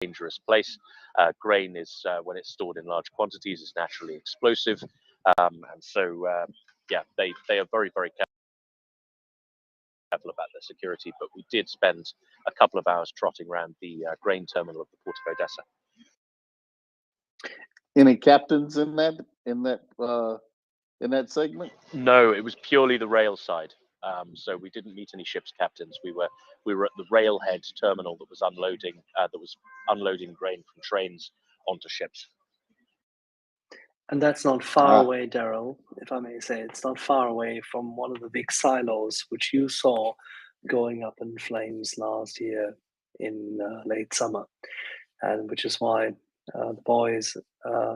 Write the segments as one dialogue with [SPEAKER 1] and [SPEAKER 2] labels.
[SPEAKER 1] dangerous place. Grain is, when it's stored in large quantities, is naturally explosive, and so yeah, they are very, very careful about their security. But we did spend a couple of hours trotting around the grain terminal of the port of Odessa.
[SPEAKER 2] Any captains in that segment?
[SPEAKER 1] No, it was purely the rail side. So we didn't meet any ship's captains. We were at the railhead terminal that was unloading grain from trains onto ships.
[SPEAKER 3] And that's not far away, Daryl, if I may say. It's not far away from one of the big silos which you saw going up in flames last year in late summer, and which is why the boys,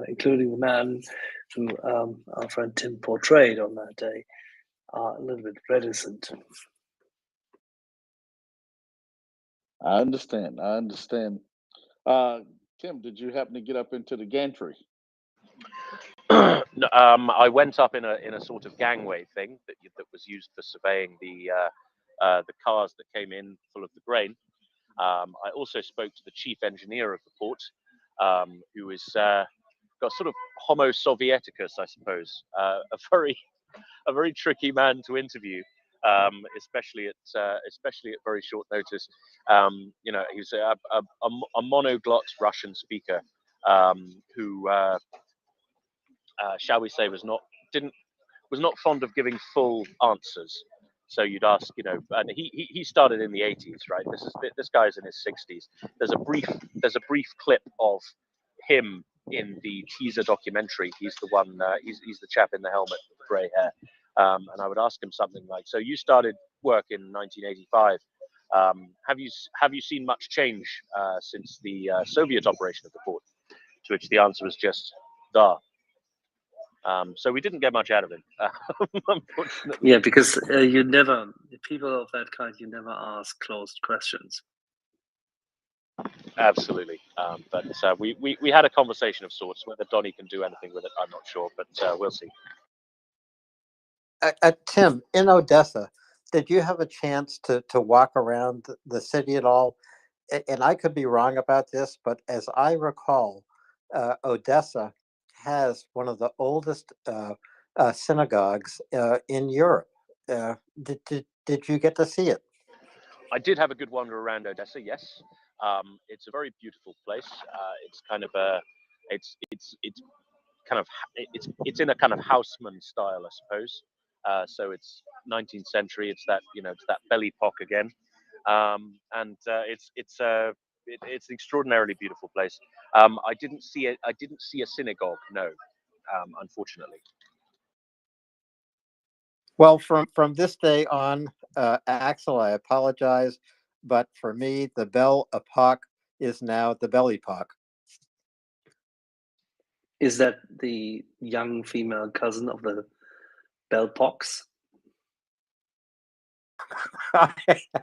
[SPEAKER 3] including the man who our friend Tim portrayed on that day, are a little bit reticent.
[SPEAKER 2] I understand. Tim, did you happen to get up into the gantry?
[SPEAKER 1] No, I went up in a sort of gangway thing that was used for surveying the cars that came in full of the grain. I also spoke to the chief engineer of the port, who is got sort of Homo Sovieticus, I suppose, a very tricky man to interview, especially at very short notice. He's a monoglot Russian speaker, who, shall we say, was not fond of giving full answers. So you'd ask, and he started in the 80s, right? This guy's in his 60s. There's a brief clip of him in the teaser documentary. He's the one. He's the chap in the helmet with the grey hair. And I would ask him something like, "So you started work in 1985. Have you seen much change since the Soviet operation of the port?" To which the answer was just, "Da." So we didn't get much out of him, unfortunately.
[SPEAKER 3] Yeah, because people of that kind, you never ask closed questions.
[SPEAKER 1] Absolutely. But we had a conversation of sorts. Whether Donnie can do anything with it, I'm not sure, but we'll see.
[SPEAKER 4] Tim, in Odessa, did you have a chance to walk around the city at all? And I could be wrong about this, but as I recall, Odessa has one of the oldest synagogues in Europe. Did you get to see it?
[SPEAKER 1] I did have a good wander around Odessa. Yes, it's a very beautiful place. It's kind of it's in a kind of Haussmann style, I suppose. So it's 19th century. It's that it's that Belle Epoque again, and it's an extraordinarily beautiful place. I didn't see a synagogue. No, unfortunately.
[SPEAKER 4] Well, from this day on, Axel, I apologize, but for me, the Belle Epoque is now the Belle Epoque.
[SPEAKER 3] Is that the young female cousin of the Belle Pox?
[SPEAKER 4] I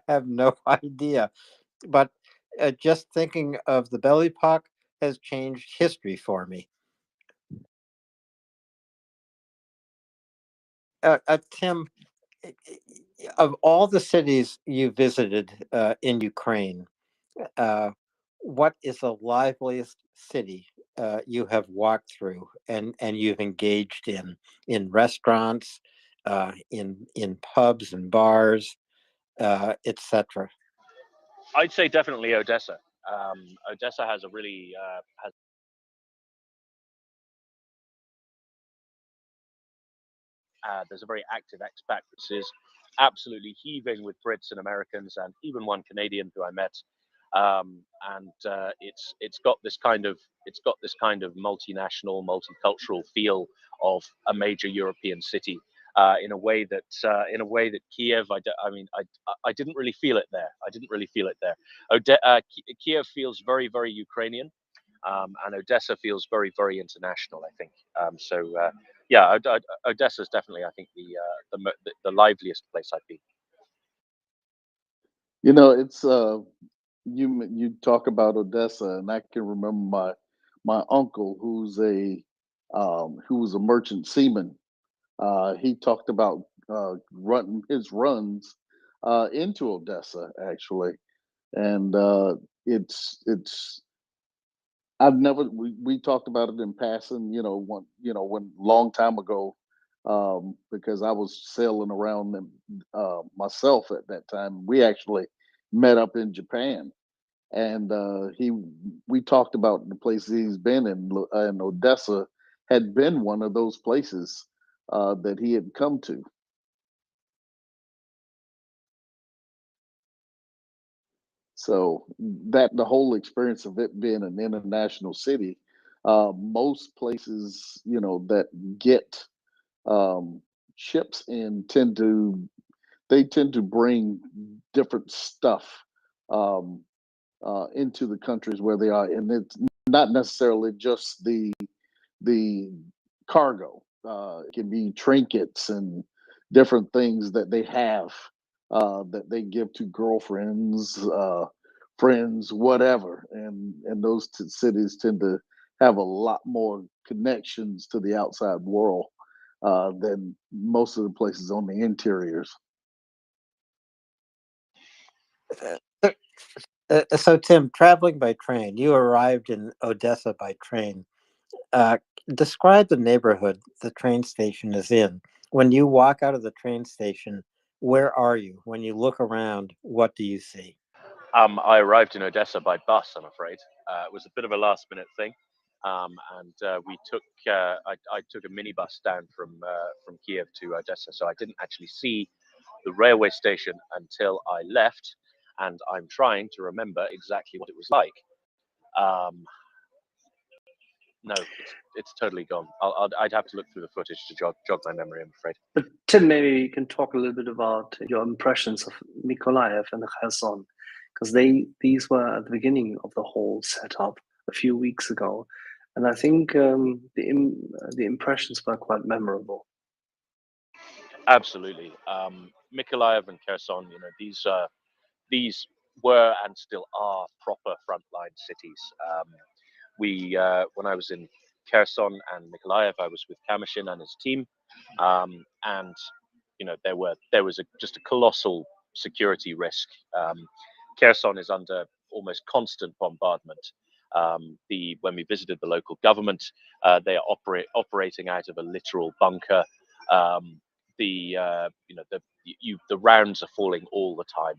[SPEAKER 4] have no idea, but just thinking of the Belle Epoque has changed history for me. Tim, of all the cities you visited in Ukraine, what is the liveliest city you have walked through and you've engaged in restaurants, in pubs and bars, etc.?
[SPEAKER 1] I'd say definitely Odessa. Odessa has a really there's a very active expat which is absolutely heaving with Brits and Americans and even one Canadian who I met. And it's got this kind of multinational, multicultural feel of a major European city. In a way that Kiev, I didn't really feel it there. Kiev feels very, very Ukrainian, and Odessa feels very, very international, I think. Yeah, Odessa is definitely, I think, the liveliest place I've been.
[SPEAKER 2] It's you talk about Odessa, and I can remember my uncle who was a merchant seaman. He talked about running his runs into Odessa, actually, and it's I've never. We talked about it in passing. When long time ago, because I was sailing around them myself at that time. We actually met up in Japan, and we talked about the places he's been in, and Odessa had been one of those places that he had come to. So that the whole experience of it being an international city, most places that get ships in tend to bring different stuff um, into the countries where they are, and it's not necessarily just the cargo. It can be trinkets and different things that they have that they give to girlfriends, friends, whatever. And those cities tend to have a lot more connections to the outside world than most of the places on the interiors.
[SPEAKER 4] So, Tim, traveling by train, you arrived in Odessa by train. Uh, Describe the neighborhood the train station is in. When you walk out of the train station, where are you? When you look around, what do you see?
[SPEAKER 1] I arrived in Odessa by bus, I'm afraid. It was a bit of a last minute thing. And we took I took a minibus down from Kiev to Odessa, so I didn't actually see the railway station until I left, and I'm trying to remember exactly what it was like. Um, no, it's totally gone. I'd have to look through the footage to jog my memory, I'm afraid.
[SPEAKER 3] But Tim, maybe you can talk a little bit about your impressions of Mykolaiv and Kherson, because these were at the beginning of the whole setup a few weeks ago, and I think the impressions were quite memorable.
[SPEAKER 1] Absolutely. Mykolaiv and Kherson, these were and still are proper frontline cities. When I was in Kherson and Mykolaiv, I was with Kamyshin and his team, and there was just a colossal security risk. Kherson is under almost constant bombardment. When we visited the local government, they are operating out of a literal bunker. Um, the rounds are falling all the time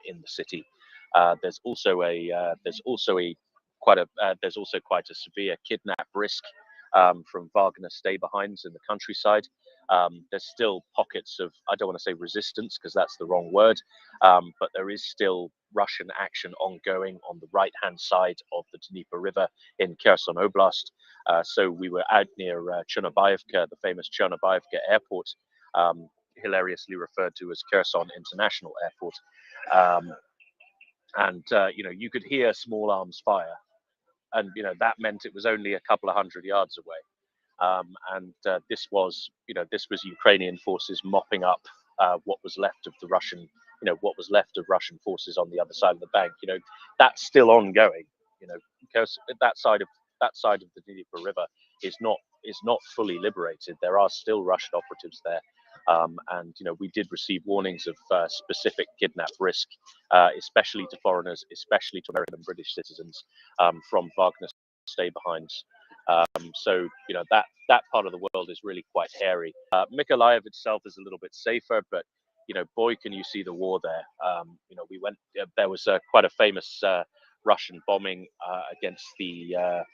[SPEAKER 1] in the city. There's also quite a severe kidnap risk from Wagner stay-behinds in the countryside. There's still pockets of, I don't want to say resistance because that's the wrong word, but there is still Russian action ongoing on the right-hand side of the Dnieper River in Kherson Oblast. So we were out near Chernobyevka, the famous Chernobyevka airport, hilariously referred to as Kherson International Airport. And you could hear small arms fire, and that meant it was only a couple of hundred yards away. This was Ukrainian forces mopping up what was left of the Russian forces on the other side of the bank. That's still ongoing. Because that side of the Dnieper River is not fully liberated. There are still Russian operatives there. And we did receive warnings of specific kidnap risk, especially to foreigners, especially to American and British citizens from Wagner stay-behinds. So that part of the world is really quite hairy. Mykolaiv itself is a little bit safer, but boy, can you see the war there. We went. There was quite a famous Russian bombing against the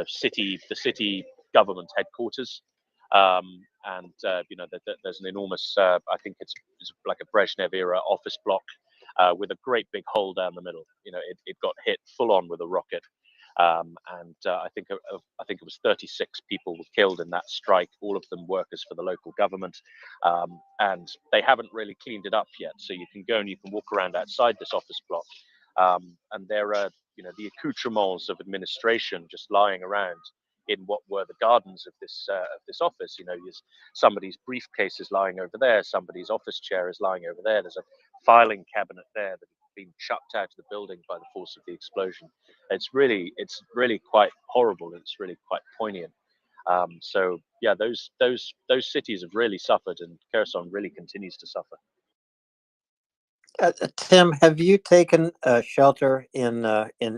[SPEAKER 1] city government headquarters. There's an enormous, I think it's like a Brezhnev era office block with a great big hole down the middle. It got hit full on with a rocket. I think it was 36 people were killed in that strike, all of them workers for the local government. And they haven't really cleaned it up yet. So you can go and you can walk around outside this office block. And there are, the accoutrements of administration just lying around in what were the gardens of this office. Somebody's briefcase is lying over there, somebody's office chair is lying over there. There's a filing cabinet there that has been chucked out of the building by the force of the explosion. It's really quite horrible. It's really quite poignant. So yeah, those cities have really suffered, and Kherson really continues to suffer.
[SPEAKER 4] Tim, have you taken shelter in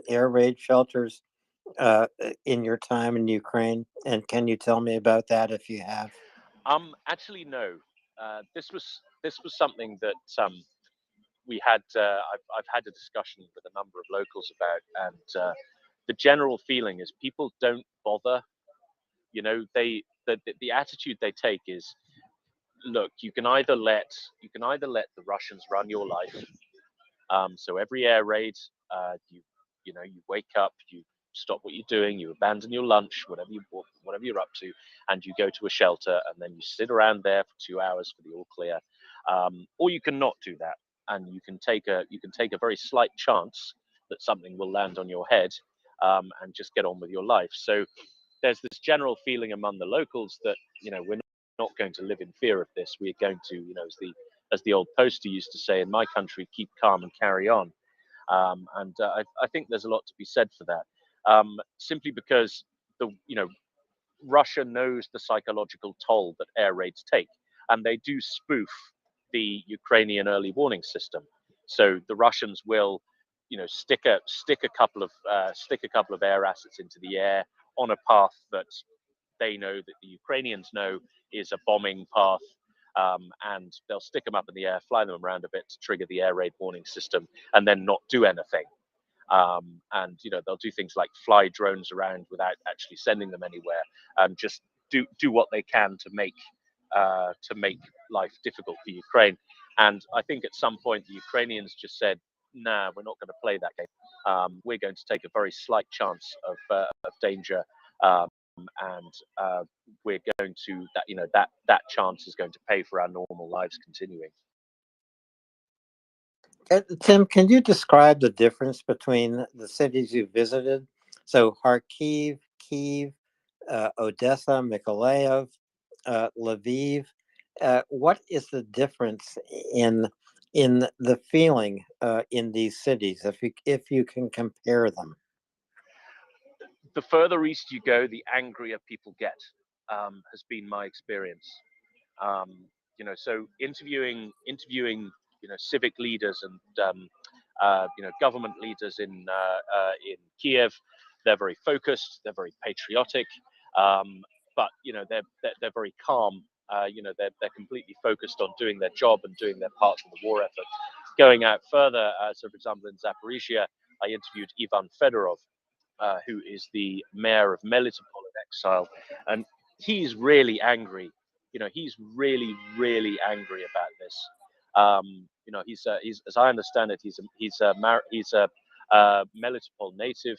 [SPEAKER 4] air raid shelters in your time in Ukraine? And can you tell me about that if you have?
[SPEAKER 1] Actually, no. This was something that we had. I've had a discussion with a number of locals about, and the general feeling is people don't bother. You know, the attitude they take is, look, you can either let the Russians run your life. So every air raid, you know, you wake up, you stop what you're doing, you abandon your lunch, whatever you're up to, and you go to a shelter, and then you sit around there for 2 hours for the all clear. Or you can not do that, and you can take a very slight chance that something will land on your head, and just get on with your life. So there's this general feeling among the locals that, you know, we're not going to live in fear of this. We're going to, you know, as the old poster used to say in my country, keep calm and carry on. And I think there's a lot to be said for that. Simply because Russia knows the psychological toll that air raids take, and they do spoof the Ukrainian early warning system. So the Russians will, you know, stick a couple of air assets into the air on a path that they know that the Ukrainians know is a bombing path, and they'll stick them up in the air, fly them around a bit to trigger the air raid warning system, and then not do anything. And you know, they'll do things like fly drones around without actually sending them anywhere, and just do what they can to make life difficult for Ukraine. And I think at some point the Ukrainians just said, "Nah, we're not going to play that game. We're going to take a very slight chance of danger." And we're going to that chance is going to pay for our normal lives continuing.
[SPEAKER 4] Tim, can you describe the difference between the cities you visited? So Kharkiv, Kyiv, Odessa, Mykolaiv, Lviv. What is the difference in the feeling in these cities, if you can compare them?
[SPEAKER 1] The further east you go, the angrier people get. Has been my experience. You know, so interviewing civic leaders and government leaders in Kiev, they're very focused, they're very patriotic, but you know they're very calm. They're completely focused on doing their job and doing their part of the war effort. Going out further, so for example in Zaporizhia, I interviewed Ivan Fedorov, who is the mayor of Melitopol in exile, and he's really angry. You know, he's really, really angry about this. He's as I understand it, he's a Melitopol native,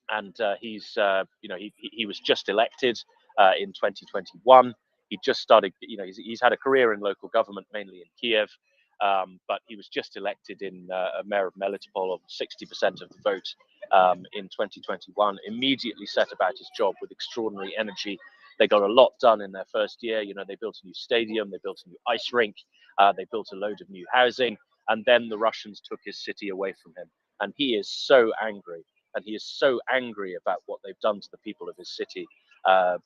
[SPEAKER 1] and he was just elected in 2021. He just started. You know, he's had a career in local government, mainly in Kiev. But he was just elected in a mayor of Melitopol of 60% of the vote in 2021. Immediately set about his job with extraordinary energy. They got a lot done in their first year. You know, they built a new stadium, they built a new ice rink, they built a load of new housing, and then the Russians took his city away from him. And he is so angry, and he is so angry about what they've done to the people of his city. And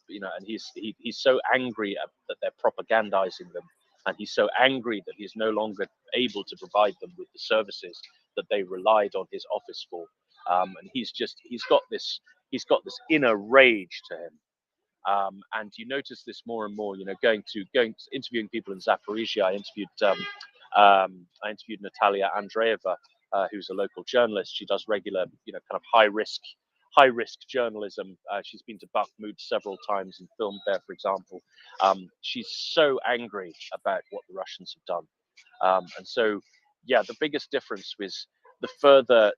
[SPEAKER 1] he's so angry that they're propagandizing them. And he's so angry that he's no longer able to provide them with the services that they relied on his office for. And he's got this inner rage to him. And you notice this more and more. You know, interviewing people in Zaporizhia. I interviewed Natalia Andreeva, who's a local journalist. She does regular, kind of high risk journalism. She's been to Bakhmut several times and filmed there, for example. She's so angry about what the Russians have done. And so, yeah, the biggest difference was the further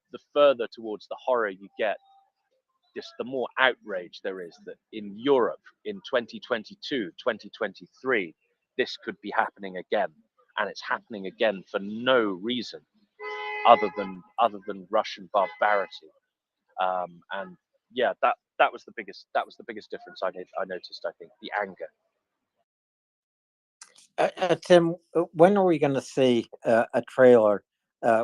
[SPEAKER 1] towards the horror you get, just the more outrage there is that in Europe in 2022, 2023, this could be happening again. And it's happening again for no reason other than Russian barbarity. And yeah, that was the biggest difference I noticed. I think the anger.
[SPEAKER 4] Tim, when are we going to see a trailer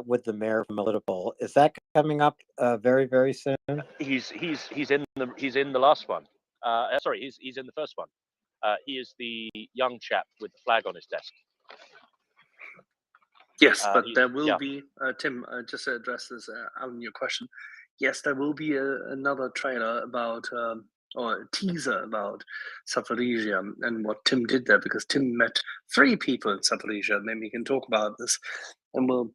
[SPEAKER 4] with the mayor of Melitopol? Is that coming up very, very soon?
[SPEAKER 1] He's in the last one. Sorry, he's in the first one. He is the young chap with the flag on his desk.
[SPEAKER 3] Yes, but there will be, Tim, just to address this on your question, yes, there will be another trailer about, or a teaser about Zaporizhia and what Tim did there, because Tim met 3 people in Zaporizhia. Maybe we can talk about this, and we'll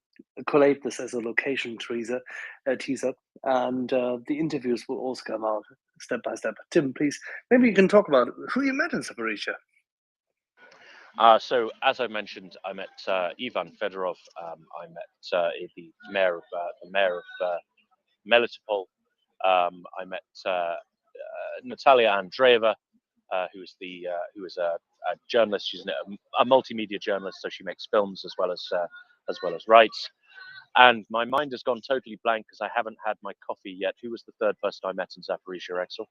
[SPEAKER 3] collate this as a location teaser, and the interviews will also come out step by step. Tim, please, maybe you can talk about who you met in Zaporizhia.
[SPEAKER 1] So, as I mentioned, I met Ivan Fedorov. I met the mayor of Melitopol. I met Natalia Andreeva, who is a journalist. She's a multimedia journalist, so she makes films as well as writes. And my mind has gone totally blank because I haven't had my coffee yet. Who was the third person I met in Zaporizhia, Axel?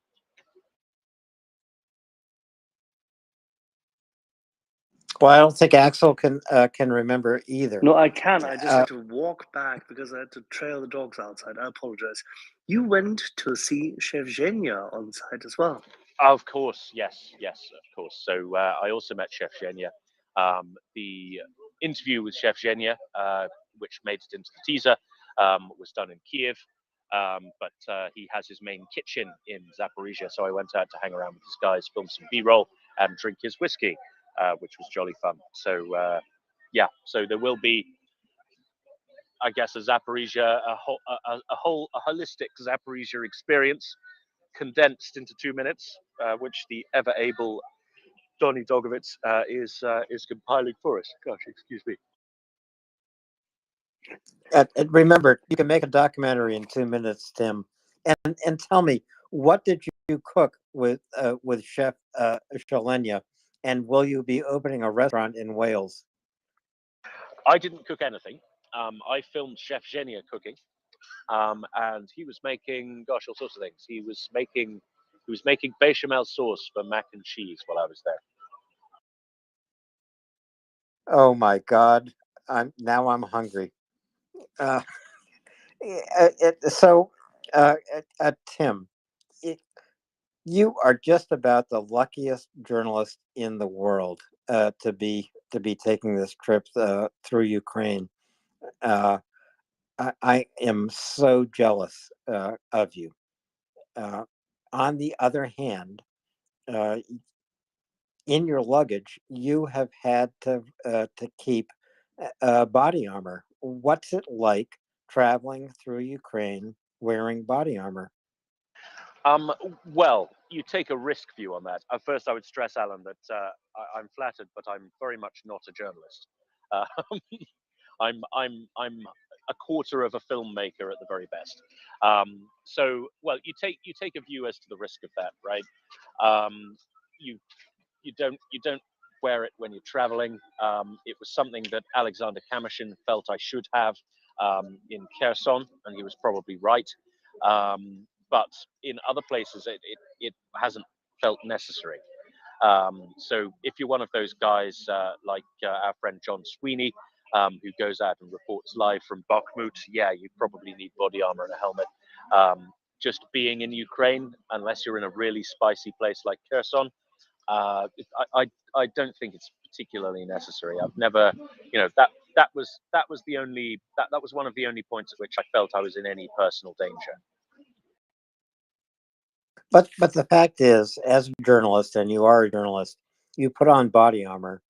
[SPEAKER 4] Well, I don't think Axel can remember either.
[SPEAKER 3] No, I can. I just had to walk back because I had to trail the dogs outside. I apologize. You went to see Chef Zhenya on site as well.
[SPEAKER 1] Of course, yes, of course. So I also met Chef Zhenya. The interview with Chef Zhenya, which made it into the teaser, was done in Kiev, but he has his main kitchen in Zaporizhia. So I went out to hang around with his guys, film some B-roll, and drink his whiskey, which was jolly fun. So yeah, so there will be, I guess, a Zaporizhia, a holistic Zaporizhia experience condensed into 2 minutes, which the ever able Donny Dogovitz is compiling for us. Gosh, excuse me.
[SPEAKER 4] Remember, you can make a documentary in 2 minutes, Tim. And tell me, what did you cook with Chef Zhenya, and will you be opening a restaurant in Wales?
[SPEAKER 1] I didn't cook anything. I filmed Chef Zhenya cooking, and he was making, gosh, all sorts of things. He was making bechamel sauce for mac and cheese while I was there.
[SPEAKER 4] Oh my God! I'm hungry. Tim, you are just about the luckiest journalist in the world to be taking this trip through Ukraine. I am so jealous of you. On the other hand, in your luggage, you have had to keep body armor. What's it like traveling through Ukraine wearing body armor?
[SPEAKER 1] Well, you take a risk view on that. At first, I would stress, Alan, that I'm flattered, but I'm very much not a journalist. I'm a quarter of a filmmaker at the very best. So, well, you take a view as to the risk of that, right? You don't wear it when you're traveling. It was something that Alexander Kamashin felt I should have in Kherson, and he was probably right. But in other places, it hasn't felt necessary. So if you're one of those guys like our friend John Sweeney, who goes out and reports live from Bakhmut, yeah, you probably need body armor and a helmet. Just being in Ukraine, unless you're in a really spicy place like Kherson, I don't think it's particularly necessary. I've never, that was the only that was one of the only points at which I felt I was in any personal danger.
[SPEAKER 4] But the fact is, as a journalist, and you are a journalist, you put on body armor.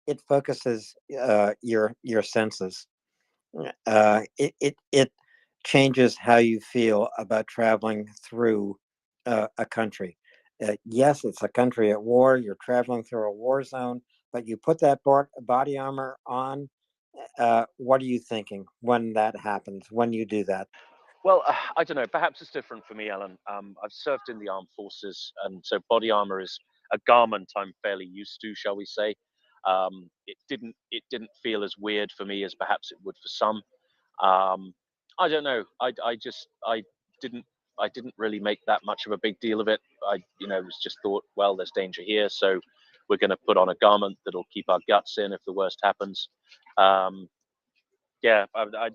[SPEAKER 4] It focuses your senses. It changes how you feel about traveling through a country. Yes, it's a country at war. You're traveling through a war zone, but you put that body armor on. What are you thinking when that happens? When you do that?
[SPEAKER 1] Well, I don't know. Perhaps it's different for me, Alan. I've served in the armed forces, and so body armor is a garment I'm fairly used to, shall we say. It didn't feel as weird for me as perhaps it would for some. I don't know. Didn't I didn't really make that much of a big deal of it. I was just thought, well, there's danger here, so we're going to put on a garment that'll keep our guts in if the worst happens. Yeah,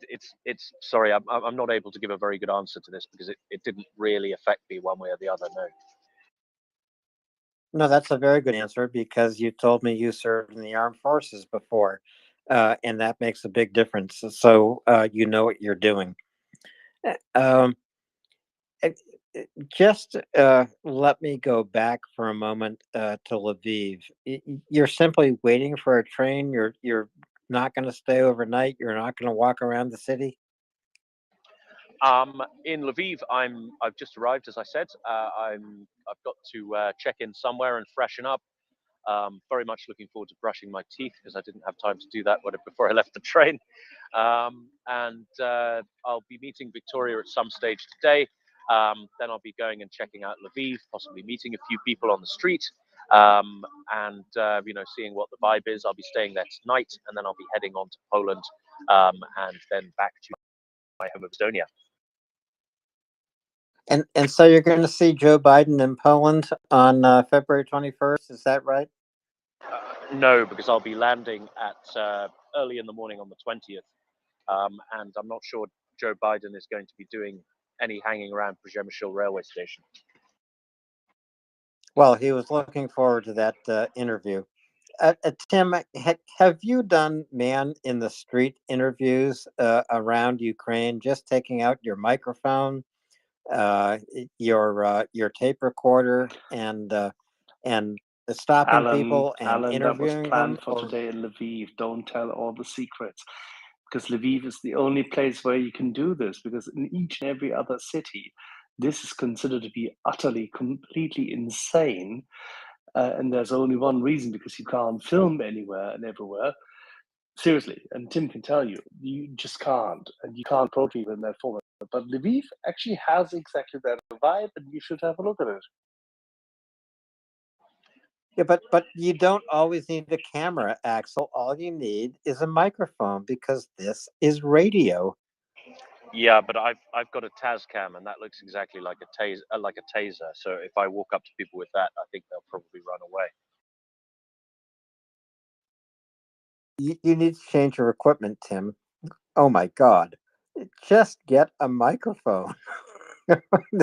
[SPEAKER 1] it's sorry, I'm not able to give a very good answer to this because it didn't really affect me one way or the other. No.
[SPEAKER 4] No, that's a very good answer because you told me you served in the armed forces before, and that makes a big difference. So you know what you're doing. Just let me go back for a moment to Lviv. You're simply waiting for a train. You're not going to stay overnight. You're not going to walk around the city.
[SPEAKER 1] In Lviv, I've just arrived, as I said. I've got to check in somewhere and freshen up. Very much looking forward to brushing my teeth because I didn't have time to do that before I left the train. And I'll be meeting Victoria at some stage today. Then I'll be going and checking out Lviv, possibly meeting a few people on the street, and seeing what the vibe is. I'll be staying there tonight, and then I'll be heading on to Poland, and then back to my home of Estonia.
[SPEAKER 4] And so you're going to see Joe Biden in Poland on February 21st. Is that right?
[SPEAKER 1] No, because I'll be landing at early in the morning on the 20th, and I'm not sure Joe Biden is going to be doing any hanging around Przemysl railway station.
[SPEAKER 4] Well, he was looking forward to that interview. Tim, have you done man in the street interviews around Ukraine? Just taking out your microphone, your tape recorder, and stopping people and
[SPEAKER 3] Alan,
[SPEAKER 4] interviewing
[SPEAKER 3] that was planned
[SPEAKER 4] them?
[SPEAKER 3] for today in Lviv. Don't tell all the secrets, because Lviv is the only place where you can do this, because in each and every other city, this is considered to be utterly, completely insane. And there's only one reason, because you can't film anywhere and everywhere. Seriously, and Tim can tell you, you just can't, and you can't put people in that format. But Lviv actually has exactly that vibe, and you should have a look at it.
[SPEAKER 4] Yeah, but you don't always need a camera, Axel. All you need is a microphone because this is radio.
[SPEAKER 1] Yeah, but I've got a Tascam, and that looks exactly like a taser. So if I walk up to people with that, I think they'll probably run away.
[SPEAKER 4] You need to change your equipment, Tim. Oh my God. Just get a microphone. Pretend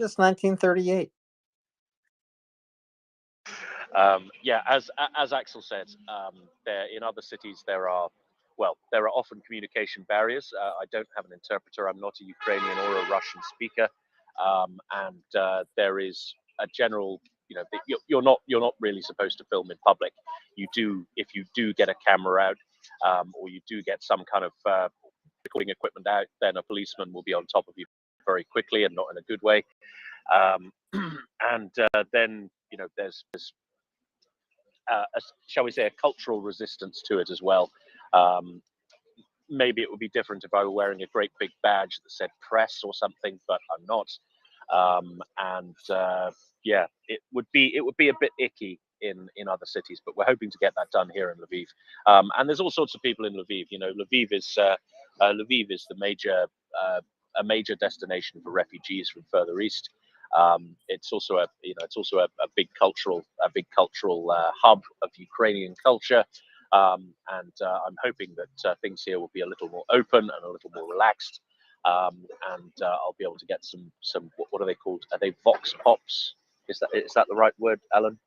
[SPEAKER 4] it's 1938.
[SPEAKER 1] Yeah, as Axel said, there in other cities there are often communication barriers. I don't have an interpreter. I'm not a Ukrainian or a Russian speaker, and there is a general, you're not really supposed to film in public. You do if you do get a camera out, or you do get some kind of recording equipment out, then a policeman will be on top of you very quickly and not in a good way. And then there's shall we say, a cultural resistance to it as well. Maybe it would be different if I were wearing a great big badge that said press or something, but I'm not. Yeah, it would be a bit icky in other cities, but we're hoping to get that done here in Lviv. And there's all sorts of people in Lviv. Lviv is the major a major destination for refugees from further east. It's also a big cultural hub of Ukrainian culture, and I'm hoping that things here will be a little more open and a little more relaxed, and I'll be able to get some what are they called? Are they vox pops? Is that the right word, Alan?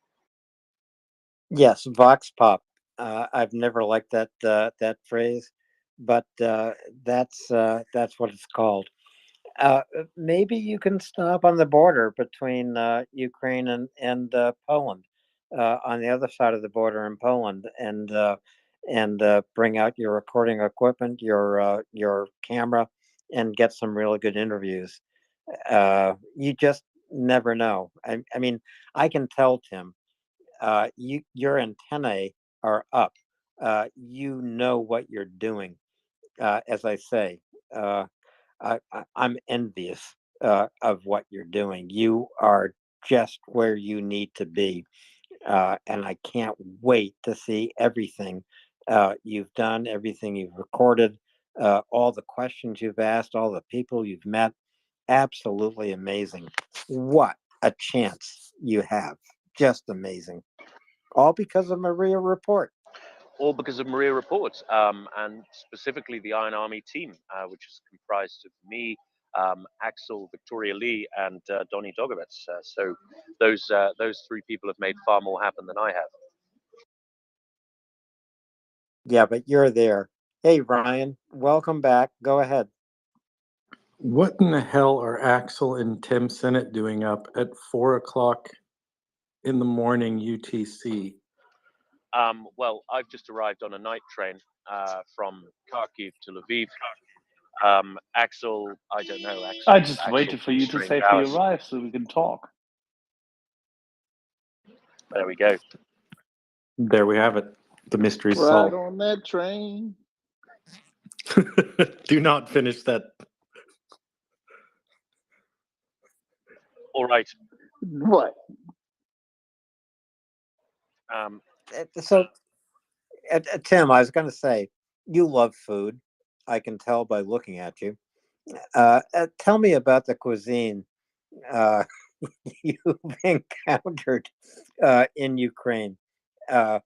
[SPEAKER 4] Yes, vox pop. I've never liked that phrase, but that's what it's called. Maybe you can stop on the border between Ukraine and Poland, on the other side of the border in Poland, and bring out your recording equipment, your camera, and get some really good interviews. You just never know. I mean, I can tell, Tim, your antennae are up. You know what you're doing. As I say, I'm envious of what you're doing. You are just where you need to be. And I can't wait to see everything you've done, everything you've recorded, all the questions you've asked, all the people you've met. Absolutely amazing. What a chance you have. Just amazing. All because of MriyaReport.
[SPEAKER 1] All because of MriyaReport, and specifically the Iron Army team, which is comprised of me, Axel, Victoria Lee, and Donny Dogovets. So those three people have made far more happen than I have.
[SPEAKER 4] Yeah, but you're there. Hey, Ryan, welcome back. Go ahead.
[SPEAKER 5] What in the hell are Axel and Tim Sinnott doing up at 4 o'clock in the morning UTC?
[SPEAKER 1] Well, I've just arrived on a night train from Kharkiv to Lviv. Axel, I don't know.
[SPEAKER 3] I just
[SPEAKER 1] Axel
[SPEAKER 3] waited for you to
[SPEAKER 1] strange
[SPEAKER 3] safely
[SPEAKER 1] hours.
[SPEAKER 3] arrive so we can talk.
[SPEAKER 1] There we go.
[SPEAKER 5] There we have it. The mystery
[SPEAKER 2] Right
[SPEAKER 5] solved.
[SPEAKER 2] on that train.
[SPEAKER 5] Do not finish that.
[SPEAKER 1] All right.
[SPEAKER 2] What?
[SPEAKER 4] So, Tim, I was going to say, you love food. I can tell by looking at you. Tell me about the cuisine you've encountered in Ukraine. The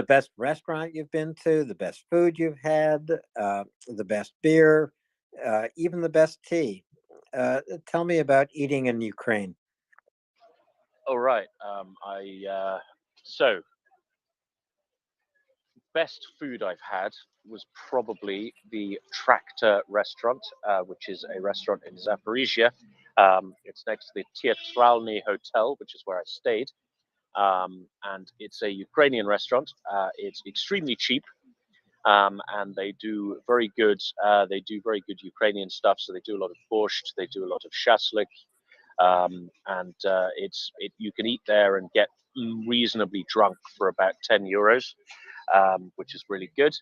[SPEAKER 4] best restaurant you've been to, the best food you've had, the best beer, even the best tea. Tell me about eating in Ukraine.
[SPEAKER 1] All right. So best food I've had was probably the Tractor restaurant, which is a restaurant in Zaporizhia. It's next to the Teatralny Hotel, which is where I stayed. And it's a Ukrainian restaurant. It's extremely cheap, and they do very good. They do very good Ukrainian stuff. So they do a lot of borscht. They do a lot of shashlik, and you can eat there and get reasonably drunk for about €10, which is really good.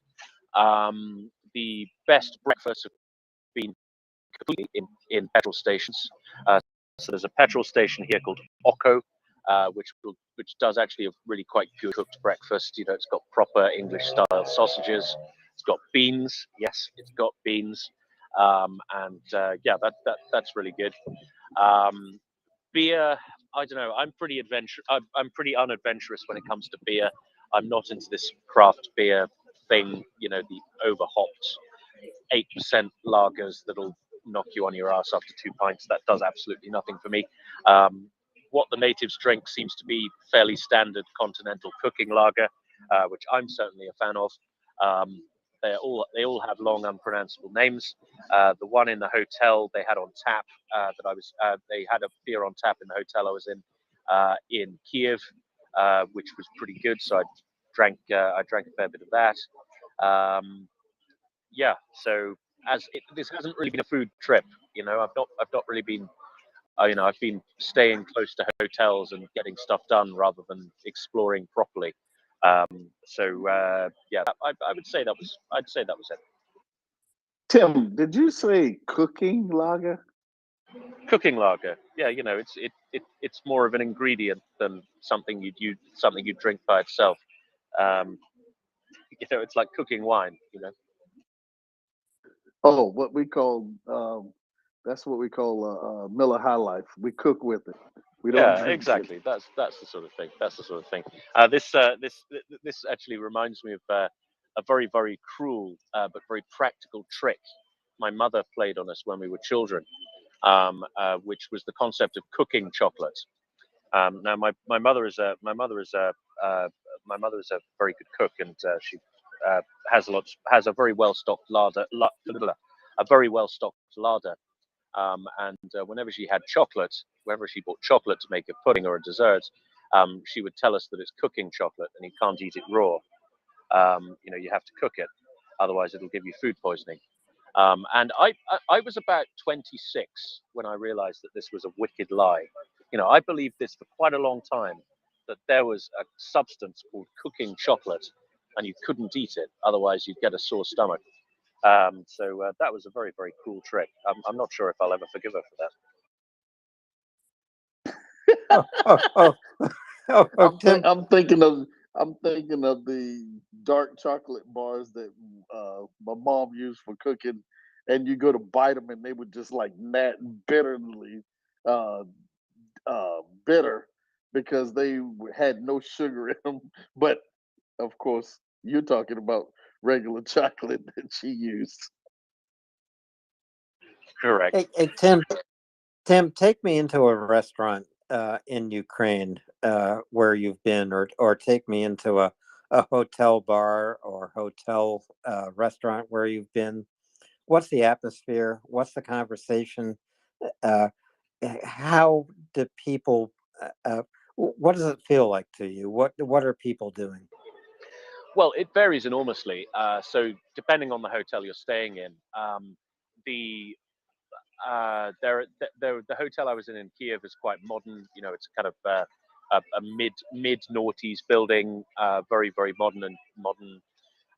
[SPEAKER 1] The best breakfast have been completely in petrol stations. So there's a petrol station here called Oko, which does actually a really quite good cooked breakfast. You know, it's got proper English style sausages. It's got beans. Yes, it's got beans. Yeah, that's really good. Beer, I don't know. I'm pretty unadventurous when it comes to beer. I'm not into this craft beer thing. You know, the overhopped 8% lagers that'll knock you on your ass after 2 pints. That does absolutely nothing for me. What the natives drink seems to be fairly standard continental cooking lager, which I'm certainly a fan of. They all have long, unpronounceable names. The one in the hotel they had on tap they had a beer on tap in the hotel I was in Kiev, which was pretty good. So I drank a fair bit of that. Yeah, so this hasn't really been a food trip. You know, I've not really been. I've been staying close to hotels and getting stuff done rather than exploring properly. Yeah, I would say I'd say that was it.
[SPEAKER 2] Tim, did you say cooking lager?
[SPEAKER 1] Cooking lager. Yeah, you know, it's more of an ingredient than something you'd drink by itself. You know, it's like cooking wine. You know.
[SPEAKER 2] Oh, what we call that's what we call Miller High Life. We cook with it. We don't drink
[SPEAKER 1] exactly.
[SPEAKER 2] it.
[SPEAKER 1] That's the sort of thing. That's the sort of thing. This actually reminds me of a very very cruel but very practical trick my mother played on us when we were children, which was the concept of cooking chocolate. Now my mother is a very good cook, and she has a very well stocked a very well stocked larder. Whenever she had chocolate, whenever she bought chocolate to make a pudding or a dessert, she would tell us that it's cooking chocolate and you can't eat it raw. You know, you have to cook it, otherwise it'll give you food poisoning. I was about 26 when I realized that this was a wicked lie. You know, I believed this for quite a long time, that there was a substance called cooking chocolate and you couldn't eat it, otherwise you'd get a sore stomach. That was a very, very cool trick. I'm not sure if I'll ever forgive her for that.
[SPEAKER 4] Tim,
[SPEAKER 2] I'm thinking of the dark chocolate bars that my mom used for cooking, and you go to bite them, and they would just like bitterly bitter because they had no sugar in them. But of course, you're talking about regular chocolate that she used.
[SPEAKER 1] Correct.
[SPEAKER 4] hey, Tim, take me into a restaurant in Ukraine where you've been, or take me into a hotel bar or hotel restaurant where you've been. what's the atmosphere? What's the conversation? Uh, how do people? What does it feel like to you? What are people doing?
[SPEAKER 1] Well, it varies enormously. So depending on the hotel you're staying in, the the hotel I was in Kiev is quite modern. You know, it's kind of a mid noughties building, very very modern and modern,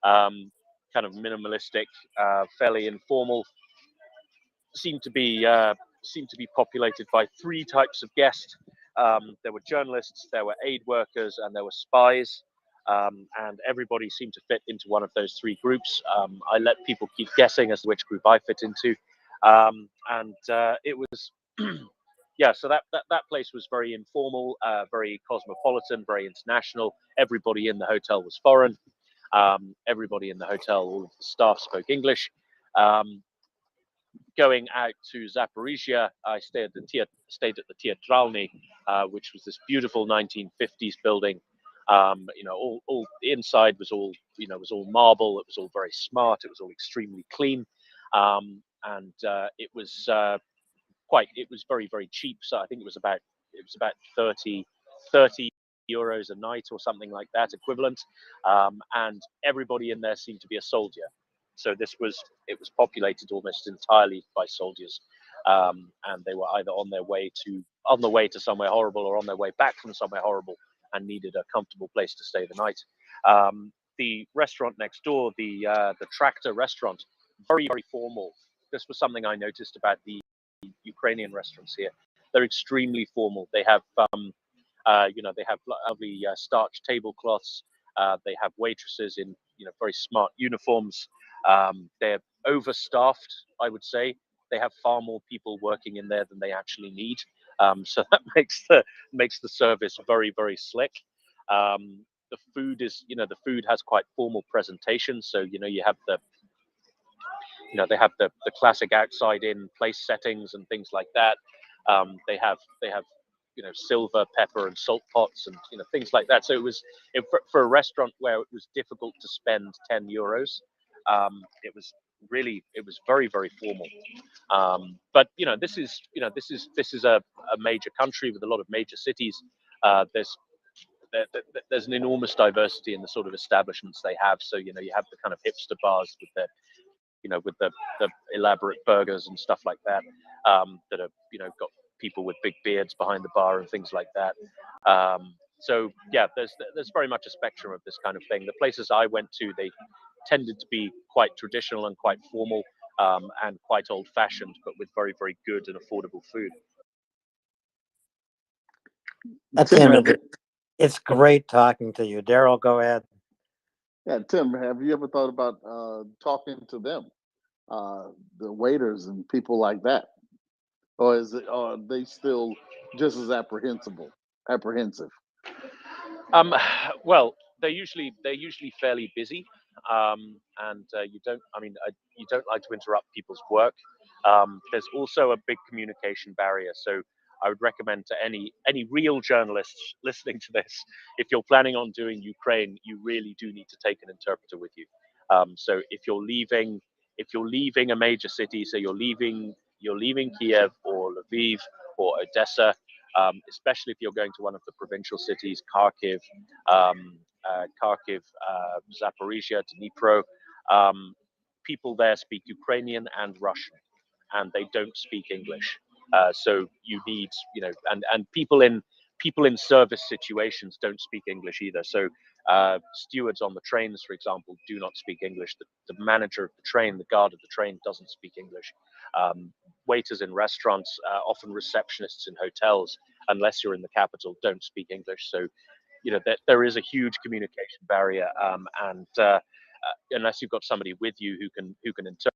[SPEAKER 1] kind of minimalistic, fairly informal. Seemed to be populated by three types of guests. There were journalists, there were aid workers, and there were spies. And everybody seemed to fit into one of those three groups. I let people keep guessing as to which group I fit into, and it was, yeah. So that place was very informal, very cosmopolitan, very international. Everybody in the hotel was foreign. Everybody in the hotel, all of the staff spoke English. Going out to Zaporizhia, I stayed at the Teatralny, which was this beautiful 1950s building. You know, all the inside was all, you know, was all marble. It was all very smart. It was all extremely clean, and it was it was very very cheap. So I think it was about 30 euros a night or something like that equivalent, and everybody in there seemed to be a soldier. So it was populated almost entirely by soldiers, and they were either on their way to somewhere horrible or on their way back from somewhere horrible and needed a comfortable place to stay the night. The restaurant next door, the Tractor restaurant, very very formal. This was something I noticed about the Ukrainian restaurants here. They're extremely formal. They have you know, they have lovely starch tablecloths. They have waitresses in, you know, very smart uniforms. They're overstaffed, I would say. They have far more people working in there than they actually need. So that makes the service very very slick. The food is, you know, the food has quite formal presentation. So, you know, you have they have the classic outside in place settings and things like that. They have you know, silver, pepper, and salt pots, and, you know, things like that. So for a restaurant where it was difficult to spend 10 euros. It was very very formal. But, you know, this is a major country with a lot of major cities. There's there's an enormous diversity in the sort of establishments they have. So, you know, you have the kind of hipster bars with their, you know, with the elaborate burgers and stuff like that, that are, you know, got people with big beards behind the bar and things like that. So yeah, there's very much a spectrum of this kind of thing. The places I went to, they tended to be quite traditional and quite formal, and quite old-fashioned, but with very very good and affordable food.
[SPEAKER 4] Tim, it's great talking to you. Daryl, go ahead.
[SPEAKER 2] Yeah, Tim, have you ever thought about talking to them, the waiters and people like that, or are they still just as apprehensive?
[SPEAKER 1] Well, they're usually fairly busy, and you don't like to interrupt people's work. There's also a big communication barrier, so I would recommend to any real journalists listening to this, if you're planning on doing Ukraine, you really do need to take an interpreter with you. So if you're leaving a major city, so you're leaving Kiev or Lviv or Odessa, especially if you're going to one of the provincial cities, Kharkiv, Zaporizhia, Dnipro. People there speak Ukrainian and Russian, and they don't speak English. So you need, you know, and people in service situations don't speak English either. So stewards on the trains, for example, do not speak English. The manager of the train, the guard of the train, doesn't speak English. Waiters in restaurants, often receptionists in hotels, unless you're in the capital, don't speak English. So, you know, there is a huge communication barrier, and unless you've got somebody with you who can interpret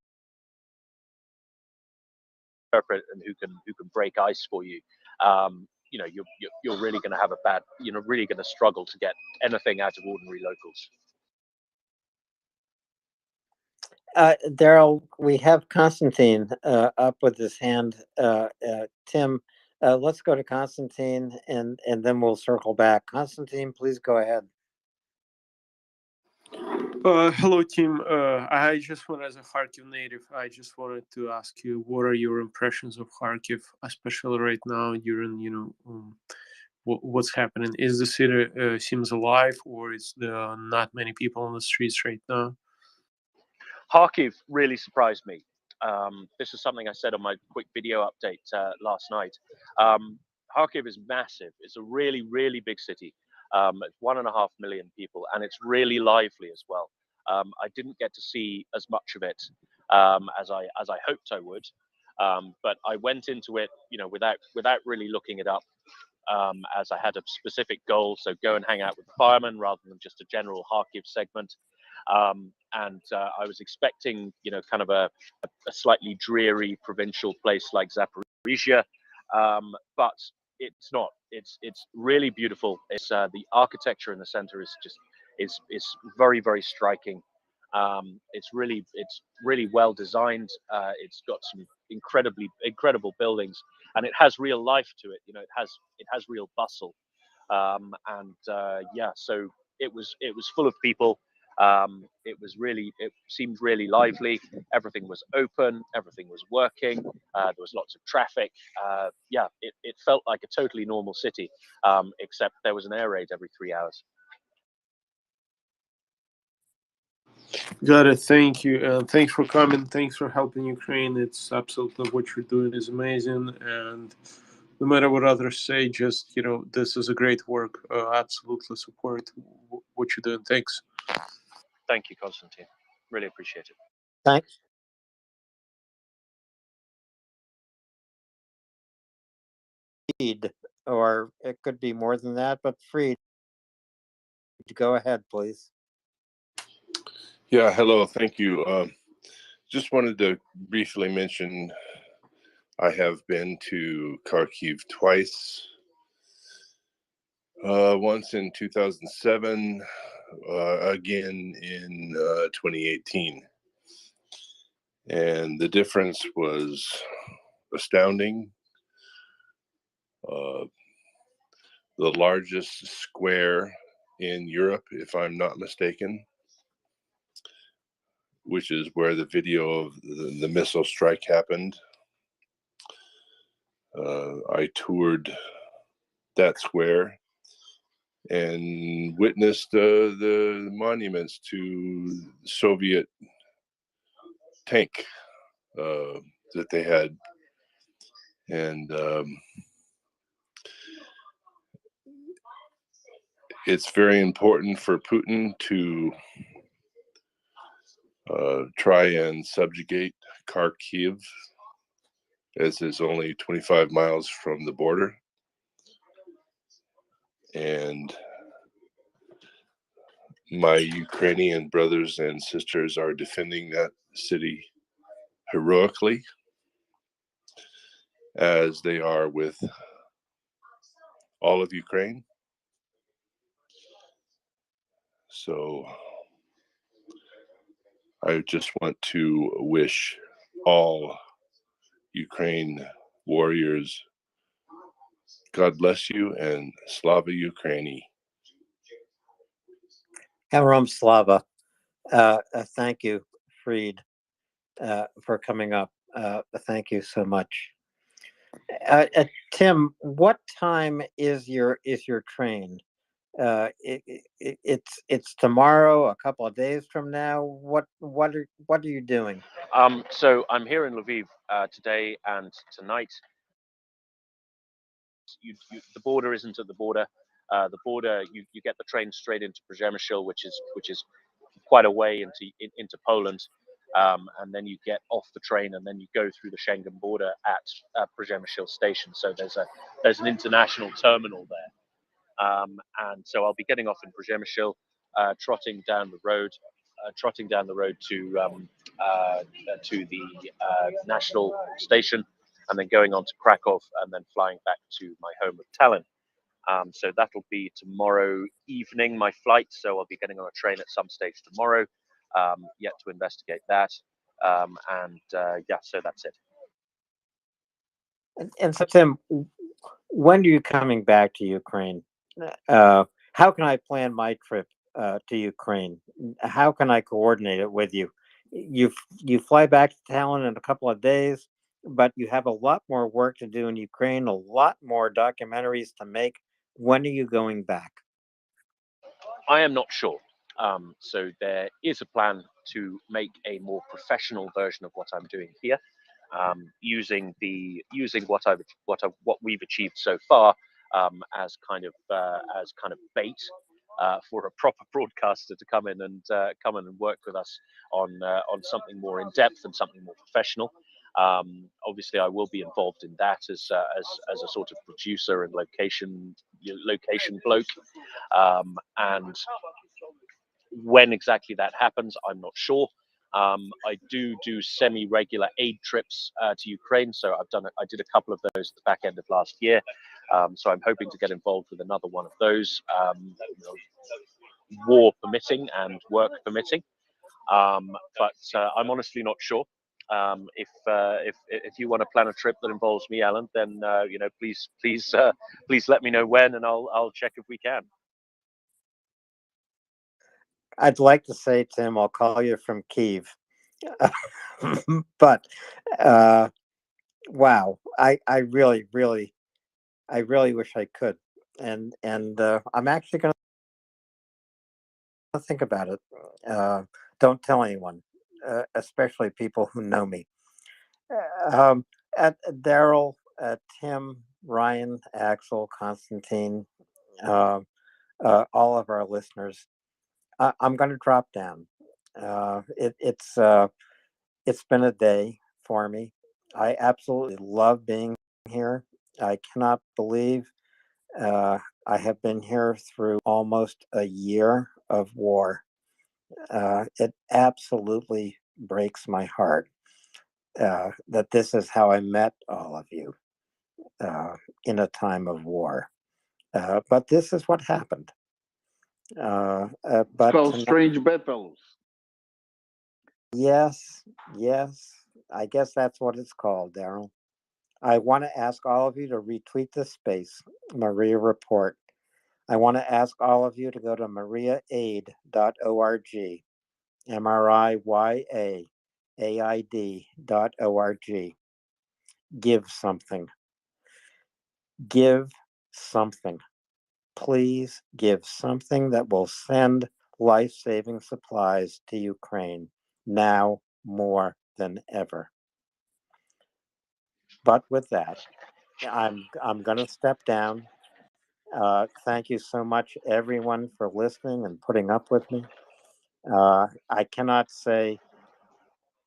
[SPEAKER 1] and who can break ice for you, you know, you're really going to have really going to struggle to get anything out of ordinary locals.
[SPEAKER 4] Daryl, we have Constantine up with his hand. Tim, let's go to Constantine, and then we'll circle back. Constantine, please go ahead.
[SPEAKER 6] Hello, team. I just want, as a Kharkiv native, I just wanted to ask you, what are your impressions of Kharkiv, especially right now during, what's happening? Is the city seems alive, or is there not many people on the streets right now?
[SPEAKER 1] Kharkiv really surprised me. This is something I said on my quick video update last night. Kharkiv is massive. It's a really, really big city. It's 1.5 million people, and it's really lively as well. I didn't get to see as much of it as I hoped I would, but I went into it, without really looking it up, as I had a specific goal. So go and hang out with the firemen rather than just a general Kharkiv segment. And I was expecting, kind of a slightly dreary provincial place like Zaporizhia, but it's not. It's really beautiful. It's the architecture in the center is very, very striking. It's really well designed. It's got some incredible buildings, and it has real life to it. It has real bustle, so it was full of people. It seemed really lively. Everything was open. Everything was working. There was lots of traffic. It felt like a totally normal city, except there was an air raid every 3 hours.
[SPEAKER 6] Got it. Thank you. Thanks for coming. Thanks for helping Ukraine. It's absolutely, what you're doing is amazing. And no matter what others say, just, this is a great work. Absolutely support what you're doing. Thanks.
[SPEAKER 1] Thank you, Konstantin. Really appreciate it.
[SPEAKER 4] Thanks. Or it could be more than that, but Freed, go ahead, please.
[SPEAKER 7] Yeah, hello. Thank you. Just wanted to briefly mention I have been to Kharkiv twice. Once in 2007, again in 2018. And the difference was astounding. The largest square in Europe, if I'm not mistaken, which is where the video of the missile strike happened. I toured that square and witnessed the monuments to Soviet tank that they had. And it's very important for Putin to try and subjugate Kharkiv, as it's only 25 miles from the border. And my Ukrainian brothers and sisters are defending that city heroically, as they are with all of Ukraine. So I just want to wish all Ukraine warriors, God bless you, and Slava Ukraini.
[SPEAKER 4] Helram Slava. Thank you, Freed, for coming up. Thank you so much. Tim, what time is your train? It's tomorrow, a couple of days from now. What are you doing?
[SPEAKER 1] So I'm here in Lviv today and tonight. The border isn't at the border. The border, you get the train straight into Przemysl, which is quite a way into Poland, and then you get off the train and then you go through the Schengen border at Przemysl station. So there's an international terminal there, and so I'll be getting off in Przemysl, trotting down the road to the national station, and then going on to Krakow, and then flying back to my home of Tallinn. So that'll be tomorrow evening, my flight. So I'll be getting on a train at some stage tomorrow. Yet to investigate that. So that's it.
[SPEAKER 4] And so, Tim, when are you coming back to Ukraine? How can I plan my trip to Ukraine. How can I coordinate it with you? You fly back to Talon in a couple of days, but you have a lot more work to do in Ukraine, a lot more documentaries to make. When are you going back?
[SPEAKER 1] I am not sure. So there is a plan to make a more professional version of what I'm doing here, using what we've achieved so far as kind of bait for a proper broadcaster to come in and work with us on something more in depth and something more professional. Obviously, I will be involved in that as a sort of producer and location bloke, and when exactly that happens, I'm not sure. I do semi-regular aid trips to Ukraine, so I did a couple of those at the back end of last year. So I'm hoping to get involved with another one of those, war permitting and work permitting. But I'm honestly not sure. If you want to plan a trip that involves me, Alan, then please let me know when, and I'll check if we can.
[SPEAKER 4] I'd like to say, Tim, I'll call you from Kyiv. But wow, I really wish I could, and I'm actually going to think about it. Don't tell anyone, especially people who know me. At Daryl, Tim, Ryan, Axel, Constantine, all of our listeners, I'm going to drop down. It's been a day for me. I absolutely love being here. I cannot believe I have been here through almost a year of war. It absolutely breaks my heart that this is how I met all of you in a time of war. But this is what happened. But
[SPEAKER 2] it's called strange bedfellows.
[SPEAKER 4] Yes, I guess that's what it's called, Daryl. I want to ask all of you to retweet this space, MriyaReport. I want to ask all of you to go to MriyaAid.org, MriyaAid.org. Give something. Give something. Please give something that will send life-saving supplies to Ukraine now more than ever. But with that, I'm going to step down. Thank you so much, everyone, for listening and putting up with me. I cannot say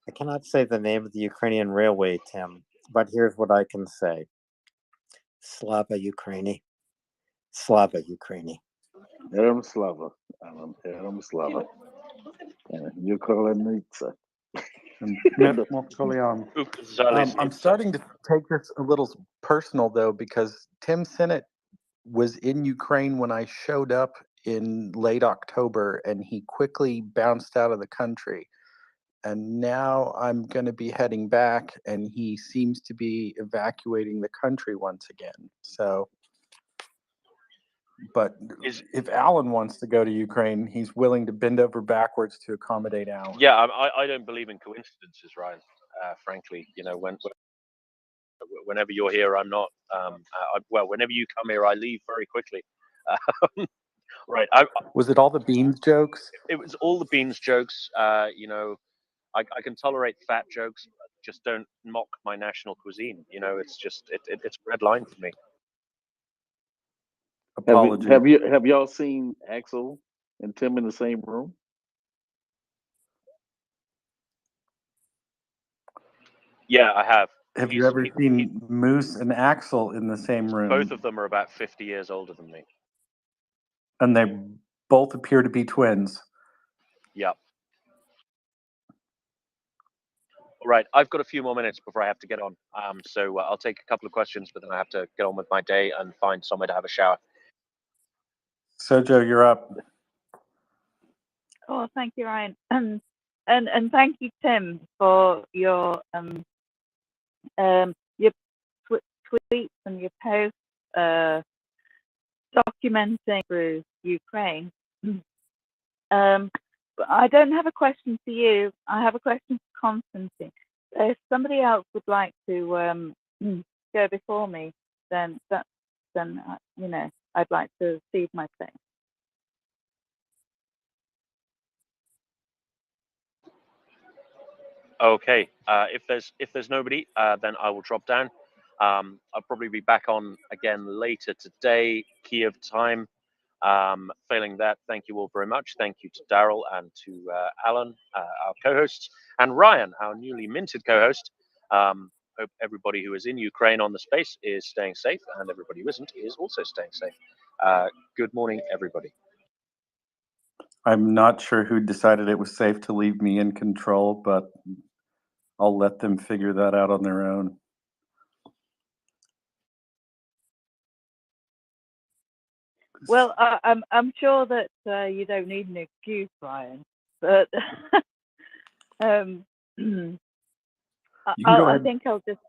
[SPEAKER 4] the name of the Ukrainian railway, Tim, but here's what I can say: Slava Ukraini, Slava Ukraini.
[SPEAKER 2] Heram Slava, Alan. Heram Slava. Ukrainitsa.
[SPEAKER 5] I'm starting to take this a little personal, though, because Tim Sinnott was in Ukraine when I showed up in late October, and he quickly bounced out of the country. And now I'm going to be heading back, and he seems to be evacuating the country once again. So, but if Alan wants to go to Ukraine, he's willing to bend over backwards to accommodate Alan.
[SPEAKER 1] Yeah, I don't believe in coincidences, Ryan. Frankly, whenever you're here, I'm not. Whenever you come here, I leave very quickly. Right.
[SPEAKER 5] Was it all the beans jokes?
[SPEAKER 1] It was all the beans jokes. I can tolerate fat jokes, but just don't mock my national cuisine. It's just it's a red line for me.
[SPEAKER 5] Apology.
[SPEAKER 2] Have y'all seen Axel and Tim in the same room?
[SPEAKER 1] Yeah, I have.
[SPEAKER 5] Have you ever seen Moose and Axel in the same room?
[SPEAKER 1] Both of them are about 50 years older than me.
[SPEAKER 5] And they both appear to be twins.
[SPEAKER 1] Yep. All right, I've got a few more minutes before I have to get on. So I'll take a couple of questions, but then I have to get on with my day and find somewhere to have a shower.
[SPEAKER 5] Sojo, you're up.
[SPEAKER 8] Oh, thank you, Ryan. And thank you, Tim, for your tweets and your posts documenting through Ukraine. But I don't have a question for you. I have a question for Constantine. If somebody else would like to go before me, then you know, I'd like to cede my place.
[SPEAKER 1] Okay. If there's nobody, then I will drop down. I'll probably be back on again later today, Kiev time. Failing that, thank you all very much. Thank you to Daryl and to Alan, our co-hosts, and Ryan, our newly minted co-host. Hope everybody who is in Ukraine on the space is staying safe, and everybody who isn't is also staying safe. Good morning, everybody.
[SPEAKER 5] I'm not sure who decided it was safe to leave me in control, but I'll let them figure that out on their own.
[SPEAKER 8] Well, I'm sure that you don't need an excuse, Ryan. But I think I'll just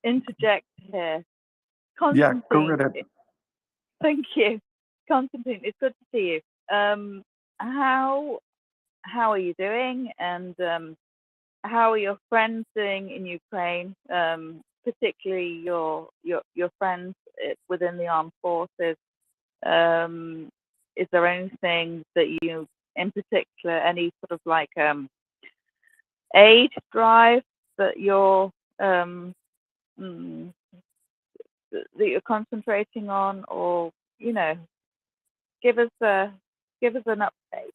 [SPEAKER 8] interject here.
[SPEAKER 5] Yeah, go right ahead.
[SPEAKER 8] Thank you, Constantine. It's good to see you. How are you doing, and how are your friends doing in Ukraine? Particularly your friends within the armed forces. Is there anything that you, in particular, any sort of like aid drive that you're concentrating on, or give us an update.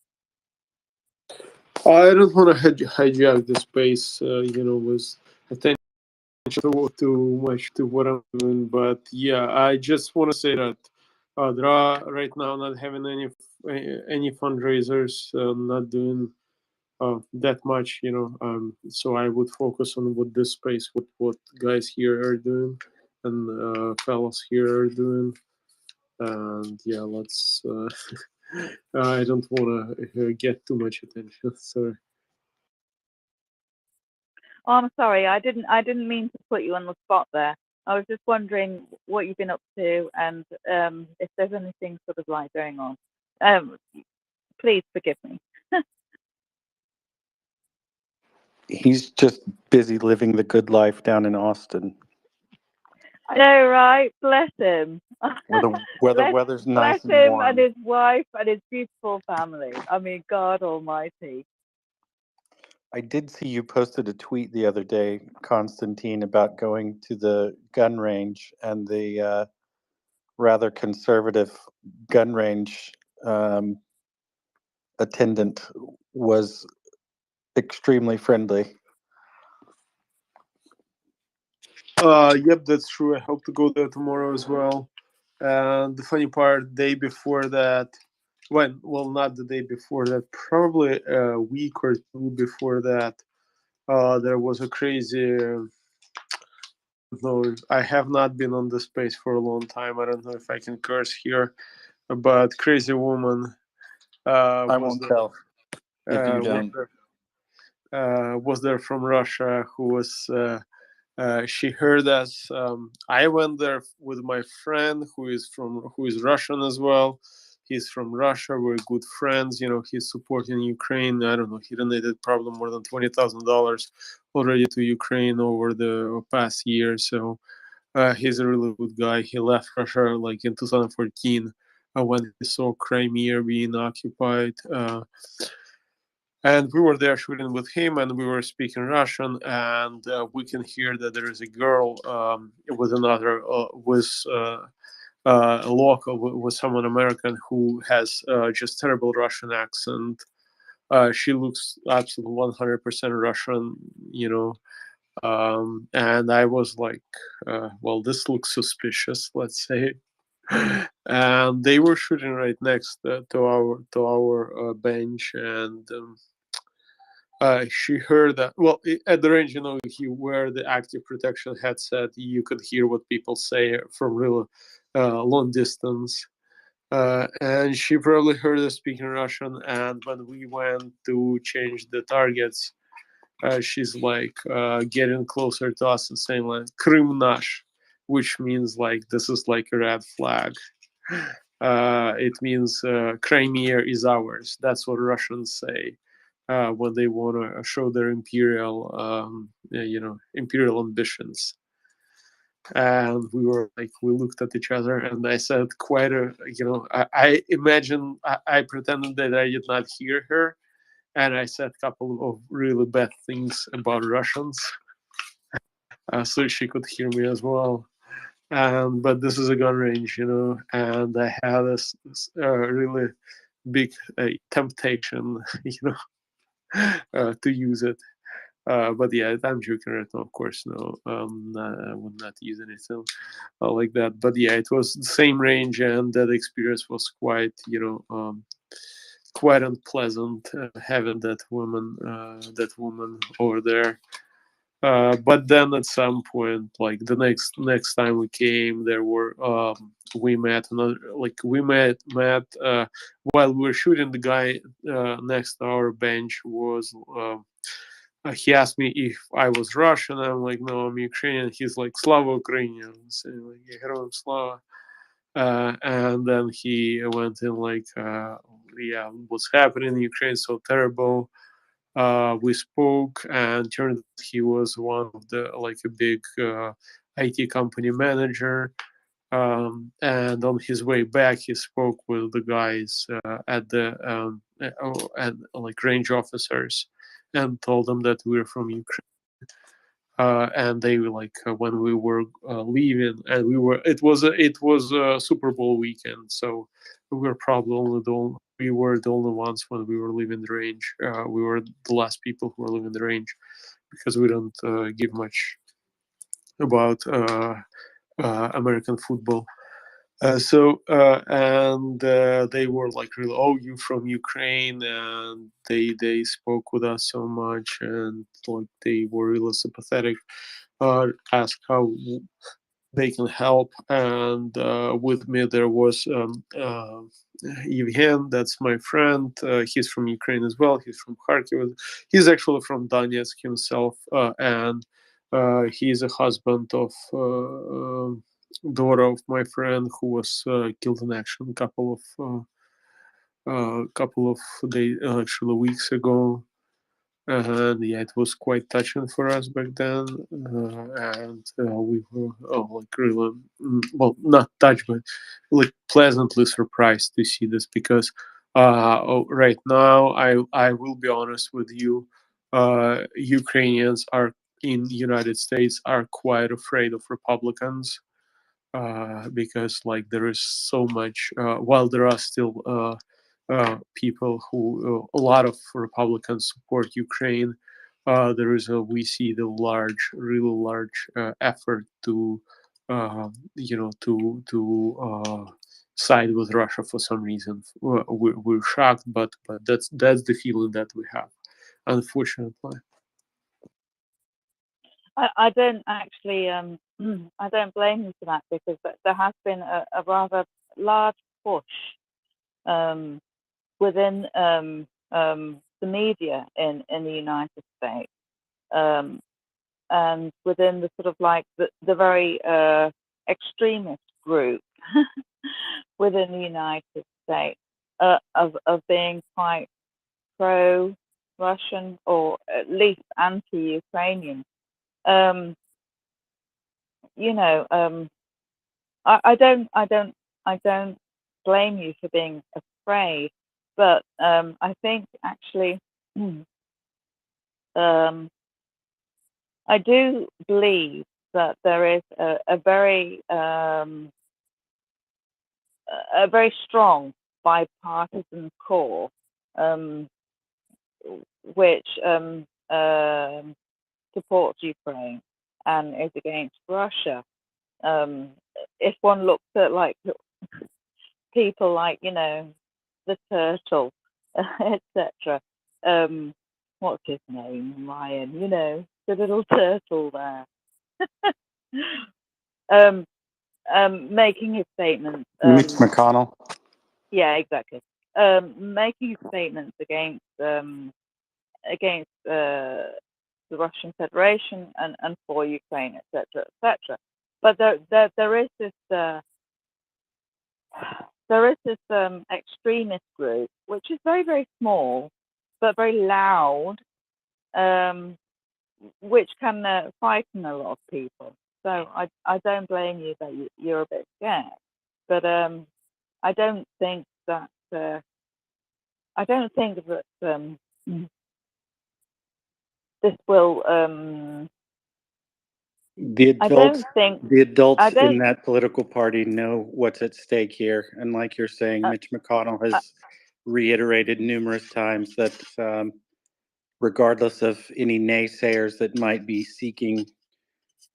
[SPEAKER 6] I don't want to hijack the space, with attention too much to what I'm doing. But yeah, I just want to say that there are right now not having any fundraisers, not doing that much, so I would focus on what this space, what guys here are doing, and fellows here are doing. And yeah, let's. I don't want to get too much attention. Sorry.
[SPEAKER 8] Oh, I'm sorry. I didn't mean to put you on the spot there. I was just wondering what you've been up to, and if there's anything sort of like going on. Please forgive me.
[SPEAKER 5] He's just busy living the good life down in Austin.
[SPEAKER 8] I know, right? Bless him.
[SPEAKER 5] Where the weather's nice and
[SPEAKER 8] bless him
[SPEAKER 5] warm.
[SPEAKER 8] and his wife and his beautiful family. I mean, God Almighty.
[SPEAKER 5] I did see you posted a tweet the other day, Constantine, about going to the gun range, and the rather conservative gun range attendant was extremely friendly.
[SPEAKER 6] Yep, that's true. I hope to go there tomorrow as well. And the funny part, day before that, not the day before that, probably a week or two before that, there was a crazy. No, I have not been on the space for a long time. I don't know if I can curse here, but crazy woman.
[SPEAKER 5] I won't tell if you don't.
[SPEAKER 6] Was there from Russia, who was. She heard us. I went there with my friend who is Russian as well. He's from Russia. We're good friends. He's supporting Ukraine. I don't know. He donated probably more than $20,000 already to Ukraine over the past year. So he's a really good guy. He left Russia like in 2014 when he saw Crimea being occupied. And we were there shooting with him, and we were speaking Russian, and we can hear that there is a girl with another, a local, with someone American who has just terrible Russian accent. She looks absolutely 100% Russian, and I was like, well, this looks suspicious, let's say. And they were shooting right next to our bench, and she heard that. Well, at the range, if you wear the active protection headset, you could hear what people say from real long distance. And she probably heard us speaking Russian. And when we went to change the targets, she's like getting closer to us and saying like "Krym nash," which means like this is like a red flag. It means Crimea is ours. That's what Russians say when they want to show their imperial, imperial ambitions. And we looked at each other, and I said I imagine I pretended that I did not hear her, and I said a couple of really bad things about Russians, so she could hear me as well. But this is a gun range, and I had this really big temptation, to use it. But yeah, I'm joking right now, of course. No, I would not use anything like that. But yeah, it was the same range, and that experience was quite, quite unpleasant having that woman over there. But then at some point, like the next time we came, there were we met while we were shooting. The guy next to our bench was. He asked me if I was Russian. I'm like, no, I'm Ukrainian. He's like, Slava Ukrainian. So, like, Heroям Slava. And then he went in like, yeah, what's happening in Ukraine is so terrible. We spoke, and turned out he was one of the a big IT company manager. And on his way back, he spoke with the guys at the range officers, and told them that we're from Ukraine. And they were when we were leaving, and it was a Super Bowl weekend, so we were probably we were the only ones when we were leaving the range. We were the last people who were leaving the range, because we don't give much about American football. And they were like, really, oh, you from Ukraine, and they spoke with us so much, and like they were really sympathetic, asked how they can help. And with me there was Evgen, that's my friend. He's from Ukraine as well. He's from Kharkiv. He's actually from Donetsk himself, and he's a husband of daughter of my friend who was killed in action a couple of days, actually weeks ago. And yeah, it was quite touching for us back then, and we were really, well, not touched, but like pleasantly surprised to see this, because right now, I will be honest with you, Ukrainians are in the United States are quite afraid of Republicans, because like there is so much, while there are still people who, a lot of Republicans support Ukraine, we see the really large effort to side with Russia for some reason. We're shocked, but that's the feeling that we have, unfortunately.
[SPEAKER 8] I don't actually I don't blame you for that, because there has been a rather large push within the media in the United States, and within the sort of like the very extremist group within the United States, of being quite pro-Russian, or at least anti-Ukrainian. I don't blame you for being afraid, but I think actually, I do believe that there is a very strong bipartisan core, which supports Ukraine and is against Russia. If one looks at like people like the turtle, etc. What's his name? Ryan. The little turtle there. Making his statements.
[SPEAKER 5] Mitch McConnell.
[SPEAKER 8] Yeah, exactly. Making statements against the Russian Federation and for Ukraine, etc., etc. But there is this there is this extremist group, which is very, very small, but very loud, which can frighten a lot of people. So I don't blame you that you're a bit scared, but I don't think that this will.
[SPEAKER 5] The
[SPEAKER 8] I don't
[SPEAKER 5] adults,
[SPEAKER 8] think.
[SPEAKER 5] the
[SPEAKER 8] I
[SPEAKER 5] adults in
[SPEAKER 8] don't.
[SPEAKER 5] that political party know what's at stake here, and like you're saying,
[SPEAKER 8] Uh,
[SPEAKER 5] Mitch McConnell
[SPEAKER 8] uh,
[SPEAKER 5] has reiterated numerous times that regardless of any naysayers that might be seeking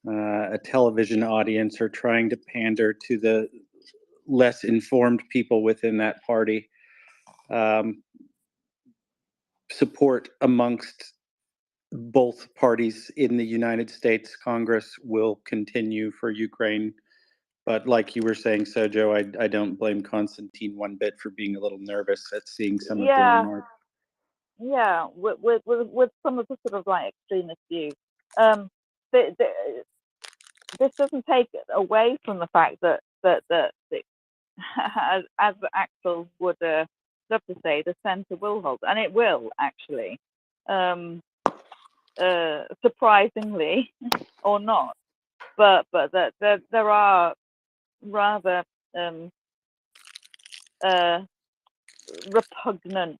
[SPEAKER 5] a television audience or trying to pander to the less informed people within that party, support amongst both parties in the United States Congress will continue for Ukraine. But like you were saying, Sojo, I don't blame Constantine one bit for being a little nervous at seeing some of the
[SPEAKER 8] yeah,
[SPEAKER 5] remarks.
[SPEAKER 8] yeah. With some of the sort of like extremist views, the, this doesn't take away from the fact that as Axel would love to say, the centre will hold, and it will actually, surprisingly or not. But that there are rather repugnant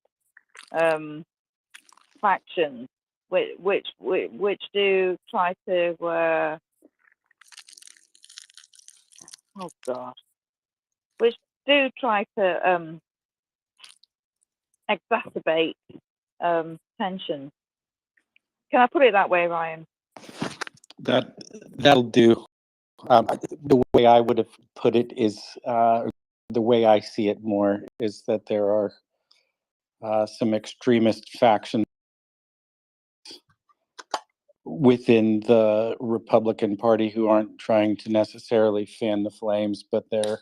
[SPEAKER 8] factions which do try to oh god, which do try to exacerbate tensions. Can I put it that way, Ryan?
[SPEAKER 5] That'll do. The way I would have put it is the way I see it more is that there are some extremist factions within the Republican Party who aren't trying to necessarily fan the flames, but they're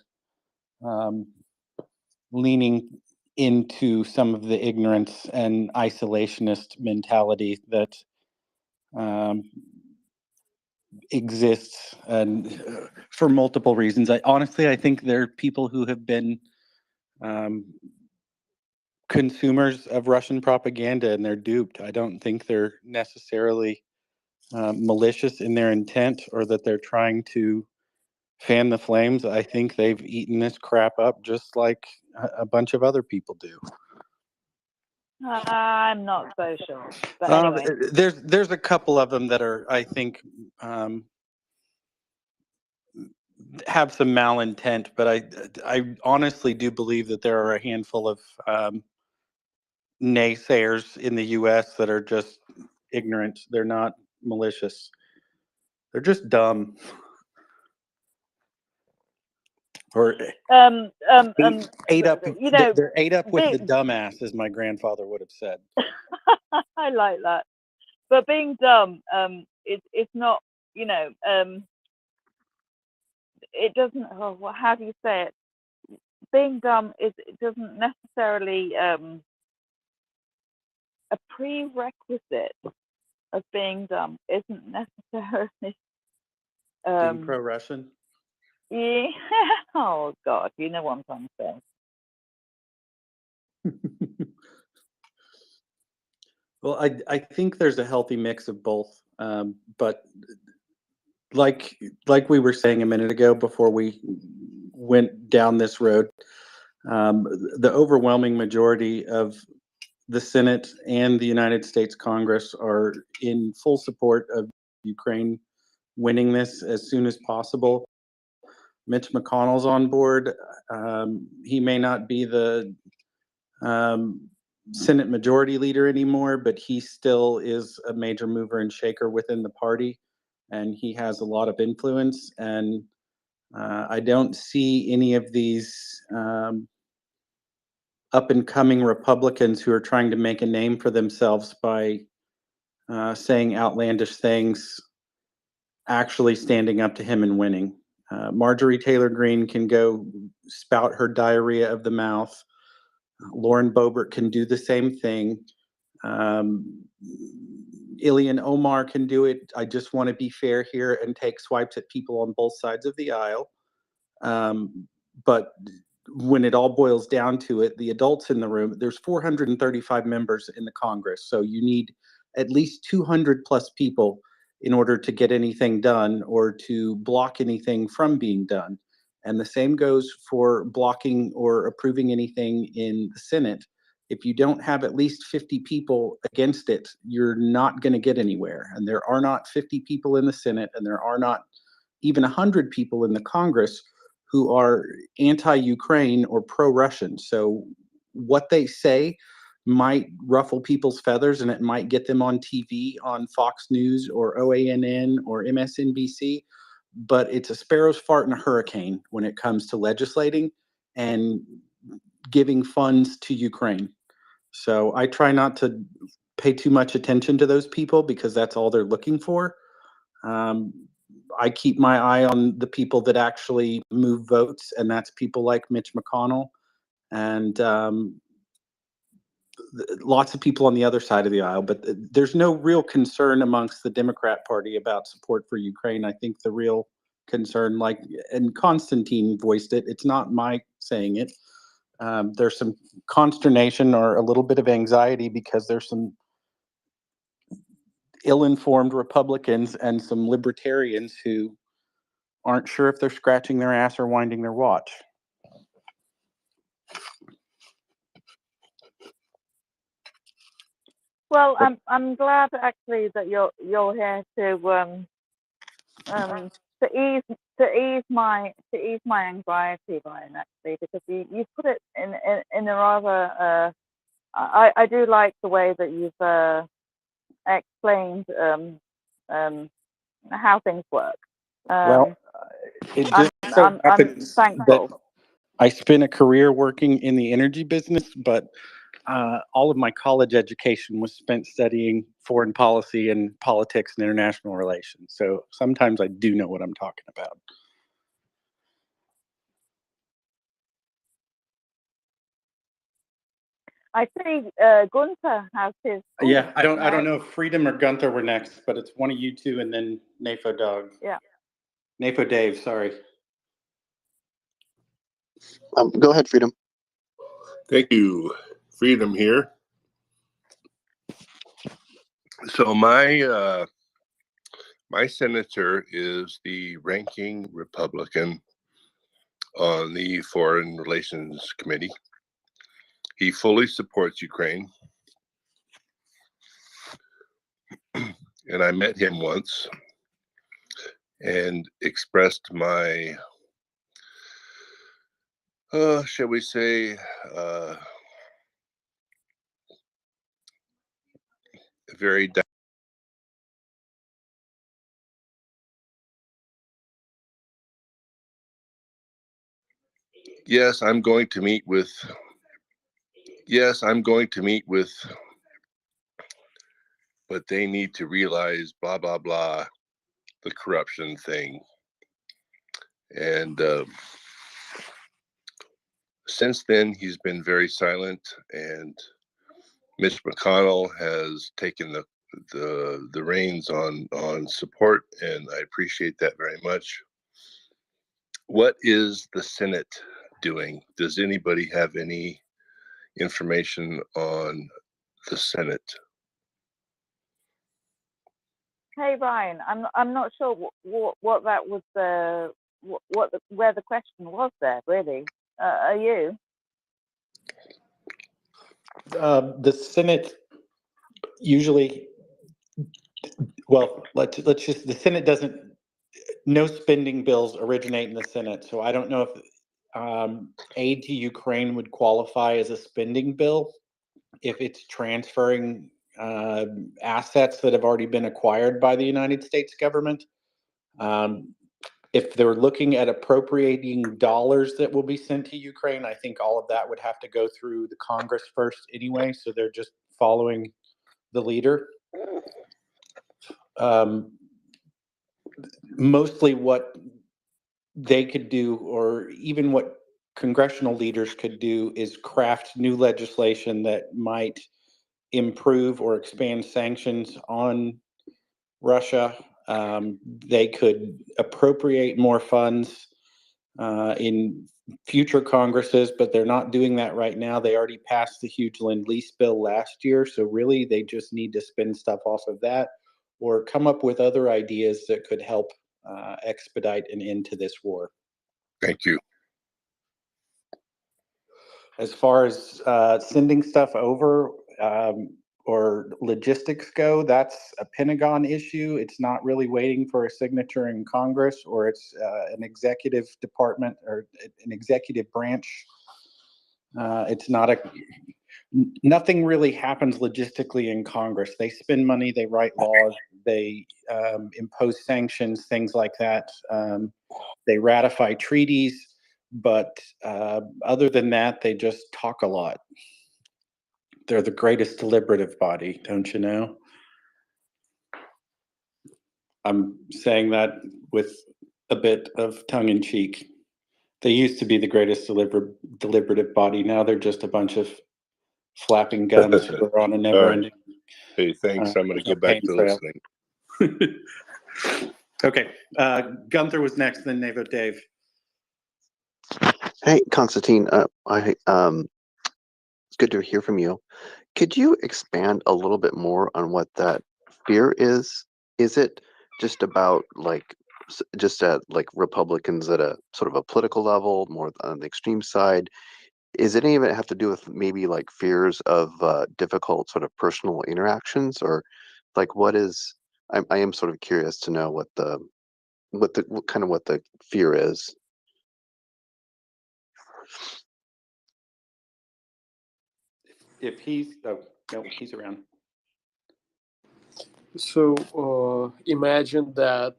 [SPEAKER 5] leaning into some of the ignorance and isolationist mentality that exists, and for multiple reasons. I think they're people who have been consumers of Russian propaganda and they're duped. I don't think they're necessarily malicious in their intent or that they're trying to fan the flames. I think they've eaten this crap up just like a bunch of other people do.
[SPEAKER 8] I'm not so sure, but anyway.
[SPEAKER 5] There's a couple of them that are, I think, have some malintent, but I honestly do believe that there are a handful of naysayers in the U.S. that are just ignorant. They're not malicious. They're just dumb. Or ate up.
[SPEAKER 8] You know,
[SPEAKER 5] they're ate up with the dumbass, as my grandfather would have said.
[SPEAKER 8] I like that. But being dumb, it's not. You know, it doesn't. Oh, how do you say it? Being dumb it doesn't necessarily a prerequisite of being dumb isn't necessarily
[SPEAKER 5] Being pro-Russian.
[SPEAKER 8] Yeah. Oh God, you know what I'm trying to say.
[SPEAKER 5] Well, I think there's a healthy mix of both, but like we were saying a minute ago before we went down this road, the overwhelming majority of the Senate and the United States Congress are in full support of Ukraine winning this as soon as possible. Mitch McConnell's on board. He may not be the Senate Majority Leader anymore, but he still is a major mover and shaker within the party, and he has a lot of influence. And I don't see any of these up-and-coming Republicans who are trying to make a name for themselves by saying outlandish things actually standing up to him and winning. Marjorie Taylor Greene can go spout her diarrhea of the mouth. Lauren Boebert can do the same thing. Ilhan Omar can do it. I just want to be fair here and take swipes at people on both sides of the aisle. But when it all boils down to it, the adults in the room, there's 435 members in the Congress. So you need at least 200 plus people in order to get anything done or to block anything from being done. And the same goes for blocking or approving anything in the Senate. If you don't have at least 50 people against it, you're not going to get anywhere. And there are not 50 people in the Senate, and there are not even 100 people in the Congress who are anti-Ukraine or pro-Russian. So what they say might ruffle people's feathers, and it might get them on TV on Fox News or OANN or MSNBC, but it's a sparrow's fart in a hurricane when it comes to legislating and giving funds to Ukraine. So I try not to pay too much attention to those people because that's all they're looking for. I keep my eye on the people that actually move votes, and that's people like Mitch McConnell and lots of people on the other side of the aisle. But there's no real concern amongst the Democrat Party about support for Ukraine. I think the real concern, and Konstantin voiced it, it's not my saying it. There's some consternation or a little bit of anxiety because there's some ill-informed Republicans and some libertarians who aren't sure if they're scratching their ass or winding their watch.
[SPEAKER 8] Well, I'm glad actually that you're here to ease my anxiety, Brian, actually, because you put it in a rather I do like the way that you've explained how things work.
[SPEAKER 5] Well, it just so happens that I spent a career working in the energy business, but all of my college education was spent studying foreign policy and politics and international relations. So sometimes I do know what I'm talking about.
[SPEAKER 8] I see Gunther has his.
[SPEAKER 5] Yeah, I don't know if Freedom or Gunther were next, but it's one of you two and then NAFO Dog.
[SPEAKER 8] Yeah.
[SPEAKER 5] NAFO Dave, sorry.
[SPEAKER 9] Go ahead, Freedom.
[SPEAKER 7] Thank you. Freedom here. So my senator is the ranking Republican on the Foreign Relations Committee. He fully supports Ukraine. And I met him once and expressed my, shall we say, very yes, I'm going to meet with, but they need to realize blah, blah, blah, the corruption thing. And since then, he's been very silent, and Mitch McConnell has taken the reins on support, and I appreciate that very much. What is the Senate doing? Does anybody have any information on the Senate?
[SPEAKER 8] Hey Brian, I'm not sure what that was where the question was there really. Are you?
[SPEAKER 5] The Senate usually, well, let's just, the Senate doesn't, no spending bills originate in the Senate. So I don't know if aid to Ukraine would qualify as a spending bill if it's transferring assets that have already been acquired by the United States government. If they're looking at appropriating dollars that will be sent to Ukraine, I think all of that would have to go through the Congress first anyway. So they're just following the leader. Mostly what they could do, or even what congressional leaders could do, is craft new legislation that might improve or expand sanctions on Russia. They could appropriate more funds in future Congresses, but they're not doing that right now. They already passed the huge Lend-Lease bill last year, so really they just need to spin stuff off of that or come up with other ideas that could help expedite an end to this war.
[SPEAKER 7] Thank you.
[SPEAKER 5] As far as sending stuff over or logistics go, that's a Pentagon issue. It's not really waiting for a signature in Congress, or it's an executive department or an executive branch. It's not nothing really happens logistically in Congress. They spend money, they write laws, they impose sanctions, things like that. They ratify treaties, but other than that, they just talk a lot. They're the greatest deliberative body, don't you know? I'm saying that with a bit of tongue in cheek. They used to be the greatest deliberative body. Now they're just a bunch of flapping guns who are on a never-ending.
[SPEAKER 7] Hey, thanks. I'm going to get back to listening.
[SPEAKER 5] Okay, Gunther was next, then Navo Dave.
[SPEAKER 9] Hey, Constantine. It's good to hear from you. Could you expand a little bit more on what that fear is? Is it just about like Republicans at a sort of a political level, more on the extreme side? Is it any of it have to do with maybe like fears of difficult sort of personal interactions, or like what is? I am sort of curious to know what the fear is.
[SPEAKER 5] If he's no, he's around.
[SPEAKER 6] So imagine that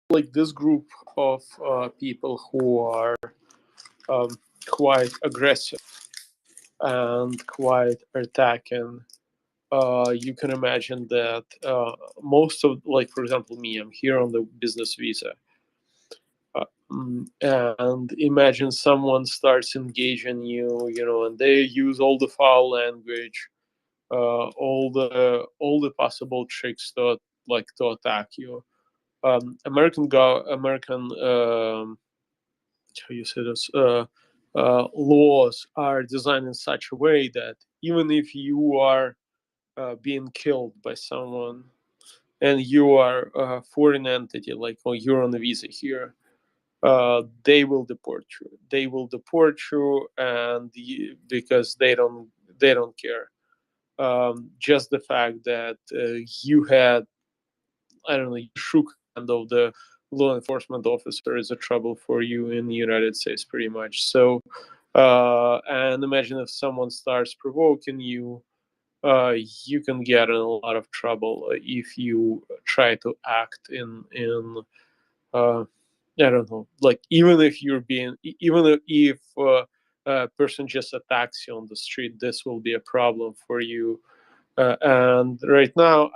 [SPEAKER 6] like this group of people who are quite aggressive and quite attacking. You can imagine that most of, like, for example, me, I'm here on the business visa. And imagine someone starts engaging you, and they use all the foul language, all the possible tricks to attack you. American how you say this, laws are designed in such a way that even if you are being killed by someone and you are a foreign entity, like, oh, you're on a visa here, they will deport you. They will deport you, and because they don't care. Just the fact that you had, I don't know, you shook hand of the law enforcement officer is a trouble for you in the United States, pretty much. So, and imagine if someone starts provoking you, you can get in a lot of trouble if you try to act in I don't know, like, even if a person just attacks you on the street, this will be a problem for you. And right now,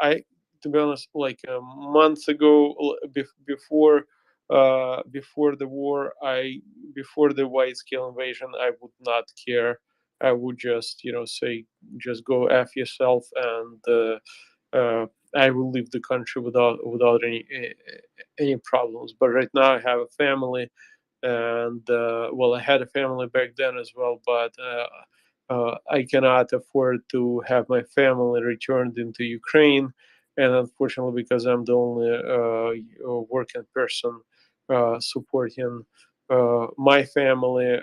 [SPEAKER 6] to be honest, like a month ago, before the war, before the wide-scale invasion, I would not care. I would just, say, just go F yourself, and I will leave the country without any problems. But right now, I have a family, and I had a family back then as well, but I cannot afford to have my family returned into Ukraine, and unfortunately, because I'm the only working person supporting my family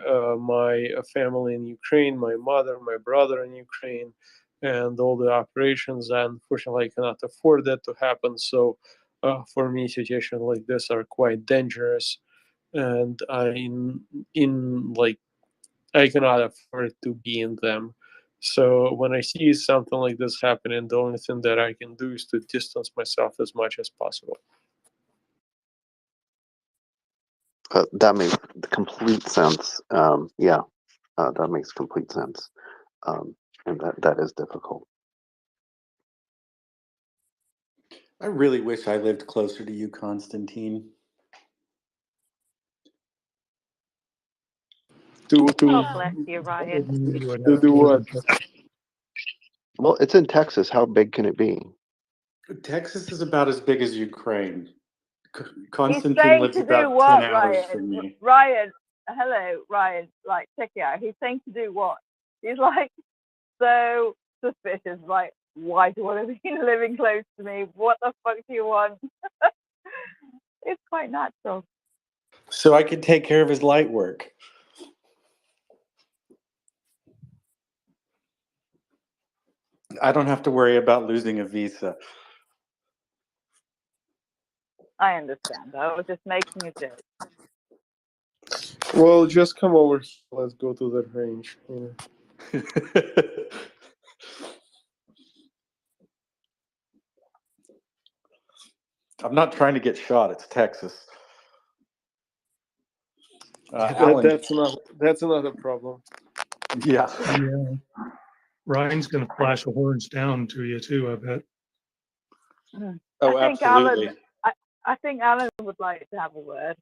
[SPEAKER 6] in Ukraine, my mother, my brother in Ukraine, and all the operations. And unfortunately, I cannot afford that to happen. So, for me, situations like this are quite dangerous, and I cannot afford to be in them. So when I see something like this happening, the only thing that I can do is to distance myself as much as possible.
[SPEAKER 9] That makes complete sense. That makes complete sense, and that is difficult.
[SPEAKER 5] I really wish I lived closer to you, Constantine.
[SPEAKER 8] God bless you, Ryan.
[SPEAKER 6] To do what?
[SPEAKER 9] Well, it's in Texas. How big can it be?
[SPEAKER 5] Texas is about as big as Ukraine.
[SPEAKER 8] He's
[SPEAKER 5] Konstantin
[SPEAKER 8] saying
[SPEAKER 5] lives
[SPEAKER 8] to do
[SPEAKER 5] about 10
[SPEAKER 8] what,
[SPEAKER 5] hours
[SPEAKER 8] Ryan?
[SPEAKER 5] from me.
[SPEAKER 8] Ryan, hello, Ryan. Like, check it out. He's saying to do what? He's like so suspicious. Like, why do you want to be living close to me? What the fuck do you want? It's quite natural.
[SPEAKER 5] So I could take care of his light work. I don't have to worry about losing a visa.
[SPEAKER 8] I understand. I was just making a joke.
[SPEAKER 6] Well, just come over here. Let's go to the range. You know.
[SPEAKER 5] I'm not trying to get shot. It's Texas. Alan,
[SPEAKER 6] That's not a problem.
[SPEAKER 5] yeah.
[SPEAKER 10] Yeah. Ryan's going to flash the horns down to you too, I bet.
[SPEAKER 5] Oh,
[SPEAKER 8] I think
[SPEAKER 5] absolutely.
[SPEAKER 8] I think Alan would like to have a word.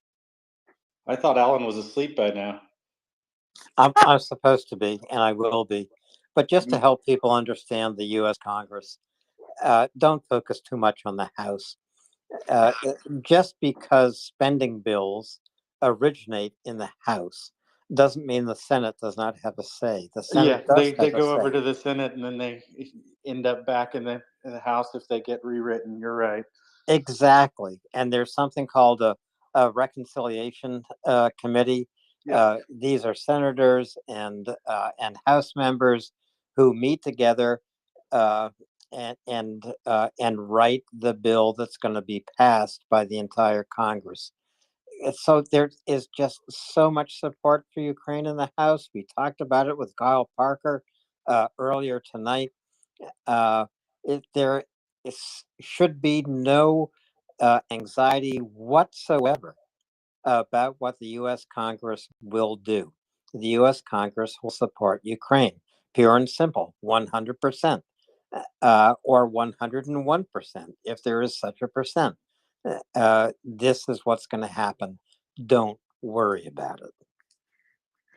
[SPEAKER 5] I thought Alan was asleep by now.
[SPEAKER 4] I'm supposed to be, and I will be. But just to help people understand the U.S. Congress, don't focus too much on the House. Just because spending bills originate in the House doesn't mean the Senate does not have a say. The Senate
[SPEAKER 5] They
[SPEAKER 4] have
[SPEAKER 5] go
[SPEAKER 4] a
[SPEAKER 5] over
[SPEAKER 4] say.
[SPEAKER 5] to the Senate and then they end up back in the House if they get rewritten. You're right.
[SPEAKER 4] Exactly. And there's something called a reconciliation committee.
[SPEAKER 5] Yeah.
[SPEAKER 4] These are senators and House members who meet together and write the bill that's going to be passed by the entire Congress. So there is just so much support for Ukraine in the House. We talked about it with Kyle Parker earlier tonight. There should be no anxiety whatsoever about what the U.S. Congress will do. The U.S. Congress will support Ukraine, pure and simple, 100%, or 101%, if there is such a percent. This is what's going to happen. Don't worry about it.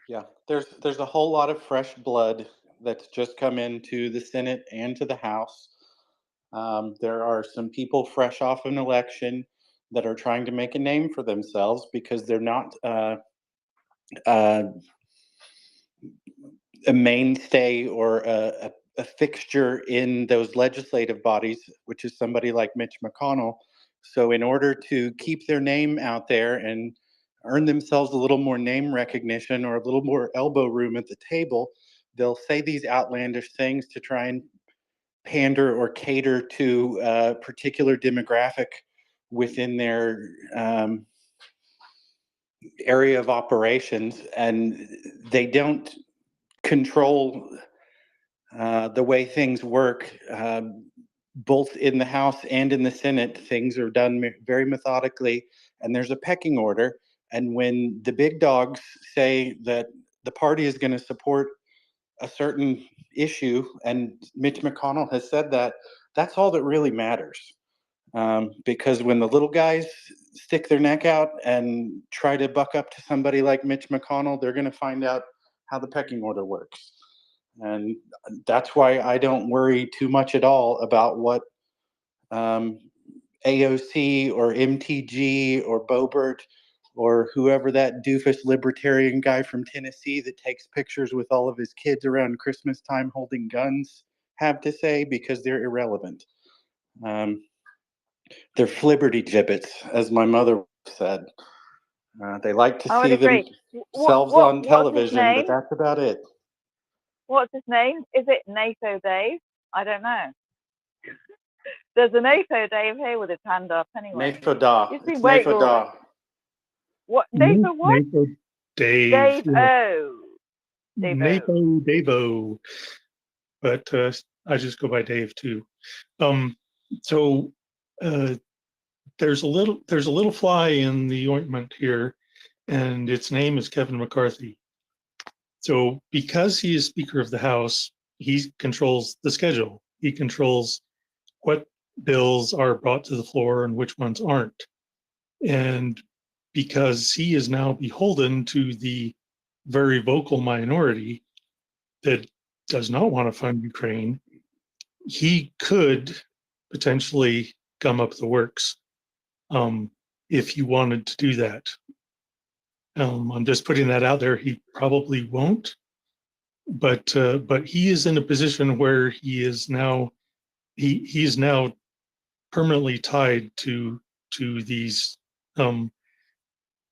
[SPEAKER 5] Yeah, there's a whole lot of fresh blood that's just come into the Senate and to the House. There are some people fresh off an election that are trying to make a name for themselves because they're not a mainstay or a fixture in those legislative bodies, which is somebody like Mitch McConnell. So in order to keep their name out there and earn themselves a little more name recognition or a little more elbow room at the table, they'll say these outlandish things to try and pander or cater to a particular demographic within their area of operations, and they don't control the way things work. Both in the House and in the Senate, things are done very methodically, and there's a pecking order. And when the big dogs say that the party is going to support a certain issue, and Mitch McConnell has said that, that's all that really matters. Because when the little guys stick their neck out and try to buck up to somebody like Mitch McConnell, they're going to find out how the pecking order works. And that's why I don't worry too much at all about what AOC or MTG or Boebert or whoever that doofus libertarian guy from Tennessee that takes pictures with all of his kids around Christmas time holding guns have to say, because they're irrelevant. They're flibberty gibbets, as my mother said. They like to see themselves on television, but that's about it.
[SPEAKER 8] What's his name? Is it NATO Dave? I don't know. There's a NATO Dave here with his hand up anyway.
[SPEAKER 5] NAFODA. It's NAFODA.
[SPEAKER 8] What? NATO what?
[SPEAKER 10] NATO Dave.
[SPEAKER 8] Dave O.
[SPEAKER 10] NATO Davo. But I just go by Dave too. So there's a little fly in the ointment here, and its name is Kevin McCarthy. So because he is Speaker of the House, he controls the schedule. He controls what bills are brought to the floor and which ones aren't. And because he is now beholden to the very vocal minority that does not want to fund Ukraine, he could potentially gum up the works. if he wanted to do that. I'm just putting that out there. He probably won't, but he is in a position where he is now now permanently tied to these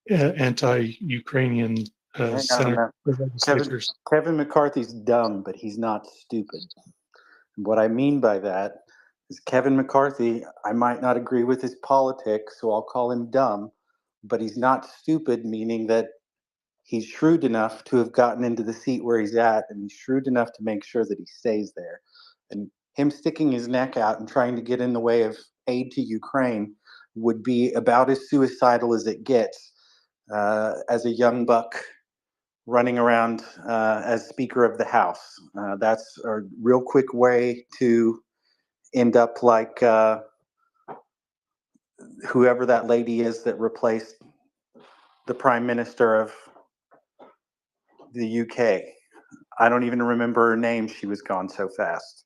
[SPEAKER 10] anti-Ukrainian
[SPEAKER 5] Hang on a
[SPEAKER 10] senators,
[SPEAKER 5] minute.
[SPEAKER 10] legislators.
[SPEAKER 5] Kevin McCarthy's dumb, but he's not stupid. What I mean by that is Kevin McCarthy, I might not agree with his politics, so I'll call him dumb, but he's not stupid, meaning that he's shrewd enough to have gotten into the seat where he's at, and he's shrewd enough to make sure that he stays there. And him sticking his neck out and trying to get in the way of aid to Ukraine would be about as suicidal as it gets as a young buck running around as Speaker of the House. That's a real quick way to end up like whoever that lady is that replaced the Prime Minister of the UK. I don't even remember her name. She was gone so fast.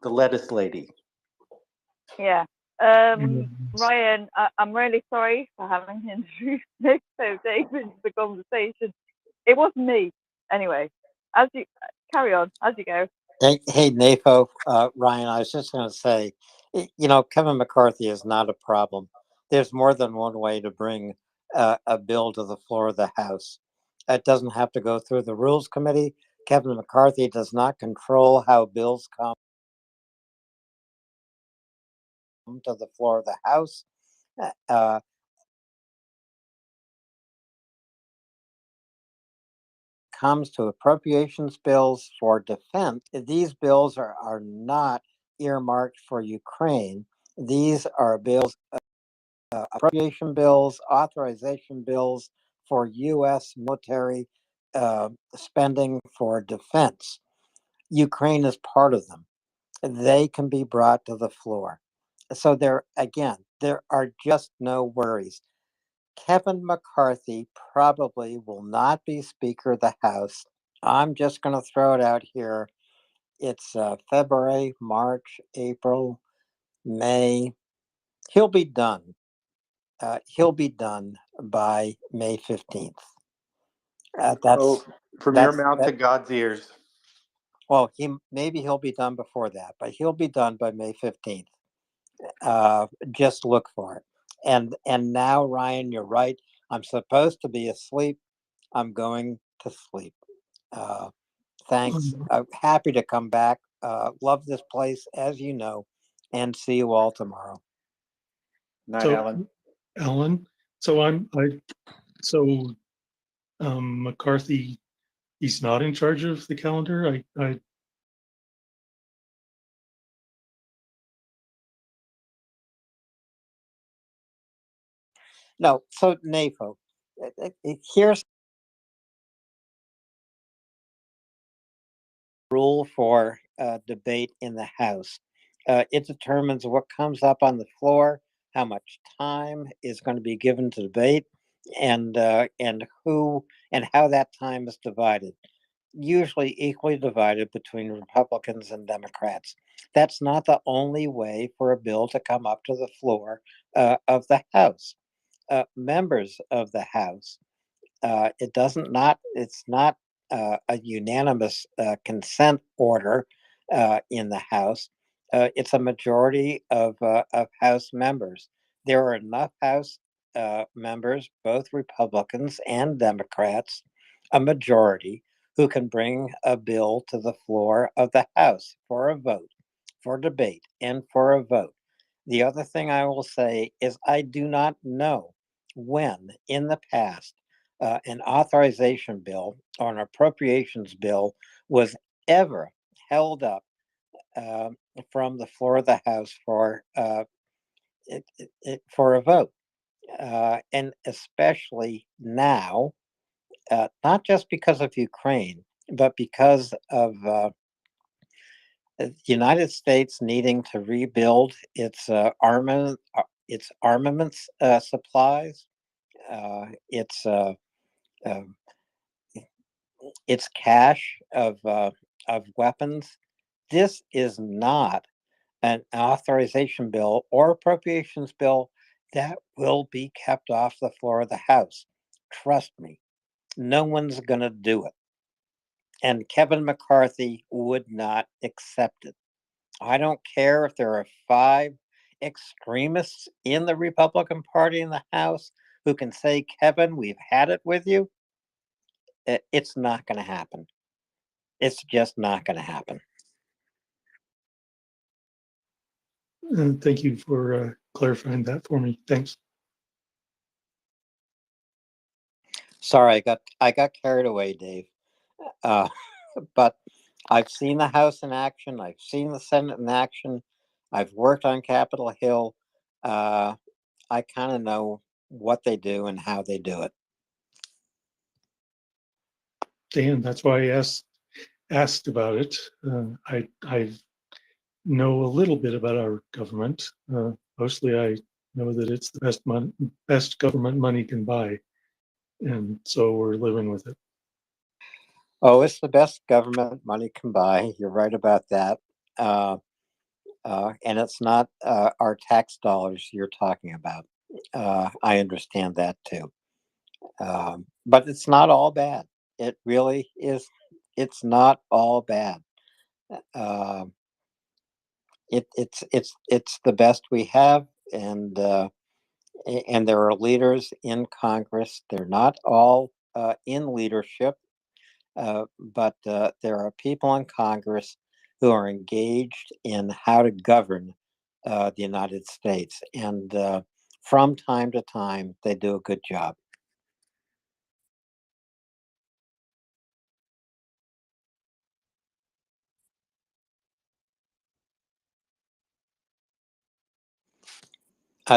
[SPEAKER 5] The lettuce lady.
[SPEAKER 8] Yeah. Ryan, I'm really sorry for having introduced Nick so Dave into the conversation. It wasn't me. Anyway, as you carry on, as you go.
[SPEAKER 4] Hey, NAFO, Ryan, I was just going to say, Kevin McCarthy is not a problem. There's more than one way to bring a bill to the floor of the House. It doesn't have to go through the Rules Committee. Kevin McCarthy does not control how bills come to the floor of the House. Comes to appropriations bills for defense, these bills are not earmarked for Ukraine. These are bills, appropriation bills, authorization bills for U.S. military spending for defense. Ukraine is part of them. They can be brought to the floor. So there are just no worries. Kevin McCarthy probably will not be Speaker of the House. I'm just going to throw it out here. It's February, March, April, May. He'll be done. He'll be done by May 15th.
[SPEAKER 5] From your mouth to God's ears.
[SPEAKER 4] Well, maybe he'll be done before that, but he'll be done by May 15th. Just look for it. And now, Ryan, you're right. I'm supposed to be asleep. I'm going to sleep. Thanks. I'm happy to come back. Love this place, as you know, and see you all tomorrow.
[SPEAKER 5] Night, Alan.
[SPEAKER 10] Alan, McCarthy, he's not in charge of the calendar.
[SPEAKER 4] No, so NAFO, here's rule for debate in the House. It determines what comes up on the floor, how much time is going to be given to debate, and who and how that time is divided. Usually equally divided between Republicans and Democrats. That's not the only way for a bill to come up to the floor of the House. Members of the House, it's not a unanimous consent order in the House. It's a majority of House members. There are enough House members, both Republicans and Democrats, a majority, who can bring a bill to the floor of the House for a vote, for debate, and for a vote. The other thing I will say is I do not know when in the past an authorization bill or an appropriations bill was ever held up from the floor of the House for a vote, and especially now, not just because of Ukraine, but because of the United States needing to rebuild its armaments supplies, its cache of weapons. This is not an authorization bill or appropriations bill that will be kept off the floor of the House. Trust me, no one's going to do it. And Kevin McCarthy would not accept it. I don't care if there are 5 extremists in the Republican Party in the House who can say, Kevin, we've had it with you. It's not going to happen. It's just not going to happen.
[SPEAKER 10] Thank you for clarifying that for me. Thanks.
[SPEAKER 4] Sorry, I got carried away, Dave. But I've seen the House in action. I've seen the Senate in action. I've worked on Capitol Hill. I kind of know what they do and how they do it.
[SPEAKER 10] Dan, that's why I asked about it. I know a little bit about our government. Mostly, I know that it's the best government money can buy, and so we're living with it.
[SPEAKER 4] Oh, it's the best government money can buy. You're right about that. And it's not our tax dollars you're talking about. I understand that too. But it's not all bad. It really is. It's not all bad. It's the best we have, and there are leaders in Congress. They're not all in leadership, but there are people in Congress who are engaged in how to govern the United States, and from time to time, they do a good job.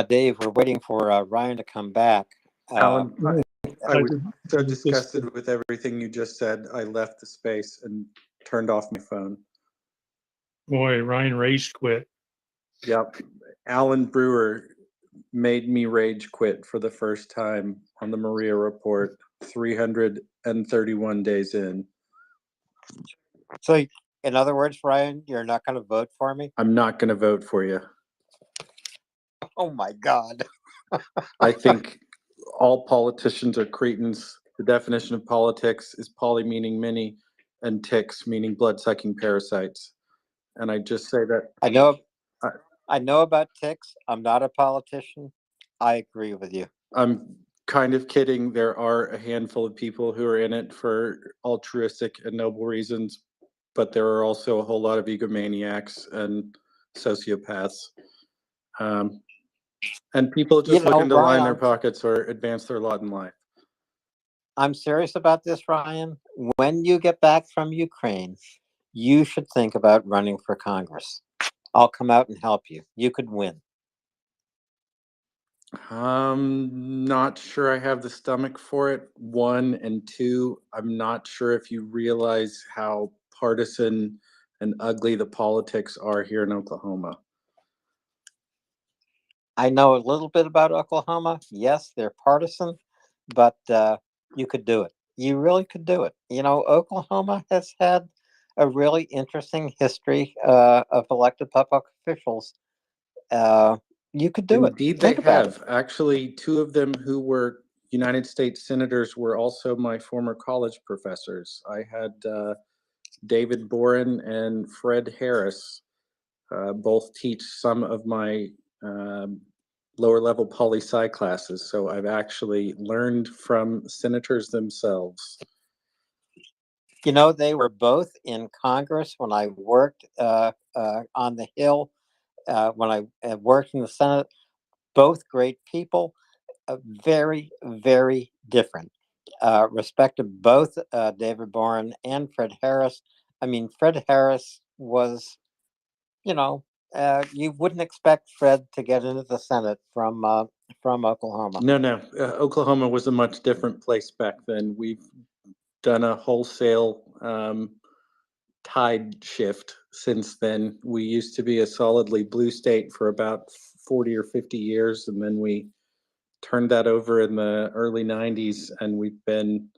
[SPEAKER 4] Dave, we're waiting for Ryan to come back.
[SPEAKER 5] Alan, I was so
[SPEAKER 10] just
[SPEAKER 5] disgusted with everything you just said. I left the space and turned off my phone.
[SPEAKER 10] Boy, Ryan rage quit.
[SPEAKER 5] Yep. Alan Brewer made me rage quit for the first time on the Maria Report 331 days in.
[SPEAKER 4] So, in other words, Ryan, you're not going to vote for me?
[SPEAKER 5] I'm not going to vote for you.
[SPEAKER 4] Oh my God.
[SPEAKER 5] I think all politicians are cretins. The definition of politics is poly meaning many and ticks meaning blood-sucking parasites. And I just say that
[SPEAKER 4] I know about ticks. I'm not a politician. I agree with you.
[SPEAKER 5] I'm kind of kidding. There are a handful of people who are in it for altruistic and noble reasons, but there are also a whole lot of egomaniacs and sociopaths. And people just looking to line their pockets or advance their lot in life.
[SPEAKER 4] I'm serious about this, Ryan. When you get back from Ukraine, you should think about running for Congress. I'll come out and help you. You could win.
[SPEAKER 5] Not sure I have the stomach for it. 1 and 2, I'm not sure if you realize how partisan and ugly the politics are here in Oklahoma.
[SPEAKER 4] I know a little bit about Oklahoma. Yes, they're partisan, but you could do it. You really could do it. You know, Oklahoma has had a really interesting history of elected public officials. You could do it.
[SPEAKER 5] Indeed, they have. Actually, 2 of them who were United States senators were also my former college professors. I had David Boren and Fred Harris both teach some of my lower level poli-sci classes. So I've actually learned from senators themselves.
[SPEAKER 4] You know, they were both in Congress when I worked on the Hill, when I worked in the Senate. Both great people, very, very different. Respect to both David Boren and Fred Harris. I mean, Fred Harris was, you know, you wouldn't expect Fred to get into the Senate from Oklahoma.
[SPEAKER 5] No. Oklahoma was a much different place back then. We've done a wholesale tide shift since then. We used to be a solidly blue state for about 40 or 50 years, and then we turned that over in the early 90s, and we've been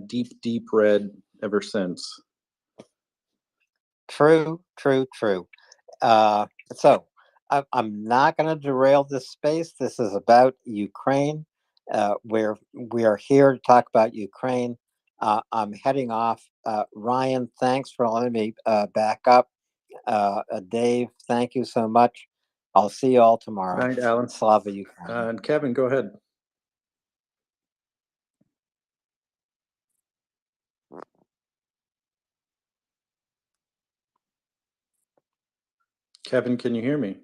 [SPEAKER 5] deep red ever since.
[SPEAKER 4] True. So I'm not going to derail this space. This is about Ukraine. Where we are here to talk about Ukraine. I'm heading off. Ryan, thanks for letting me back up. Dave, thank you so much. I'll see you all tomorrow.
[SPEAKER 5] Good night, Alan.
[SPEAKER 4] Slava Ukraine.
[SPEAKER 5] And Kevin, go ahead. Kevin, can you hear me?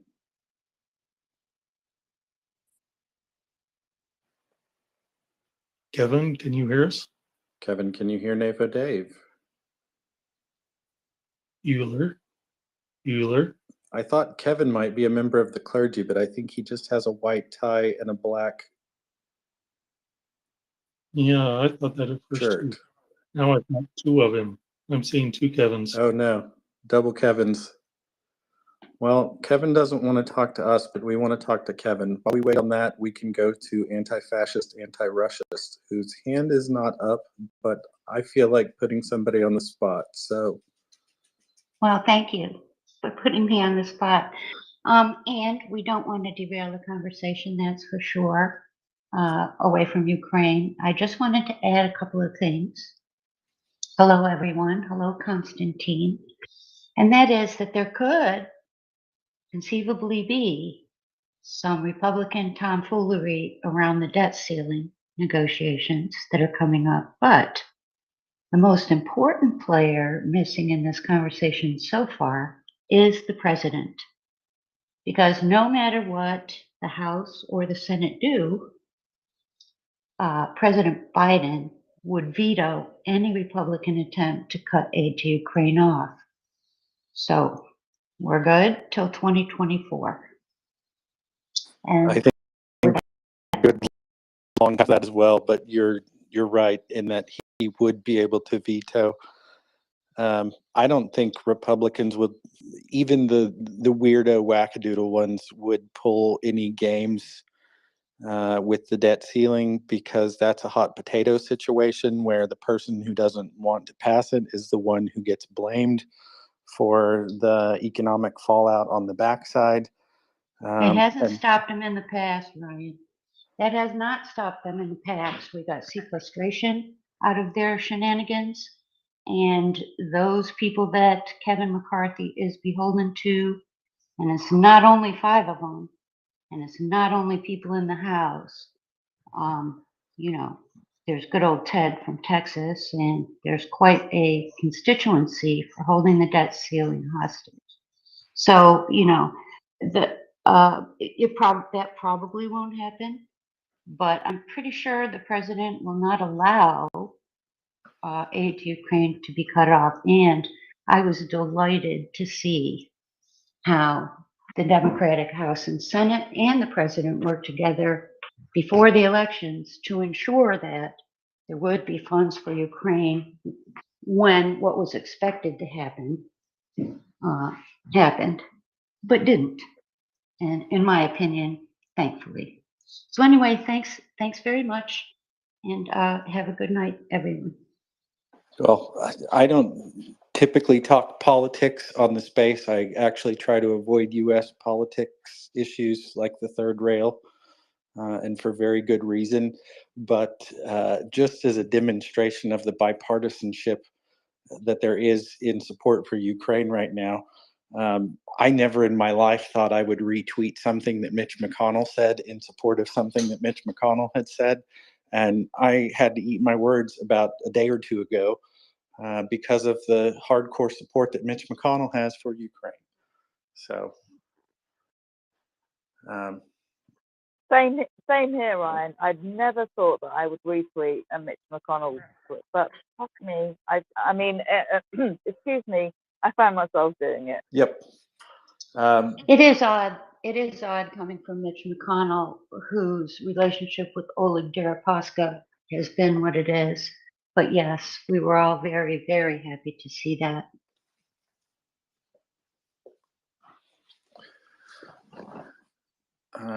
[SPEAKER 10] Kevin, can you hear us?
[SPEAKER 5] Kevin, can you hear Navo Dave?
[SPEAKER 10] Euler.
[SPEAKER 5] I thought Kevin might be a member of the clergy, but I think he just has a white tie and a black
[SPEAKER 10] Yeah, I thought that at first
[SPEAKER 5] shirt.
[SPEAKER 10] too. Now I've got two of him. I'm seeing two Kevins.
[SPEAKER 5] Oh no, double Kevins. Well, Kevin doesn't want to talk to us, but we want to talk to Kevin. While we wait on that, we can go to anti-fascist, anti-Russist, whose hand is not up, but I feel like putting somebody on the spot. So,
[SPEAKER 11] well, thank you for putting me on the spot. And we don't want to derail the conversation, that's for sure, away from Ukraine. I just wanted to add a couple of things. Hello, everyone. Hello, Constantine. And that is that there could conceivably be some Republican tomfoolery around the debt ceiling negotiations that are coming up. But the most important player missing in this conversation so far is the president. Because no matter what the House or the Senate do, President Biden would veto any Republican attempt to cut aid to Ukraine off. So we're good till 2024. And
[SPEAKER 5] I think good long past that as well, but you're right in that he would be able to veto. I don't think Republicans would, even the weirdo wackadoodle ones, would pull any games with the debt ceiling, because that's a hot potato situation where the person who doesn't want to pass it is the one who gets blamed for the economic fallout on the backside.
[SPEAKER 11] it hasn't stopped them in the past, Ryan. That has not stopped them in the past. We got sequestration out of their shenanigans. And those people that Kevin McCarthy is beholden to, and it's not only 5 of them, and it's not only people in the House. You know, there's good old Ted from Texas, and there's quite a constituency for holding the debt ceiling hostage. So, you know, that probably won't happen, but I'm pretty sure the president will not allow aid to Ukraine to be cut off. And I was delighted to see how the Democratic House and Senate and the president worked together before the elections to ensure that there would be funds for Ukraine when what was expected to happen happened, but didn't. And in my opinion, thankfully. So anyway, thanks very much, and have a good night, everyone.
[SPEAKER 5] Well, I don't typically talk politics on the space. I actually try to avoid U.S. politics issues like the third rail, and for very good reason. But just as a demonstration of the bipartisanship that there is in support for Ukraine right now, I never in my life thought I would retweet something that Mitch McConnell said in support of something that Mitch McConnell had said. And I had to eat my words about a day or two ago because of the hardcore support that Mitch McConnell has for Ukraine. So,
[SPEAKER 8] Same here, Ryan. I'd never thought that I would retweet a Mitch McConnell tweet, but fuck me. I mean, excuse me. I find myself doing it.
[SPEAKER 5] Yep.
[SPEAKER 11] It is odd. It is odd coming from Mitch McConnell, whose relationship with Oleg Deripaska has been what it is. But yes, we were all very, very happy to see that.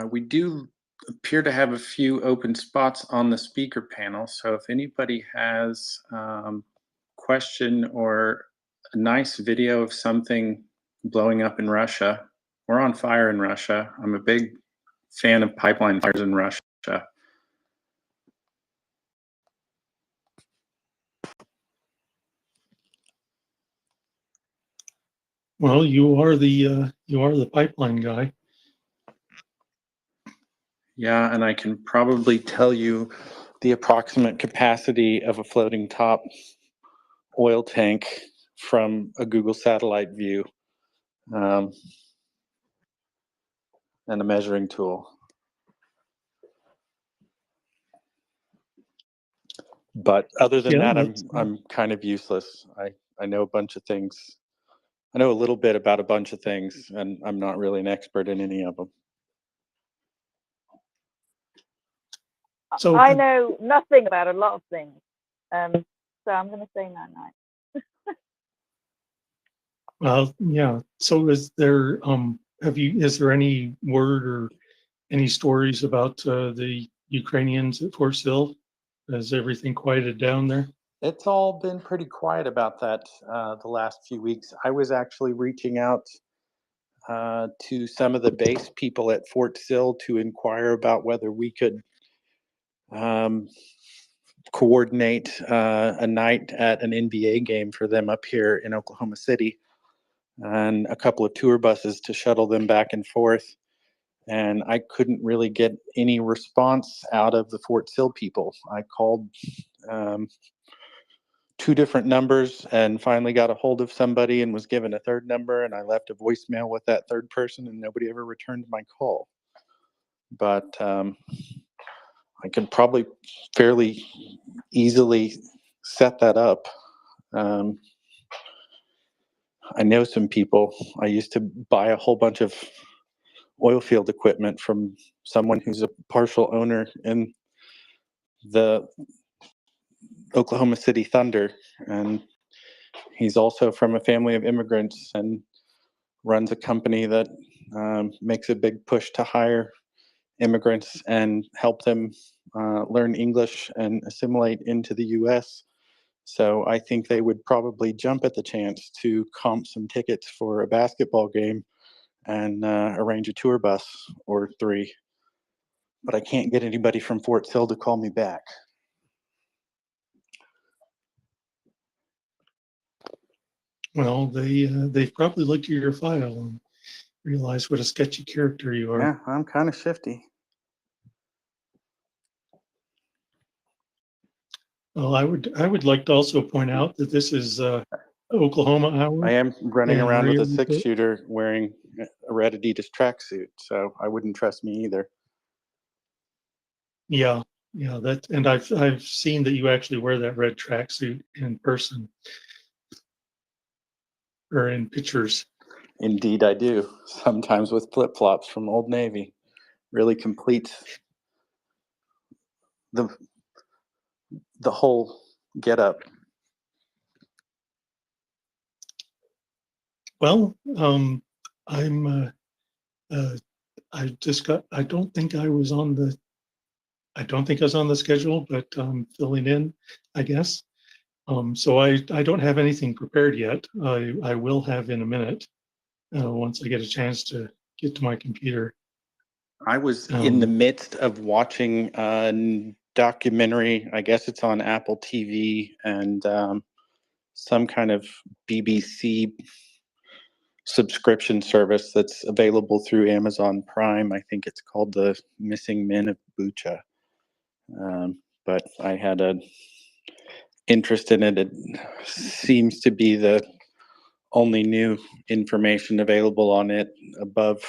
[SPEAKER 5] We do appear to have a few open spots on the speaker panel. So if anybody has question or a nice video of something blowing up in Russia we're on fire in Russia. I'm a big fan of pipeline fires in Russia.
[SPEAKER 10] Well, you are the pipeline guy.
[SPEAKER 5] Yeah, and I can probably tell you the approximate capacity of a floating top oil tank from a Google satellite view, and a measuring tool. But other than
[SPEAKER 10] Yeah,
[SPEAKER 5] that, I'm kind of useless. I know a bunch of things. I know a little bit about a bunch of things, and I'm not really an expert in any of them.
[SPEAKER 10] So
[SPEAKER 8] I know nothing about a lot of things, so I'm going to say night.
[SPEAKER 10] well, yeah. So is there is there any word or any stories about the Ukrainians at Fort Sill? Has everything quieted down there?
[SPEAKER 5] It's all been pretty quiet about that the last few weeks. I was actually reaching out to some of the base people at Fort Sill to inquire about whether we could coordinate a night at an NBA game for them up here in Oklahoma City, and a couple of tour buses to shuttle them back and forth. And I couldn't really get any response out of the Fort Sill people. I called 2 different numbers and finally got a hold of somebody and was given a 3rd number, and I left a voicemail with that 3rd person, and nobody ever returned my call. But I could probably fairly easily set that up. I know some people. I used to buy a whole bunch of oil field equipment from someone who's a partial owner in the Oklahoma City Thunder, and he's also from a family of immigrants and runs a company that makes a big push to hire immigrants and help them learn English and assimilate into the U.S. So I think they would probably jump at the chance to comp some tickets for a basketball game and arrange a tour bus or 3. But I can't get anybody from Fort Sill to call me back.
[SPEAKER 10] Well, they've probably looked at your file and realized what a sketchy character you are.
[SPEAKER 5] Yeah, I'm kind of shifty.
[SPEAKER 10] Well, I would like to also point out that this is Oklahoma Hour.
[SPEAKER 5] I am running
[SPEAKER 10] and
[SPEAKER 5] around with a
[SPEAKER 10] MriyaReport.
[SPEAKER 5] 6-shooter wearing a red Adidas tracksuit, so I wouldn't trust me either.
[SPEAKER 10] Yeah, that, and I've seen that you actually wear that red tracksuit in person or in pictures.
[SPEAKER 5] Indeed, I do. Sometimes with flip-flops from Old Navy. Really completes the whole get-up.
[SPEAKER 10] Well, I'm I just got. I don't think I was on the. I don't think I was on the schedule, but filling in, I guess. So I don't have anything prepared yet. I will have in a minute once I get a chance to get to my computer.
[SPEAKER 5] I was in the midst of watching a documentary. I guess it's on Apple TV and some kind of BBC subscription service that's available through Amazon Prime. I think it's called The Missing Men of Bucha. But I had an interest in it. It seems to be the only new information available on it above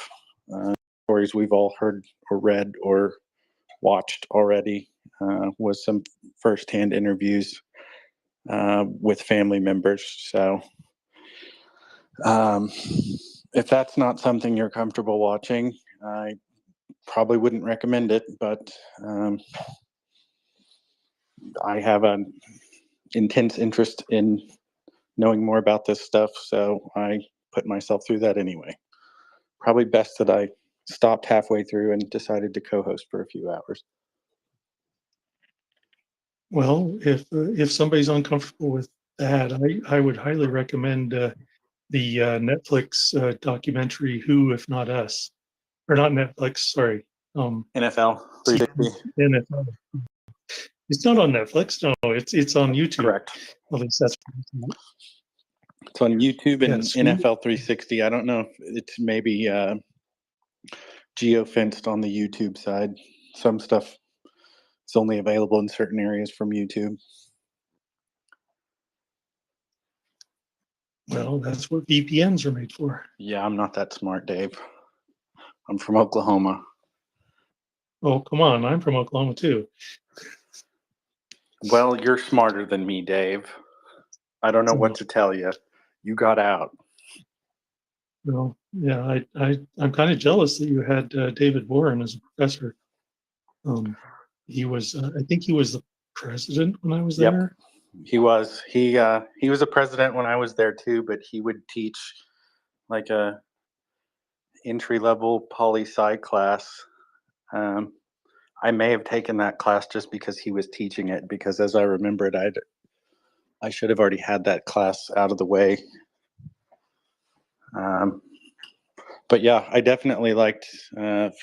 [SPEAKER 5] stories we've all heard or read or watched already, was some firsthand interviews with family members. So if that's not something you're comfortable watching, I probably wouldn't recommend it, but I have an intense interest in knowing more about this stuff, so I put myself through that anyway. Probably best that I stopped halfway through and decided to co-host for a few hours.
[SPEAKER 10] Well, if somebody's uncomfortable with that, I would highly recommend the Netflix documentary "Who If Not Us," or not Netflix, sorry,
[SPEAKER 5] NFL 360.
[SPEAKER 10] NFL. It's not on Netflix. No, it's on YouTube.
[SPEAKER 5] Correct.
[SPEAKER 10] At least that's
[SPEAKER 5] It's on YouTube and
[SPEAKER 10] yes.
[SPEAKER 5] NFL 360. I don't know if it's maybe geo-fenced on the YouTube side. Some stuff is only available in certain areas from YouTube.
[SPEAKER 10] Well, that's what VPNs are made for.
[SPEAKER 5] Yeah, I'm not that smart, Dave. I'm from Oklahoma.
[SPEAKER 10] Oh, come on. I'm from Oklahoma, too.
[SPEAKER 5] Well, you're smarter than me, Dave. I don't know what to tell you. You got out.
[SPEAKER 10] Well, yeah, I'm kind of jealous that you had David Warren as a professor. He was, I think he was the president when I was there.
[SPEAKER 5] He was. He was a president when I was there too, but he would teach like a entry-level poli-sci class. I may have taken that class just because he was teaching it, because as I remember it, I should have already had that class out of the way. But yeah, I definitely liked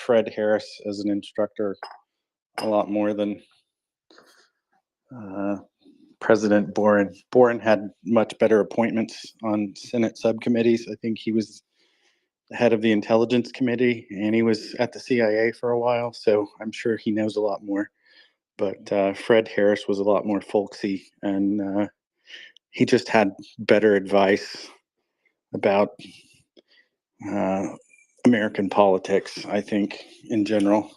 [SPEAKER 5] Fred Harris as an instructor a lot more than President Boren. Boren had much better appointments on Senate subcommittees. I think he was the head of the Intelligence Committee, and he was at the CIA for a while, so I'm sure he knows a lot more. But Fred Harris was a lot more folksy, and he just had better advice about American politics, I think, in general.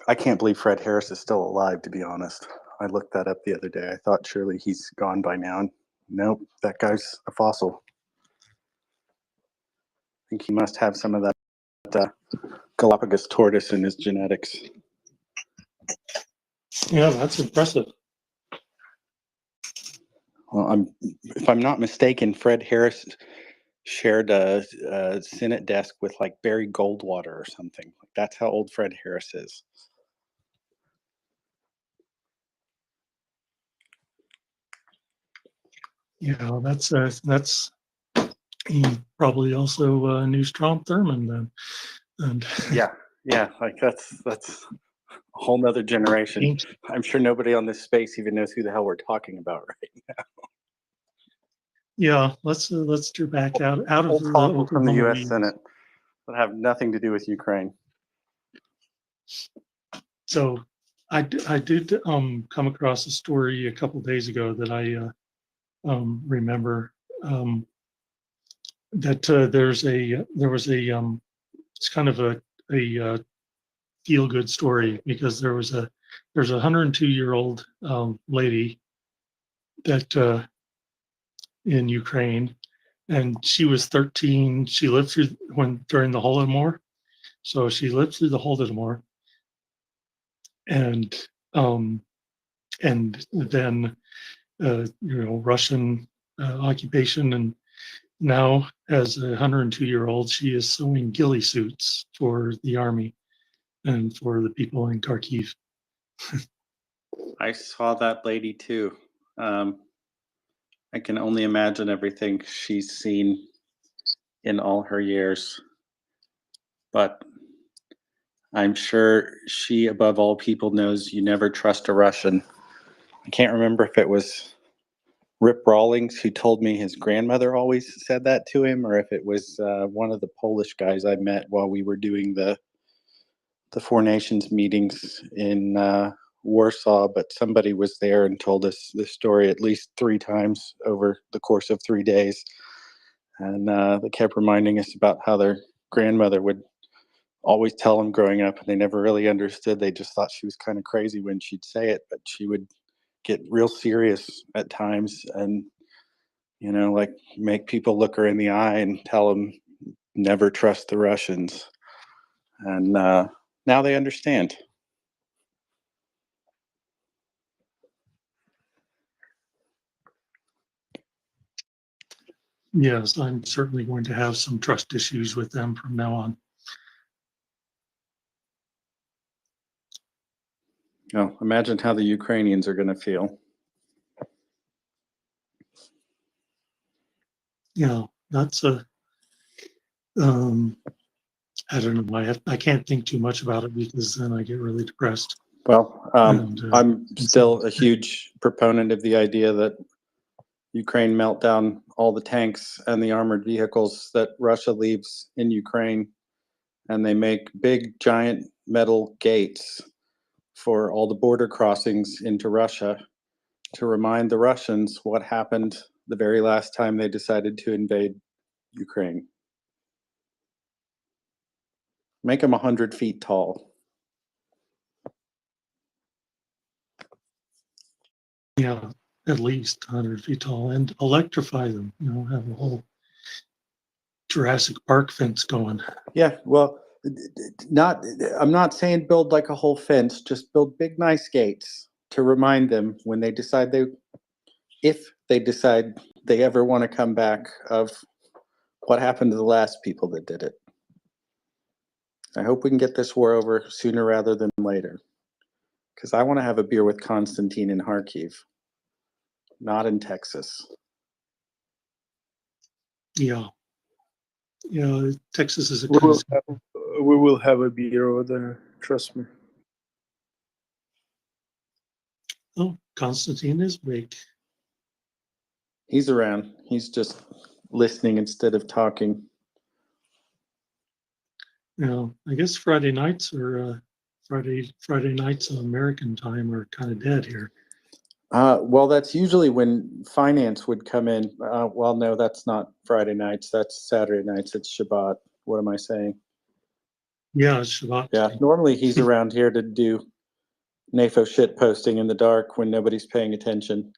[SPEAKER 5] I can't believe Fred Harris is still alive, to be honest. I looked that up the other day. I thought surely he's gone by now. Nope, that guy's a fossil. I think he must have some of that Galapagos tortoise in his genetics.
[SPEAKER 10] Yeah, that's impressive.
[SPEAKER 5] Well, if I'm not mistaken, Fred Harris shared a Senate desk with like Barry Goldwater or something. That's how old Fred Harris is.
[SPEAKER 10] Yeah, that's he probably also knew Strom Thurmond then. And
[SPEAKER 5] yeah, like that's a whole nother generation. I'm sure nobody on this space even knows who the hell we're talking about right now.
[SPEAKER 10] Yeah, let's do back out of the
[SPEAKER 5] Oklahoma from the U.S.
[SPEAKER 10] years.
[SPEAKER 5] Senate that have nothing to do with Ukraine.
[SPEAKER 10] So I did come across a story a couple days ago that I remember that there was a it's kind of a feel good story, because there's a 102-year-old lady that in Ukraine, and she was 13. She lived through during the Holodomor, so she lived through the Holodomor, and then Russian occupation, and now as a 102-year-old, she is sewing ghillie suits for the army and for the people in Kharkiv.
[SPEAKER 5] I saw that lady too. I can only imagine everything she's seen in all her years. But I'm sure she, above all people, knows you never trust a Russian. I can't remember if it was Rip Rawlings who told me his grandmother always said that to him, or if it was one of the Polish guys I met while we were doing the Four Nations meetings in Warsaw. But somebody was there and told us this story at least 3 times over the course of 3 days. And they kept reminding us about how their grandmother would always tell them growing up, and they never really understood. They just thought she was kind of crazy when she'd say it, but she would get real serious at times and, like make people look her in the eye and tell them never trust the Russians. And now they understand.
[SPEAKER 10] Yes, I'm certainly going to have some trust issues with them from now on.
[SPEAKER 5] Imagine how the Ukrainians are going to feel.
[SPEAKER 10] Yeah, that's a, I don't know. I can't think too much about it because then I get really depressed.
[SPEAKER 5] Well,
[SPEAKER 10] And
[SPEAKER 5] I'm still a huge proponent of the idea that Ukraine melt down all the tanks and the armored vehicles that Russia leaves in Ukraine, and they make big, giant metal gates for all the border crossings into Russia to remind the Russians what happened the very last time they decided to invade Ukraine. Make them 100 feet tall.
[SPEAKER 10] yeah, at least 100 feet tall, and electrify them. You know, have a whole Jurassic Park fence going.
[SPEAKER 5] Yeah, well, I'm not saying build like a whole fence, just build big, nice gates to remind them when they decide if they decide they ever want to come back, of what happened to the last people that did it. I hope we can get this war over sooner rather than later, because I want to have a beer with Konstantin in Kharkiv, not in Texas.
[SPEAKER 10] Yeah, yeah. Texas is a
[SPEAKER 6] We
[SPEAKER 10] kind
[SPEAKER 6] will
[SPEAKER 10] of
[SPEAKER 6] have, we will have a beer over there. Trust me.
[SPEAKER 10] oh, Constantine is big.
[SPEAKER 5] He's around. He's just listening instead of talking.
[SPEAKER 10] You know, I guess Friday nights or Friday nights on American time are kind of dead here.
[SPEAKER 5] Well, that's usually when finance would come in. Well, no, that's not Friday nights. That's Saturday nights. It's Shabbat. What am I saying?
[SPEAKER 10] Yeah, it's Shabbat.
[SPEAKER 5] Yeah,
[SPEAKER 10] today.
[SPEAKER 5] normally he's around here to do NAFO shit posting in the dark when nobody's paying attention.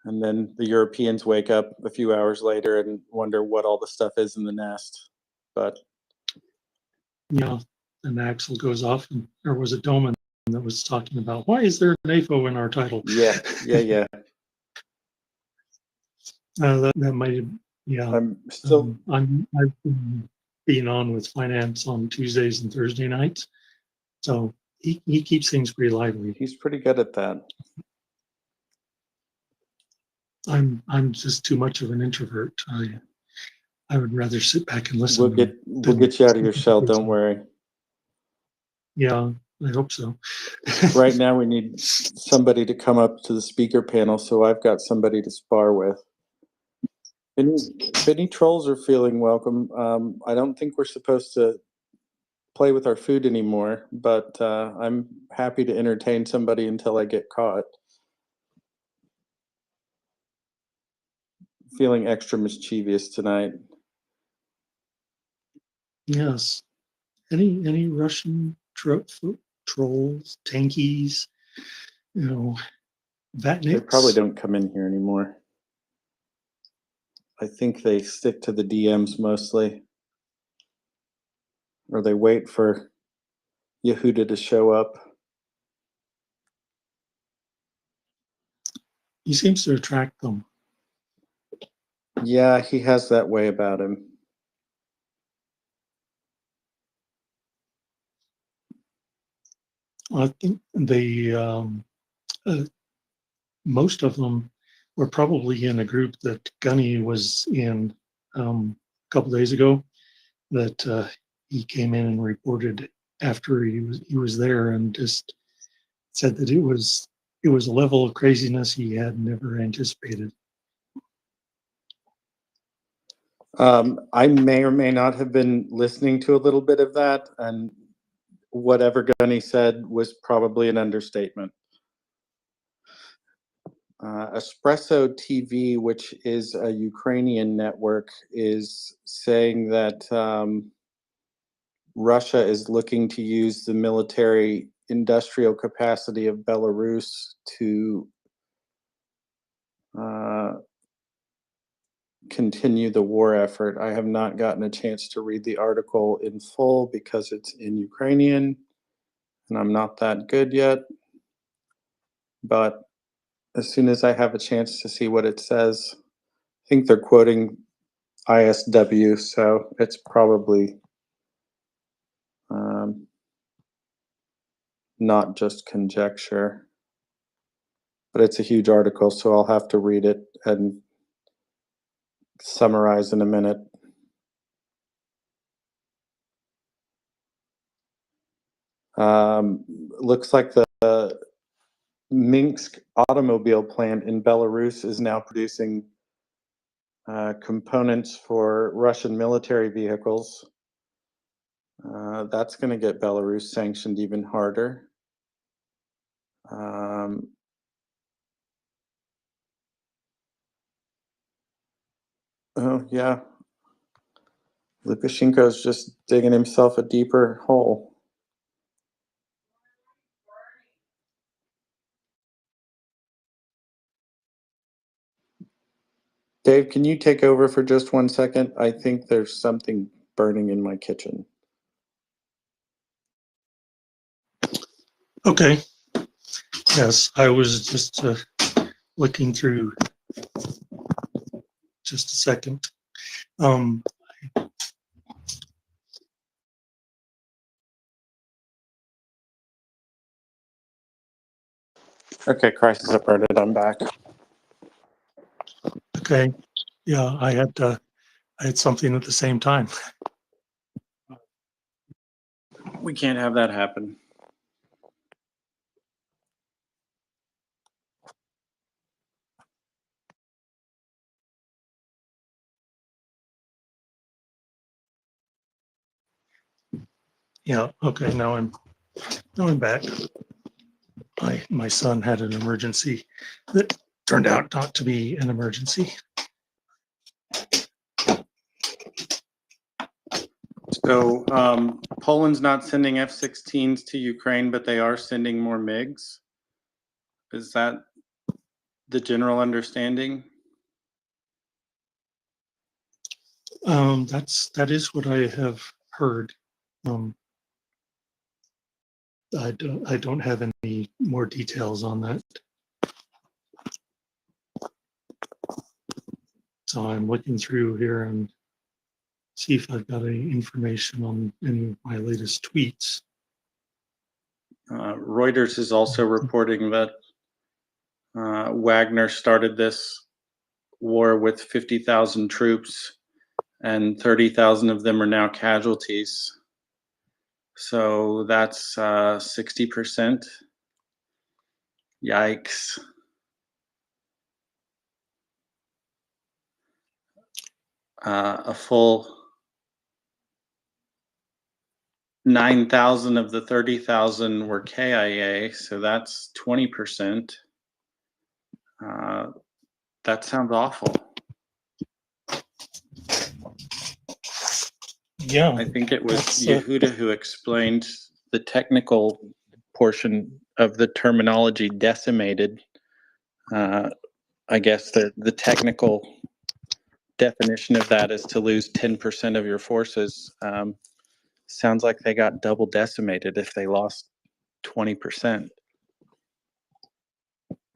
[SPEAKER 5] And then the Europeans wake up a few hours later and wonder what all the stuff is in the nest. But
[SPEAKER 10] Yeah, and Axel goes off, and there was a Doman that was talking about why is there an AFO in our title?
[SPEAKER 5] yeah.
[SPEAKER 10] That might, yeah.
[SPEAKER 5] I'm still.
[SPEAKER 10] I've been on with finance on Tuesdays and Thursday nights, so he keeps things pretty lively.
[SPEAKER 5] He's pretty good at that.
[SPEAKER 10] I'm just too much of an introvert. I would rather sit back and listen.
[SPEAKER 5] We'll get you out of your shell. Don't worry.
[SPEAKER 10] Yeah, I hope so.
[SPEAKER 5] Right now, we need somebody to come up to the speaker panel, so I've got somebody to spar with. If any trolls are feeling welcome, I don't think we're supposed to play with our food anymore, but I'm happy to entertain somebody until I get caught. Feeling extra mischievous tonight.
[SPEAKER 10] Yes. Any Russian trolls, tankies, you know, Vatniks?
[SPEAKER 5] They probably don't come in here anymore. I think they stick to the DMs mostly. Or they wait for Yehuda to show up.
[SPEAKER 10] He seems to attract them.
[SPEAKER 5] Yeah, he has that way about him.
[SPEAKER 10] I think most of them were probably in a group that Gunny was in a couple days ago. That he came in and reported after he was there, and just said that it was a level of craziness he had never anticipated.
[SPEAKER 5] I may or may not have been listening to a little bit of that, and whatever Gunny said was probably an understatement. Espresso TV, which is a Ukrainian network, is saying that Russia is looking to use the military industrial capacity of Belarus to continue the war effort. I have not gotten a chance to read the article in full because it's in Ukrainian and I'm not that good yet. But as soon as I have a chance to see what it says, I think they're quoting ISW, so it's probably not just conjecture. But it's a huge article, so I'll have to read it and summarize in a minute. Looks like the Minsk automobile plant in Belarus is now producing components for Russian military vehicles. That's going to get Belarus sanctioned even harder. Oh, yeah. Lukashenko's just digging himself a deeper hole. Dave, can you take over for just 1 second? I think there's something burning in my kitchen.
[SPEAKER 10] Okay. Yes, I was just looking through. Just a second.
[SPEAKER 5] Okay, crisis averted. I'm back.
[SPEAKER 10] Okay. Yeah, I had something at the same time.
[SPEAKER 5] We can't have that happen.
[SPEAKER 10] Yeah. Okay. Now I'm back. My son had an emergency that turned out not to be an emergency.
[SPEAKER 5] So Poland's not sending F-16s to Ukraine, but they are sending more MiGs. Is that the general understanding?
[SPEAKER 10] That is what I have heard. I don't have any more details on that. So I'm looking through here and see if I've got any information on any of my latest tweets.
[SPEAKER 5] Reuters is also reporting that Wagner started this war with 50,000 troops and 30,000 of them are now casualties. So that's 60%. Yikes. A full 9,000 of the 30,000 were KIA, so that's 20%. That sounds awful.
[SPEAKER 10] Yeah,
[SPEAKER 5] I think it was Yehuda who explained the technical portion of the terminology decimated. I guess the technical definition of that is to lose 10% of your forces. Sounds like they got double decimated if they lost 20%.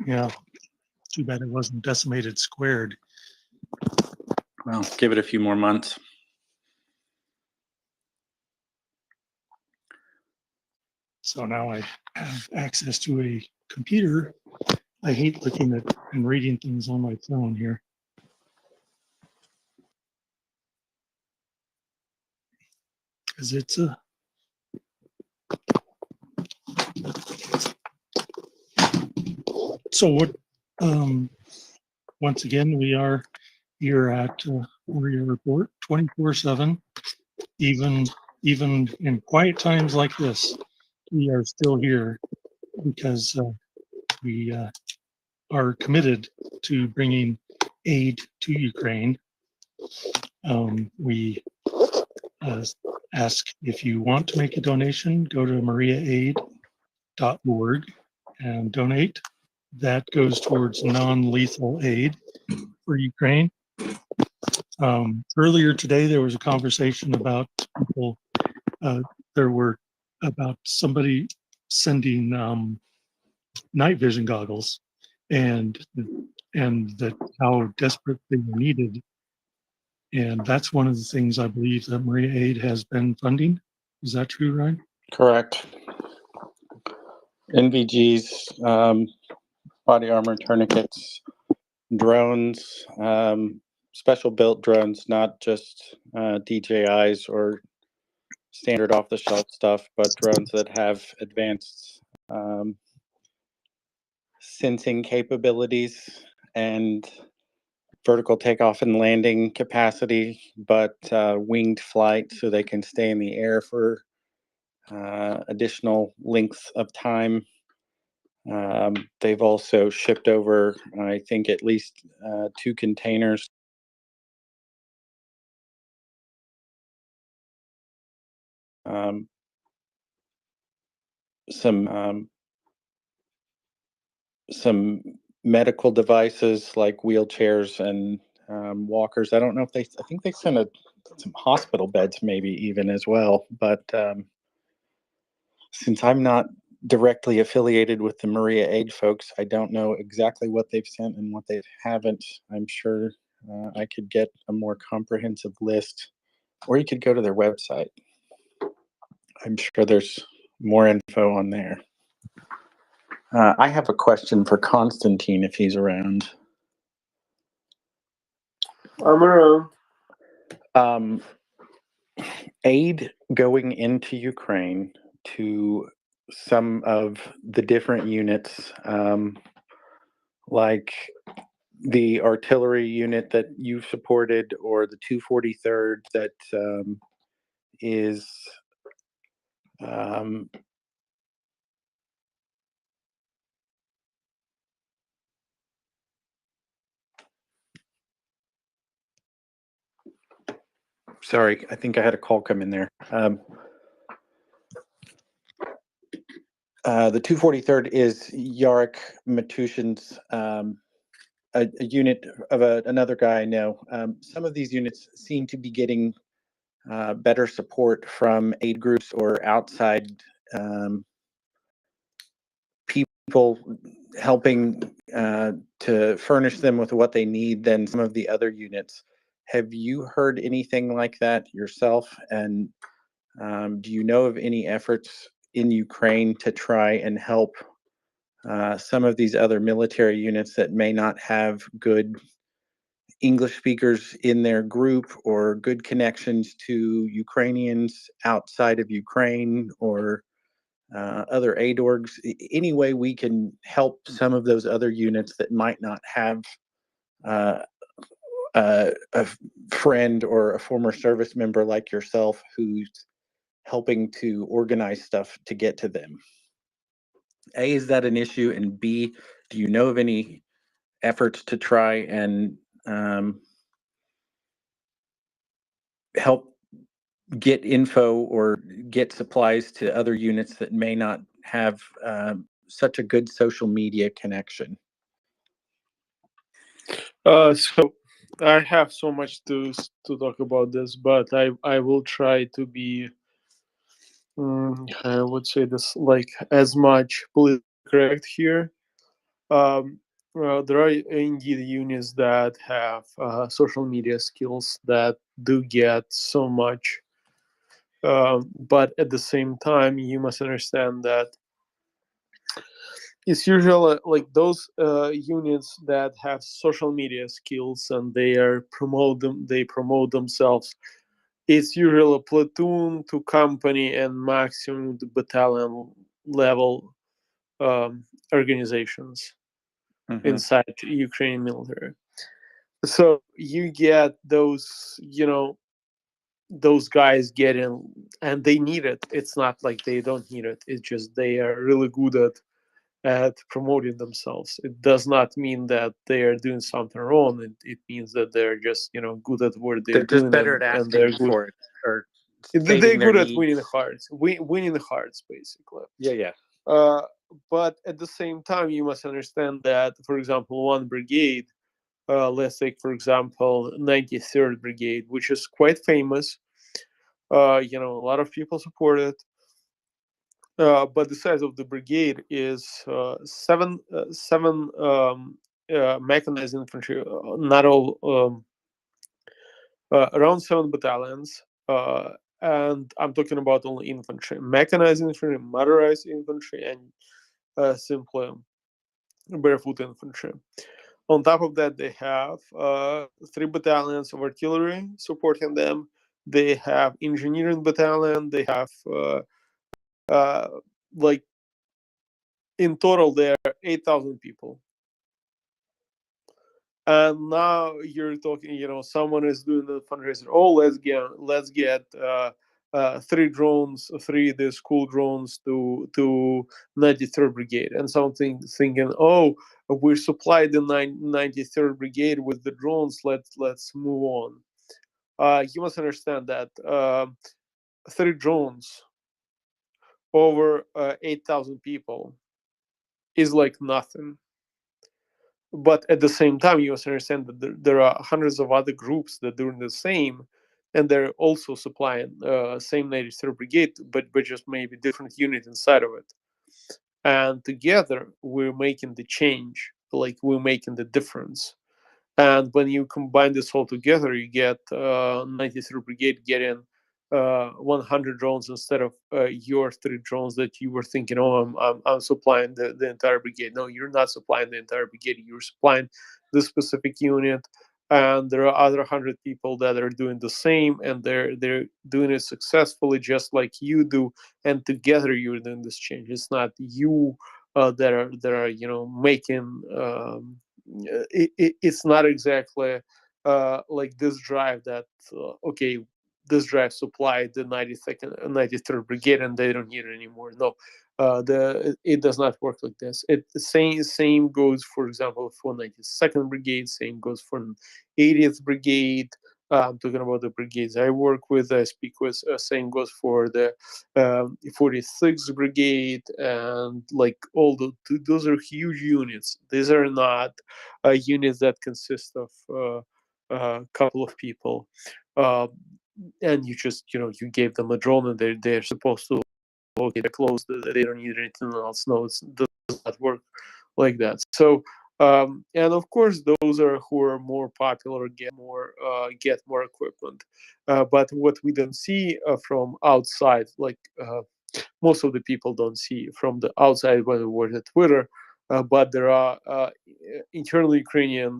[SPEAKER 10] Yeah, too bad it wasn't decimated squared.
[SPEAKER 5] Well, give it a few more months.
[SPEAKER 10] So now I have access to a computer. I hate looking at and reading things on my phone here. Because it's a so what once again we are here at MriyaReport 24/7. Even in quiet times like this, we are still here because we are committed to bringing aid to Ukraine. We ask if you want to make a donation, go to MriyaAid.org and donate. That goes towards non-lethal aid for Ukraine. Earlier today, there was a conversation about people. There were about somebody sending night vision goggles, and that how desperate they were needed. And that's one of the things I believe that Maria Aid has been funding. Is that true, Ryan?
[SPEAKER 5] Correct. NVGs, body armor tourniquets, drones, special built drones, not just DJIs or standard off the shelf stuff, but drones that have advanced sensing capabilities and vertical takeoff and landing capacity, but winged flight so they can stay in the air for additional lengths of time. They've also shipped over, I think, at least 2 containers. Some medical devices like wheelchairs and walkers. I don't know if I think they sent some hospital beds maybe even as well. But since I'm not directly affiliated with the Maria Aid folks, I don't know exactly what they've sent and what they haven't. I'm sure I could get a more comprehensive list, or you could go to their website. I'm sure there's more info on there. I have a question for Constantine if he's around.
[SPEAKER 6] I'm around.
[SPEAKER 5] Aid going into Ukraine to some of the different units, like the artillery unit that you've supported, or the 243rd that is sorry, I think I had a call come in there. The 243rd is Yarek Matushin's, a unit of another guy I know. Some of these units seem to be getting better support from aid groups or outside people helping to furnish them with what they need than some of the other units. Have you heard anything like that yourself? And do you know of any efforts in Ukraine to try and help some of these other military units that may not have good English speakers in their group or good connections to Ukrainians outside of Ukraine, or other aid orgs? Any way we can help some of those other units that might not have a friend or a former service member like yourself who's helping to organize stuff to get to them? A, is that an issue? And B, do you know of any efforts to try and help get info or get supplies to other units that may not have such a good social media connection?
[SPEAKER 6] So I have so much to talk about this, but I will try to be, I would say this, like, as much politically correct here. There are indeed units that have social media skills that do get so much, but at the same time, you must understand that it's usually like those units that have social media skills and they promote themselves. It's usually a platoon to company and maximum to battalion level organizations inside Ukrainian military. So you get those, those guys getting, and they need it. It's not like they don't need it. It's just they are really good at promoting themselves. It does not mean that they are doing something wrong. It means that they're just, good at what they're
[SPEAKER 5] They're just
[SPEAKER 6] doing,
[SPEAKER 5] better at
[SPEAKER 6] and they're
[SPEAKER 5] asking
[SPEAKER 6] good.
[SPEAKER 5] for it, or
[SPEAKER 6] They're
[SPEAKER 5] stating their
[SPEAKER 6] good at
[SPEAKER 5] needs.
[SPEAKER 6] winning hearts, winning the hearts, basically.
[SPEAKER 5] Yeah.
[SPEAKER 6] But at the same time, you must understand that, for example, one brigade, let's take, for example, 93rd Brigade, which is quite famous. A lot of people support it. But the size of the brigade is seven mechanized infantry, not all, around 7 battalions. And I'm talking about only infantry, mechanized infantry, motorized infantry, and simply barefoot infantry. On top of that, they have 3 battalions of artillery supporting them. They have engineering battalion. They have like in total there are 8,000 people. And now you're talking, you know, someone is doing the fundraiser. Oh, let's get 3 drones, 3 the school drones to 93rd Brigade, and something thinking, oh, we supplied the 93rd Brigade with the drones. Let's move on. You must understand that 3 drones over 8,000 people is like nothing. But at the same time, you must understand that there are hundreds of other groups that are doing the same, and they're also supplying same 93rd Brigade, but just maybe different unit inside of it. And together, we're making the change, like we're making the difference. And when you combine this all together, you get 93rd Brigade getting 100 drones instead of your 3 drones that you were thinking, oh, I'm supplying the entire brigade. No, you're not supplying the entire brigade. You're supplying this specific unit. And there are other 100 people that are doing the same, and they're doing it successfully, just like you do. And together, you're doing this change. It's not you that are making. It's not exactly like this drive that okay, this drive supplied the 93rd Brigade and they don't need it anymore. No, it does not work like this. The same goes, for example, for 92nd Brigade. Same goes for 80th Brigade. I'm talking about the brigades I work with, I speak with. Same goes for the 46th Brigade, and like all those are huge units. These are not units that consist of a couple of people. Uh, and you just, you gave them a drone, and they're supposed to, okay, they're closed, they don't need anything else. No, it does not work like that. So and of course, those are who are more popular get more equipment. But what we don't see from outside, like most of the people don't see from the outside when we were at Twitter, but there are internal Ukrainian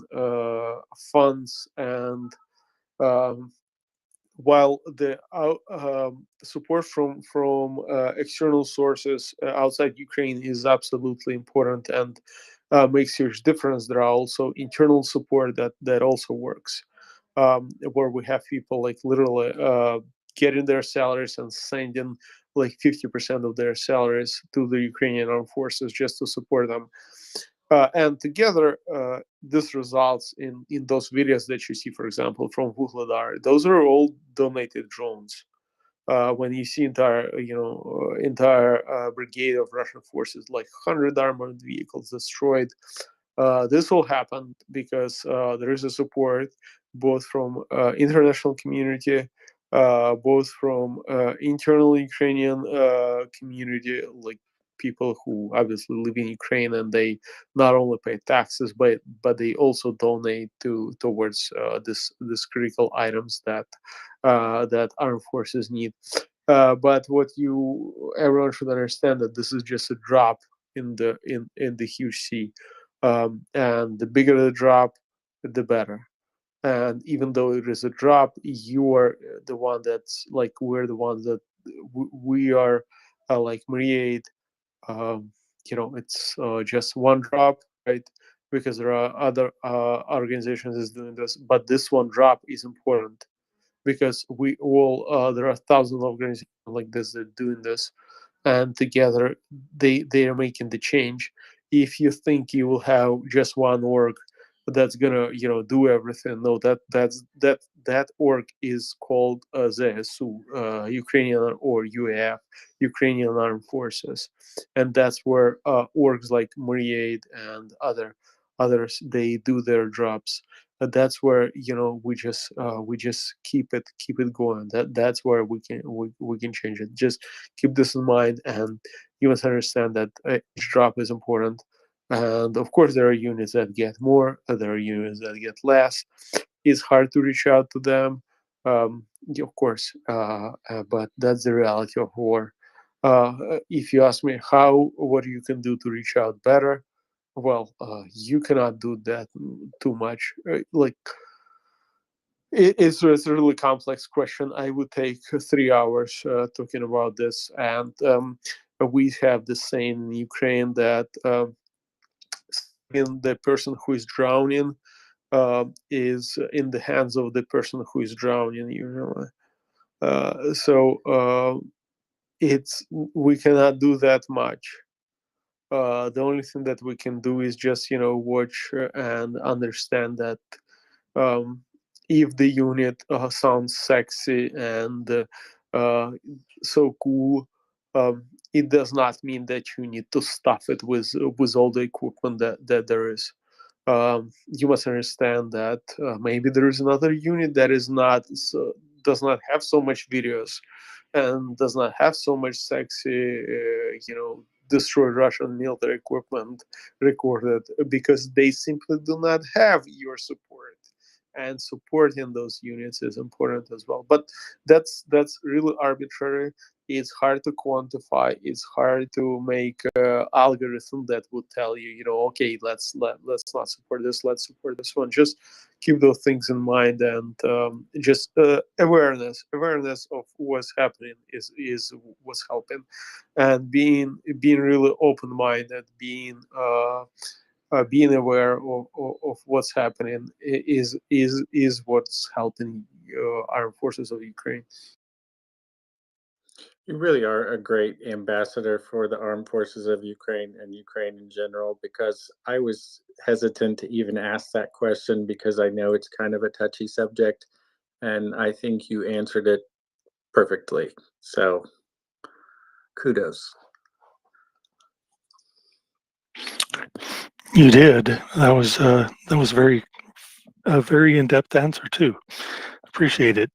[SPEAKER 6] funds, and um, while the support from external sources outside Ukraine is absolutely important and makes huge difference, there are also internal support that also works, where we have people like literally getting their salaries and sending like 50% of their salaries to the Ukrainian armed forces just to support them. And together, this results in those videos that you see, for example, from Vuhledar. Those are all donated drones. When you see entire brigade of Russian forces, like 100 armored vehicles destroyed, this will happen because there is a support both from international community, both from internal Ukrainian community, like people who obviously live in Ukraine, and they not only pay taxes but they also donate towards this critical items that that armed forces need. But what everyone should understand that this is just a drop in the huge sea, and the bigger the drop, the better. And even though it is a drop, you are the one that's like we're the ones that we are like MriyaReport. It's just one drop, right? Because there are other organizations is doing this, but this one drop is important because we all there are thousands of organizations like this that are doing this, and together they are making the change. If you think you will have just one org that's gonna do everything, no, that org is called ZSU, Ukrainian, or UAF, Ukrainian Armed Forces, and that's where orgs like MriyaReport and others, they do their jobs. That's where we just keep it going. That's where we can change it. Just keep this in mind, and you must understand that each drop is important. And of course, there are units that get more, there are units that get less. It's hard to reach out to them, of course, but that's the reality of war. If you ask me what you can do to reach out better, well, you cannot do that too much. Like, it's a really complex question. I would take 3 hours talking about this, and we have the saying in Ukraine that in the person who is drowning is in the hands of the person who is drowning. So we cannot do that much. The only thing that we can do is just watch and understand that um, if the unit sounds sexy and so cool, it does not mean that you need to stuff it with all the equipment that there is. You must understand that maybe there is another unit that does not have so much videos and does not have so much sexy, destroy Russian military equipment recorded, because they simply do not have your support. And support in those units is important as well. But that's really arbitrary. It's hard to quantify. It's hard to make an algorithm that would tell you, okay, let's not support this. Let's support this one. Just keep those things in mind, and just awareness of what's happening is what's helping, and being really open minded, being aware of what's happening is what's helping armed forces of Ukraine.
[SPEAKER 5] You really are a great ambassador for the armed forces of Ukraine and Ukraine in general, because I was hesitant to even ask that question because I know it's kind of a touchy subject, and I think you answered it perfectly. So kudos.
[SPEAKER 10] You did. That was very a very in-depth answer too. Appreciate it.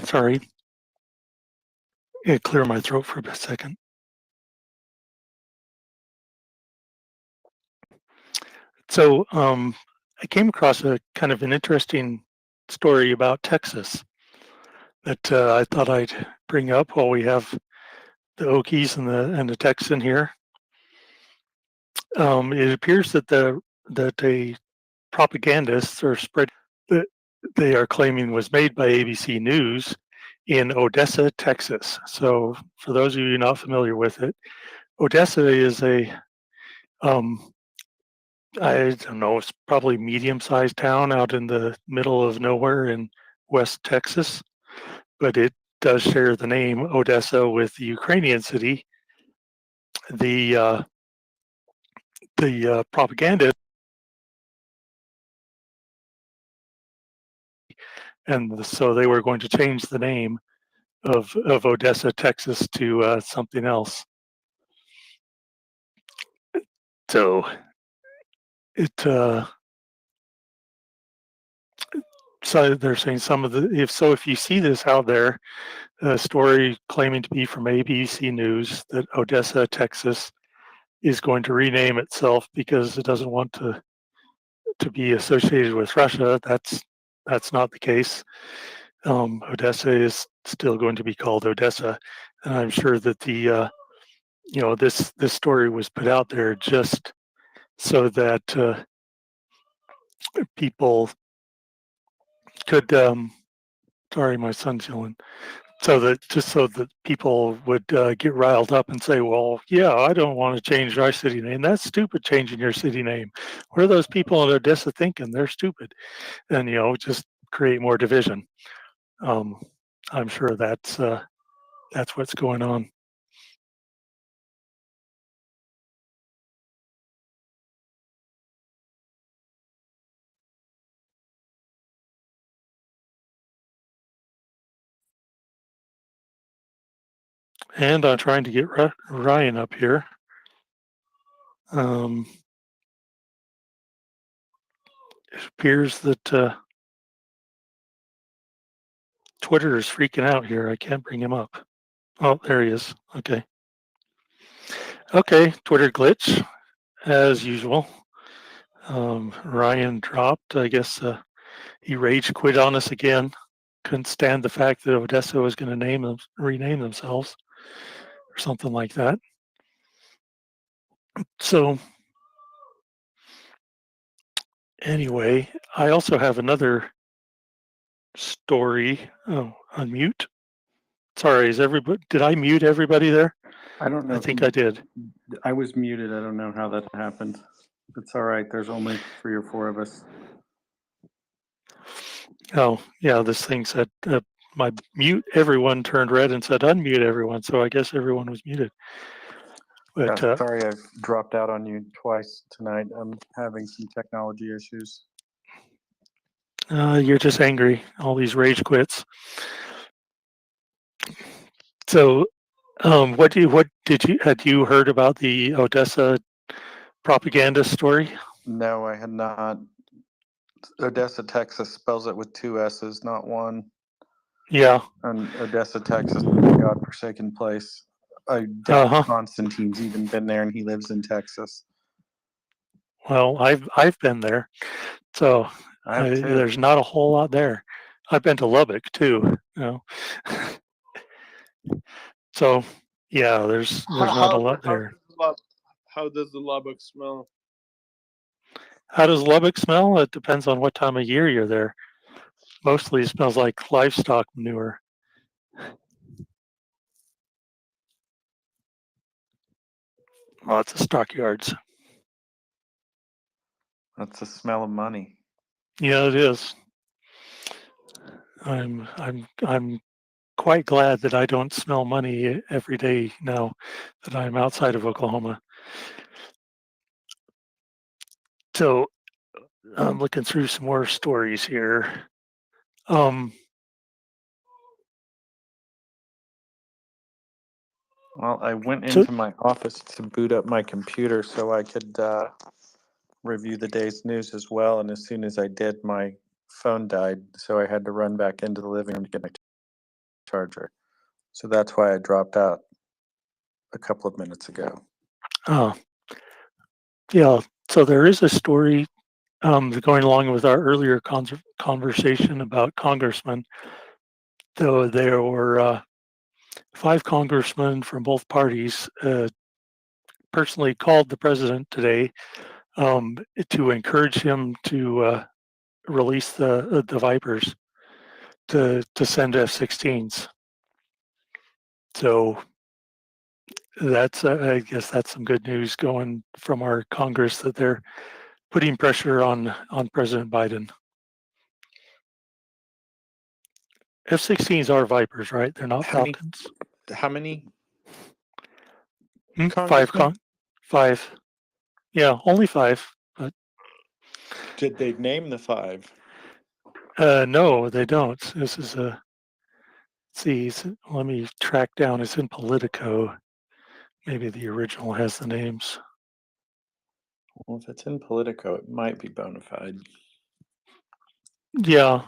[SPEAKER 10] Sorry. Clear my throat for a second. So I came across a kind of an interesting story about Texas that I thought I'd bring up while we have the Okies and the Texan here. It appears that a propagandists are spread that they are claiming was made by ABC News in Odessa, Texas. So for those of you not familiar with it, Odessa is a I don't know, it's probably medium-sized town out in the middle of nowhere in West Texas, but it does share the name Odessa with the Ukrainian city. The propaganda, and so they were going to change the name of Odessa, Texas to something else. So it so they're saying some of the if you see this out there, a story claiming to be from ABC News that Odessa, Texas is going to rename itself because it doesn't want to be associated with Russia. That's not the case. Odessa is still going to be called Odessa, and I'm sure that the this story was put out there just so that people could. Sorry, my son's yelling. So that people would get riled up and say, well, yeah, I don't want to change our city name. That's stupid, changing your city name. What are those people in Odessa thinking? They're stupid. And, just create more division. I'm sure that's what's going on. And I'm trying to get Ryan up here. It appears that Twitter is freaking out here. I can't bring him up. Oh, there he is. Okay. Okay, Twitter glitch, as usual. Ryan dropped. I guess he rage quit on us again. Couldn't stand the fact that Odessa was going to rename themselves or something like that.
[SPEAKER 12] So anyway, I also have another story. Oh, unmute. Sorry, is everybody? Did I mute everybody there?
[SPEAKER 5] I don't know.
[SPEAKER 12] I think I did.
[SPEAKER 5] I was muted. I don't know how that happened. It's all right. There's only 3 or 4 of us.
[SPEAKER 12] Oh, yeah. This thing said my mute everyone turned red and said unmute everyone. So I guess everyone was muted. But
[SPEAKER 5] Sorry, I've dropped out on you twice tonight. I'm having some technology issues.
[SPEAKER 12] you're just angry. All these rage quits. So, what had you heard about the Odessa propaganda story?
[SPEAKER 5] No, I had not. Odessa, Texas spells it with 2 S's, not 1.
[SPEAKER 12] Yeah.
[SPEAKER 5] And Odessa, Texas is a godforsaken place. I doubt Constantine's even been there, and he lives in Texas.
[SPEAKER 12] Well, I've been there, so there's not a whole lot there. I've been to Lubbock too. So yeah, there's not a lot there.
[SPEAKER 6] How does the Lubbock smell?
[SPEAKER 12] How does Lubbock smell? It depends on what time of year you're there. Mostly it smells like livestock manure. Lots of stockyards.
[SPEAKER 5] That's the smell of money.
[SPEAKER 12] Yeah, it is. I'm quite glad that I don't smell money every day now that I'm outside of Oklahoma. So I'm looking through some more stories here.
[SPEAKER 5] Well, I went into my office to boot up my computer so I could review the day's news as well. And as soon as I did, my phone died. So I had to run back into the living room to get my charger. So that's why I dropped out a couple of minutes ago.
[SPEAKER 12] Oh, yeah. So there is a story going along with our earlier conversation about congressmen. Though there were 5 congressmen from both parties personally called the president today to encourage him to release the Vipers to send F-16s. So that's I guess that's some good news going from our Congress that they're putting pressure on President Biden. F-16s are Vipers, right? They're not Falcons.
[SPEAKER 5] How many?
[SPEAKER 12] 5. Yeah, only 5. But
[SPEAKER 5] did they name the 5?
[SPEAKER 12] No, they don't. This is a. Let's see. Let me track down. It's in Politico. Maybe the original has the names.
[SPEAKER 5] Well, if it's in Politico, it might be bona fide.
[SPEAKER 12] Yeah.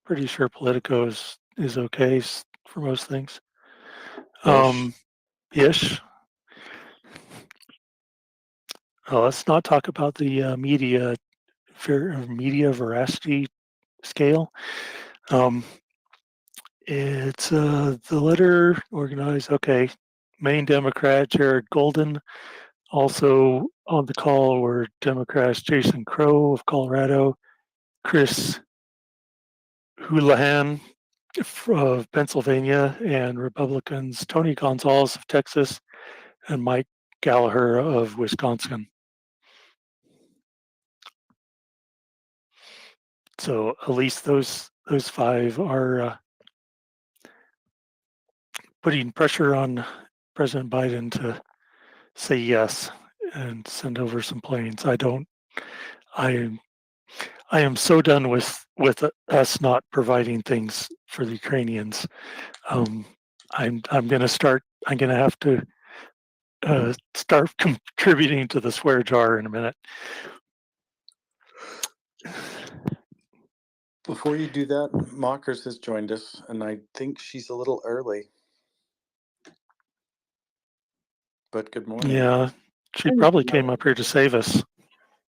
[SPEAKER 12] Pretty sure Politico is okay for most things. Ish. Let's not talk about the media veracity scale. It's the letter organized. Okay, Maine Democrat Jared Golden. Also on the call were Democrats Jason Crow of Colorado, Chris Houlihan of Pennsylvania, and Republicans Tony Gonzalez of Texas and Mike Gallagher of Wisconsin. So at least those 5 are putting pressure on President Biden to say yes and send over some planes. I am so done with us not providing things for the Ukrainians. I'm going to have to start contributing to the swear jar in a minute.
[SPEAKER 5] Before you do that, Mockers has joined us, and I think she's a little early. But good morning.
[SPEAKER 12] Yeah, she probably came up here to save us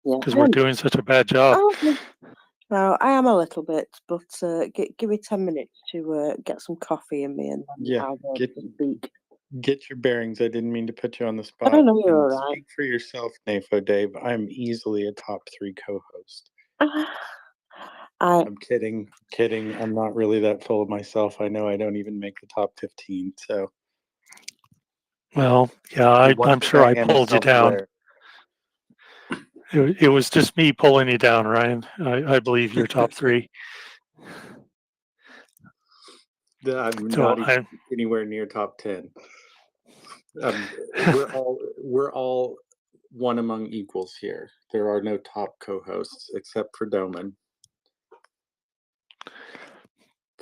[SPEAKER 12] because we're doing such a bad job.
[SPEAKER 13] No, I am a little bit, but give me 10 minutes to get some coffee in me and then I'll be able to speak.
[SPEAKER 5] Get your bearings. I didn't mean to put you on the
[SPEAKER 13] I don't
[SPEAKER 5] spot.
[SPEAKER 13] know, you're
[SPEAKER 5] And
[SPEAKER 13] all
[SPEAKER 5] speak for yourself, Nafo Dave. I'm easily a top 3 co-host.
[SPEAKER 13] right.
[SPEAKER 5] I'm kidding. I'm not really that full of myself. I know I don't even make the top 15. So,
[SPEAKER 12] Well, yeah,
[SPEAKER 5] one
[SPEAKER 12] I'm
[SPEAKER 5] thing
[SPEAKER 12] sure I
[SPEAKER 5] am
[SPEAKER 12] pulled you down.
[SPEAKER 5] self-aware.
[SPEAKER 12] It was just me pulling you down, Ryan. I believe you're top 3.
[SPEAKER 5] I'm
[SPEAKER 12] So
[SPEAKER 5] not even anywhere near top 10. We're all one among equals here. There are no top co-hosts except for Doman.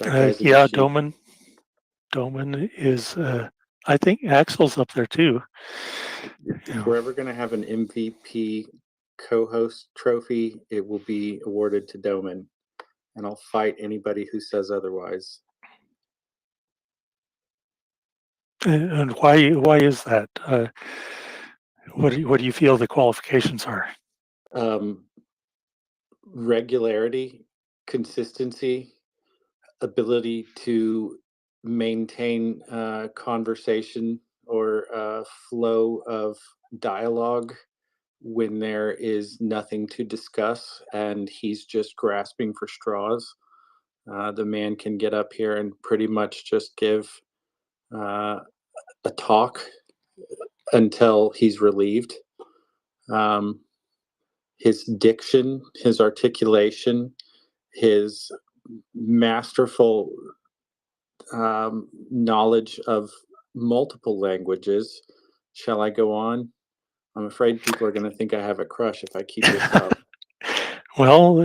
[SPEAKER 12] Yeah, Doman is. I think Axel's up there too.
[SPEAKER 5] If we're ever going to have an MVP co-host trophy, it will be awarded to Doman, and I'll fight anybody who says otherwise.
[SPEAKER 12] And why is that? What do you feel the qualifications are?
[SPEAKER 5] Regularity, consistency, ability to maintain conversation or flow of dialogue when there is nothing to discuss and he's just grasping for straws. The man can get up here and pretty much just give a talk until he's relieved. His diction, his articulation, his masterful knowledge of multiple languages. Shall I go on? I'm afraid people are going to think I have a crush if I keep this up.
[SPEAKER 12] Well,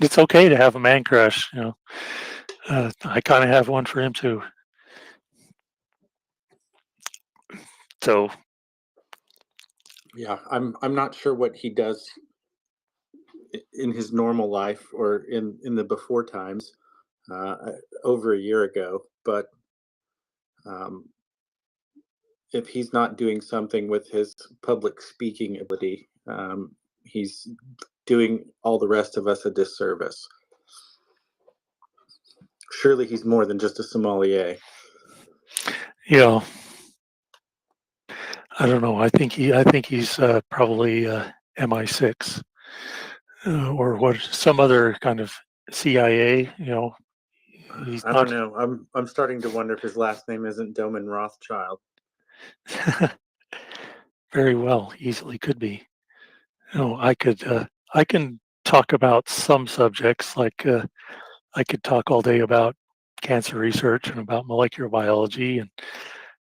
[SPEAKER 12] it's okay to have a man crush. I kind of have one for him too. So,
[SPEAKER 5] yeah, I'm not sure what he does in his normal life or in the before times over a year ago, but if he's not doing something with his public speaking ability, he's doing all the rest of us a disservice. Surely he's more than just a sommelier.
[SPEAKER 12] yeah, I don't know. I think he's probably MI6 or what? Some other kind of CIA. He's
[SPEAKER 5] I don't know. I'm starting to wonder if his last name isn't Doman Rothschild.
[SPEAKER 12] Very well, easily could be. I can talk about some subjects like I could talk all day about cancer research and about molecular biology,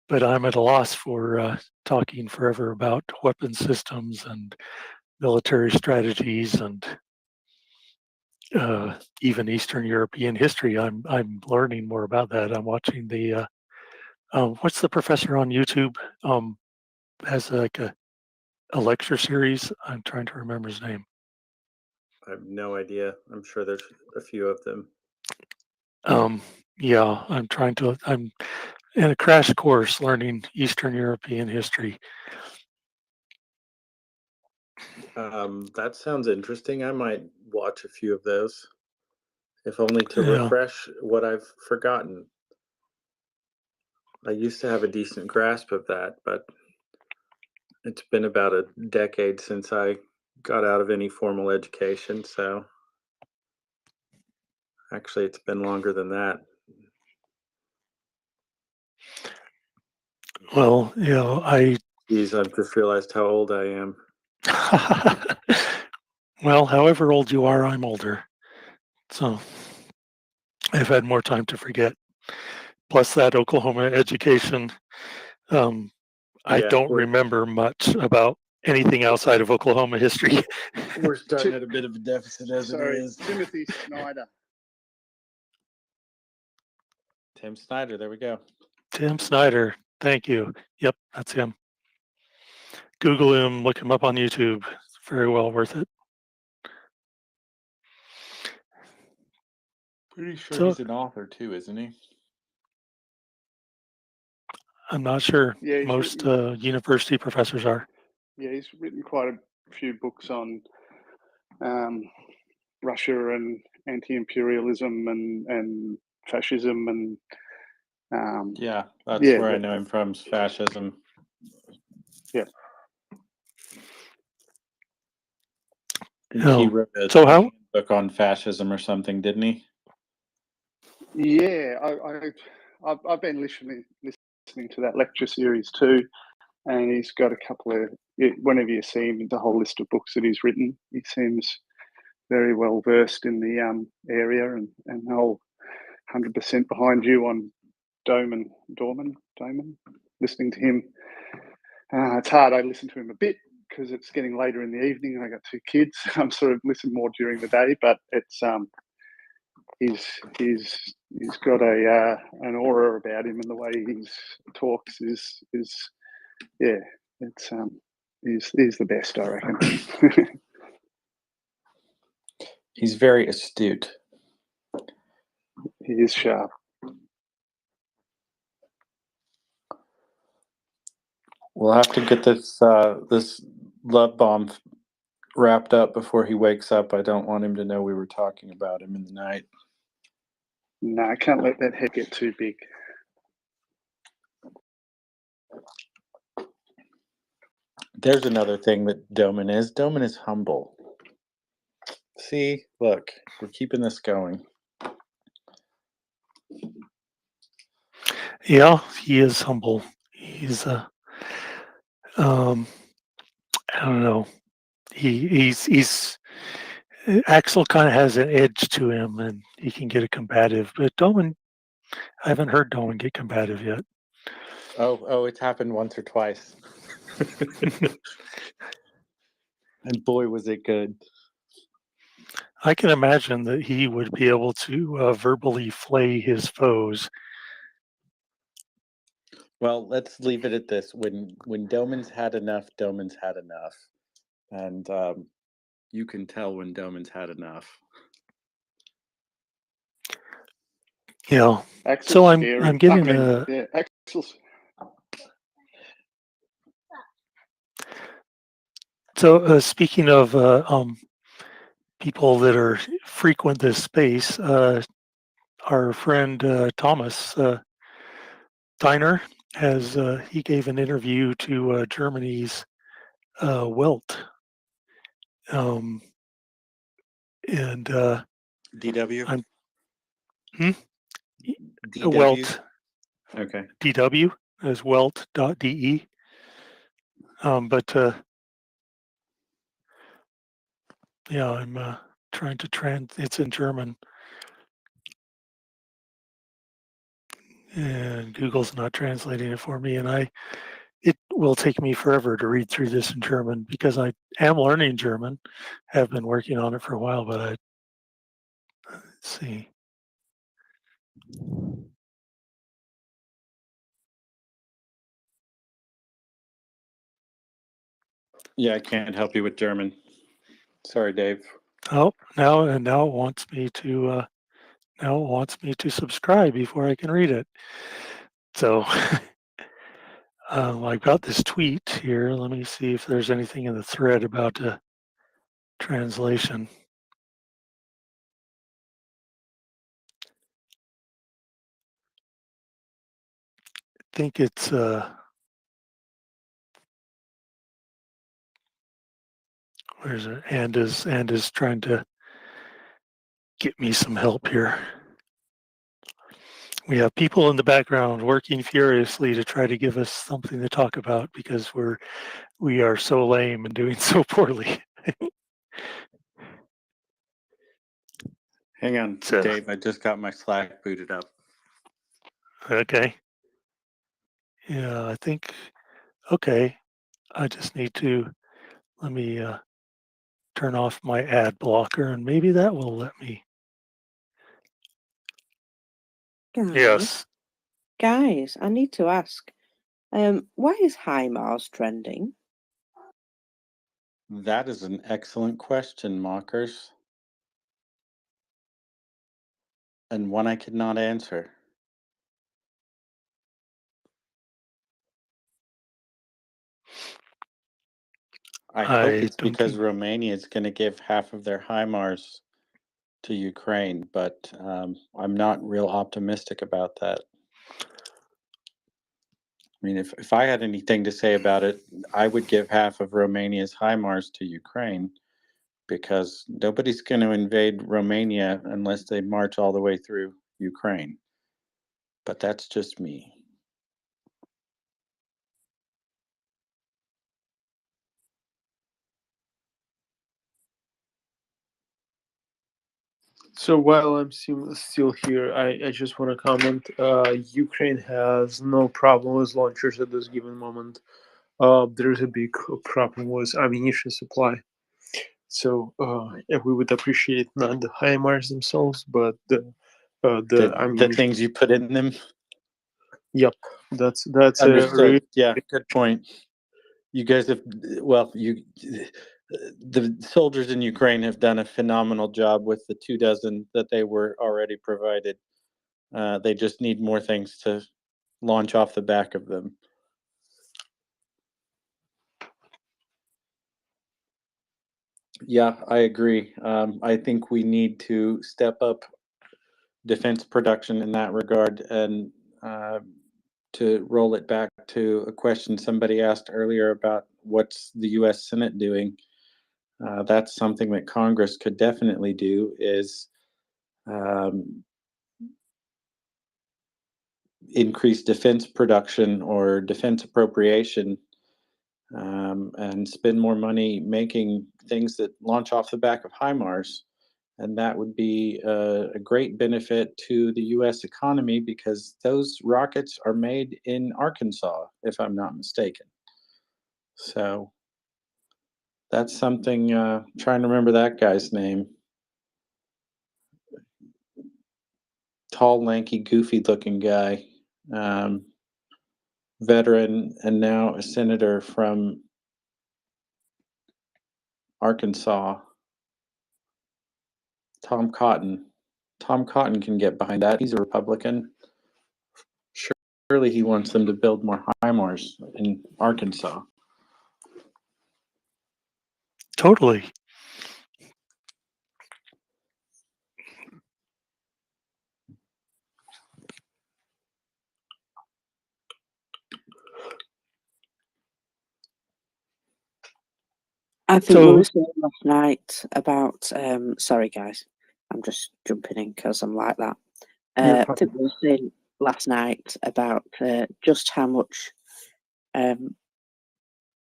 [SPEAKER 12] but I'm at a loss for talking forever about weapon systems and military strategies and even Eastern European history. I'm learning more about that. I'm watching the what's the professor on YouTube has like a lecture series. I'm trying to remember his name.
[SPEAKER 5] I have no idea. I'm sure there's a few of them.
[SPEAKER 12] Yeah, I'm in a crash course learning Eastern European history.
[SPEAKER 5] That sounds interesting. I might watch a few of those, if only to refresh what I've forgotten. I used to have a decent grasp of that, but it's been about a decade since I got out of any formal education, so actually it's been longer than that.
[SPEAKER 12] Well,
[SPEAKER 5] Geez, I've just realized how old I am.
[SPEAKER 12] Well, however old you are, I'm older. So I've had more time to forget. Plus that Oklahoma education, I don't remember much about anything outside of Oklahoma history.
[SPEAKER 5] We're starting at a bit of a deficit as it is.
[SPEAKER 2] Timothy Snyder.
[SPEAKER 5] Tim Snyder, there we go.
[SPEAKER 12] Tim Snyder, thank you. Yep, that's him. Google him, look him up on YouTube. It's very well worth it.
[SPEAKER 14] Pretty sure he's an author too, isn't he?
[SPEAKER 12] I'm not sure.
[SPEAKER 15] Yeah,
[SPEAKER 12] most university professors are.
[SPEAKER 15] Yeah, he's written quite a few books on Russia and anti-imperialism and fascism and
[SPEAKER 14] Yeah, that's
[SPEAKER 15] Yeah,
[SPEAKER 14] where I know him from, is fascism.
[SPEAKER 15] Yeah.
[SPEAKER 14] I think he wrote a
[SPEAKER 12] So how?
[SPEAKER 14] book on fascism or something, didn't he?
[SPEAKER 15] Yeah, I've been listening to that lecture series too, and he's got a couple of. Whenever you see him, the whole list of books that he's written, he seems very well versed in the area, and I'll 100% behind you on Doman. Listening to him, it's hard. I listen to him a bit because it's getting later in the evening, and I got 2 kids. I'm sort of listening more during the day, but it's he's got an aura about him, and the way he talks is yeah, it's he's the best, I reckon.
[SPEAKER 14] He's very astute.
[SPEAKER 15] He is sharp.
[SPEAKER 14] We'll have to get this this love bomb wrapped up before he wakes up. I don't want him to know we were talking about him in the night.
[SPEAKER 15] No, I can't let that head get too big.
[SPEAKER 14] There's another thing that Doman is. Doman is humble. See, look, we're keeping this going.
[SPEAKER 12] Yeah, he is humble. He's I don't know. He's Axel kind of has an edge to him, and he can get a combative. But Doman, I haven't heard Doman get combative yet.
[SPEAKER 14] Oh, it's happened once or twice. And boy, was it good.
[SPEAKER 12] I can imagine that he would be able to verbally flay his foes.
[SPEAKER 14] Well, let's leave it at this. When Doman's had enough, Doman's had enough. And you can tell when Doman's had enough.
[SPEAKER 12] Yeah.
[SPEAKER 15] Axel's
[SPEAKER 12] So I'm
[SPEAKER 15] scary.
[SPEAKER 12] getting
[SPEAKER 15] yeah, Axel's.
[SPEAKER 12] So speaking of people that are frequent this space, our friend Thomas Steiner has he gave an interview to Germany's Welt, and
[SPEAKER 14] DW.
[SPEAKER 12] I'm
[SPEAKER 14] DW.
[SPEAKER 12] Welt.
[SPEAKER 14] Okay.
[SPEAKER 12] DW as Welt.de. But yeah, I'm trying to it's in German. And Google's not translating it for me, and it will take me forever to read through this in German because I am learning German, have been working on it for a while, but let's see.
[SPEAKER 14] Yeah, I can't help you with German. Sorry, Dave.
[SPEAKER 12] Oh, now it wants me to subscribe before I can read it. So I've got this tweet here. Let me see if there's anything in the thread about translation. I think it's where's it? And is trying to get me some help here. We have people in the background working furiously to try to give us something to talk about because we are so lame and doing so poorly.
[SPEAKER 14] Hang on,
[SPEAKER 12] So,
[SPEAKER 14] Dave. I just got my Slack booted up.
[SPEAKER 12] Okay. Yeah, I think. Okay. I just need to let me turn off my ad blocker, and maybe that will let me. Yes.
[SPEAKER 13] Guys, I need to ask, why is HIMARS trending?
[SPEAKER 14] That is an excellent question, Mockers. And one I could not answer. I hope it's because Romania is going to give half of their HIMARS to Ukraine, but I'm not real optimistic about that. mean, if I had anything to say about it, I would give half of Romania's HIMARS to Ukraine, because nobody's going to invade Romania unless they march all the way through Ukraine. But that's just me.
[SPEAKER 6] So while I'm still here, I just want to comment. Ukraine has no problem with launchers at this given moment. There's a big problem with ammunition supply. So yeah, we would appreciate not the HIMARS themselves, but the ammunition.
[SPEAKER 14] things you put in them.
[SPEAKER 6] Yep, that's
[SPEAKER 14] Understood.
[SPEAKER 6] really
[SPEAKER 14] Yeah, good point. You guys have, well, the soldiers in Ukraine have done a phenomenal job with the 24 that they were already provided. They just need more things to launch off the back of them. Yeah, I agree. I think we need to step up defense production in that regard. And to roll it back to a question somebody asked earlier about what's the U.S. Senate doing, that's something that Congress could definitely do, is increase defense production or defense appropriation, and spend more money making things that launch off the back of HIMARS. And that would be a great benefit to the U.S. economy, because those rockets are made in Arkansas, if I'm not mistaken. So that's something, trying to remember that guy's name. Tall, lanky, goofy looking guy. Veteran and now a senator from Arkansas. Tom Cotton. Tom Cotton can get behind that. He's a Republican. Surely he wants them to build more HIMARS in Arkansas.
[SPEAKER 12] Totally.
[SPEAKER 13] I think we were saying last night about, sorry guys, I'm just jumping in because I'm like that. I think we were saying last night about just how much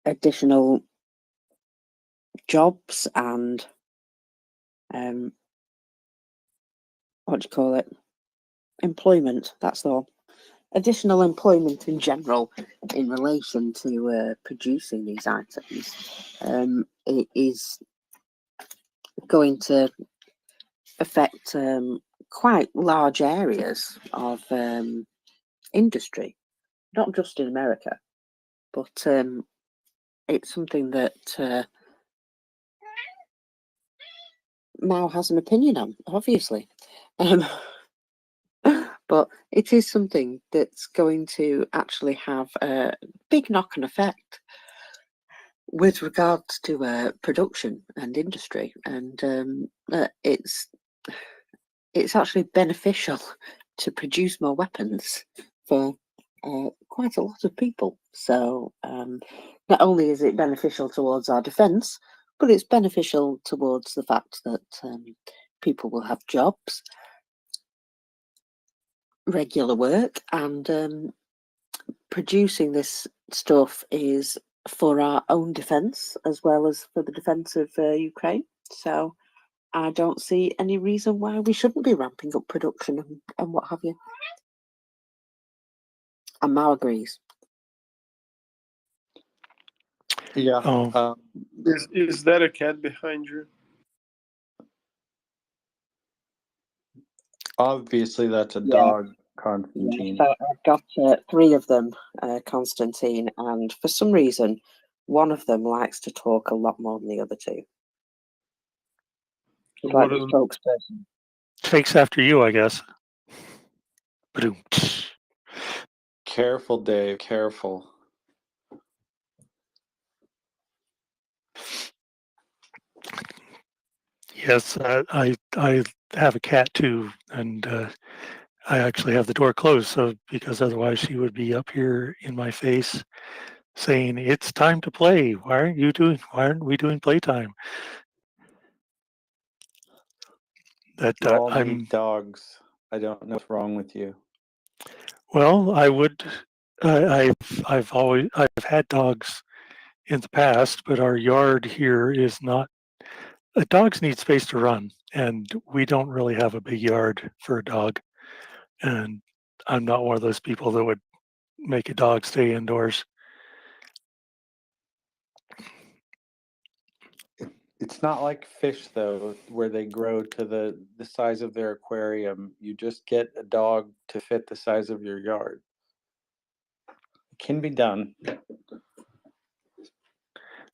[SPEAKER 13] additional jobs and what do you call it? Employment, that's all. Additional employment in general in relation to producing these items, it is going to affect quite large areas of industry, not just in America, but it's something that Mao has an opinion on, obviously. But it is something that's going to actually have a big knock-on effect with regards to production and industry, and it's actually beneficial to produce more weapons for quite a lot of people. So not only is it beneficial towards our defence, but it's beneficial towards the fact that people will have jobs, regular work, and producing this stuff is for our own defence as well as for the defence of Ukraine. So I don't see any reason why we shouldn't be ramping up production and what have you. And Mao agrees.
[SPEAKER 14] Yeah.
[SPEAKER 6] Is that a cat behind you?
[SPEAKER 14] Obviously, that's a dog, Constantine.
[SPEAKER 13] So I've got 3 of them, Constantine, and for some reason, one of them likes to talk a lot more than the other 2. He's like the spokesperson.
[SPEAKER 12] Takes after you, I guess.
[SPEAKER 14] Careful, Dave. Careful.
[SPEAKER 12] Yes, I have a cat too, and I actually have the door closed, so because otherwise she would be up here in my face saying, "It's time to play. Why aren't we doing playtime?" That
[SPEAKER 14] You all need
[SPEAKER 12] I'm
[SPEAKER 14] dogs. I don't know what's wrong with you.
[SPEAKER 12] well. I would. I've had dogs in the past, but our yard here is not. Dogs need space to run, and we don't really have a big yard for a dog. And I'm not one of those people that would make a dog stay indoors.
[SPEAKER 14] It's not like fish though, where they grow to the size of their aquarium. You just get a dog to fit the size of your yard. It can be done.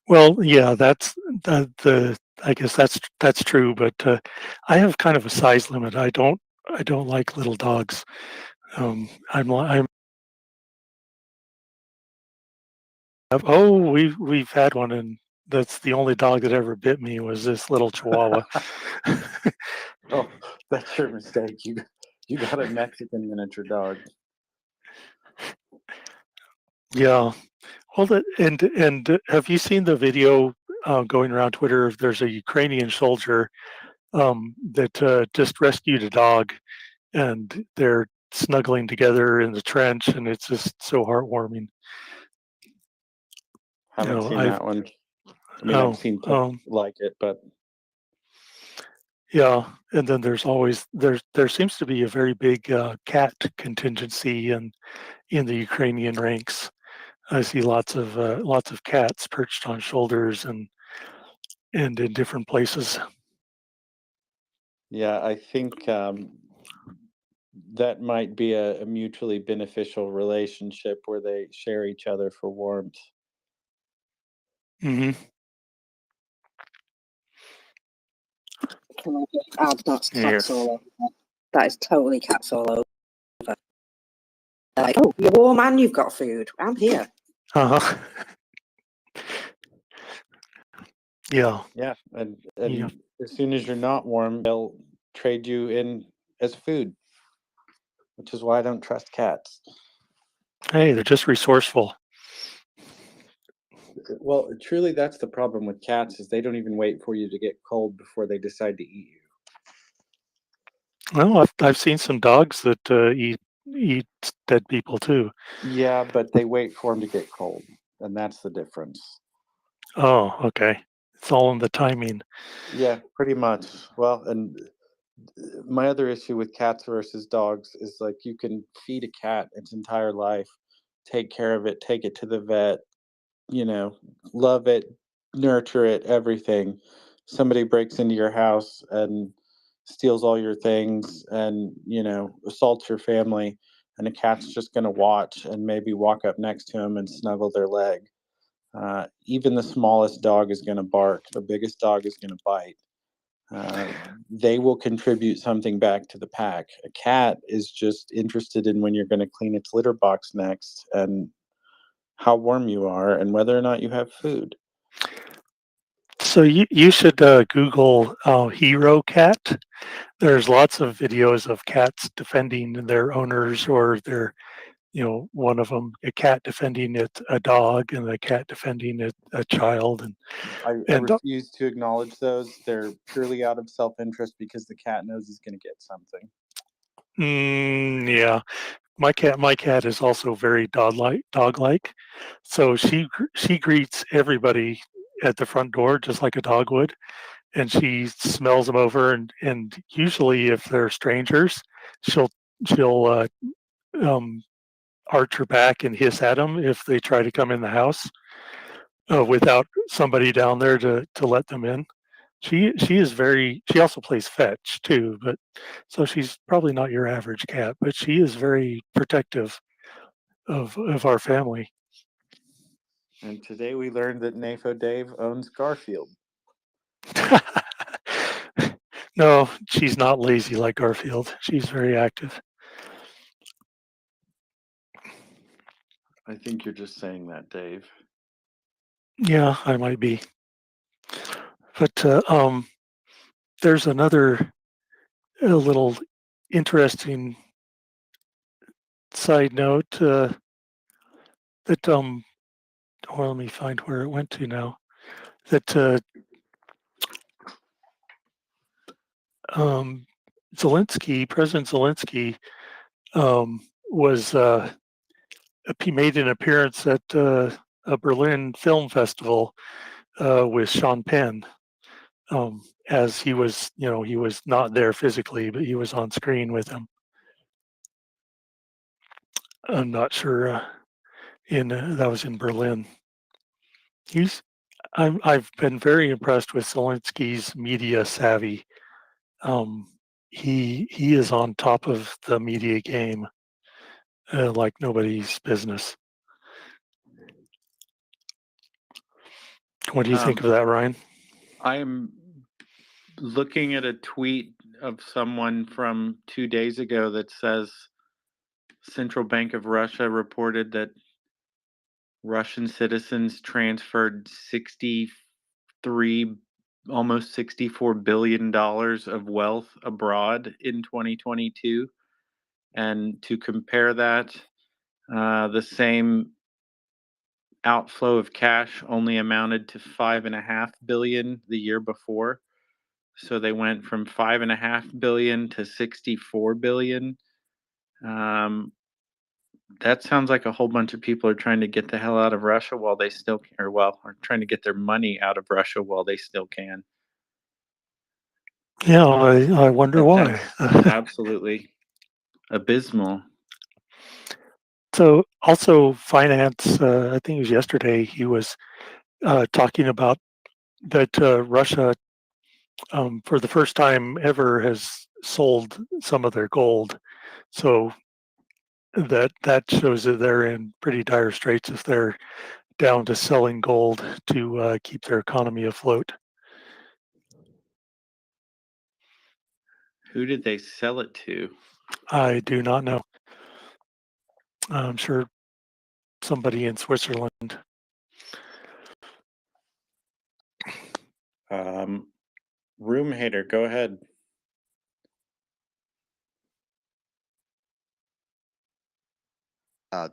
[SPEAKER 12] Well, yeah, that's the. I guess that's true, but I have kind of a size limit. I don't like little dogs. I'm oh, we've had one, and that's the only dog that ever bit me was this little Chihuahua.
[SPEAKER 14] Oh, that's your mistake. You got a Mexican miniature dog.
[SPEAKER 12] Yeah. Well, and have you seen the video going around Twitter? There's a Ukrainian soldier that just rescued a dog, and they're snuggling together in the trench, and it's just so heartwarming.
[SPEAKER 14] Haven't seen
[SPEAKER 12] I've
[SPEAKER 14] that one. I mean, I've seen
[SPEAKER 12] oh,
[SPEAKER 14] things like it, but
[SPEAKER 12] yeah, and then there seems to be a very big cat contingency in the Ukrainian ranks. I see lots of cats perched on shoulders and in different places.
[SPEAKER 14] yeah, I think that might be a mutually beneficial relationship where they share each other for warmth.
[SPEAKER 12] Hmm.
[SPEAKER 13] Can I just add that's cats
[SPEAKER 12] Yes.
[SPEAKER 13] all over? That is totally cats all over. Like, oh, you're warm and you've got food. I'm here.
[SPEAKER 12] Uh-huh. Yeah.
[SPEAKER 14] Yeah, and
[SPEAKER 12] Yeah.
[SPEAKER 14] as soon as you're not warm, they'll trade you in as food, which is why I don't trust cats.
[SPEAKER 12] Hey, they're just resourceful.
[SPEAKER 14] Well, truly, that's the problem with cats is they don't even wait for you to get cold before they decide to eat you.
[SPEAKER 12] Well, I've seen some dogs that eat dead people too.
[SPEAKER 14] Yeah, but they wait for them to get cold, and that's the difference.
[SPEAKER 12] Oh, okay. It's all in the timing.
[SPEAKER 14] Yeah, pretty much. Well, and my other issue with cats versus dogs is like you can feed a cat its entire life, take care of it, take it to the vet, love it, nurture it, everything. Somebody breaks into your house and steals all your things and, assaults your family, and a cat's just going to watch and maybe walk up next to him and snuggle their leg. Even the smallest dog is going to bark, the biggest dog is going to bite. They will contribute something back to the pack. A cat is just interested in when you're going to clean its litter box next and how warm you are and whether or not you have food.
[SPEAKER 12] So you should Google hero cat. There's lots of videos of cats defending their owners, or one of them, a cat defending a dog, and a cat defending a child,
[SPEAKER 14] I
[SPEAKER 12] and
[SPEAKER 14] refuse to acknowledge those. They're purely out of self-interest because the cat knows he's going to get something.
[SPEAKER 12] yeah. My cat is also very dog-like. So she greets everybody at the front door just like a dog would, and she smells them over, and usually if they're strangers, she'll um, arch her back and hiss at them if they try to come in the house without somebody down there to let them in. She also plays fetch too, but so she's probably not your average cat, but she is very protective of our family.
[SPEAKER 14] And today we learned that NAFO Dave owns Garfield.
[SPEAKER 12] No, she's not lazy like Garfield. She's very active.
[SPEAKER 14] I think you're just saying that, Dave.
[SPEAKER 12] Yeah, I might be. But there's another a little interesting side note that or let me find where it went to now. That President Zelensky, was he made an appearance at a Berlin Film Festival with Sean Penn. As he was, he was not there physically, but he was on screen with him. I'm not sure. That was in Berlin. I've been very impressed with Zelensky's media savvy. He is on top of the media game like nobody's business. What do you think of that, Ryan?
[SPEAKER 14] I am looking at a tweet of someone from 2 days ago that says Central Bank of Russia reported that Russian citizens transferred almost $64 billion of wealth abroad in 2022. And to compare that, the same outflow of cash only amounted to $5.5 billion the year before. So they went from $5.5 billion to $64 billion. That sounds like a whole bunch of people are trying to get the hell out of Russia while they still can, are trying to get their money out of Russia while they still can.
[SPEAKER 12] Yeah, I wonder why.
[SPEAKER 14] Absolutely abysmal.
[SPEAKER 12] So also finance, I think it was yesterday, he was talking about that Russia, for the first time ever, has sold some of their gold. So that shows that they're in pretty dire straits if they're down to selling gold to keep their economy afloat.
[SPEAKER 14] Who did they sell it to?
[SPEAKER 12] I do not know. I'm sure somebody in Switzerland.
[SPEAKER 14] Room hater, go ahead.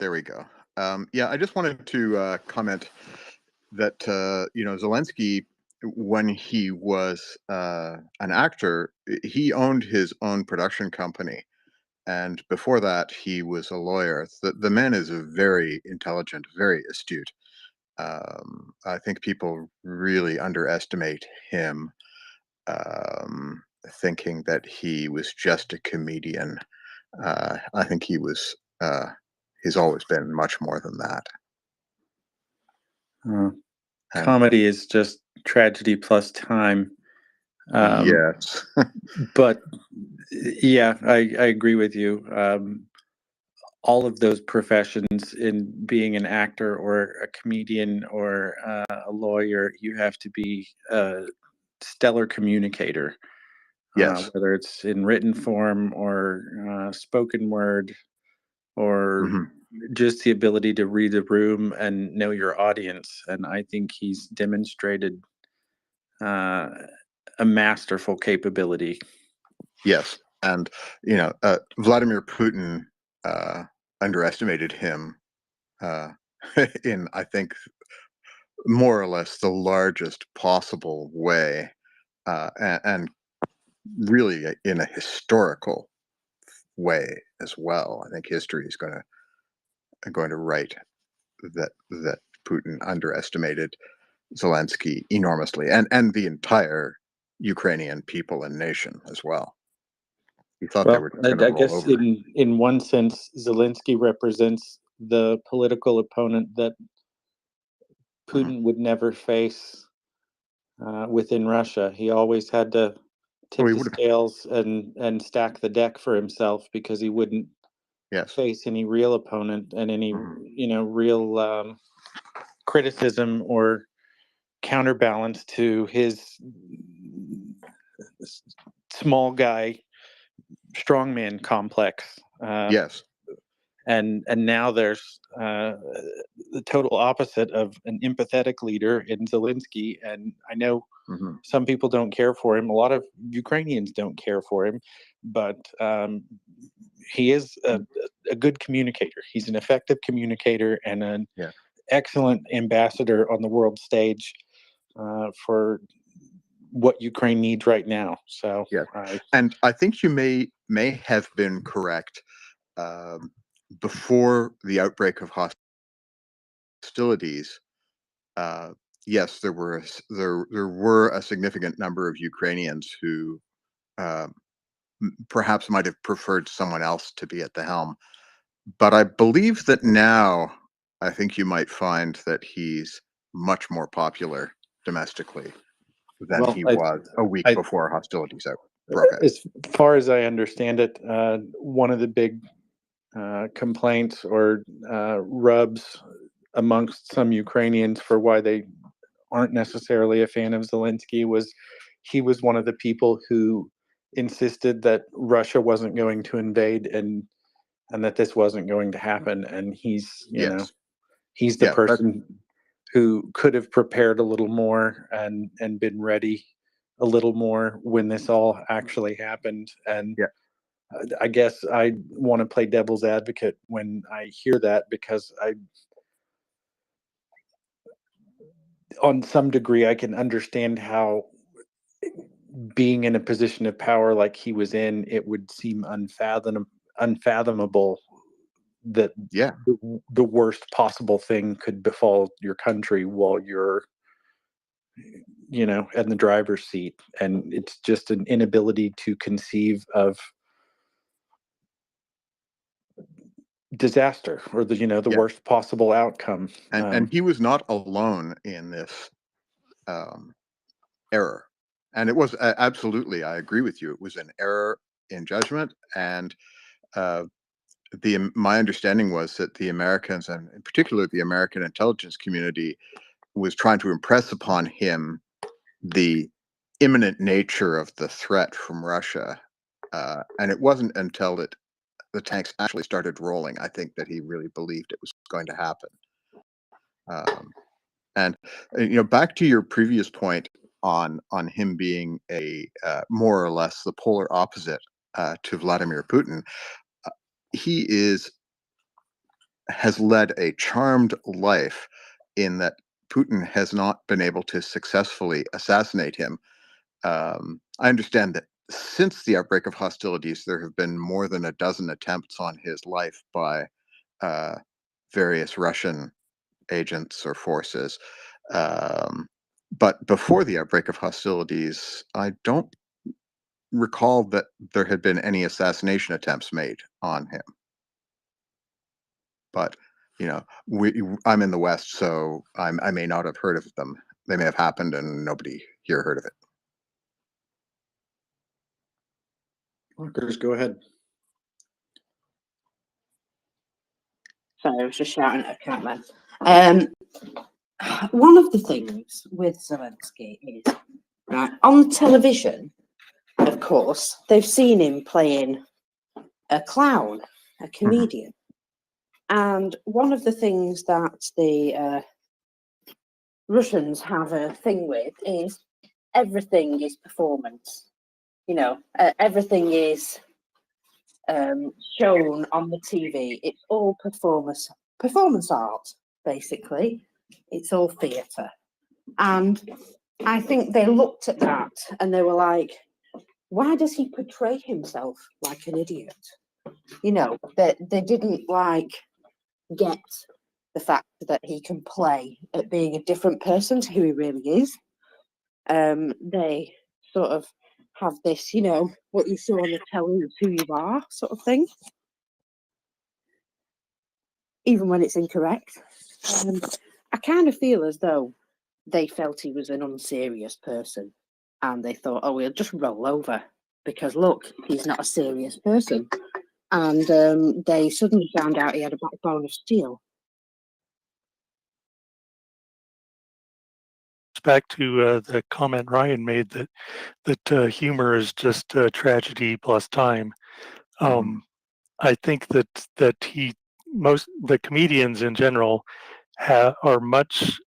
[SPEAKER 16] There we go. Yeah, I just wanted to comment that Zelensky, when he was an actor, he owned his own production company, and before that, he was a lawyer. The man is a very intelligent, very astute. I think people really underestimate him, thinking that he was just a comedian. I think he was. He's always been much more than that.
[SPEAKER 14] Comedy is just tragedy plus time.
[SPEAKER 16] Yes.
[SPEAKER 14] But yeah, I agree with you. All of those professions, in being an actor or a comedian or a lawyer, you have to be a stellar communicator.
[SPEAKER 16] Yes.
[SPEAKER 14] Whether it's in written form or spoken word or just the ability to read the room and know your audience. And I think he's demonstrated a masterful capability.
[SPEAKER 16] Yes. And, Vladimir Putin underestimated him in, I think, more or less the largest possible way, and really in a historical way as well. I think history is going to write that Putin underestimated Zelensky enormously, and the entire Ukrainian people and nation as well. He thought they were just going to
[SPEAKER 14] I
[SPEAKER 16] roll
[SPEAKER 14] guess
[SPEAKER 16] over.
[SPEAKER 14] in one sense, Zelensky represents the political opponent that Putin would never face within Russia. He always had to tip the scales and stack the deck for himself because he wouldn't face any real opponent and any real criticism or counterbalance to his small guy strongman complex.
[SPEAKER 16] Yes.
[SPEAKER 14] And now there's the total opposite of an empathetic leader in Zelensky. And I know some people don't care for him. A lot of Ukrainians don't care for him, but
[SPEAKER 5] he is a good communicator. He's an effective communicator and an
[SPEAKER 16] Yeah.
[SPEAKER 5] excellent ambassador on the world stage for what Ukraine needs right now. So
[SPEAKER 16] yeah, and I think you may have been correct before the outbreak of hostilities. Yes, there were a significant number of Ukrainians who perhaps might have preferred someone else to be at the helm. But I believe that now, I think you might find that he's much more popular domestically than
[SPEAKER 5] well,
[SPEAKER 16] he was a week before hostilities broke out.
[SPEAKER 5] as far as I understand it, one of the big complaints or rubs amongst some Ukrainians for why they aren't necessarily a fan of Zelensky was he was one of the people who insisted that Russia wasn't going to invade and that this wasn't going to happen. And he's, you know, he's the person who could have prepared a little more and been ready a little more when this all actually happened. And I guess I want to play devil's advocate when I hear that, because on some degree, I can understand how being in a position of power like he was in, it would seem unfathomable that the worst possible thing could befall your country while you're, you know, in the driver's seat. And it's just an inability to conceive of disaster or the, you know, the worst possible outcome.
[SPEAKER 16] And he was not alone in this error. And it was absolutely, I agree with you, it was an error in judgment. And my understanding was that the Americans, and in particular the American intelligence community, was trying to impress upon him the imminent nature of the threat from Russia. And it wasn't until the tanks actually started rolling, I think, that he really believed it was going to happen. And you know, back to your previous point on him being a more or less the polar opposite to Vladimir Putin, he has led a charmed life in that Putin has not been able to successfully assassinate him. I understand that since the outbreak of hostilities, there have been more than a dozen attempts on his life by various Russian agents or forces. But before the outbreak of hostilities, I don't recall that there had been any assassination attempts made on him. But you know, I'm in the West, so I may not have heard of them. They may have happened, and nobody here heard of it.
[SPEAKER 5] Markers, go ahead.
[SPEAKER 13] Sorry, I was just shouting at a catman. One of the things with Zelensky is, right, on television, of course, they've seen him playing a clown, a comedian. And one of the things that the Russians have a thing with is everything is performance. You know, everything is shown on the TV. It's all performance art, basically. It's all theatre. And I think they looked at that and they were like, why does he portray himself like an idiot? You know, that they didn't like get the fact that he can play at being a different person to who he really is. They sort of have this, you know, what you saw on the telly is who you are sort of thing, even when it's incorrect. I kind of feel as though they felt he was an unserious person and they thought, oh, we'll just roll over because look, he's not a serious person. And they suddenly found out he had a backbone of steel.
[SPEAKER 12] Back to the comment Ryan made that humor is just tragedy plus time. I think that most the comedians in general are much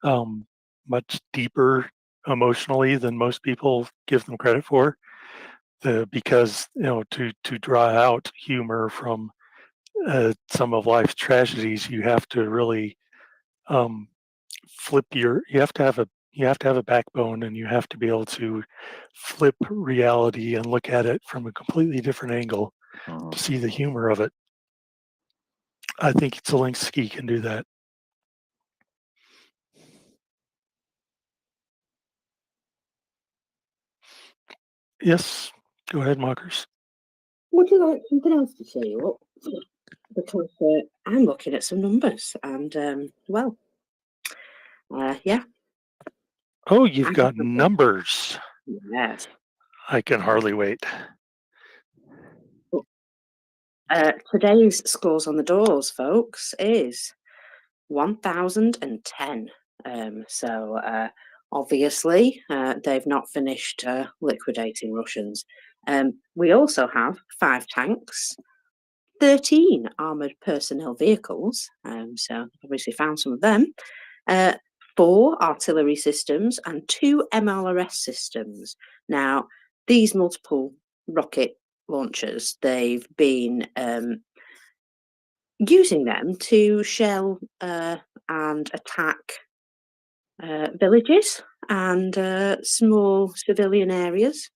[SPEAKER 12] much deeper emotionally than most people give them credit for. because to draw out humor from some of life's tragedies, you have to really you have to have a backbone, and you have to be able to flip reality and look at it from a completely different angle to see the humor of it. I think Zelensky can do that. Yes, go ahead, Mockers.
[SPEAKER 13] Would you like something else to cheer you up? Because I'm looking at some numbers, and yeah.
[SPEAKER 12] Oh, you've got numbers.
[SPEAKER 13] Yes.
[SPEAKER 12] I can hardly wait.
[SPEAKER 13] Today's scores on the doors, folks, is 1,010. So obviously they've not finished liquidating Russians. We also have 5 tanks, 13 armoured personnel vehicles, so obviously found some of them, 4 artillery systems and 2 MLRS systems. Now, these multiple rocket launchers, they've been using them to shell and attack villages and small civilian areas.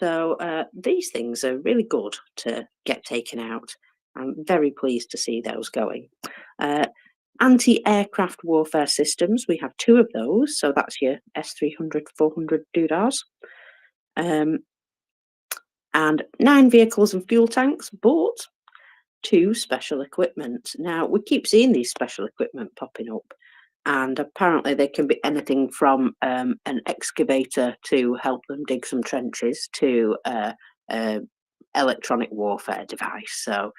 [SPEAKER 13] So these things are really good to get taken out. I'm very pleased to see those going. Anti-aircraft warfare systems, we have 2 of those, so that's your S-300, 400 doodars. And 9 vehicles and fuel tanks, but 2 special equipment. Now, we keep seeing these special equipment popping up, and apparently they can be anything from an excavator to help them dig some trenches to electronic warfare device. So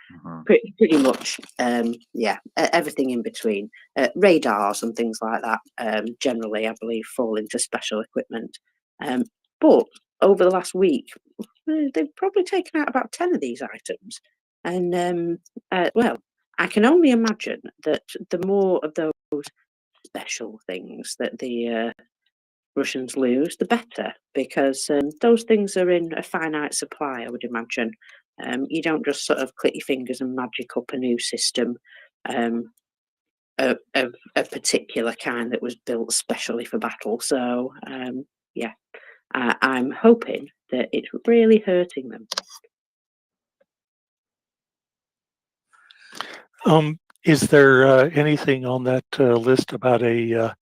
[SPEAKER 13] pretty much, everything in between. Radars and things like that, generally, I believe, fall into special equipment. But over the last week, they've probably taken out about 10 of these items. And, I can only imagine that the more of those special things that the Russians lose, the better, because those things are in a finite supply, I would imagine. You don't just sort of click your fingers and magic up a new system of a particular kind that was built specially for battle. So, I'm hoping that it's really hurting them.
[SPEAKER 12] Is there anything on that list about a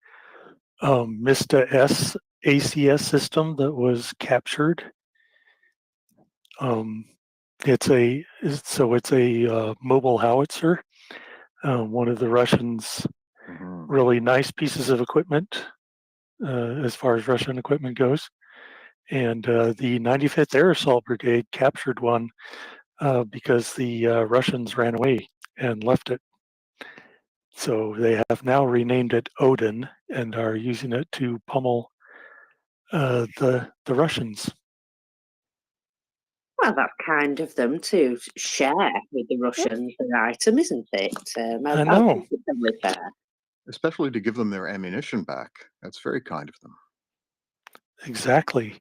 [SPEAKER 12] Mista S ACS system that was captured? It's a mobile howitzer. One of the Russians' really nice pieces of equipment, as far as Russian equipment goes. And the 95th Air Assault Brigade captured one because the Russians ran away and left it. So they have now renamed it Odin and are using it to pummel the Russians.
[SPEAKER 13] Well, that's kind of them to share with the Russians their item, isn't it?
[SPEAKER 12] I know.
[SPEAKER 13] think it's only fair.
[SPEAKER 16] Especially to give them their ammunition back. That's very kind of them.
[SPEAKER 12] Exactly.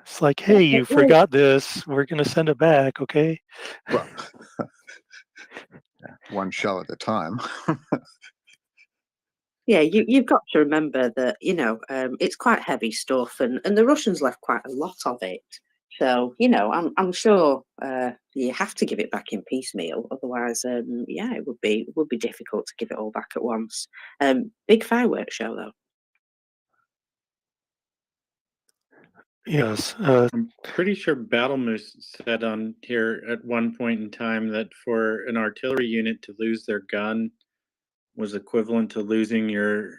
[SPEAKER 12] It's like, hey, you forgot this. We're going to send it back, okay?
[SPEAKER 16] Well, one shell at a time.
[SPEAKER 13] Yeah, you've got to remember that, it's quite heavy stuff, and the Russians left quite a lot of it. So, I'm sure you have to give it back in piecemeal. Otherwise, it would be difficult to give it all back at once. Big fireworks show, though.
[SPEAKER 12] Yes.
[SPEAKER 14] I'm pretty sure Battle Moose said on here at one point in time that for an artillery unit to lose their gun was equivalent to losing your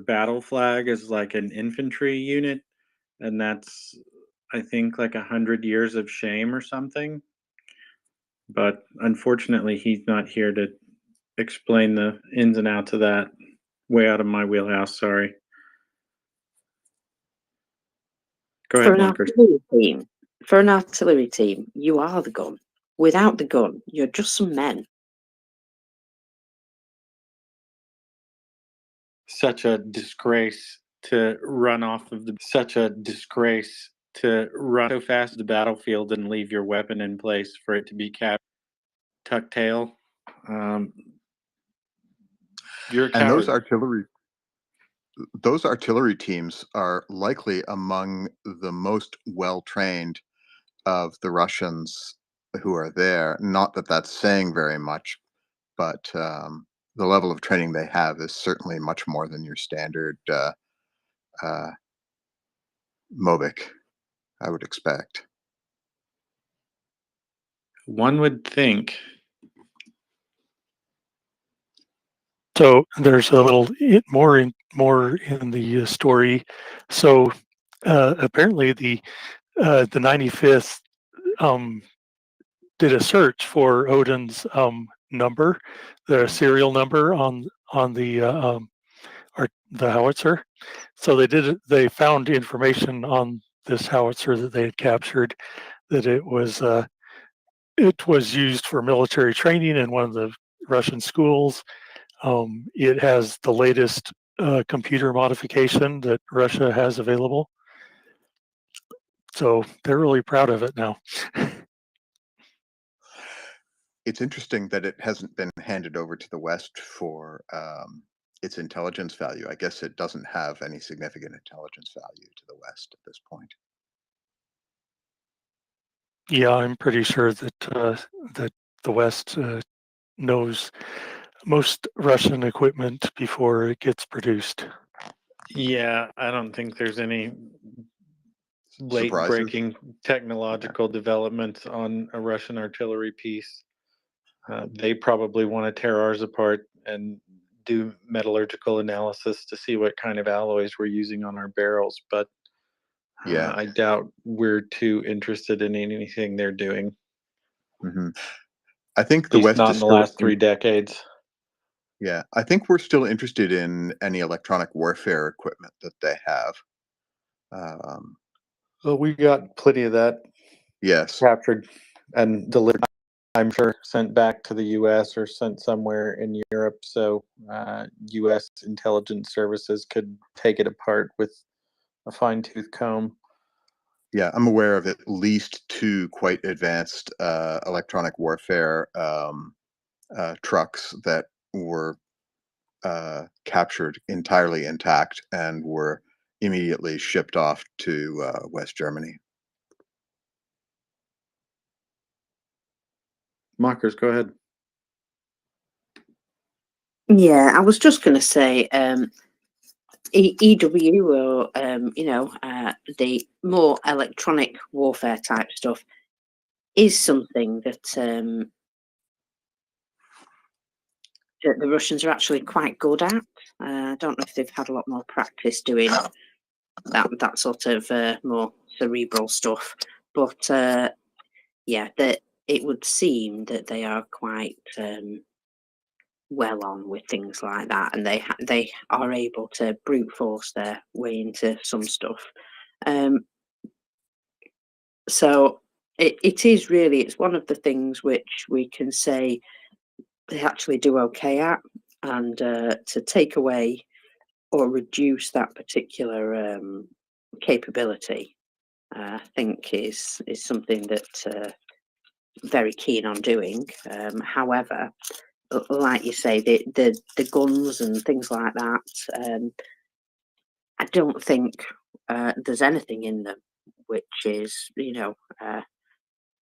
[SPEAKER 14] battle flag as like an infantry unit, and that's, I think, like 100 years of shame or something. But unfortunately, he's not here to explain the ins and outs of that. Way out of my wheelhouse. Sorry. Go ahead, Marcus.
[SPEAKER 13] For an artillery team, you are the gun. Without the gun, you're just some men.
[SPEAKER 14] Such a disgrace
[SPEAKER 5] to run off of such a disgrace to run so fast to the battlefield and leave your weapon in place for it to be captured. Tuck tail. You're a
[SPEAKER 16] And
[SPEAKER 5] coward.
[SPEAKER 16] those artillery teams are likely among the most well trained of the Russians who are there. Not that that's saying very much, but the level of training they have is certainly much more than your standard uh, Mobic, I would expect.
[SPEAKER 5] One would think.
[SPEAKER 12] So there's a little more in the story. So apparently the 95th did a search for Odin's number, the serial number on the the howitzer. So they found information on this howitzer that they had captured, that it was used for military training in one of the Russian schools. It has the latest computer modification that Russia has available. So they're really proud of it now.
[SPEAKER 16] It's interesting that it hasn't been handed over to the West for its intelligence value. I guess it doesn't have any significant intelligence value to the West at this point.
[SPEAKER 12] Yeah, I'm pretty sure that that the West knows most Russian equipment before it gets produced.
[SPEAKER 5] Yeah, I don't think there's any late
[SPEAKER 16] Surprises?
[SPEAKER 5] breaking technological developments on a Russian artillery piece. They probably want to tear ours apart and do metallurgical analysis to see what kind of alloys we're using on our barrels, but
[SPEAKER 16] Yeah.
[SPEAKER 5] I doubt we're too interested in anything they're doing.
[SPEAKER 16] hmm I think
[SPEAKER 5] At
[SPEAKER 16] the
[SPEAKER 5] least
[SPEAKER 16] West
[SPEAKER 5] not
[SPEAKER 16] is
[SPEAKER 5] in the
[SPEAKER 16] still
[SPEAKER 5] last 3 decades.
[SPEAKER 16] Yeah, I think we're still interested in any electronic warfare equipment that they have. Um,
[SPEAKER 5] Well, we got plenty of that
[SPEAKER 16] yes.
[SPEAKER 5] captured and delivered, I'm sure, sent back to the US or sent somewhere in Europe. So US intelligence services could take it apart with a fine tooth comb.
[SPEAKER 16] Yeah, I'm aware of at least 2 quite advanced electronic warfare trucks that were captured entirely intact and were immediately shipped off to West Germany.
[SPEAKER 5] Mockers, go ahead.
[SPEAKER 13] Yeah, I was just going to say, EW or the more electronic warfare type stuff is something that that the Russians are actually quite good at. I don't know if they've had a lot more practice doing that sort of more cerebral stuff, but yeah, that it would seem that they are quite well on with things like that, and they are able to brute force their way into some stuff. So it is really, it's one of the things which we can say they actually do okay at, and to take away or reduce that particular capability, I think is something that very keen on doing. However, like you say, the guns and things like that, I don't think there's anything in them which is,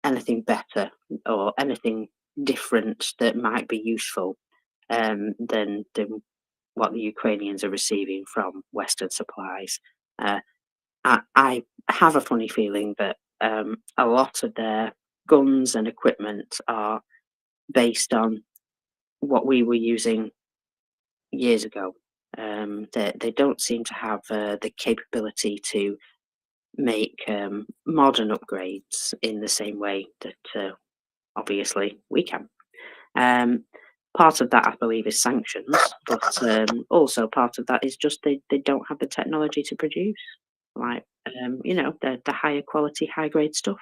[SPEAKER 13] anything better or anything different that might be useful than what the Ukrainians are receiving from Western supplies. I have a funny feeling that a lot of their guns and equipment are based on what we were using years ago. They don't seem to have the capability to make modern upgrades in the same way that obviously we can. Part of that, I believe, is sanctions, but also part of that is just they don't have the technology to produce, like the higher quality, high grade stuff.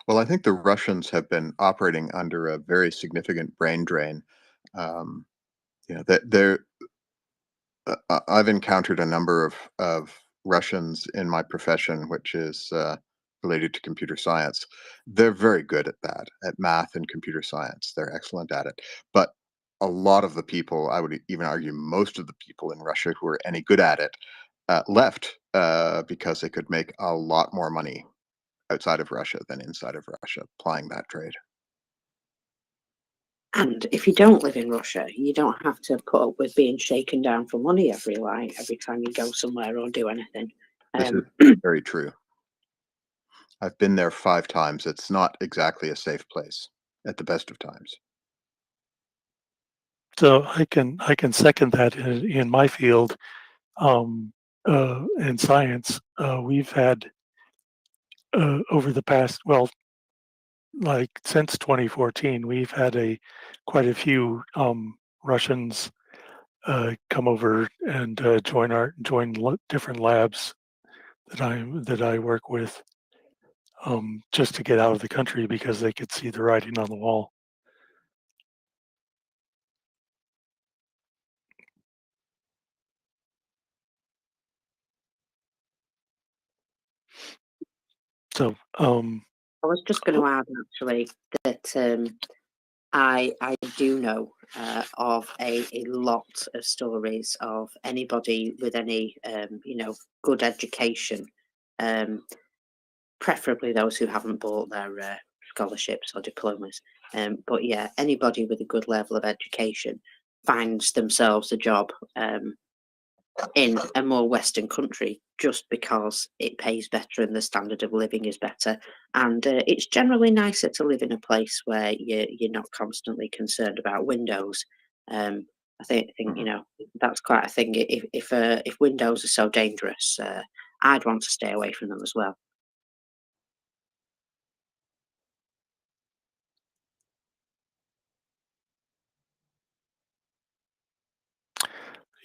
[SPEAKER 16] Well, I think the Russians have been operating under a very significant brain drain. That I've encountered a number of Russians in my profession, which is related to computer science. They're very good at that, at math and computer science. They're excellent at it. But a lot of the people, I would even argue most of the people in Russia who are any good at it, left because they could make a lot more money outside of Russia than inside of Russia plying that trade.
[SPEAKER 13] And if you don't live in Russia, you don't have to put up with being shaken down for money every time you go somewhere or do anything.
[SPEAKER 16] This is very true. I've been there 5 times. It's not exactly a safe place at the best of times.
[SPEAKER 12] So I can second that in my field, in science. We've had over the past, well, like since 2014, we've had quite a few Russians come over and join different labs that I work with, just to get out of the country because they could see the writing on the wall. So
[SPEAKER 13] I was just going to add actually that I do know of a lot of stories of anybody with any good education, preferably those who haven't bought their scholarships or diplomas. But yeah, anybody with a good level of education finds themselves a job in a more Western country just because it pays better and the standard of living is better. And it's generally nicer to live in a place where you're not constantly concerned about windows. I think that's quite a thing. If windows are so dangerous, I'd want to stay away from them as well.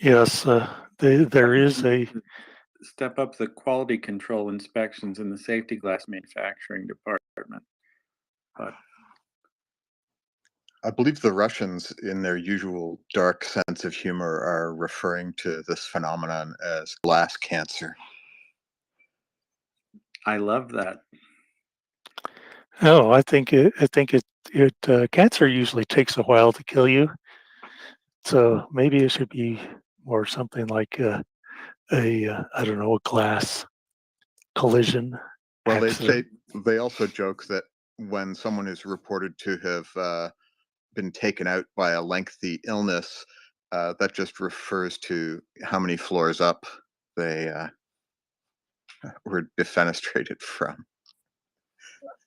[SPEAKER 12] yes, there is a
[SPEAKER 14] Step up the quality control inspections in the safety glass manufacturing department. But
[SPEAKER 16] I believe the Russians, in their usual dark sense of humor, are referring to this phenomenon as glass cancer.
[SPEAKER 14] I love that.
[SPEAKER 12] I think cancer usually takes a while to kill you. So maybe it should be more something like I don't know, a glass collision.
[SPEAKER 16] Well,
[SPEAKER 12] accident.
[SPEAKER 16] they also joke that when someone is reported to have been taken out by a lengthy illness, that just refers to how many floors up they were defenestrated from.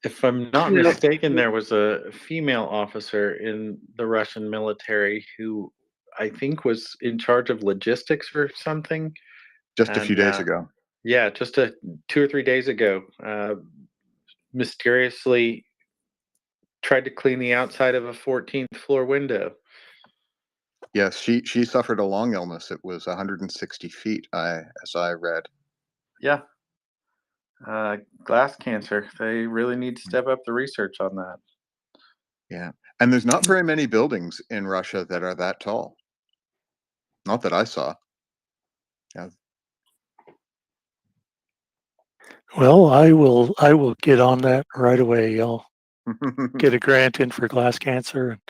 [SPEAKER 14] If I'm not mistaken, there was a female officer in the Russian military who I think was in charge of logistics or something.
[SPEAKER 16] Just a few days ago.
[SPEAKER 14] Yeah, just 2 or 3 days ago, mysteriously tried to clean the outside of a 14th floor window.
[SPEAKER 16] Yes, she suffered a long illness. It was 160 feet, as I read.
[SPEAKER 14] Yeah. Glass cancer. They really need to step up the research on that.
[SPEAKER 16] Yeah. And there's not very many buildings in Russia that are that tall. Not that I saw. Yeah.
[SPEAKER 12] Well, I will get on that right away. I'll get a grant in for glass cancer and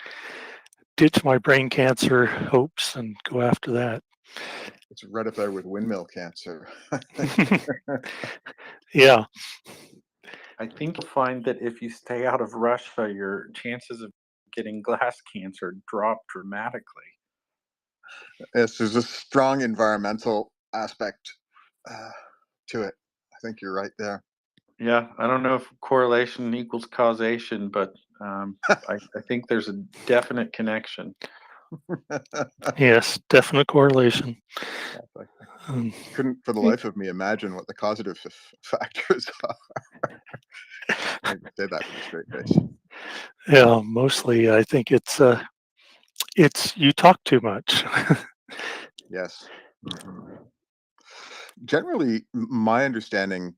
[SPEAKER 12] ditch my brain cancer hopes and go after that.
[SPEAKER 16] It's right up there with windmill cancer.
[SPEAKER 12] Yeah.
[SPEAKER 14] I think you'll find that if you stay out of Russia, your chances of getting glass cancer drop dramatically.
[SPEAKER 16] Yes, there's a strong environmental aspect to it. I think you're right there.
[SPEAKER 14] Yeah, I don't know if correlation equals causation, but I think there's a definite connection.
[SPEAKER 12] Yes, definite correlation.
[SPEAKER 16] Couldn't for the life of me imagine what the causative factors are. I can say that with a straight face.
[SPEAKER 12] Yeah, mostly I think it's you talk too much.
[SPEAKER 16] Yes. Generally, my understanding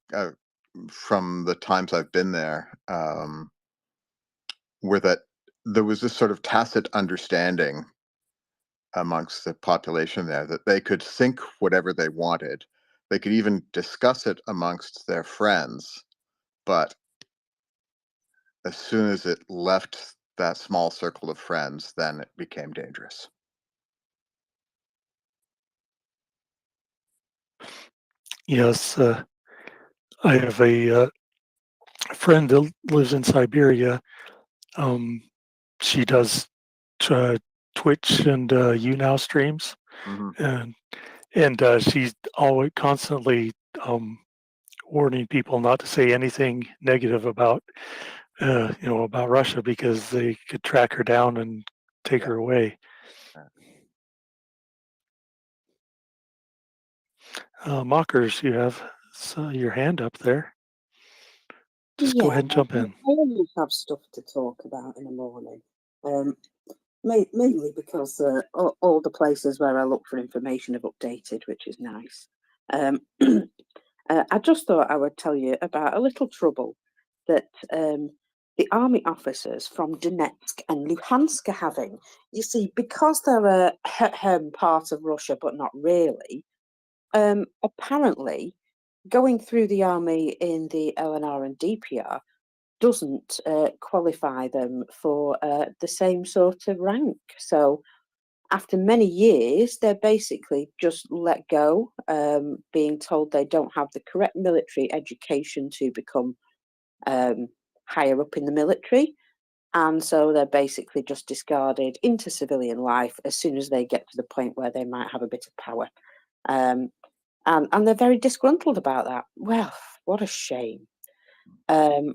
[SPEAKER 16] from the times I've been there were that there was this sort of tacit understanding amongst the population there, that they could think whatever they wanted. They could even discuss it amongst their friends, but as soon as it left that small circle of friends, then it became dangerous.
[SPEAKER 12] Yes, I have a friend that lives in Siberia. She does Twitch and YouNow streams,
[SPEAKER 16] Mhm.
[SPEAKER 12] and she's always constantly warning people not to say anything negative about about Russia because they could track her down and take her away. Mockers, you have your hand up there. Just go ahead and jump in.
[SPEAKER 13] I always have stuff to talk about in the morning. Mainly because all the places where I look for information have updated, which is nice. I just thought I would tell you about a little trouble that the army officers from Donetsk and Luhansk are having. You see, because they're a part of Russia, but not really, apparently going through the army in the LNR and DPR doesn't qualify them for the same sort of rank. So after many years, they're basically just let go, being told they don't have the correct military education to become higher up in the military. And so they're basically just discarded into civilian life as soon as they get to the point where they might have a bit of power. And they're very disgruntled about that. Well, what a shame. To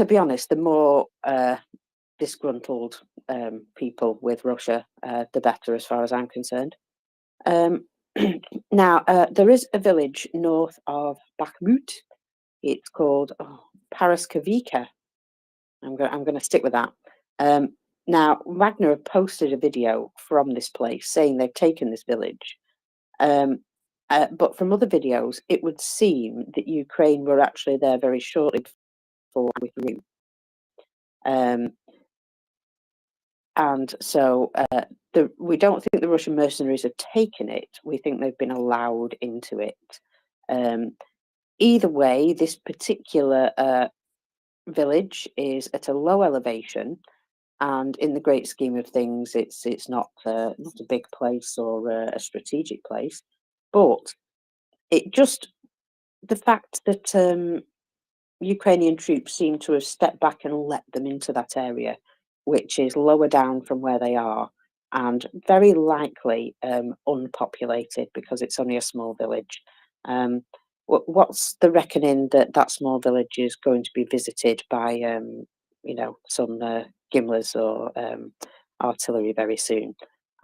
[SPEAKER 13] be honest, the more disgruntled people with Russia, the better, as far as I'm concerned. Now, there is a village north of Bakhmut. It's called Paraskevika. I'm going to stick with that. Now, Wagner have posted a video from this place saying they've taken this village. But from other videos, it would seem that Ukraine were actually there very shortly before we withdrew. And so we don't think the Russian mercenaries have taken it. We think they've been allowed into it. Either way, this particular village is at a low elevation, and in the great scheme of things, it's not a big place or a strategic place. But the fact that Ukrainian troops seem to have stepped back and let them into that area, which is lower down from where they are, and very likely unpopulated because it's only a small village. What's the reckoning that that small village is going to be visited by, some Gimlers or artillery very soon?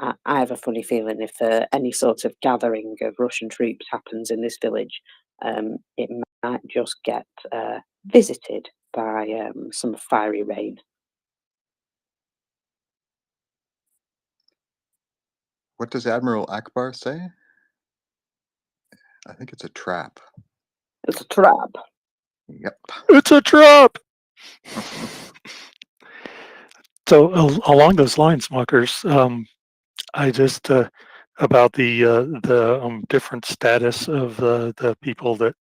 [SPEAKER 13] I have a funny feeling if any sort of gathering of Russian troops happens in this village, it might just get visited by some fiery rain.
[SPEAKER 16] What does Admiral Akbar say? I think it's a trap.
[SPEAKER 13] It's a trap.
[SPEAKER 16] Yep.
[SPEAKER 12] It's a trap. So along those lines, Muckers, I just about the different status of the people that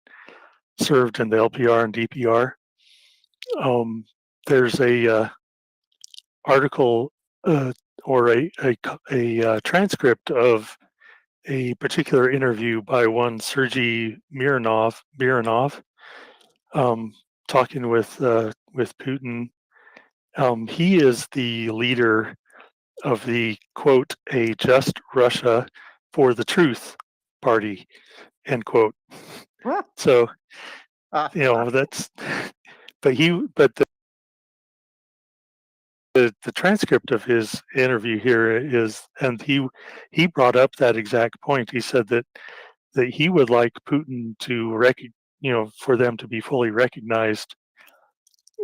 [SPEAKER 12] served in the LPR and DPR. There's a article or a transcript of a particular interview by one Sergei Mironov, talking with Putin. He is the leader of the quote a just Russia for the truth party, end quote. So that's but the transcript of his interview here is, and he brought up that exact point. He said that he would like Putin to for them to be fully recognized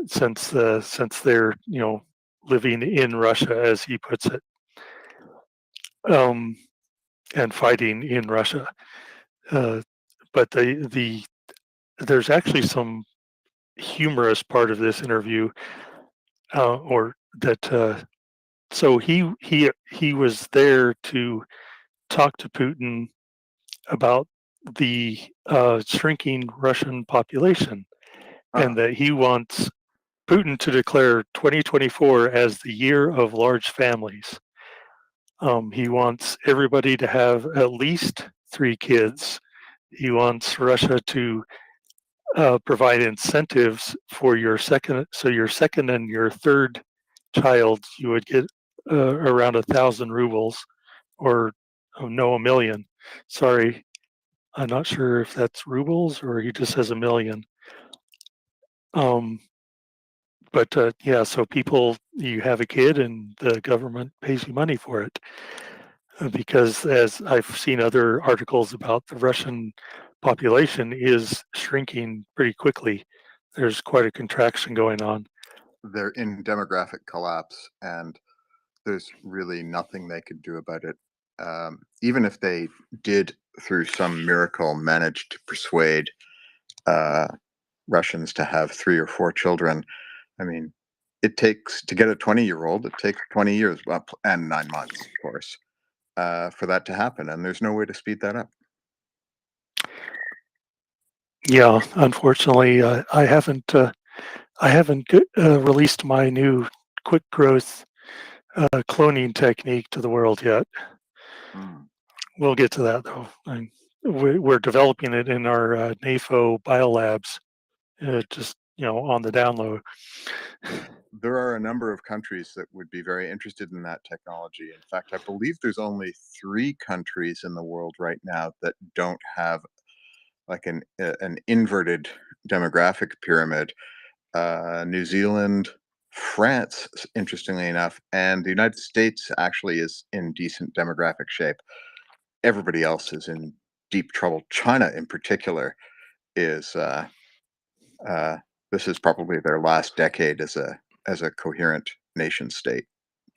[SPEAKER 12] since they're living in Russia, as he puts it, and fighting in Russia. But there's actually some humorous part of this interview, or that so he was there to talk to Putin about the shrinking Russian population, and that he wants Putin to declare 2024 as the year of large families. He wants everybody to have at least 3 kids. He wants Russia to provide incentives for your second and your third child, you would get around 1,000 rubles, or no, 1,000,000. Sorry, I'm not sure if that's rubles or he just says 1,000,000. But yeah, so you have a kid and the government pays you money for it. Because as I've seen other articles about, the Russian population is shrinking pretty quickly. There's quite a contraction going on.
[SPEAKER 16] They're in demographic collapse, and there's really nothing they could do about it. Even if they did, through some miracle, manage to persuade Russians to have 3 or 4 children, I mean, it takes to get a 20-year-old. It takes 20 years, and 9 months, of course, for that to happen, and there's no way to speed that up.
[SPEAKER 12] Yeah, unfortunately, I haven't released my new quick growth cloning technique to the world yet. We'll get to that though. We're developing it in our NAFO biolabs, just on the download.
[SPEAKER 16] There are a number of countries that would be very interested in that technology. In fact, I believe there's only 3 countries in the world right now that don't have like an inverted demographic pyramid. New Zealand, France, interestingly enough, and the United States actually is in decent demographic shape. Everybody else is in deep trouble. China, in particular, is this is probably their last decade as a coherent nation state,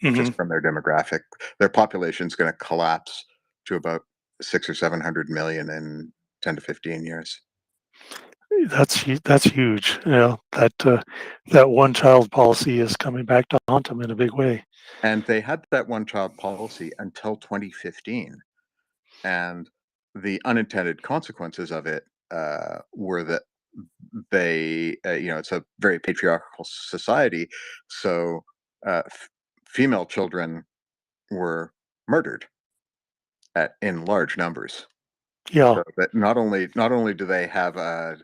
[SPEAKER 16] just from their demographic. Their population is going to collapse to about 600 or 700 million in 10 to 15 years.
[SPEAKER 12] That's huge. That one child policy is coming back to haunt them in a big way.
[SPEAKER 16] And they had that one child policy until 2015. And the unintended consequences of it were that they, it's a very patriarchal society. So female children were murdered in large numbers.
[SPEAKER 12] Yeah.
[SPEAKER 16] So that not only do they have a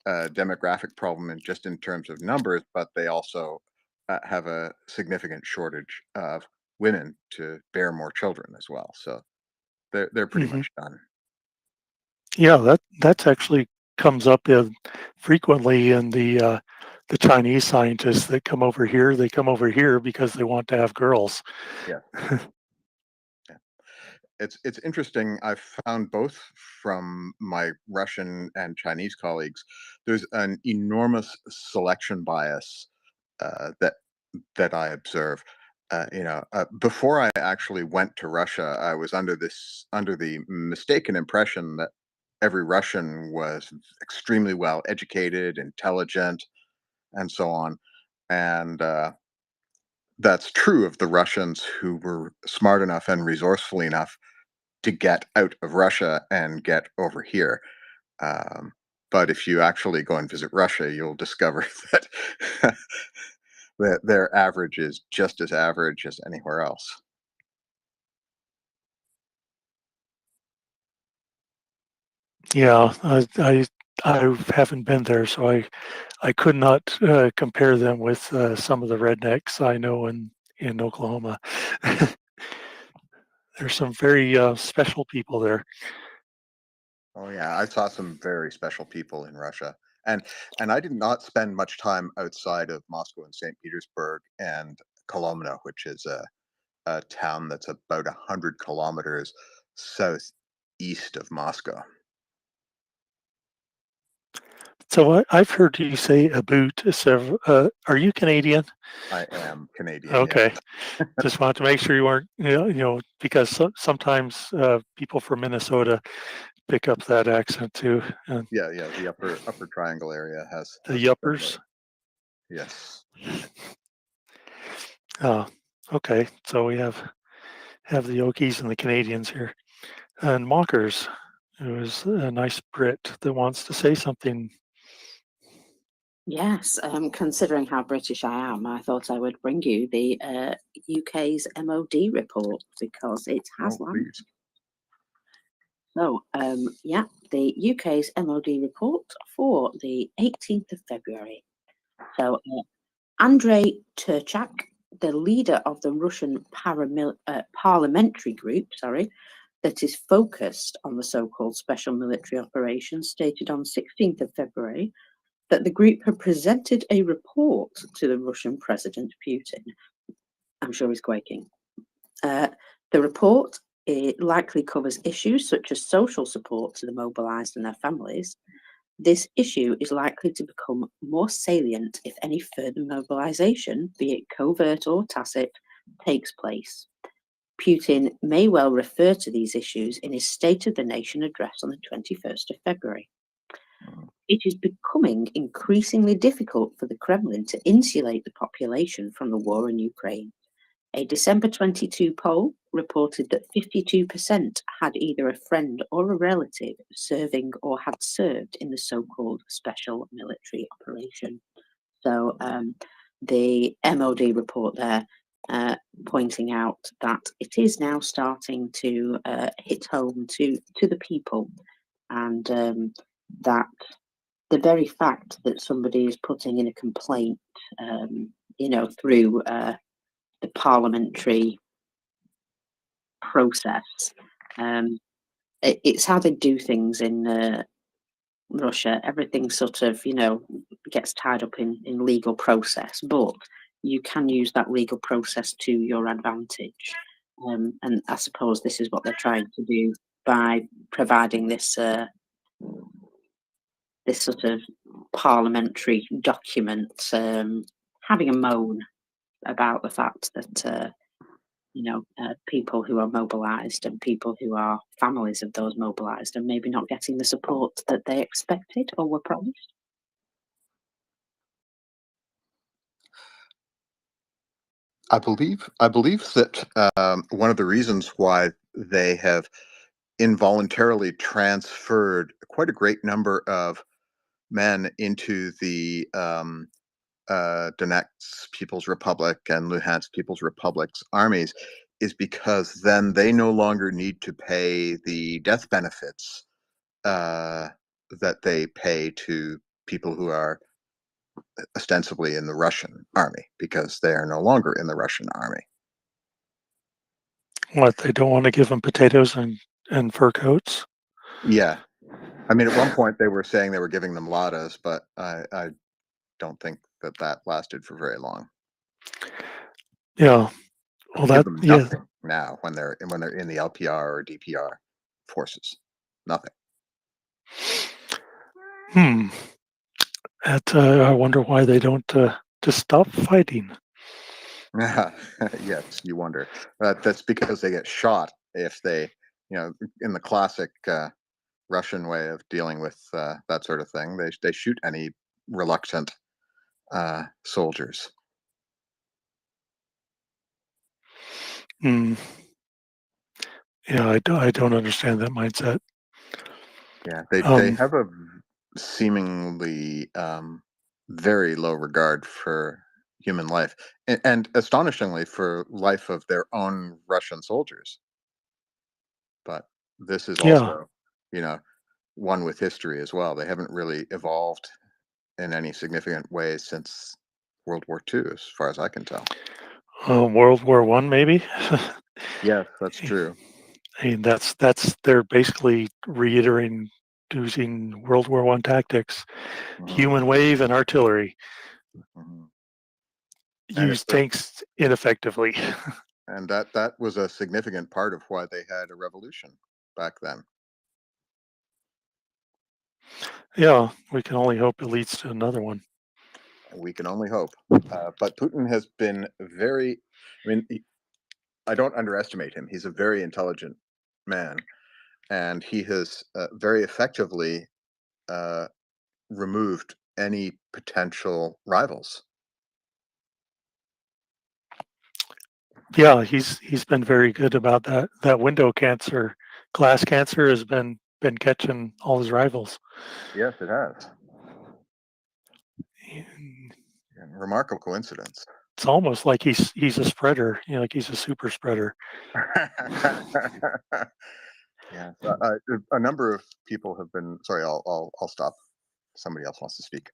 [SPEAKER 16] demographic problem just in terms of numbers, but they also have a significant shortage of women to bear more children as well. So they're pretty much done.
[SPEAKER 12] Yeah, that's actually comes up frequently in the Chinese scientists that come over here. They come over here because they want to have girls.
[SPEAKER 16] Yeah. It's interesting. I've found both from my Russian and Chinese colleagues, there's an enormous selection bias that I observe. Before I actually went to Russia, I was under the mistaken impression that every Russian was extremely well educated, intelligent, and so on. And that's true of the Russians who were smart enough and resourceful enough to get out of Russia and get over here. But if you actually go and visit Russia, you'll discover that that their average is just as average as anywhere else.
[SPEAKER 12] Yeah, I haven't been there, so I could not compare them with some of the rednecks I know in Oklahoma. There's some very special people there.
[SPEAKER 16] Oh yeah, I saw some very special people in Russia, and I did not spend much time outside of Moscow and St. Petersburg and Kolomna, which is a town that's about 100 kilometers southeast of Moscow.
[SPEAKER 12] So I've heard you say a boot several. Are you Canadian?
[SPEAKER 16] I am Canadian.
[SPEAKER 12] Okay,
[SPEAKER 16] yes.
[SPEAKER 12] just wanted to make sure you weren't. Because sometimes people from Minnesota pick up that accent too. And
[SPEAKER 16] Yeah, the upper triangle area has
[SPEAKER 12] the yuppers.
[SPEAKER 16] yes.
[SPEAKER 12] Okay, so we have the Okies and the Canadians here, and Mockers, who is a nice Brit that wants to say something.
[SPEAKER 13] Yes, considering how British I am, I thought I would bring you the UK's MOD report because it has landed.
[SPEAKER 16] Please.
[SPEAKER 13] So, yeah, the UK's MOD report for the 18th of February. So, Andrei Turchak, the leader of the Russian parliamentary group, that is focused on the so-called special military operation, stated on 16th of February that the group had presented a report to the Russian President Putin. I'm sure he's quaking. The report likely covers issues such as social support to the mobilized and their families. This issue is likely to become more salient if any further mobilization, be it covert or tacit, takes place. Putin may well refer to these issues in his State of the Nation address on the 21st of February. It is becoming increasingly difficult for the Kremlin to insulate the population from the war in Ukraine. A December 22 poll reported that 52% had either a friend or a relative serving or had served in the so-called special military operation. So the MOD report there pointing out that it is now starting to hit home to the people, and that the very fact that somebody is putting in a complaint, through the parliamentary process, it's how they do things in Russia. Everything sort of, gets tied up in legal process, but you can use that legal process to your advantage. And I suppose this is what they're trying to do by providing this this sort of parliamentary document, having a moan about the fact that people who are mobilised and people who are families of those mobilised are maybe not getting the support that they expected or were promised.
[SPEAKER 16] I believe that one of the reasons why they have involuntarily transferred quite a great number of men into the Donetsk People's Republic and Luhansk People's Republic's armies is because then they no longer need to pay the death benefits that they pay to people who are ostensibly in the Russian army, because they are no longer in the Russian army.
[SPEAKER 12] What, they don't want to give them potatoes and fur coats?
[SPEAKER 16] Yeah. I mean, at one point they were saying they were giving them ladas, but I don't think that lasted for very long.
[SPEAKER 12] Yeah. Well,
[SPEAKER 16] Give them nothing now when they're in the LPR or DPR forces. Nothing.
[SPEAKER 12] I wonder why they don't just stop fighting.
[SPEAKER 16] Yes, you wonder. That's because they get shot if they, in the classic Russian way of dealing with that sort of thing. They shoot any reluctant soldiers.
[SPEAKER 12] Yeah, I don't understand that mindset.
[SPEAKER 16] Yeah, they have a seemingly very low regard for human life, and astonishingly for life of their own Russian soldiers. But this is also, one with history as well. They haven't really evolved in any significant way since World War II, as far as I can tell.
[SPEAKER 12] World War One, maybe.
[SPEAKER 16] Yes, that's true.
[SPEAKER 12] I mean, they're basically reiterating using World War One tactics, human wave and artillery. Use tanks ineffectively.
[SPEAKER 16] And that was a significant part of why they had a revolution back then.
[SPEAKER 12] Yeah, we can only hope it leads to another one.
[SPEAKER 16] We can only hope. But Putin has been I don't underestimate him. He's a very intelligent man, and he has very effectively removed any potential rivals.
[SPEAKER 12] Yeah, he's been very good about that. That window cancer, glass cancer, has been catching all his rivals.
[SPEAKER 16] Yes, it has.
[SPEAKER 12] And
[SPEAKER 16] Remarkable coincidence.
[SPEAKER 12] it's almost like he's a spreader, like he's a super spreader.
[SPEAKER 16] Yeah, a number of people have been. Sorry, I'll stop. Somebody else wants to speak.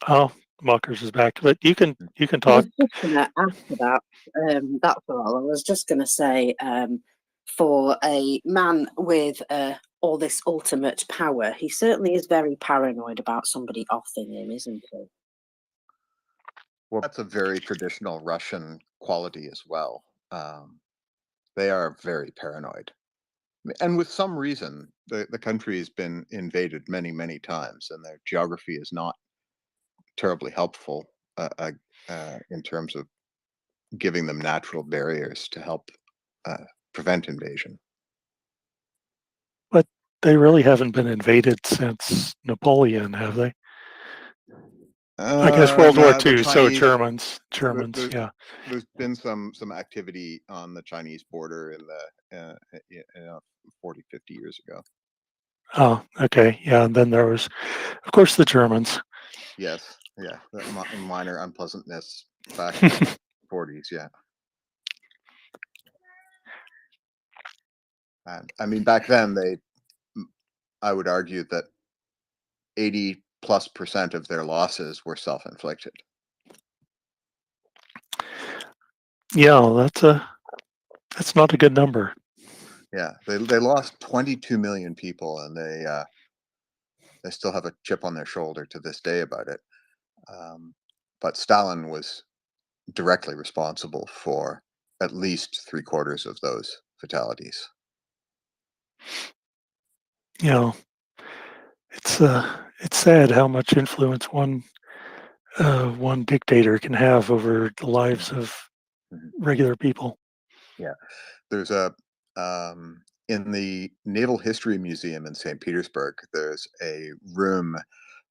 [SPEAKER 12] Oh, Muckers is back, but you can
[SPEAKER 13] I
[SPEAKER 12] talk.
[SPEAKER 13] was just going to after that. That's all. I was just going to say, for a man with all this ultimate power, he certainly is very paranoid about somebody offing him, isn't he?
[SPEAKER 16] Well, that's a very traditional Russian quality as well. They are very paranoid. And with some reason, the country has been invaded many, many times, and their geography is not terribly helpful in terms of giving them natural barriers to help prevent invasion.
[SPEAKER 12] But they really haven't been invaded since Napoleon, have they? I guess World War
[SPEAKER 16] No, the
[SPEAKER 12] II. So
[SPEAKER 16] Chinese.
[SPEAKER 12] Germans, yeah.
[SPEAKER 16] There's been some activity on the Chinese border in the 40, 50 years ago.
[SPEAKER 12] Oh, okay, yeah. And then there was, of course, the Germans.
[SPEAKER 16] Yes, yeah, minor unpleasantness back in the 40s, yeah. And I mean, back then I would argue that 80+% of their losses were self-inflicted.
[SPEAKER 12] Yeah, that's not a good number.
[SPEAKER 16] Yeah, they lost 22 million people, and they still have a chip on their shoulder to this day about it. But Stalin was directly responsible for at least 3/4 of those fatalities.
[SPEAKER 12] It's sad how much influence one dictator can have over the lives of regular people.
[SPEAKER 16] Yeah, there's a in the Naval History Museum in St. Petersburg, there's a room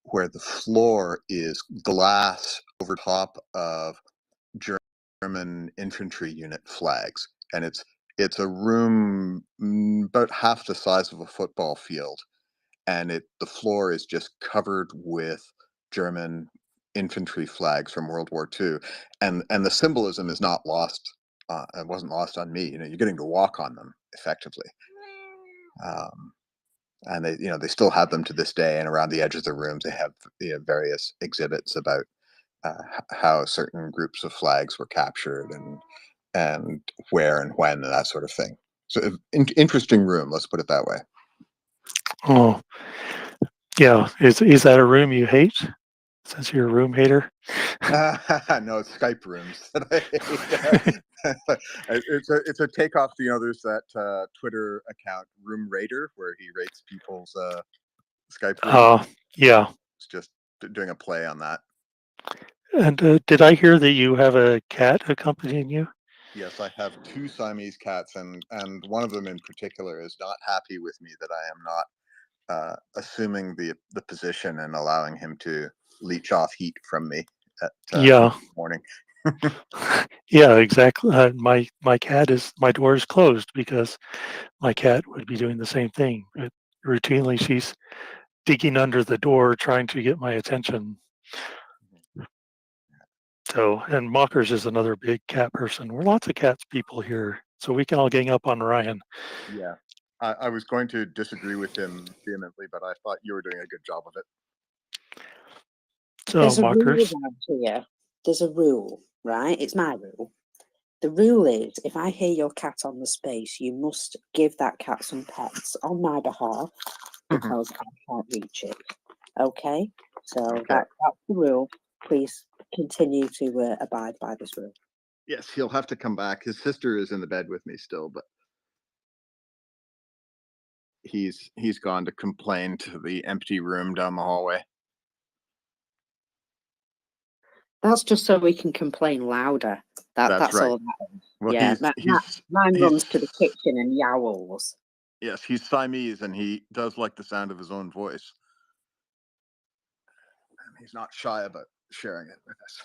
[SPEAKER 16] where the floor is glass over top of German infantry unit flags, and it's a room about half the size of a football field, and the floor is just covered with German infantry flags from World War II, and the symbolism is not lost. It wasn't lost on me. You're getting to walk on them effectively, and they still have them to this day. And around the edge of the rooms, they have various exhibits about how certain groups of flags were captured and where and when and that sort of thing. So interesting room, let's put it that way.
[SPEAKER 12] Oh, yeah. Is that a room you hate? Since you're a room hater?
[SPEAKER 16] No, it's Skype rooms. It's a takeoff. There's that Twitter account, Room Raider, where he rates people's Skype rooms.
[SPEAKER 12] Yeah.
[SPEAKER 16] It's just doing a play on that.
[SPEAKER 12] And did I hear that you have a cat accompanying you?
[SPEAKER 16] Yes, I have 2 Siamese cats, and one of them in particular is not happy with me that I am not assuming the position and allowing him to leech off heat from me at morning.
[SPEAKER 12] Yeah, exactly. My door is closed because my cat would be doing the same thing. But routinely, she's digging under the door trying to get my attention. So, and Mockers is another big cat person. We're lots of cats people here, so we can all gang up on Ryan.
[SPEAKER 16] Yeah, I was going to disagree with him vehemently, but I thought you were doing a good job of it.
[SPEAKER 12] So,
[SPEAKER 13] there's a rule
[SPEAKER 12] Mockers.
[SPEAKER 13] around here. There's a rule, right? It's my rule. The rule is, if I hear your cat on the space, you must give that cat some pets on my behalf because I can't reach it. Okay? So that's the rule. Please continue to abide by this rule.
[SPEAKER 16] Yes, he'll have to come back. His sister is in the bed with me still, but he's gone to complain to the empty room down the hallway.
[SPEAKER 13] That's just so we can complain louder. That's
[SPEAKER 16] right.
[SPEAKER 13] all that is.
[SPEAKER 16] Well,
[SPEAKER 13] yeah, mine runs to the kitchen and yowls.
[SPEAKER 16] Yes, he's Siamese and he does like the sound of his own voice. And he's not shy about sharing it with us.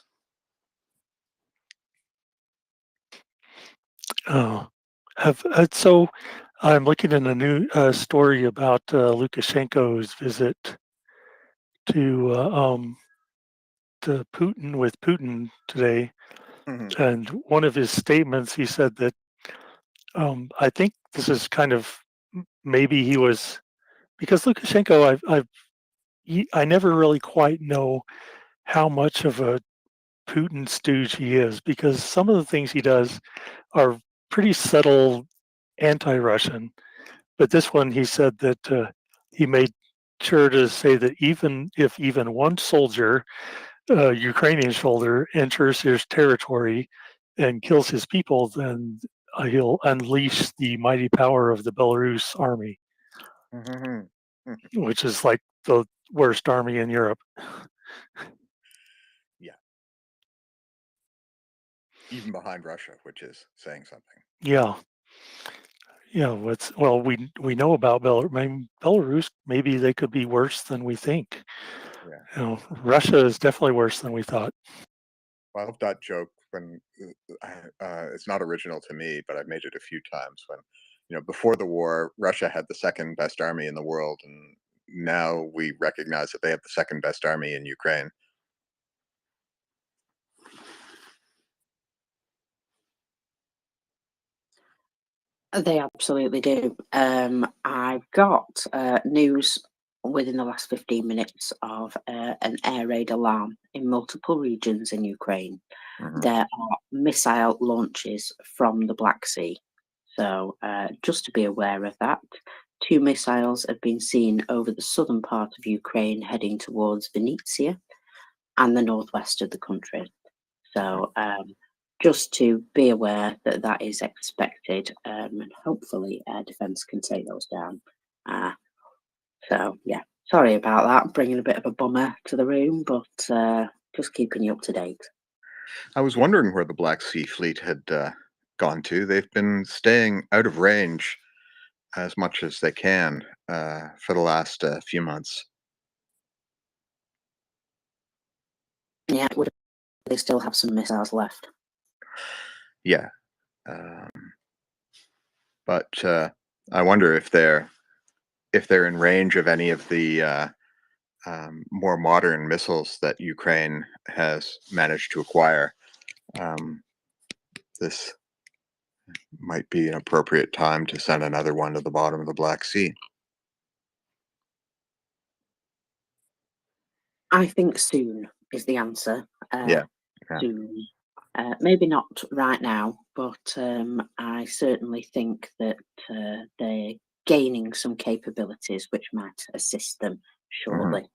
[SPEAKER 12] Oh, so I'm looking in a new story about Lukashenko's visit to Putin with Putin today, and one of his statements, he said that I think this is kind of maybe he was because Lukashenko, I never really quite know how much of a Putin stooge he is because some of the things he does are pretty subtle anti-Russian. But this one, he said that he made sure to say that even one soldier, Ukrainian soldier, enters his territory and kills his people, then he'll unleash the mighty power of the Belarus army, which is like the worst army in Europe.
[SPEAKER 16] Yeah. Even behind Russia, which is saying something.
[SPEAKER 12] Yeah. Yeah, well, we know about Belarus. Maybe they could be worse than we think.
[SPEAKER 16] Yeah.
[SPEAKER 12] You know, Russia is definitely worse than we thought.
[SPEAKER 16] Well, I love that joke when it's not original to me, but I've made it a few times when, before the war, Russia had the second best army in the world, and now we recognize that they have the second best army in Ukraine.
[SPEAKER 13] They absolutely do. I've got news within the last 15 minutes of an air raid alarm in multiple regions in Ukraine. There are missile launches from the Black Sea. So just to be aware of that, 2 missiles have been seen over the southern part of Ukraine heading towards Vinnytsia and the northwest of the country. So just to be aware that that is expected, and hopefully air defence can take those down. So yeah, sorry about that, bringing a bit of a bummer to the room, but just keeping you up to date.
[SPEAKER 16] I was wondering where the Black Sea Fleet had gone to. They've been staying out of range as much as they can for the last few months.
[SPEAKER 13] Yeah, they still have some missiles left.
[SPEAKER 16] Yeah. But I wonder if they're in range of any of the more modern missiles that Ukraine has managed to acquire. This might be an appropriate time to send another one to the bottom of the Black Sea.
[SPEAKER 13] I think soon is the answer.
[SPEAKER 16] Yeah.
[SPEAKER 13] Soon. Maybe not right now, but I certainly think that they're gaining some capabilities which might assist them shortly.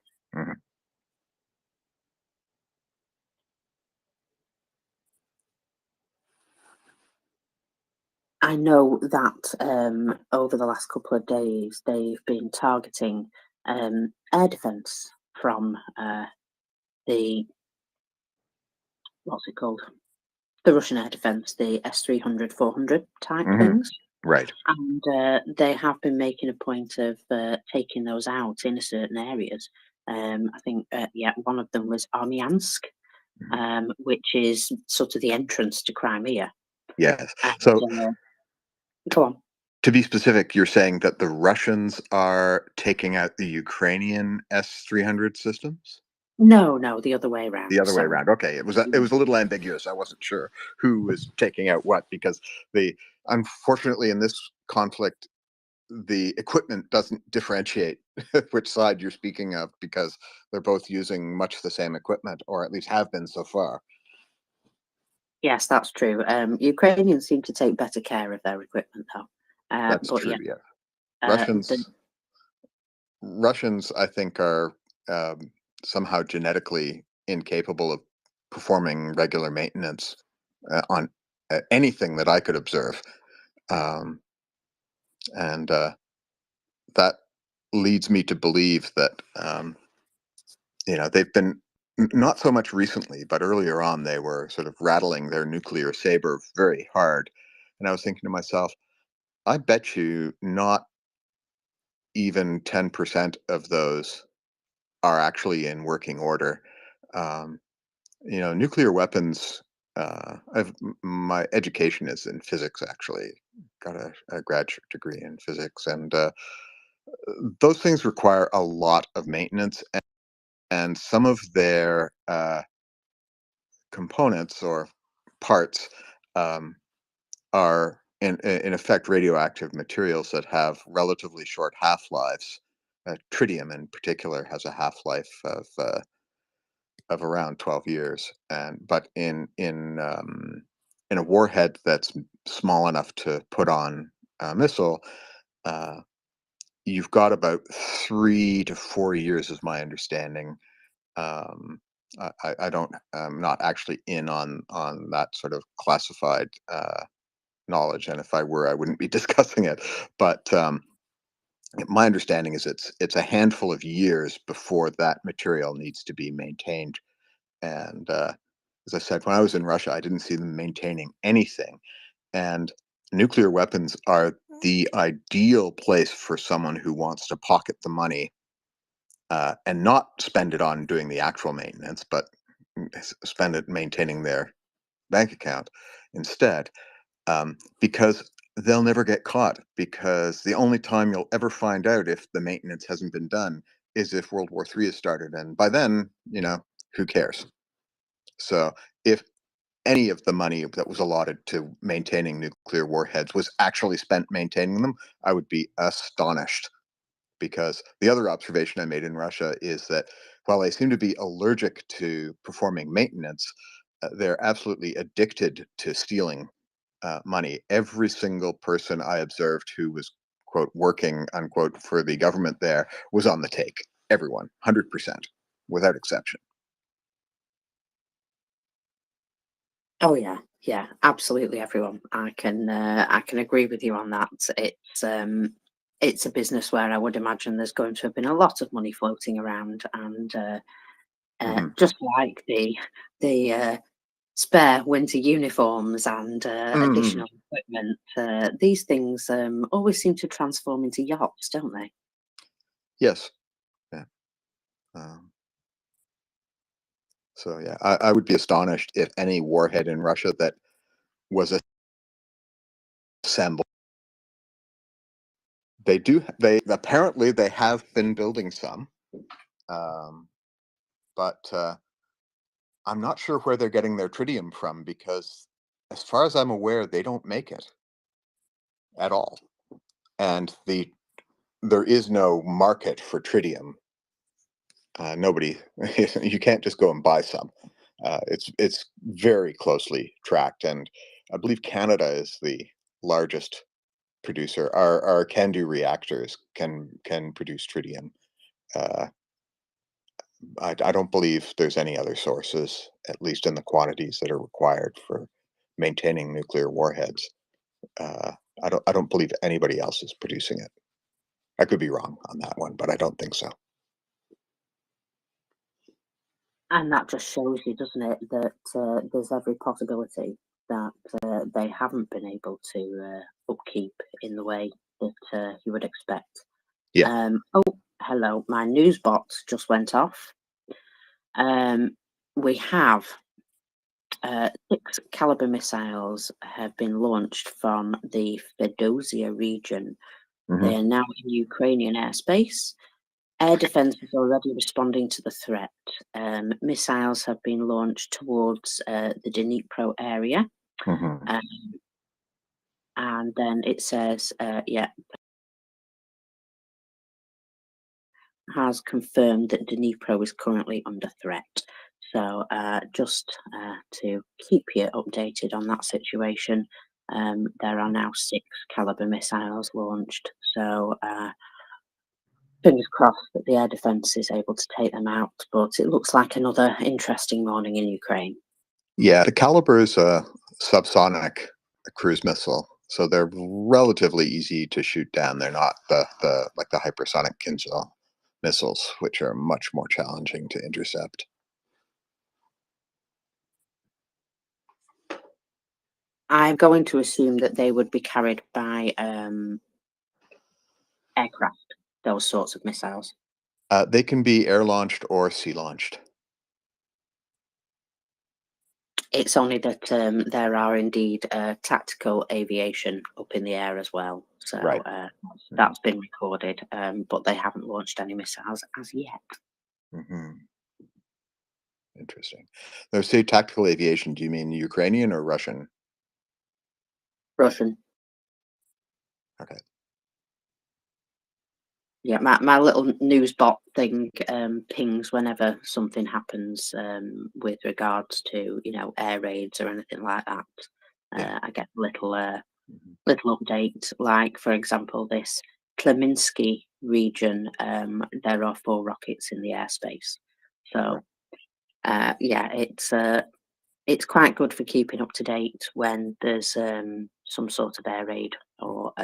[SPEAKER 13] I know that over the last couple of days they've been targeting air defence from the what's it called? The Russian air defence, the S-300, 400 type things.
[SPEAKER 16] Right.
[SPEAKER 13] And they have been making a point of taking those out in certain areas. I think, one of them was Armyansk, which is sort of the entrance to Crimea.
[SPEAKER 16] Yes.
[SPEAKER 13] And,
[SPEAKER 16] So,
[SPEAKER 13] go on.
[SPEAKER 16] to be specific, you're saying that the Russians are taking out the Ukrainian S-300 systems?
[SPEAKER 13] No, the other way around.
[SPEAKER 16] The other way around. Okay, it was a little ambiguous. I wasn't sure who was taking out what because unfortunately in this conflict, the equipment doesn't differentiate which side you're speaking of because they're both using much the same equipment, or at least have been so far.
[SPEAKER 13] Yes, that's true. Ukrainians seem to take better care of their equipment, though.
[SPEAKER 16] That's true. Yeah. Russians, I think, are somehow genetically incapable of performing regular maintenance on anything that I could observe, and that leads me to believe that they've been not so much recently, but earlier on they were sort of rattling their nuclear saber very hard, and I was thinking to myself, I bet you not even 10% of those are actually in working order. Nuclear weapons my education is in physics. Actually, got a graduate degree in physics, and those things require a lot of maintenance, and some of their components or parts um, are in effect radioactive materials that have relatively short half-lives. Tritium in particular has a half-life of around 12 years, and but in a warhead that's small enough to put on a missile, uh, you've got about 3 to 4 years, is my understanding. Um, I don't, I'm not actually in on that sort of classified knowledge, and if I were, I wouldn't be discussing it. But my understanding is it's a handful of years before that material needs to be maintained. And as I said, when I was in Russia, I didn't see them maintaining anything. And nuclear weapons are the ideal place for someone who wants to pocket the money and not spend it on doing the actual maintenance, but spend it maintaining their bank account instead, because they'll never get caught. Because the only time you'll ever find out if the maintenance hasn't been done is if World War III has started, and by then, who cares? So if any of the money that was allotted to maintaining nuclear warheads was actually spent maintaining them, I would be astonished. Because the other observation I made in Russia is that while they seem to be allergic to performing maintenance, they're absolutely addicted to stealing money. Every single person I observed who was, quote, working, unquote, for the government there was on the take. Everyone, 100%, without exception.
[SPEAKER 13] Oh yeah, absolutely, everyone. I can agree with you on that. It's a business where I would imagine there's going to have been a lot of money floating around, and just like the spare winter uniforms and additional equipment, these things always seem to transform into yachts, don't they?
[SPEAKER 16] Yes. Yeah. So yeah, I would be astonished if any warhead in Russia that was assembled. They apparently they have been building some, but I'm not sure where they're getting their tritium from, because as far as I'm aware, they don't make it at all. And there is no market for tritium. Nobody, you can't just go and buy some. It's very closely tracked, and I believe Canada is the largest producer. Our CANDU reactors can produce tritium. I don't believe there's any other sources, at least in the quantities that are required for maintaining nuclear warheads. I don't believe anybody else is producing it. I could be wrong on that one, but I don't think so.
[SPEAKER 13] And that just shows you, doesn't it, that there's every possibility that they haven't been able to upkeep in the way that you would expect.
[SPEAKER 16] Yeah.
[SPEAKER 13] Oh, hello, my news box just went off. We have 6 caliber missiles have been launched from the Fedosia region. They are now in Ukrainian airspace. Air defense is already responding to the threat. Missiles have been launched towards the Dnipro area. And then it says, has confirmed that Dnipro is currently under threat. So just to keep you updated on that situation, there are now 6 caliber missiles launched. So fingers crossed that the air defense is able to take them out, but it looks like another interesting morning in Ukraine.
[SPEAKER 16] Yeah, the Caliber is a subsonic cruise missile, so they're relatively easy to shoot down. They're not the like the hypersonic Kinzhal missiles, which are much more challenging to intercept.
[SPEAKER 13] I'm going to assume that they would be carried by aircraft, those sorts of missiles.
[SPEAKER 16] They can be air launched or sea launched.
[SPEAKER 13] It's only that there are indeed tactical aviation up in the air as well. So
[SPEAKER 16] Right.
[SPEAKER 13] that's been recorded, but they haven't launched any missiles as yet.
[SPEAKER 16] Hmm. Interesting. Now, say tactical aviation, do you mean Ukrainian or Russian?
[SPEAKER 13] Russian.
[SPEAKER 16] Okay.
[SPEAKER 13] Yeah, my little news bot thing pings whenever something happens with regards to, you know, air raids or anything like that.
[SPEAKER 16] Yeah.
[SPEAKER 13] I get little update, like for example, this Kleminski region. There are 4 rockets in the airspace. So yeah, it's quite good for keeping up to date when there's some sort of air raid or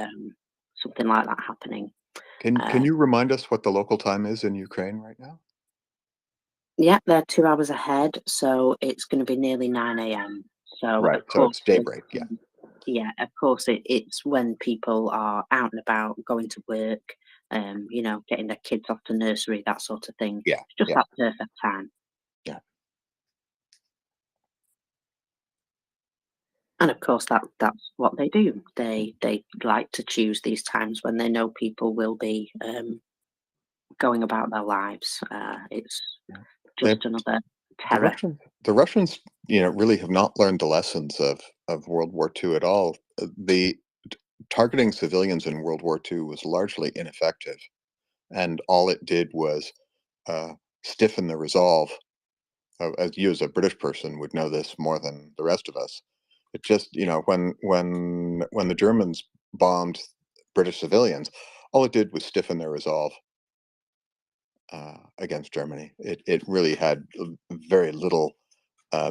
[SPEAKER 13] something like that happening.
[SPEAKER 16] Can you remind us what the local time is in Ukraine right now?
[SPEAKER 13] Yeah, they're 2 hours ahead, so it's going to be nearly 9 a.m. So
[SPEAKER 16] Right.
[SPEAKER 13] of
[SPEAKER 16] So
[SPEAKER 13] course,
[SPEAKER 16] it's daybreak. Yeah.
[SPEAKER 13] yeah, of course, it's when people are out and about, going to work, you know, getting their kids off to nursery, that sort of thing.
[SPEAKER 16] Yeah.
[SPEAKER 13] It's just
[SPEAKER 16] Yeah.
[SPEAKER 13] that perfect time.
[SPEAKER 16] Yeah.
[SPEAKER 13] And of course, that's what they do. They like to choose these times when they know people will be going about their lives. It's
[SPEAKER 16] They,
[SPEAKER 13] just another
[SPEAKER 16] the
[SPEAKER 13] terror.
[SPEAKER 16] Russians, you know, really have not learned the lessons of World War II at all. The targeting civilians in World War II was largely ineffective, and all it did was stiffen the resolve. As you, as a British person, would know this more than the rest of us. It just, you know, when the Germans bombed British civilians, all it did was stiffen their resolve against Germany. It really had very little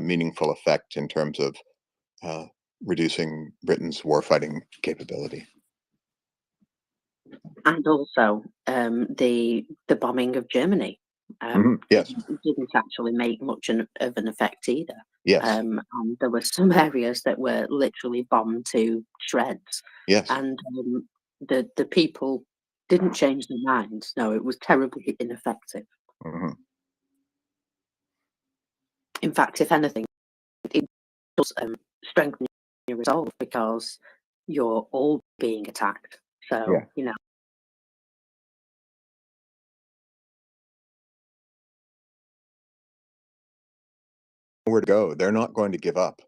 [SPEAKER 16] meaningful effect in terms of reducing Britain's warfighting capability.
[SPEAKER 13] And also the bombing of Germany
[SPEAKER 16] Yes.
[SPEAKER 13] didn't actually make much of an effect either.
[SPEAKER 16] Yes.
[SPEAKER 13] And there were some areas that were literally bombed to shreds.
[SPEAKER 16] Yes.
[SPEAKER 13] And the people didn't change their minds. No, it was terribly ineffective.
[SPEAKER 16] Mm-hmm.
[SPEAKER 13] In fact, if anything, it does strengthen your resolve because you're all being attacked. So,
[SPEAKER 16] Yeah.
[SPEAKER 13] you know.
[SPEAKER 16] Where to go? They're not going to give up.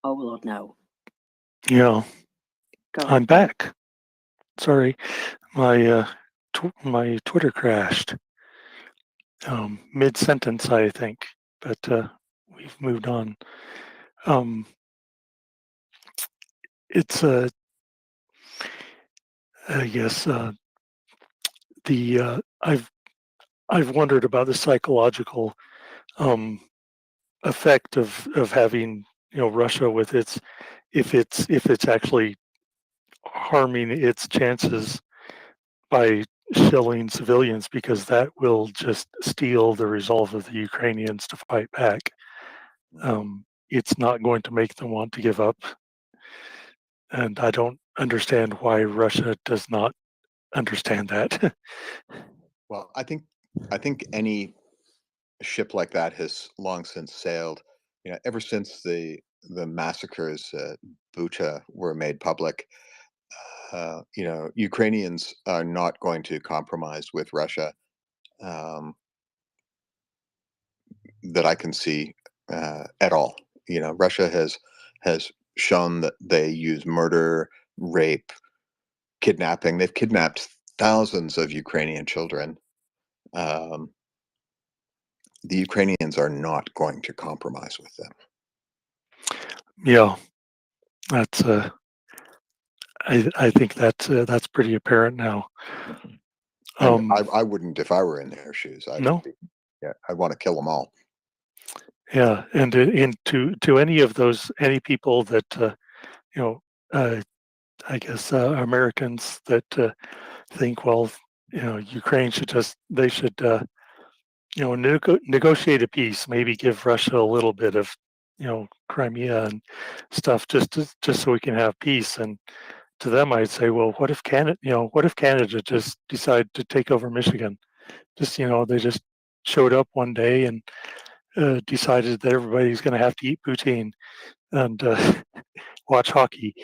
[SPEAKER 13] Oh Lord, no.
[SPEAKER 12] Yeah,
[SPEAKER 13] Go
[SPEAKER 12] I'm
[SPEAKER 13] ahead, Dan.
[SPEAKER 12] back. Sorry, my my Twitter crashed mid sentence, I think, but we've moved on. It's I guess the I've wondered about the psychological effect of having, you know, Russia with its, if it's actually harming its chances by shelling civilians, because that will just steal the resolve of the Ukrainians to fight back. It's not going to make them want to give up, and I don't understand why Russia does not understand that.
[SPEAKER 16] Well, I think any ship like that has long since sailed. You know, ever since the massacres at Bucha were made public, you know, Ukrainians are not going to compromise with Russia, that I can see at all. You know, Russia has shown that they use murder, rape, kidnapping. They've kidnapped thousands of Ukrainian children. Um, the Ukrainians are not going to compromise with them.
[SPEAKER 12] Yeah, that's I think that's pretty apparent now.
[SPEAKER 16] And I wouldn't if I were in their shoes. I
[SPEAKER 12] No.
[SPEAKER 16] would be, yeah, I want to kill them all.
[SPEAKER 12] Yeah, and to any of those, any people that you know, I guess Americans that think, well, you know, Ukraine should they should you know, negotiate a peace, maybe give Russia a little bit of, you know, Crimea and stuff, just so we can have peace. And to them, I'd say, well, what if Canada, you know, what if Canada just decide to take over Michigan? Just, you know, they just showed up one day and decided that everybody's going to have to eat poutine and watch hockey.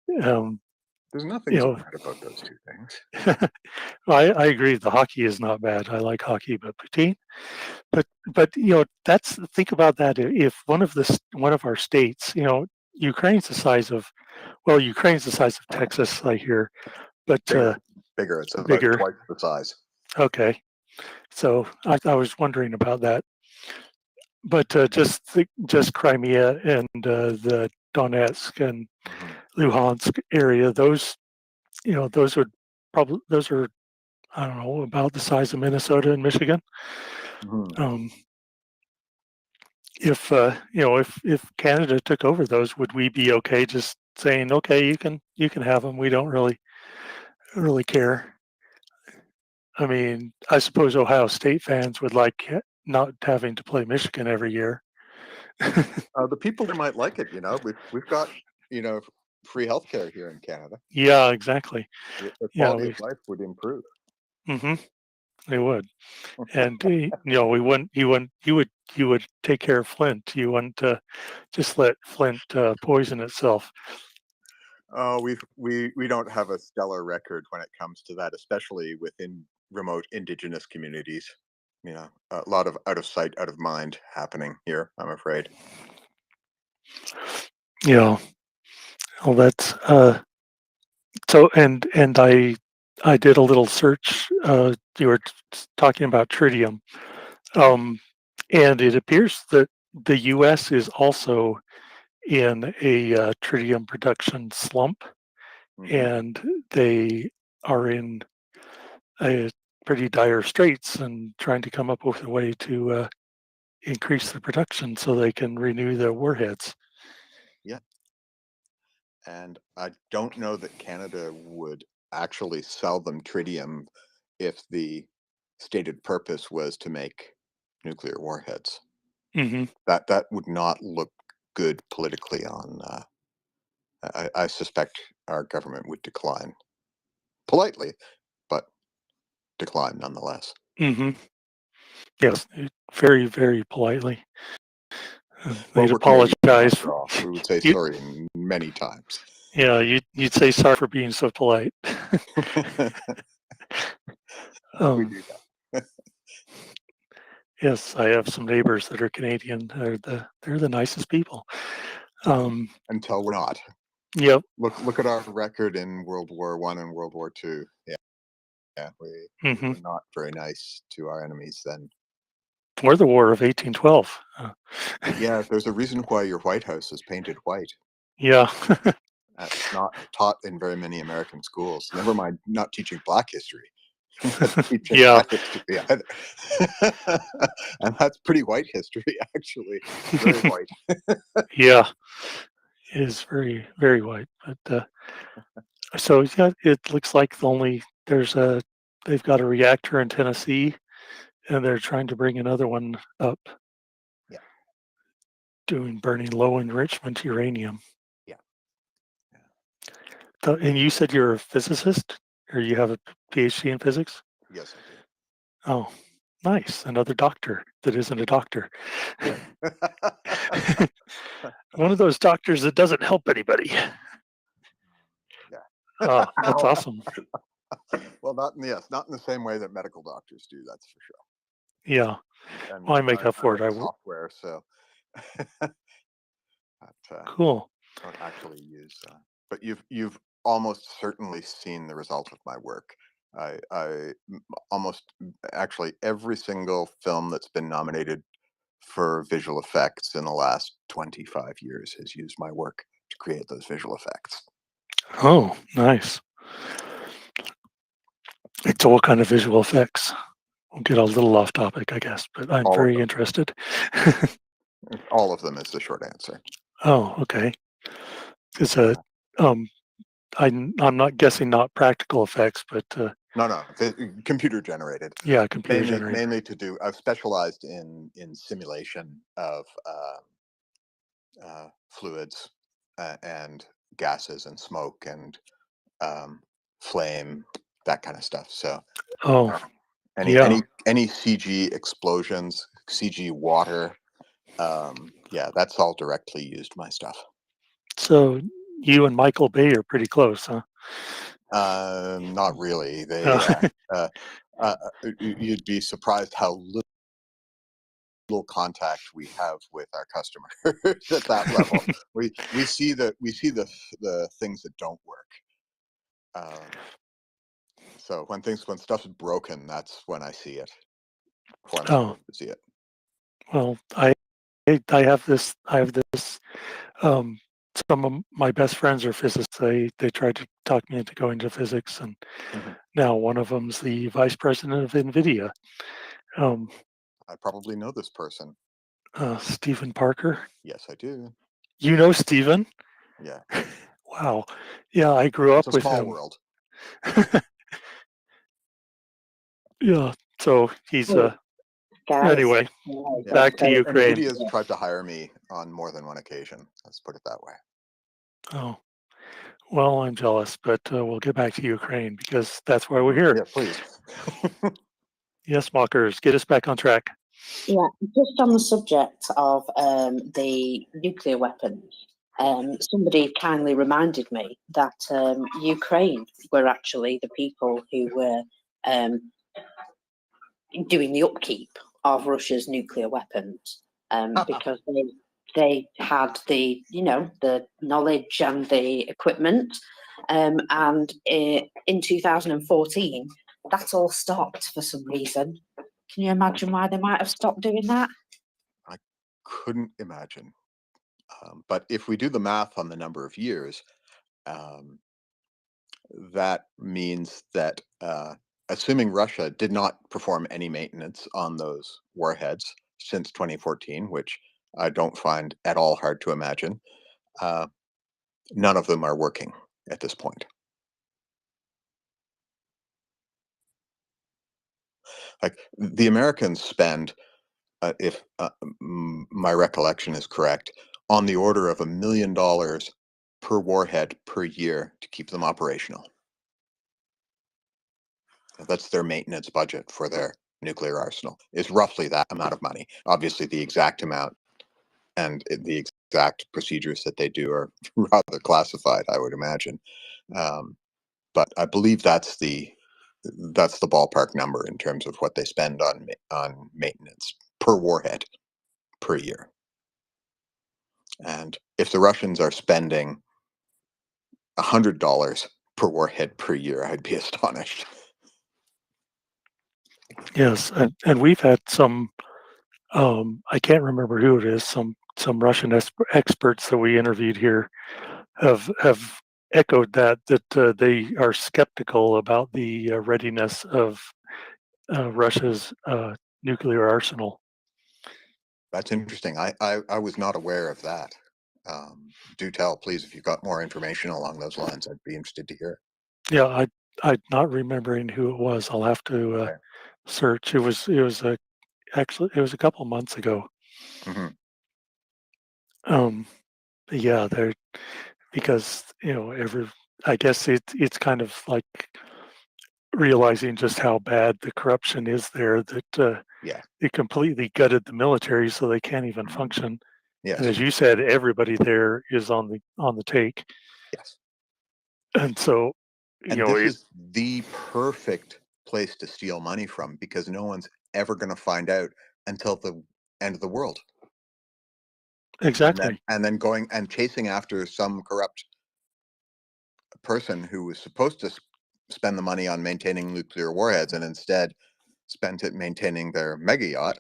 [SPEAKER 16] There's nothing so bad about those two things.
[SPEAKER 12] I agree. The hockey is not bad. I like hockey, but poutine. But that's think about that. If one of our states, Ukraine's the size of Texas, I hear, but
[SPEAKER 16] Bigger. It's about
[SPEAKER 12] bigger.
[SPEAKER 16] twice the size.
[SPEAKER 12] Okay, so I was wondering about that. But just Crimea and the Donetsk and Luhansk area, those are I don't know, about the size of Minnesota and Michigan. If Canada took over those, would we be okay just saying, okay, you can have them? We don't really care. I mean, I suppose Ohio State fans would like not having to play Michigan every year.
[SPEAKER 16] The people there might like it. We've got free healthcare here in Canada.
[SPEAKER 12] Yeah, exactly.
[SPEAKER 16] The quality of life would improve.
[SPEAKER 12] Mm-hmm. They would, and we wouldn't. You would take care of Flint. You wouldn't just let Flint poison itself.
[SPEAKER 16] Oh, we don't have a stellar record when it comes to that, especially within remote indigenous communities. A lot of out of sight, out of mind happening here, I'm afraid.
[SPEAKER 12] Yeah. Well, that's so. And I did a little search. You were talking about tritium, and it appears that the U.S. is also in a tritium production slump, and they are in a pretty dire straits and trying to come up with a way to increase the production so they can renew their warheads.
[SPEAKER 16] Yeah. And I don't know that Canada would actually sell them tritium if the stated purpose was to make nuclear warheads.
[SPEAKER 12] Mm-hmm.
[SPEAKER 16] That would not look good politically on. I suspect our government would decline politely, but decline nonetheless.
[SPEAKER 12] Mm-hmm. Yes, very, very politely. They'd
[SPEAKER 16] We're
[SPEAKER 12] apologize.
[SPEAKER 16] Canadian, after all. We would say sorry many times.
[SPEAKER 12] Yeah, you'd say sorry for being so polite.
[SPEAKER 16] We do that.
[SPEAKER 12] Yes, I have some neighbors that are Canadian. They're the nicest people.
[SPEAKER 16] Until we're not.
[SPEAKER 12] Yep.
[SPEAKER 16] Look at our record in World War I and World War II. Yeah, we were not very nice to our enemies then.
[SPEAKER 12] Or the War of 1812.
[SPEAKER 16] Yeah, there's a reason why your White House is painted white.
[SPEAKER 12] Yeah.
[SPEAKER 16] It's not taught in very many American schools. Never mind not teaching Black history. Teaching
[SPEAKER 12] Yeah.
[SPEAKER 16] Black history. Yeah. And that's pretty white history, actually. Very white.
[SPEAKER 12] Yeah. It is very, very white. But so yeah, it looks like they've got a reactor in Tennessee, and they're trying to bring another one up.
[SPEAKER 16] Yeah.
[SPEAKER 12] Burning low enrichment uranium.
[SPEAKER 16] Yeah.
[SPEAKER 12] And you said you're a physicist, or you have a PhD in physics?
[SPEAKER 16] Yes, I do.
[SPEAKER 12] Oh, nice. Another doctor that isn't a doctor. One of those doctors that doesn't help anybody.
[SPEAKER 16] Yeah.
[SPEAKER 12] Oh, that's awesome.
[SPEAKER 16] Well, not in the same way that medical doctors do. That's for sure.
[SPEAKER 12] Yeah.
[SPEAKER 16] And
[SPEAKER 12] well, I make up for it.
[SPEAKER 16] I software, so.
[SPEAKER 12] Cool.
[SPEAKER 16] Don't actually use. But you've almost certainly seen the result of my work. I almost actually every single film that's been nominated for visual effects in the last 25 years has used my work to create those visual effects.
[SPEAKER 12] Oh, nice. So what kind of visual effects? We'll get a little off topic, I guess, but I'm very interested.
[SPEAKER 16] All of them is the short answer.
[SPEAKER 12] Oh, okay. Because I'm not guessing not practical effects, but
[SPEAKER 16] no, computer generated.
[SPEAKER 12] Yeah, computer generated.
[SPEAKER 16] Mainly to do. I've specialized in simulation of fluids and gases and smoke and flame, that kind of stuff. So, Any CG explosions, CG water, yeah, that's all directly used my stuff.
[SPEAKER 12] So you and Michael Bay are pretty close, huh?
[SPEAKER 16] Not really. You'd be surprised how little contact we have with our customers at that level. we see the things that don't work. So when stuff's broken, that's when I see it. When I see it.
[SPEAKER 12] Well, I have this. Some of my best friends are physicists. They tried to talk me into going to physics, and now one of them's the vice president of NVIDIA.
[SPEAKER 16] I probably know this person.
[SPEAKER 12] Stephen Parker.
[SPEAKER 16] Yes, I do.
[SPEAKER 12] You know Stephen?
[SPEAKER 16] Yeah.
[SPEAKER 12] Wow. Yeah, I grew up with him.
[SPEAKER 16] It's a small world.
[SPEAKER 12] Yeah. So he's anyway.
[SPEAKER 16] Yeah.
[SPEAKER 12] Back to Ukraine.
[SPEAKER 16] NVIDIA's tried to hire me on more than one occasion. Let's put it that way.
[SPEAKER 12] Oh. Well, I'm jealous, but we'll get back to Ukraine because that's why we're here.
[SPEAKER 16] Yeah, please.
[SPEAKER 12] Yes, Mockers, get us back on track.
[SPEAKER 13] Yeah, just on the subject of the nuclear weapons, somebody kindly reminded me that Ukraine were actually the people who were doing the upkeep of Russia's nuclear weapons because they had the knowledge and the equipment, and in 2014 that all stopped for some reason. Can you imagine why they might have stopped doing that?
[SPEAKER 16] I couldn't imagine. But if we do the math on the number of years, that means that assuming Russia did not perform any maintenance on those warheads since 2014, which I don't find at all hard to imagine, none of them are working at this point. Like the Americans spend, if my recollection is correct, on the order of $1 million per warhead per year to keep them operational. That's their maintenance budget for their nuclear arsenal, is roughly that amount of money. Obviously, the exact amount and the exact procedures that they do are rather classified, I would imagine. But I believe that's the ballpark number in terms of what they spend on maintenance per warhead per year. And if the Russians are spending $100 per warhead per year, I'd be astonished.
[SPEAKER 12] Yes, and we've had some. I can't remember who it is. Some Russian experts that we interviewed here have echoed that they are skeptical about the readiness of Russia's nuclear arsenal.
[SPEAKER 16] That's interesting. I was not aware of that. Do tell, please, if you've got more information along those lines. I'd be interested to hear it.
[SPEAKER 12] Yeah, I'm not remembering who it was. I'll have to search. It was actually it was a couple months ago. Yeah, they're because I guess it's kind of like realizing just how bad the corruption is there that it completely gutted the military so they can't even function.
[SPEAKER 16] Yes.
[SPEAKER 12] And as you said, everybody there is on the take.
[SPEAKER 16] Yes.
[SPEAKER 12] And so
[SPEAKER 16] this is the perfect place to steal money from because no one's ever going to find out until the end of the world.
[SPEAKER 12] Exactly.
[SPEAKER 16] And then going and chasing after some corrupt person who was supposed to spend the money on maintaining nuclear warheads and instead spent it maintaining their mega yacht,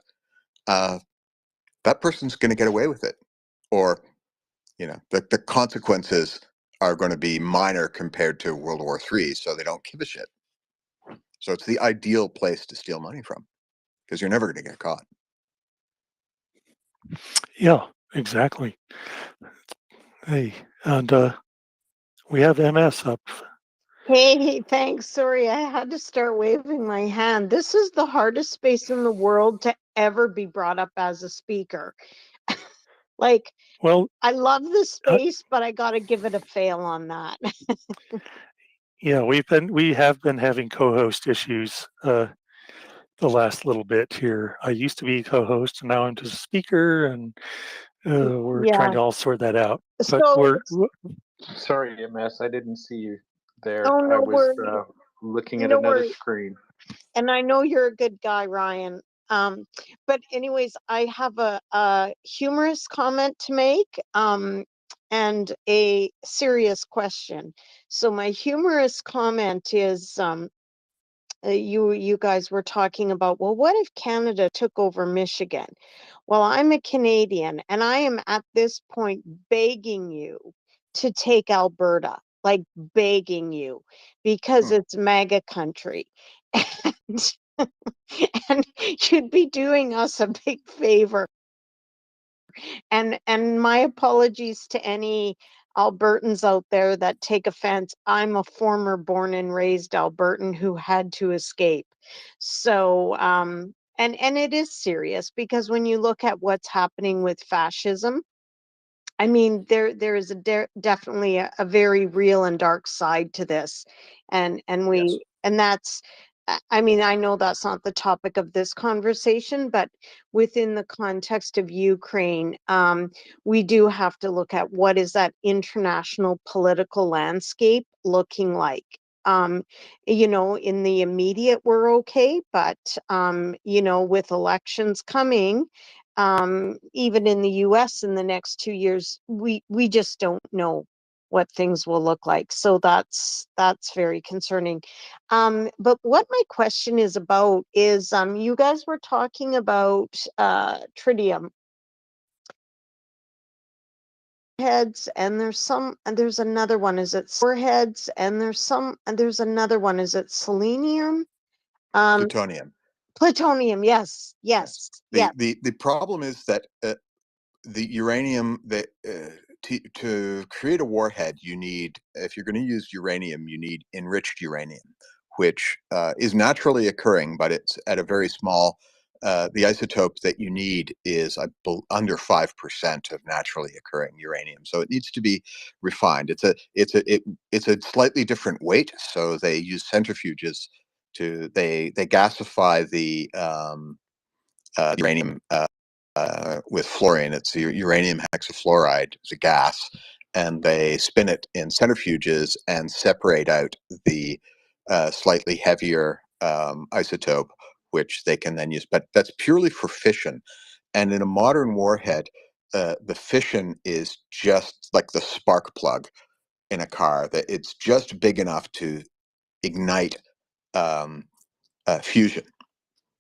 [SPEAKER 16] that person's going to get away with it. Or, the consequences are going to be minor compared to World War III, so they don't give a shit. So it's the ideal place to steal money from because you're never going to get caught.
[SPEAKER 12] Yeah, exactly. Hey, and we have MS up.
[SPEAKER 17] Hey, thanks. Sorry, I had to start waving my hand. This is the hardest space in the world to ever be brought up as a speaker.
[SPEAKER 12] Well,
[SPEAKER 17] I love this space, but I got to give it a fail on that.
[SPEAKER 12] Yeah, we have been having co-host issues the last little bit here. I used to be co-host, and now I'm just a speaker, and we're trying
[SPEAKER 17] Yeah.
[SPEAKER 12] to all sort that out. But
[SPEAKER 17] So,
[SPEAKER 5] Sorry, MS, I didn't see you there.
[SPEAKER 17] oh,
[SPEAKER 5] I
[SPEAKER 17] no
[SPEAKER 5] was
[SPEAKER 17] worries.
[SPEAKER 5] looking at
[SPEAKER 17] No
[SPEAKER 5] another
[SPEAKER 17] worries.
[SPEAKER 5] screen.
[SPEAKER 17] And I know you're a good guy, Ryan. But anyways, I have a humorous comment to make, and a serious question. So my humorous comment is, you guys were talking about, well, what if Canada took over Michigan? Well, I'm a Canadian, and I am at this point begging you to take Alberta, like begging you, because it's MAGA country. And, and you'd be doing us a big favor. And my apologies to any Albertans out there that take offense. I'm a former born and raised Albertan who had to escape. So and it is serious, because when you look at what's happening with fascism, I mean, there is definitely a very real and dark side to this, and that's. I mean, I know that's not the topic of this conversation, but within the context of Ukraine, we do have to look at what is that international political landscape looking like. In the immediate, we're okay, but with elections coming, even in the US in the next 2 years, we just don't know what things will look like. So that's very concerning. But what my question is about is, you guys were talking about tritium heads, and there's another one. Is it heads? And there's another one. Is it selenium?
[SPEAKER 16] Plutonium.
[SPEAKER 17] Plutonium. Yes.
[SPEAKER 16] The problem is that the uranium that to create a warhead, you need, if you're going to use uranium, you need enriched uranium, which is naturally occurring, but it's at a very small. The isotope that you need is under 5% of naturally occurring uranium, so it needs to be refined. It's a slightly different weight, so they use centrifuges to they gasify the uranium with fluorine. It's uranium hexafluoride. It's a gas, and they spin it in centrifuges and separate out the slightly heavier isotope, which they can then use. But that's purely for fission. And in a modern warhead, the fission is just like the spark plug in a car. That it's just big enough to ignite fusion.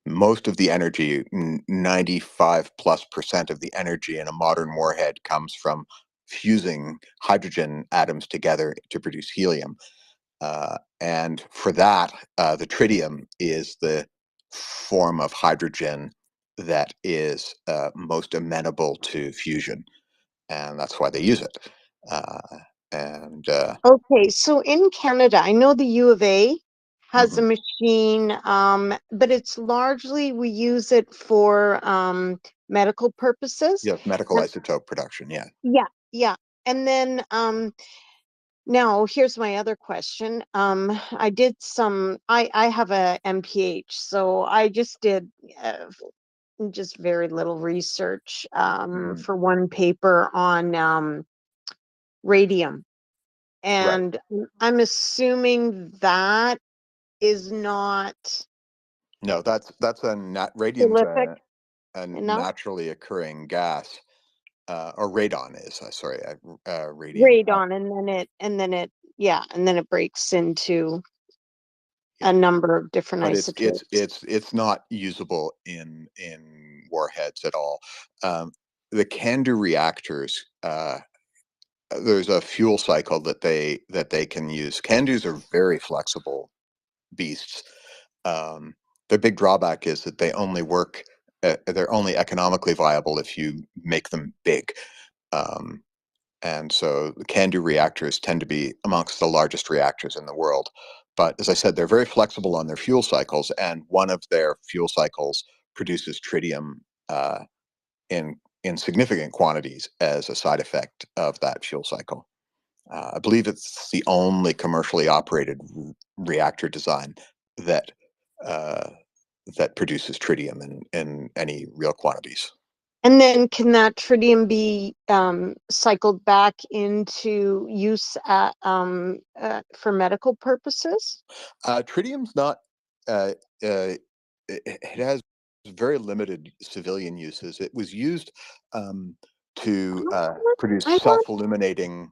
[SPEAKER 16] Most of the energy, 95+% of the energy in a modern warhead comes from fusing hydrogen atoms together to produce helium. And for that, the tritium is the form of hydrogen that is most amenable to fusion. And that's why they use it.
[SPEAKER 17] Okay, so in Canada, I know the U of A has a machine, but it's largely, we use it for medical purposes.
[SPEAKER 16] Yes, medical isotope production, yeah.
[SPEAKER 17] Yeah. And then now here's my other question. I did I have a MPH, so I just did just very little research for one paper on radium. And I'm assuming that is not.
[SPEAKER 16] No, that's radium's
[SPEAKER 17] prolific
[SPEAKER 16] a
[SPEAKER 17] enough.
[SPEAKER 16] naturally occurring gas, or radon is. Sorry, radium.
[SPEAKER 17] Radon, and then it breaks into a number of different
[SPEAKER 16] But
[SPEAKER 17] isotopes.
[SPEAKER 16] it's not usable in warheads at all. The CANDU reactors. There's a fuel cycle that they can use. CANDUs are very flexible beasts. The big drawback is that they only work. They're only economically viable if you make them big. And so the CANDU reactors tend to be amongst the largest reactors in the world. But as I said, they're very flexible on their fuel cycles, and one of their fuel cycles produces tritium in significant quantities as a side effect of that fuel cycle. I believe it's the only commercially operated reactor design that that produces tritium in any real quantities.
[SPEAKER 17] And then can that tritium be cycled back into use for medical purposes?
[SPEAKER 16] Tritium's not, it has very limited civilian uses. It was used to produce self-illuminating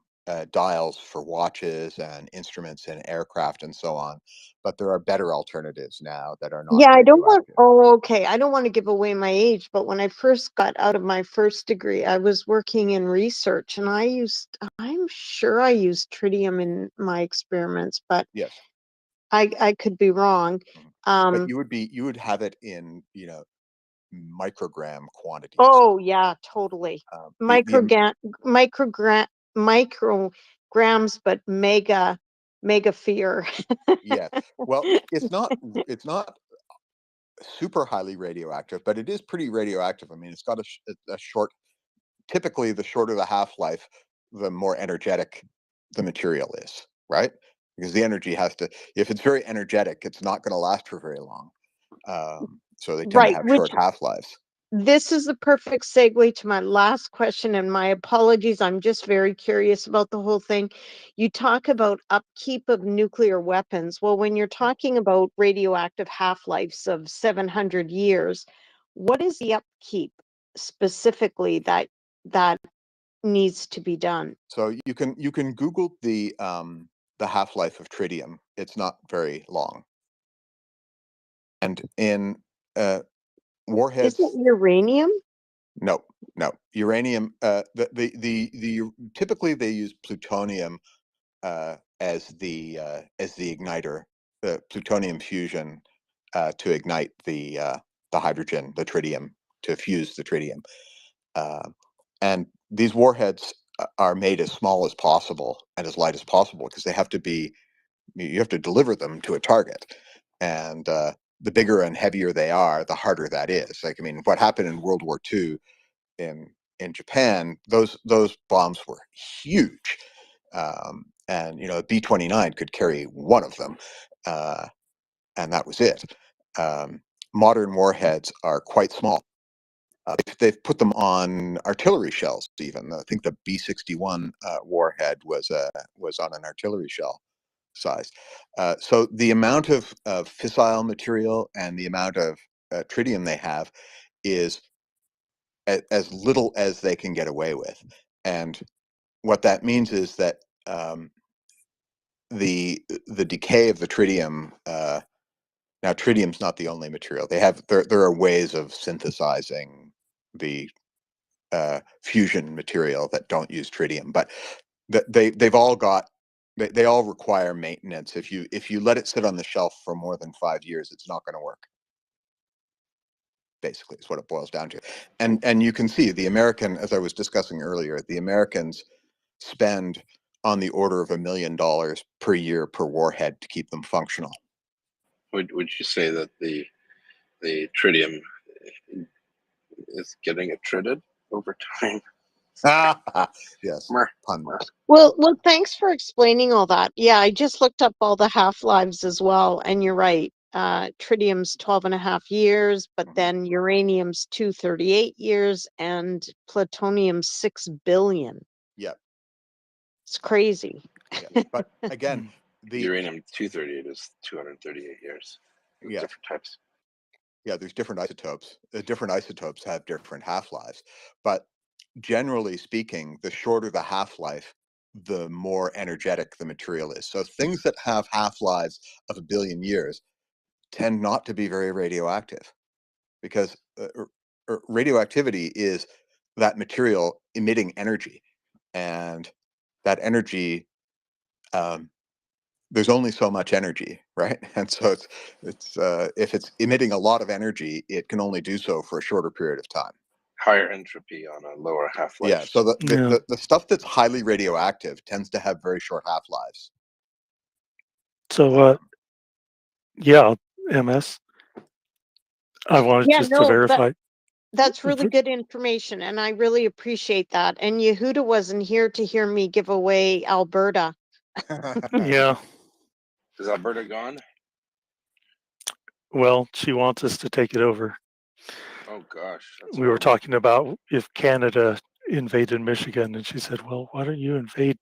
[SPEAKER 16] dials for watches and instruments in aircraft and so on. But there are better alternatives now that are not.
[SPEAKER 17] Yeah, I don't want, okay, I don't want to give away my age, but when I first got out of my first degree, I was working in research and I'm sure I used tritium in my experiments, but
[SPEAKER 16] yes,
[SPEAKER 17] I could be wrong.
[SPEAKER 16] But you would have it in, microgram quantities.
[SPEAKER 17] Oh yeah, totally. Micrograms, but mega fear.
[SPEAKER 16] Yeah. Well, it's not super highly radioactive, but it is pretty radioactive. I mean, it's got a short. Typically, the shorter the half-life, the more energetic the material is, right? Because the energy has to. If it's very energetic, it's not going to last for very long. So they tend to have short half-lives.
[SPEAKER 17] This is the perfect segue to my last question, and my apologies. I'm just very curious about the whole thing. You talk about upkeep of nuclear weapons. Well, when you're talking about radioactive half-lives of 700 years, what is the upkeep specifically that needs to be done?
[SPEAKER 16] So you can Google the half-life of tritium. It's not very long. And in warheads,
[SPEAKER 17] Is it uranium?
[SPEAKER 16] No. Uranium. The typically they use plutonium as the igniter, the plutonium fusion to ignite the hydrogen, the tritium, to fuse the tritium. And these warheads are made as small as possible and as light as possible because they have to be. You have to deliver them to a target, and the bigger and heavier they are, the harder that is. Like, I mean, what happened in World War II in Japan, those bombs were huge, and a B-29 could carry one of them, and that was it. Modern warheads are quite small. They've put them on artillery shells. Even I think the B-61 warhead was on an artillery shell size. So the amount of fissile material and the amount of tritium they have is as little as they can get away with. And what that means is that the decay of the tritium. Now, tritium's not the only material. There are ways of synthesizing the fusion material that don't use tritium, but they've all got. They all require maintenance. If you let it sit on the shelf for more than 5 years, it's not going to work. Basically, is what it boils down to. And you can see the American, as I was discussing earlier, the Americans spend on the order of $1 million per year per warhead to keep them functional.
[SPEAKER 18] Would you say that the tritium is getting attrited over time?
[SPEAKER 16] Yes. Pun.
[SPEAKER 17] Well, thanks for explaining all that. Yeah, I just looked up all the half-lives as well, and you're right. Tritium's 12.5 years, but then uranium's 238 years, and plutonium's 6 billion.
[SPEAKER 16] Yep.
[SPEAKER 17] It's crazy.
[SPEAKER 16] Yeah. But again, the
[SPEAKER 18] uranium-238 is 238 years.
[SPEAKER 16] Yeah.
[SPEAKER 18] Different types.
[SPEAKER 16] Yeah, there's different isotopes. Different isotopes have different half-lives, but generally speaking, the shorter the half-life, the more energetic the material is. So things that have half-lives of 1 billion years tend not to be very radioactive, because radioactivity is that material emitting energy, and that energy, there's only so much energy, right? And so it's if it's emitting a lot of energy, it can only do so for a shorter period of time.
[SPEAKER 18] Higher entropy on a lower half-life.
[SPEAKER 16] Yeah, so the stuff that's highly radioactive tends to have very short half-lives.
[SPEAKER 12] So, yeah, MS. I wanted just to verify.
[SPEAKER 17] That's really good information, and I really appreciate that. And Yehuda wasn't here to hear me give away Alberta.
[SPEAKER 12] Yeah.
[SPEAKER 18] Is Alberta gone?
[SPEAKER 12] Well, she wants us to take it over.
[SPEAKER 18] Oh gosh, that's
[SPEAKER 12] We were
[SPEAKER 18] horrible.
[SPEAKER 12] talking about if Canada invaded Michigan, and she said, "Well, why don't you invade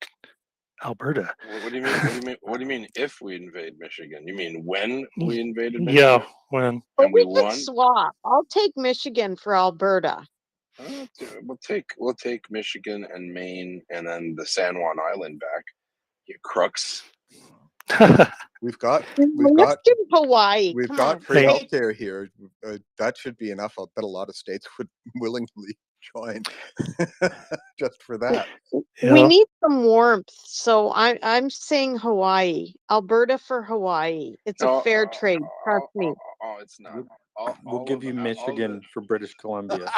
[SPEAKER 12] Alberta?"
[SPEAKER 18] What do you mean? What do you mean? What do you mean? If we invade Michigan, you mean when we invaded
[SPEAKER 12] Yeah,
[SPEAKER 18] Michigan
[SPEAKER 12] when.
[SPEAKER 17] But
[SPEAKER 18] and we
[SPEAKER 17] we could
[SPEAKER 18] won?
[SPEAKER 17] swap. I'll take Michigan for Alberta.
[SPEAKER 18] We'll take Michigan and Maine, and then the San Juan Island back. You crooks.
[SPEAKER 16] We've got
[SPEAKER 17] Let's do Hawaii.
[SPEAKER 16] we've
[SPEAKER 17] Come
[SPEAKER 16] got
[SPEAKER 17] on.
[SPEAKER 16] free
[SPEAKER 12] Hey.
[SPEAKER 16] healthcare here. That should be enough. I'll bet a lot of states would willingly join just for that.
[SPEAKER 17] We
[SPEAKER 12] Yeah.
[SPEAKER 17] need some warmth, so I'm saying Hawaii. Alberta for Hawaii. It's a fair trade. Trust me.
[SPEAKER 18] Oh, it's not.
[SPEAKER 5] We'll give you Michigan for British Columbia.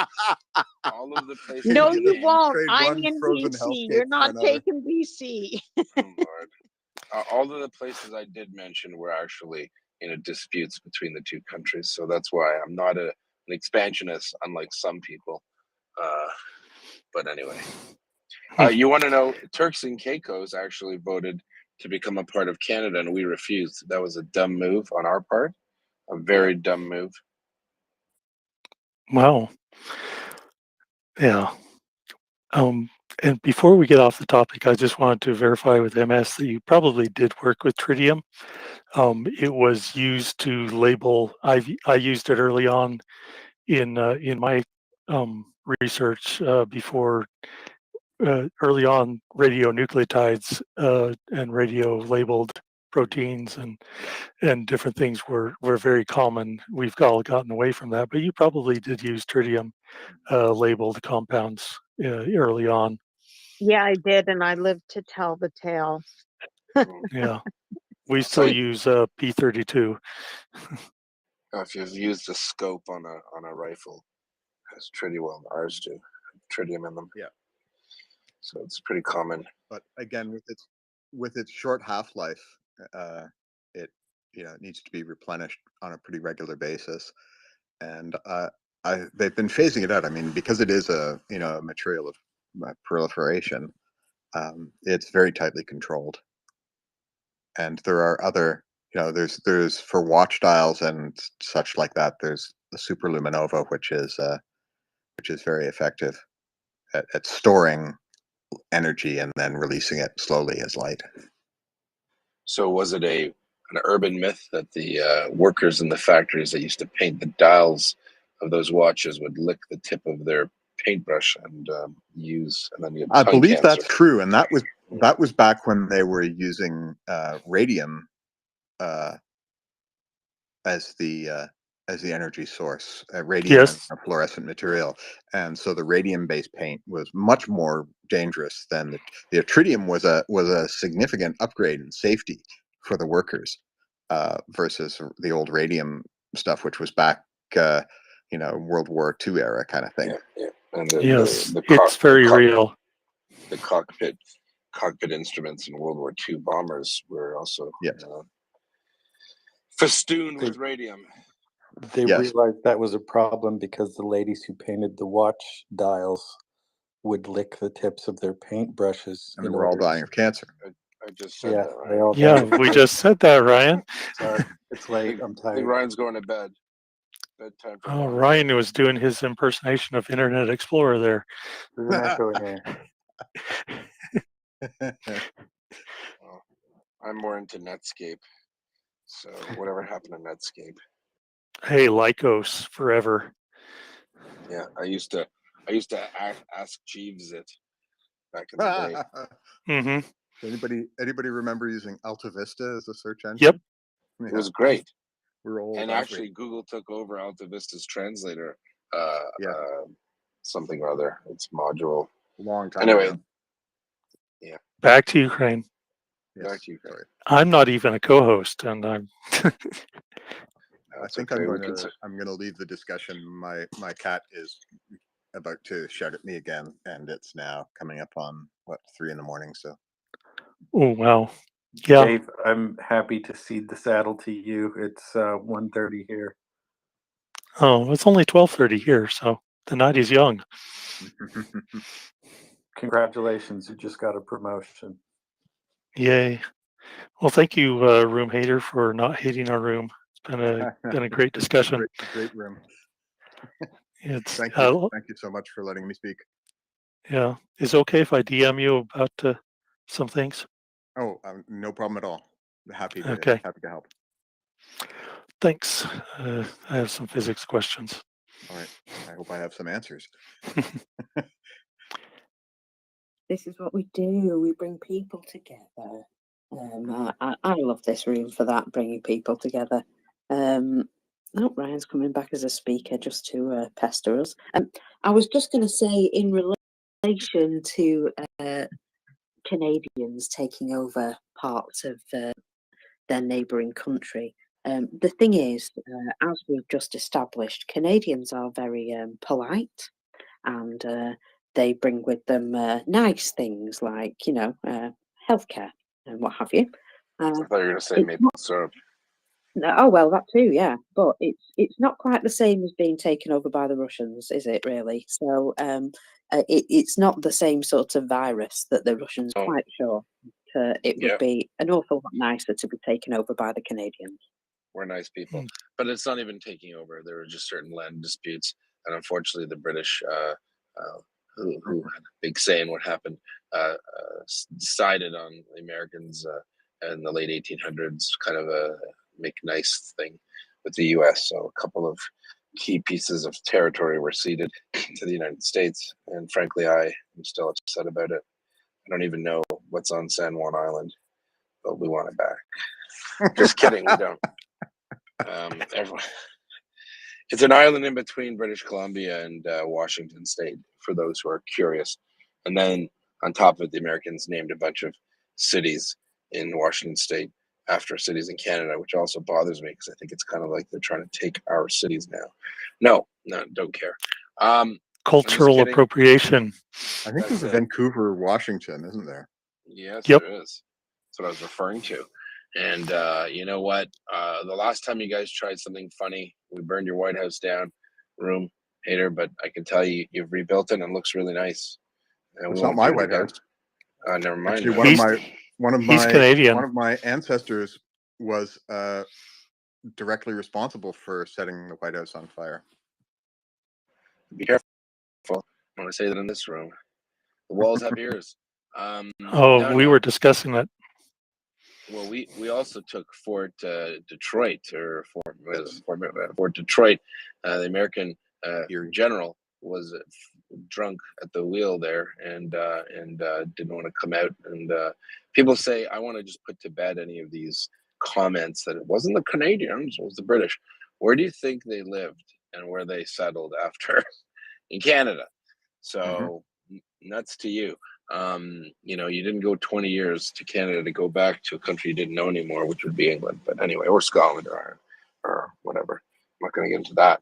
[SPEAKER 18] All of the places.
[SPEAKER 17] No,
[SPEAKER 18] I
[SPEAKER 17] you
[SPEAKER 18] named-
[SPEAKER 17] won't.
[SPEAKER 16] Trade
[SPEAKER 17] I'm
[SPEAKER 16] one
[SPEAKER 17] in
[SPEAKER 16] frozen
[SPEAKER 17] BC.
[SPEAKER 16] hellscape
[SPEAKER 17] You're
[SPEAKER 16] for
[SPEAKER 17] not
[SPEAKER 16] another.
[SPEAKER 17] taking BC.
[SPEAKER 18] Oh Lord. All of the places I did mention were actually disputes between the two countries, so that's why I'm not an expansionist, unlike some people. But anyway, you want to know? Turks and Caicos actually voted to become a part of Canada, and we refused. That was a dumb move on our part. A very dumb move.
[SPEAKER 12] Wow. Yeah. And before we get off the topic, I just wanted to verify with MS that you probably did work with tritium. It was used to label. I used it early on in my research before early on radionucleotides and radio labeled proteins and different things were very common. We've all gotten away from that, but you probably did use tritium labeled compounds early on.
[SPEAKER 17] Yeah, I did, and I lived to tell the tale.
[SPEAKER 12] Yeah, we still use P32.
[SPEAKER 18] If you've used a scope on a rifle, it has tritium. Well, ours do tritium in them.
[SPEAKER 16] Yeah.
[SPEAKER 18] So it's pretty common.
[SPEAKER 16] But again, with its short half-life, it needs to be replenished on a pretty regular basis, and they've been phasing it out. I mean, because it is a material of proliferation, it's very tightly controlled, and there are other there's for watch dials and such like that. There's the superluminova, which is very effective at storing energy and then releasing it slowly as light.
[SPEAKER 18] So was it an urban myth that the workers in the factories that used to paint the dials of those watches would lick the tip of their paintbrush and use, and then you have
[SPEAKER 16] I
[SPEAKER 18] tongue
[SPEAKER 16] believe
[SPEAKER 18] cancer?
[SPEAKER 16] that's true, and that was back when they were using radium as the energy source, radium
[SPEAKER 12] Yes.
[SPEAKER 16] and a fluorescent material, and so the radium-based paint was much more dangerous than the tritium was a significant upgrade in safety for the workers versus the old radium stuff, which was back World War II era kind of thing.
[SPEAKER 18] Yeah. And
[SPEAKER 12] Yes, it's very real.
[SPEAKER 18] The cockpit instruments in World War II bombers were also festooned with radium.
[SPEAKER 5] They realized that was a problem because the ladies who painted the watch dials would lick the tips of their paintbrushes.
[SPEAKER 16] And they were all dying of cancer.
[SPEAKER 18] I just said that,
[SPEAKER 5] they
[SPEAKER 18] Ryan.
[SPEAKER 5] all
[SPEAKER 12] Yeah,
[SPEAKER 5] died.
[SPEAKER 12] we just said that, Ryan.
[SPEAKER 5] Sorry, it's late. I'm
[SPEAKER 18] I think
[SPEAKER 5] tired.
[SPEAKER 18] Ryan's going to bed. Bedtime for
[SPEAKER 12] Oh, Ryan was doing his impersonation of Internet Explorer there.
[SPEAKER 5] There's an echo in here.
[SPEAKER 18] Well, I'm more into Netscape. So whatever happened to Netscape?
[SPEAKER 12] Hey, Lycos forever.
[SPEAKER 18] Yeah, I used to ask Jeeves it back in the day.
[SPEAKER 12] Mm-hmm.
[SPEAKER 16] Anybody remember using Alta Vista as a search engine?
[SPEAKER 12] Yep.
[SPEAKER 16] Yeah.
[SPEAKER 18] It was great.
[SPEAKER 16] We're old.
[SPEAKER 18] And actually, Google took over Alta Vista's translator, something or other. Its module.
[SPEAKER 16] Long time
[SPEAKER 18] Anyway,
[SPEAKER 16] ago.
[SPEAKER 18] Yeah.
[SPEAKER 12] Back to Ukraine.
[SPEAKER 16] Yes.
[SPEAKER 18] Back to Ukraine.
[SPEAKER 12] I'm not even a co-host, and I'm.
[SPEAKER 16] I think I'm going to leave the discussion. My cat is about to shout at me again, and it's now coming up on 3 a.m. So.
[SPEAKER 12] Oh wow. Yeah.
[SPEAKER 5] Dave, I'm happy to cede the saddle to you. It's 1:30 here.
[SPEAKER 12] Oh, it's only 12:30 here, so the night is young.
[SPEAKER 5] Congratulations, you just got a promotion.
[SPEAKER 12] Yay. Well, thank you, Room Hater, for not hating our room. been a great discussion.
[SPEAKER 16] Great room.
[SPEAKER 12] It's
[SPEAKER 16] Thank you so much for letting me speak.
[SPEAKER 12] yeah. Is it okay if I DM you about some things?
[SPEAKER 16] Oh, no problem at all. Happy to
[SPEAKER 12] Okay.
[SPEAKER 16] help.
[SPEAKER 12] Thanks. I have some physics questions.
[SPEAKER 16] All right. I hope I have some answers.
[SPEAKER 13] This is what we do. We bring people together. I love this room for that, bringing people together. Oh, Ryan's coming back as a speaker just to pester us. I was just going to say, in relation to Canadians taking over parts of their neighbouring country, the thing is, as we've just established, Canadians are very polite, and they bring with them nice things like, healthcare and what have you.
[SPEAKER 18] I thought you were going to say
[SPEAKER 13] It's
[SPEAKER 18] maple syrup.
[SPEAKER 13] oh well, that too, yeah. But it's not quite the same as being taken over by the Russians, is it? Really? So it's not the same sort of virus that the Russians.
[SPEAKER 18] Oh,
[SPEAKER 13] Quite sure it
[SPEAKER 18] yeah,
[SPEAKER 13] would be an awful lot nicer to be taken over by the Canadians.
[SPEAKER 18] we're nice people, but it's not even taking over. There were just certain land disputes, and unfortunately, the British, who had a big say in what happened, decided on the Americans in the late 1800s, kind of a make nice thing with the U.S. So a couple of key pieces of territory were ceded to the United States, and frankly, I am still upset about it. I don't even know what's on San Juan Island, but we want it back. Just kidding, we don't. Everyone, it's an island in between British Columbia and Washington State, for those who are curious. And then on top of it, the Americans named a bunch of cities in Washington State after cities in Canada, which also bothers me because I think it's kind of like they're trying to take our cities now. No, don't care.
[SPEAKER 12] Cultural appropriation.
[SPEAKER 16] I think there's a Vancouver, Washington, isn't there?
[SPEAKER 18] Yes,
[SPEAKER 12] Yep.
[SPEAKER 18] there is. That's what I was referring to. And you know what? The last time you guys tried something funny, we burned your White House down, room hater. But I can tell you, you've rebuilt it and it looks really nice. And
[SPEAKER 16] It's
[SPEAKER 18] we
[SPEAKER 16] not
[SPEAKER 18] won't
[SPEAKER 16] my
[SPEAKER 18] do it
[SPEAKER 16] White
[SPEAKER 18] again.
[SPEAKER 16] House.
[SPEAKER 18] Never mind.
[SPEAKER 16] Actually,
[SPEAKER 12] he's Canadian.
[SPEAKER 16] one of my ancestors was directly responsible for setting the White House on fire.
[SPEAKER 18] Be careful. I want to say that in this room. The walls have ears.
[SPEAKER 12] We were discussing that.
[SPEAKER 18] Well, we also took Fort Detroit, or Fort Detroit. The American general was drunk at the wheel there, and didn't want to come out. And people say, I want to just put to bed any of these comments that it wasn't the Canadians, it was the British. Where do you think they lived and where they settled after? In Canada. So nuts to you. You didn't go 20 years to Canada to go back to a country you didn't know anymore, which would be England. But anyway, or Scotland or whatever. I'm not going to get into that.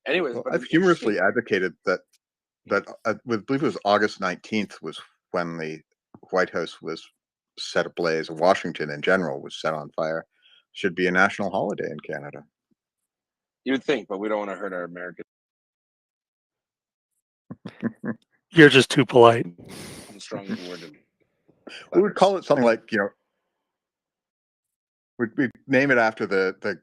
[SPEAKER 18] Anyways,
[SPEAKER 16] Well,
[SPEAKER 18] but
[SPEAKER 16] I've humorously advocated that I believe it was August 19th was when the White House was set ablaze. Washington in general was set on fire. Should be a national holiday in Canada.
[SPEAKER 18] You would think, but we don't want to hurt our American.
[SPEAKER 12] You're just too polite.
[SPEAKER 18] Strongly worded.
[SPEAKER 16] We would call it something like, we'd name it after the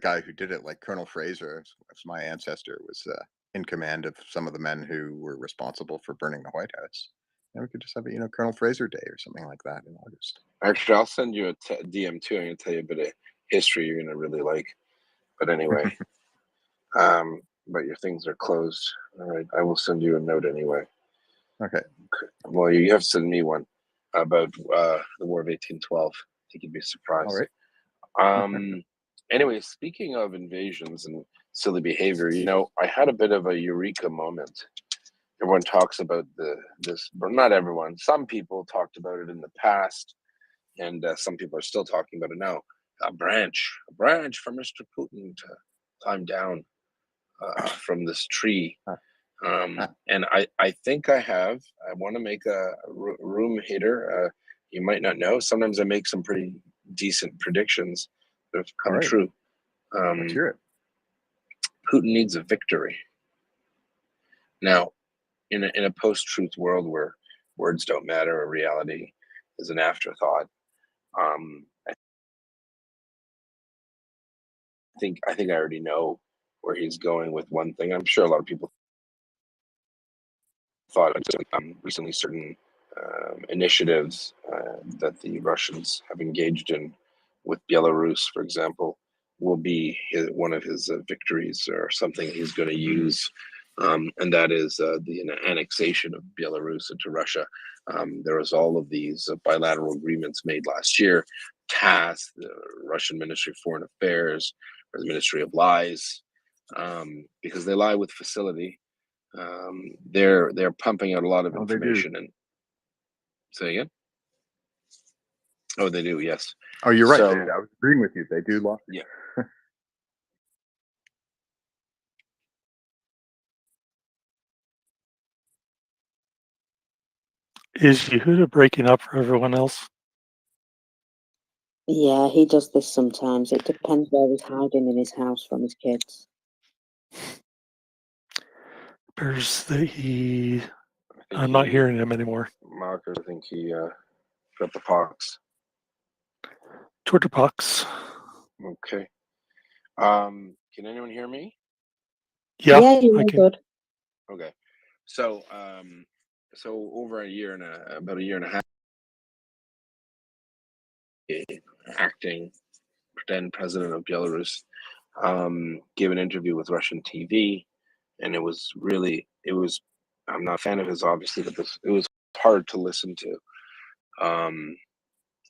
[SPEAKER 16] guy who did it, like Colonel Fraser. My ancestor was in command of some of the men who were responsible for burning the White House. And we could just have a Colonel Fraser Day or something like that in August.
[SPEAKER 18] Actually, I'll send you a DM too. I'm going to tell you a bit of history you're going to really like. But anyway, but your things are closed. All right, I will send you a note anyway.
[SPEAKER 16] Okay.
[SPEAKER 18] Well, you have to send me one about the War of 1812. I think you'd be surprised.
[SPEAKER 16] All right.
[SPEAKER 18] Anyway, speaking of invasions and silly behavior, I had a bit of a eureka moment. Everyone talks about this, but not everyone. Some people talked about it in the past, and some people are still talking about it now. A branch for Mr. Putin to climb down from this tree. And I think I want to make a room hater. You might not know. Sometimes I make some pretty decent predictions that have come true.
[SPEAKER 16] Let's hear it.
[SPEAKER 18] Putin needs a victory. Now, in a post-truth world where words don't matter or reality is an afterthought, I think I already know where he's going with one thing. I'm sure a lot of people thought recently certain initiatives that the Russians have engaged in with Belarus, for example, will be one of his victories or something he's going to use. And that is the annexation of Belarus into Russia. There was all of these bilateral agreements made last year, TASS, the Russian Ministry of Foreign Affairs, or the Ministry of Lies, because they lie with facility. They're pumping out a lot of information. And say again. Oh, they do. Yes.
[SPEAKER 16] Oh, you're right.
[SPEAKER 18] So,
[SPEAKER 16] I was agreeing with you. They do lie.
[SPEAKER 18] Yeah.
[SPEAKER 12] Is Yehuda breaking up for everyone else?
[SPEAKER 13] Yeah, he does this sometimes. It depends where he's hiding in his house from his kids.
[SPEAKER 12] There's the I'm not hearing him anymore.
[SPEAKER 18] Mark, I think he got the pox.
[SPEAKER 12] Twitter pox.
[SPEAKER 18] Okay. Can anyone hear me?
[SPEAKER 13] Yeah, you're good.
[SPEAKER 18] Okay. So, so over about a year and a half, acting then president of Belarus, gave an interview with Russian TV, and it was I'm not a fan of his, obviously, but it was hard to listen to.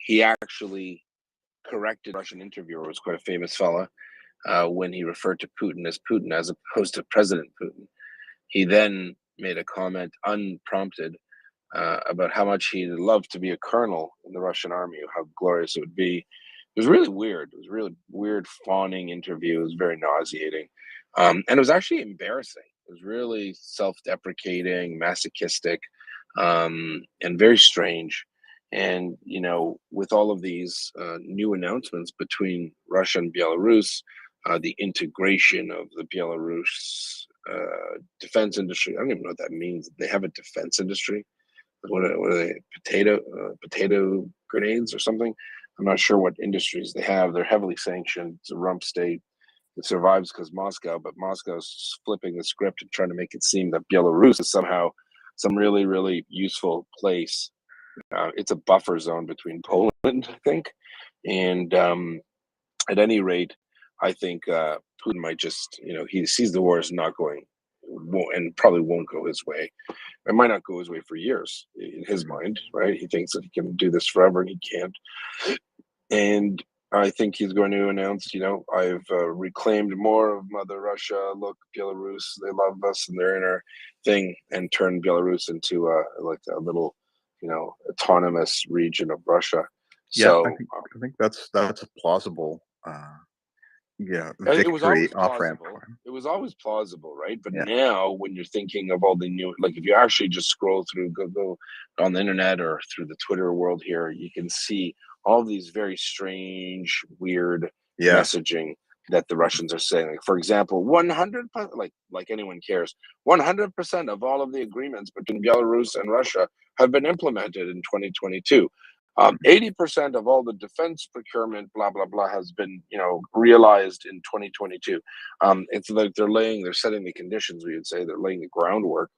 [SPEAKER 18] He actually corrected a Russian interviewer, who was quite a famous fella, when he referred to Putin as opposed to President Putin. He then made a comment unprompted about how much he'd love to be a colonel in the Russian army, how glorious it would be. It was really weird. It was a really weird, fawning interview. It was very nauseating. And it was actually embarrassing. It was really self-deprecating, masochistic, and very strange. And, with all of these new announcements between Russia and Belarus, the integration of the Belarus defense industry. I don't even know what that means. They have a defense industry. What are they? Potato grenades or something? I'm not sure what industries they have. They're heavily sanctioned. It's a rump state. It survives because Moscow, but Moscow's flipping the script and trying to make it seem that Belarus is somehow some really, really useful place. It's a buffer zone between Poland, I think. And at any rate, I think Putin might just, he sees the war is not going, and probably won't go his way. It might not go his way for years in his mind, right? He thinks that he can do this forever, and he can't. And I think he's going to announce, I've reclaimed more of Mother Russia. Look, Belarus, they love us, and they're in our thing, and turn Belarus into like a little, autonomous region of Russia.
[SPEAKER 16] Yeah,
[SPEAKER 18] So
[SPEAKER 16] I think that's a plausible
[SPEAKER 18] it was always
[SPEAKER 16] victory off ramp
[SPEAKER 18] plausible.
[SPEAKER 16] for him.
[SPEAKER 18] It was always plausible, right? But
[SPEAKER 16] Yeah.
[SPEAKER 18] now, when you're thinking of all the new, like if you actually just scroll through, go on the internet or through the Twitter world here, you can see all these very strange, weird messaging that the Russians are saying. Like, for example, 100%, like anyone cares, 100% of all of the agreements between Belarus and Russia have been implemented in 2022. 80% of all the defense procurement, blah blah blah, has been realized in 2022. It's like they're setting the conditions. We would say they're laying the groundwork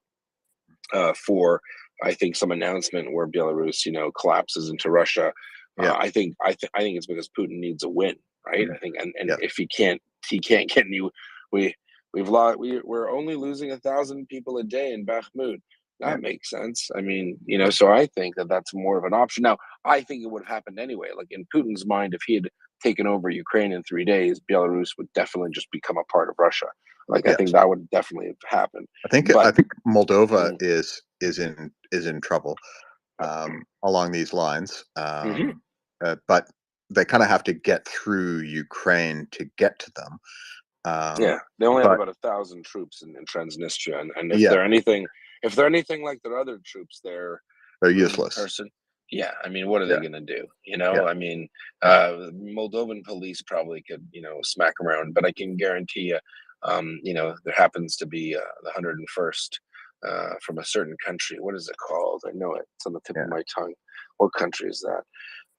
[SPEAKER 18] for, I think, some announcement where Belarus, collapses into Russia. I think it's because Putin needs a win, right? I think, and if he can't get any. We're only losing 1,000 people a day in Bakhmut. That makes sense. I mean, so I think that that's more of an option. Now, I think it would have happened anyway. Like in Putin's mind, if he had taken over Ukraine in 3 days, Belarus would definitely just become a part of Russia. Like I think that would definitely have happened.
[SPEAKER 16] I think Moldova is in trouble along these lines, but they kind of have to get through Ukraine to get to them.
[SPEAKER 18] They only have about 1,000 troops in Transnistria, and if they're anything like their other troops, they're
[SPEAKER 16] useless.
[SPEAKER 18] Yeah, I mean, what are they going to do? I mean, Moldovan police probably could, smack around, but I can guarantee you, there happens to be the 101st from a certain country. What is it called? I know it. It's on the tip of my tongue. What country is that?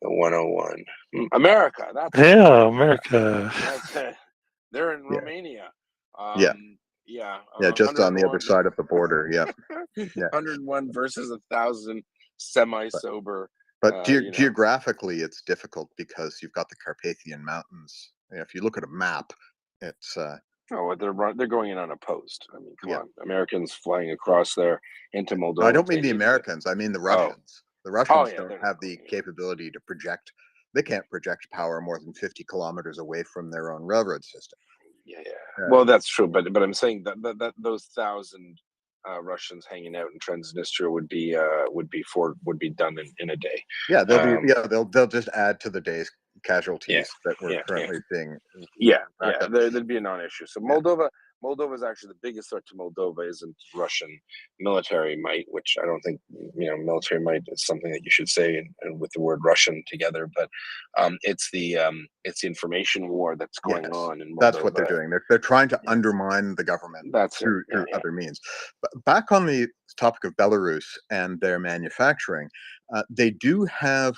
[SPEAKER 18] The 101. America. That's
[SPEAKER 12] America.
[SPEAKER 18] That's it. They're in
[SPEAKER 16] Yeah.
[SPEAKER 18] Romania.
[SPEAKER 16] Yeah.
[SPEAKER 18] Yeah.
[SPEAKER 16] Yeah. Just on the other
[SPEAKER 18] 101.
[SPEAKER 16] side of the border. Yeah. Yeah.
[SPEAKER 18] 101 versus 1,000 semi-sober.
[SPEAKER 16] But
[SPEAKER 18] You know.
[SPEAKER 16] geographically, it's difficult because you've got the Carpathian Mountains. If you look at a map, it's
[SPEAKER 18] Oh, they're going in unopposed. I mean, come
[SPEAKER 16] yeah.
[SPEAKER 18] on, Americans flying across there into
[SPEAKER 16] No, I
[SPEAKER 18] Moldova.
[SPEAKER 16] don't
[SPEAKER 18] They
[SPEAKER 16] mean the
[SPEAKER 18] need to.
[SPEAKER 16] Americans. I mean the
[SPEAKER 18] Oh,
[SPEAKER 16] Russians. The
[SPEAKER 18] oh
[SPEAKER 16] Russians
[SPEAKER 18] yeah,
[SPEAKER 16] don't
[SPEAKER 18] they're not
[SPEAKER 16] have the
[SPEAKER 18] going in.
[SPEAKER 16] capability to project. They can't project power more than 50 kilometers away from their own railroad system.
[SPEAKER 18] Yeah, yeah. Well, that's true, but I'm saying that those 1,000 Russians hanging out in Transnistria would be done in a day.
[SPEAKER 16] Yeah, they'll just add to the day's casualties that we're
[SPEAKER 18] yeah.
[SPEAKER 16] currently seeing.
[SPEAKER 18] Yeah,
[SPEAKER 16] racked up.
[SPEAKER 18] there'd be a non-issue. So Moldova is actually the biggest threat to Moldova isn't Russian military might, which I don't think military might is something that you should say and with the word Russian together. But it's the information war that's going
[SPEAKER 16] Yes,
[SPEAKER 18] on in Moldova.
[SPEAKER 16] that's what they're doing. They're trying to undermine the government through other means. But back on the topic of Belarus and their manufacturing, they do have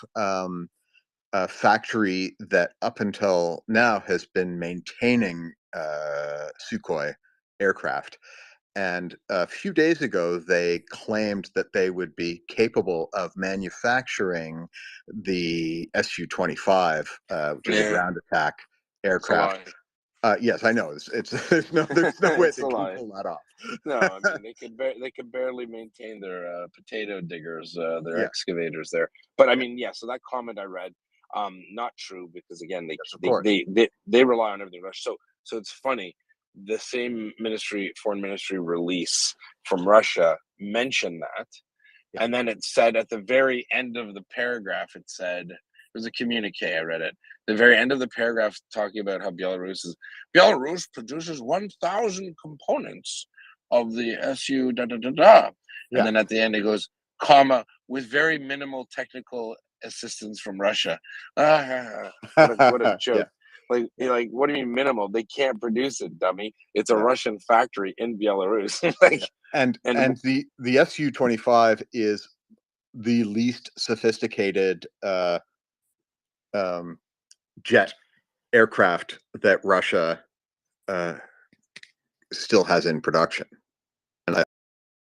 [SPEAKER 16] a factory that up until now has been maintaining Sukhoi aircraft. And a few days ago, they claimed that they would be capable of manufacturing the Su-25, which is a ground attack aircraft. Yes, I know. There's no way
[SPEAKER 18] It's
[SPEAKER 16] they
[SPEAKER 18] a
[SPEAKER 16] can
[SPEAKER 18] lie.
[SPEAKER 16] pull that off.
[SPEAKER 18] No, I mean they could barely maintain their potato diggers, their
[SPEAKER 16] Yeah.
[SPEAKER 18] excavators there. But I mean, so that comment I read, not true because again they rely on everything Russia. So it's funny. The same foreign ministry release from Russia mentioned that, and then it said at the very end of the paragraph, it said it was a communique. I read it. The very end of the paragraph talking about how Belarus produces 1,000 components of the SU da da da da, and then at the end it goes, comma, with very minimal technical assistance from Russia. What a joke. Like, what do you mean minimal? They can't produce it, dummy. It's a Russian factory in Belarus.
[SPEAKER 16] And the Su-25 is the least sophisticated jet aircraft that Russia still has in production. And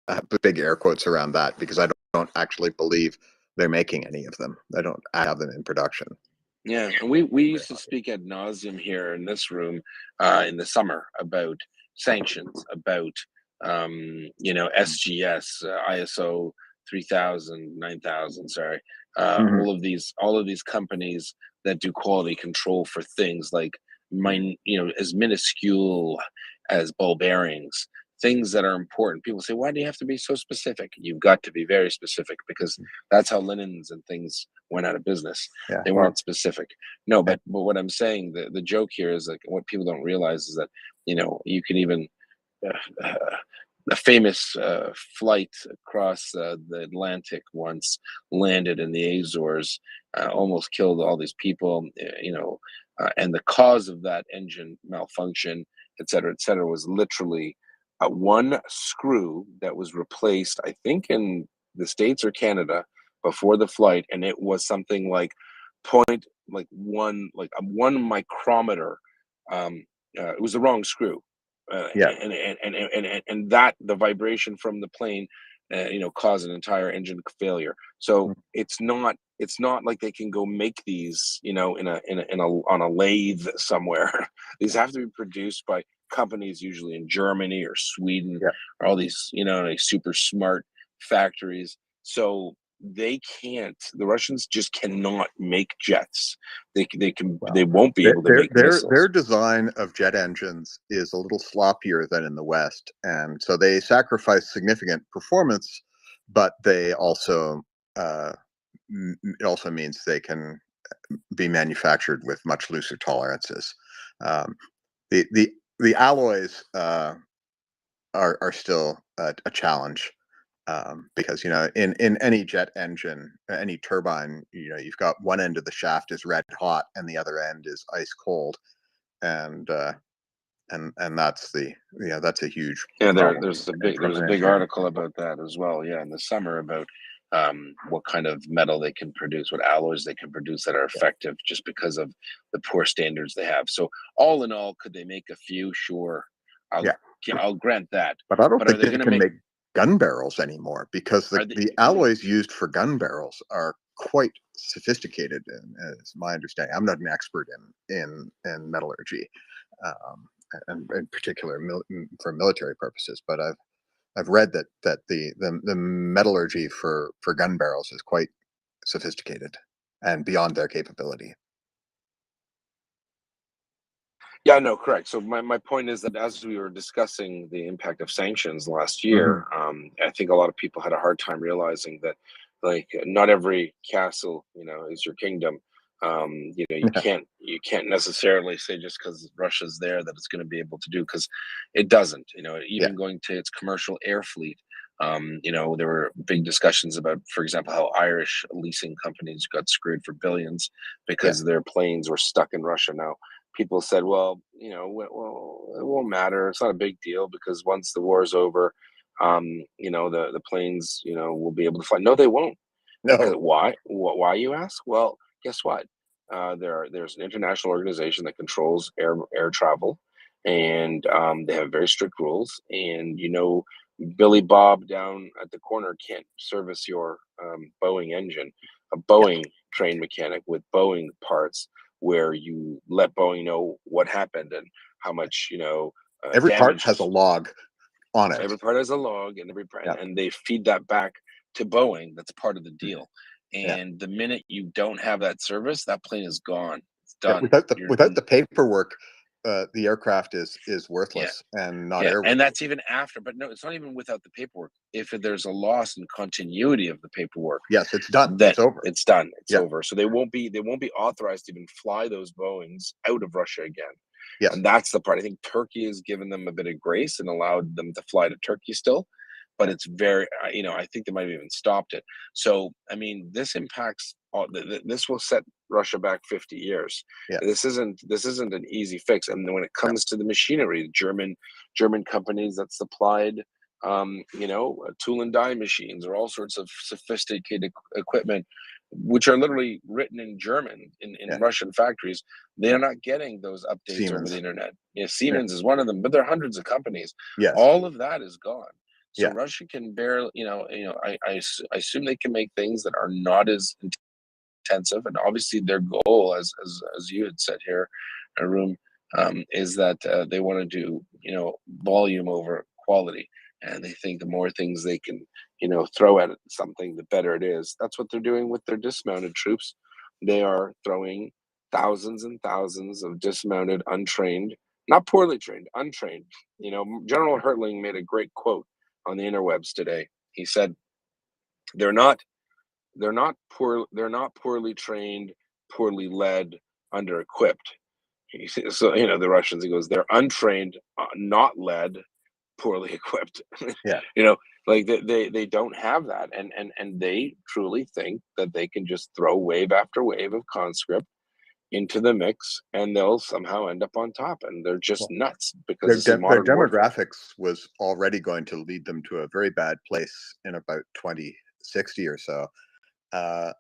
[SPEAKER 16] I put big air quotes around that because I don't actually believe they're making any of them. I don't have them in production.
[SPEAKER 18] Yeah, and we used to speak ad nauseum here in this room in the summer about sanctions, about SGS, ISO 3000, 9000. Sorry, all of these companies that do quality control for things like as minuscule as ball bearings. Things that are important. People say, why do you have to be so specific? You've got to be very specific because that's how linens and things went out of business. They weren't specific. No, but what I'm saying, the joke here is like what people don't realize is that, you can even, a famous flight across the Atlantic once landed in the Azores, almost killed all these people, and the cause of that engine malfunction, et cetera, was literally one screw that was replaced, I think in the States or Canada before the flight, and it was something like one micrometer. It was the wrong screw, and that the vibration from the plane, caused an entire engine failure. So it's not like they can go make these, on a lathe somewhere. These have to be produced by companies usually in Germany or Sweden, or all these, like super smart factories. So the Russians just cannot make jets. They won't be able to make missiles.
[SPEAKER 16] Their design of jet engines is a little sloppier than in the West, and so they sacrifice significant performance, but they also it also means they can be manufactured with much looser tolerances. The alloys are still a challenge. Because in any jet engine, any turbine, you've got one end of the shaft is red hot and the other end is ice cold, and that's that's a huge
[SPEAKER 18] Yeah,
[SPEAKER 16] problem.
[SPEAKER 18] there's a big article about that as well. Yeah, in the summer about what kind of metal they can produce, what alloys they can produce that are effective, just because of the poor standards they have. So all in all, could they make a few? Sure,
[SPEAKER 16] Yeah.
[SPEAKER 18] I'll grant that.
[SPEAKER 16] But I don't
[SPEAKER 18] But are
[SPEAKER 16] think
[SPEAKER 18] they
[SPEAKER 16] they
[SPEAKER 18] going to
[SPEAKER 16] can
[SPEAKER 18] make?
[SPEAKER 16] make gun barrels anymore, because
[SPEAKER 18] Are they?
[SPEAKER 16] the alloys used for gun barrels are quite sophisticated, as my understanding. I'm not an expert in metallurgy, and in particular for military purposes, but I've read that the metallurgy for gun barrels is quite sophisticated and beyond their capability.
[SPEAKER 18] Yeah, no, correct. So my point is that as we were discussing the impact of sanctions last year, I think a lot of people had a hard time realizing that, like, not every castle, is your kingdom. You can't necessarily say just because Russia's there that it's going to be able to do, because it doesn't. Even going to its commercial air fleet. There were big discussions about, for example, how Irish leasing companies got screwed for billions because their planes were stuck in Russia. Now, people said, well, it won't matter. It's not a big deal, because once the war is over, the planes, will be able to fly. No, they won't. Because
[SPEAKER 16] No.
[SPEAKER 18] why? Why, you ask? Well, guess what? There's an international organization that controls air travel, and they have very strict rules. And Billy Bob down at the corner can't service your Boeing engine. A Boeing train mechanic with Boeing parts, where you let Boeing know what happened and how much
[SPEAKER 16] Every part
[SPEAKER 18] damage.
[SPEAKER 16] has a log on it.
[SPEAKER 18] Every part has a log, and and they feed that back to Boeing. That's part of the deal. And the minute you don't have that service, that plane is gone. It's done.
[SPEAKER 16] Without the paperwork, the aircraft is worthless and not airworthy.
[SPEAKER 18] And that's even after. But no, it's not even without the paperwork. If there's a loss in continuity of the paperwork,
[SPEAKER 16] yes, it's done.
[SPEAKER 18] Then
[SPEAKER 16] it's over.
[SPEAKER 18] It's done. It's over. So they won't be authorized to even fly those Boeings out of Russia again.
[SPEAKER 16] Yes.
[SPEAKER 18] And that's the part. I think Turkey has given them a bit of grace and allowed them to fly to Turkey still, but it's very, I think they might have even stopped it. So, I mean, this impacts this will set Russia back 50 years.
[SPEAKER 16] Yeah.
[SPEAKER 18] This isn't an easy fix. And when it comes to the machinery, German companies that supplied, tool and die machines, or all sorts of sophisticated equipment, which are literally written in German in Russian factories, they're not getting those updates over the internet. Siemens is one of them, but there are hundreds of companies.
[SPEAKER 16] Yes.
[SPEAKER 18] All of that is gone. So Russia can barely, I assume they can make things that are not as intensive, and obviously their goal, as you had said here, Arun, is that they want to do volume over quality, and they think the more things they can throw at something, the better it is. That's what they're doing with their dismounted troops. They are throwing thousands and thousands of dismounted, untrained, not poorly trained, untrained. General Hertling made a great quote on the interwebs today. He said, they're not poorly trained, poorly led, under equipped. So the Russians, he goes, they're untrained, not led, poorly equipped.
[SPEAKER 16] Yeah.
[SPEAKER 18] Like they don't have that, and they truly think that they can just throw wave after wave of conscript into the mix, and they'll somehow end up on top, and they're just nuts, because this is modern
[SPEAKER 16] their
[SPEAKER 18] warfare.
[SPEAKER 16] demographics was already going to lead them to a very bad place in about 2060 or so. I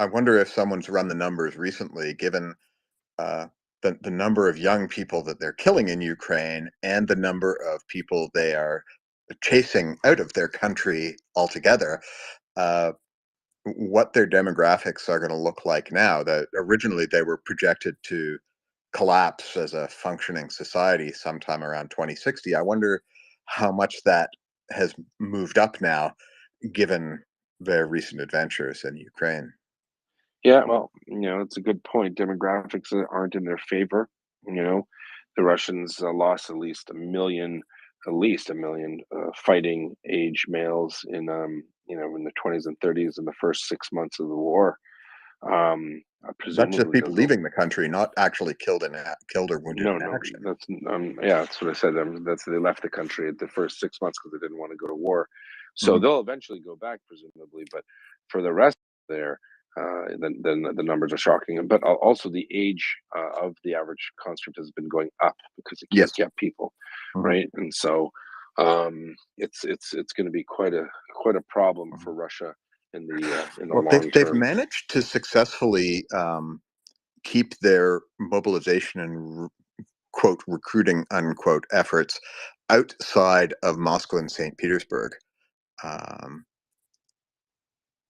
[SPEAKER 16] wonder if someone's run the numbers recently, given the number of young people that they're killing in Ukraine and the number of people they are chasing out of their country altogether. What their demographics are going to look like now. That originally they were projected to collapse as a functioning society sometime around 2060. I wonder how much that has moved up now, given their recent adventures in Ukraine.
[SPEAKER 18] Yeah, well, it's a good point. Demographics aren't in their favor. The Russians lost at least a million fighting age males in the 20s and 30s in the first 6 months of the war.
[SPEAKER 16] That's just
[SPEAKER 18] Presumably,
[SPEAKER 16] people leaving the country, not actually killed or wounded in action.
[SPEAKER 18] that's that's what I said. That's they left the country at the first 6 months because they didn't want to go to war. So they'll eventually go back, presumably. But for the rest there, then the numbers are shocking. But also the age of the average conscript has been going up because it can't get people, right? And so it's going to be quite a problem for Russia in the
[SPEAKER 16] Well,
[SPEAKER 18] long
[SPEAKER 16] they've
[SPEAKER 18] term.
[SPEAKER 16] managed to successfully keep their mobilization and quote recruiting unquote efforts outside of Moscow and St. Petersburg.
[SPEAKER 18] Well,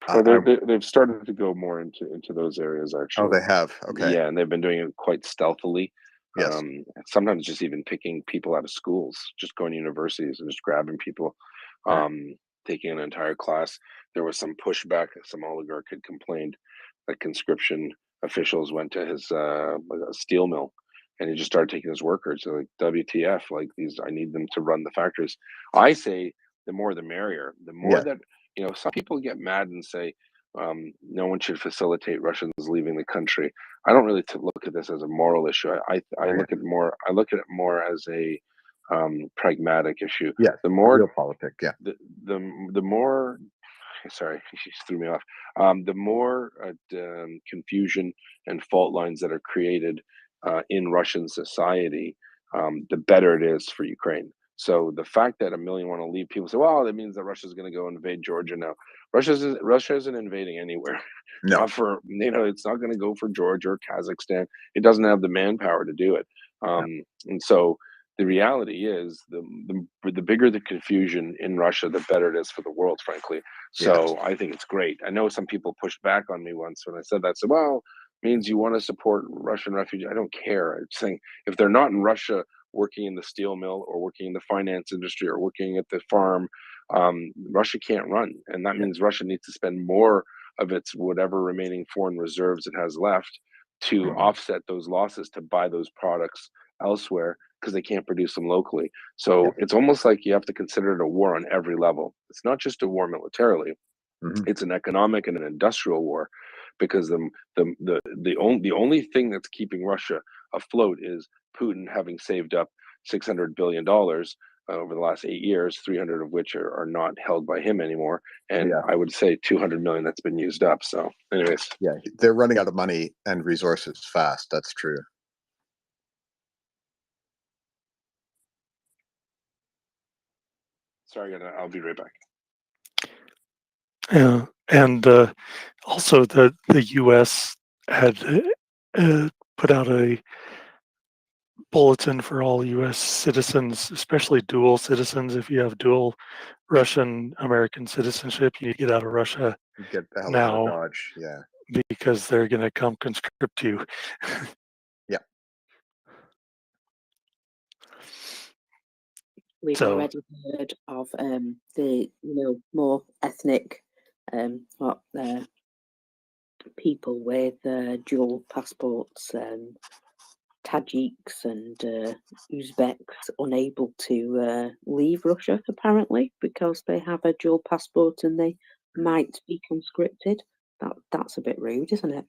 [SPEAKER 16] I,
[SPEAKER 18] they've started to go more into those areas
[SPEAKER 16] oh,
[SPEAKER 18] actually.
[SPEAKER 16] they have. Okay.
[SPEAKER 18] Yeah, and they've been doing it quite stealthily.
[SPEAKER 16] Yes.
[SPEAKER 18] Sometimes just even picking people out of schools, just going to universities and just grabbing people,
[SPEAKER 16] Right.
[SPEAKER 18] taking an entire class. There was some pushback. Some oligarch had complained that conscription officials went to his like a steel mill, and he just started taking his workers. So like, WTF? Like these, I need them to run the factories. I say the more the merrier. The more
[SPEAKER 16] Yeah.
[SPEAKER 18] that some people get mad and say no one should facilitate Russians leaving the country. I don't really look at this as a moral issue. I look at it more as a pragmatic issue.
[SPEAKER 16] Yes.
[SPEAKER 18] The more
[SPEAKER 16] Realpolitik. Yeah.
[SPEAKER 18] the more sorry, she just threw me off. The more confusion and fault lines that are created in Russian society, the better it is for Ukraine. So the fact that 1 million want to leave, people say, "Well, that means that Russia's going to go invade Georgia." No, Russia isn't invading anywhere.
[SPEAKER 16] No.
[SPEAKER 18] Not for it's not going to go for Georgia or Kazakhstan. It doesn't have the manpower to do it. And so the reality is, the bigger the confusion in Russia, the better it is for the world, frankly. So I think it's great. I know some people pushed back on me once when I said that. So, well, means you want to support Russian refugees. I don't care. I'm saying if they're not in Russia working in the steel mill or working in the finance industry or working at the farm, Russia can't run. And that means Russia needs to spend more of its whatever remaining foreign reserves it has left to offset those losses, to buy those products elsewhere because they can't produce them locally. So it's almost like you have to consider it a war on every level. It's not just a war militarily. It's an economic and an industrial war, because the only thing that's keeping Russia afloat is Putin having saved up $600 billion over the last 8 years, 300 of which are not held by him anymore, and I would say 200 million that's been used up. So, anyways,
[SPEAKER 16] yeah, they're running out of money and resources fast. That's true.
[SPEAKER 18] Sorry, I'll be right back.
[SPEAKER 12] Yeah, and also the U.S. had put out a bulletin for all U.S. citizens, especially dual citizens. If you have dual Russian American citizenship, you need to get out of Russia
[SPEAKER 16] Get the hell out
[SPEAKER 12] now,
[SPEAKER 16] of Dodge. Yeah.
[SPEAKER 12] because they're going to come conscript you.
[SPEAKER 16] Yeah.
[SPEAKER 13] We've
[SPEAKER 12] So
[SPEAKER 13] already heard of the more ethnic people with dual passports, Tajiks and Uzbeks unable to leave Russia, apparently, because they have a dual passport and they might be conscripted. That's a bit rude, isn't it?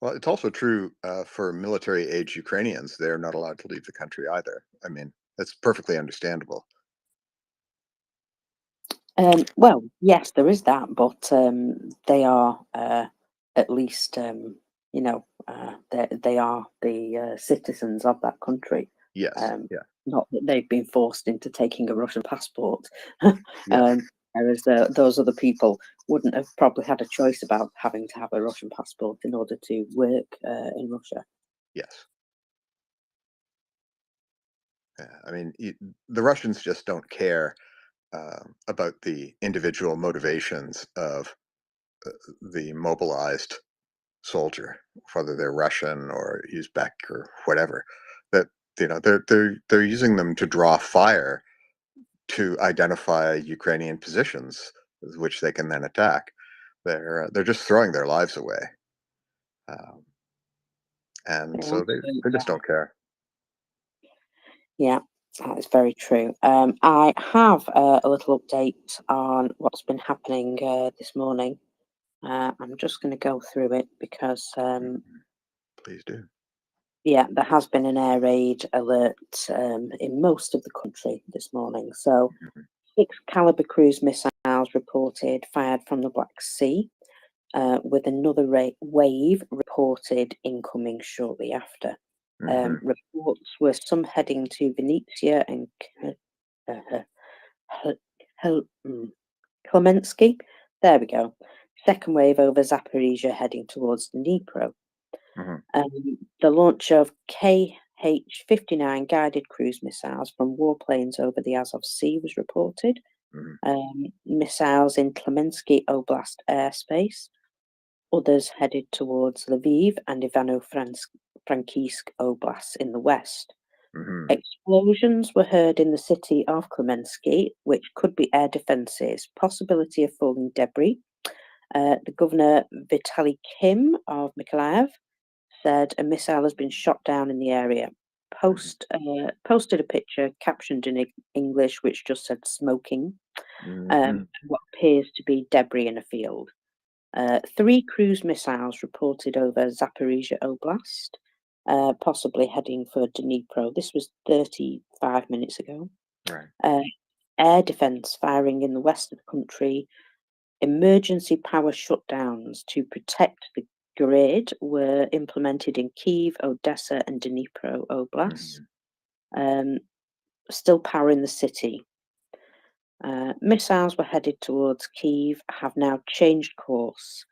[SPEAKER 16] Well, it's also true for military-age Ukrainians. They're not allowed to leave the country either. I mean, that's perfectly understandable.
[SPEAKER 13] Well, yes, there is that, but they are at least, they are the citizens of that country.
[SPEAKER 16] Yes. Yeah.
[SPEAKER 13] Not that they've been forced into taking a Russian passport.
[SPEAKER 16] Yeah.
[SPEAKER 13] Whereas those other people wouldn't have probably had a choice about having to have a Russian passport in order to work in Russia.
[SPEAKER 16] Yes. Yeah. I mean, the Russians just don't care about the individual motivations of the mobilized soldier, whether they're Russian or Uzbek or whatever. That they're using them to draw fire to identify Ukrainian positions, which they can then attack. They're just throwing their lives away, and
[SPEAKER 13] Yeah,
[SPEAKER 16] so they just don't care.
[SPEAKER 13] Yeah, that is very true. I have a little update on what's been happening this morning. I'm just going to go through it because,
[SPEAKER 16] Please do.
[SPEAKER 13] yeah, there has been an air raid alert in most of the country this morning. So, 6 Caliber cruise missiles reported fired from the Black Sea, with another wave reported incoming shortly after. Reports were some heading to Venetia and Klemensky. There we go. Second wave over Zaporizhia heading towards Dnipro. The launch of KH-59 guided cruise missiles from warplanes over the Azov Sea was reported. Missiles in Klemensky Oblast airspace. Others headed towards Lviv and Ivano-Frankivsk Oblasts in the west. Explosions were heard in the city of Klemensky, which could be air defences, possibility of falling debris. The governor Vitaly Kim of Mykolaiv said a missile has been shot down in the area. Posted a picture captioned in English which just said smoking, what appears to be debris in a field. 3 cruise missiles reported over Zaporizhia Oblast, possibly heading for Dnipro. This was 35 minutes ago. Air defense firing in the west of the country. Emergency power shutdowns to protect the grid were implemented in Kyiv, Odessa, and Dnipro Oblast. Still power in the city. Missiles were headed towards Kyiv, have now changed course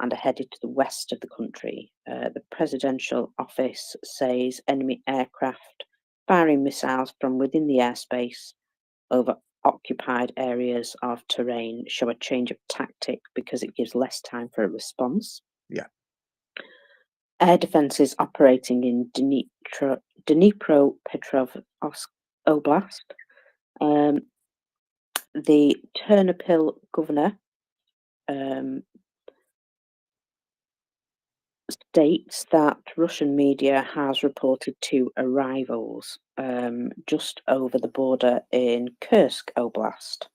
[SPEAKER 13] and are headed to the west of the country. The presidential office says enemy aircraft firing missiles from within the airspace over occupied areas of terrain show a change of tactic because it gives less time for a response. Air defences operating in Dnipropetrovsk Oblast. The Ternopil governor states that Russian media has reported 2 arrivals just over the border in Kursk Oblast.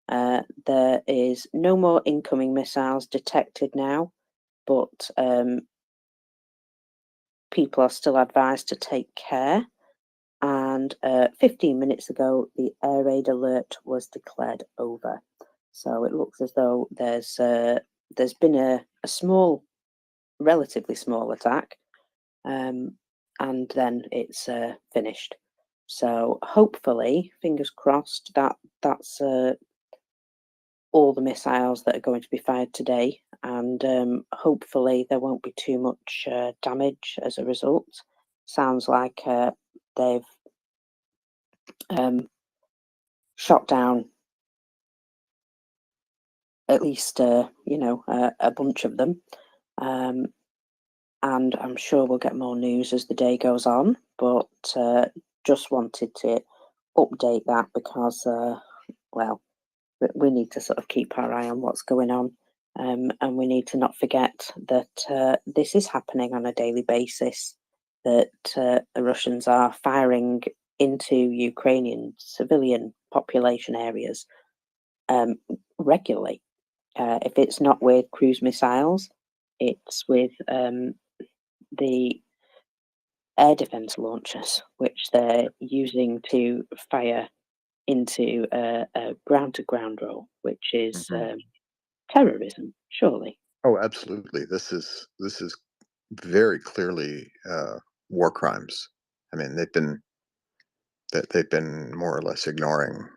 [SPEAKER 13] There is no more incoming missiles detected now, but people are still advised to take care. And 15 minutes ago, the air raid alert was declared over. So it looks as though there's been a small, relatively small attack, and then it's finished. So hopefully, fingers crossed, that's all the missiles that are going to be fired today, and hopefully there won't be too much damage as a result. Sounds like they've shot down at least a bunch of them, and I'm sure we'll get more news as the day goes on, but just wanted to update that because well, we need to sort of keep our eye on what's going on, and we need to not forget that this is happening on a daily basis, that the Russians are firing into Ukrainian civilian population areas regularly. If it's not with cruise missiles, it's with the air defense launchers, which they're using to fire into a ground-to-ground role, which is terrorism, surely.
[SPEAKER 16] Oh, absolutely. This is very clearly war crimes. I mean, they've been more or less ignoring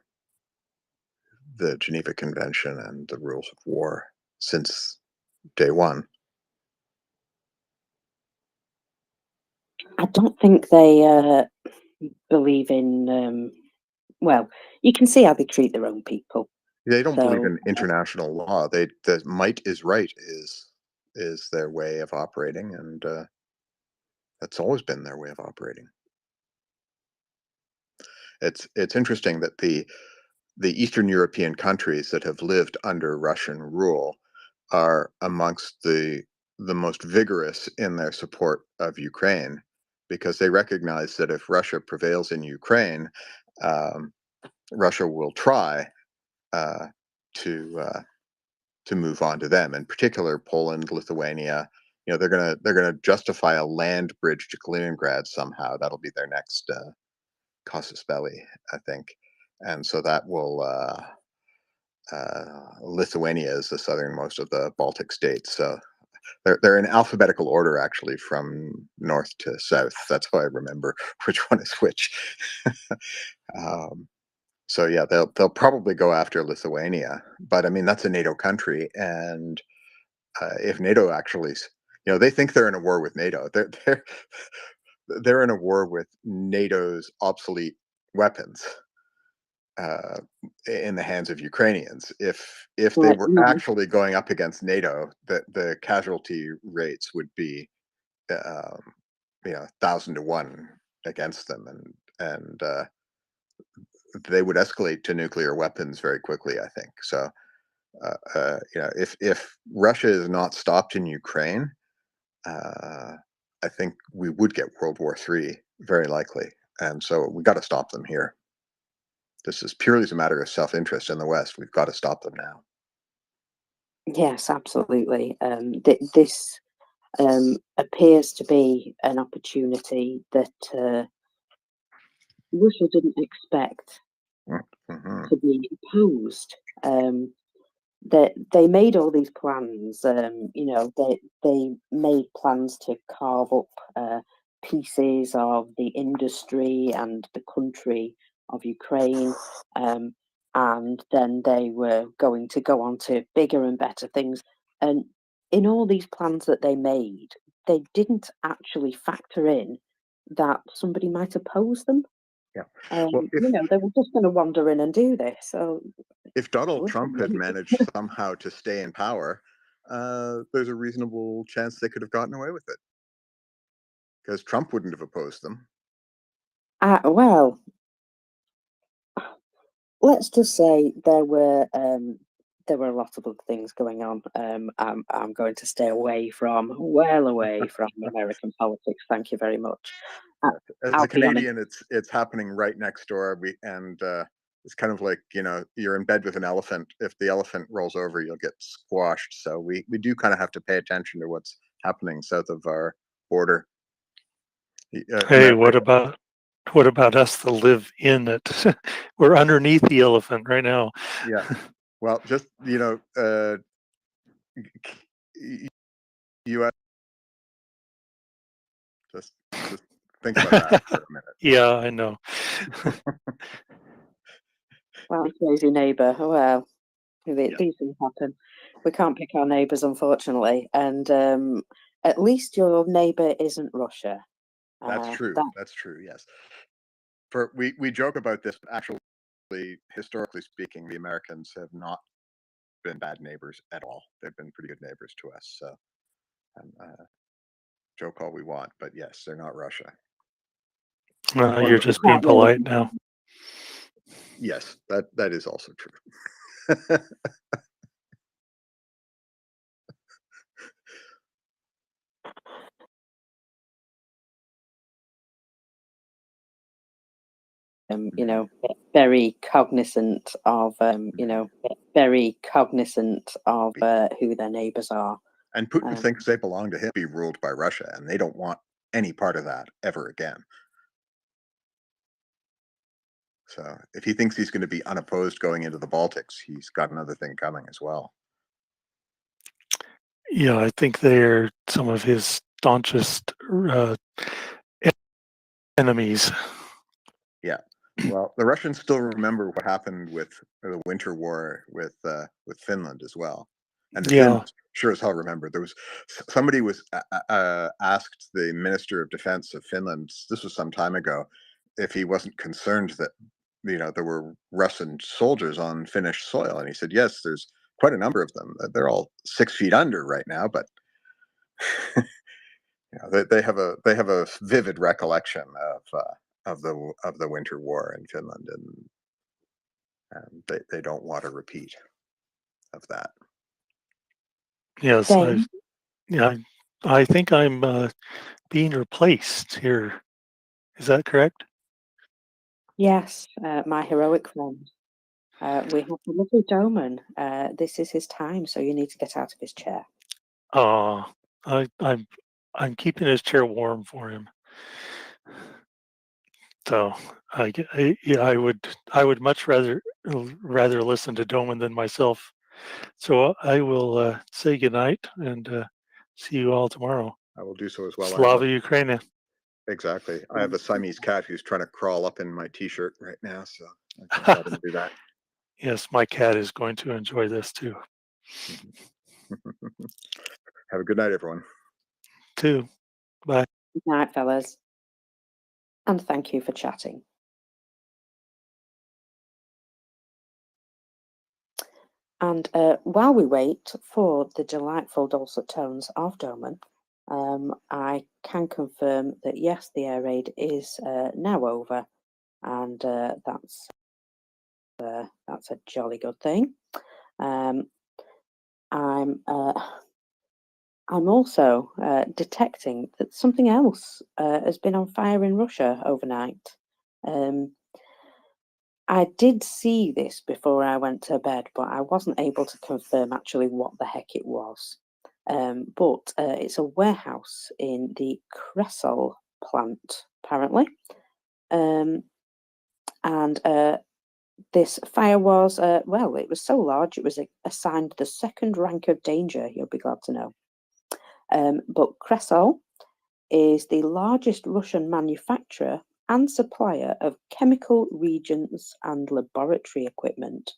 [SPEAKER 16] the Geneva Convention and the rules of war since day one.
[SPEAKER 13] I don't think they believe in. Well, you can see how they treat their own people.
[SPEAKER 16] They don't believe in international law. The might is right is their way of operating, and that's always been their way of operating. It's interesting that the Eastern European countries that have lived under Russian rule are amongst the most vigorous in their support of Ukraine, because they recognize that if Russia prevails in Ukraine, Russia will try to move on to them. In particular, Poland, Lithuania. They're gonna justify a land bridge to Kaliningrad somehow. That'll be their next casus belli, I think, and so that will. Lithuania is the southernmost of the Baltic states, so they're in alphabetical order, actually, from north to south. That's how I remember which one is which. So yeah, they'll probably go after Lithuania, but I mean that's a NATO country, and if NATO actually, they think they're in a war with NATO. They're in a war with NATO's obsolete weapons uh, in the hands of Ukrainians. If they were actually going up against NATO, the casualty rates would be 1,000 to 1 against them, and they would escalate to nuclear weapons very quickly, I think. So if Russia is not stopped in Ukraine, I think we would get World War III very likely, and so we got to stop them here. This is purely as a matter of self-interest in the West. We've got to stop them now.
[SPEAKER 13] Yes, absolutely. This appears to be an opportunity that Russia didn't expect to be posed. They made all these plans. They made plans to carve up pieces of the industry and the country of Ukraine, and then they were going to go on to bigger and better things. And in all these plans that they made, they didn't actually factor in that somebody might oppose them.
[SPEAKER 16] Yeah. Well,
[SPEAKER 13] They were just going to wander in and do this. So
[SPEAKER 16] if Donald Trump had managed somehow to stay in power, there's a reasonable chance they could have gotten away with it, because Trump wouldn't have opposed them.
[SPEAKER 13] Well, let's just say there were a lot of other things going on. I'm going to stay well away from American politics. Thank you very much.
[SPEAKER 16] As a Canadian, it's happening right next door. It's kind of like, you're in bed with an elephant. If the elephant rolls over, you'll get squashed. So we do kind of have to pay attention to what's happening south of our border.
[SPEAKER 12] Hey, what about us that live in it? We're underneath the elephant right now.
[SPEAKER 16] Yeah. Well, just U.S. Just think about that for a minute.
[SPEAKER 12] Yeah, I know.
[SPEAKER 13] Well, crazy neighbour. Well, these things happen. We can't pick our neighbours, unfortunately. And at least your neighbour isn't Russia.
[SPEAKER 16] That's true. That's true. Yes. We joke about this. Actually, historically speaking, the Americans have not been bad neighbors at all. They've been pretty good neighbors to us. So, joke all we want, but yes, they're not Russia.
[SPEAKER 12] You're just being polite now.
[SPEAKER 16] Yes, that is also true.
[SPEAKER 13] Very cognizant of who their neighbors are.
[SPEAKER 16] And Putin thinks they belong to him, be ruled by Russia, and they don't want any part of that ever again. So if he thinks he's going to be unopposed going into the Baltics, he's got another thing coming as well.
[SPEAKER 12] Yeah, I think they're some of his staunchest enemies.
[SPEAKER 16] Yeah. Well, the Russians still remember what happened with the Winter War with Finland as well, and the Finns sure as hell remember. There was somebody was asked the Minister of Defense of Finland. This was some time ago, if he wasn't concerned that there were Russian soldiers on Finnish soil, and he said, "Yes, there's quite a number of them. They're all 6 feet under right now, but." They have a vivid recollection of the Winter War in Finland, and they don't want a repeat of that.
[SPEAKER 12] Yes, I think I'm being replaced here. Is that correct?
[SPEAKER 13] Yes, my heroic friend. We have the lovely Doman. This is his time, so you need to get out of his chair.
[SPEAKER 12] Oh, I'm keeping his chair warm for him. So I would much rather listen to Doman than myself. So I will say goodnight and see you all tomorrow.
[SPEAKER 16] I will do so as well.
[SPEAKER 12] Slava Ukraine.
[SPEAKER 16] Exactly. I have a Siamese cat who's trying to crawl up in my t-shirt right now. So I can let him do that.
[SPEAKER 12] Yes, my cat is going to enjoy this too.
[SPEAKER 16] Have a good night, everyone.
[SPEAKER 12] Too. Bye.
[SPEAKER 13] Good night, fellas. And thank you for chatting. And while we wait for the delightful dulcet tones of Doman, I can confirm that yes, the air raid is now over, and that's a jolly good thing. I'm also detecting that something else has been on fire in Russia overnight. I did see this before I went to bed, but I wasn't able to confirm actually what the heck it was. But it's a warehouse in the Kressel plant, apparently. And this fire was, well, it was so large, it was assigned the second rank of danger, you'll be glad to know. But Kressel is the largest Russian manufacturer and supplier of chemical reagents and laboratory equipment.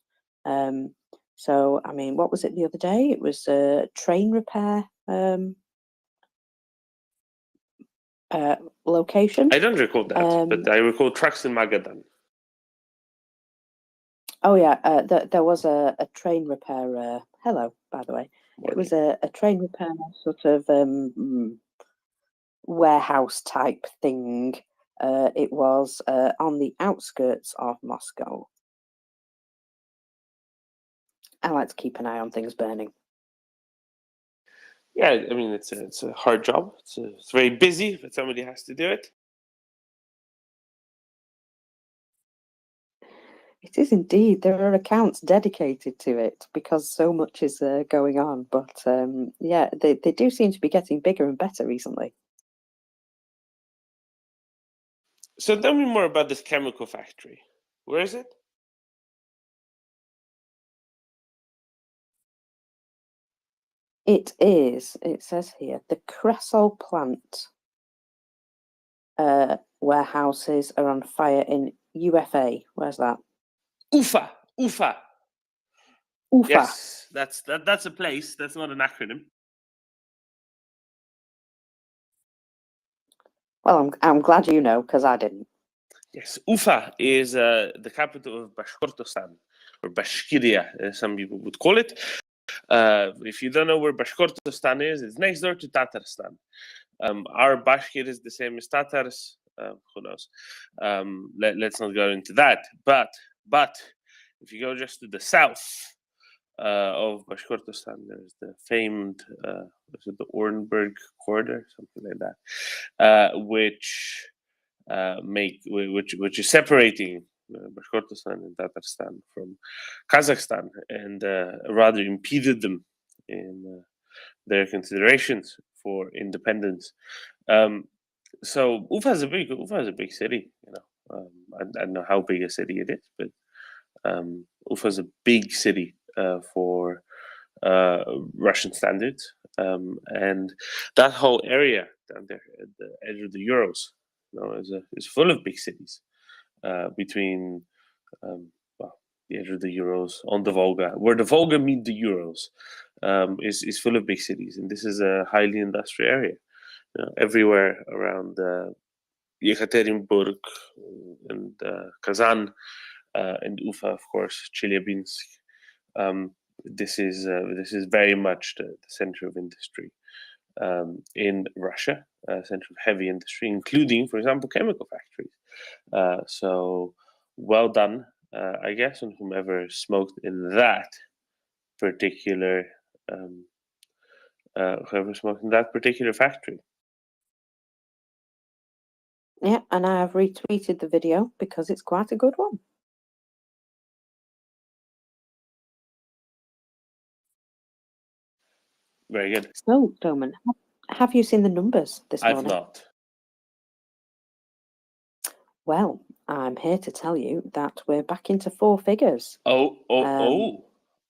[SPEAKER 13] So, I mean, what was it the other day? It was a train repair location.
[SPEAKER 6] I don't recall that, but I recall trucks in Magadan.
[SPEAKER 13] Oh yeah, there was a train repair. Hello, by the way. It was a train repair sort of warehouse type thing. It was on the outskirts of Moscow. I like to keep an eye on things burning.
[SPEAKER 6] Yeah, I mean it's a hard job. It's very busy, but somebody has to do it.
[SPEAKER 13] It is indeed. There are accounts dedicated to it because so much is going on. But yeah, they do seem to be getting bigger and better recently.
[SPEAKER 6] So tell me more about this chemical factory. Where is it?
[SPEAKER 13] It is. It says here the Kressel plant warehouses are on fire in UFA. Where's that?
[SPEAKER 6] Ufa.
[SPEAKER 13] Ufa.
[SPEAKER 6] Yes, that's a place. That's not an acronym.
[SPEAKER 13] Well, I'm glad you know because I didn't.
[SPEAKER 6] Yes, Ufa is the capital of Bashkortostan, or Bashkiria, as some people would call it. If you don't know where Bashkortostan is, it's next door to Tatarstan. Our Bashkir is the same as Tatars. Who knows? Let's not go into that. But if you go just to the south of Bashkortostan, there's the famed the Orenburg corridor, something like that, which is separating Bashkortostan and Tatarstan from Kazakhstan, and rather impeded them in their considerations for independence. So Ufa is a big city. You know, I don't know how big a city it is, but Ufa is a big city for Russian standards, and that whole area down there at the edge of the Urals, you know, is full of big cities between the edge of the Urals on the Volga, where the Volga meet the Urals, is full of big cities, and this is a highly industrial area. You know, everywhere around Yekaterinburg and Kazan and Ufa, of course, Chelyabinsk. This is very much the center of industry in Russia, center of heavy industry, including, for example, chemical factories. So well done, I guess, on whomever smoked in that particular factory.
[SPEAKER 13] Yeah, and I have retweeted the video because it's quite a good one.
[SPEAKER 6] Very good.
[SPEAKER 13] So, Doman, have you seen the numbers this morning?
[SPEAKER 6] I've not.
[SPEAKER 13] Well, I'm here to tell you that we're back into four figures.
[SPEAKER 6] Are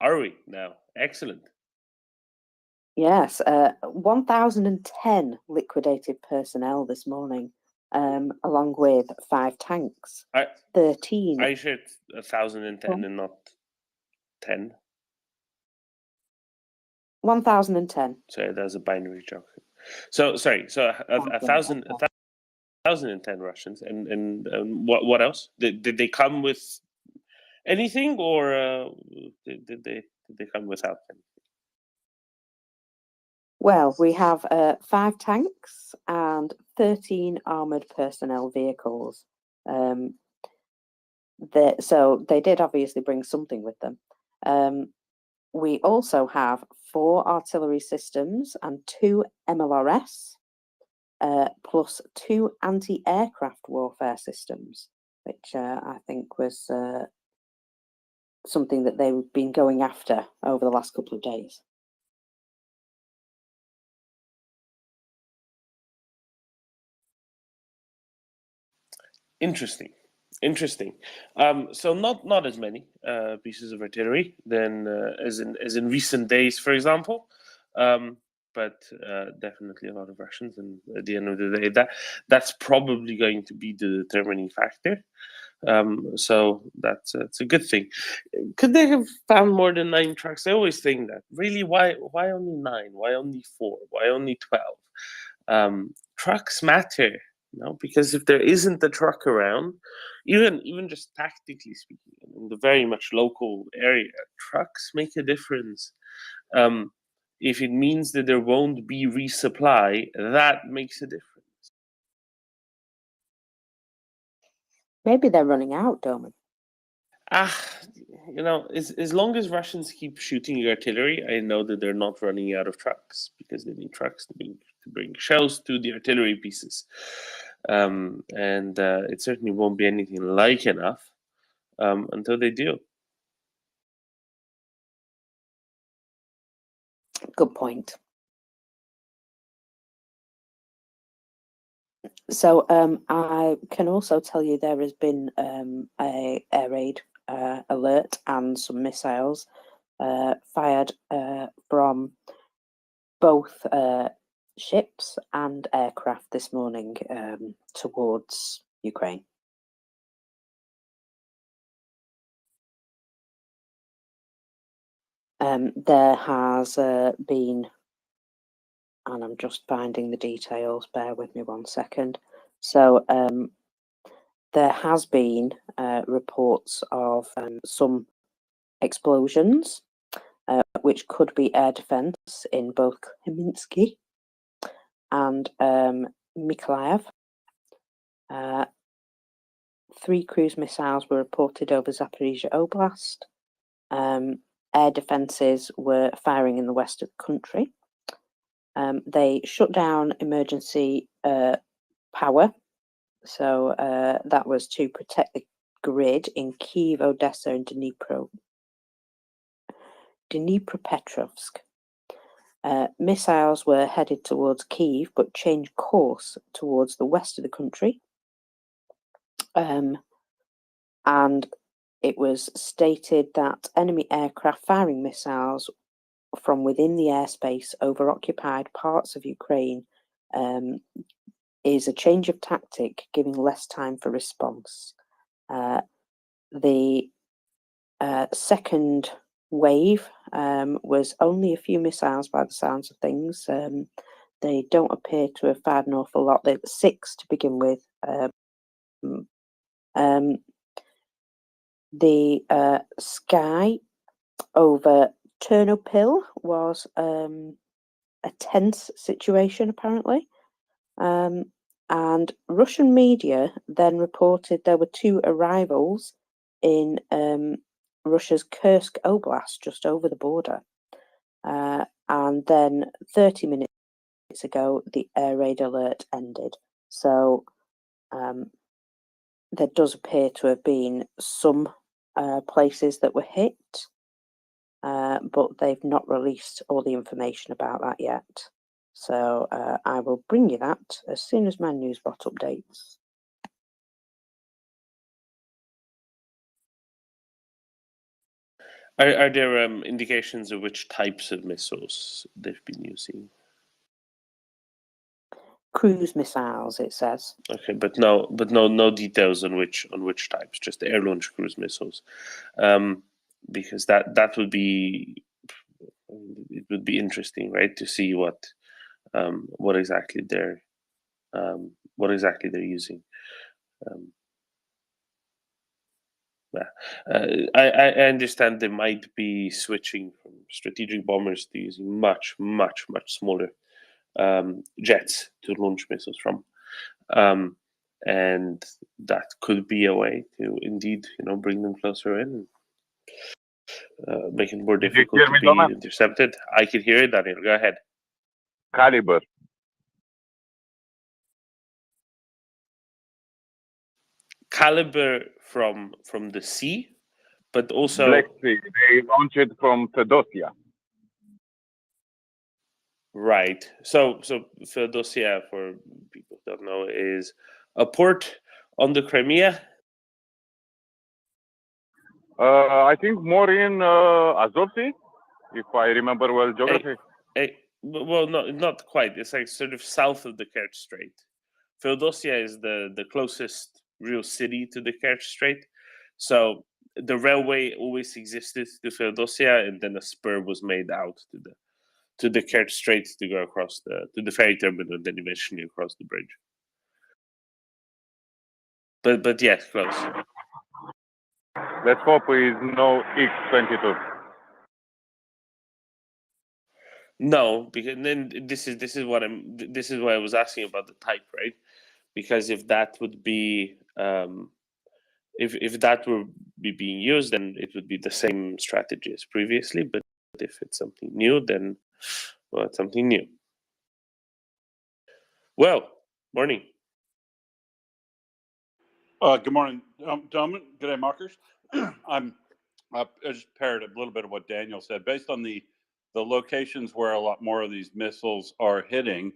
[SPEAKER 6] we now? Excellent.
[SPEAKER 13] Yes, 1,010 liquidated personnel this morning. along with 5 tanks, 13.
[SPEAKER 19] I shared 1,010 and not 10.
[SPEAKER 13] 1,010.
[SPEAKER 19] Sorry, that was a binary joke. So sorry, so 1,010 Russians, and what else? Did they come with anything, or did they come without anything?
[SPEAKER 13] Well, we have 5 tanks and 13 armoured personnel vehicles. So they did obviously bring something with them. We also have 4 artillery systems and 2 MLRS, plus 2 anti-aircraft warfare systems, which I think was something that they've been going after over the last couple of days.
[SPEAKER 19] Interesting. So not as many pieces of artillery than as in recent days, for example, but definitely a lot of Russians. And at the end of the day, that's probably going to be the determining factor. So that's a good thing. Could they have found more than 9 trucks? I always think that. Really, why only 9? Why only 4? Why only 12? Trucks matter. Because if there isn't a truck around, even just tactically speaking, in the very much local area, trucks make a difference. If it means that there won't be resupply, that makes a difference.
[SPEAKER 13] Maybe they're running out, Doman.
[SPEAKER 19] As long as Russians keep shooting artillery, I know that they're not running out of trucks, because they need trucks to bring shells to the artillery pieces. And it certainly won't be anything like enough until they do.
[SPEAKER 13] Good point. So I can also tell you there has been a air raid alert and some missiles fired from both ships and aircraft this morning towards Ukraine. There has been, and I'm just finding the details, bear with me 1 second. So there has been reports of some explosions, which could be air defense in both Kaminsky and Mykolaiv. 3 cruise missiles were reported over Zaporizhia Oblast. Air defences were firing in the west of the country. They shut down emergency power, so that was to protect the grid in Kyiv, Odessa, and Dnipropetrovsk. Missiles were headed towards Kyiv, but changed course towards the west of the country. And it was stated that enemy aircraft firing missiles from within the airspace over occupied parts of Ukraine is a change of tactic, giving less time for response. The second wave was only a few missiles by the sounds of things. They don't appear to have fired an awful lot. There were 6 to begin with. The sky over Ternopil was a tense situation, apparently. And Russian media then reported there were 2 arrivals in Russia's Kursk Oblast, just over the border. And then 30 minutes ago, the air raid alert ended. So there does appear to have been some places that were hit, but they've not released all the information about that yet. So I will bring you that as soon as my newsbot updates.
[SPEAKER 19] Are there indications of which types of missiles they've been using?
[SPEAKER 13] cruise missiles, it says.
[SPEAKER 19] Okay, but no details on which types, just air launch cruise missiles, because that would be, it would be interesting, right, to see what exactly they're using. I understand they might be switching from strategic bombers to using much smaller jets to launch missiles from, and that could be a way to indeed, bring them closer in, make it more difficult to be intercepted. I can hear it, Daniel. Go ahead.
[SPEAKER 20] Caliber.
[SPEAKER 19] Caliber from the sea, but also
[SPEAKER 20] Black Sea. They launched it from Feodosia.
[SPEAKER 19] Right. So Feodosia, for people who don't know, is a port on the Crimea.
[SPEAKER 20] I think more in Azov Sea, if I remember well geography.
[SPEAKER 19] Well, not quite. It's like sort of south of the Kerch Strait. Feodosia is the closest real city to the Kerch Strait. So the railway always existed to Feodosia, and then a spur was made out to the Kerch Strait to go across to the ferry terminal, and then eventually across the bridge. But yes, close.
[SPEAKER 20] Let's hope is no X-22.
[SPEAKER 19] No, because then this is why I was asking about the type, right? Because if that would be if that were being used, then it would be the same strategy as previously. But if it's something new, then it's something new. Well, morning.
[SPEAKER 21] Good morning, gentlemen. Good day, Markers. I just parroted a little bit of what Daniel said. Based on the locations where a lot more of these missiles are hitting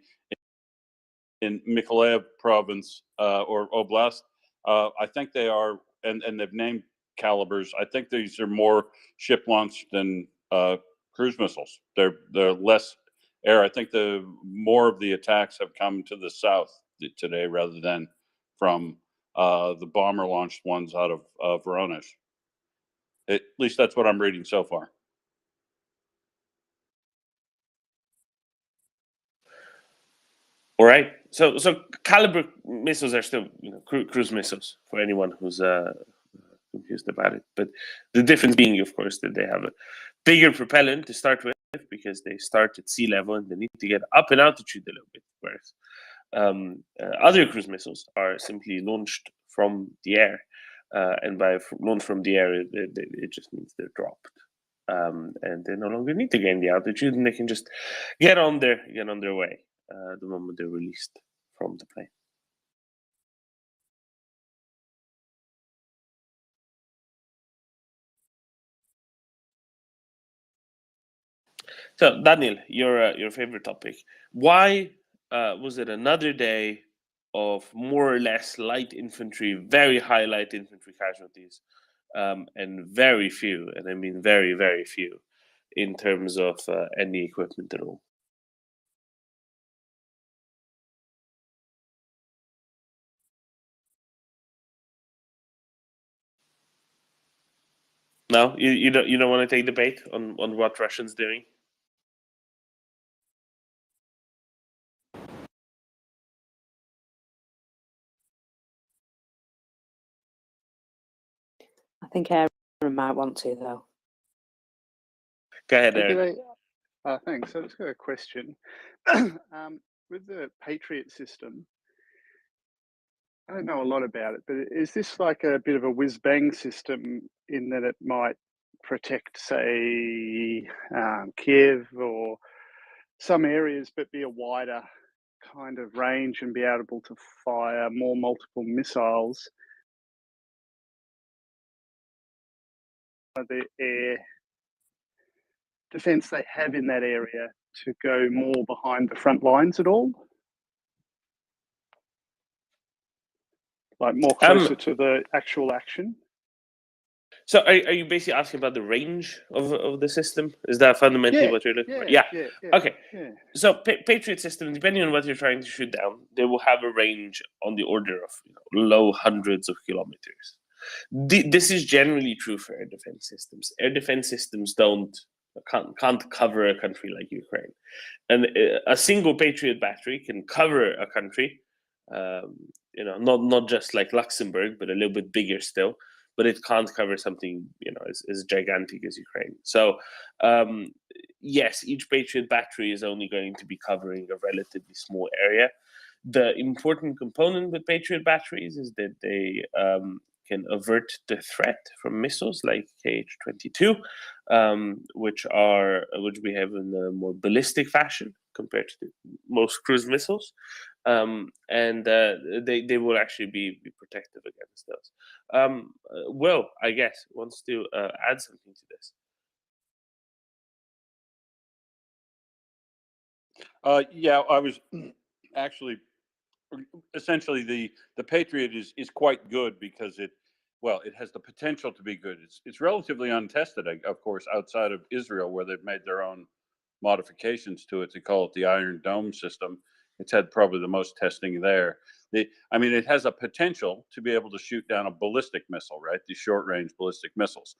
[SPEAKER 21] in Mykolaiv province or Oblast, I think they are, and they've named calibers. I think these are more ship launched than cruise missiles. They're less air. I think more of the attacks have come to the south today rather than from the bomber launched ones out of Voronezh. At least that's what I'm reading so far.
[SPEAKER 19] All right. So caliber missiles are still cruise missiles for anyone who's confused about it. But the difference being, of course, that they have a bigger propellant to start with because they start at sea level and they need to get up in altitude a little bit. Whereas other cruise missiles are simply launched from the air, and by launch from the air, it just means they're dropped, and they no longer need to gain the altitude, and they can just get on their way the moment they're released from the plane. So, Daniel, your favorite topic. Why was it another day of more or less light infantry, very high light infantry casualties, and very few, and I mean very, very few, in terms of any equipment at all? No, you don't want to take debate on what Russians doing?
[SPEAKER 13] I think Aaron might want to, though.
[SPEAKER 19] Go ahead, Aaron.
[SPEAKER 15] Thanks. So I've just got a question. With the Patriot system, I don't know a lot about it, but is this like a bit of a whiz-bang system in that it might protect, say, Kiev or some areas, but be a wider kind of range and be able to fire more multiple missiles? The air defense they have in that area to go more behind the front lines at all? Like more closer to the actual action?
[SPEAKER 19] So are you basically asking about the range of the system? Is that fundamentally
[SPEAKER 15] Yeah,
[SPEAKER 19] what you're looking for?
[SPEAKER 15] yeah,
[SPEAKER 19] Yeah.
[SPEAKER 15] yeah,
[SPEAKER 19] Okay.
[SPEAKER 15] yeah.
[SPEAKER 19] So Patriot system, depending on what you're trying to shoot down, they will have a range on the order of low hundreds of kilometers. This is generally true for air defense systems. Air defense systems can't cover a country like Ukraine, and a single Patriot battery can cover a country. Not just like Luxembourg, but a little bit bigger still. But it can't cover something as gigantic as Ukraine. So yes, each Patriot battery is only going to be covering a relatively small area. The important component with Patriot batteries is that they can avert the threat from missiles like KH-22, which we have in a more ballistic fashion compared to most cruise missiles, and they will actually be protective against those. Will, I guess, wants to add something to this.
[SPEAKER 21] Yeah, I was actually essentially the Patriot is quite good because it has the potential to be good. It's relatively untested, of course, outside of Israel, where they've made their own modifications to it. They call it the Iron Dome system. It's had probably the most testing there. It has a potential to be able to shoot down a ballistic missile, right? These short-range ballistic missiles.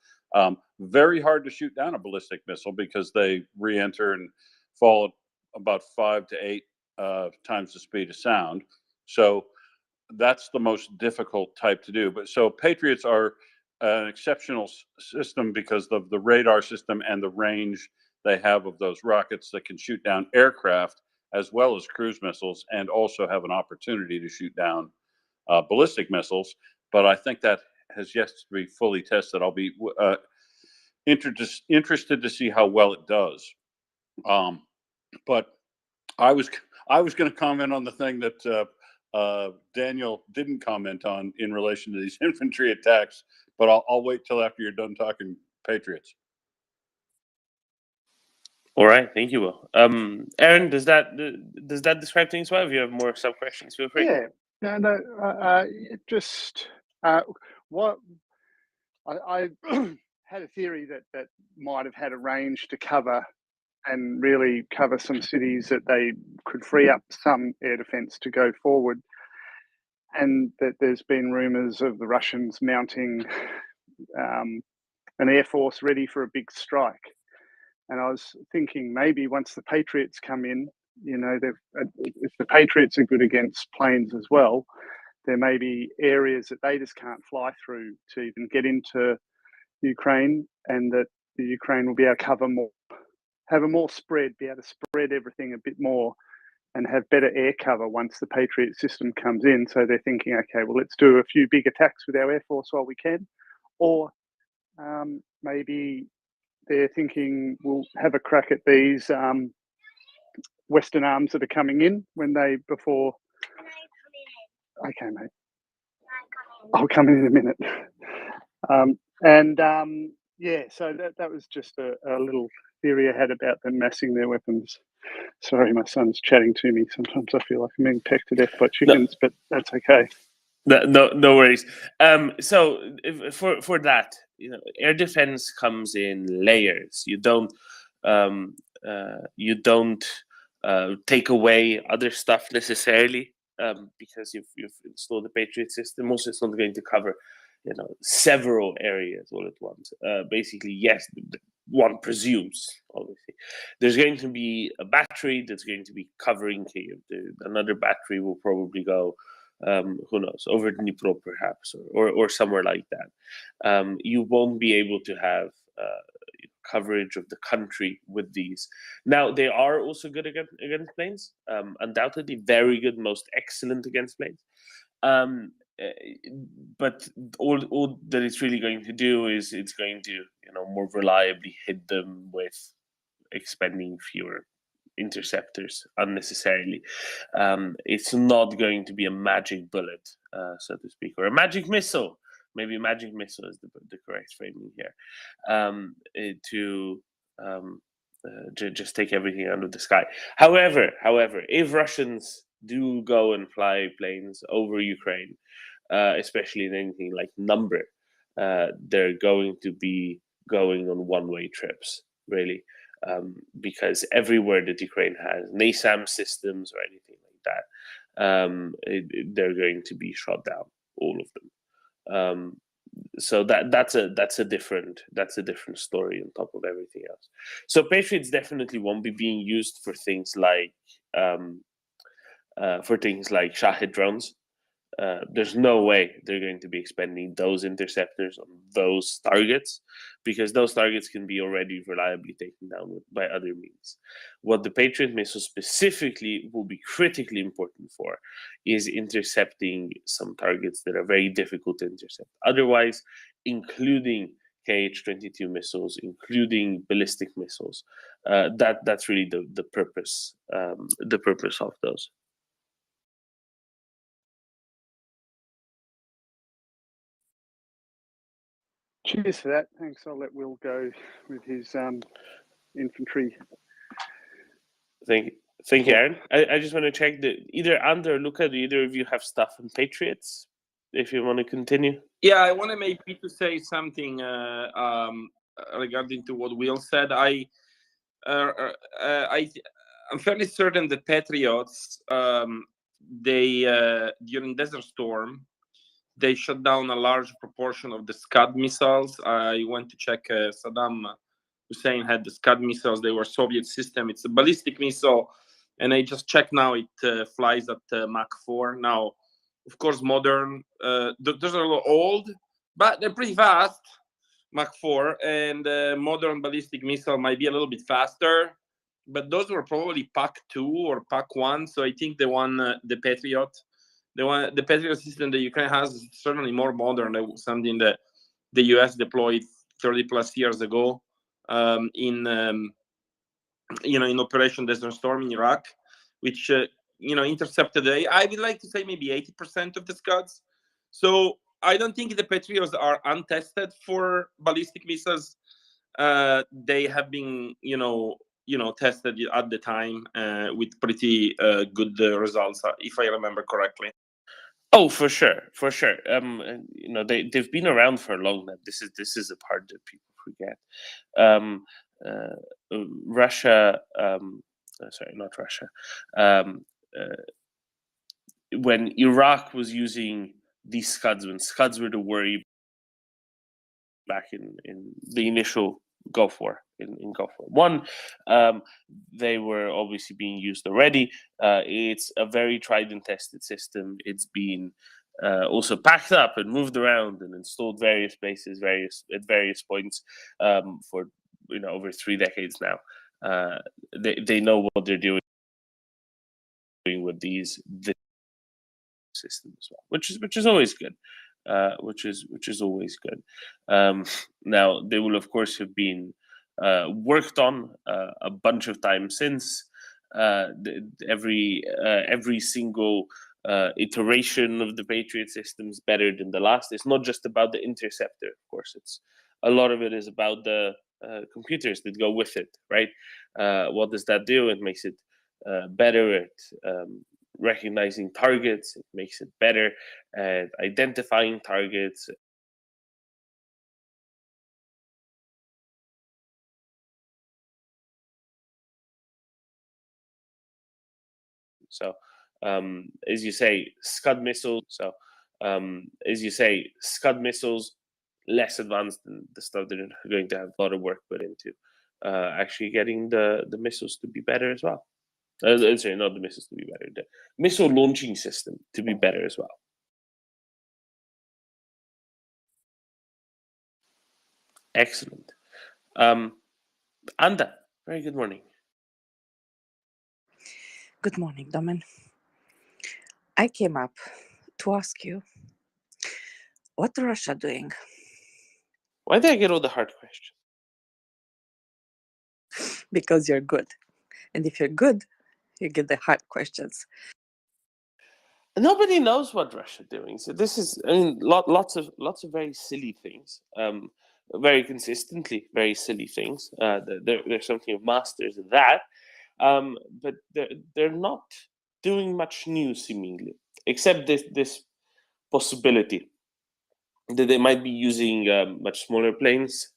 [SPEAKER 21] Very hard to shoot down a ballistic missile because they re-enter and fall at about 5 to 8 times the speed of sound. So that's the most difficult type to do. But so Patriots are an exceptional system because of the radar system and the range they have of those rockets that can shoot down aircraft as well as cruise missiles, and also have an opportunity to shoot down ballistic missiles. But I think that has yet to be fully tested. I'll be interested to see how well it does. But I was going to comment on the thing that Daniel didn't comment on in relation to these infantry attacks, but I'll wait till after you're done talking Patriots.
[SPEAKER 19] All right, thank you, Will. Aaron, does that describe things well? If you have more sub questions, feel free.
[SPEAKER 15] Yeah, just what I had a theory that might have had a range to cover and really cover some cities, that they could free up some air defense to go forward, and that there's been rumors of the Russians mounting an air force ready for a big strike. And I was thinking maybe once the Patriots come in, if the Patriots are good against planes as well, there may be areas that they just can't fly through to even get into Ukraine, and that the Ukraine will be able to cover more, have a more spread, be able to spread everything a bit more, and have better air cover once the Patriot system comes in. So they're thinking, okay, well, let's do a few big attacks with our air force while we can, or maybe they're thinking we'll have a crack at these Western arms that are coming in before. Okay, mate. I'll come in a minute. So that was just a little theory I had about them massing their weapons. Sorry, my son's chatting to me. Sometimes I feel like I'm being pecked to death by chickens, but that's okay.
[SPEAKER 19] No worries. So for that, air defense comes in layers. You don't take away other stuff necessarily, because you've installed the Patriot system. Also, it's not going to cover several areas all at once. Basically, yes, one presumes, obviously, there's going to be a battery that's going to be covering Kyiv. Another battery will probably go, who knows, over Dnipro perhaps, or somewhere like that. You won't be able to have coverage of the country with these. Now, they are also good against planes, undoubtedly very good, most excellent against planes. But all that it's really going to do is it's going to more reliably hit them with expending fewer interceptors unnecessarily. It's not going to be a magic bullet, so to speak, or a magic missile. Maybe a magic missile is the correct framing here, to just take everything out of the sky. However, if Russians do go and fly planes over Ukraine, especially in anything like number, they're going to be going on one-way trips, really, because everywhere that Ukraine has NASAM systems or anything like that, they're going to be shot down, all of them. So that's a different story on top of everything else. So Patriots definitely won't be being used for things like Shahed drones. There's no way they're going to be expending those interceptors on those targets, because those targets can be already reliably taken down by other means. What the Patriot missile specifically will be critically important for is intercepting some targets that are very difficult to intercept otherwise, including KH-22 missiles, including ballistic missiles. That's really the purpose of those.
[SPEAKER 15] Cheers for that. Thanks. I'll let Will go with his infantry.
[SPEAKER 19] Thank you, Aaron. I just want to check that either Ander or Luca, do either of you have stuff on Patriots? If you want to continue.
[SPEAKER 3] Yeah, I want to maybe to say something regarding to what Will said. I'm fairly certain that Patriots, they during Desert Storm, they shut down a large proportion of the Scud missiles. I went to check. Saddam Hussein had the Scud missiles. They were Soviet system. It's a ballistic missile, and I just checked now. It flies at Mach 4 now. Of course, modern. Those are a little old, but they're pretty fast. Mach 4 and modern ballistic missile might be a little bit faster, but those were probably Pak 2 or Pak 1. So I think the Patriot. The Patriot system that Ukraine has is certainly more modern than something that the US deployed 30 plus years ago in Operation Desert Storm in Iraq, which intercepted I would like to say maybe 80% of the Scuds. So I don't think the Patriots are untested for ballistic missiles. They have been tested at the time with pretty good results, if I remember correctly.
[SPEAKER 19] Oh, for sure. They've been around for long now. This is a part that people forget. Russia, sorry, not Russia. When Iraq was using these Scuds, when Scuds were the worry back in the initial Gulf War, in Gulf War I, they were obviously being used already. It's a very tried and tested system. It's been also packed up and moved around and installed various places, at various points for over 3 decades now. They know what they're doing with this system as well, which is always good. Which is always good. Now they will of course have been worked on a bunch of times since. Every single iteration of the Patriot system is better than the last. It's not just about the interceptor, of course. It's a lot of it is about the computers that go with it, right? What does that do? It makes it better at recognizing targets. It makes it better at identifying targets. So, as you say, Scud missiles. So, as you say, Scud missiles, less advanced than the stuff that are going to have a lot of work put into actually getting the missiles to be better as well. Sorry, not the missiles to be better. The missile launching system to be better as well. Excellent. Anda, very good morning.
[SPEAKER 22] Good morning, Domin. I came up to ask you, what is Russia doing?
[SPEAKER 19] Why did I get all the hard questions?
[SPEAKER 22] Because you're good. And if you're good, you get the hard questions.
[SPEAKER 19] Nobody knows what Russia's doing. So this is, I mean, lots of very silly things. Very consistently, very silly things. There's something of masters in that. But they're not doing much new, seemingly, except this possibility that they might be using much smaller planes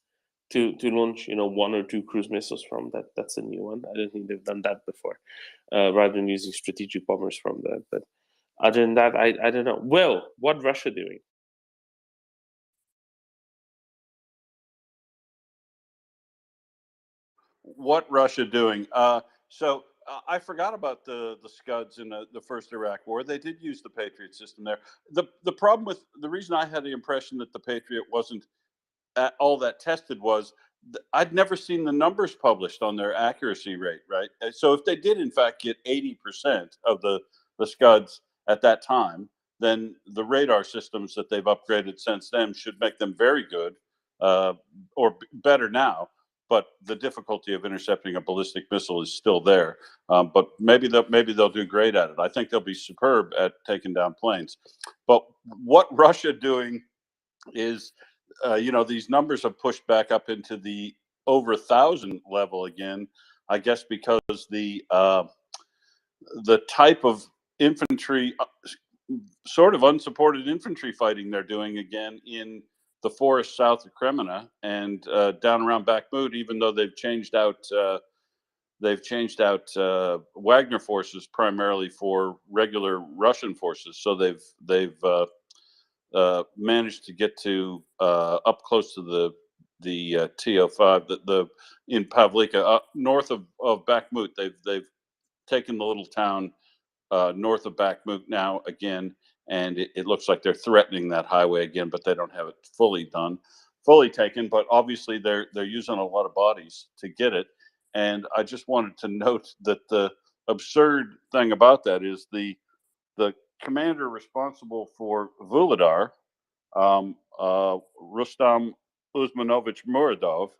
[SPEAKER 19] to launch, 1 or 2 cruise missiles from. That's a new one. I don't think they've done that before, rather than using strategic bombers from that. But other than that, I don't know. Will, what Russia doing?
[SPEAKER 21] What Russia doing? So I forgot about the Scuds in the first Iraq War. They did use the Patriot system there. The problem with the reason I had the impression that the Patriot wasn't all that tested was I'd never seen the numbers published on their accuracy rate. Right. So if they did in fact get 80% of the Scuds at that time, then the radar systems that they've upgraded since then should make them very good, or better now. But the difficulty of intercepting a ballistic missile is still there. But maybe they'll do great at it. I think they'll be superb at taking down planes. But what Russia doing is, these numbers have pushed back up into the over 1,000 level again. I guess because the type of infantry, sort of unsupported infantry fighting they're doing again in the forest south of Kremina and down around Bakhmut, even though they've changed out Wagner forces primarily for regular Russian forces. So they've managed to get to up close to the TO5, the in Pavlika, north of Bakhmut. They've taken the little town north of Bakhmut now again, and it looks like they're threatening that highway again, but they don't have it fully taken. But obviously they're using a lot of bodies to get it. And I just wanted to note that the absurd thing about that is the commander responsible for Vuhledar, Rustam Uzmanovich Muradov,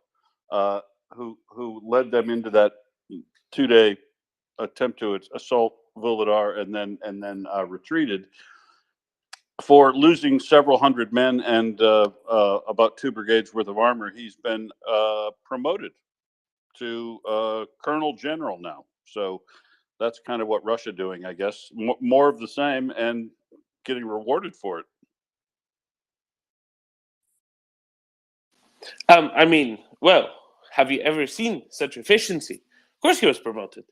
[SPEAKER 21] who led them into that 2-day attempt to assault Vuhledar and then retreated. For losing several hundred men and about 2 brigades worth of armor, he's been promoted to Colonel General now. So that's kind of what Russia doing, I guess. More of the same and getting rewarded for it.
[SPEAKER 19] Well, have you ever seen such efficiency? Of course he was promoted.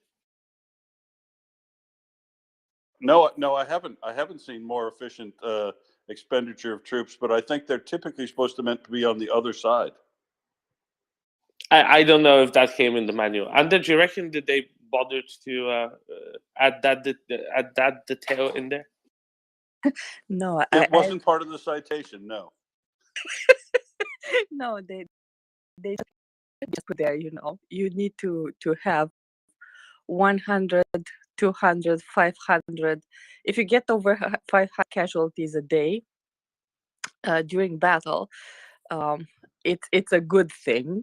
[SPEAKER 21] No, I haven't. I haven't seen more efficient expenditure of troops, but I think they're typically supposed to meant to be on the other side.
[SPEAKER 19] I don't know if that came in the manual. And did you reckon that they bothered to add that detail in there?
[SPEAKER 22] No,
[SPEAKER 21] It wasn't part of the citation. No.
[SPEAKER 22] no, they just put there. You need to have 100, 200, 500. If you get over 500 casualties a day during battle, it's a good thing.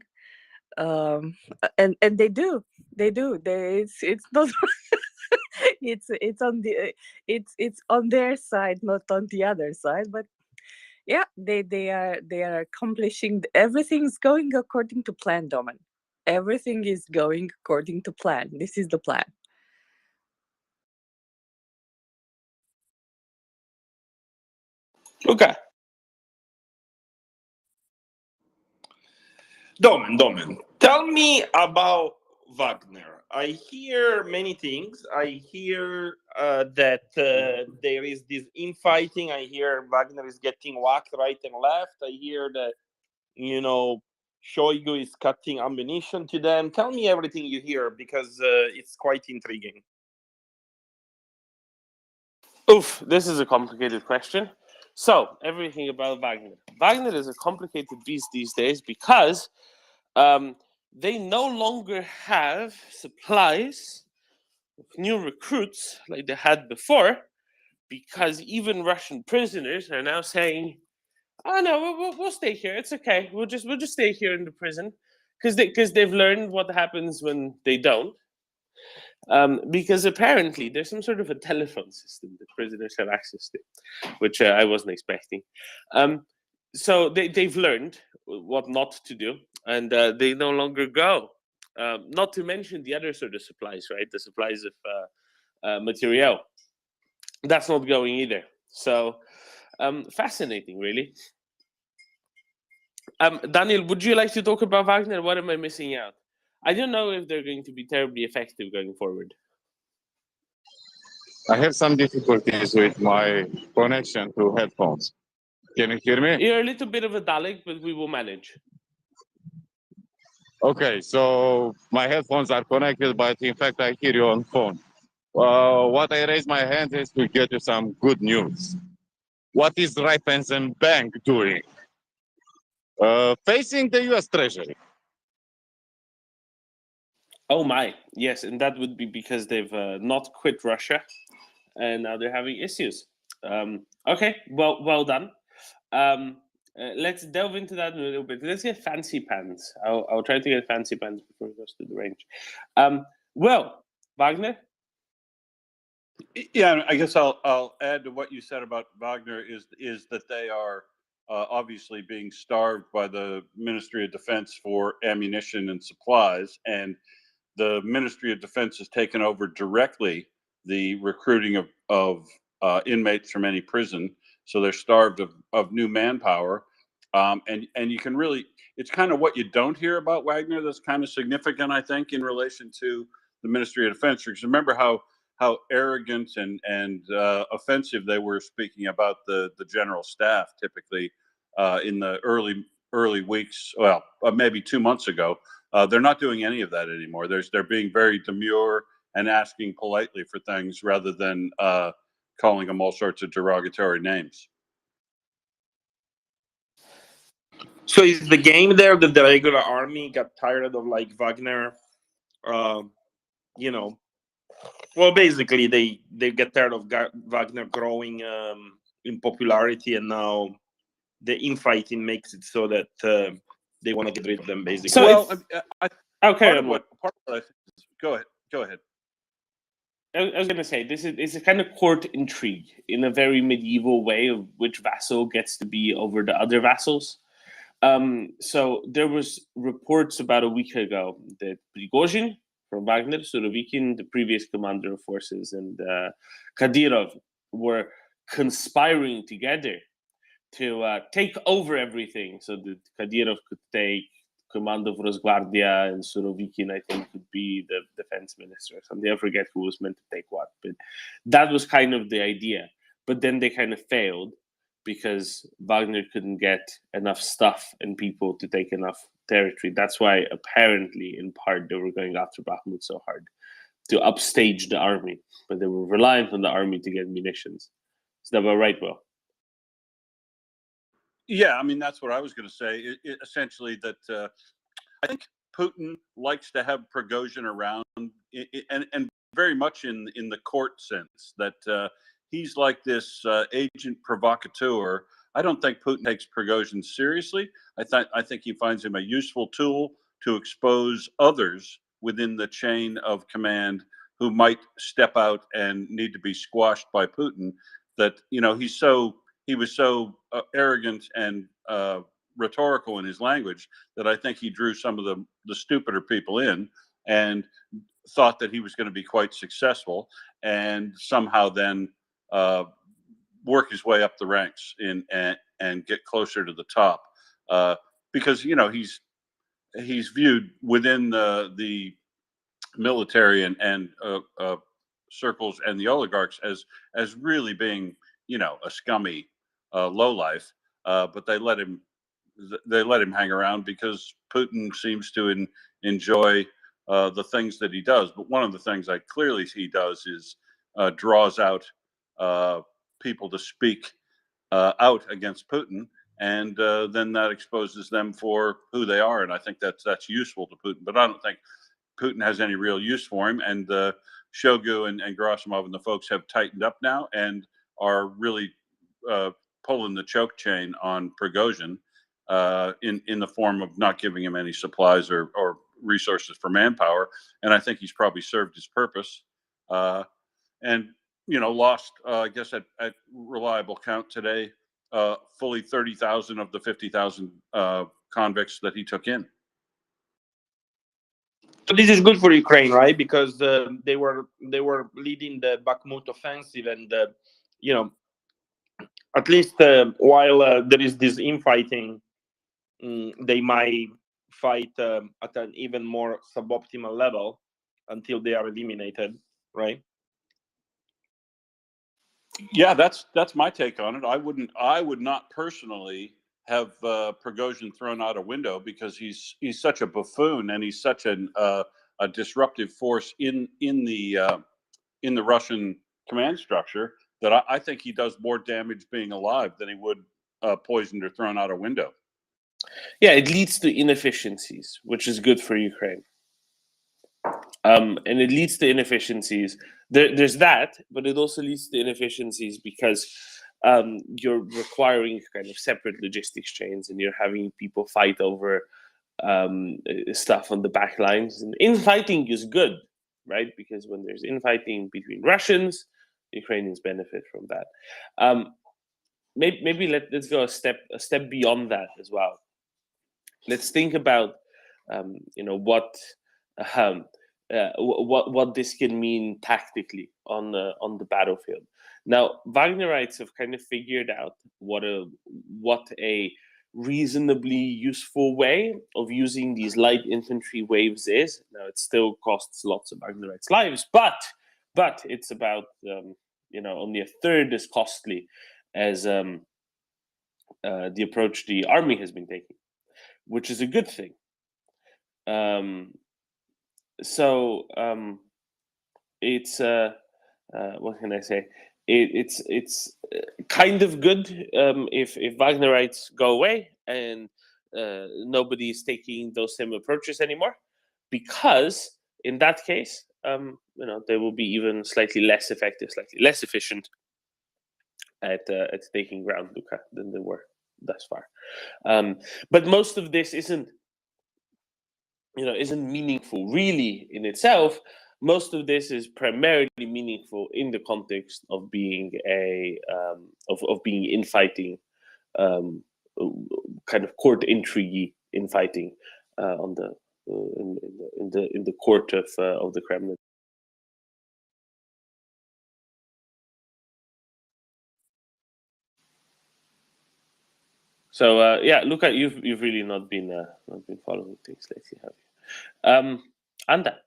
[SPEAKER 22] And they do. It's not. it's on their side, not on the other side. But yeah, they are accomplishing. Everything's going according to plan, Domin. Everything is going according to plan. This is the plan.
[SPEAKER 19] Okay.
[SPEAKER 3] Domin, tell me about Wagner. I hear many things. I hear that there is this infighting. I hear Wagner is getting whacked right and left. I hear that, Shoigu is cutting ammunition to them. Tell me everything you hear, because it's quite intriguing.
[SPEAKER 19] Oof, this is a complicated question. So, everything about Wagner. Wagner is a complicated beast these days because they no longer have supplies of new recruits like they had before, because even Russian prisoners are now saying, "Oh no, we'll stay here. It's okay. We'll just stay here in the prison," because they've learned what happens when they don't. Because apparently there's some sort of a telephone system that prisoners have access to, which I wasn't expecting. So they've learned what not to do, and they no longer go. Not to mention the other sort of supplies, right? The supplies of material. That's not going either. So fascinating, really. Daniel, would you like to talk about Wagner? What am I missing out? I don't know if they're going to be terribly effective going forward.
[SPEAKER 20] I have some difficulties with my connection to headphones. Can you hear me?
[SPEAKER 19] You're a little bit of a Dalek, but we will manage.
[SPEAKER 20] Okay, so my headphones are connected, but in fact I hear you on phone. What I raise my hand is to get you some good news. What is Raiffeisen Bank doing? Facing the U.S. Treasury.
[SPEAKER 19] Oh my, yes, and that would be because they've not quit Russia, and now they're having issues. Okay, well done. Let's delve into that in a little bit. Let's get fancy pants. I'll try to get fancy pants before it goes to the range. Well, Wagner?
[SPEAKER 21] Yeah, I guess I'll add to what you said about Wagner is that they are obviously being starved by the Ministry of Defense for ammunition and supplies, and the Ministry of Defense has taken over directly the recruiting of inmates from any prison. So they're starved of new manpower, and you can really, it's kind of what you don't hear about Wagner that's kind of significant, I think, in relation to the Ministry of Defense. Because remember how arrogant and offensive they were speaking about the general staff typically in the early weeks, well, maybe 2 months ago. They're not doing any of that anymore. They're being very demure and asking politely for things rather than calling them all sorts of derogatory names.
[SPEAKER 3] So is the game there that the regular army got tired of like Wagner? You know, well, basically they get tired of Wagner growing in popularity, and now the infighting makes it so that they want to get rid of them. Basically,
[SPEAKER 19] So
[SPEAKER 21] well,
[SPEAKER 19] okay,
[SPEAKER 21] part of what I think is, go ahead.
[SPEAKER 19] I was going to say it's a kind of court intrigue in a very medieval way of which vassal gets to be over the other vassals. So there was reports about a week ago that Prigozhin from Wagner, Surovikin, the previous commander of forces, and Kadyrov were conspiring together to take over everything, so that Kadyrov could take command of Rosgvardia and Surovikin, I think, could be the defense minister or something. I forget who was meant to take what, but that was kind of the idea. But then they kind of failed because Wagner couldn't get enough stuff and people to take enough territory. That's why apparently, in part, they were going after Bakhmut so hard to upstage the army, but they were reliant on the army to get munitions. Is that about right, Will?
[SPEAKER 21] Yeah, I mean, that's what I was going to say. Essentially, that I think Putin likes to have Prigozhin around, and very much in the court sense, that he's like this agent provocateur. I don't think Putin takes Prigozhin seriously. I think he finds him a useful tool to expose others within the chain of command who might step out and need to be squashed by Putin. That, you know, he was so arrogant and rhetorical in his language that I think he drew some of the stupider people in and thought that he was going to be quite successful, and somehow then work his way up the ranks and get closer to the top, because, you know, he's viewed within the military and circles and the oligarchs as really being, you know, a scummy lowlife, but they let him hang around because Putin seems to enjoy the things that he does. But one of the things I clearly he does is draws out people to speak out against Putin, and then that exposes them for who they are. And I think that's useful to Putin. But I don't think Putin has any real use for him. And Shoigu and Gerasimov and the folks have tightened up now and are really pulling the choke chain on Prigozhin in the form of not giving him any supplies or resources for manpower. And I think he's probably served his purpose. And, you know, lost, I guess at reliable count today, fully 30,000 of the 50,000 convicts that he took in.
[SPEAKER 3] So this is good for Ukraine, right? Because they were leading the Bakhmut offensive, and you know, at least while there is this infighting, they might fight at an even more suboptimal level until they are eliminated, right?
[SPEAKER 21] Yeah, that's my take on it. I would not personally have Prigozhin thrown out a window because he's such a buffoon and he's such a disruptive force in the Russian command structure that I think he does more damage being alive than he would poisoned or thrown out a window.
[SPEAKER 19] Yeah, it leads to inefficiencies, which is good for Ukraine. And it leads to inefficiencies. There's that, but it also leads to inefficiencies because you're requiring kind of separate logistics chains, and you're having people fight over stuff on the back lines. And infighting is good, right? Because when there's infighting between Russians, Ukrainians benefit from that. Maybe let's go a step beyond that as well. Let's think about what this can mean tactically on the battlefield. Now, Wagnerites have kind of figured out what a reasonably useful way of using these light infantry waves is. Now, it still costs lots of Wagnerites' lives, but it's about only a third as costly as the approach the army has been taking, which is a good thing. It's what can I say? It's kind of good if Wagnerites go away and nobody's taking those same approaches anymore, because in that case, they will be even slightly less effective, slightly less efficient at taking ground, Luca, than they were thus far. But most of this isn't meaningful really in itself. Most of this is primarily meaningful in the context of being of being infighting, kind of court intrigue infighting on the in the court of the Kremlin. So yeah, Luca, you've really not been following things lately, have you? Anda.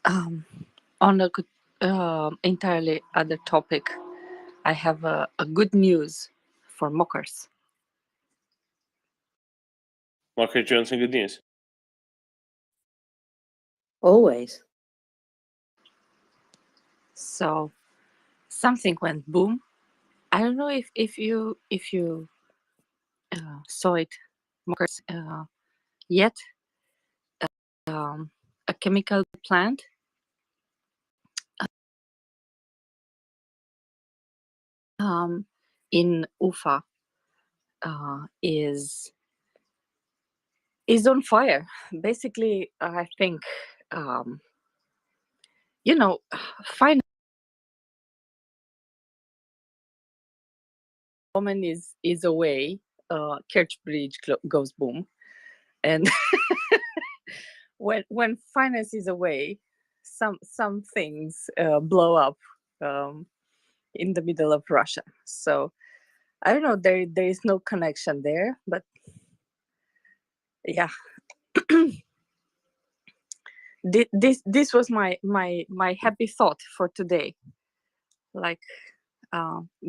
[SPEAKER 22] On a good, entirely other topic, I have a good news for mockers.
[SPEAKER 19] Mocker Johnson, good news.
[SPEAKER 13] Always.
[SPEAKER 22] So something went boom. I don't know if you saw it, mockers, yet. A chemical plant in Ufa is on fire. Basically, I think finally woman is away. Kerch Bridge goes boom, and when finance is away, some things blow up in the middle of Russia. So I don't know. There is no connection there, but yeah. This was my happy thought for today. Like,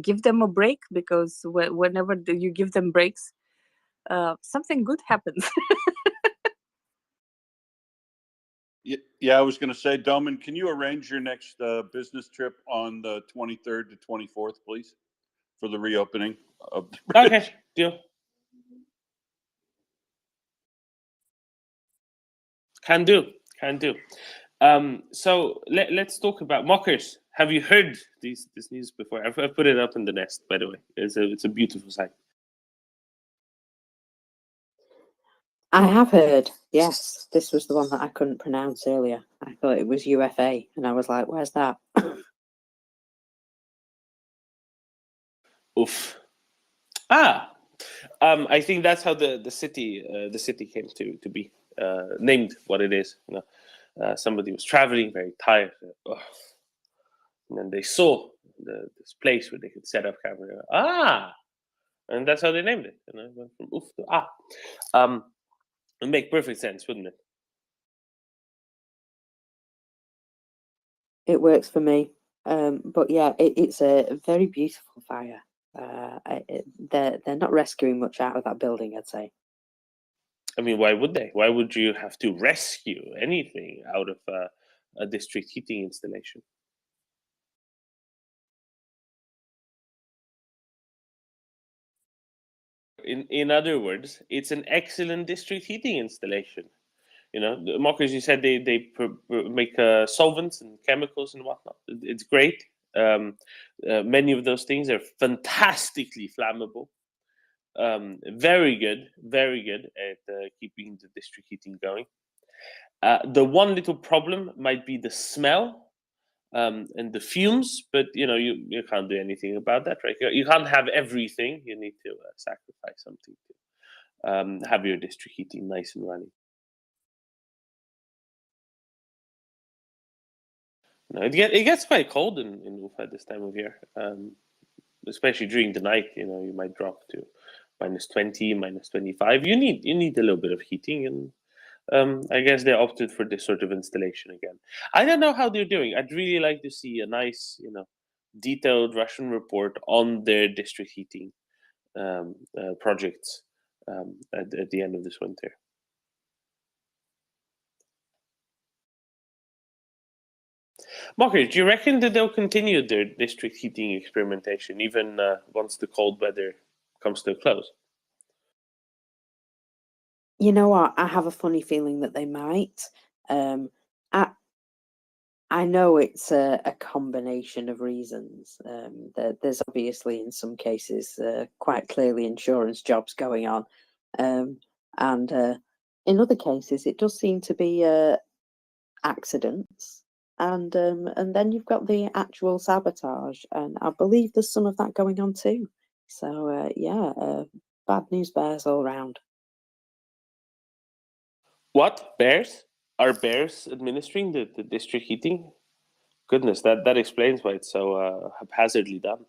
[SPEAKER 22] give them a break, because whenever you give them breaks, something good happens.
[SPEAKER 21] Yeah, I was going to say, Doman, can you arrange your next business trip on the 23rd to 24th, please, for the reopening of the bridge?
[SPEAKER 19] Okay, deal. Can do. So let's talk about mockers. Have you heard this news before? I've put it up in the nest, by the way. It's a beautiful sight.
[SPEAKER 13] I have heard, yes. This was the one that I couldn't pronounce earlier. I thought it was UFA, and I was like, where's that?
[SPEAKER 19] Oof. I think that's how the city came to be named what it is. Somebody was traveling very tired, and then they saw this place where they could set up camera. and that's how they named it. And I went from oof to ah. It'd make perfect sense, wouldn't it?
[SPEAKER 13] It works for me. But yeah, it's a very beautiful fire. They're not rescuing much out of that building, I'd say.
[SPEAKER 19] I mean, why would they? Why would you have to rescue anything out of a district heating installation? In other words, it's an excellent district heating installation. You know, Marcus, you said they make solvents and chemicals and whatnot. It's great. Many of those things are fantastically flammable. Very good at keeping the district heating going. The one little problem might be the smell and the fumes, but you know you can't do anything about that, right? You can't have everything. You need to sacrifice something to have your district heating nice and running. No, it gets quite cold in Ufa this time of year, especially during the night. You know, you might drop to -20, -25. You need a little bit of heating, and I guess they opted for this sort of installation again. I don't know how they're doing. I'd really like to see a nice, detailed Russian report on their district heating projects at the end of this winter. Marcus, do you reckon that they'll continue their district heating experimentation even once the cold weather comes to a close?
[SPEAKER 13] You know what? I have a funny feeling that they might. I know it's a combination of reasons. There's obviously, in some cases, quite clearly insurance jobs going on, and in other cases, it does seem to be accidents. And then you've got the actual sabotage, and I believe there's some of that going on too. So bad news bears all round.
[SPEAKER 19] What? Bears? Are bears administering the district heating? Goodness, that explains why it's so haphazardly done.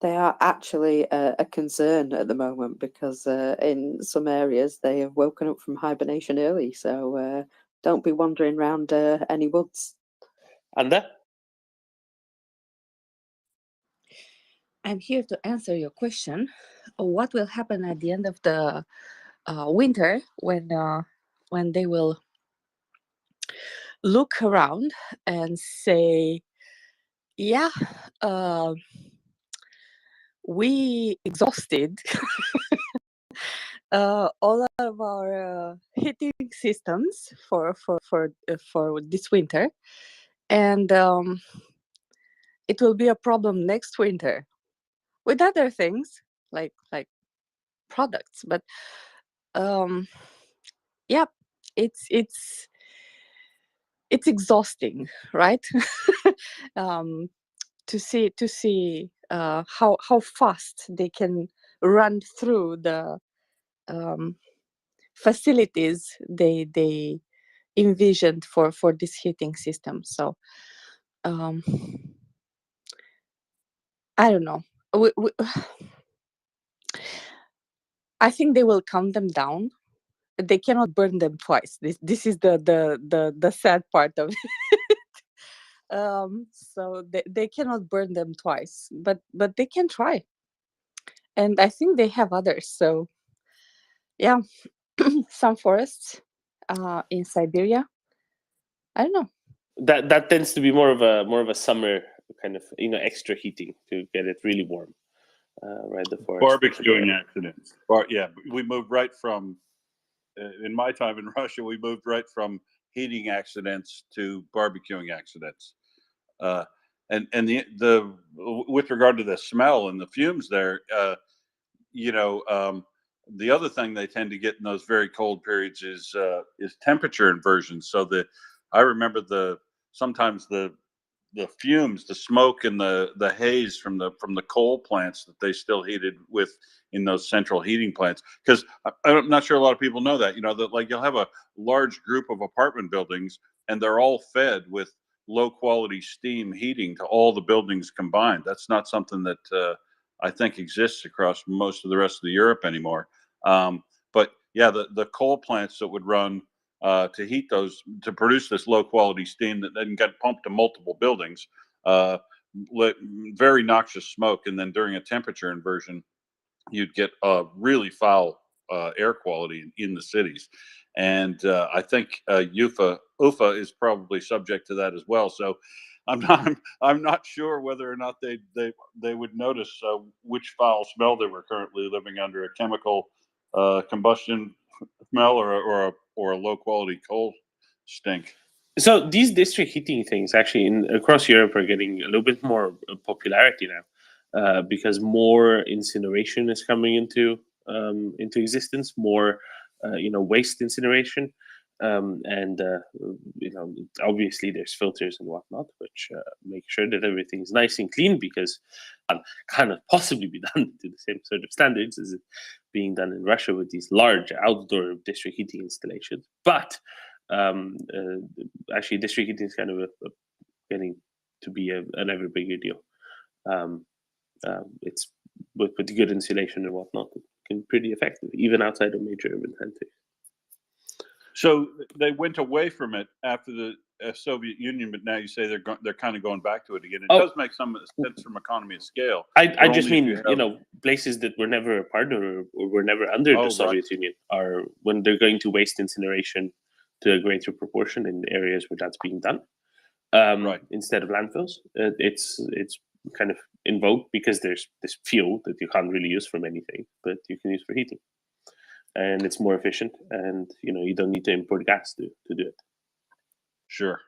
[SPEAKER 13] They are actually a concern at the moment because in some areas they have woken up from hibernation early. So don't be wandering around any woods.
[SPEAKER 19] Anda?
[SPEAKER 22] I'm here to answer your question. What will happen at the end of the winter when they will look around and say, yeah, we exhausted all of our heating systems for this winter, and it will be a problem next winter with other things like products. But yeah, it's exhausting, right? To see how fast they can run through the facilities they envisioned for this heating system. So I don't know. I think they will calm them down. They cannot burn them twice. This is the sad part of it. So they cannot burn them twice, but they can try. And I think they have others. So yeah, some forests in Siberia. I don't know.
[SPEAKER 19] That tends to be more of a summer kind of extra heating to get it really warm. Right, the forest.
[SPEAKER 21] Barbecuing accidents. Yeah, we moved right from. In my time in Russia, we moved right from heating accidents to barbecuing accidents. And the with regard to the smell and the fumes there, the other thing they tend to get in those very cold periods is temperature inversion. So I remember sometimes the fumes, the smoke, and the haze from the coal plants that they still heated with in those central heating plants. Because I'm not sure a lot of people know that. That like you'll have a large group of apartment buildings, and they're all fed with low quality steam heating to all the buildings combined. That's not something that I think exists across most of the rest of the Europe anymore. But yeah, the coal plants that would run to heat those, to produce this low quality steam that then get pumped to multiple buildings, very noxious smoke. And then during a temperature inversion, you'd get really foul air quality in the cities. And I think UFA is probably subject to that as well. So I'm not sure whether or not they would notice which foul smell they were currently living under, a chemical combustion smell or a low quality coal stink.
[SPEAKER 19] So these district heating things actually across Europe are getting a little bit more popularity now, because more incineration is coming into existence, more waste incineration, and obviously there's filters and whatnot, which make sure that everything's nice and clean, because cannot possibly be done to the same sort of standards as it being done in Russia with these large outdoor district heating installations. But actually, district heating is kind of getting to be an ever bigger deal. It's with good insulation and whatnot, it can be pretty effective, even outside of major urban centers.
[SPEAKER 21] So they went away from it after the Soviet Union, but now you say they're kind of going back to it again. It does make some sense from economy of scale.
[SPEAKER 19] I just mean, places that were never a part of or were never under the Soviet Union are, when they're going to waste incineration to a greater proportion in areas where that's being done, instead of landfills, it's kind of in vogue because there's this fuel that you can't really use for anything, but you can use for heating. And it's more efficient, and you don't need to import gas to do it.
[SPEAKER 21] Sure.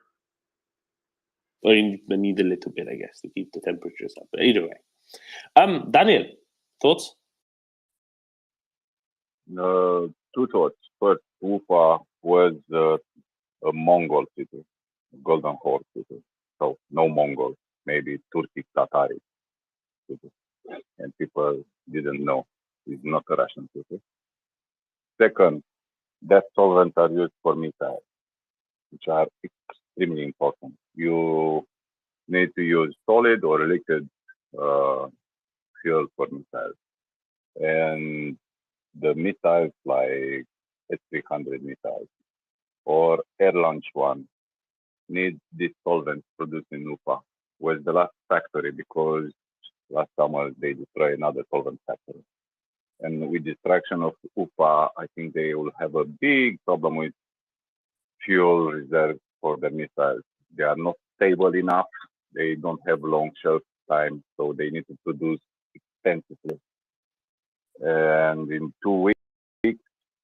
[SPEAKER 19] Or you need a little bit, I guess, to keep the temperatures up. But either way, Daniel, thoughts?
[SPEAKER 20] Two thoughts. First, Ufa was a Mongol city, Golden Horse city. So no Mongols, maybe Turkic Tatari city, and people didn't know it's not a Russian city. Second, that solvents are used for missiles, which are extremely important. You need to use solid or liquid fuel for missiles. And the missiles like S-300 missiles or air-launched one need this solvent produced in Ufa, was the last factory because last summer they destroyed another solvent factory. And with destruction of Ufa, I think they will have a big problem with fuel reserves for the missiles. They are not stable enough. They don't have long shelf time, so they need to produce extensively. And in 2 weeks,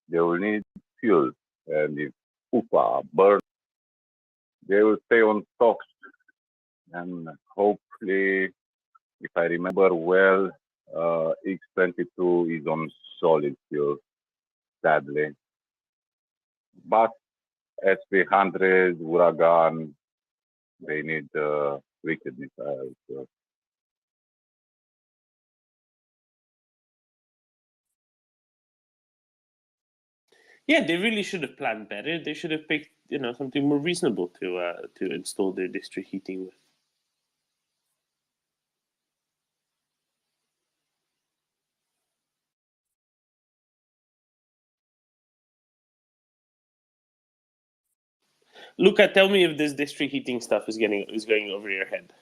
[SPEAKER 20] they will need fuel. And if Ufa burns, they will stay on stocks. And hopefully, if I remember well, X-22 is on solid fuel, sadly. But S-300, Uragan, they need liquid missiles.
[SPEAKER 19] Yeah, they really should have planned better. They should have picked, something more reasonable to install their district heating with. Luca, tell me if this district heating stuff is going over your head,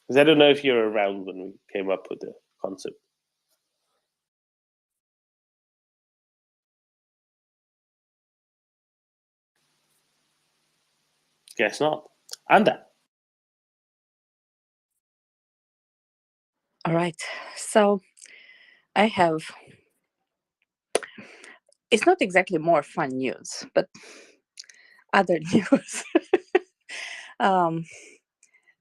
[SPEAKER 19] because I don't know if you're around when we came up with the concept. Guess not. Anda.
[SPEAKER 22] All right. So I have, it's not exactly more fun news, but other news.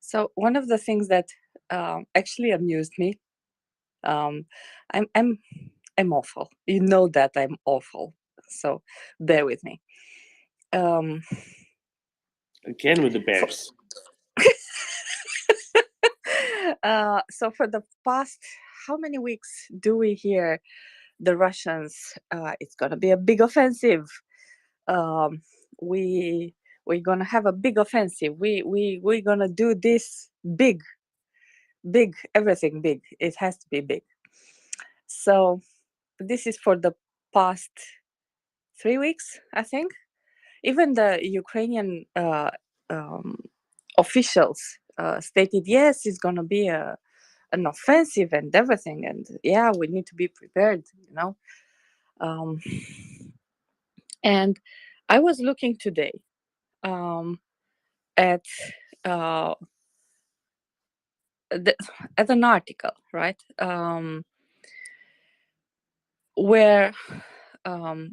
[SPEAKER 22] So one of the things that actually amused me, I'm awful. You know that I'm awful. So bear with me.
[SPEAKER 19] Again with the bears.
[SPEAKER 22] So for the past, how many weeks do we hear the Russians? It's gonna be a big offensive. We we're gonna have a big offensive. We're gonna do this big, everything big. It has to be big. So this is for the past 3 weeks, I think. Even the Ukrainian officials stated, yes, it's gonna be an offensive and everything, and yeah, we need to be prepared, and I was looking today at at an article, right, where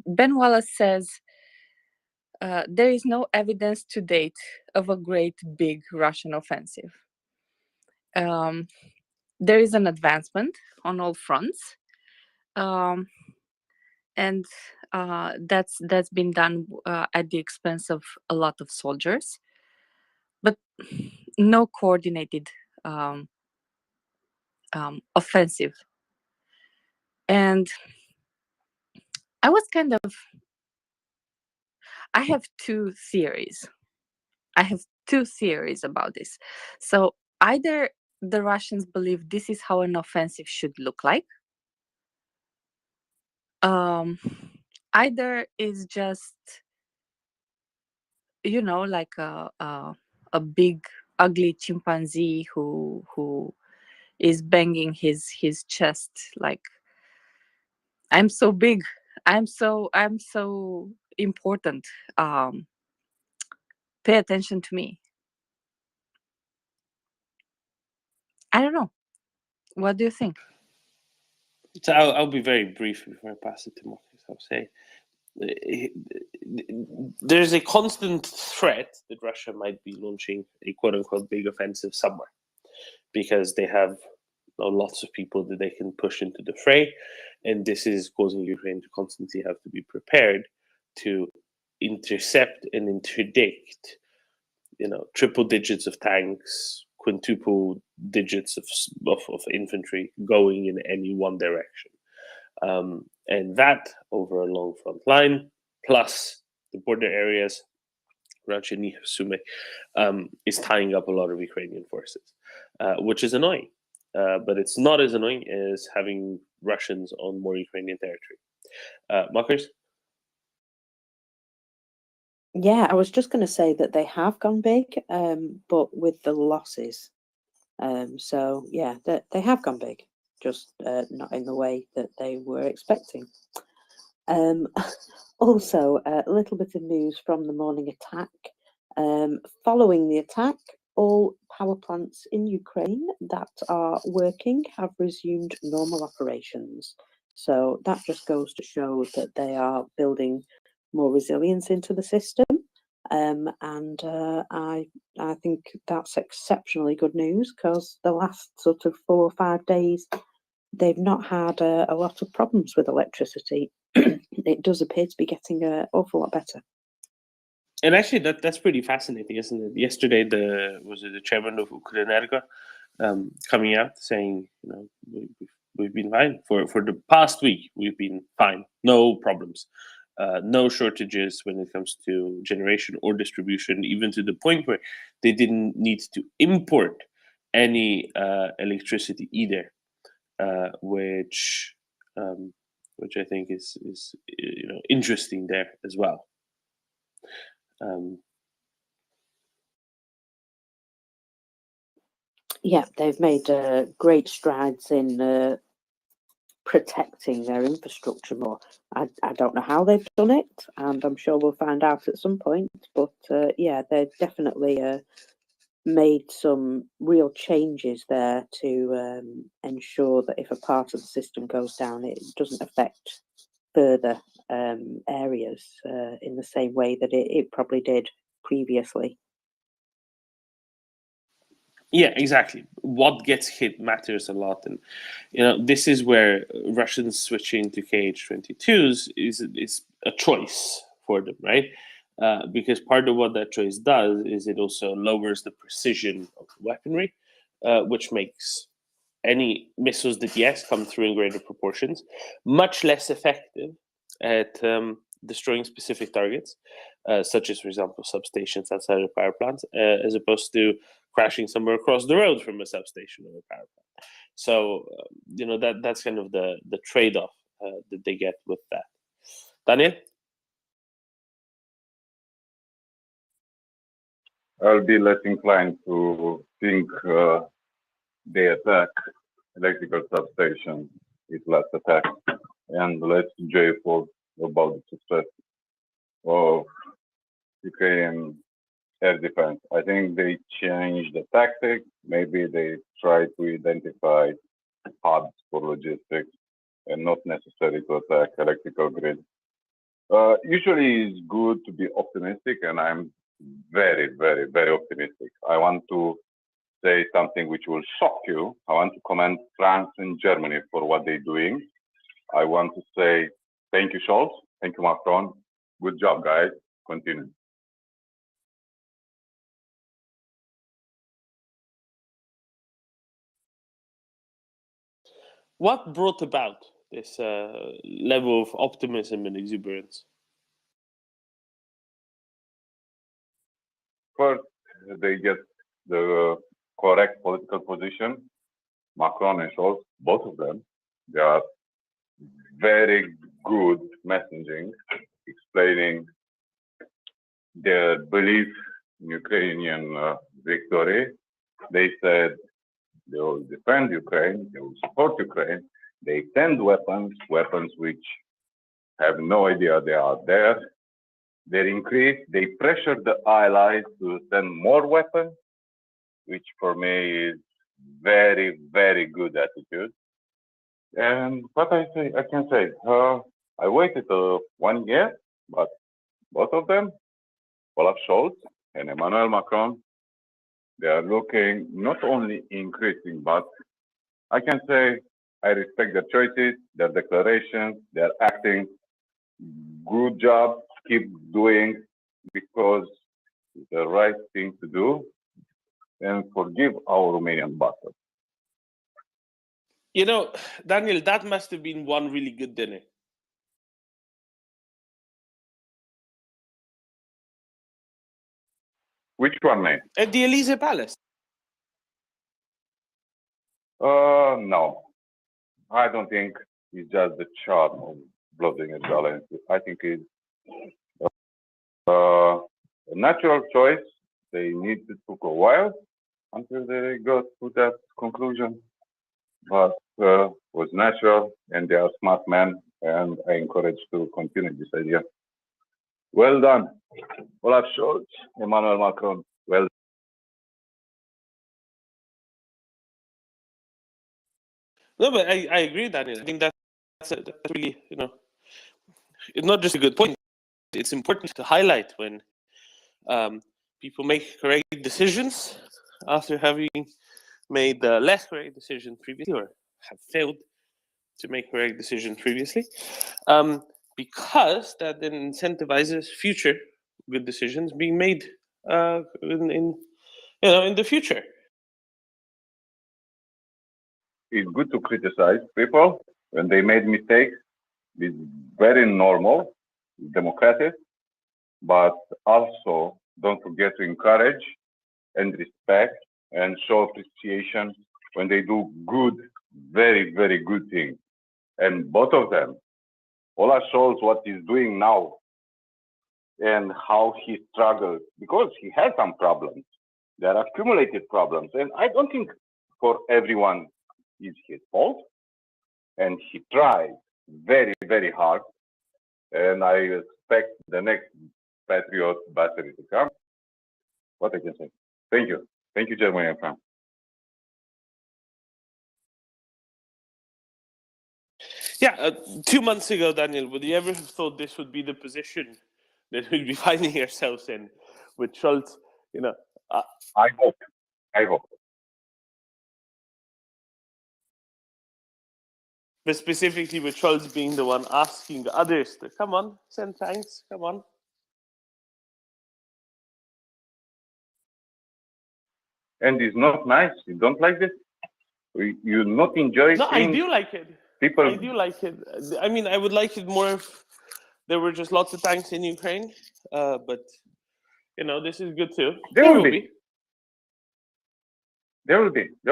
[SPEAKER 22] Ben Wallace says there is no evidence to date of a great big Russian offensive. There is an advancement on all fronts, and that's been done at the expense of a lot of soldiers, but no coordinated offensive. And I was I have two theories. About this. So either the Russians believe this is how an offensive should look like, either is just like a big ugly chimpanzee who is banging his chest like, I'm so big, I'm so important, pay attention to me. I don't know, what do you think?
[SPEAKER 19] So I'll be very brief before I pass it to Marcus. I'll say there's a constant threat that Russia might be launching a quote-unquote big offensive somewhere, because they have lots of people that they can push into the fray, and this is causing Ukraine to constantly have to be prepared to intercept and interdict, triple digits of tanks, quintuple digits of infantry going in any one direction. And that over a long front line, plus the border areas around Chernihiv, Sumy, is tying up a lot of Ukrainian forces, which is annoying. But it's not as annoying as having Russians on more Ukrainian territory. Marcus?
[SPEAKER 13] Yeah, I was just going to say that they have gone big, but with the losses. So yeah, they have gone big, just not in the way that they were expecting. Also, a little bit of news from the morning attack. Following the attack, all power plants in Ukraine that are working have resumed normal operations. So that just goes to show that they are building more resilience into the system. And I think that's exceptionally good news, because the last sort of 4 or 5 days, they've not had a lot of problems with electricity. It does appear to be getting an awful lot better.
[SPEAKER 19] And actually, that's pretty fascinating, isn't it? Yesterday, the chairman of Ukrenergo coming out saying, we've been fine for the past week. We've been fine, no problems, no shortages when it comes to generation or distribution, even to the point where they didn't need to import any electricity either, which I think is interesting there as well.
[SPEAKER 13] Yeah, they've made great strides in protecting their infrastructure more. I don't know how they've done it, and I'm sure we'll find out at some point. But yeah, they've definitely made some real changes there to ensure that if a part of the system goes down, it doesn't affect further areas in the same way that it probably did previously.
[SPEAKER 19] Yeah, exactly. What gets hit matters a lot, and this is where Russians switching to KH-22s is a choice for them, right? Because part of what that choice does is it also lowers the precision of the weaponry, which makes any missiles that come through in greater proportions much less effective at destroying specific targets, such as, for example, substations outside of power plants, as opposed to crashing somewhere across the road from a substation or a power plant. So, that's kind of the trade-off that they get with that. Daniel?
[SPEAKER 20] I'll be less inclined to think they attack electrical substation with less attack and less joyful about the success of Ukrainian air defense. I think they changed the tactic. Maybe they try to identify hubs for logistics and not necessarily to attack electrical grid. Usually it's good to be optimistic, and I'm very, very, very optimistic. I want to say something which will shock you. I want to commend France and Germany for what they're doing. I want to say thank you, Scholz. Thank you, Macron. Good job, guys. Continue.
[SPEAKER 19] What brought about this level of optimism and exuberance?
[SPEAKER 20] First, they get the correct political position. Macron and Scholz, both of them, they are very good messaging, explaining their belief in Ukrainian victory. They said they will defend Ukraine, they will support Ukraine. They send weapons which have no idea they are there. They increase, they pressure the allies to send more weapons, which for me is very, very good attitude. And what I can say, I waited 1 year, but both of them, Olaf Scholz and Emmanuel Macron, they are looking not only increasing, but I can say I respect their choices, their declarations, their acting. Good job, keep doing, because it's the right thing to do, and forgive our Romanian bastard.
[SPEAKER 19] Daniel, that must have been one really good dinner.
[SPEAKER 20] Which one, mate?
[SPEAKER 19] At the Elysee Palace.
[SPEAKER 20] No. I don't think it's just the charm of Vladimir Zelensky. I think it's a natural choice. They needed to go a while until they got to that conclusion. But was natural, and they are smart men, and I encourage to continue this idea. Well done, Olaf Scholz, Emmanuel Macron. Well.
[SPEAKER 19] No, but I agree, Daniel. I think that's really, it's not just a good point. It's important to highlight when people make correct decisions after having made less correct decisions previously, or have failed to make correct decisions previously, because that then incentivizes future good decisions being made in the future.
[SPEAKER 20] It's good to criticize people when they made mistakes. It's very normal, democratic, but also don't forget to encourage and respect and show appreciation when they do good, very, very good things. And both of them, Olaf Scholz, what he's doing now and how he struggles, because he has some problems. There are accumulated problems. And I don't think for everyone is his fault. And he tried very, very hard. And I expect the next Patriot battery to come. What I can say. Thank you. Thank you, Germany and France.
[SPEAKER 19] Yeah, 2 months ago, Daniel, would you ever have thought this would be the position that we'd be finding ourselves in with Scholz?
[SPEAKER 20] I hope.
[SPEAKER 19] But specifically with Scholz being the one asking others to come on, send tanks, come on.
[SPEAKER 20] And it's not nice. You don't like this? You not enjoy?
[SPEAKER 19] No, I do like it.
[SPEAKER 20] People.
[SPEAKER 19] I do like it. I mean, I would like it more if there were just lots of tanks in Ukraine, but you know, this is good too.
[SPEAKER 20] There will be. There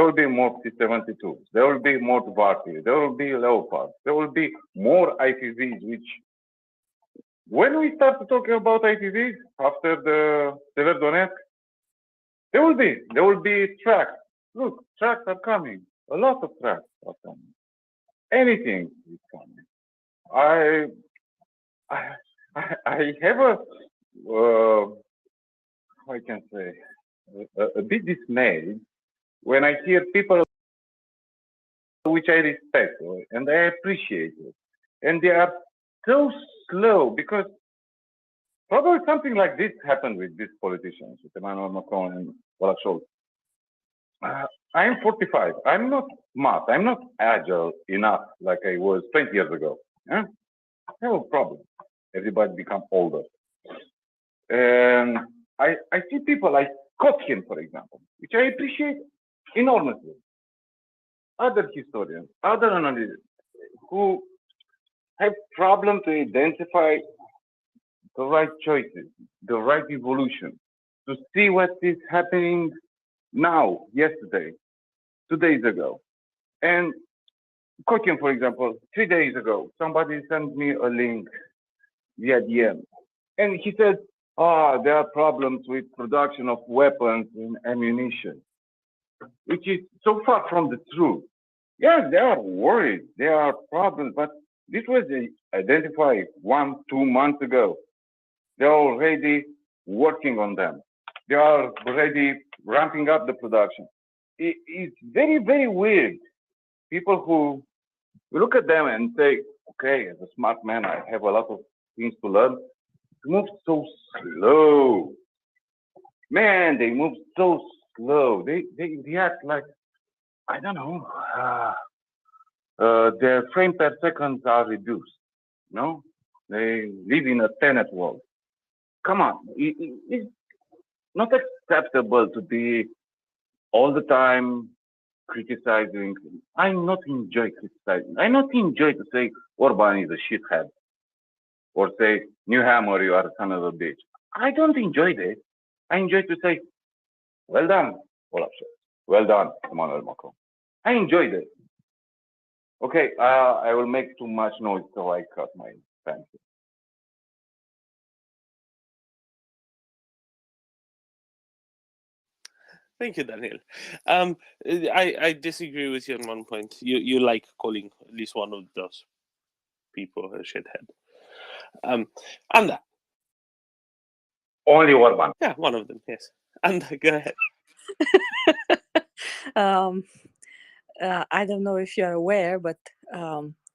[SPEAKER 20] will be more T-72s. There will be more Varti. There will be Leopards. There will be more IPVs. Which, when we start talking about IPVs after the Severodonetsk, there will be tracks. Look, tracks are coming. A lot of tracks are coming. Anything is coming. I have I can say, a bit dismayed when I hear people which I respect and I appreciate it, and they are so slow, because probably something like this happened with these politicians, with Emmanuel Macron and Olaf Scholz. I am 45. I'm not smart. I'm not agile enough like I was 20 years ago. Yeah? I have a problem. Everybody become older. And I see people like Kotkin, for example, which I appreciate enormously. Other historians, other analysts who have problem to identify the right choices, the right evolution, to see what is happening now, yesterday, 2 days ago. And Kotkin, for example, 3 days ago, somebody sent me a link via DM. And he said, there are problems with production of weapons and ammunition, which is so far from the truth. Yes, they are worried, there are problems, but this was identified 1-2 months ago. They're already working on them. They are already ramping up the production. It's very, very weird. People who look at them and say, okay, as a smart man, I have a lot of things to learn. They move so slow. Man, they move so slow. They react like, I don't know, their frame per second are reduced. No, they live in a tenet world. Come on, it's not acceptable to be all the time criticizing. I not enjoy criticizing. I not enjoy to say Orban is a shithead, or say Newhammer, you are a son of a bitch. I don't enjoy this. I enjoy to say, well done, Olaf Scholz. Well done, Emmanuel Macron. I enjoy this. Okay, I will make too much noise, so I cut my pants.
[SPEAKER 19] Thank you, Daniel. I disagree with you on one point. You like calling at least one of those people a shithead. And
[SPEAKER 20] only Orban.
[SPEAKER 19] Yeah, one of them. Yes. And go ahead.
[SPEAKER 22] I don't know if you're aware, but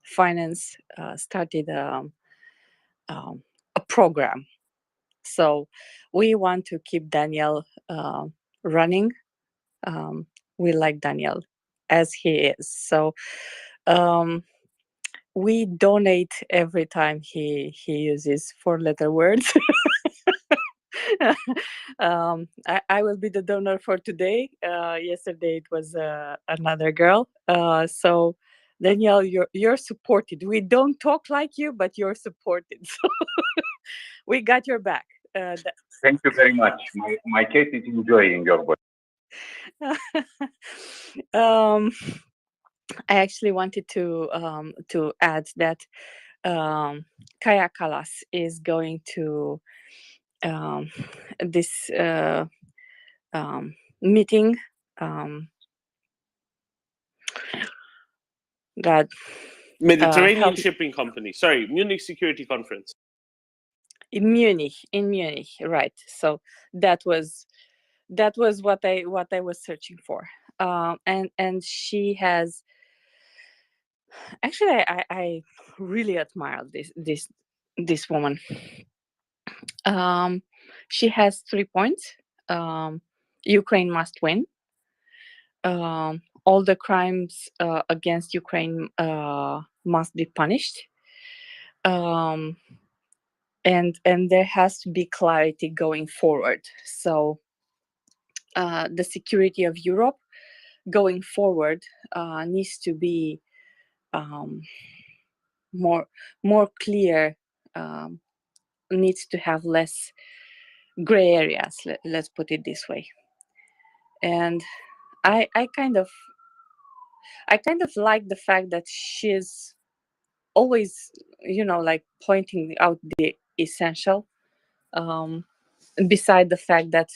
[SPEAKER 22] finance started a program. So we want to keep Daniel running. We like Daniel as he is. So we donate every time he uses 4-letter words. I will be the donor for today. Yesterday it was another girl. So Daniel, you're supported. We don't talk like you, but you're supported. So we got your back.
[SPEAKER 20] Thank you very much. My case is enjoying your voice.
[SPEAKER 22] I actually wanted to add that Kaja Kallas is going to this meeting that
[SPEAKER 19] Mediterranean Shipping Company. Sorry, Munich Security Conference.
[SPEAKER 22] In Munich, right? So that was what I was searching for, and she has actually I really admire this woman. She has 3 points. Ukraine must win. All the crimes against Ukraine must be punished. And there has to be clarity going forward. So the security of Europe going forward needs to be more clear needs to have less gray areas. Let's put it this way. And I kind of like the fact that she's always, like pointing out the essential, beside the fact that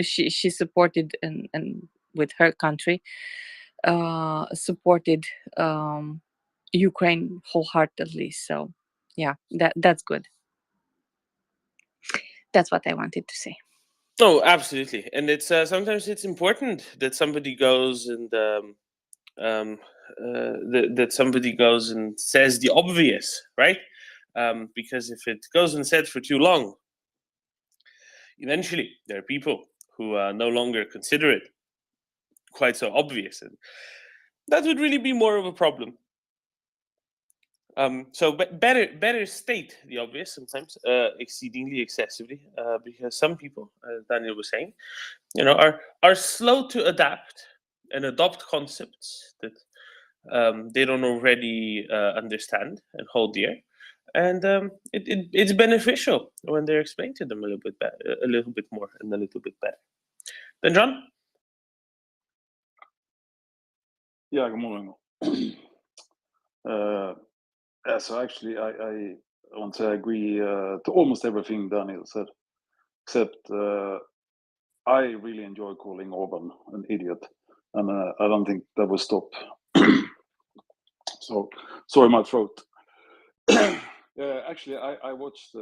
[SPEAKER 22] she supported and with her country supported Ukraine wholeheartedly. So yeah, that's good. That's what I wanted to say.
[SPEAKER 19] Oh, absolutely. And it's sometimes it's important that somebody goes and that somebody goes and says the obvious, right? Because if it goes unsaid for too long, eventually there are people who no longer consider it quite so obvious, and that would really be more of a problem. So better state the obvious sometimes, exceedingly excessively, because some people, as Daniel was saying, are slow to adapt and adopt concepts that they don't already understand and hold dear, and it's beneficial when they're explained to them a little bit better, a little bit more, and a little bit better. Then John.
[SPEAKER 1] Yeah, good morning. So actually, I want to agree to almost everything Daniel said, except I really enjoy calling Orban an idiot, and I don't think that will stop. So sorry, my throat. Actually, I watched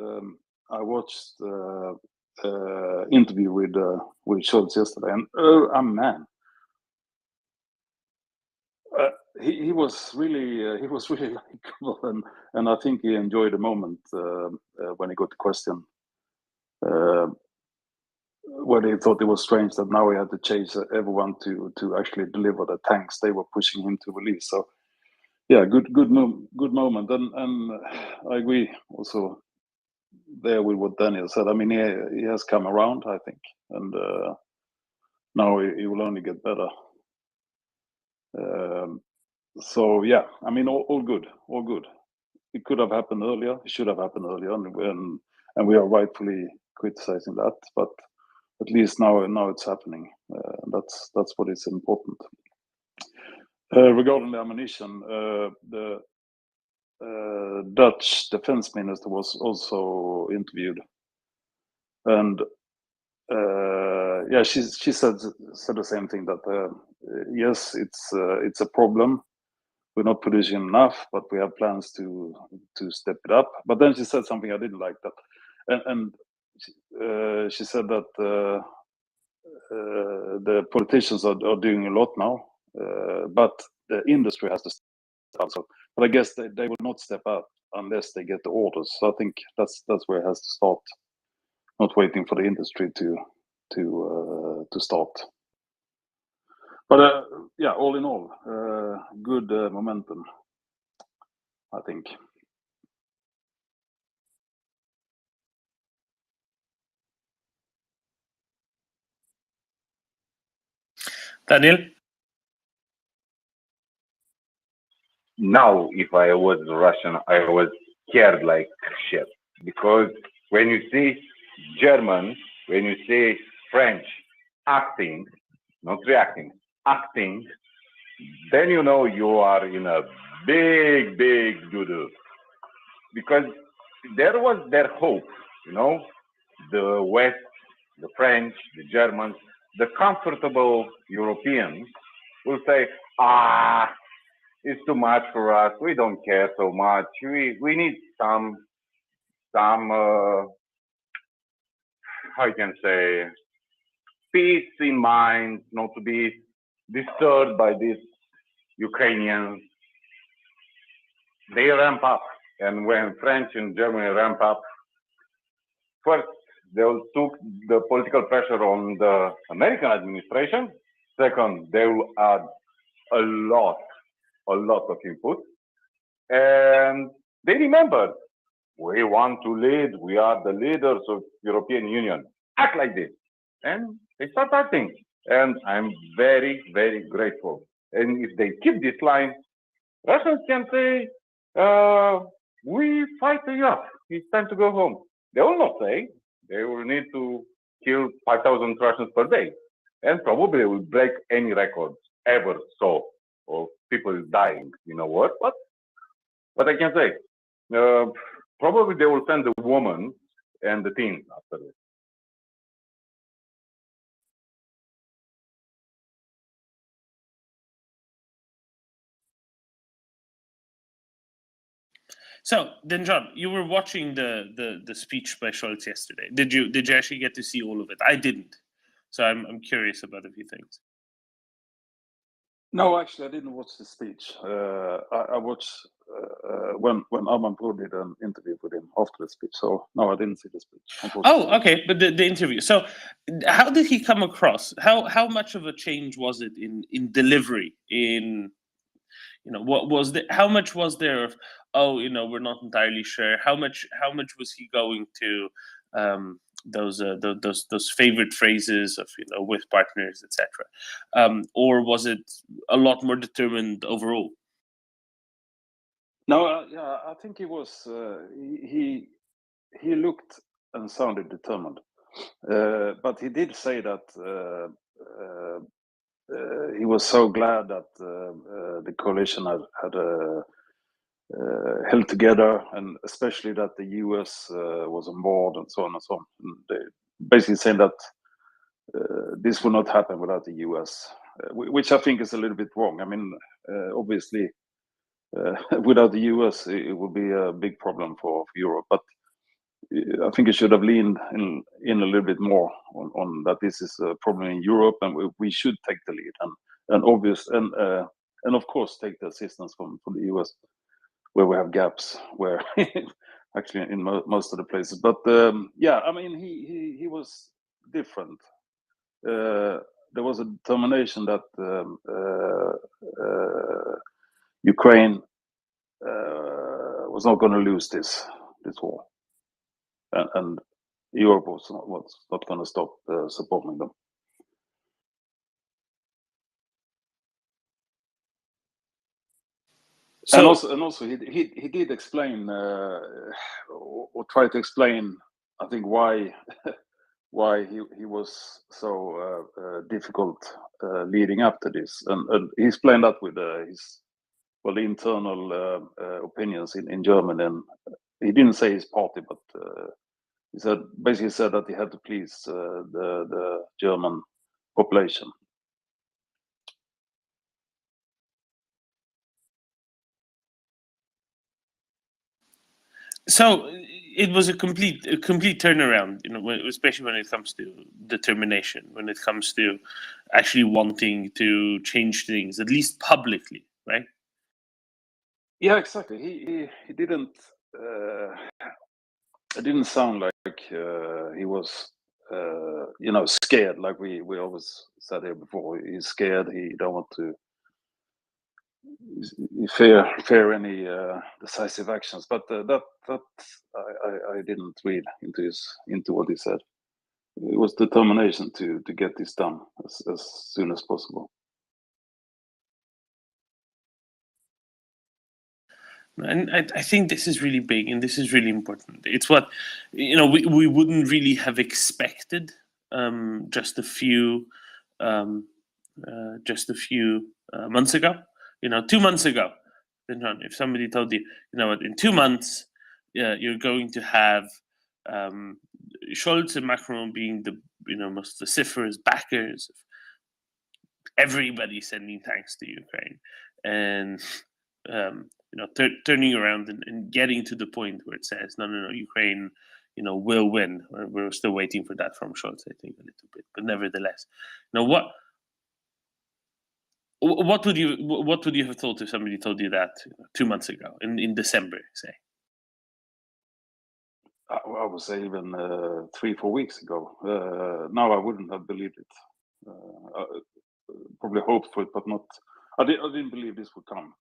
[SPEAKER 1] interview with Schultz yesterday, and man, he was really likable, and I think he enjoyed the moment when he got the question. Where he thought it was strange that now he had to chase everyone to actually deliver the tanks they were pushing him to release. So yeah, good moment, and I agree also there with what Daniel said. I mean, he has come around, I think, and now he will only get better. So yeah, I mean, all good. It could have happened earlier. It should have happened earlier, and we are rightfully criticizing that. But at least now it's happening. That's what is important. Regarding the ammunition, the Dutch defense minister was also interviewed, and yeah, she said the same thing, that yes, it's a problem. We're not producing enough, but we have plans to step it up. But then she said something I didn't like, that, and she said that the politicians are doing a lot now, but the industry has to step up. So, but I guess they will not step up unless they get the orders. So I think that's where it has to start, not waiting for the industry to start. But yeah, all in all, good momentum, I think.
[SPEAKER 19] Daniel?
[SPEAKER 7] Now, if I was Russian, I was scared like shit, because when you see German, when you see French acting, not reacting, acting, then you know you are in a big doo-doo. Because there was their hope, the West, the French, the Germans, the comfortable Europeans will say, it's too much for us. We don't care so much. We need some how you can say, peace in mind, not to be disturbed by these Ukrainians. They ramp up, and when French and Germany ramp up, first they'll took the political pressure on the American administration. Second, they will add a lot of input, and they remembered, we want to lead. We are the leaders of European Union. Act like this. And they start acting. And I'm very grateful. And if they keep this line, Russians can say, we fight enough. It's time to go home. They will not say. They will need to kill 5,000 Russians per day, and probably will break any records ever saw of people dying. You know what? But what I can say, probably they will send the woman and the teens after this.
[SPEAKER 19] So then, John, you were watching the speech by Scholz yesterday. Did you actually get to see all of it? I didn't, so I'm curious about a few things.
[SPEAKER 1] No, actually, I didn't watch the speech. I watched when Arman Pro did an interview with him after the speech. So no, I didn't see the speech.
[SPEAKER 19] Oh, okay, but the interview. So, how did he come across? How much of a change was it in delivery? In what was the how much was there of, oh, we're not entirely sure. How much was he going to those favorite phrases of with partners, etc. Or was it a lot more determined overall?
[SPEAKER 1] No, yeah, I think he was. He looked and sounded determined, but he did say that he was so glad that the coalition had held together, and especially that the US was on board, and so on and so on. And they basically saying that this will not happen without the US, which I think is a little bit wrong. I mean, obviously, without the US, it would be a big problem for Europe. But I think it should have leaned in a little bit more on that this is a problem in Europe, and we should take the lead, and of course take the assistance from the US, where we have gaps, where actually in most of the places. But yeah, I mean, he was different. There was a determination that Ukraine was not going to lose this war, and Europe was not going to stop supporting them.
[SPEAKER 19] So,
[SPEAKER 1] and also he did explain or try to explain, I think, why he was so difficult leading up to this, and he explained that with his the internal opinions in Germany, and he didn't say his party, but he basically said that he had to please the German population.
[SPEAKER 19] So it was a complete turnaround, especially when it comes to determination, when it comes to actually wanting to change things, at least publicly, right?
[SPEAKER 1] Yeah, exactly. He didn't. It didn't sound like he was, scared, like we always said here before. He's scared. He don't want to. He fear any decisive actions. But that I didn't read into what he said. It was determination to get this done as soon as possible.
[SPEAKER 19] And I think this is really big, and this is really important. It's what we wouldn't really have expected just a few months ago. 2 months ago, if somebody told you, what, in 2 months, you're going to have Scholz and Macron being the most vociferous backers of everybody sending tanks to Ukraine, and turning around and getting to the point where it says, no, Ukraine, will win. We're still waiting for that from Scholz, I think, a little bit, but nevertheless, what would you have thought if somebody told you that 2 months ago in December, say?
[SPEAKER 1] I would say even 3-4 weeks ago. Now I wouldn't have believed it. Probably hoped for it, but not. I didn't believe this would come.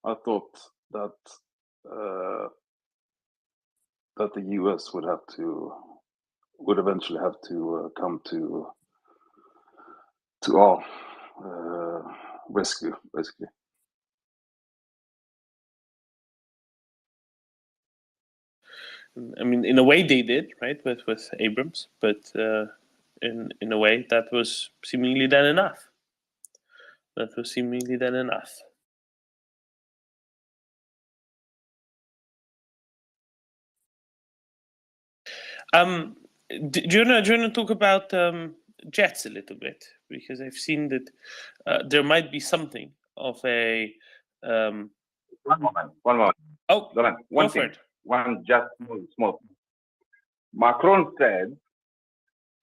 [SPEAKER 1] I thought that the US would eventually have to come to our rescue, basically.
[SPEAKER 19] I mean, in a way they did, right, with Abrams, but in a way that was seemingly then enough. That was seemingly then enough. Do you want to talk about jets a little bit? Because I've seen that there might be something of a.
[SPEAKER 7] One moment.
[SPEAKER 19] Oh,
[SPEAKER 7] Doran, one thing.
[SPEAKER 19] it.
[SPEAKER 7] One just small. Macron said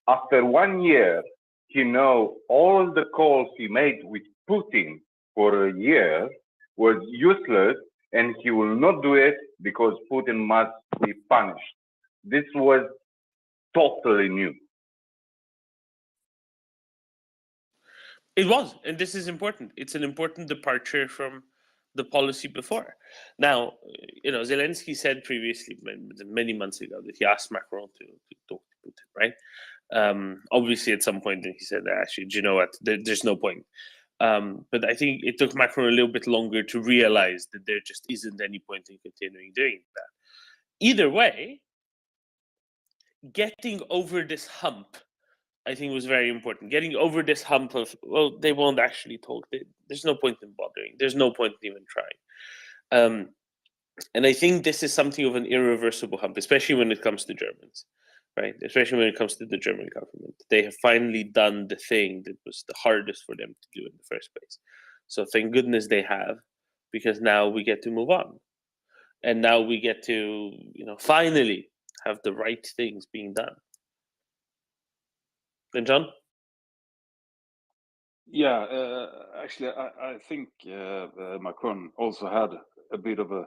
[SPEAKER 7] after 1 year, he know all the calls he made with Putin for a year was useless, and he will not do it because Putin must be punished. This was totally new.
[SPEAKER 19] It was, and this is important. It's an important departure from the policy before. Now, Zelensky said previously, many months ago, that he asked Macron to talk to Putin, right? Obviously, at some point, he said, actually, do you know what? There's no point. But I think it took Macron a little bit longer to realize that there just isn't any point in continuing doing that. Either way, getting over this hump, I think, was very important. Getting over this hump of, well, they won't actually talk. There's no point in bothering. There's no point in even trying. And I think this is something of an irreversible hump, especially when it comes to Germans, right? Especially when it comes to the German government. They have finally done the thing that was the hardest for them to do in the first place. So thank goodness they have, because now we get to move on. And now we get to, finally have the right things being done. And John?
[SPEAKER 1] Yeah, actually, I think Macron also had a bit of a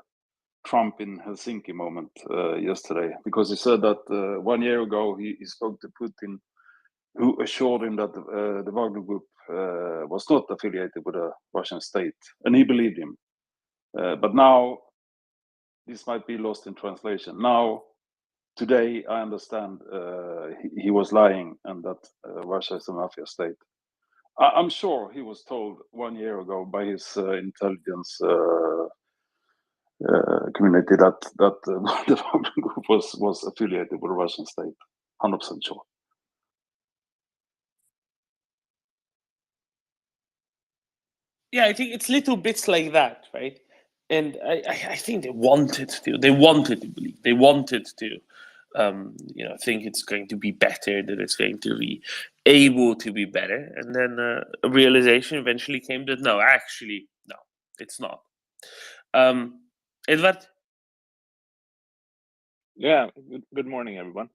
[SPEAKER 1] Trump in Helsinki moment yesterday, because he said that 1 year ago he spoke to Putin, who assured him that the Wagner Group was not affiliated with the Russian state, and he believed him. But now this might be lost in translation. Now, today, I understand he was lying and that Russia is a mafia state. I'm sure he was told 1 year ago by his intelligence community that the Wagner Group was affiliated with the Russian state. 100% sure.
[SPEAKER 19] Yeah, I think it's little bits like that, right? And I think they wanted to believe, they wanted to, think it's going to be better, that it's going to be able to be better. And then a realization eventually came that no, actually, no, it's not. Edward?
[SPEAKER 4] Yeah, good morning, everyone.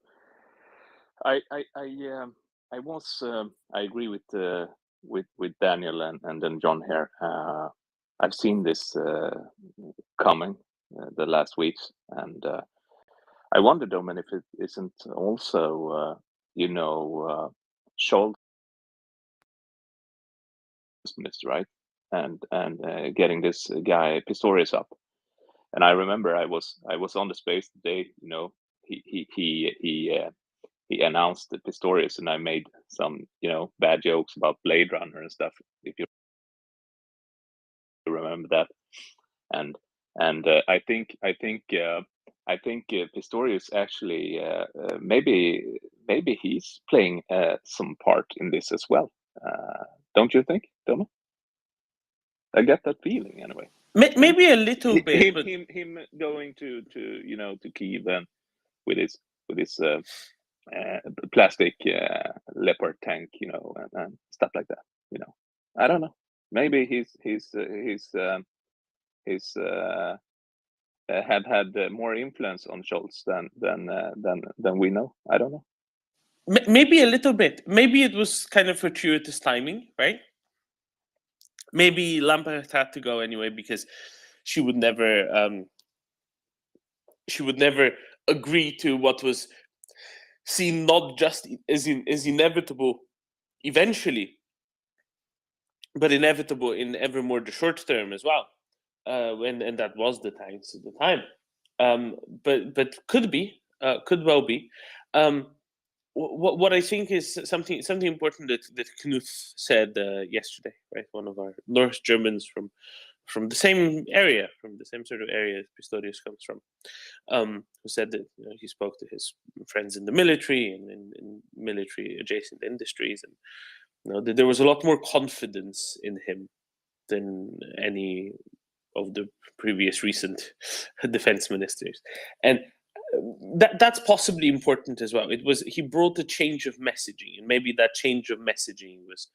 [SPEAKER 4] I agree with Daniel and then John here. I've seen this coming the last weeks, and I wonder, Domin, if it isn't also Scholz minister, right? And getting this guy Pistorius up. And I remember I was on the space today. He announced the Pistorius, and I made some bad jokes about Blade Runner and stuff, if you remember that. And I think Pistorius actually maybe he's playing some part in this as well. Don't you think, Doma? I get that feeling anyway.
[SPEAKER 19] Maybe a little bit.
[SPEAKER 4] Him going to Kyiv and with his plastic Leopard tank, and stuff like that. I don't know. Maybe he's have had more influence on Scholz than we know. I don't know.
[SPEAKER 19] Maybe a little bit. Maybe it was kind of fortuitous timing, right? Maybe Lambert had to go anyway because she would never agree to what was seen not just as inevitable eventually, but inevitable in ever more the short term as well. And that was the times at the time. But could well be. What I think is something important that Knut said yesterday, right? One of our North Germans from the same area, from the same sort of area Pistorius comes from, who said that he spoke to his friends in the military and in military adjacent industries, and that there was a lot more confidence in him than any of the previous recent defense ministers, and that's possibly important as well. He brought a change of messaging, and maybe that change of messaging was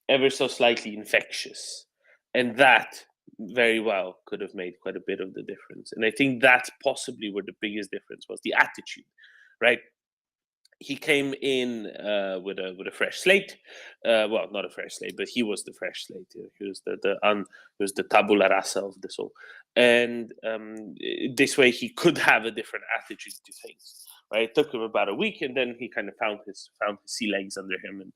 [SPEAKER 19] ever so slightly infectious, and that very well could have made quite a bit of the difference. And I think that's possibly where the biggest difference was, the attitude, right? He came in with a fresh slate. Well, not a fresh slate, but he was the fresh slate. He was the tabula rasa of this all, and this way he could have a different attitude to things. Right, it took him about a week, and then he kind of found his sea legs under him, and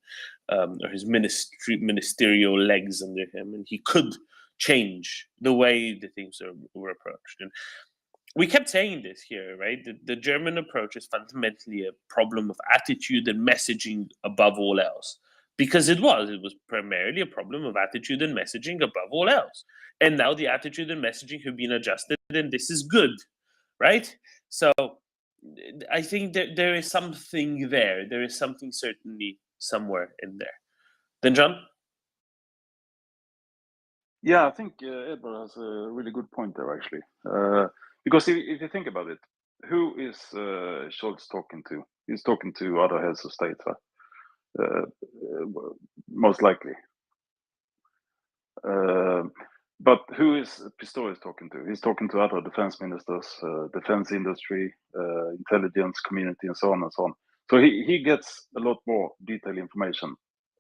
[SPEAKER 19] or his ministerial legs under him, and he could change the way the things were approached. And we kept saying this here, right? The German approach is fundamentally a problem of attitude and messaging above all else, because it was primarily a problem of attitude and messaging above all else. And now the attitude and messaging have been adjusted, and this is good, right? So I think that there is something there. There is something certainly somewhere in there. Then, John?
[SPEAKER 1] Yeah, I think Edward has a really good point there, actually. Because if you think about it, who is Scholz talking to? He's talking to other heads of state, most likely. But who is Pistorius talking to? He's talking to other defense ministers, defense industry, intelligence community, and so on and so on. So he gets a lot more detailed information,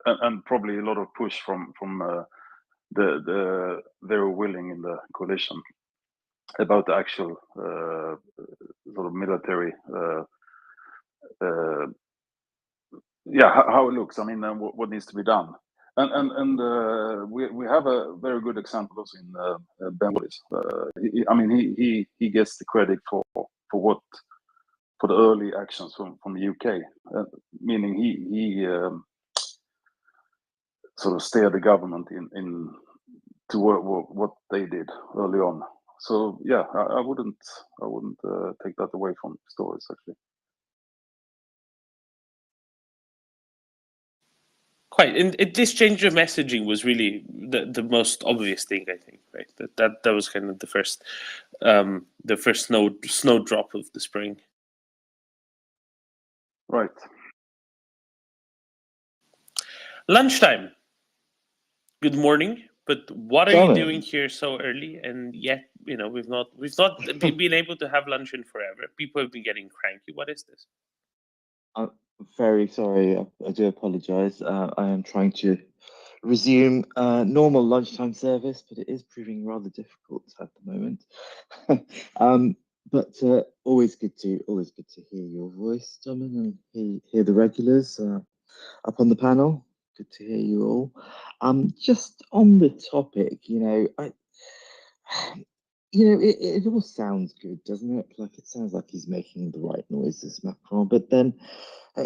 [SPEAKER 1] and probably a lot of push from the very willing in the coalition about the actual sort of military, how it looks. I mean, what needs to be done. And we have a very good example also in Ben Wallace. He gets the credit for the early actions from the UK, meaning he sort of steered the government in to what they did early on. So yeah, I wouldn't take that away from Pistorius, actually.
[SPEAKER 19] Quite, and this change of messaging was really the most obvious thing, I think, right? That was kind of the first snowdrop of the spring.
[SPEAKER 1] Right.
[SPEAKER 19] Lunchtime. Good morning. But what are you doing here so early? And yet, we've not been able to have lunch in forever. People have been getting cranky. What is this?
[SPEAKER 9] I'm very sorry. I do apologize. I am trying to resume normal lunchtime service, but it is proving rather difficult at the moment. But always good to hear your voice, Domin, and hear the regulars up on the panel. Good to hear you all. Just on the topic, it all sounds good, doesn't it? Like, it sounds like he's making the right noises, Macron, but then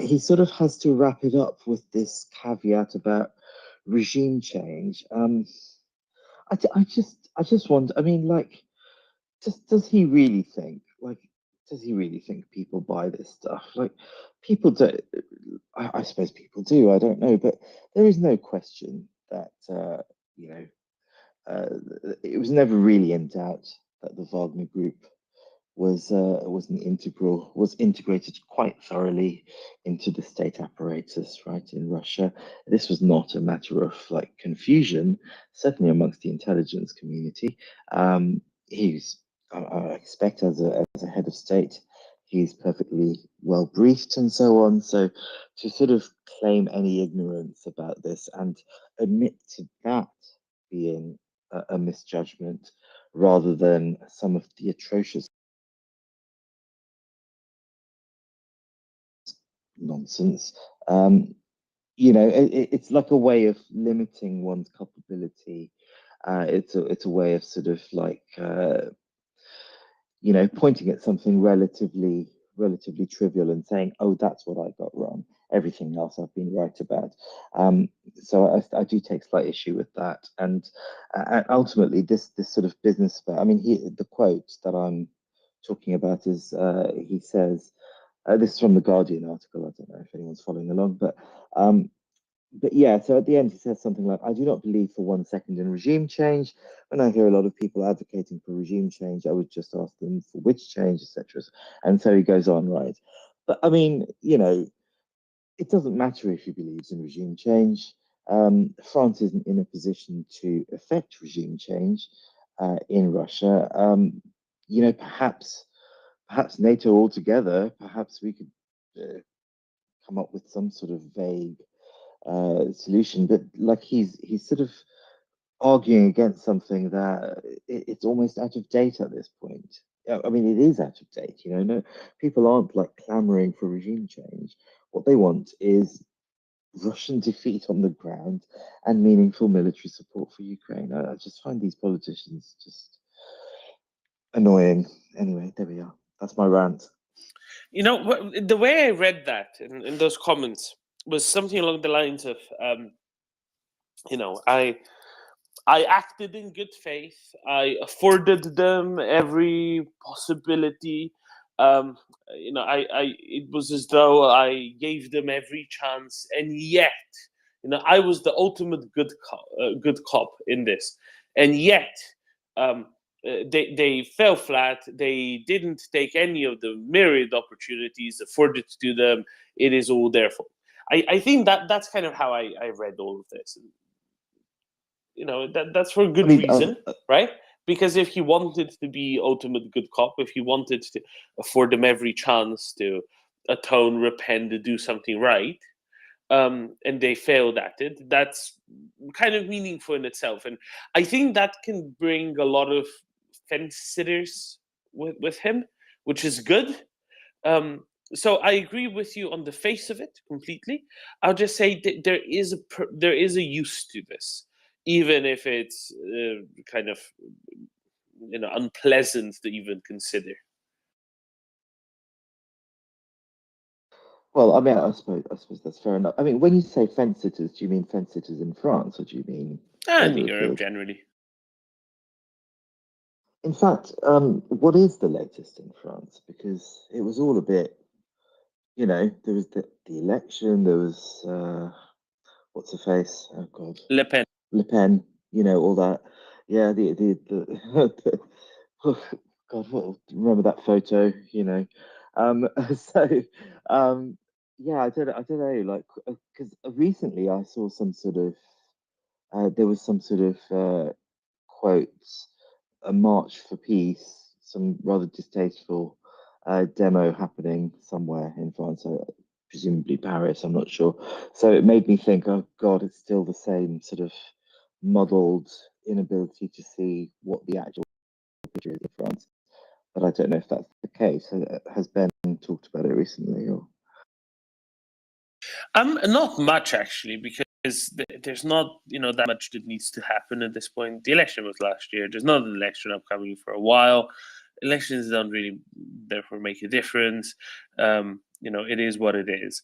[SPEAKER 9] he sort of has to wrap it up with this caveat about regime change. I just wonder, I mean, like, does he really think, people buy this stuff? Like, people do, I suppose people do, I don't know, but there is no question that, it was never really in doubt that the Wagner Group was integrated quite thoroughly into the state apparatus, right, in Russia. This was not a matter of like confusion, certainly amongst the intelligence community. I expect as a head of state, he's perfectly well briefed and so on. So to sort of claim any ignorance about this and admit to that being a misjudgment rather than some of the atrocious nonsense, it's like a way of limiting one's culpability. It's a way of sort of like pointing at something relatively relatively trivial and saying, "Oh, that's what I got wrong. Everything else I've been right about." So I do take slight issue with that. And ultimately, this sort of business. I mean, the quote that I'm talking about is he says. This is from the Guardian article. I don't know if anyone's following along, but yeah, so at the end he says something like, "I do not believe for 1 second in regime change. When I hear a lot of people advocating for regime change, I would just ask them for which change, etc." And so he goes on, right? But I mean, it doesn't matter if he believes in regime change. France isn't in a position to effect regime change in Russia. Perhaps NATO altogether, perhaps we could come up with some sort of vague solution. But like he's sort of arguing against something that it's almost out of date at this point. I mean, it is out of date. No, people aren't like clamoring for regime change. What they want is Russian defeat on the ground and meaningful military support for Ukraine. I just find these politicians just annoying. Anyway, there we are. That's my rant.
[SPEAKER 19] The way I read that in those comments was something along the lines of, I acted in good faith. I afforded them every possibility. It was as though I gave them every chance, and yet, I was the ultimate good cop in this, and yet, they fell flat. They didn't take any of the myriad opportunities afforded to them. It is all their fault. I think that's kind of how I read all of this. That's for good reason, right? Because if he wanted to be ultimate good cop, if he wanted to afford them every chance to atone, repent, to do something right, and they failed at it, that's kind of meaningful in itself. And I think that can bring a lot of fence sitters with him, which is good. So I agree with you on the face of it completely. I'll just say that there is a use to this, even if it's kind of unpleasant to even consider.
[SPEAKER 9] Well, I mean, I suppose that's fair enough. I mean, when you say fence sitters, do you mean fence sitters in France, or do you mean
[SPEAKER 19] In Europe generally?
[SPEAKER 9] In fact, what is the latest in France? Because it was all a bit, there was the election, there was what's her face? Oh God,
[SPEAKER 19] Le Pen.
[SPEAKER 9] Le Pen. All that. Yeah, the oh, God, remember that photo? So yeah, I don't know, like because recently I saw some sort of there was some sort of quotes, a march for peace, some rather distasteful demo happening somewhere in France, presumably Paris, I'm not sure. So it made me think, oh God, it's still the same sort of muddled inability to see what the actual picture is in France. But I don't know if that's the case. Has Ben talked about it recently? Or
[SPEAKER 19] Not much actually, because there's not that much that needs to happen at this point. The election was last year. There's not an election upcoming for a while. Elections don't really therefore make a difference. It is what it is.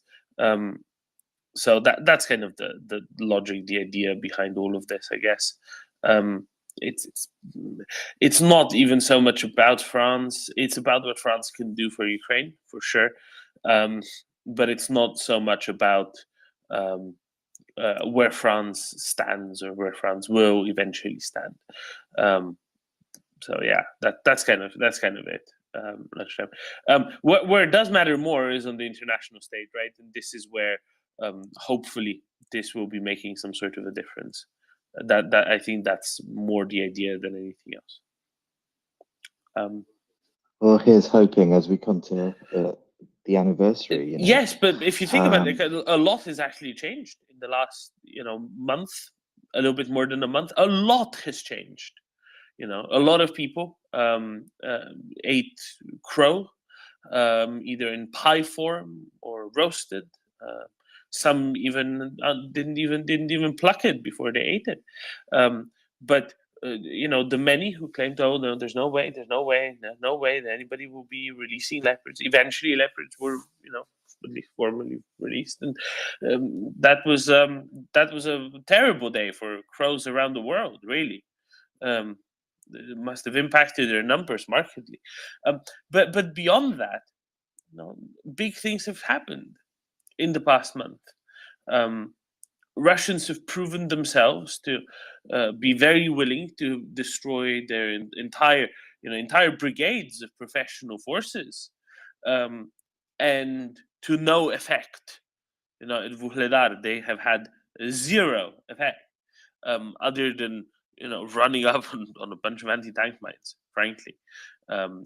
[SPEAKER 19] So that's kind of the logic, the idea behind all of this, I guess. It's not even so much about France. It's about what France can do for Ukraine, for sure. But it's not so much about where France stands or where France will eventually stand. So yeah, that's kind of it. Where it does matter more is on the international stage, right? And this is where hopefully this will be making some sort of a difference. That I think that's more the idea than anything else.
[SPEAKER 9] Well, here's hoping as we come to the anniversary.
[SPEAKER 19] Yes, but if you think about it, a lot has actually changed in the last month, a little bit more than a month. A lot has changed. A lot of people ate crow, either in pie form or roasted. Some even didn't even pluck it before they ate it. But the many who claimed, oh no, there's no way that anybody will be releasing leopards. Eventually, leopards were, at least formally released, and that was a terrible day for crows around the world. Really, it must have impacted their numbers markedly. But beyond that, big things have happened in the past month. Russians have proven themselves to be very willing to destroy their entire brigades of professional forces, and to no effect. In Vuhledar, they have had zero effect, other than running up on a bunch of anti-tank mines, frankly,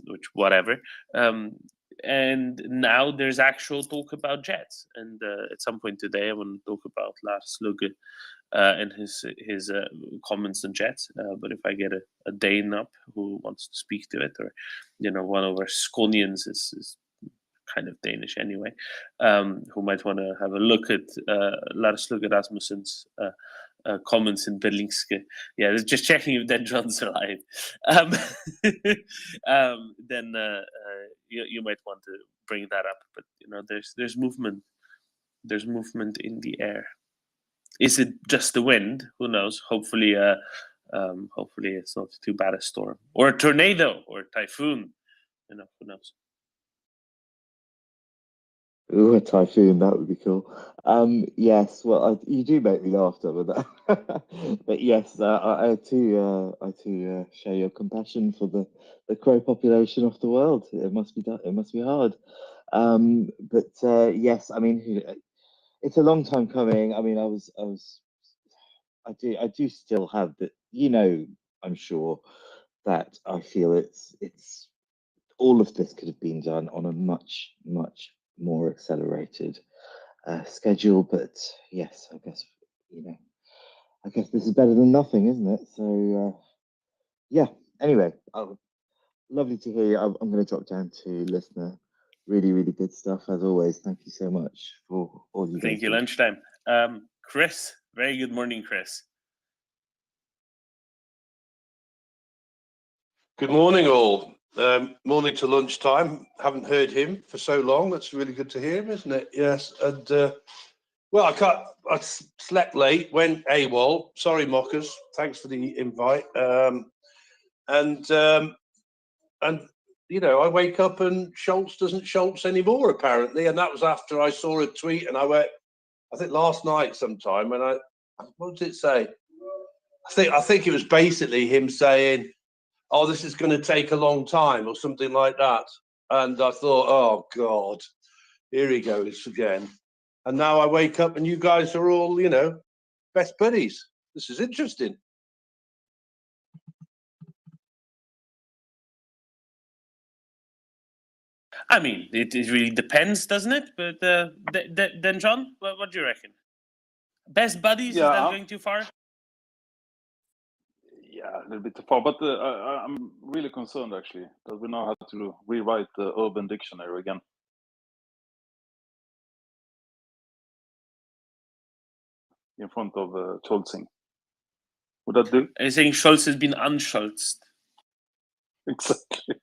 [SPEAKER 19] which whatever. And now there's actual talk about jets, and at some point today I want to talk about Lars Løkke and his comments on jets. But if I get a Dane up who wants to speak to it, or one of our Skånians is kind of Danish anyway, who might want to have a look at Lars Løkke Rasmussen's comments in Berlingske. Yeah, just checking if Dan John's alive. Then you might want to bring that up. But there's movement. There's movement in the air. Is it just the wind? Who knows? Hopefully, hopefully it's not too bad a storm or a tornado or a typhoon. Who knows?
[SPEAKER 9] Ooh, a typhoon, that would be cool. Yes, well, you do make me laugh with that. But yes, I too share your compassion for the crow population of the world. It must be done. It must be hard. But yes, I mean, it's a long time coming. I mean, I do still have the, I'm sure that I feel it's all of this could have been done on a much more accelerated schedule. But yes, I guess this is better than nothing, isn't it? So yeah. Anyway, lovely to hear you. I'm going to drop down to listener. Really good stuff as always. Thank you so much for all you.
[SPEAKER 19] Thank you. Lunchtime. Chris, very good morning, Chris.
[SPEAKER 8] Good morning, all. Morning to lunchtime. Haven't heard him for so long. That's really good to hear him, isn't it? Yes. And well, I slept late, went AWOL. Sorry, mockers. Thanks for the invite. And I wake up and Schultz doesn't Schultz anymore, apparently. And that was after I saw a tweet, and I went, I think last night sometime, and what did it say? I think it was basically him saying, oh, this is going to take a long time or something like that. And I thought, oh, God, here he goes again. And now I wake up and you guys are all, best buddies. This is interesting.
[SPEAKER 19] I mean, it really depends, doesn't it? But then, John, what do you reckon? Best buddies, is that going too far?
[SPEAKER 1] Yeah, a little bit too far, but I'm really concerned actually that we now have to rewrite the Urban Dictionary again. In front of Scholzing. Would that do?
[SPEAKER 19] Are you saying Scholz has been unscholzed?
[SPEAKER 1] Exactly.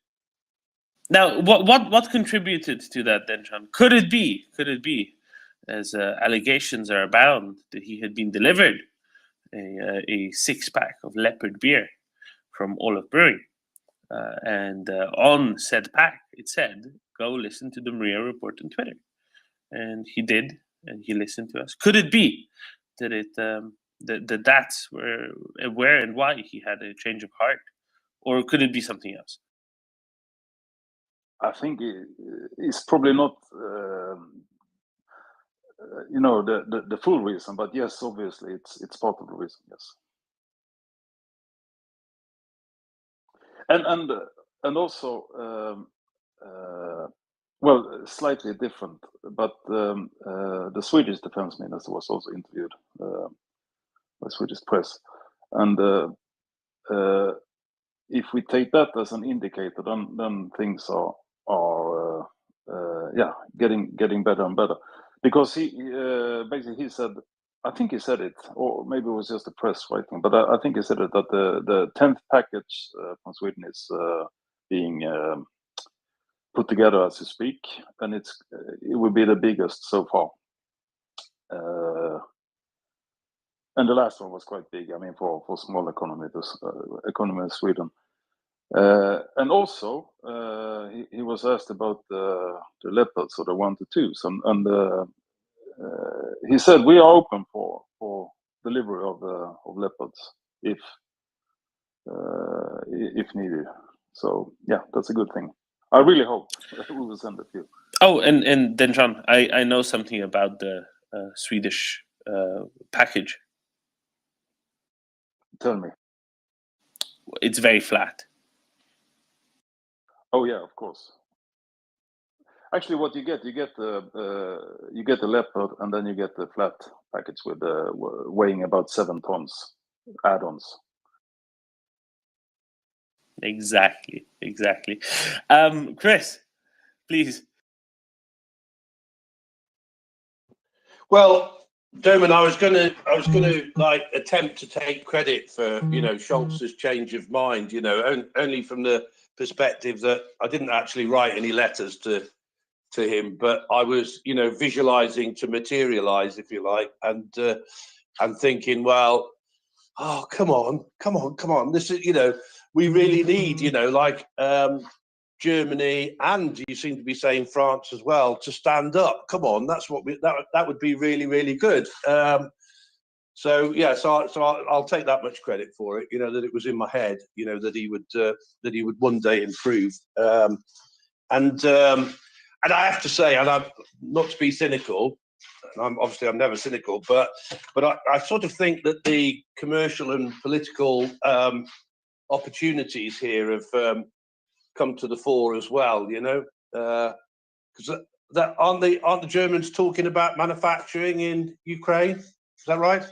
[SPEAKER 19] Now, what contributed to that then, John? Could it be, as allegations are abound, that he had been delivered a 6-pack of Leopard beer from Olaf Brewing, and on said pack it said, "Go listen to the MriyaReport on Twitter," and he did, and he listened to us. Could it be that that's where and why he had a change of heart, or could it be something else?
[SPEAKER 1] I think it's probably not, the full reason, but yes, obviously it's part of the reason. Yes, and also, well, slightly different, but the Swedish defense minister was also interviewed by Swedish press, and if we take that as an indicator, then things are getting better and better, because he basically he said, I think he said it, or maybe it was just the press writing, but I think he said it that the 10th package from Sweden is being put together as we speak, and it will be the biggest so far. And the last one was quite big. I mean, for small economy in Sweden. And also, he was asked about the leopards, or the 1 to 2s, and he said we are open for delivery of leopards if needed. So yeah, that's a good thing. I really hope we will send a few.
[SPEAKER 19] Oh, and then John, I know something about the Swedish package.
[SPEAKER 1] Tell me.
[SPEAKER 19] It's very flat.
[SPEAKER 1] Oh yeah, of course. Actually, what you get the leopard, and then you get the flat package with weighing about 7 tons add-ons.
[SPEAKER 19] Exactly. Chris, please.
[SPEAKER 8] Well, Doman, I was gonna like attempt to take credit for Scholz's change of mind. Only from the perspective that I didn't actually write any letters to him, but I was visualizing to materialize, if you like, and thinking, well, oh come on, this is we really need like Germany, and you seem to be saying France as well, to stand up. Come on, that's what that would be really, really good. So I'll take that much credit for it. That it was in my head. That he would one day improve. And I have to say, and I'm not to be cynical. I'm never cynical, but I sort of think that the commercial and political opportunities here have come to the fore as well, because that aren't the Germans talking about manufacturing in Ukraine? Is that right?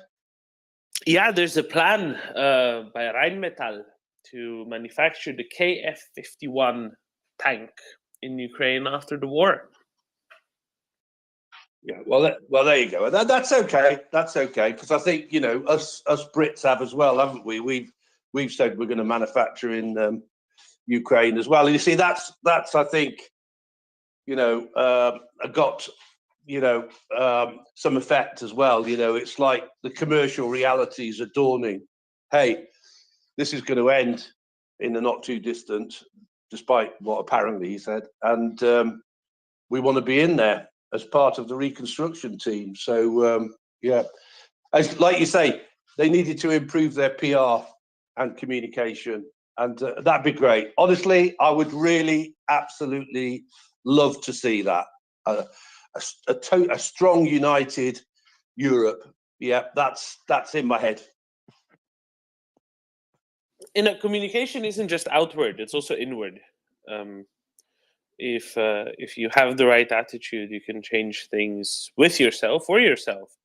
[SPEAKER 19] Yeah, there's a plan by Rheinmetall to manufacture the KF-51 tank in Ukraine after the war.
[SPEAKER 8] Yeah, well, there you go. That's okay. That's okay, because I think us Brits have as well, haven't we? We've said we're going to manufacture in Ukraine as well. And you see, that's I think got some effect as well. It's like the commercial realities are dawning. Hey, this is going to end in the not too distant, despite what apparently he said, and we want to be in there as part of the reconstruction team. So yeah, as like you say, they needed to improve their PR and communication, and that'd be great. Honestly, I would really absolutely love to see that. A strong, united Europe. Yeah, that's in my head.
[SPEAKER 19] Communication isn't just outward; it's also inward. If you have the right attitude, you can change things with yourself, for yourself,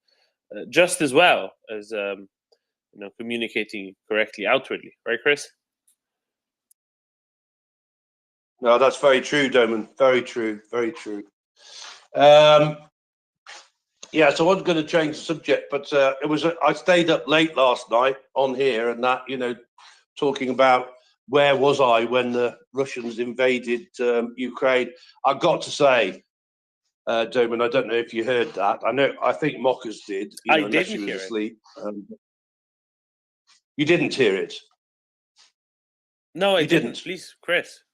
[SPEAKER 19] just as well as communicating correctly outwardly. Right, Chris?
[SPEAKER 8] No, that's very true, Doman. Very true. Very true. Yeah, so I wasn't going to change the subject, but I stayed up late last night on here, and that talking about where was I when the Russians invaded Ukraine. I've got to say, Doman, I don't know if you heard that. I think Mockers did.
[SPEAKER 19] I didn't hear
[SPEAKER 8] asleep. You didn't hear it?
[SPEAKER 19] No, I didn't. Please, Chris.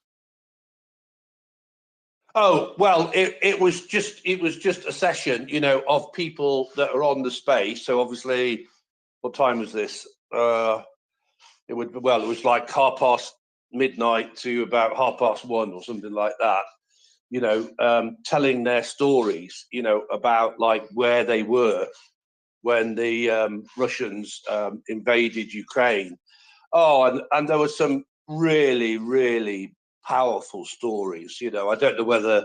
[SPEAKER 8] Oh well, it was just a session, of people that are on the space. So obviously, what time was this? It was like midnight to about 1:30 or something like that. Telling their stories, about like where they were when the Russians invaded Ukraine. Oh, and there were some really, really powerful stories. I don't know whether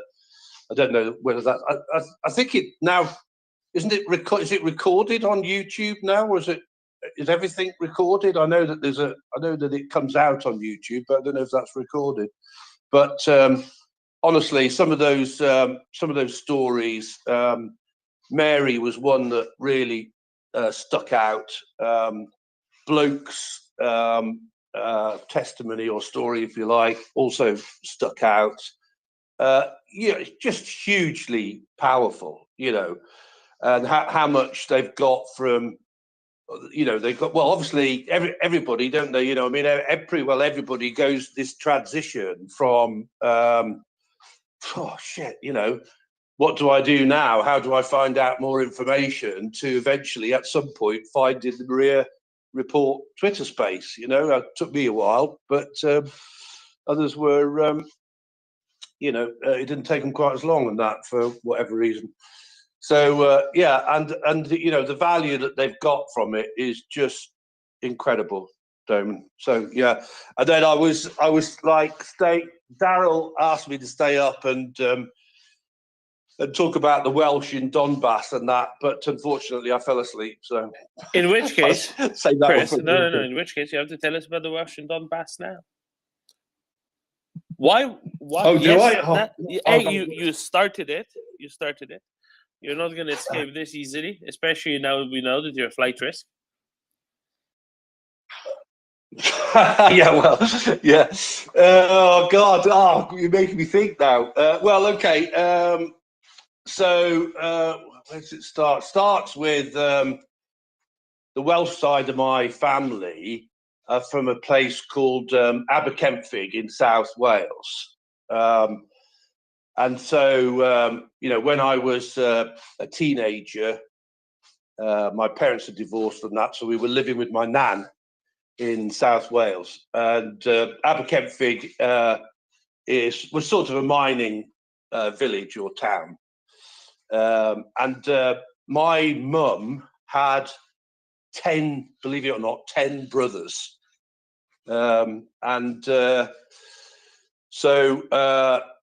[SPEAKER 8] that. I think it now isn't it? Is it recorded on YouTube now, or is everything recorded? I know that it comes out on YouTube, but I don't know if that's recorded. But honestly, some of those stories. Mary was one that really stuck out. Bloke's testimony or story, if you like, also stuck out. It's just hugely powerful, and how much they've got from, they've got, well, obviously everybody, don't they? I mean, pretty well everybody goes this transition from, what do I do now? How do I find out more information, to eventually at some point finding the MriyaReport Twitter space. It took me a while, but others were, it didn't take them quite as long on that for whatever reason. So and the value that they've got from it is just incredible, Doman. So yeah, and then I was like, Daryl asked me to stay up and talk about the Welsh in Donbass and that, but unfortunately I fell asleep. So
[SPEAKER 19] in which case,
[SPEAKER 8] say that
[SPEAKER 19] Chris, no. In which case, you have to tell us about the Welsh in Donbass now. Why?
[SPEAKER 8] Oh, do I?
[SPEAKER 19] Hey, you started it. You started it. You're not going to escape this easily, especially now we know that you're a flight risk.
[SPEAKER 8] Yeah, well, yeah. Oh God, you're making me think now. Well, okay. So where does it start? Starts with the Welsh side of my family, from a place called Aberkenfig in South Wales. And so, when I was a teenager, my parents had divorced and that, so we were living with my nan in South Wales. And Aberkenfig was sort of a mining village or town. And my mum had 10, believe it or not, 10 brothers. So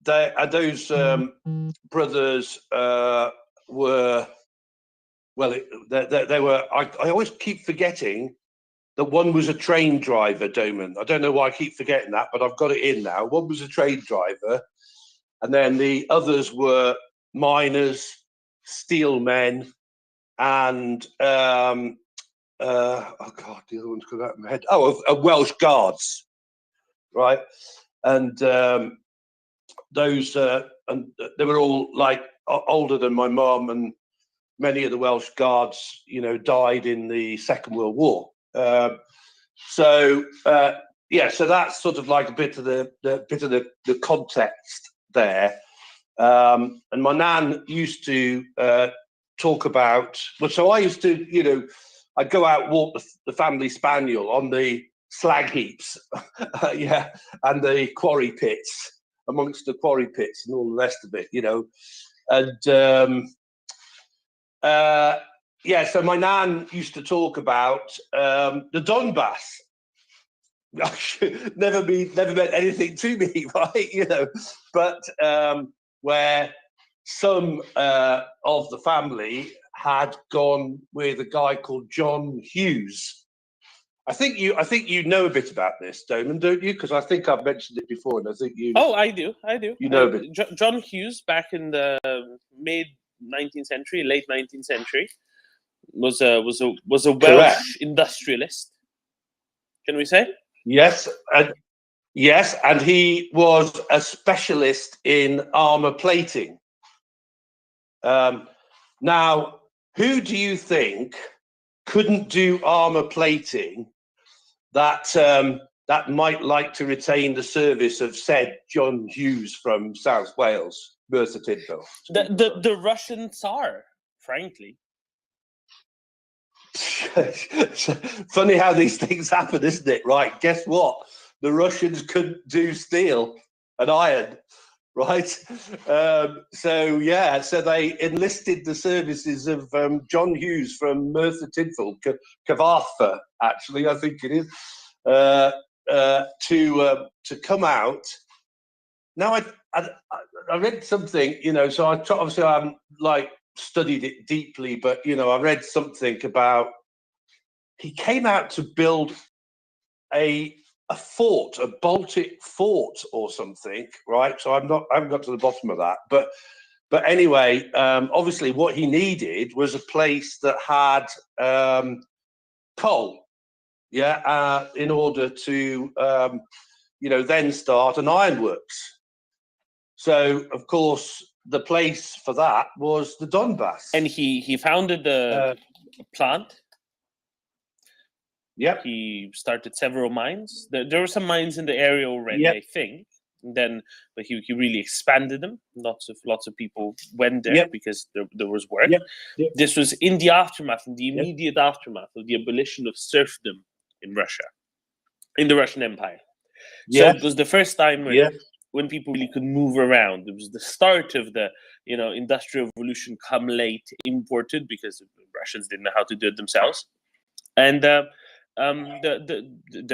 [SPEAKER 8] those brothers were, well, they were, I always keep forgetting that one was a train driver, Doman. I don't know why I keep forgetting that, but I've got it in now. One was a train driver, and then the others were miners, steel men, and oh God, the other one's come out of my head. Oh, Welsh Guards, right? And those, and they were all like older than my mum, and many of the Welsh Guards, died in the Second World War. So that's sort of like a bit of the context there. And my nan used to talk about, well, so I used to, I'd go out walk the family spaniel on the slag heaps, and the quarry pits, amongst the quarry pits and all the rest of it, and so my nan used to talk about the Donbass. never meant anything to me, right? But where some of the family had gone with a guy called John Hughes. I think you know a bit about this, Doman, don't you? Because I think I've mentioned it before, and I think you.
[SPEAKER 19] Oh, I do.
[SPEAKER 8] You know a bit.
[SPEAKER 19] John Hughes, back in the mid 19th century, late 19th century, was a Welsh
[SPEAKER 8] Correct.
[SPEAKER 19] industrialist. Can we say?
[SPEAKER 8] Yes, and he was a specialist in armor plating. Now, who do you think couldn't do armor plating that might like to retain the service of said John Hughes from South Wales, Merthyr Tydfil?
[SPEAKER 19] The Russian Tsar, frankly.
[SPEAKER 8] Funny how these things happen, isn't it? Right, guess what? The Russians couldn't do steel and iron, right? So they enlisted the services of John Hughes from Merthyr Tydfil, Cyfarthfa, actually, I think it is, to come out. Now I read something, so obviously I haven't studied it deeply, but I read something about he came out to build a fort, a Baltic fort or something, right? So I haven't got to the bottom of that, but But anyway, obviously what he needed was a place that had coal, in order to, then start an ironworks. So, of course, the place for that was the Donbass.
[SPEAKER 19] And he founded the plant.
[SPEAKER 8] Yep.
[SPEAKER 19] He started several mines. There were some mines in the area already, I think. But he really expanded them. Lots of people went there because there was work. This was in the aftermath, in the immediate aftermath of the abolition of serfdom in Russia, in the Russian Empire. So it was the first time when people really could move around. It was the start of the industrial revolution, come late, imported, because the Russians didn't know how to do it themselves. And there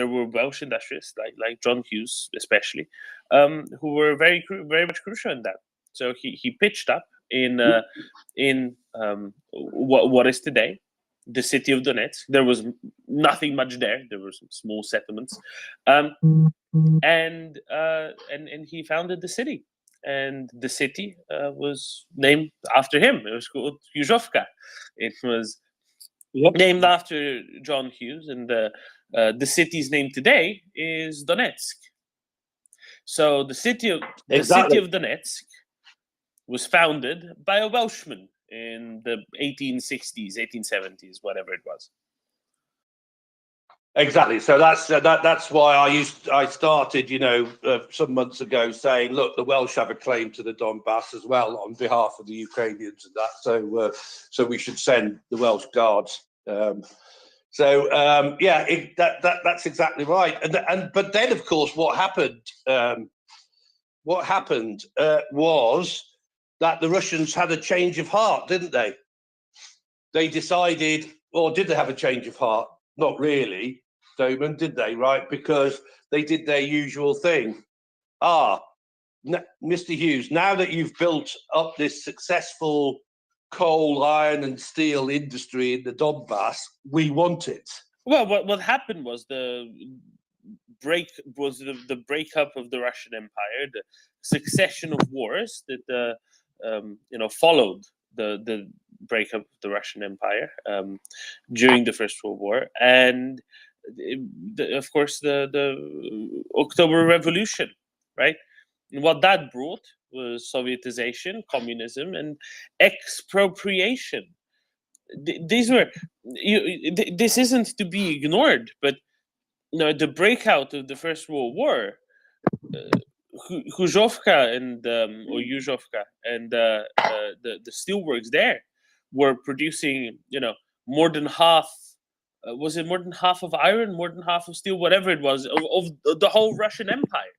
[SPEAKER 19] were Welsh industrialists like John Hughes, especially, who were very much crucial in that. So he pitched up in what is today the city of Donetsk. There was nothing much there. There were some small settlements, and he founded the city. And the city was named after him. It was called Yuzhovka. It was named after John Hughes, and the city's name today is Donetsk. So the city of Donetsk was founded by a Welshman in the 1860s, 1870s, whatever it was.
[SPEAKER 8] Exactly. So that's why I started, some months ago saying, look, the Welsh have a claim to the Donbass as well on behalf of the Ukrainians and that. So we should send the Welsh Guards. That's exactly right. But then, of course, what happened was that the Russians had a change of heart, didn't they? They decided, or did they have a change of heart? Not really, Doman, did they? Right, because they did their usual thing. Mr. Hughes, now that you've built up this successful coal, iron, and steel industry in the Donbass, we want it.
[SPEAKER 19] Well, what happened was the breakup of the Russian Empire, the succession of wars that followed the breakup of the Russian Empire during the First World War, and of course the October Revolution, right? And what that brought was Sovietization, communism, and expropriation. These were this isn't to be ignored, but the breakout of the First World War, Yuzhovka and Yuzhovka and the steelworks there were producing more than half. Was it more than half of iron, more than half of steel, whatever it was, of the whole Russian Empire?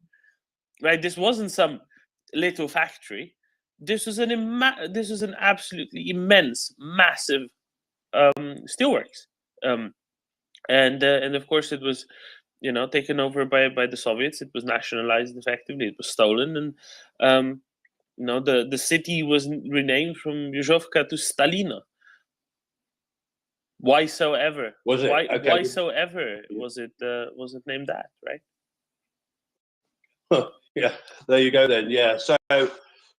[SPEAKER 19] Right, this wasn't some little factory. This was an absolutely immense, massive steelworks, and of course it was, taken over by the Soviets. It was nationalized effectively. It was stolen, and the city was renamed from Yuzhovka to Stalina. Why so ever?
[SPEAKER 8] Was it?
[SPEAKER 19] Why so ever was it named that? Right.
[SPEAKER 8] Yeah, there you go then. Yeah,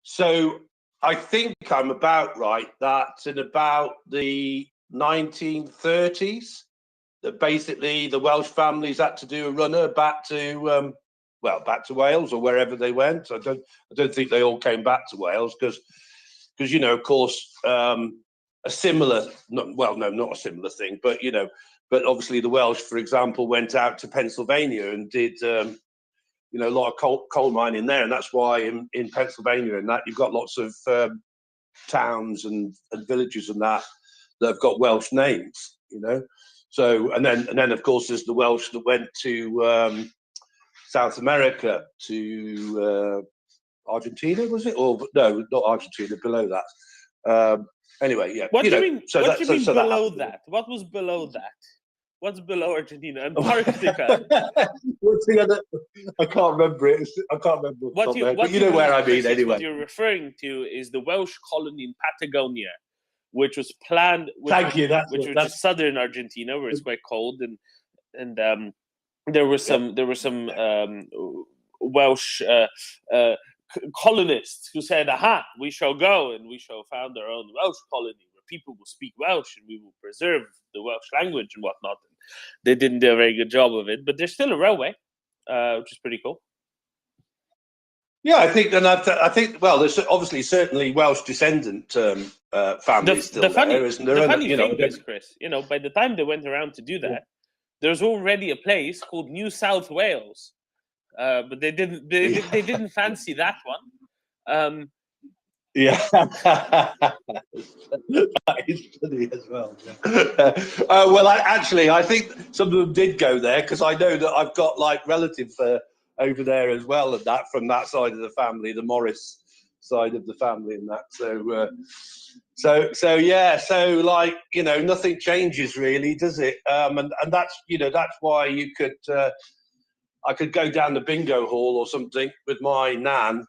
[SPEAKER 8] so I think I'm about right that in about the 1930s, that basically the Welsh families had to do a runner back to Wales or wherever they went. I don't think they all came back to Wales because of course a similar, not a similar thing, but but obviously the Welsh, for example, went out to Pennsylvania and did a lot of coal mining there, and that's why in Pennsylvania and that you've got lots of towns and villages and that have got Welsh names, So and then of course there's the Welsh that went to South America, to Argentina, was it? Or no, not Argentina. Below that. Anyway, yeah.
[SPEAKER 19] What do you mean? What do you mean below that? What was below that? What's below Argentina? Antarctica.
[SPEAKER 8] I can't remember it. I can't remember. But you know where I mean, anyway.
[SPEAKER 19] What you're referring to is the Welsh colony in Patagonia, which was planned.
[SPEAKER 8] Thank you.
[SPEAKER 19] Which is southern Argentina, where it's quite cold, and there were some Welsh colonists who said, aha, we shall go and we shall found our own Welsh colony where people will speak Welsh and we will preserve the Welsh language and whatnot. And they didn't do a very good job of it, but there's still a railway, which is pretty cool.
[SPEAKER 8] Yeah, I think, and I think, well, there's obviously certainly Welsh descendant families still there, isn't there?
[SPEAKER 19] The
[SPEAKER 8] And,
[SPEAKER 19] funny
[SPEAKER 8] you know,
[SPEAKER 19] thing is, Chris, you know, by the time they went around to do that, there's already a place called New South Wales, but they didn't fancy that one.
[SPEAKER 8] yeah, that is funny as well. Yeah. Well, I think some of them did go there because I know that I've got like relatives over there as well, and that from that side of the family, the Morris side of the family, and that. So yeah, so like, you know, nothing changes really, does it? And that's, you know, that's why you could I could go down the bingo hall or something with my nan,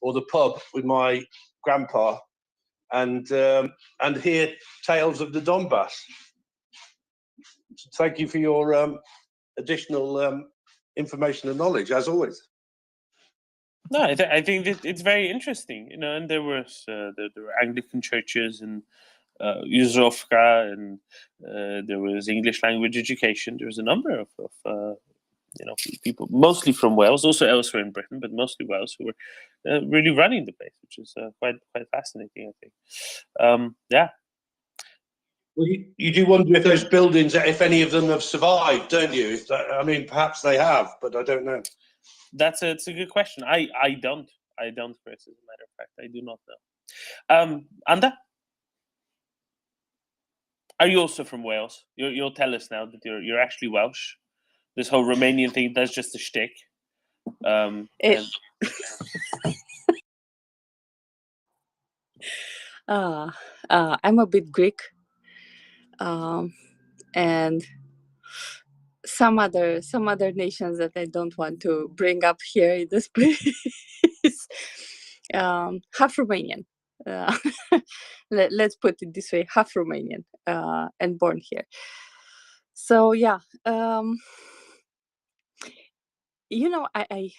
[SPEAKER 8] or the pub with my grandpa, and hear tales of the Donbass. Thank you for your additional information and knowledge, as always.
[SPEAKER 19] No, I think it's very interesting, you know. And there were Anglican churches and Uzovka, and there was English language education. There was a number of you know, people, mostly from Wales, also elsewhere in Britain, but mostly Wales, who were really running the place, which is quite fascinating, I think. Yeah.
[SPEAKER 8] Well, you do wonder if those buildings, if any of them have survived, don't you? If that, I mean, perhaps they have, but I don't know.
[SPEAKER 19] It's a good question. I don't, Chris. As a matter of fact, I do not know. Anda, are you also from Wales? You'll tell us now that you're actually Welsh. This whole Romanian thing, that's just a shtick. I'm
[SPEAKER 22] a bit Greek, and some other nations that I don't want to bring up here in this place. Half Romanian. Let's put it this way: half Romanian, and born here. So yeah, you know, I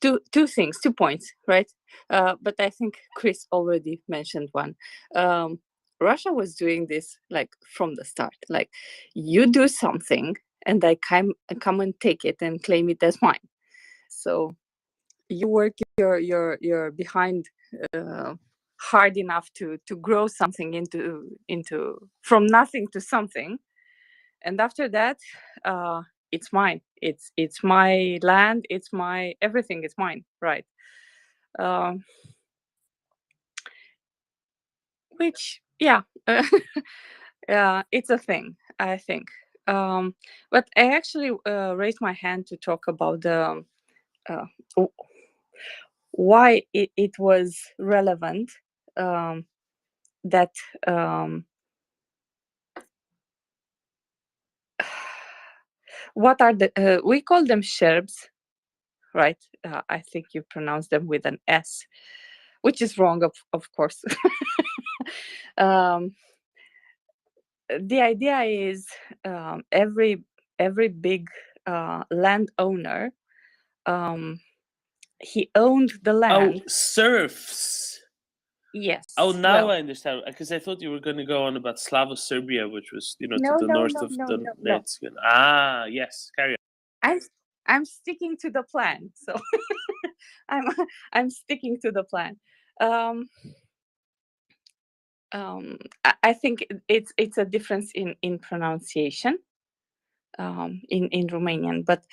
[SPEAKER 22] two things, 2 points, right? But I think Chris already mentioned one. Russia was doing this like from the start. Like, you do something, and I come and take it and claim it as mine. So you work your behind hard enough to grow something into from nothing to something, and after that, it's mine. It's my land. It's my everything. It's mine, right? Which, yeah, yeah, it's a thing, I think. But I actually raised my hand to talk about the why it was relevant, that what are the we call them sherbs, right? I think you pronounce them with an S, which is wrong, of course. The idea is, every big landowner, he owned the land.
[SPEAKER 19] Oh, serfs.
[SPEAKER 22] Yes.
[SPEAKER 19] Oh, now
[SPEAKER 22] well,
[SPEAKER 19] I understand. Because I thought you were going to go on about Slavo-Serbia, which was, you know,
[SPEAKER 22] No,
[SPEAKER 19] to the
[SPEAKER 22] no,
[SPEAKER 19] north
[SPEAKER 22] no,
[SPEAKER 19] of
[SPEAKER 22] no,
[SPEAKER 19] the
[SPEAKER 22] no, no.
[SPEAKER 19] Netherlands. Ah, yes, carry on.
[SPEAKER 22] I'm sticking to the plan. So I'm sticking to the plan. I think it's a difference in pronunciation, in Romanian, but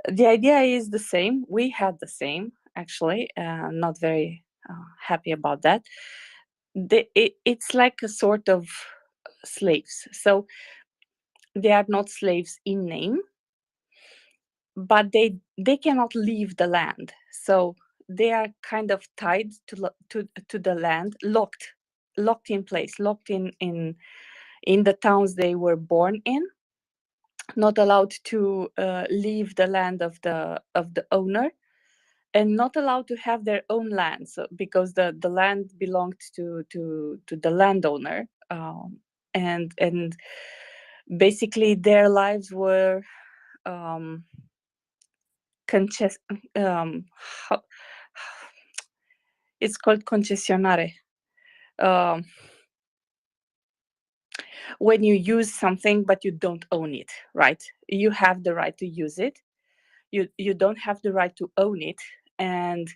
[SPEAKER 22] the idea is the same. We had the same, actually. Not very happy about that. It's like a sort of slaves. So they are not slaves in name, but they cannot leave the land. So they are kind of tied to the land, locked in place, locked in the towns they were born in, not allowed to leave the land of the owner, and not allowed to have their own land. So because the land belonged to the landowner, and basically their lives were how, it's called concessionare. When you use something but you don't own it, right? You have the right to use it. You don't have the right to own it, and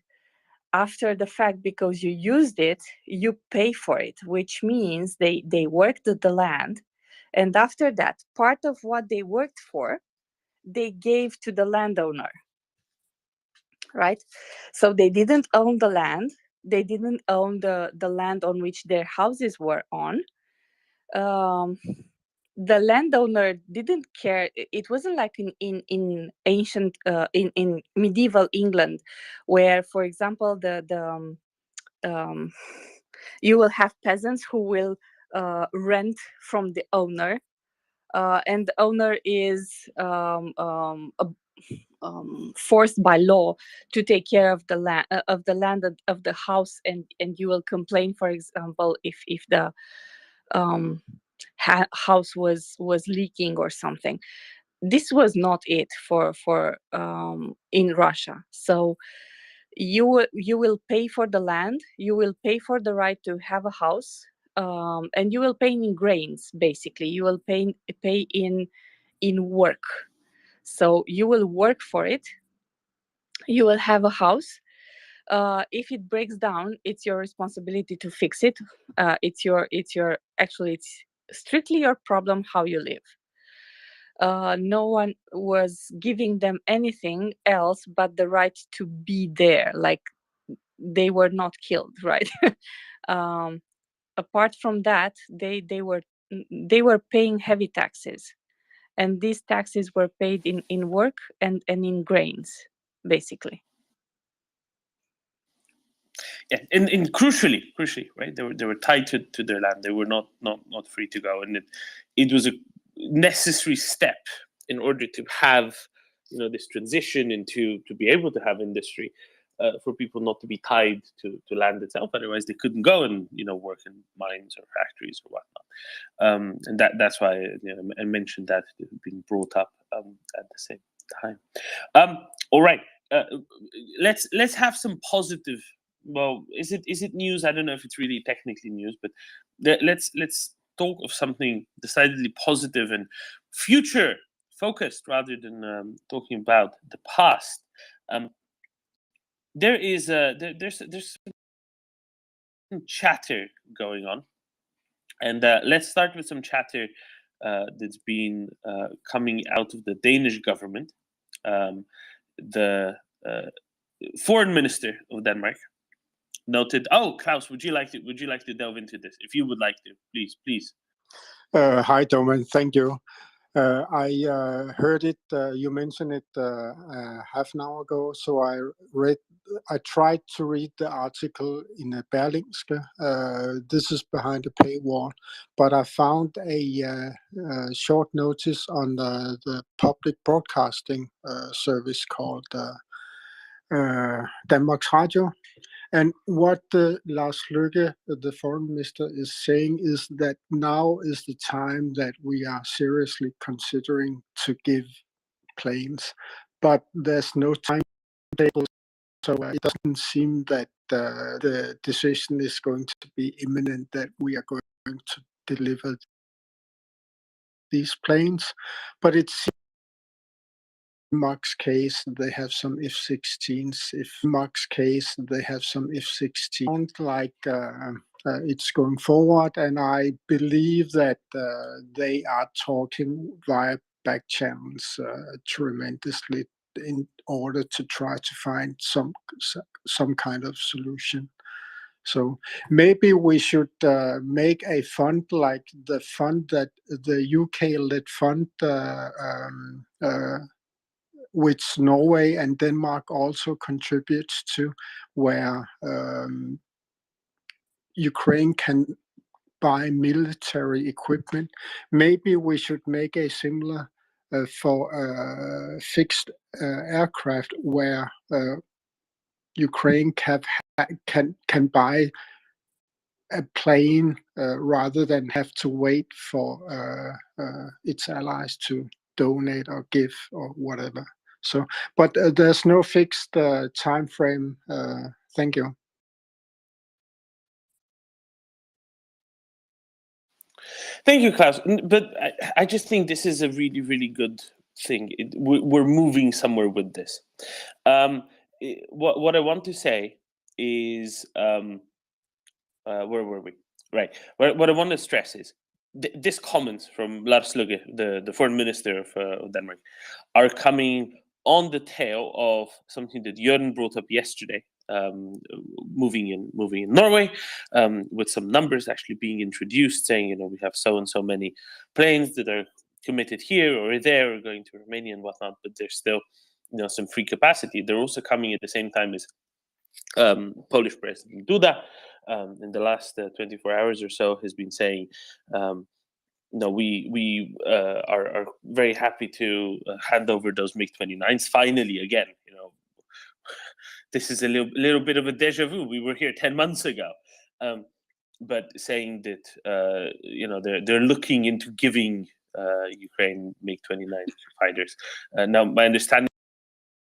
[SPEAKER 22] after the fact, because you used it, you pay for it, which means they worked the land, and after that, part of what they worked for, they gave to the landowner, right? So they didn't own the land, they didn't own the land on which their houses were on. The landowner didn't care. It wasn't like in ancient in medieval England, where, for example, you will have peasants who will rent from the owner, and the owner is forced by law to take care of the land of the house, and you will complain, for example, if the house was leaking or something. This was not it for in Russia. So you will pay for the land, you will pay for the right to have a house, and you will pay in grains. Basically, you will pay in work. So you will work for it. You will have a house. If it breaks down, it's your responsibility to fix it. It's strictly your problem how you live. No one was giving them anything else but the right to be there. Like, they were not killed, right? Apart from that, they were paying heavy taxes, and these taxes were paid in work and in grains, basically.
[SPEAKER 19] Yeah, and crucially, right? They were tied to their land. They were not free to go, and it was a necessary step in order to have this transition into to be able to have industry, for people not to be tied to land itself. Otherwise, they couldn't go and work in mines or factories or whatnot. And that's why I mentioned that being brought up at the same time. All right, let's have some positive. Well, is it news? I don't know if it's really technically news, but let's talk of something decidedly positive and future focused rather than talking about the past. There is there's some chatter going on, and let's start with some chatter that's been coming out of the Danish government. The foreign minister of Denmark noted. Oh, Klaus, would you like to delve into this? If you would like to, please.
[SPEAKER 10] Hi, Domen. Thank you. I heard it. You mentioned it half an hour ago. So I tried to read the article in Berlingske. This is behind a paywall, but I found a short notice on the public broadcasting service called Danmarks Radio. And what Lars Løkke, the foreign minister, is saying is that now is the time that we are seriously considering to give planes, but there's no timetable, so it doesn't seem that the decision is going to be imminent that we are going to deliver these planes. But it's Denmark's case, they have some F-16s. If Denmark's case, they have some F-16s. Sound like it's going forward, and I believe that they are talking via back channels tremendously in order to try to find some kind of solution. So maybe we should make a fund like the fund that the UK-led fund which Norway and Denmark also contributes to, where Ukraine can buy military equipment. Maybe we should make a similar for fixed aircraft, where Ukraine can buy a plane rather than have to wait for its allies to donate or give or whatever. So, but there's no fixed time frame. Thank you.
[SPEAKER 19] Thank you, Klaus. But I just think this is a really, really good thing. We're moving somewhere with this. What I want to say is, where were we? Right. What I want to stress is this comments from Lars Løkke, the foreign minister of Denmark, are coming on the tail of something that Jørgen brought up yesterday. Moving in Norway, with some numbers actually being introduced, saying we have so and so many planes that are committed here or there or going to Romania and whatnot, but there's still some free capacity. They're also coming at the same time as Polish President Duda in the last 24 hours or so has been saying, we are very happy to hand over those MiG-29s finally again. This is a little bit of a deja vu. We were here 10 months ago, but saying that they're looking into giving Ukraine MiG-29 fighters. Now, my understanding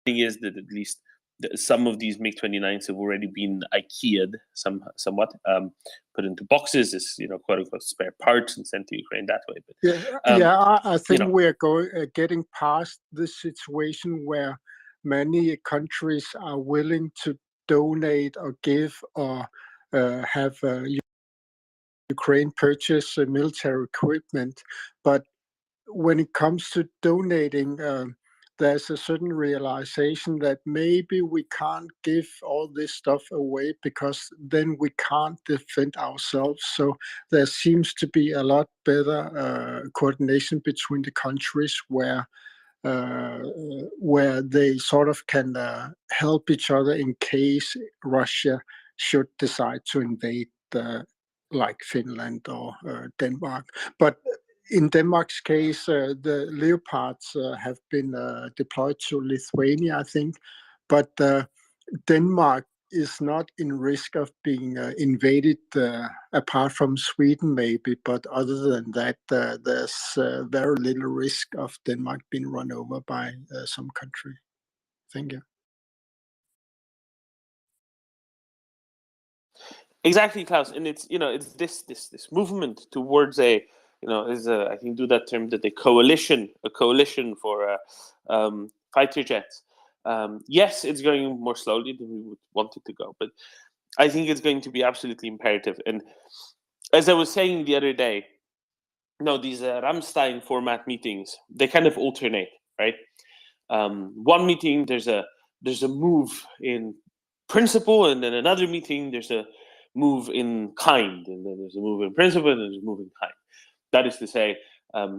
[SPEAKER 19] is that at least some of these MiG-29s have already been IKEA'd somewhat, put into boxes as quote unquote spare parts and sent to Ukraine that way. But
[SPEAKER 10] I think we're getting past this situation where many countries are willing to donate or give or have Ukraine purchase military equipment, but when it comes to donating, there's a certain realization that maybe we can't give all this stuff away because then we can't defend ourselves. So there seems to be a lot better coordination between the countries where they sort of can help each other in case Russia should decide to invade like Finland or Denmark. But in Denmark's case, the Leopards have been deployed to Lithuania, I think, but Denmark is not in risk of being invaded, apart from Sweden maybe, but other than that, there's very little risk of Denmark being run over by some country. Thank you.
[SPEAKER 19] Exactly, Klaus, and it's it's this movement towards I think do that term that a coalition for fighter jets. Yes, it's going more slowly than we would want it to go, but I think it's going to be absolutely imperative. And as I was saying the other day, these Ramstein format meetings, they kind of alternate, right? One meeting there's a move in principle, and then another meeting there's a move in kind, and then there's a move in principle, and there's a move in kind. That is to say,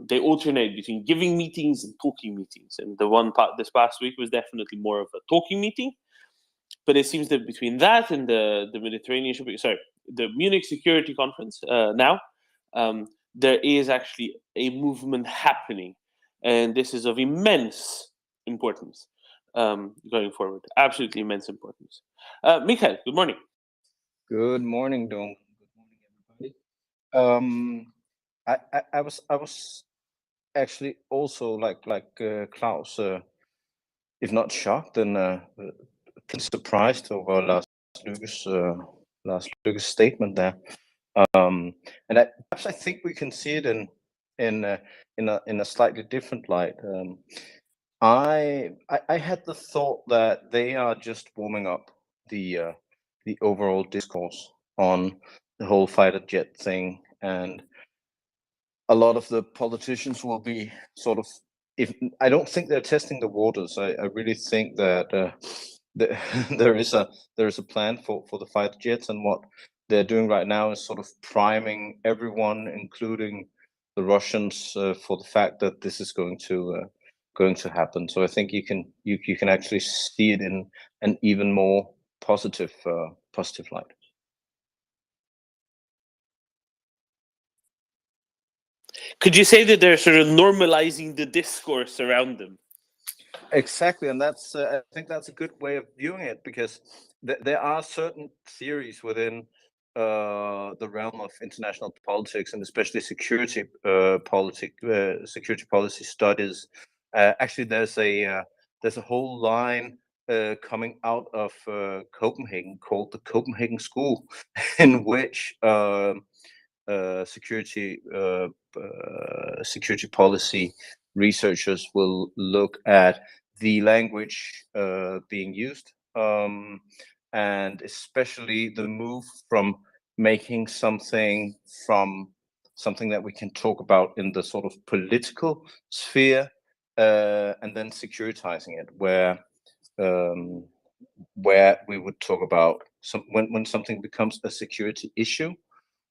[SPEAKER 19] they alternate between giving meetings and talking meetings. And the one part this past week was definitely more of a talking meeting. But it seems that between that and the Mediterranean, the Munich Security Conference now, there is actually a movement happening, and this is of immense importance going forward. Absolutely immense importance. Michael, good morning.
[SPEAKER 2] Good morning, Dom. Good morning, everybody. I was actually also like Klaus, if not shocked, then surprised over Lars Løkke's statement there. And perhaps I think we can see it in a slightly different light. I had the thought that they are just warming up the overall discourse on the whole fighter jet thing, and a lot of the politicians will be sort of. I don't think they're testing the waters. I really think that there is a plan for the fighter jets, and what they're doing right now is sort of priming everyone, including the Russians, for the fact that this is going to happen. So I think you can actually see it in an even more positive light.
[SPEAKER 19] Could you say that they're sort of normalizing the discourse around them?
[SPEAKER 2] Exactly, and that's I think that's a good way of viewing it, because there are certain theories within the realm of international politics, and especially security policy studies. Actually, there's there's a whole line coming out of Copenhagen called the Copenhagen School, in which security policy researchers will look at the language being used, and especially the move from making something that we can talk about in the sort of political sphere, and then securitizing it, where we would talk about when something becomes a security issue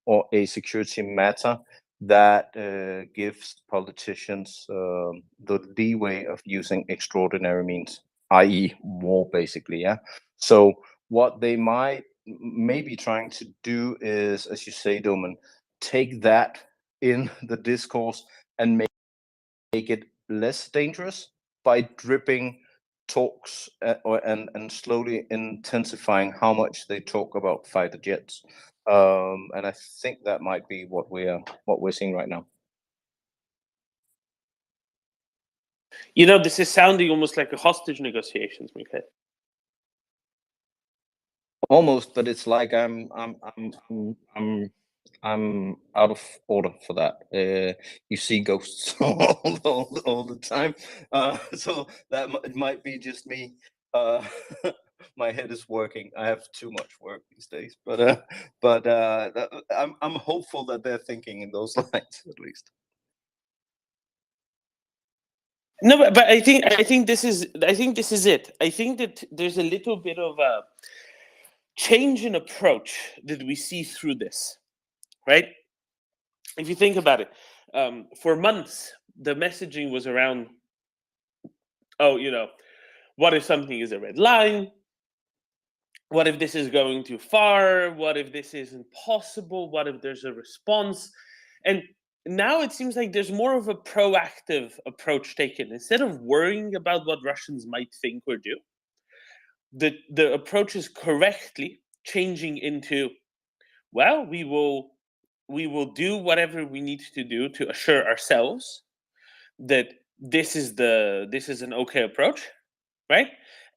[SPEAKER 2] or a security matter that gives politicians the leeway of using extraordinary means, i.e. war, basically. Yeah. So what they may be trying to do is, as you say, Doman, take that in the discourse and make it less dangerous by dripping talks and slowly intensifying how much they talk about fighter jets. And I think that might be what we're seeing right now.
[SPEAKER 19] You know, this is sounding almost like a hostage negotiations, Mikael.
[SPEAKER 2] Almost, but it's like I'm out of order for that. You see ghosts all the time, so that it might be just me. My head is working. I have too much work these days, but I'm hopeful that they're thinking in those lines at least.
[SPEAKER 19] No, but I think this is it. I think that there's a little bit of a change in approach that we see through this, right? If you think about it, for months the messaging was around, oh, you know, what if something is a red line? What if this is going too far? What if this isn't possible? What if there's a response? And now it seems like there's more of a proactive approach taken. Instead of worrying about what Russians might think or do, the approach is correctly changing into, well, we will do whatever we need to do to assure ourselves that this is an okay approach, right?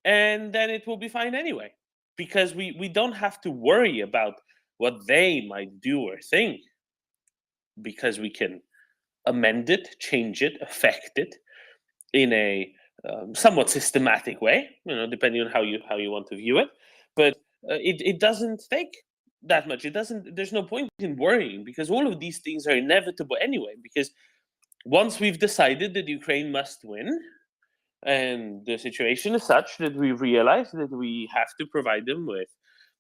[SPEAKER 19] And then it will be fine anyway, because we don't have to worry about what they might do or think, because we can amend it, change it, affect it in a somewhat systematic way, you know, depending on how you want to view it. But it doesn't take that much. There's no point in worrying, because all of these things are inevitable anyway, because once we've decided that Ukraine must win, and the situation is such that we realize that we have to provide them with,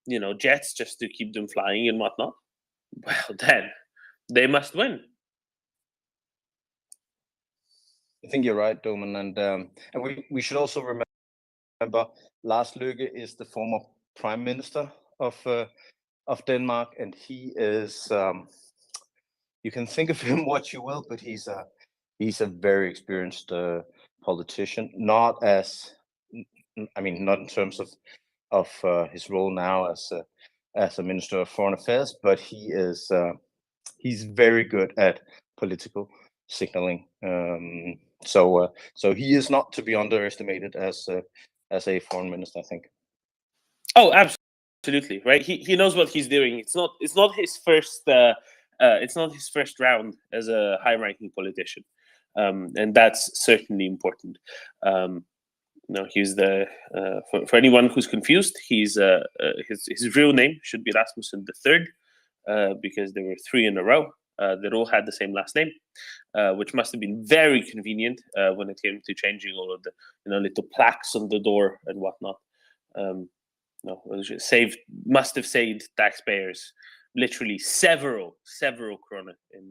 [SPEAKER 19] you know, jets just to keep them flying and whatnot, well, then they must win.
[SPEAKER 2] I think you're right, Doman, and we should also remember Lars Løkke is the former prime minister of Denmark, and he is, you can think of him what you will, but he's a very experienced politician. Not in terms of his role now as a minister of foreign affairs, but he's very good at political signaling. So he is not to be underestimated as a foreign minister, I think.
[SPEAKER 19] Oh, absolutely, right. He knows what he's doing. It's not his first round as a high-ranking politician, and that's certainly important. No, he's for anyone who's confused, he's his real name should be Rasmussen III, because there were 3 in a row that all had the same last name, which must have been very convenient when it came to changing all of the little plaques on the door and whatnot. Must have saved taxpayers literally several krona in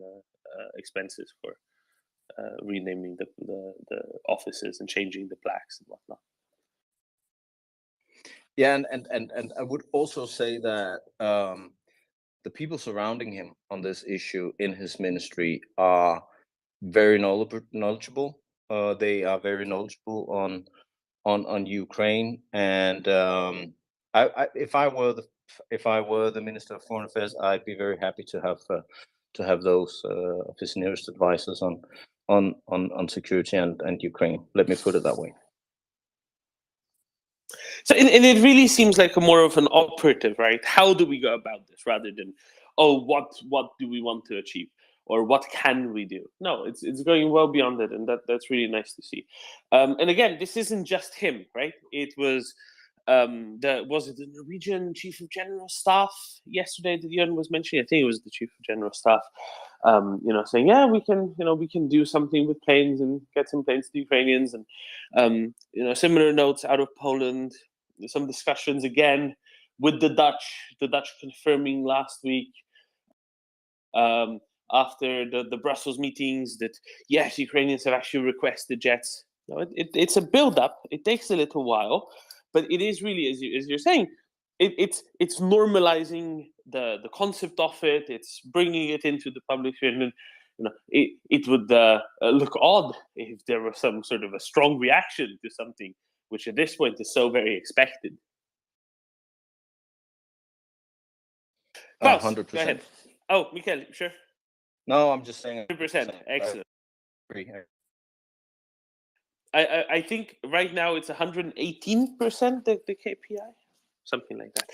[SPEAKER 19] expenses for renaming the offices and changing the plaques and whatnot.
[SPEAKER 2] Yeah, and I would also say that the people surrounding him on this issue in his ministry are very knowledgeable. They are very knowledgeable on Ukraine, and if I were the Minister of Foreign Affairs, I'd be very happy to have those of his nearest advisors on security and Ukraine. Let me put it that way.
[SPEAKER 19] So and it really seems like a more of an operative, right? How do we go about this rather than, oh, what do we want to achieve or what can we do? No, it's going well beyond that, and that's really nice to see. And again, this isn't just him, right? It was the Norwegian Chief of General Staff yesterday that Jan was mentioning. I think it was the Chief of General Staff, saying, yeah, we can do something with planes and get some planes to Ukrainians, and similar notes out of Poland. Some discussions again with the Dutch confirming last week after the Brussels meetings that yes, Ukrainians have actually requested jets. It's a build-up. It takes a little while, but it is really, as you're saying, it's normalizing the concept of it. It's bringing it into the public sphere, and it would look odd if there was some sort of a strong reaction to something which at this point is so very expected. Klaus,
[SPEAKER 2] 100%.
[SPEAKER 19] go ahead. Oh, Mikael, sure.
[SPEAKER 2] No, I'm just saying
[SPEAKER 19] 100%. Excellent.
[SPEAKER 2] I
[SPEAKER 19] I think right now it's 118% the KPI, something like that.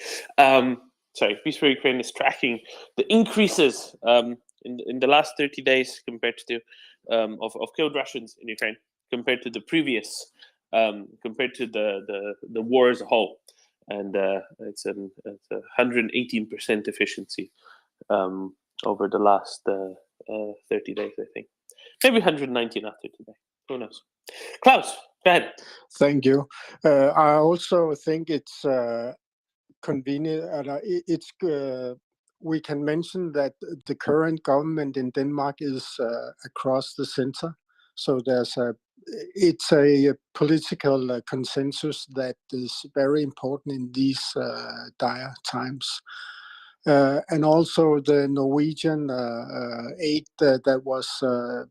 [SPEAKER 19] Sorry, Peace for Ukraine is tracking the increases in the last 30 days compared to of killed Russians in Ukraine compared to the previous compared to the war as a whole, and it's a 118% efficiency over the last 30 days, I think. Maybe 119 after today. Who knows? Klaus, go ahead.
[SPEAKER 10] Thank you. I also think it's convenient. We can mention that the current government in Denmark is across the center. So it's a political consensus that is very important in these dire times. And also the Norwegian aid that was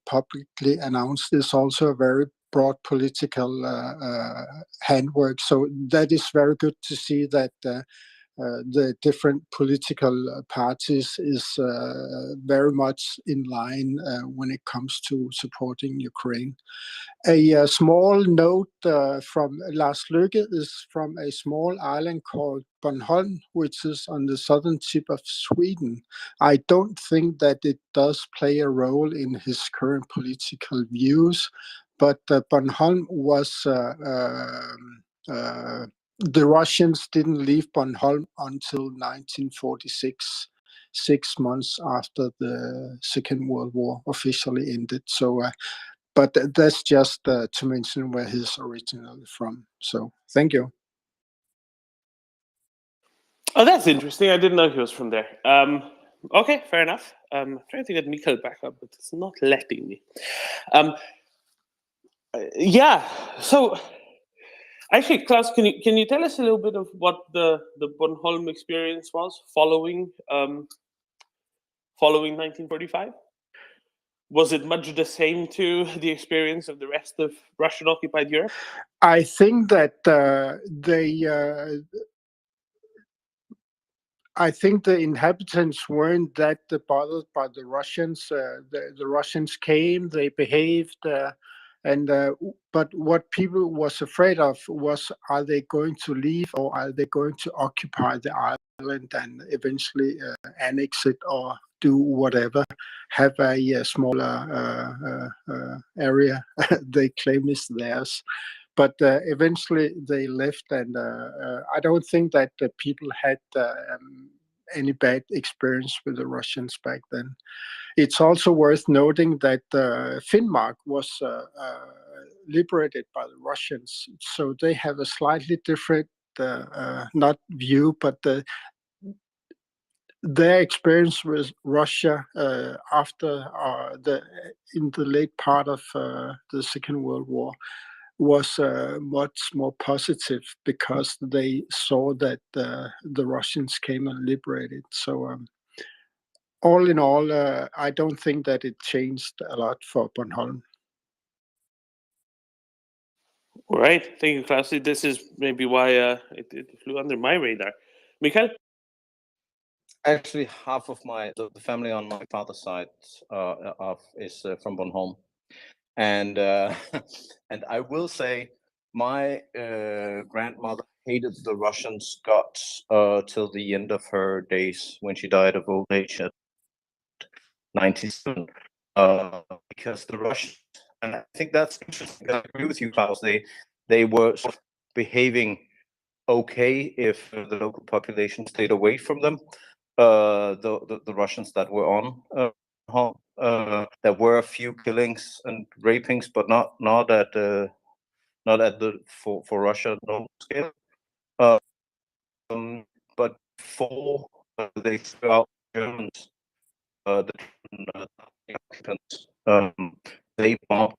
[SPEAKER 10] publicly announced is also a very broad political handwork. So that is very good to see that the different political parties is very much in line when it comes to supporting Ukraine. A small note from Lars Løkke is from a small island called Bornholm, which is on the southern tip of Sweden. I don't think that it does play a role in his current political views, but Bornholm was the Russians didn't leave Bornholm until 1946, 6 months after the Second World War officially ended. So, but that's just to mention where he's originally from. So, thank you.
[SPEAKER 19] Oh, that's interesting. I didn't know he was from there. Okay, fair enough. I'm trying to get Mikael back up, but it's not letting me. Yeah, so actually, Klaus, can you tell us a little bit of what the Bornholm experience was following 1945? Was it much the same to the experience of the rest of Russian-occupied Europe?
[SPEAKER 10] I think that I think the inhabitants weren't that bothered by the Russians. The Russians came, they behaved, but what people was afraid of was, are they going to leave or are they going to occupy the island and eventually annex it or do whatever, have a smaller area they claim is theirs. But eventually they left, and I don't think that the people had any bad experience with the Russians back then. It's also worth noting that Finnmark was liberated by the Russians, so they have a slightly different, not view, but their experience with Russia in the late part of the Second World War was much more positive because they saw that the Russians came and liberated. So all in all, I don't think that it changed a lot for Bornholm.
[SPEAKER 19] All right, thank you, Klaus. This is maybe why it flew under my radar. Mikael?
[SPEAKER 2] Actually, half of the family on my father's side is from Bornholm, and and I will say my grandmother hated the Russians guts till the end of her days when she died of old age at 97. Because the Russians, and I think that's interesting. I agree with you, Klaus. They were sort of behaving okay if the local population stayed away from them. The Russians that were on there were a few killings and rapings, but not at the for Russia normal scale. But before they threw out Germans, the occupants, they bombed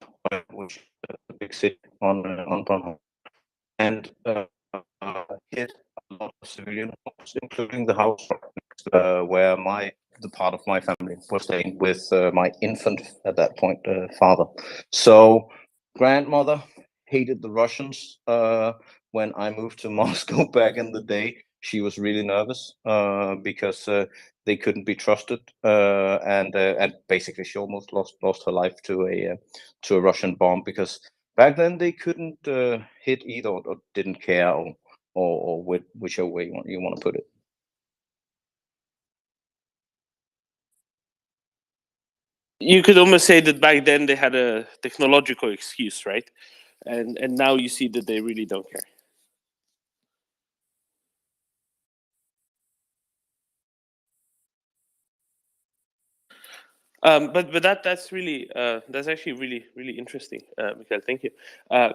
[SPEAKER 2] which the big city on Bornholm, and hit a lot of civilian homes, including the house where the part of my family was staying with my infant at that point father. So grandmother hated the Russians. When I moved to Moscow back in the day, she was really nervous because they couldn't be trusted, and basically she almost lost her life to a Russian bomb, because back then they couldn't hit either, or didn't care, or whichever way you want to put it.
[SPEAKER 19] You could almost say that back then they had a technological excuse, right? And now you see that they really don't care. But that's really that's actually really interesting, Michael. Thank you,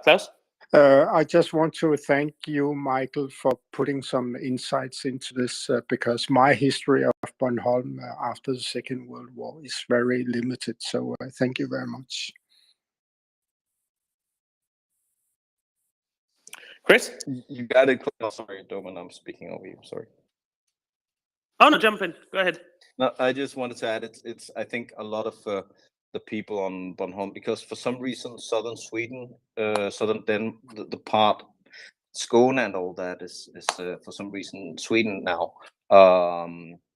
[SPEAKER 19] Klaus.
[SPEAKER 10] I just want to thank you, Michael, for putting some insights into this, because my history of Bornholm after the Second World War is very limited. So thank you very much.
[SPEAKER 19] Chris?
[SPEAKER 2] You got it. Oh, sorry, Doman, I'm speaking over you. Sorry.
[SPEAKER 19] Oh, no, jump in. Go ahead.
[SPEAKER 2] No, I just wanted to add, it's I think a lot of the people on Bornholm, because for some reason southern Sweden, the part Skåne and all that is for some reason Sweden now.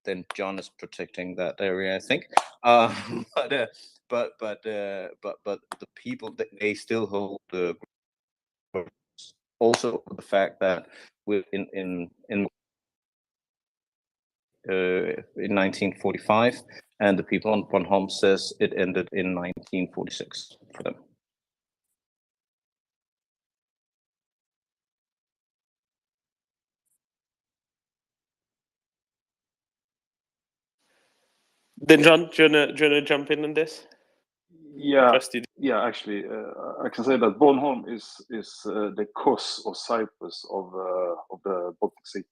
[SPEAKER 2] Then John is protecting that area, I think. But the people, they still hold the. Also the fact that in 1945, and the people on Bornholm says it ended in 1946 for them.
[SPEAKER 19] Then John, do you wanna jump in on this?
[SPEAKER 1] Yeah, actually, I can say that Bornholm is the Kos or Cyprus of the Baltic Sea.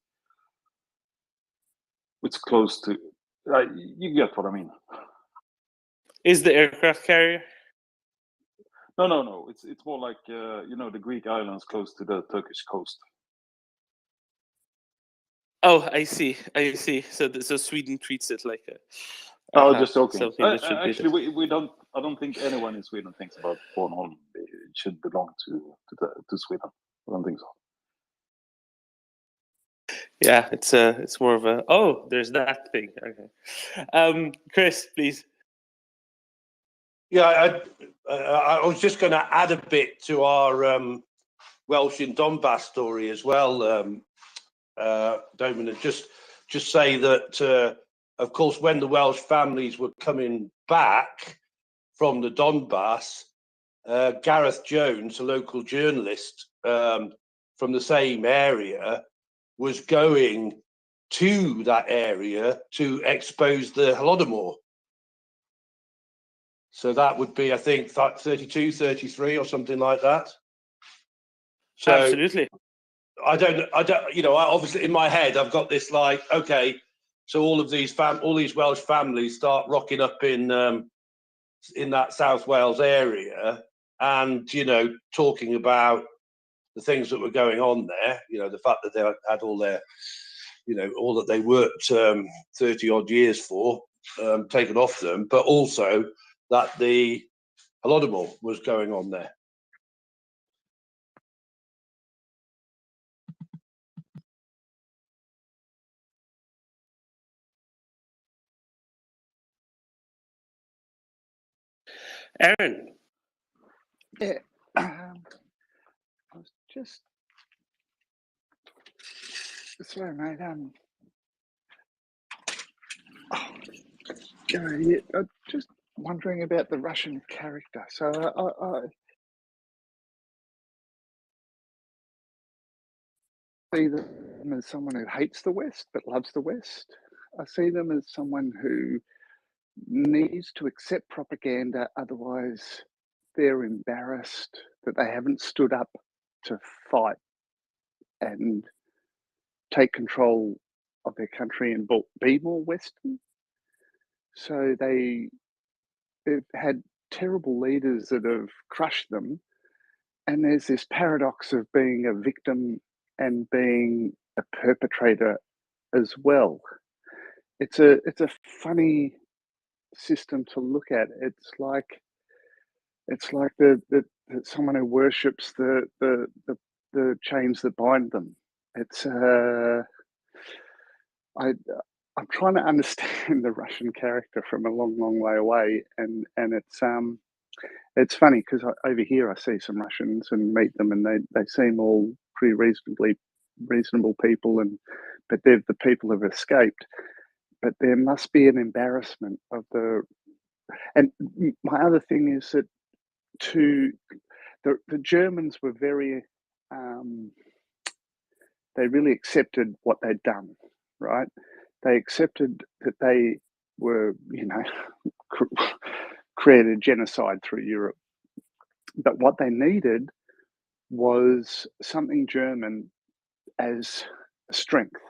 [SPEAKER 1] It's close to. You get what I mean.
[SPEAKER 19] Is the aircraft carrier?
[SPEAKER 1] No. It's more like the Greek islands close to the Turkish coast.
[SPEAKER 19] Oh, I see. So Sweden treats it like a.
[SPEAKER 1] Oh, just joking.
[SPEAKER 19] Something that should
[SPEAKER 1] Actually, we don't. I don't think anyone in Sweden thinks about Bornholm. It should belong to Sweden. I don't think so.
[SPEAKER 19] Yeah, it's more of a there's that thing. Okay, Chris, please.
[SPEAKER 8] Yeah, I was just going to add a bit to our Welsh in Donbass story as well, Doman, and just say that, of course, when the Welsh families were coming back from the Donbass, Gareth Jones, a local journalist from the same area, was going to that area to expose the Holodomor. So that would be, I think, 32, 33 or something like that. So
[SPEAKER 19] Absolutely.
[SPEAKER 8] I don't, obviously in my head, I've got this like, okay, so all these Welsh families start rocking up in that South Wales area and, talking about the things that were going on there, the fact that they had all their, all that they worked 30 odd years for taken off them, but also that the Holodomor was going on there.
[SPEAKER 19] Aaron.
[SPEAKER 15] Yeah, I was just Sorry, mate. Yeah, just wondering about the Russian character. So I see them as someone who hates the West but loves the West. I see them as someone who needs to accept propaganda, otherwise they're embarrassed that they haven't stood up to fight and take control of their country and be more Western. So they've had terrible leaders that have crushed them. And there's this paradox of being a victim and being a perpetrator as well. It's a funny system to look at. It's like the someone who worships the chains that bind them. It's I'm trying to understand the Russian character from a long way away, and it's funny because over here I see some Russians and meet them, and they seem all pretty reasonable people, but they're the people who've escaped. But there must be an embarrassment of the. And my other thing is that the Germans were very. They really accepted what they'd done, right? They accepted that they were, created genocide through Europe. But what they needed was something German as a strength,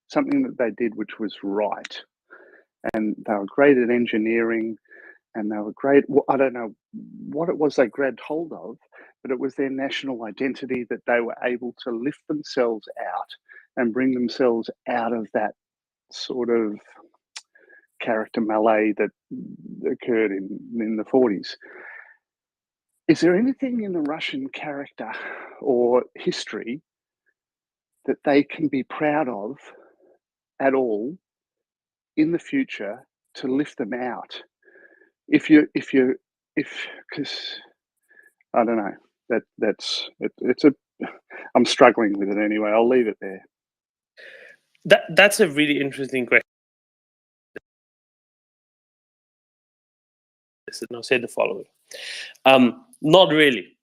[SPEAKER 15] something that they did which was right. And they were great at engineering, and they were great. I don't know what it was they grabbed hold of, but it was their national identity that they were able to lift themselves out and bring themselves out of that sort of character melee that occurred in the 40s. Is there anything in the Russian character or history that they can be proud of at all in the future to lift them out? Because I don't know, I'm struggling with it anyway. I'll leave it there.
[SPEAKER 19] That's a really interesting question. And I'll say the following. Not really.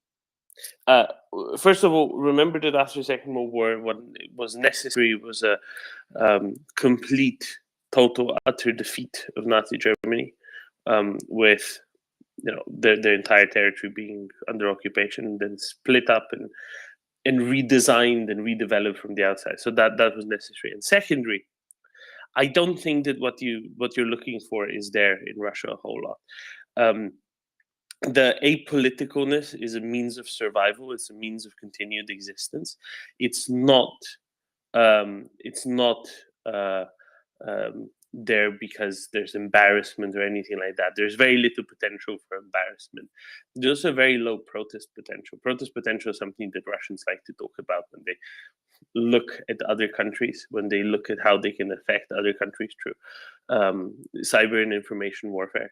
[SPEAKER 19] First of all, remember that after the Second World War, what was necessary was a complete, total, utter defeat of Nazi Germany, with their entire territory being under occupation, and then split up and redesigned and redeveloped from the outside. So that was necessary. And secondary, I don't think that what you're looking for is there in Russia a whole lot. The apoliticalness is a means of survival. It's a means of continued existence. It's not there because there's embarrassment or anything like that. There's very little potential for embarrassment. There's also very low protest potential. Protest potential is something that Russians like to talk about when they look at other countries, when they look at how they can affect other countries through cyber and information warfare.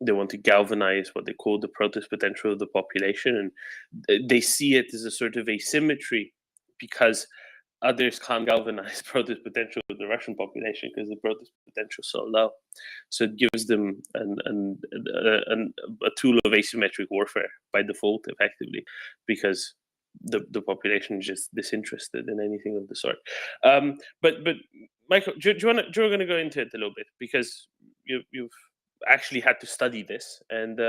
[SPEAKER 19] They want to galvanize what they call the protest potential of the population, and they see it as a sort of asymmetry because others can't galvanize protest potential of the Russian population because the protest potential is so low. So it gives them a tool of asymmetric warfare by default, effectively, because the population is just disinterested in anything of the sort. But Michael, do you want to go into it a little bit, because you've actually had to study this and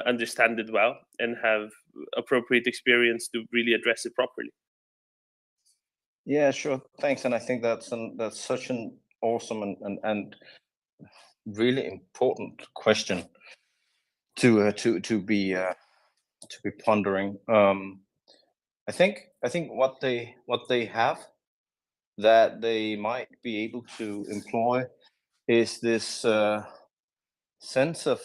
[SPEAKER 19] understand it well and have appropriate experience to really address it properly.
[SPEAKER 2] Yeah, sure. Thanks. And I think that's such an awesome and really important question to be pondering. I think what they have that they might be able to employ is this sense of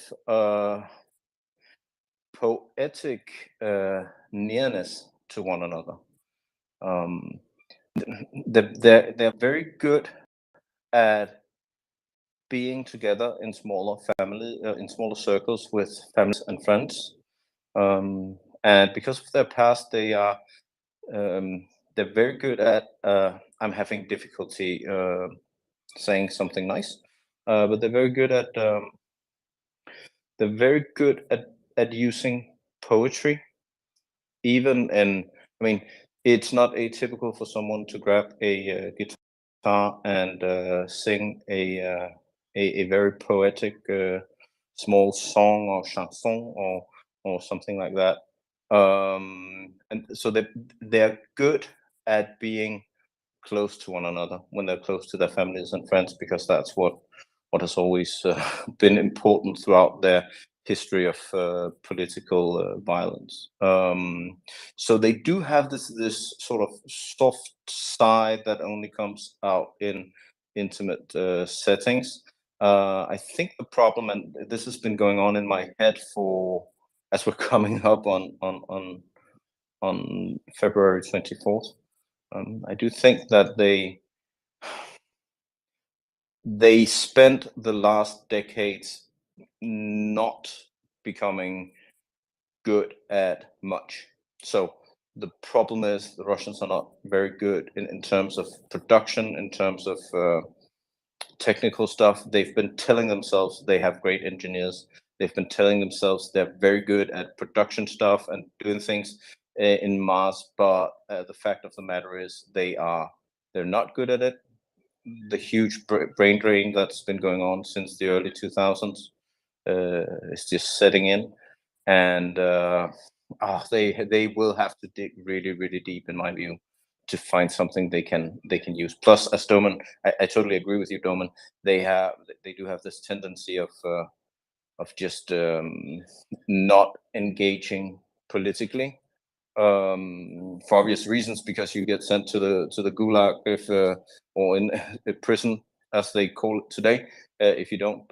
[SPEAKER 2] poetic nearness to one another. They're very good at being together in smaller in smaller circles with families and friends, and because of their past, they are they're very good at. I'm having difficulty saying something nice, but they're very good at. They're very good at using poetry, even in. I mean, it's not atypical for someone to grab a guitar and sing a very poetic small song or chanson or something like that. And so they're good at being close to one another when they're close to their families and friends, because that's what has always been important throughout their history of political violence. So they do have this sort of soft side that only comes out in intimate settings. I think the problem, and this has been going on in my head as we're coming up on February 24th. I do think that they spent the last decades not becoming good at much. So the problem is the Russians are not very good in terms of production, in terms of technical stuff. They've been telling themselves they have great engineers. They've been telling themselves they're very good at production stuff and doing things in mass, but the fact of the matter is they're not good at it. The huge brain drain that's been going on since the early 2000s is just setting in, and they will have to dig really, really deep, in my view, to find something they can use. Plus, as Doman, I totally agree with you, Doman. They do have this tendency of just not engaging politically, for obvious reasons, because you get sent to the gulag if or in prison, as they call it today, if you don't.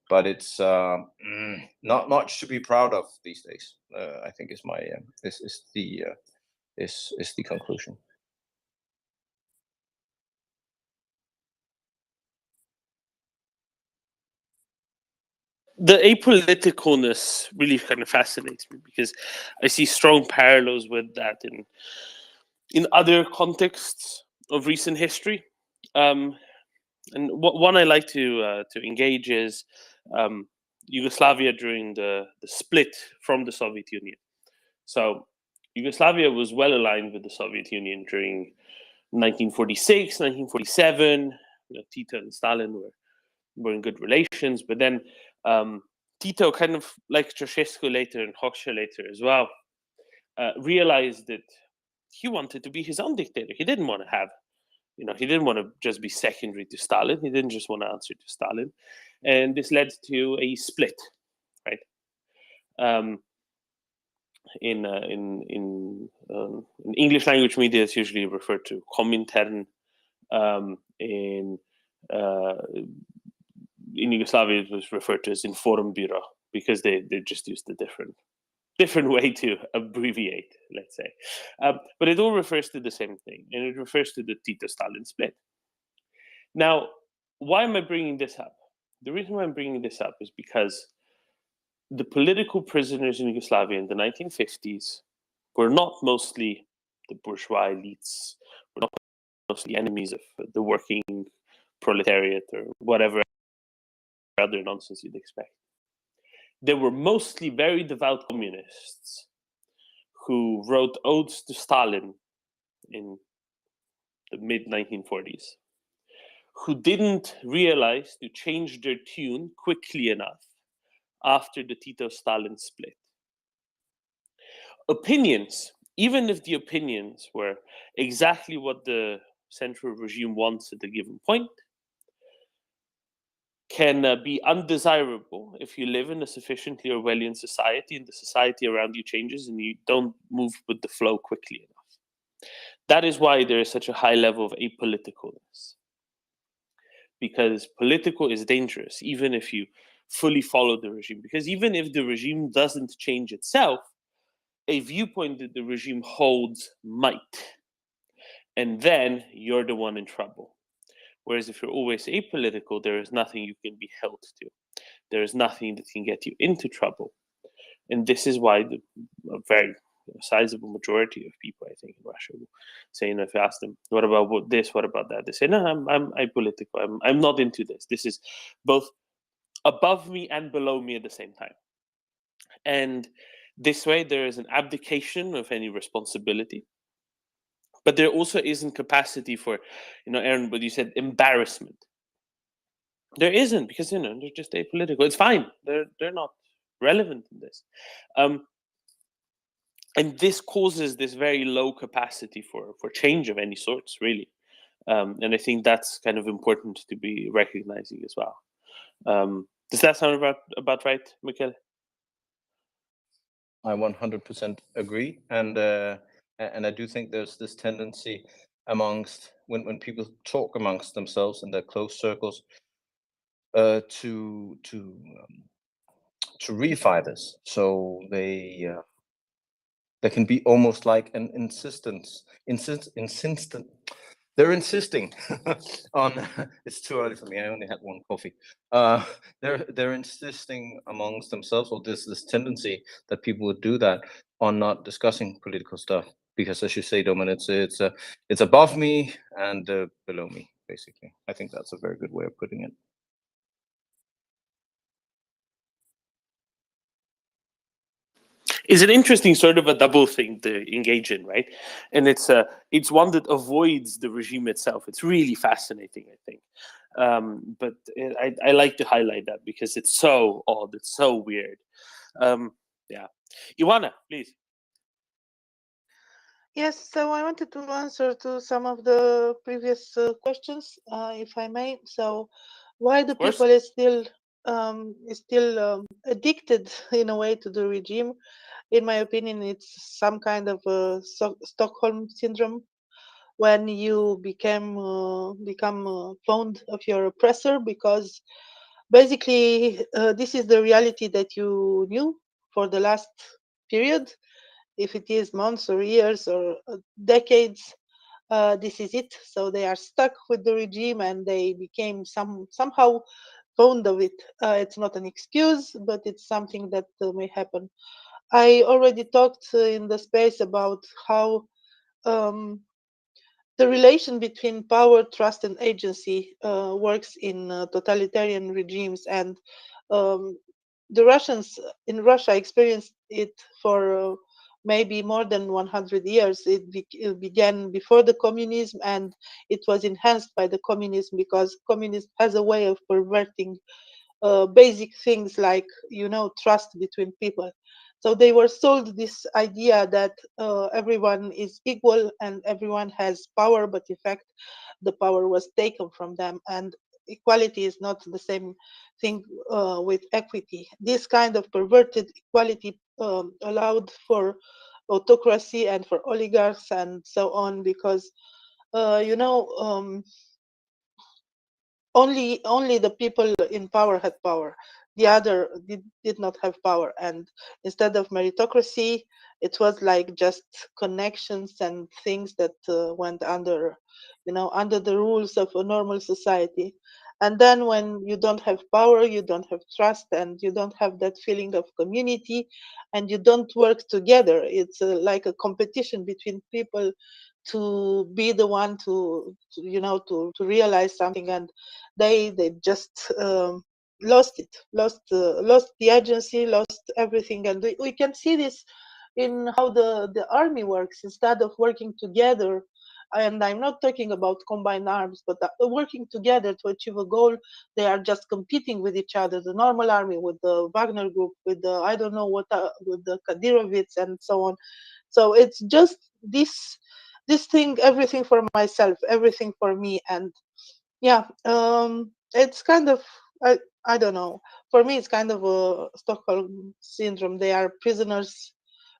[SPEAKER 2] But it's not much to be proud of these days. I think is my is the conclusion.
[SPEAKER 19] The apoliticalness really kind of fascinates me, because I see strong parallels with that in other contexts of recent history. And one I like to engage is Yugoslavia during the split from the Soviet Union. So Yugoslavia was well aligned with the Soviet Union during 1946, 1947. Tito and Stalin were in good relations, but then Tito, kind of like Ceausescu later and Hoxha later as well, realized that he wanted to be his own dictator. He didn't want to have, he didn't want to just be secondary to Stalin. He didn't just want to answer to Stalin, and this led to a split, right? In English language media, it's usually referred to Komintern. In Yugoslavia, it was referred to as Informbyrå, because they just used a different way to abbreviate, let's say. But it all refers to the same thing, and it refers to the Tito-Stalin split. Now, why am I bringing this up? The reason why I'm bringing this up is because the political prisoners in Yugoslavia in the 1950s were not mostly the bourgeois elites, were not mostly enemies of the working proletariat or whatever other nonsense you'd expect. They were mostly very devout communists who wrote odes to Stalin in the mid-1940s, who didn't realize to change their tune quickly enough after the Tito-Stalin split. Opinions, even if the opinions were exactly what the central regime wants at a given point, can be undesirable if you live in a sufficiently Orwellian society and the society around you changes and you don't move with the flow quickly enough. That is why there is such a high level of apoliticalness. Because political is dangerous, even if you fully follow the regime. Because even if the regime doesn't change itself, a viewpoint that the regime holds might. And then you're the one in trouble. Whereas if you're always apolitical, there is nothing you can be held to. There is nothing that can get you into trouble. And this is why a very a sizable majority of people, I think, in Russia will say, if you ask them, what about this, what about that? They say, no, I'm apolitical. I'm not into this. This is both above me and below me at the same time. And this way, there is an abdication of any responsibility. But there also isn't capacity for, Aaron, what you said, embarrassment. There isn't, because they're just apolitical. It's fine. They're not relevant in this, and this causes this very low capacity for change of any sorts, really. And I think that's kind of important to be recognizing as well. Does that sound about right, Michele?
[SPEAKER 2] I 100% agree, and I do think there's this tendency amongst when people talk amongst themselves in their close circles to reify this. So they can be almost like an they're insisting on. It's too early for me. I only had one coffee. They're insisting amongst themselves, or there's this tendency that people would do that on not discussing political stuff, because, as you say, Domin, it's above me and below me, basically. I think that's a very good way of putting it.
[SPEAKER 19] Is an interesting sort of a double thing to engage in, right? And it's one that avoids the regime itself. It's really fascinating, I think. But I like to highlight that because it's so odd, it's so weird. Yeah, Ioana, please.
[SPEAKER 11] Yes, so I wanted to answer to some of the previous questions, if I may. So, why the people is still addicted in a way to the regime? In my opinion, it's some kind of Stockholm syndrome, when you become fond of your oppressor, because basically this is the reality that you knew for the last period. If it is months or years or decades, this is it. So they are stuck with the regime and they became somehow fond of it. It's not an excuse, but it's something that may happen. I already talked in the space about how the relation between power, trust, and agency works in totalitarian regimes, and the Russians in Russia experienced it for maybe more than 100 years. It began before the communism, and it was enhanced by the communism, because communism has a way of perverting basic things like, trust between people. So they were sold this idea that everyone is equal and everyone has power, but in fact, the power was taken from them. And equality is not the same thing with equity. This kind of perverted equality allowed for autocracy and for oligarchs and so on, because only the people in power had power. The other did not have power, and instead of meritocracy, it was like just connections and things that went under the rules of a normal society. And then when you don't have power, you don't have trust, and you don't have that feeling of community, and you don't work together. It's like a competition between people to be the one to realize something, and they just lost the agency, lost everything. And we can see this in how the army works. Instead of working together, and I'm not talking about combined arms, but working together to achieve a goal, they are just competing with each other. The normal army with the Wagner group, with the I don't know what, with the Kadyrovics and so on. So it's just this thing, everything for myself, everything for me. And yeah, it's kind of, I don't know, for me it's kind of a Stockholm syndrome. They are prisoners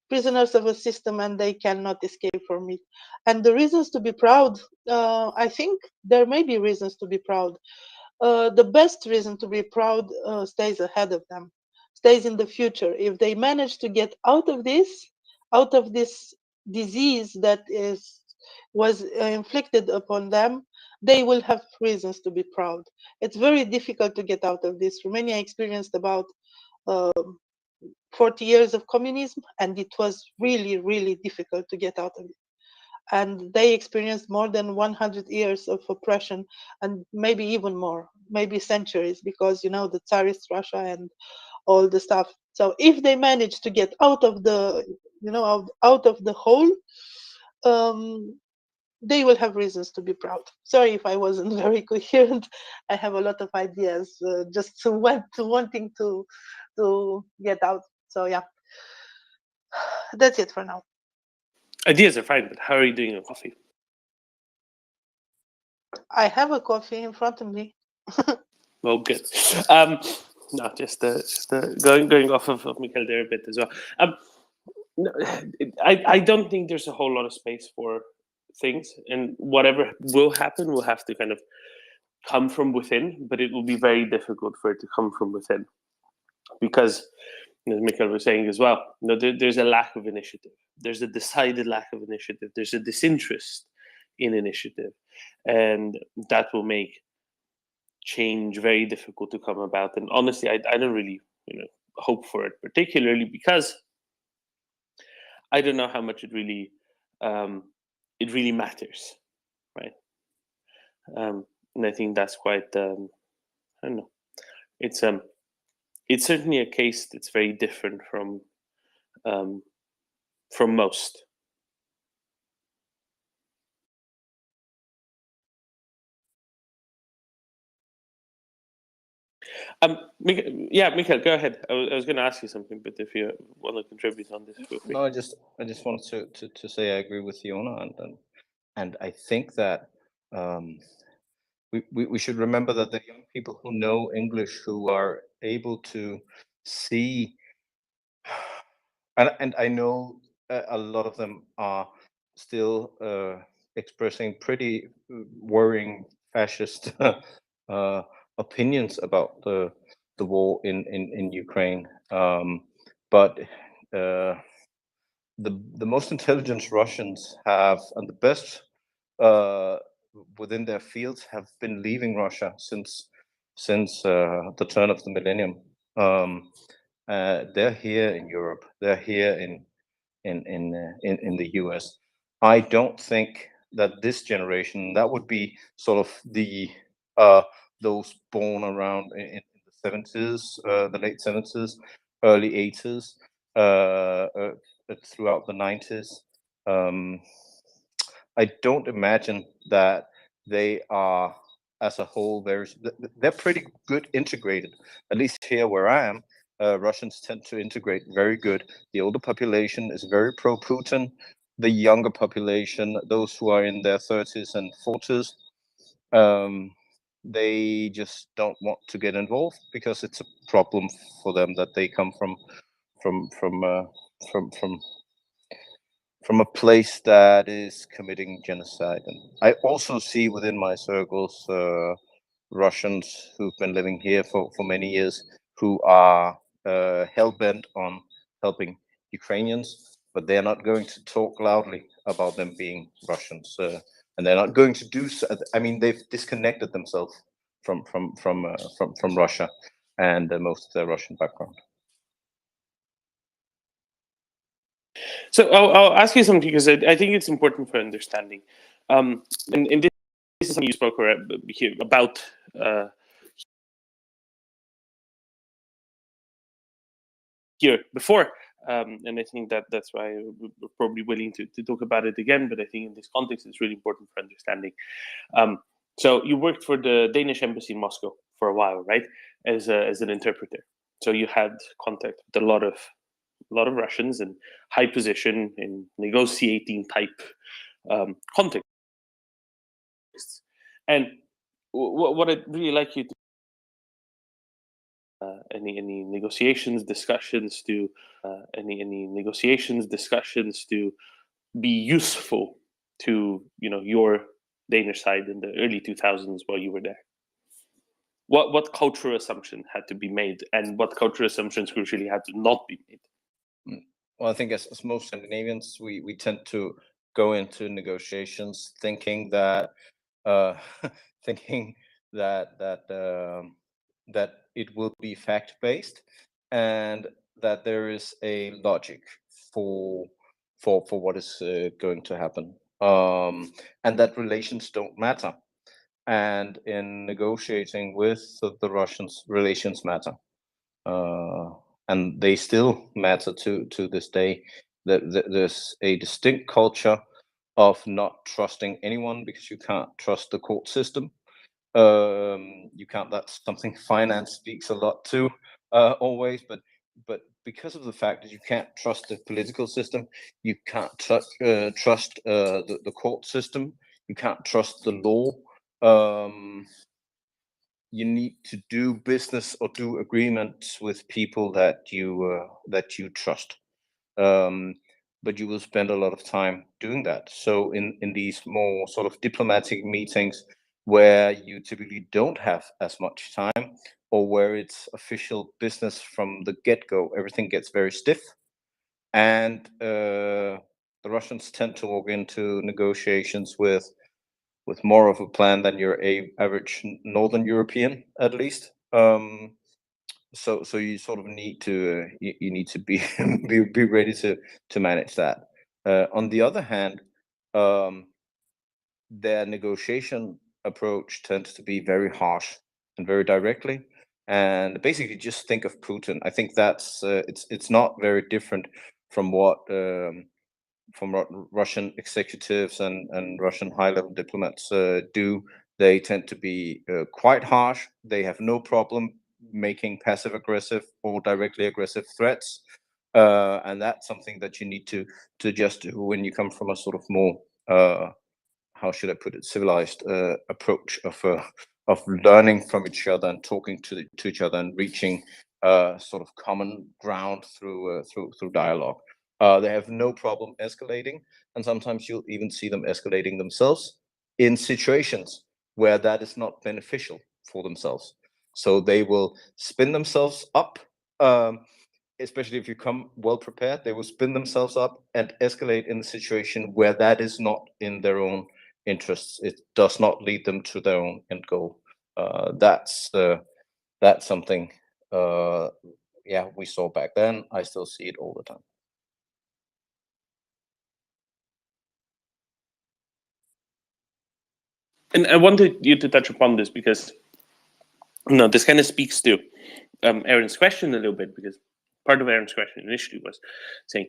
[SPEAKER 11] of a system, and they cannot escape from it. And the reasons to be proud, I think there may be reasons to be proud. The best reason to be proud stays ahead of them, stays in the future. If they manage to get out of this disease that was inflicted upon them, they will have reasons to be proud. It's very difficult to get out of this. Romania experienced about 40 years of communism, and it was really, really difficult to get out of it. And they experienced more than 100 years of oppression, and maybe even more, maybe centuries, because the Tsarist Russia and all the stuff. So if they manage to get out of the out of the hole, they will have reasons to be proud. Sorry if I wasn't very coherent. I have a lot of ideas, just wanting to get out. So yeah, that's it for now.
[SPEAKER 19] Ideas are fine, but how are you doing your coffee?
[SPEAKER 11] I have a coffee in front of me.
[SPEAKER 19] Well, good. No, just going off of Michael there a bit as well. No, I don't think there's a whole lot of space for things, and whatever will happen will have to kind of come from within, but it will be very difficult for it to come from within, because as Michael was saying as well, there's a lack of initiative. There's a decided lack of initiative. There's a disinterest in initiative, and that will make change very difficult to come about. And honestly, I don't really hope for it, particularly because I don't know how much it really matters, right? And I think that's quite I don't know. It's certainly a case that's very different from most. Yeah, Michael, go ahead. I was going to ask you something, but if you want to contribute on this, feel free.
[SPEAKER 2] No, I just wanted to say I agree with Fiona, and I think that we should remember that the young people who know English, who are able to see, and I know a lot of them are still expressing pretty worrying fascist opinions about the war in Ukraine, but the most intelligent Russians have, and the best within their fields, have been leaving Russia since the turn of the millennium. They're here in Europe. They're here in the US. I don't think that this generation, that would be sort of the those born around in the 70s, the late 70s, early 80s, throughout the 90s. I don't imagine that they are, as a whole, they're pretty good integrated. At least here where I am, Russians tend to integrate very good. The older population is very pro-Putin. The younger population, those who are in their 30s and 40s, they just don't want to get involved because it's a problem for them that they come from a place that is committing genocide. And I also see within my circles Russians who've been living here for many years who are hell-bent on helping Ukrainians, but they're not going to talk loudly about them being Russians, and they're not going to do so. I mean, they've disconnected themselves from Russia and most of their Russian background.
[SPEAKER 19] So I'll ask you something, because I think it's important for understanding. And this is something you spoke about here before, and I think that's why we're probably willing to talk about it again. But I think in this context, it's really important for understanding. So you worked for the Danish embassy in Moscow for a while, right? As an interpreter. So you had contact with a lot of Russians in high position in negotiating type contexts. And what I'd really like you to any negotiations, discussions to be useful to your Danish side in the early 2000s while you were there. What cultural assumption had to be made, and what cultural assumptions crucially had to not be made?
[SPEAKER 2] Well, I think as most Scandinavians, we tend to go into negotiations thinking that that it will be fact-based, and that there is a logic for what is going to happen, and that relations don't matter. And in negotiating with the Russians, relations matter, and they still matter to this day. There's a distinct culture of not trusting anyone because you can't trust the court system. You can't. That's something finance speaks a lot to, always. But because of the fact that you can't trust the political system, you can't trust the court system. You can't trust the law. You need to do business or do agreements with people that you trust. But you will spend a lot of time doing that. So in these more sort of diplomatic meetings where you typically don't have as much time, or where it's official business from the get-go, everything gets very stiff. And the Russians tend to walk into negotiations with more of a plan than your average Northern European, at least. So you sort of need to you need to be be ready to manage that. On the other hand, their negotiation approach tends to be very harsh and very directly. And basically, just think of Putin. I think that's it's not very different from what Russian executives and Russian high-level diplomats do. They tend to be quite harsh. They have no problem making passive-aggressive or directly aggressive threats, and that's something that you need to just do when you come from a sort of more how should I put it, civilized approach of learning from each other and talking to each other and reaching sort of common ground through dialogue. They have no problem escalating, and sometimes you'll even see them escalating themselves in situations where that is not beneficial for themselves. So they will spin themselves up, especially if you come well prepared. They will spin themselves up and escalate in a situation where that is not in their own interests. It does not lead them to their own end goal. That's something we saw back then. I still see it all the time.
[SPEAKER 19] And I wanted you to touch upon this because this kind of speaks to Aaron's question a little bit, because part of Aaron's question initially was saying,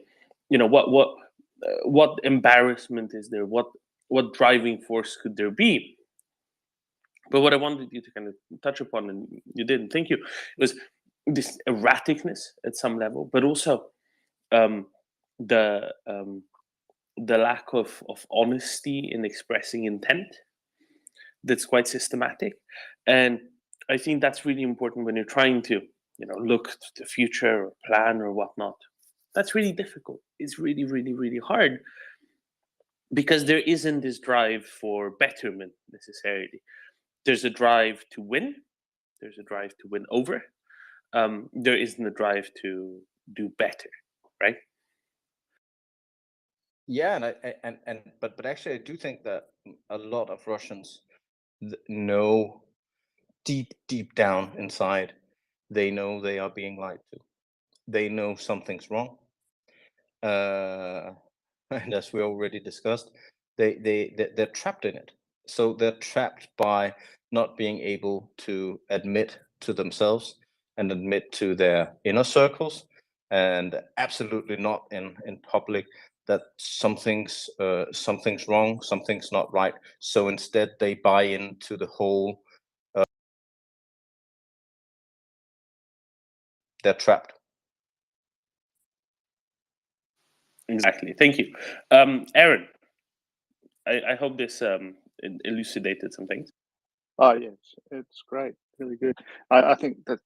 [SPEAKER 19] what embarrassment is there? What driving force could there be? But what I wanted you to kind of touch upon, and you didn't, thank you, was this erraticness at some level, but also the lack of honesty in expressing intent that's quite systematic. And I think that's really important when you're trying to look to the future or plan or whatnot. That's really difficult. It's really, really, really hard, because there isn't this drive for betterment necessarily. There's a drive to win. There's a drive to win over. There isn't a drive to do better, right?
[SPEAKER 2] Yeah, but actually, I do think that a lot of Russians know deep down inside, they know they are being lied to. They know something's wrong, and as we already discussed, they're trapped in it. So they're trapped by not being able to admit to themselves and admit to their inner circles, and absolutely not in public, that something's wrong, something's not right. So instead, they buy into the whole. They're trapped.
[SPEAKER 19] Exactly. Thank you, Aaron. I hope this elucidated some things.
[SPEAKER 15] Oh yeah, it's great, really good. I think that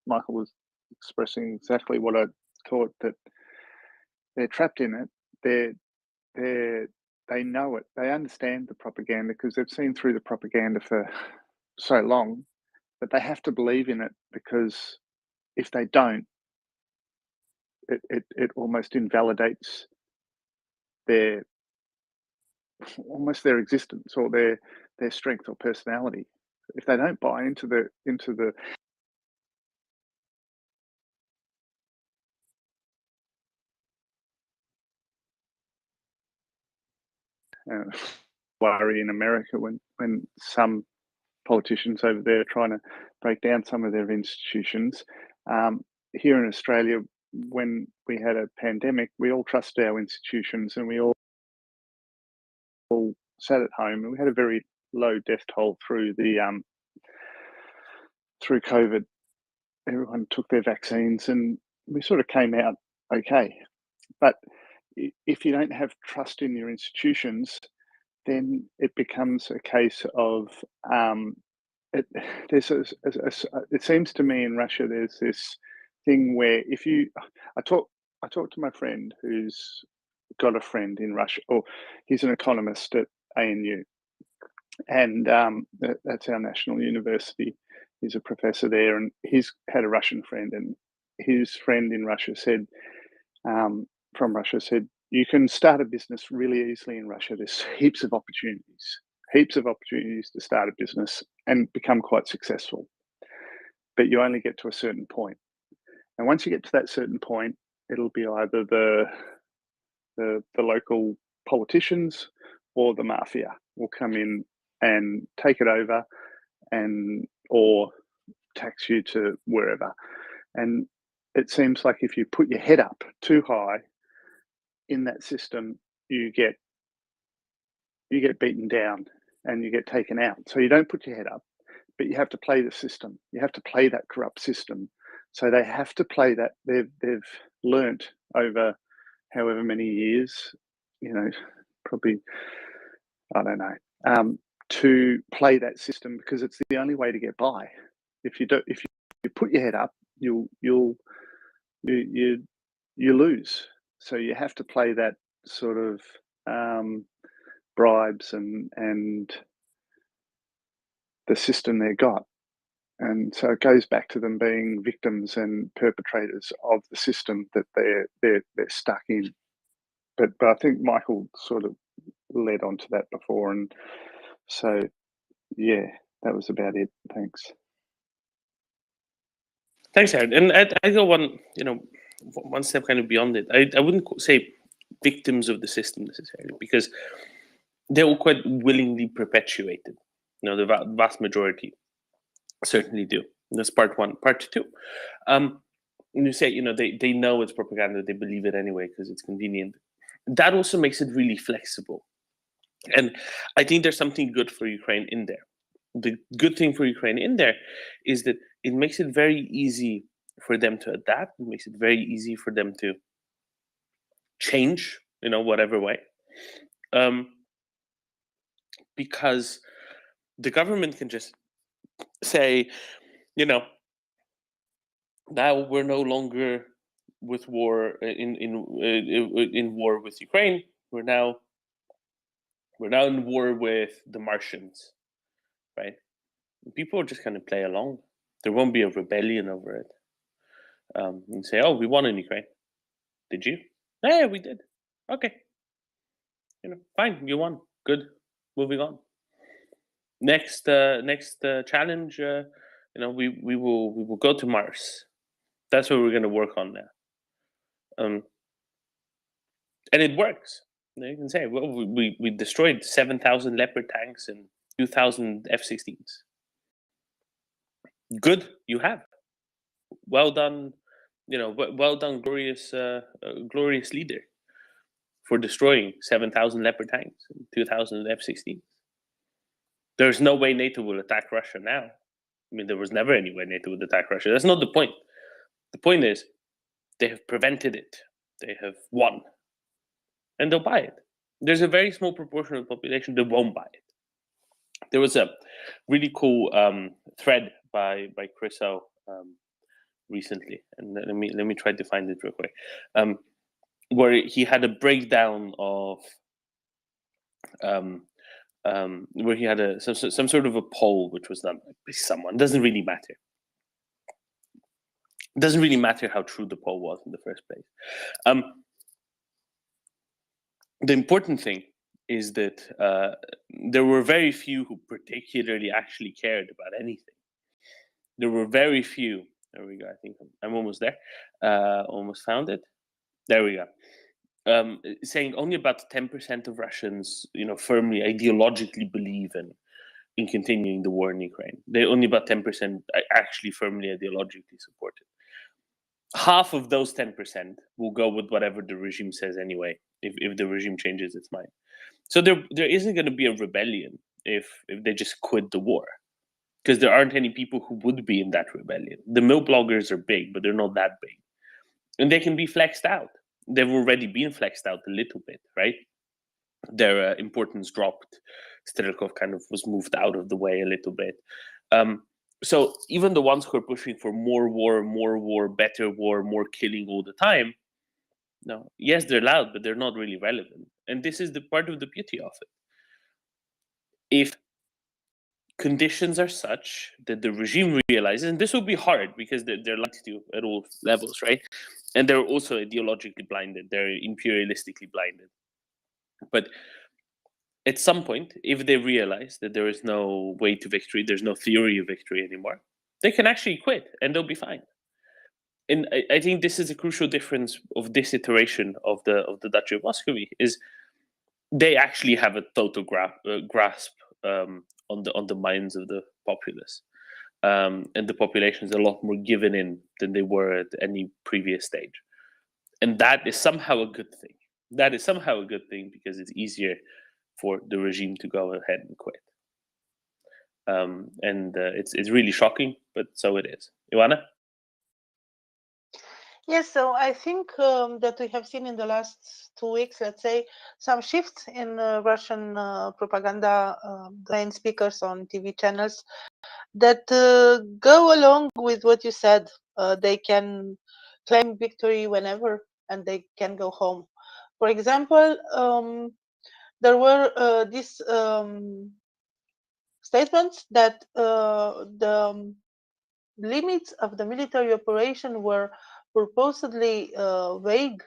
[SPEAKER 15] Michael was expressing exactly what I thought, that they're trapped in it. They know it. They understand the propaganda because they've seen through the propaganda for so long, but they have to believe in it, because if they don't, it almost invalidates their existence or their strength or personality. If they don't buy into the worry in America when some politicians over there are trying to break down some of their institutions. Here in Australia, when we had a pandemic, we all trusted our institutions and we all sat at home, and we had a very low death toll through the through COVID. Everyone took their vaccines and we sort of came out okay. But if you don't have trust in your institutions, then it becomes a case of it seems to me in Russia there's this thing where I talked to my friend who's got a friend in Russia, or he's an economist at ANU, and that's our national university. He's a professor there, and he's had a Russian friend, and his friend in Russia said, from Russia said, you can start a business really easily in Russia. There's heaps of opportunities to start a business and become quite successful. But you only get to a certain point. And once you get to that certain point, it'll be either the local politicians or the mafia will come in and take it over or tax you to wherever. And it seems like if you put your head up too high in that system, you get beaten down and you get taken out. So you don't put your head up, but you have to play the system. You have to play that corrupt system. So they have to play that. They've learnt over however many years, probably, I don't know, to play that system, because it's the only way to get by. If you put your head up, you lose. So you have to play that sort of bribes and the system they got. And so it goes back to them being victims and perpetrators of the system that they're stuck in. But I think Michael sort of led onto that before, and so yeah, that was about it. Thanks.
[SPEAKER 19] Thanks, Aaron. And I go one step kind of beyond it. I wouldn't say victims of the system necessarily, because they're all quite willingly perpetuated. The vast majority certainly do. And that's part one. Part two, when you say, they know it's propaganda, they believe it anyway because it's convenient. That also makes it really flexible. And I think there's something good for Ukraine in there. The good thing for Ukraine in there is that it makes it very easy for them to adapt. It makes it very easy for them to change, whatever way. Because the government can just say, now we're no longer with war in war with Ukraine. We're now in war with the Martians, right? People just kind of play along. There won't be a rebellion over it. And say, oh, we won in Ukraine. Did you? Yeah, we did. Okay. Fine, you won. Good. Moving on. Next challenge. We will go to Mars. That's what we're going to work on now. And it works. You can say, well, we destroyed 7,000 Leopard tanks and 2,000 F-16s. Good, you have. Well done, well done, glorious leader, for destroying 7,000 Leopard tanks and 2,000 F-16s. There's no way NATO will attack Russia now. I mean, there was never any way NATO would attack Russia. That's not the point. The point is, they have prevented it. They have won. And they'll buy it. There's a very small proportion of the population that won't buy it. There was a really cool thread by Chris O recently, and let me try to find it real quick, where he had a breakdown of where he had some sort of a poll which was done by someone. Doesn't really matter. It doesn't really matter how true the poll was in the first place. The important thing is that there were very few who particularly actually cared about anything. There were very few. There we go. I think I'm almost there. Almost found it. There we go. saying only about 10% of Russians, firmly ideologically believe in continuing the war in Ukraine. Only about 10% actually firmly ideologically support it. Half of those 10% will go with whatever the regime says anyway, if the regime changes its mind. So there isn't going to be a rebellion if they just quit the war, because there aren't any people who would be in that rebellion. The mill bloggers are big, but they're not that big. And they can be flexed out. They've already been flexed out a little bit, right? Their importance dropped. Strelkov kind of was moved out of the way a little bit. So even the ones who are pushing for more war, better war, more killing all the time, no, yes, they're loud, but they're not really relevant. And this is the part of the beauty of it. If conditions are such that the regime realizes, and this will be hard because they're lied to at all levels, right? And they're also ideologically blinded. They're imperialistically blinded. But at some point, if they realize that there is no way to victory, there's no theory of victory anymore, they can actually quit and they'll be fine. And I think this is a crucial difference of this iteration of the Duchy of Muscovy, is they actually have a total grasp on the minds of the populace, and the population is a lot more given in than they were at any previous stage, and that is somehow a good thing. That is somehow a good thing because it's easier for the regime to go ahead and quit. And it's really shocking, but so it is. Ioana?
[SPEAKER 11] Yes, so I think that we have seen in the last 2 weeks, let's say, some shifts in Russian propaganda, main speakers on TV channels that go along with what you said. They can claim victory whenever and they can go home. For example, there were these statements that the limits of the military operation were purportedly vague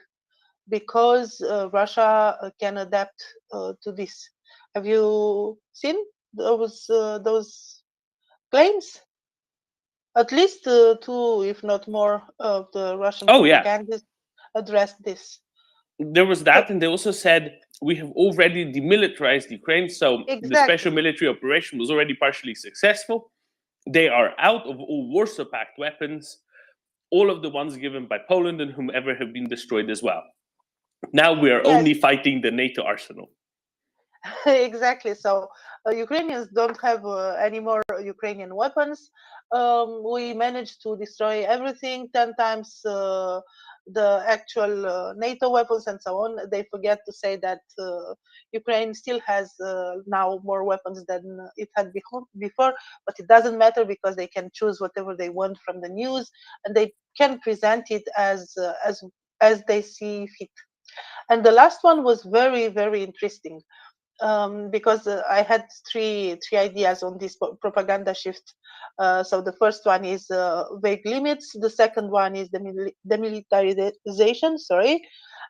[SPEAKER 11] because Russia can adapt to this. Have you seen those claims? At least 2, if not more, of the Russian propagandists addressed this.
[SPEAKER 19] There was that, and they also said we have already demilitarized Ukraine, so the special military operation was already partially successful. They are out of all Warsaw Pact weapons, all of the ones given by Poland and whomever have been destroyed as well. Now we are only fighting the NATO arsenal.
[SPEAKER 11] Exactly. So Ukrainians don't have any more Ukrainian weapons. We managed to destroy everything 10 times the actual NATO weapons and so on. They forget to say that Ukraine still has now more weapons than it had before, but it doesn't matter because they can choose whatever they want from the news and they can present it as they see fit. And the last one was very, very interesting. Because I had three ideas on this propaganda shift. So the first one is vague limits. The second one is the demilitarization. Sorry,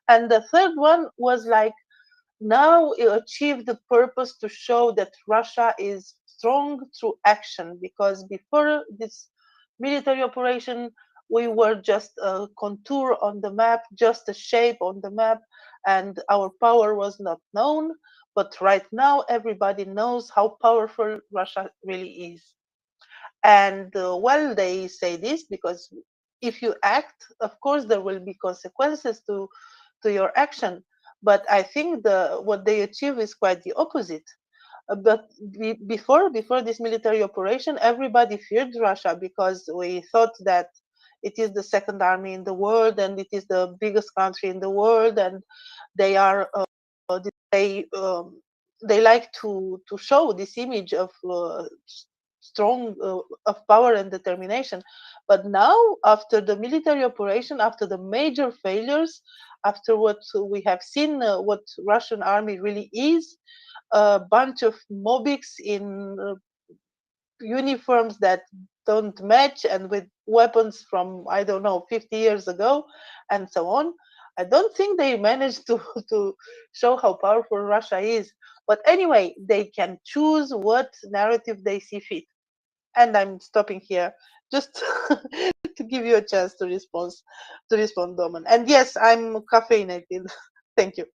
[SPEAKER 11] and the third one was like, now it achieved the purpose to show that Russia is strong through action. Because before this military operation, we were just a contour on the map, just a shape on the map, and our power was not known. But right now, everybody knows how powerful Russia really is. And well, they say this because if you act, of course, there will be consequences to your action. But I think what they achieve is quite the opposite. But before this military operation, everybody feared Russia because we thought that it is the second army in the world and it is the biggest country in the world, and they are they like to show this image of strong of power and determination. But now, after the military operation, after the major failures, after what we have seen, what Russian army really is, a bunch of mobiks in uniforms that don't match and with weapons from, I don't know, 50 years ago and so on. I don't think they managed to show how powerful Russia is. But anyway, they can choose what narrative they see fit. And I'm stopping here just to give you a chance to respond, Domen. And yes, I'm caffeinated. Thank you.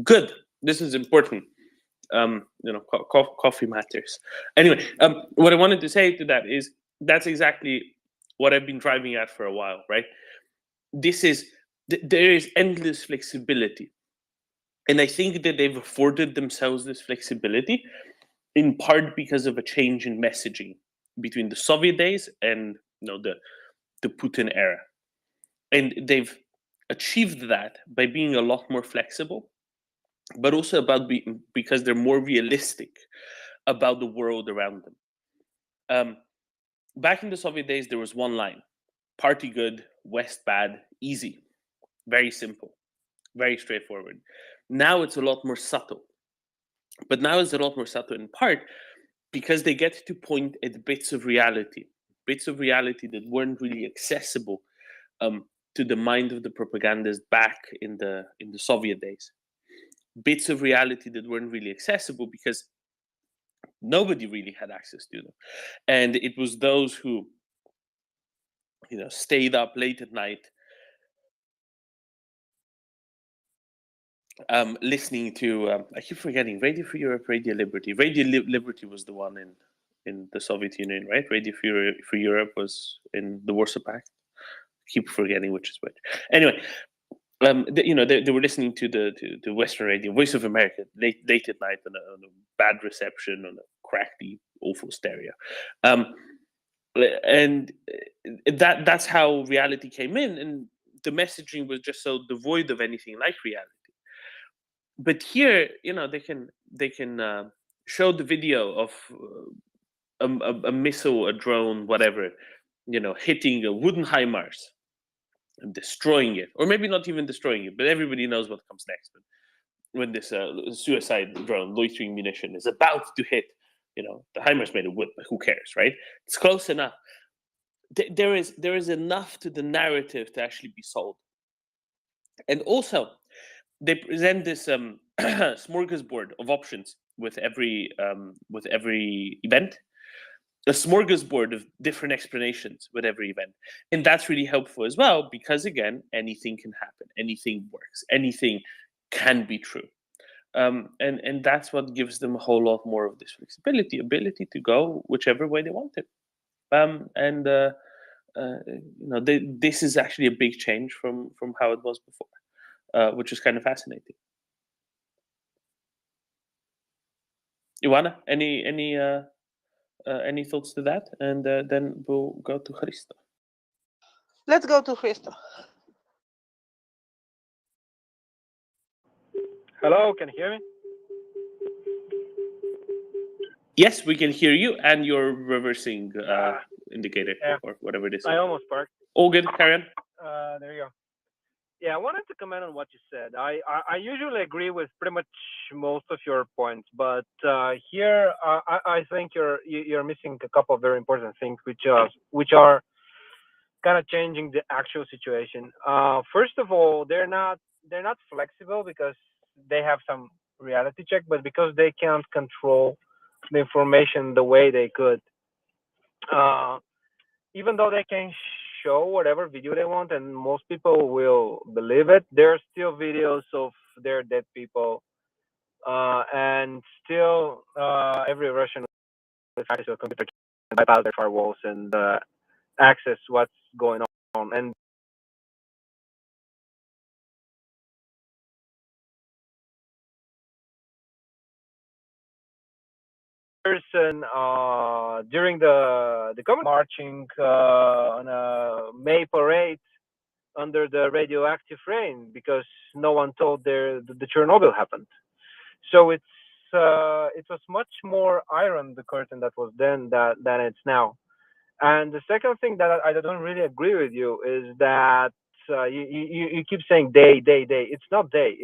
[SPEAKER 19] Good. This is important. Coffee matters. Anyway, what I wanted to say to that is that's exactly what I've been driving at for a while, right? There is endless flexibility. And I think that they've afforded themselves this flexibility in part because of a change in messaging between the Soviet days and the Putin era. And they've achieved that by being a lot more flexible, but also because they're more realistic about the world around them. Back in the Soviet days, there was one line: party good, West bad, easy. Very simple, very straightforward. Now it's a lot more subtle. But now it's a lot more subtle in part because they get to point at bits of reality that weren't really accessible to the mind of the propagandist back in the Soviet days. Bits of reality that weren't really accessible because nobody really had access to them. And it was those who stayed up late at night listening to I keep forgetting Radio Free Europe, Radio Liberty. Liberty was the one in the Soviet Union, right? Radio Free Europe was in the Warsaw Pact. Keep forgetting which is which. Anyway, they were listening to the Western radio, Voice of America, late at night on a bad reception, on a crackly, awful stereo, and that's how reality came in, and the messaging was just so devoid of anything like reality. But here, they can show the video of a missile, a drone, whatever, hitting a wooden HIMARS and destroying it, or maybe not even destroying it, but everybody knows what comes next when this suicide drone, loitering munition, is about to hit. The HIMARS made of wood, but who cares, right? It's close enough. There is enough to the narrative to actually be sold, and also they present this smorgasbord of options with every event, a smorgasbord of different explanations with every event, and that's really helpful as well because again, anything can happen, anything works, anything can be true, and that's what gives them a whole lot more of this flexibility, ability to go whichever way they want it, this is actually a big change from how it was before, which is kind of fascinating. Ivana, any thoughts to that? And then we'll go to Christo.
[SPEAKER 11] Let's go to Christo.
[SPEAKER 14] Hello, can you hear me?
[SPEAKER 19] Yes, we can hear you, and your reversing indicator or whatever it is.
[SPEAKER 14] I almost parked.
[SPEAKER 19] All good, Karen.
[SPEAKER 14] There you go. Yeah, I wanted to comment on what you said. I usually agree with pretty much most of your points, but here I think you're missing a couple of very important things, which are kind of changing the actual situation. First of all, they're not flexible because they have some reality check, but because they can't control the information the way they could. Even though they can show whatever video they want and most people will believe it, there are still videos of their dead people, and still every Russian with access to a computer can bypass their firewalls and access what's going on. And person during the communist marching on a May parade under the radioactive rain because no one told the Chernobyl happened. So it was much more iron, the curtain that was then than it's now. And the second thing that I don't really agree with you is that you keep saying they. It's not they.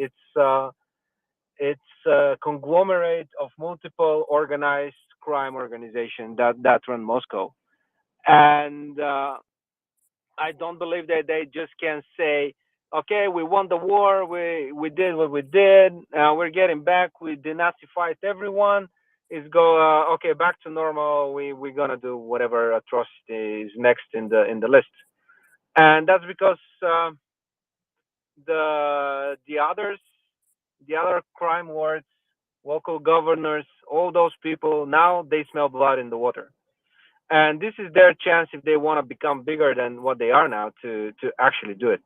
[SPEAKER 14] It's a conglomerate of multiple organized crime organizations that run Moscow. And I don't believe that they just can say, okay, we won the war, we did what we did, we're getting back, we denazified everyone, is go okay, back to normal, we're gonna do whatever atrocity is next in the list. And that's because the others, the other crime lords, local governors, all those people, now they smell blood in the water. And this is their chance, if they want to become bigger than what they are now, to actually do it.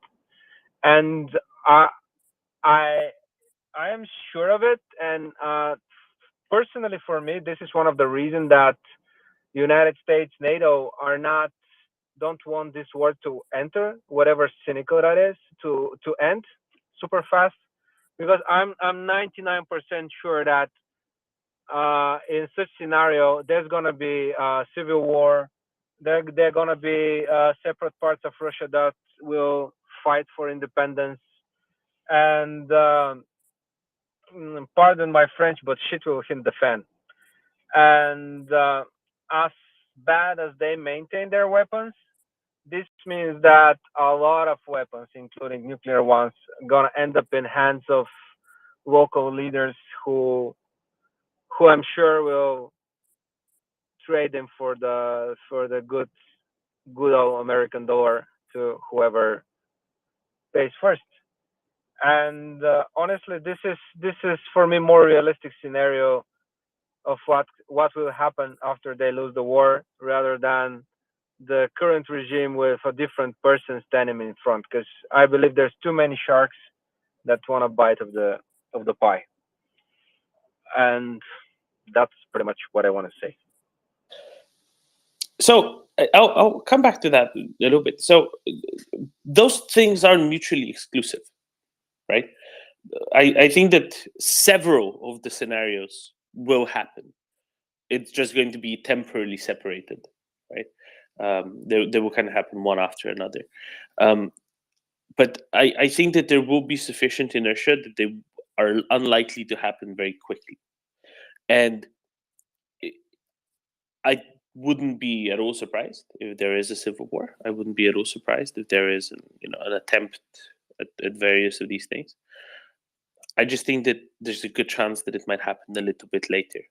[SPEAKER 14] And I I I am sure of it. And personally, for me, this is one of the reasons that United States, NATO don't want this war to enter, whatever cynical that is, to end super fast, because I'm 99% sure that in such scenario there's gonna be civil war. There gonna be separate parts of Russia that will fight for independence, and pardon my French, but shit will hit the fan. And as bad as they maintain their weapons, this means that a lot of weapons, including nuclear ones, gonna end up in hands of local leaders who I'm sure will trade them for the good old American dollar to whoever pays first. And honestly, this is for me more realistic scenario of what will happen after they lose the war, rather than the current regime with a different person standing in front. Because I believe there's too many sharks that want a bite of the pie. And that's pretty much what I want to say.
[SPEAKER 19] So I'll come back to that a little bit. So those things are mutually exclusive, right? I think that several of the scenarios will happen. It's just going to be temporarily separated, right? They will kind of happen one after another. But I think that there will be sufficient inertia that they are unlikely to happen very quickly. And I wouldn't be at all surprised if there is a civil war. I wouldn't be at all surprised if there is an attempt at various of these things. I just think that there's a good chance that it might happen a little bit later.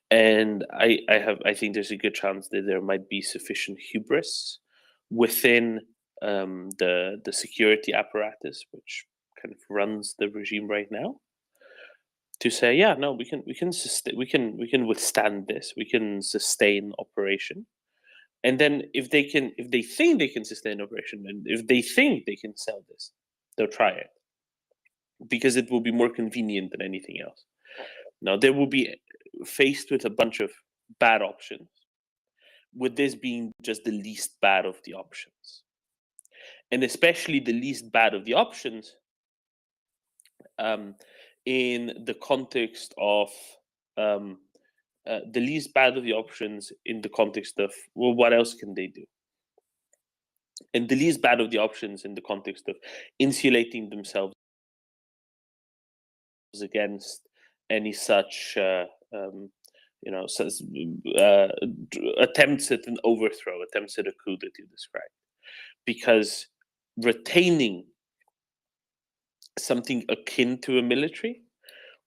[SPEAKER 19] And I think there's a good chance that there might be sufficient hubris within the security apparatus, which kind of runs the regime right now, to say, yeah, no, we can withstand this, we can sustain operation. And then if they think they can sustain operation, and if they think they can sell this, they'll try it, because it will be more convenient than anything else. Now, they will be faced with a bunch of bad options, with this being just the least bad of the options. And especially the least bad of the options in the context of the least bad of the options in the context of, well, what else can they do? And the least bad of the options in the context of insulating themselves against any such attempts at an overthrow, attempts at a coup that you described. Because retaining something akin to a military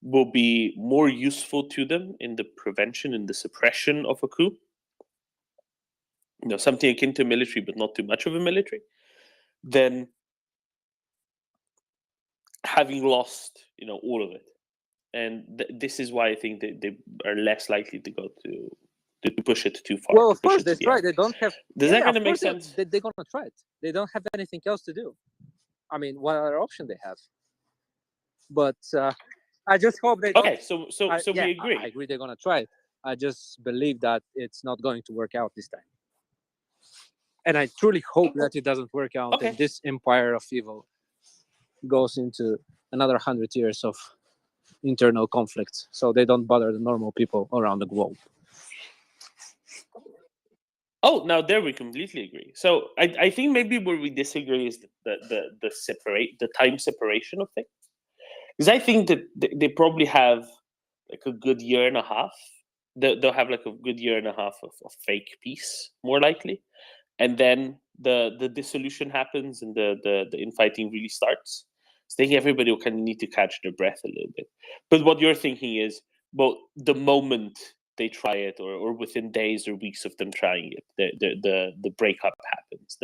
[SPEAKER 19] will be more useful to them in the prevention and the suppression of a coup. Something akin to a military, but not too much of a military, than having lost, all of it. And this is why I think they are less likely to go to push it too far.
[SPEAKER 5] Well, of course they try. They don't have.
[SPEAKER 19] Does that kind of make sense?
[SPEAKER 5] They're gonna try it. They don't have anything else to do. I mean, what other option they have? But I just hope they.
[SPEAKER 19] Okay, so we agree.
[SPEAKER 5] I agree they're gonna try it. I just believe that it's not going to work out this time. And I truly hope that it doesn't work out, and this empire of evil goes into another 100 years of internal conflicts, so they don't bother the normal people around the globe.
[SPEAKER 19] Oh, now there we completely agree. So I think maybe where we disagree is the time separation of things, because I think that they probably have like a good year and a half. They'll have like a good year and a half of fake peace, more likely, and then the dissolution happens and the infighting really starts. So I think everybody will kind of need to catch their breath a little bit. But what you're thinking is, well, the moment they try it, or within days or weeks of them trying it, the breakup happens.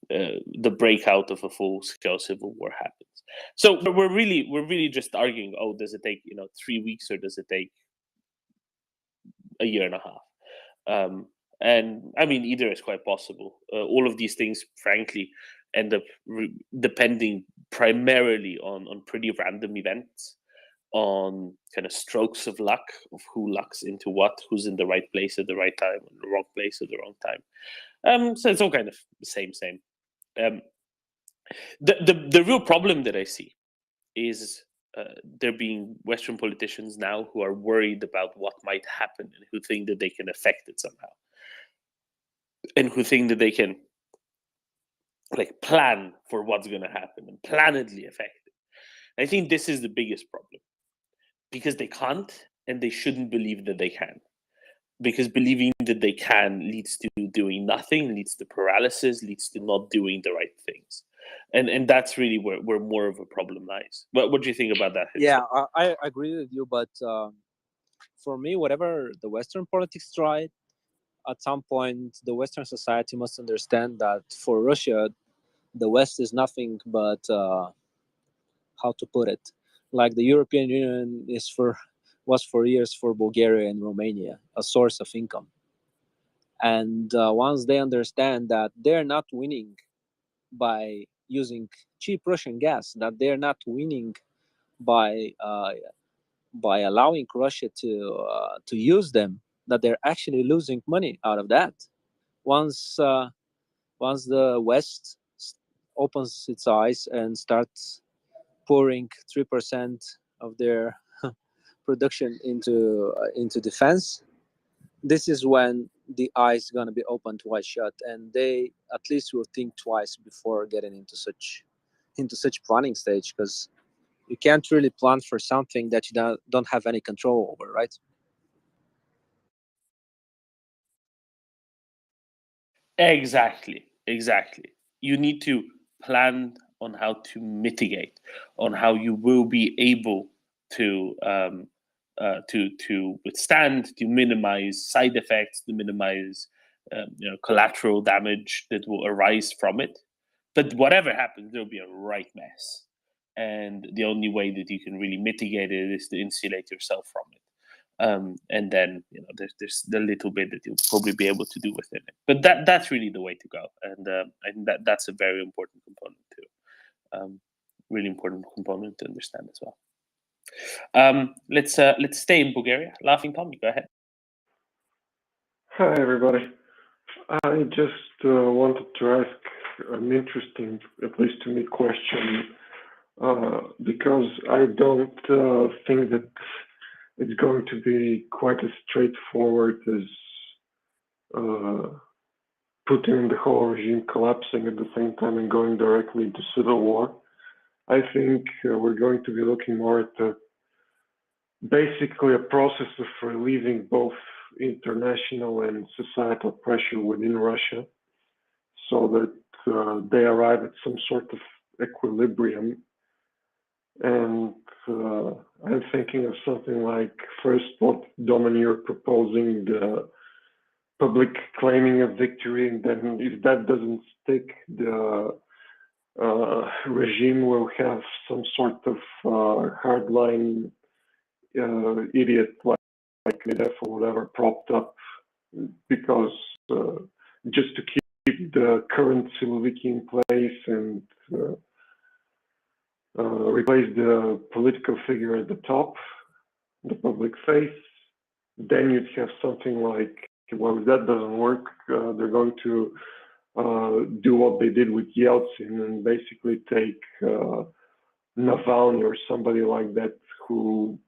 [SPEAKER 19] the breakout of a full-scale civil war happens. So we're really just arguing, oh, does it take 3 weeks or does it take a year and a half? And I mean, either is quite possible. All of these things, frankly, end up depending primarily on pretty random events, on kind of strokes of luck, of who lucks into what, who's in the right place at the right time, in the wrong place at the wrong time. So it's all kind of same. The real problem that I see is there being Western politicians now who are worried about what might happen and who think that they can affect it somehow, and who think that they can plan for what's going to happen and planedly affect it. I think this is the biggest problem, because they can't and they shouldn't believe that they can. Because believing that they can leads to doing nothing, leads to paralysis, leads to not doing the right things. And that's really where more of a problem lies. What do you think about that?
[SPEAKER 5] Yeah, I agree with you, but for me, whatever the Western politics tried, at some point, the Western society must understand that for Russia, the West is nothing but, how to put it, like the European Union was for years for Bulgaria and Romania, a source of income. And once they understand that they're not winning by using cheap Russian gas, that they're not winning by allowing Russia to use them, that they're actually losing money out of that. Once the West opens its eyes and starts pouring 3% of their production into defense, this is when the eyes gonna be opened wide shut, and they at least will think twice before getting into such planning stage, because you can't really plan for something that you don't have any control over, right?
[SPEAKER 19] Exactly. You need to plan on how to mitigate, on how you will be able to withstand, to minimize side effects, to minimize collateral damage that will arise from it. But whatever happens, there'll be a right mess, and the only way that you can really mitigate it is to insulate yourself from it. And then there's the little bit that you'll probably be able to do within it. But that's really the way to go, and that's a very important component too. Really important component to understand as well. Let's stay in Bulgaria. Laughing Tom, you go ahead.
[SPEAKER 17] Hi everybody. I just wanted to ask an interesting, at least to me, question, because I don't think that it's going to be quite as straightforward as Putin, the whole regime collapsing at the same time and going directly into civil war. I think we're going to be looking more at basically a process of relieving both international and societal pressure within Russia, so that they arrive at some sort of equilibrium. And I'm thinking of something like, first, what Domin, you're proposing, the public claiming a victory, and then if that doesn't stick, the regime will have some sort of hardline idiot like Medvedev or whatever propped up, because just to keep the current Siloviki in place and replace the political figure at the top, the public face. Then you'd have something like, well, if that doesn't work, they're going to do what they did with Yeltsin and basically take Navalny or somebody like that who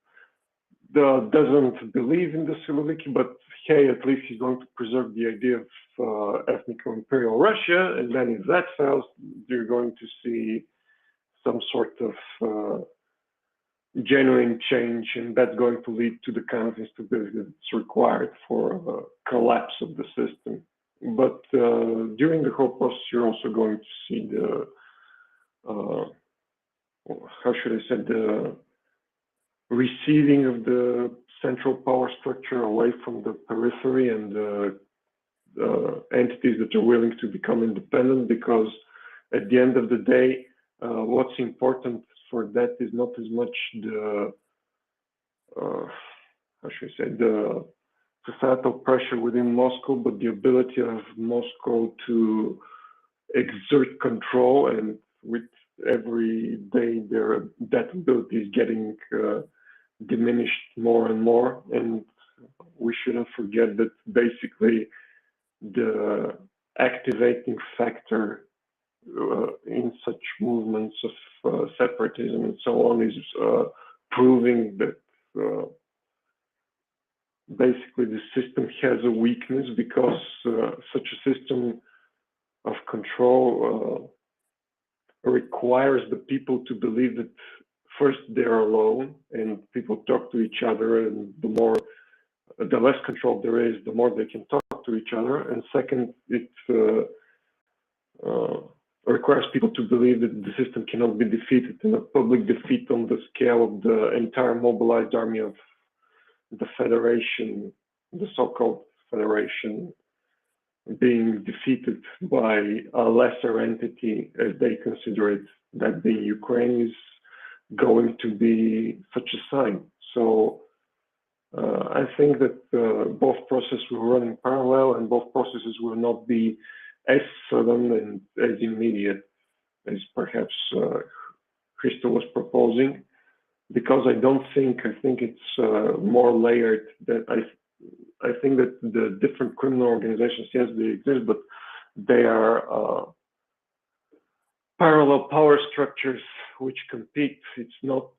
[SPEAKER 17] doesn't believe in the Siloviki, but hey, at least he's going to preserve the idea of ethnico-imperial Russia. And then if that fails, you're going to see some sort of genuine change, and that's going to lead to the kind of instability that's required for a collapse of the system. But during the whole process, you're also going to see the, how should I say, the receding of the central power structure away from the periphery and the entities that are willing to become independent, because at the end of the day, what's important for that is not as much the how should I say, the societal pressure within Moscow, but the ability of Moscow to exert control, and with every day that ability is getting diminished more and more. And we shouldn't forget that basically the activating factor in such movements of separatism and so on is proving that basically the system has a weakness, because such a system of control requires the people to believe that first they're alone and people talk to each other, and the less control there is, the more they can talk to each other. And second, it requires people to believe that the system cannot be defeated, and a public defeat on the scale of the entire mobilized army of the Federation, the so-called Federation, being defeated by a lesser entity, as they consider it, that being Ukraine, is going to be such a sign. So I think that both processes will run in parallel, and both processes will not be as sudden and as immediate as perhaps Christo was proposing, because I think it's more layered. That I think that the different criminal organizations, yes, they exist, but they are parallel power structures which compete. It's not,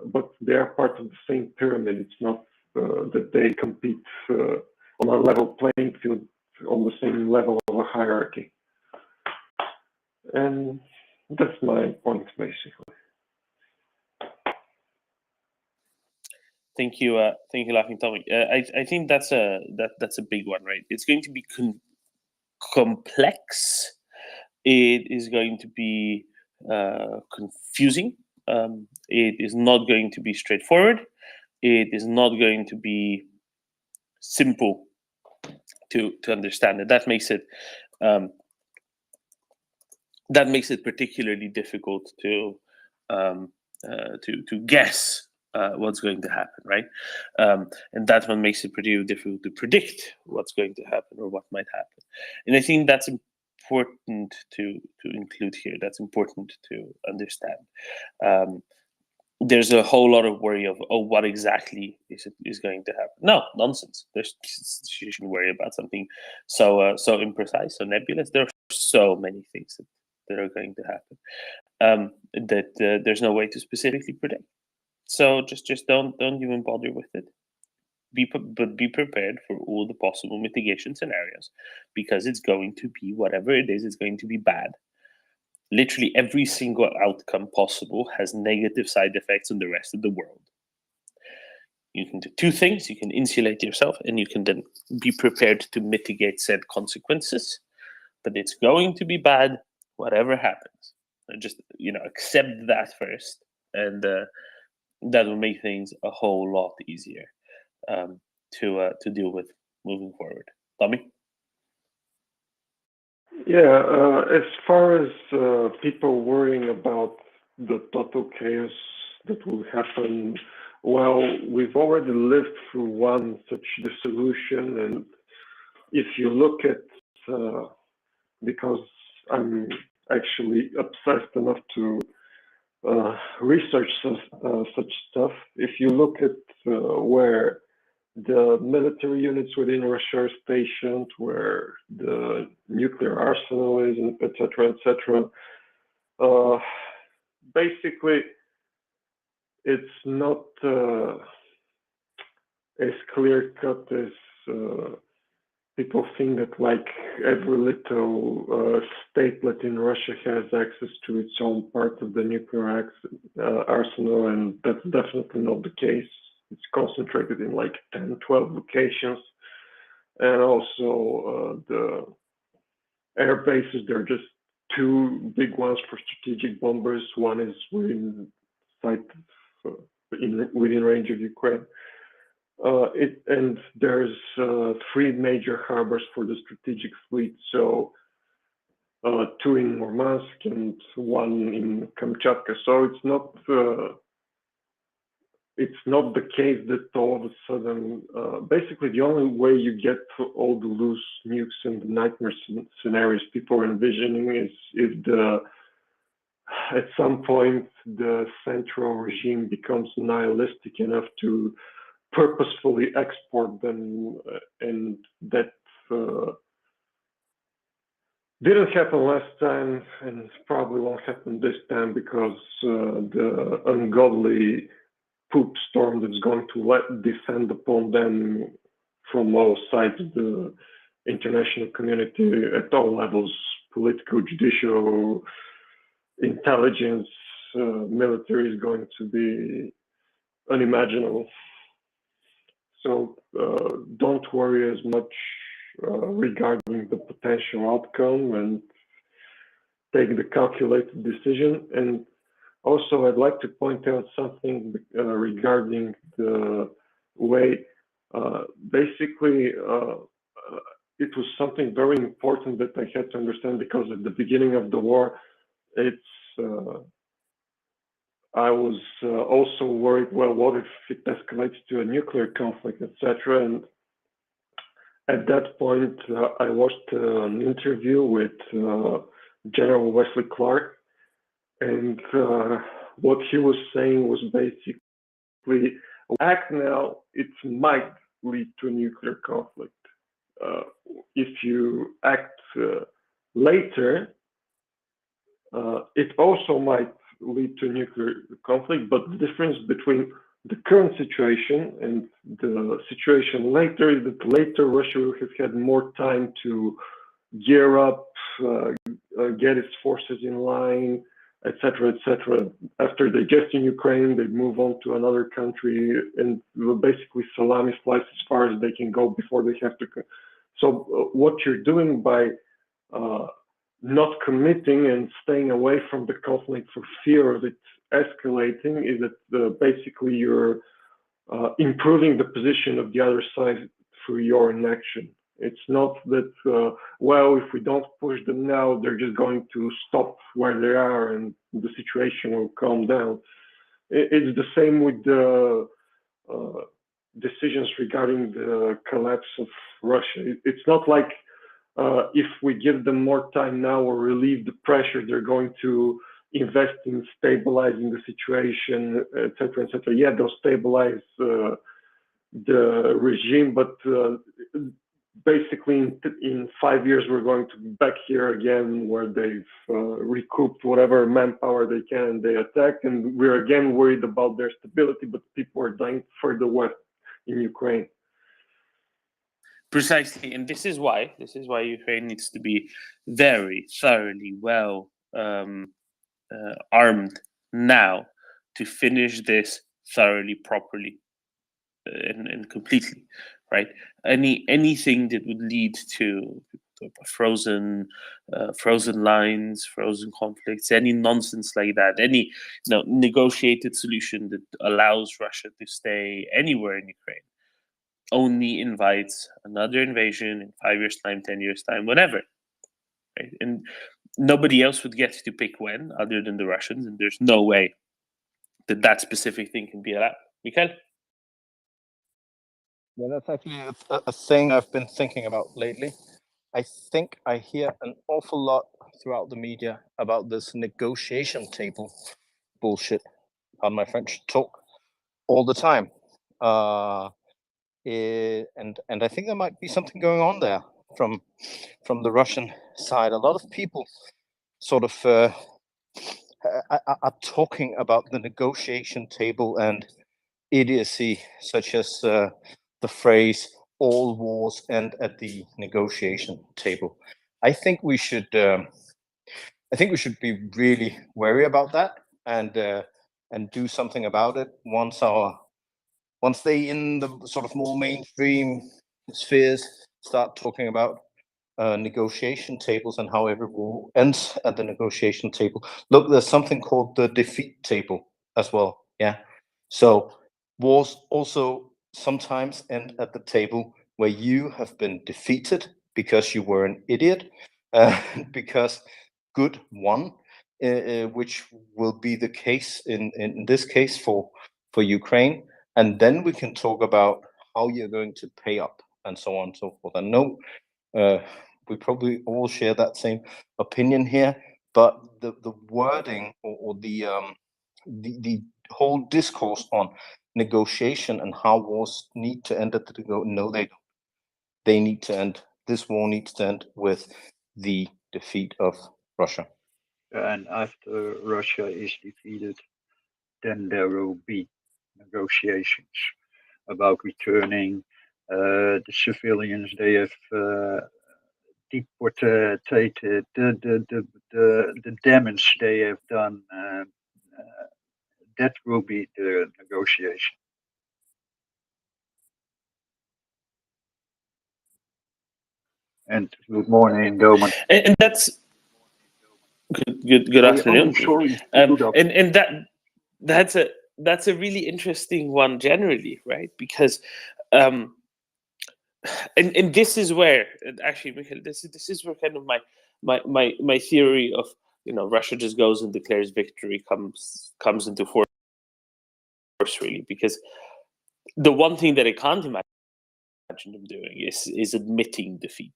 [SPEAKER 17] but they are part of the same pyramid. It's not that they compete on a level playing field, on the same level of a hierarchy. And that's my point, basically.
[SPEAKER 19] Thank you, Laughing Tommy. I think that's a big one, right? It's going to be complex. It is going to be confusing. It is not going to be straightforward. It is not going to be simple to understand. And that makes it particularly difficult to guess what's going to happen, right? And that one makes it pretty difficult to predict what's going to happen or what might happen. And I think that's important to include here. That's important to understand. There's a whole lot of worry of, what exactly is going to happen? No, nonsense. You shouldn't worry about something so imprecise, so nebulous. There are so many things that are going to happen that there's no way to specifically predict. So just don't even bother with it. But be prepared for all the possible mitigation scenarios, because it's going to be, whatever it is, it's going to be bad. Literally every single outcome possible has negative side effects on the rest of the world. You can do two things. You can insulate yourself, and you can then be prepared to mitigate said consequences. But it's going to be bad, whatever happens. Just accept that first, and that will make things a whole lot easier to deal with moving forward. Tommy?
[SPEAKER 17] Yeah, as far as people worrying about the total chaos that will happen, well, we've already lived through one such dissolution, and if you look at, because I'm actually obsessed enough to research such stuff, if you look at where the military units within Russia are stationed, where the nuclear arsenal is, etc., etc. Basically, it's not as clear-cut as people think, that like every little statelet in Russia has access to its own part of the nuclear arsenal, and that's definitely not the case. It's concentrated in like 10, 12 locations. And also the air bases, there are just two big ones for strategic bombers. One is within sight, within range of Ukraine. And there's three major harbors for the strategic fleet. So 2 in Murmansk and 1 in Kamchatka. So it's not the case that all of a sudden, basically the only way you get to all the loose nukes and the nightmare scenarios people are envisioning is if at some point the central regime becomes nihilistic enough to purposefully export them, and that didn't happen last time and probably won't happen this time because the ungodly poop storm that's going to descend upon them from all sides of the international community at all levels, political, judicial, intelligence, military, is going to be unimaginable. So don't worry as much regarding the potential outcome and take the calculated decision. And also, I'd like to point out something regarding the way, basically, it was something very important that I had to understand because at the beginning of the war, I was also worried, well, what if it escalates to a nuclear conflict, etc. And at that point, I watched an interview with General Wesley Clark, and what he was saying was basically, act now, it might lead to a nuclear conflict. If you act later, it also might lead to a nuclear conflict, but the difference between the current situation and the situation later is that later Russia will have had more time to gear up, get its forces in line, etc., etc. After they get in Ukraine, they move on to another country and will basically salami slice as far as they can go before they have to. So what you're doing by not committing and staying away from the conflict for fear of it escalating is that basically you're improving the position of the other side through your inaction. It's not that, well, if we don't push them now, they're just going to stop where they are and the situation will calm down. It's the same with the decisions regarding the collapse of Russia. It's not like if we give them more time now or relieve the pressure, they're going to invest in stabilizing the situation, etc., etc. Yeah, they'll stabilize the regime, but basically in 5 years we're going to be back here again where they've recouped whatever manpower they can and they attack, and we're again worried about their stability, but people are dying further west in Ukraine.
[SPEAKER 19] Precisely, and this is why Ukraine needs to be very thoroughly well armed now to finish this thoroughly, properly, and completely, right? Anything that would lead to frozen lines, frozen conflicts, any nonsense like that, any negotiated solution that allows Russia to stay anywhere in Ukraine only invites another invasion in 5 years' time, 10 years' time, whatever. Right? And nobody else would get to pick when other than the Russians, and there's no way that specific thing can be allowed. Mikhail?
[SPEAKER 2] Yeah, that's actually a thing I've been thinking about lately. I think I hear an awful lot throughout the media about this negotiation table bullshit, pardon my French, talk all the time. And I think there might be something going on there from the Russian side. A lot of people sort of are talking about the negotiation table and idiocy, such as the phrase "all wars end at the negotiation table." I think we should be really wary about that and do something about it once they in the sort of more mainstream spheres start talking about negotiation tables and how every war ends at the negotiation table. Look, there's something called the defeat table as well. Yeah. So wars also sometimes end at the table where you have been defeated because you were an idiot, because good won, which will be the case in this case for Ukraine, and then we can talk about how you're going to pay up and so on and so forth. And no, we probably all share that same opinion here, but the wording or the whole discourse on negotiation and how wars need to end at the go. No, they don't. They need to end. This war needs to end with the defeat of Russia.
[SPEAKER 16] And after Russia is defeated, then there will be negotiations about returning the civilians they have deported, the damage they have done. That will be the negotiation. And good morning, Doman.
[SPEAKER 19] And that's good afternoon.
[SPEAKER 16] Sorry.
[SPEAKER 19] And that's a really interesting one generally, right? Because and this is where actually, Michael, this is where kind of my theory of, you know, Russia just goes and declares victory comes into force, really, because the one thing that I can't imagine them doing is admitting defeat.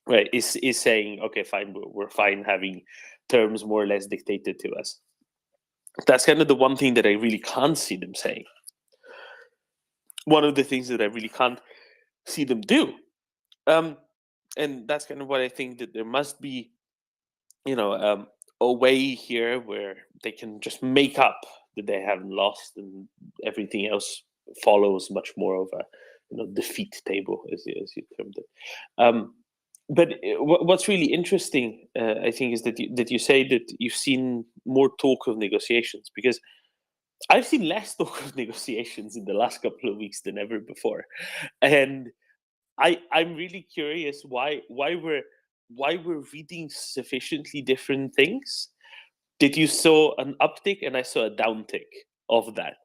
[SPEAKER 19] Right, is saying, okay, fine, we're fine having terms more or less dictated to us. That's kind of the one thing that I really can't see them saying. One of the things that I really can't see them do. And that's kind of what I think, that there must be, you know, a way here where they can just make up that they haven't lost, and everything else follows much more of a, you know, defeat table, as you termed it. But what's really interesting, I think, is that you say that you've seen more talk of negotiations, because I've seen less talk of negotiations in the last couple of weeks than ever before, and I'm really curious why we're reading sufficiently different things. That you saw an uptick and I saw a downtick of that.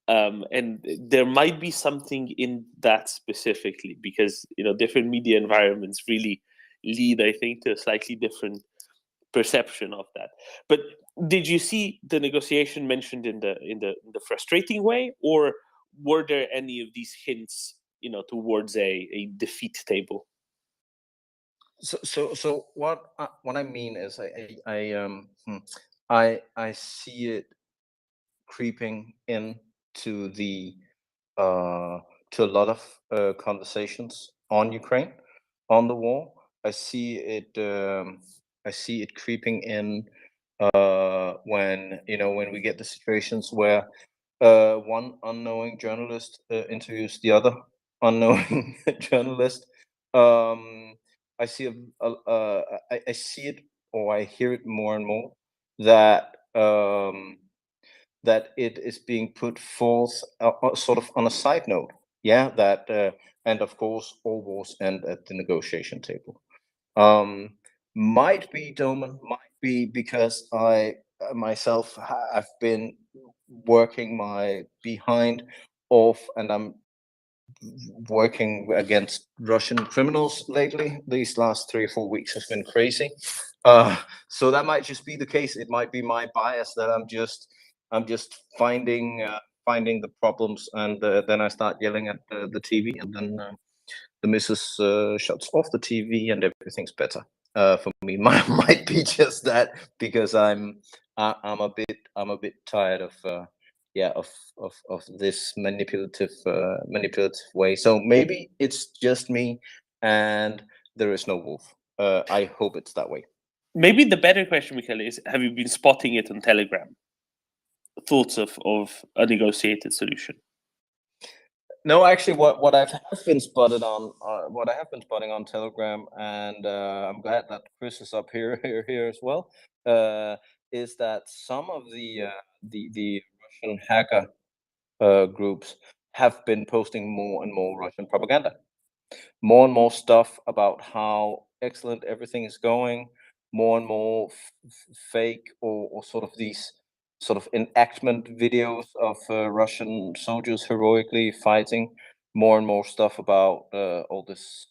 [SPEAKER 19] And there might be something in that specifically, because, you know, different media environments really lead, I think, to a slightly different perception of that. But did you see the negotiation mentioned in the frustrating way, or were there any of these hints, you know, towards a defeat table?
[SPEAKER 2] So what I mean is I see it creeping into the to a lot of conversations on Ukraine, on the war. I see it creeping in when, you know, when we get the situations where one unknowing journalist interviews the other unknowing journalist. I see I see it, or I hear it more and more, that that it is being put forth sort of on a side note. Yeah, that and of course all wars end at the negotiation table. Might be, Doman, might be because I myself have been working my behind off, and I'm working against Russian criminals lately. These last 3 or 4 weeks has been crazy. So that might just be the case. It might be my bias that I'm just finding the problems, and then I start yelling at the TV, and then the missus shuts off the TV, and everything's better. For me, might be just that, because I'm a bit tired of this manipulative way. So maybe it's just me, and there is no wolf. I hope it's that way.
[SPEAKER 19] Maybe the better question, Michael, is: have you been spotting it on Telegram? Thoughts of a negotiated solution?
[SPEAKER 2] No, actually, what I have been spotted on, what I have been spotting on Telegram, and I'm glad that Chris is up here as well, is that some of the Russian hacker groups have been posting more and more Russian propaganda, more and more stuff about how excellent everything is going, more and more fake or sort of these sort of enactment videos of Russian soldiers heroically fighting, more and more stuff about all this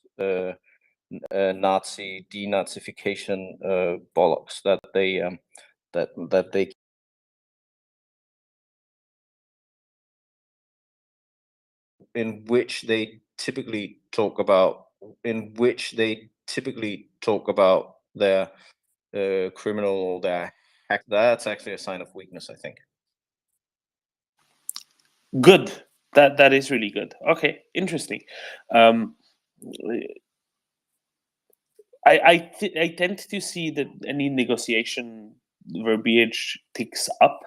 [SPEAKER 2] Nazi denazification bollocks that they that they in which they typically talk about their criminal or their hack. That's actually a sign of weakness, I think.
[SPEAKER 19] Good. That is really good. Okay, interesting. I tend to see that any negotiation verbiage ticks up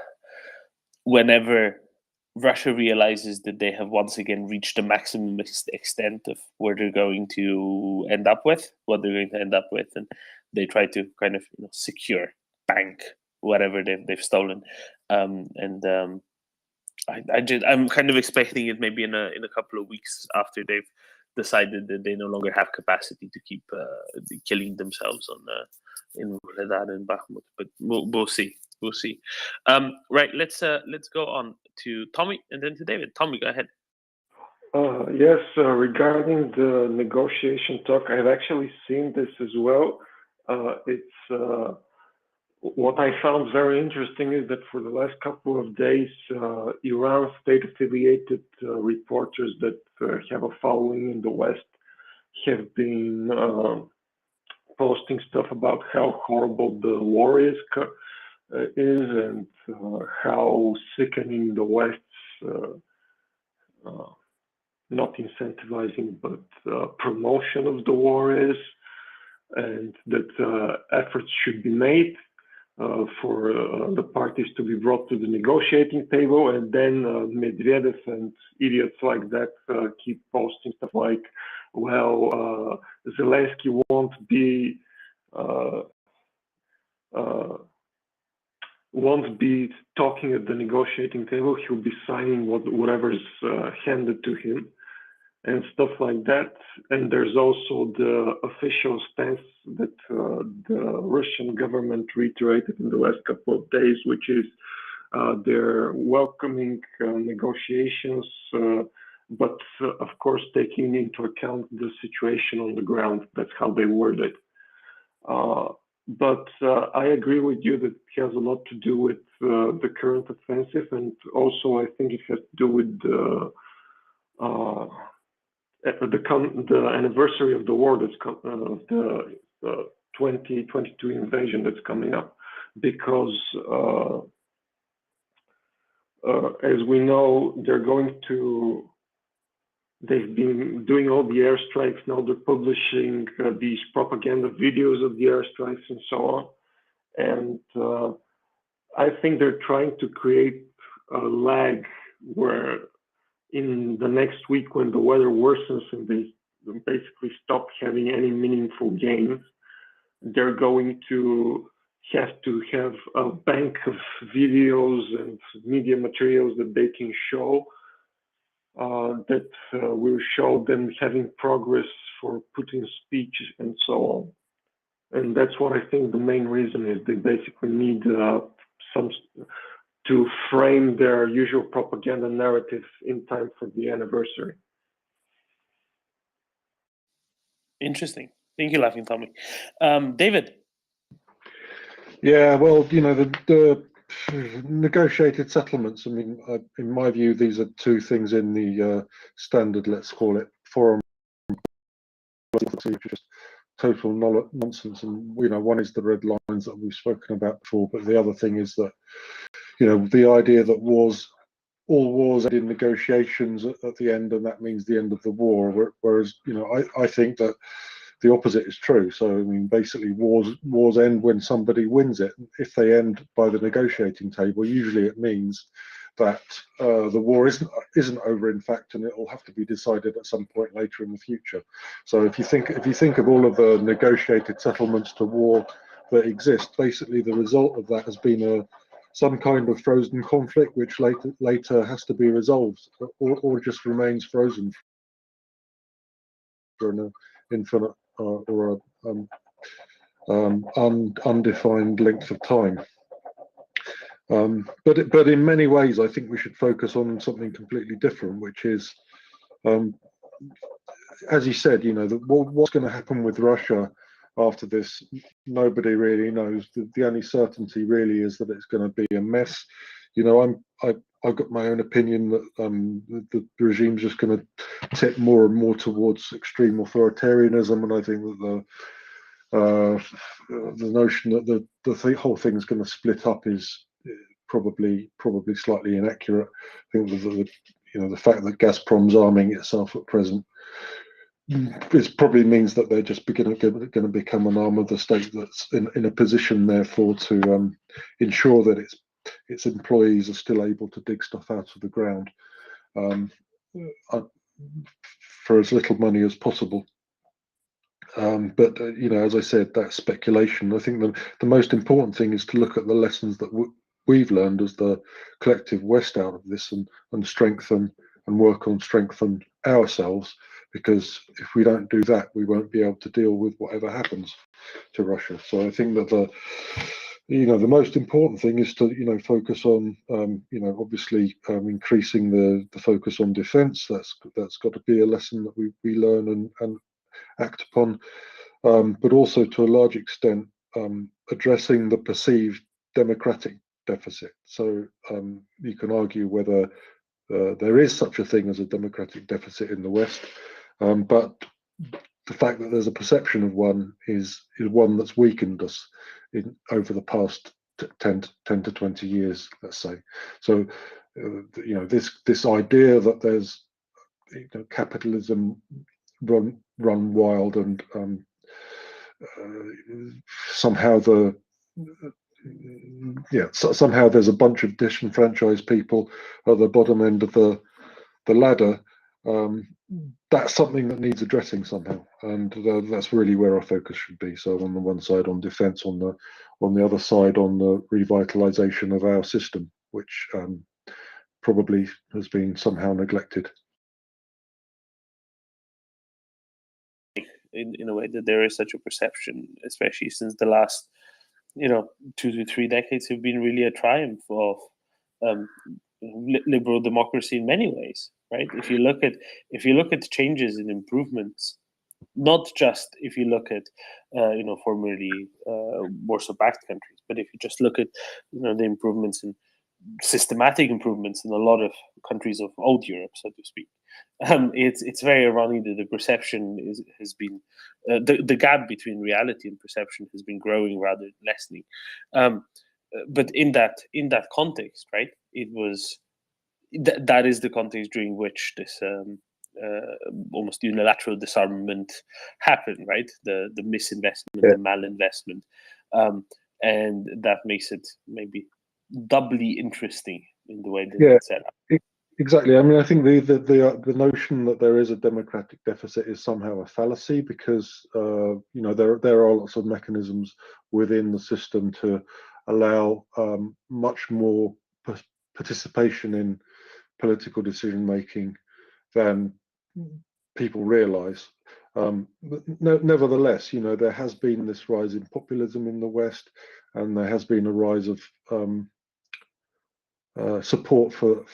[SPEAKER 19] whenever Russia realizes that they have once again reached the maximum extent of where they're going to end up with, what they're going to end up with, and they try to kind of secure, bank whatever they've stolen, I'm kind of expecting it maybe in a couple of weeks after they've decided that they no longer have capacity to keep killing themselves in Vuhledar and Bakhmut. But we'll see. We'll see. Right. Let's go on to Tommy and then to David. Tommy, go ahead.
[SPEAKER 17] Yes, regarding the negotiation talk, I've actually seen this as well. It's what I found very interesting is that for the last couple of days, Iran state-affiliated reporters that have a following in the West have been posting stuff about how horrible the war is and how sickening the West's not incentivizing but promotion of the war is, and that efforts should be made for the parties to be brought to the negotiating table, and then Medvedev and idiots like that keep posting stuff like, well, Zelensky won't be talking at the negotiating table. He'll be signing whatever's handed to him and stuff like that. And there's also the official stance that the Russian government reiterated in the last couple of days, which is they're welcoming negotiations, but of course taking into account the situation on the ground. That's how they word it. But I agree with you that it has a lot to do with the current offensive, and also I think it has to do with the anniversary of the war that's the 2022 invasion that's coming up, because as we know, they've been doing all the airstrikes. Now they're publishing these propaganda videos of the airstrikes and so on. And I think they're trying to create a lag where in the next week, when the weather worsens and they basically stop having any meaningful gains, they're going to have a bank of videos and media materials that they can show that will show them having progress for Putin's speech and so on. And that's what I think the main reason is. They basically need to frame their usual propaganda narrative in time for the anniversary.
[SPEAKER 19] Interesting. Thank you, Laughing Tommy. David.
[SPEAKER 12] Yeah, well, the negotiated settlements, I mean, in my view, these are two things in the standard, let's call it, foreign policy, just total nonsense. And, one is the red lines that we've spoken about before, but the other thing is that, the idea that all wars end in negotiations at the end, and that means the end of the war, whereas, I think that the opposite is true. So, I mean, basically wars end when somebody wins it. If they end by the negotiating table, usually it means that the war isn't over, in fact, and it will have to be decided at some point later in the future. So if you think of all of the negotiated settlements to war that exist, basically the result of that has been some kind of frozen conflict, which later has to be resolved, or just remains frozen for an infinite or undefined length of time. But in many ways, I think we should focus on something completely different, which is as you said, what's going to happen with Russia after this, nobody really knows. The only certainty really is that it's going to be a mess. I've got my own opinion that the regime's just going to tip more and more towards extreme authoritarianism, and I think that the notion that the whole thing's going to split up is probably slightly inaccurate. I think that the fact that Gazprom's arming itself at present, it probably means that they're just going to become an arm of the state that's in a position, therefore, to ensure that its employees are still able to dig stuff out of the ground for as little money as possible. But as I said, that's speculation. I think the most important thing is to look at the lessons that we've learned as the collective West out of this, and strengthen and work on strengthen ourselves, because if we don't do that, we won't be able to deal with whatever happens to Russia. So I think that the most important thing is to focus on obviously increasing the focus on defence. That's got to be a lesson that we learn and act upon, but also to a large extent addressing the perceived democratic deficit. So you can argue whether there is such a thing as a democratic deficit in the West, but the fact that there's a perception of one is one that's weakened us over the past 10 to 20 years, let's say. So this idea that there's capitalism run wild, and somehow somehow there's a bunch of disenfranchised people at the bottom end of the ladder. That's something that needs addressing somehow, and that's really where our focus should be. So on the one side on defence, on the other side on the revitalisation of our system, which probably has been somehow neglected.
[SPEAKER 19] In a way that there is such a perception, especially since the last 2 to 3 decades have been really a triumph of liberal democracy in many ways, right? If you look at changes and improvements, not just if you look at formerly Warsaw Pact countries, but if you just look at the improvements and systematic improvements in a lot of countries of old Europe, so to speak. It's very ironic that the perception has been the gap between reality and perception has been growing rather than lessening. But in that context, right, it was that is the context during which this almost unilateral disarmament happened, right? The misinvestment, the malinvestment, and that makes it maybe doubly interesting in the way that it's set up.
[SPEAKER 12] Exactly. I mean, I think the notion that there is a democratic deficit is somehow a fallacy, because there are lots of mechanisms within the system to allow much more participation in political decision making than people realise. Nevertheless, there has been this rise in populism in the West, and there has been a rise of support for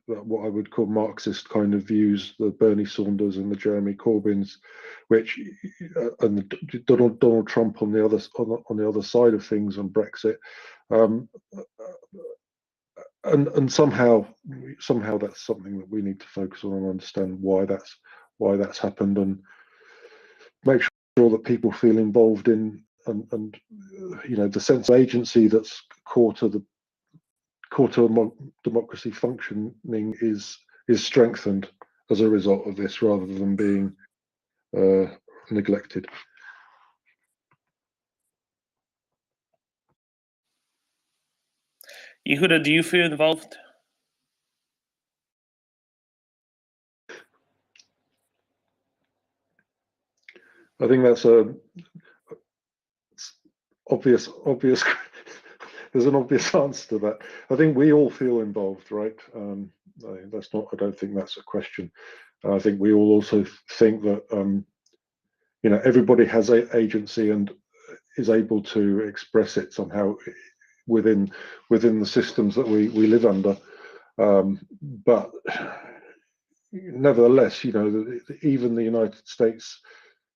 [SPEAKER 12] what I would call Marxist kind of views, the Bernie Saunders and the Jeremy Corbyns, which and Donald Trump on the other side of things on Brexit, and somehow that's something that we need to focus on and understand why that's happened, and make sure that people feel involved in and the sense of agency that's core to democracy functioning is strengthened as a result of this, rather than being neglected.
[SPEAKER 19] Yehuda, do you feel involved?
[SPEAKER 12] I think that's obvious. There's an obvious answer to that. I think we all feel involved, right? I don't think that's a question. I think we all also think that everybody has agency and is able to express it somehow within the systems that we live under. But nevertheless, even the United States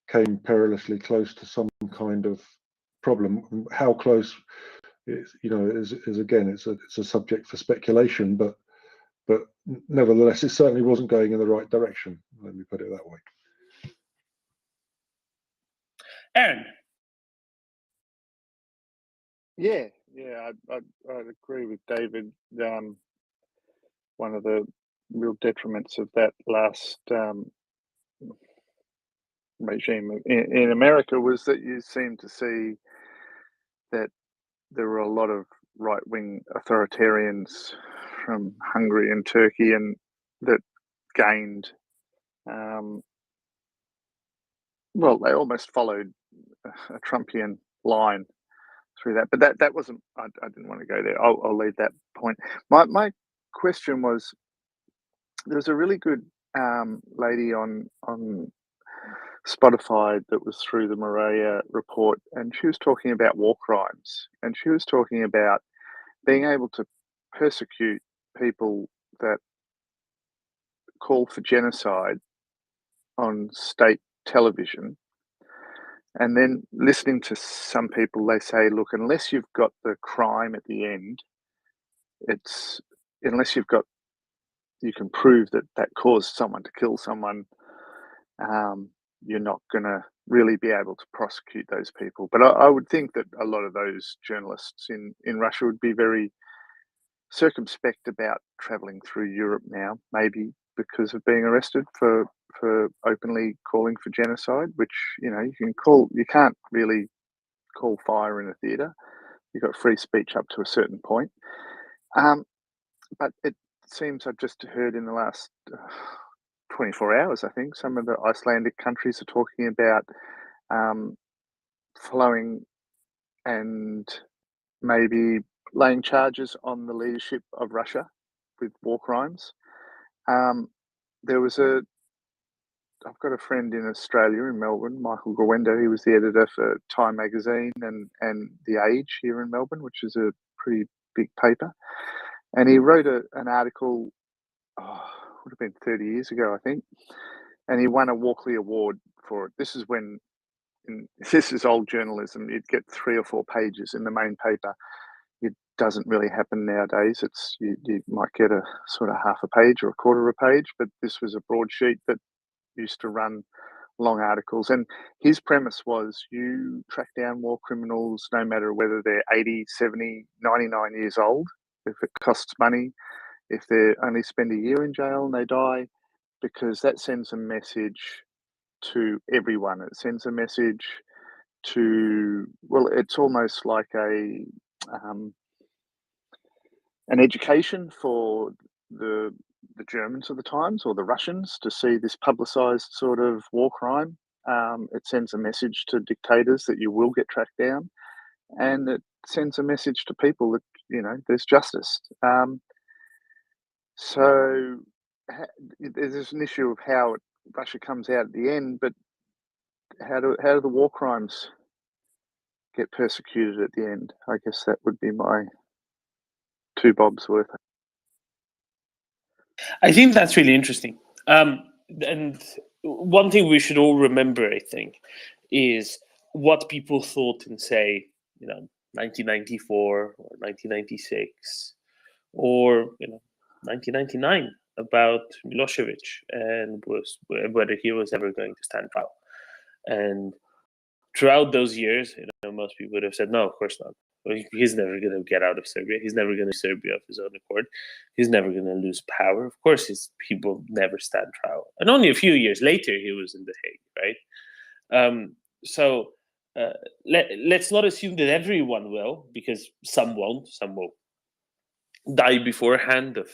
[SPEAKER 12] came perilously close to some kind of problem. How close, is again, it's a subject for speculation, but nevertheless, it certainly wasn't going in the right direction. Let me put it that way.
[SPEAKER 19] Aaron.
[SPEAKER 15] Yeah, I'd agree with David. One of the real detriments of that last regime in America was that you seemed to see that there were a lot of right-wing authoritarians from Hungary and Turkey, and that gained. Well, they almost followed a Trumpian line through that, but that wasn't. I didn't want to go there. I'll leave that point. My question was, there was a really good lady on Spotify that was through the MriyaReport, and she was talking about war crimes, and she was talking about being able to persecute people that call for genocide on state television. And then listening to some people, they say, look, unless you've got the crime at the end, unless you can prove that caused someone to kill someone, you're not going to really be able to prosecute those people. But I would think that a lot of those journalists in Russia would be very circumspect about traveling through Europe now, maybe because of being arrested for openly calling for genocide, which, you can't really call fire in a theatre. You've got free speech up to a certain point. But it seems I've just heard in the last 24 hours, I think, some of the Icelandic countries are talking about following and maybe laying charges on the leadership of Russia with war crimes. I've got a friend in Australia, in Melbourne, Michael Gawenda. He was the editor for Time magazine and The Age here in Melbourne, which is a pretty big paper. And he wrote an article, would have been 30 years ago, I think, and he won a Walkley Award for it. This is this is old journalism. You'd get 3 or 4 pages in the main paper. It doesn't really happen nowadays. You might get a sort of half a page or a quarter of a page, but this was a broadsheet that used to run long articles. And his premise was, you track down war criminals no matter whether they're 80, 70, 99 years old, if it costs money, if they only spend a year in jail and they die, because that sends a message to everyone. It sends a message to, well, it's almost like an education for the Germans of the times, or the Russians, to see this publicized sort of war crime. It sends a message to dictators that you will get tracked down, and it sends a message to people that there's justice. So there's an issue of how Russia comes out at the end, but how do the war crimes get persecuted at the end? I guess that would be my 2 bobs worth.
[SPEAKER 19] I think that's really interesting. And one thing we should all remember, I think, is what people thought in, say, 1994 or 1996 or 1999 about Milosevic and whether he was ever going to stand trial. And throughout those years, most people would have said, no, of course not. He's never going to get out of Serbia. He's never going to Serbia of his own accord. He's never going to lose power. Of course, he will never stand trial. And only a few years later, he was in The Hague, right? So let's not assume that everyone will, because some won't. Some will die beforehand of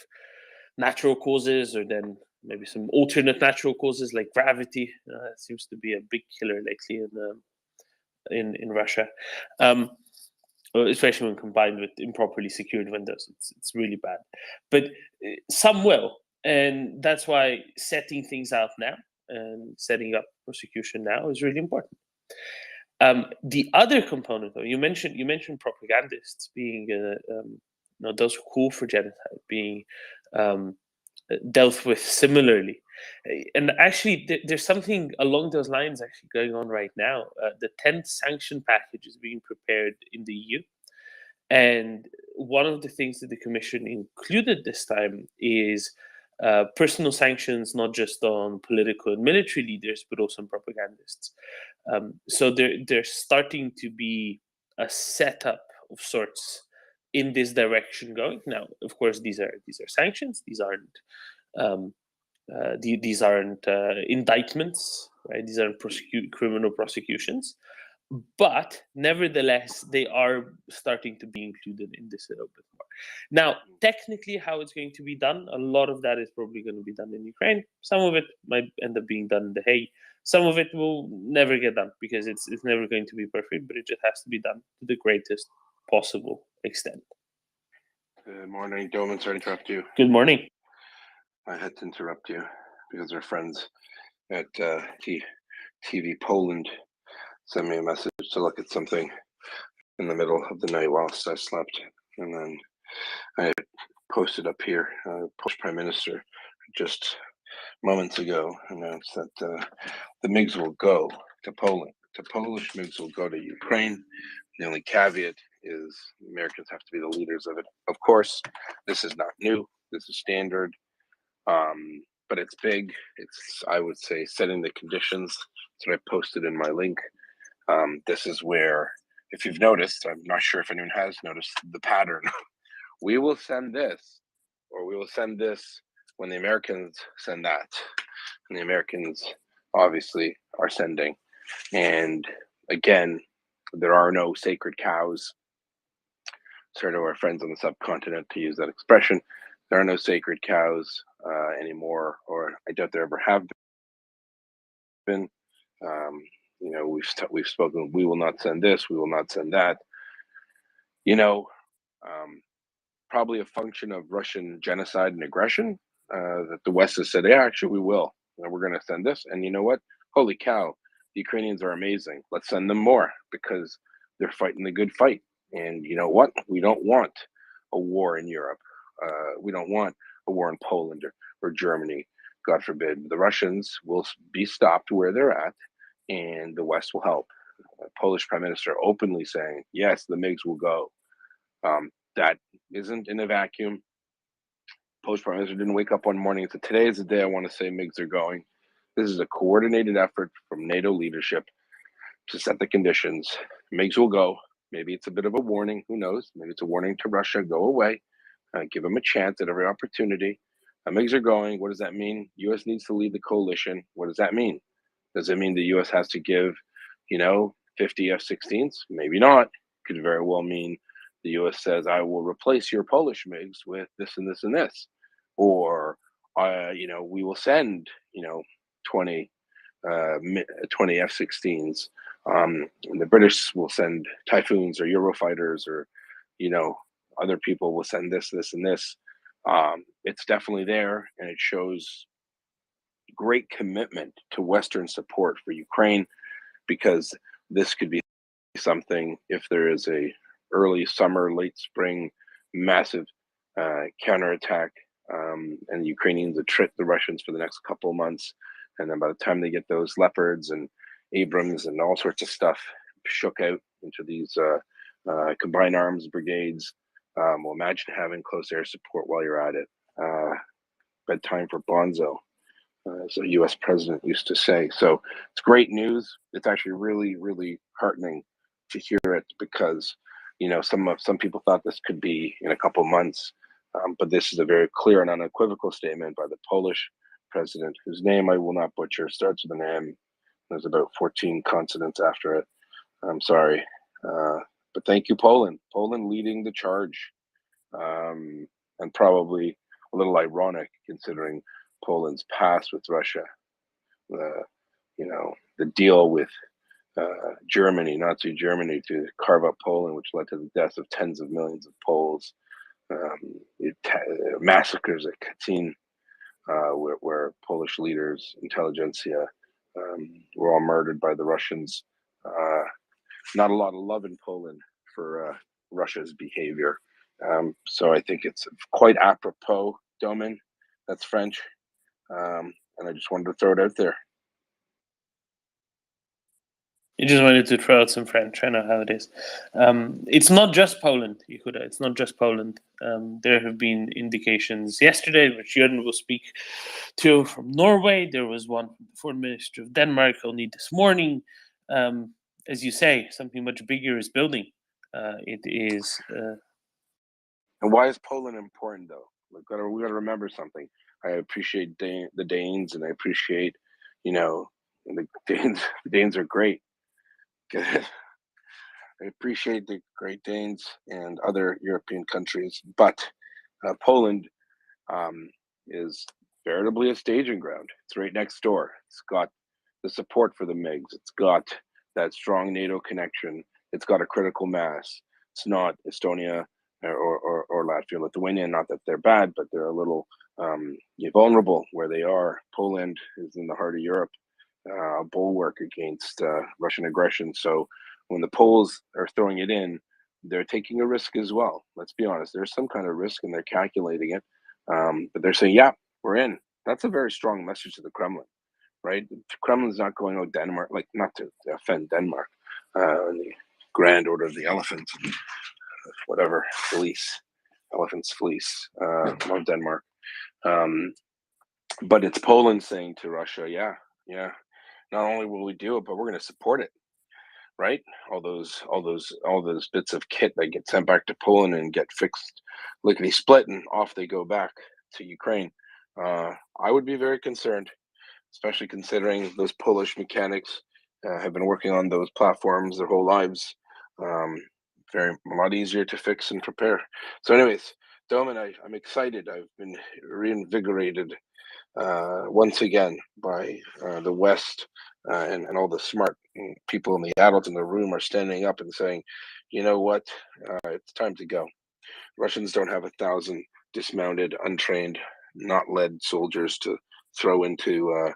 [SPEAKER 19] natural causes, or then maybe some alternate natural causes like gravity. It seems to be a big killer lately in Russia. Especially when combined with improperly secured windows. It's really bad. But some will. And that's why setting things out now and setting up prosecution now is really important. The other component, though, you mentioned propagandists being those who call for genocide being dealt with similarly. And actually, there's something along those lines actually going on right now. The 10th sanction package is being prepared in the EU. And one of the things that the Commission included this time is personal sanctions, not just on political and military leaders, but also on propagandists. So there's starting to be a setup of sorts in this direction going. Now, of course, these are sanctions. These aren't these aren't indictments, right? These aren't criminal prosecutions. But nevertheless, they are starting to be included in this a little bit more. Now, technically, how it's going to be done, a lot of that is probably going to be done in Ukraine. Some of it might end up being done in The Hague. Some of it will never get done because it's never going to be perfect, but it just has to be done to the greatest possible extent.
[SPEAKER 6] Good morning, Doman. Sorry to interrupt you.
[SPEAKER 19] Good morning.
[SPEAKER 6] I had to interrupt you because our friends at TV Poland sent me a message to look at something in the middle of the night whilst I slept. And then I posted up here, Polish Prime Minister just moments ago announced that the MiGs will go to Poland. The Polish MiGs will go to Ukraine. The only caveat is the Americans have to be the leaders of it. Of course, this is not new. This is standard. But it's big. It's, I would say, setting the conditions. That's what I posted in my link. This is where, if you've noticed, I'm not sure if anyone has noticed the pattern. We will send this, or we will send this when the Americans send that. And the Americans obviously are sending. And again, there are no sacred cows. Sorry to our friends on the subcontinent to use that expression. There are no sacred cows anymore, or I doubt there ever have been. You know, we've spoken. We will not send this. We will not send that. You know, probably a function of Russian genocide and aggression that the West has said, yeah, actually we will. And we're going to send this. And you know what? Holy cow, the Ukrainians are amazing. Let's send them more because they're fighting the good fight. And you know what? We don't want a war in Europe. We don't want a war in Poland or Germany, God forbid. The Russians will be stopped where they're at, and the West will help. Polish Prime Minister openly saying, yes, the MiGs will go. That isn't in a vacuum. Polish Prime Minister didn't wake up one morning and say, today is the day I want to say MiGs are going. This is a coordinated effort from NATO leadership to set the conditions. MiGs will go. Maybe it's a bit of a warning. Who knows? Maybe it's a warning to Russia. Go away. Give them a chance at every opportunity. MiGs are going. What does that mean? U.S. needs to lead the coalition. What does that mean? Does it mean the U.S. has to give, 50 F-16s? Maybe not. Could very well mean the U.S. says, I will replace your Polish MiGs with this and this and this. Or, we will send, 20 F-16s. The British will send Typhoons or Eurofighters, or, other people will send this, this, and this. It's definitely there, and it shows great commitment to Western support for Ukraine, because this could be something, if there is a early summer, late spring, massive counterattack, and the Ukrainians would trick the Russians for the next couple of months. And then by the time they get those Leopards and Abrams and all sorts of stuff shook out into these combined arms brigades, well, imagine having close air support while you're at it. Bedtime for Bonzo, as a US president used to say. So it's great news. It's actually really, really heartening to hear it, because, some people thought this could be in a couple months, but this is a very clear and unequivocal statement by the Polish president, whose name I will not butcher, starts with an M. There's about 14 consonants after it. I'm sorry. But thank you, Poland. Poland leading the charge. And probably a little ironic considering Poland's past with Russia. The deal with Germany, Nazi Germany, to carve up Poland, which led to the deaths of tens of millions of Poles. Massacres at Katyn, where Polish leaders, intelligentsia, were all murdered by the Russians. Not a lot of love in Poland for Russia's behavior. So I think it's quite apropos, Domin, that's French, and I just wanted to throw it out there.
[SPEAKER 19] You just wanted to throw out some French. I know how it is. It's not just Poland, Yehuda. It's not just Poland. There have been indications yesterday, which Jürgen will speak to, from Norway. There was one from the Foreign Minister of Denmark only this morning. As you say, something much bigger is building. It is.
[SPEAKER 6] And why is Poland important, though? We got to remember something. I appreciate the Danes, and I appreciate, the Danes. The Danes are great. I appreciate the Great Danes and other European countries, but Poland is veritably a staging ground. It's right next door. It's got the support for the MiGs. It's got that strong NATO connection. It's got a critical mass. It's not Estonia or Latvia, Lithuania. Not that they're bad, but they're a little vulnerable where they are. Poland is in the heart of Europe, a bulwark against Russian aggression. So when the Poles are throwing it in, they're taking a risk as well. Let's be honest. There's some kind of risk, and they're calculating it. But they're saying, yeah, we're in. That's a very strong message to the Kremlin, right? The Kremlin's not going, oh, Denmark, like, not to offend Denmark, in the grand order of the elephant, whatever, elephant's fleece, of Denmark. But it's Poland saying to Russia, yeah, not only will we do it, but we're going to support it, right? All those bits of kit that get sent back to Poland and get fixed, lickety split, and off they go back to Ukraine. I would be very concerned, especially considering those Polish mechanics have been working on those platforms their whole lives. A lot easier to fix and prepare. So anyways, Doman, I'm excited. I've been reinvigorated once again by the West, and all the smart people and the adults in the room are standing up and saying, you know what, it's time to go. Russians don't have 1,000 dismounted, untrained, not led soldiers to throw into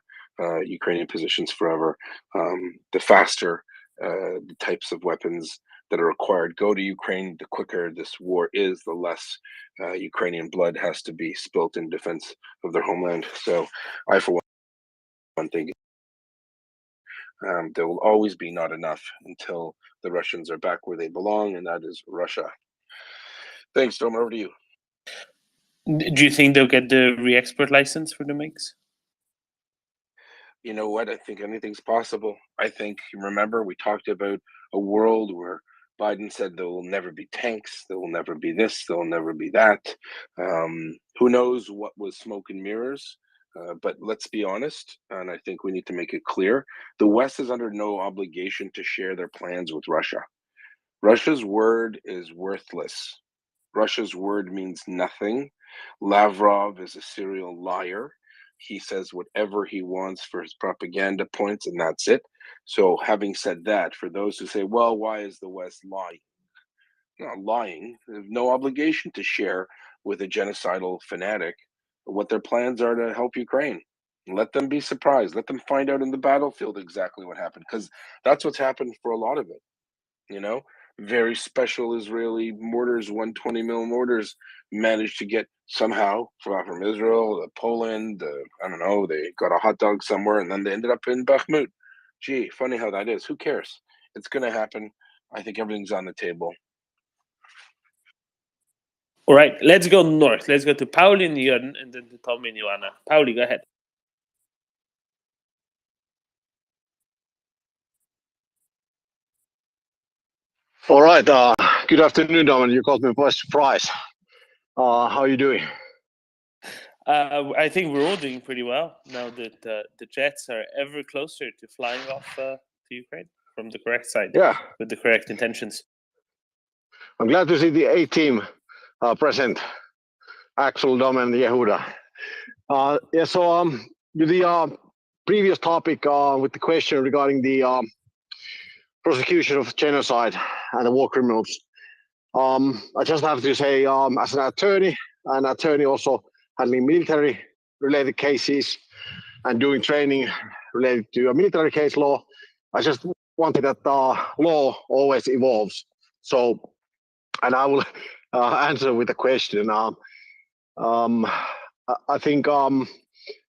[SPEAKER 6] Ukrainian positions forever. The faster the types of weapons that are required go to Ukraine, the quicker this war is, the less Ukrainian blood has to be spilt in defense of their homeland. So I, for one, think there will always be not enough until the Russians are back where they belong, and that is Russia. Thanks, Dom. Over to you.
[SPEAKER 19] Do you think they'll get the re-export license for the MiGs?
[SPEAKER 6] You know what? I think anything's possible. I think, remember, we talked about a world where Biden said there will never be tanks, there will never be this, there will never be that. Who knows what was smoke and mirrors? But let's be honest, and I think we need to make it clear, the West is under no obligation to share their plans with Russia. Russia's word is worthless. Russia's word means nothing. Lavrov is a serial liar. He says whatever he wants for his propaganda points, and that's it. So having said that, for those who say, well, why is the West lying? Not lying. They have no obligation to share with a genocidal fanatic what their plans are to help Ukraine. Let them be surprised. Let them find out in the battlefield exactly what happened, because that's what's happened for a lot of it. Very special Israeli mortars, 120 mil mortars, managed to get somehow from Israel, Poland, I don't know, they got a hot dog somewhere, and then they ended up in Bakhmut. Gee, funny how that is. Who cares? It's going to happen. I think everything's on the table.
[SPEAKER 19] All right, let's go north. Let's go to Pauli and Jörn, and then to Tommy and Joanna. Pauli, go ahead.
[SPEAKER 3] All right. Good afternoon, Domin. You caught me by surprise. How are you doing?
[SPEAKER 19] I think we're all doing pretty well now that the jets are ever closer to flying off to Ukraine from the correct side, with the correct intentions.
[SPEAKER 3] I'm glad to see the A team present. Axel, Dom, and Yehuda. So with the previous topic, with the question regarding the prosecution of genocide and the war criminals, I just have to say, as an attorney also handling military-related cases and doing training related to a military case law, I just wanted that law always evolves. So, and I will answer with a question. I think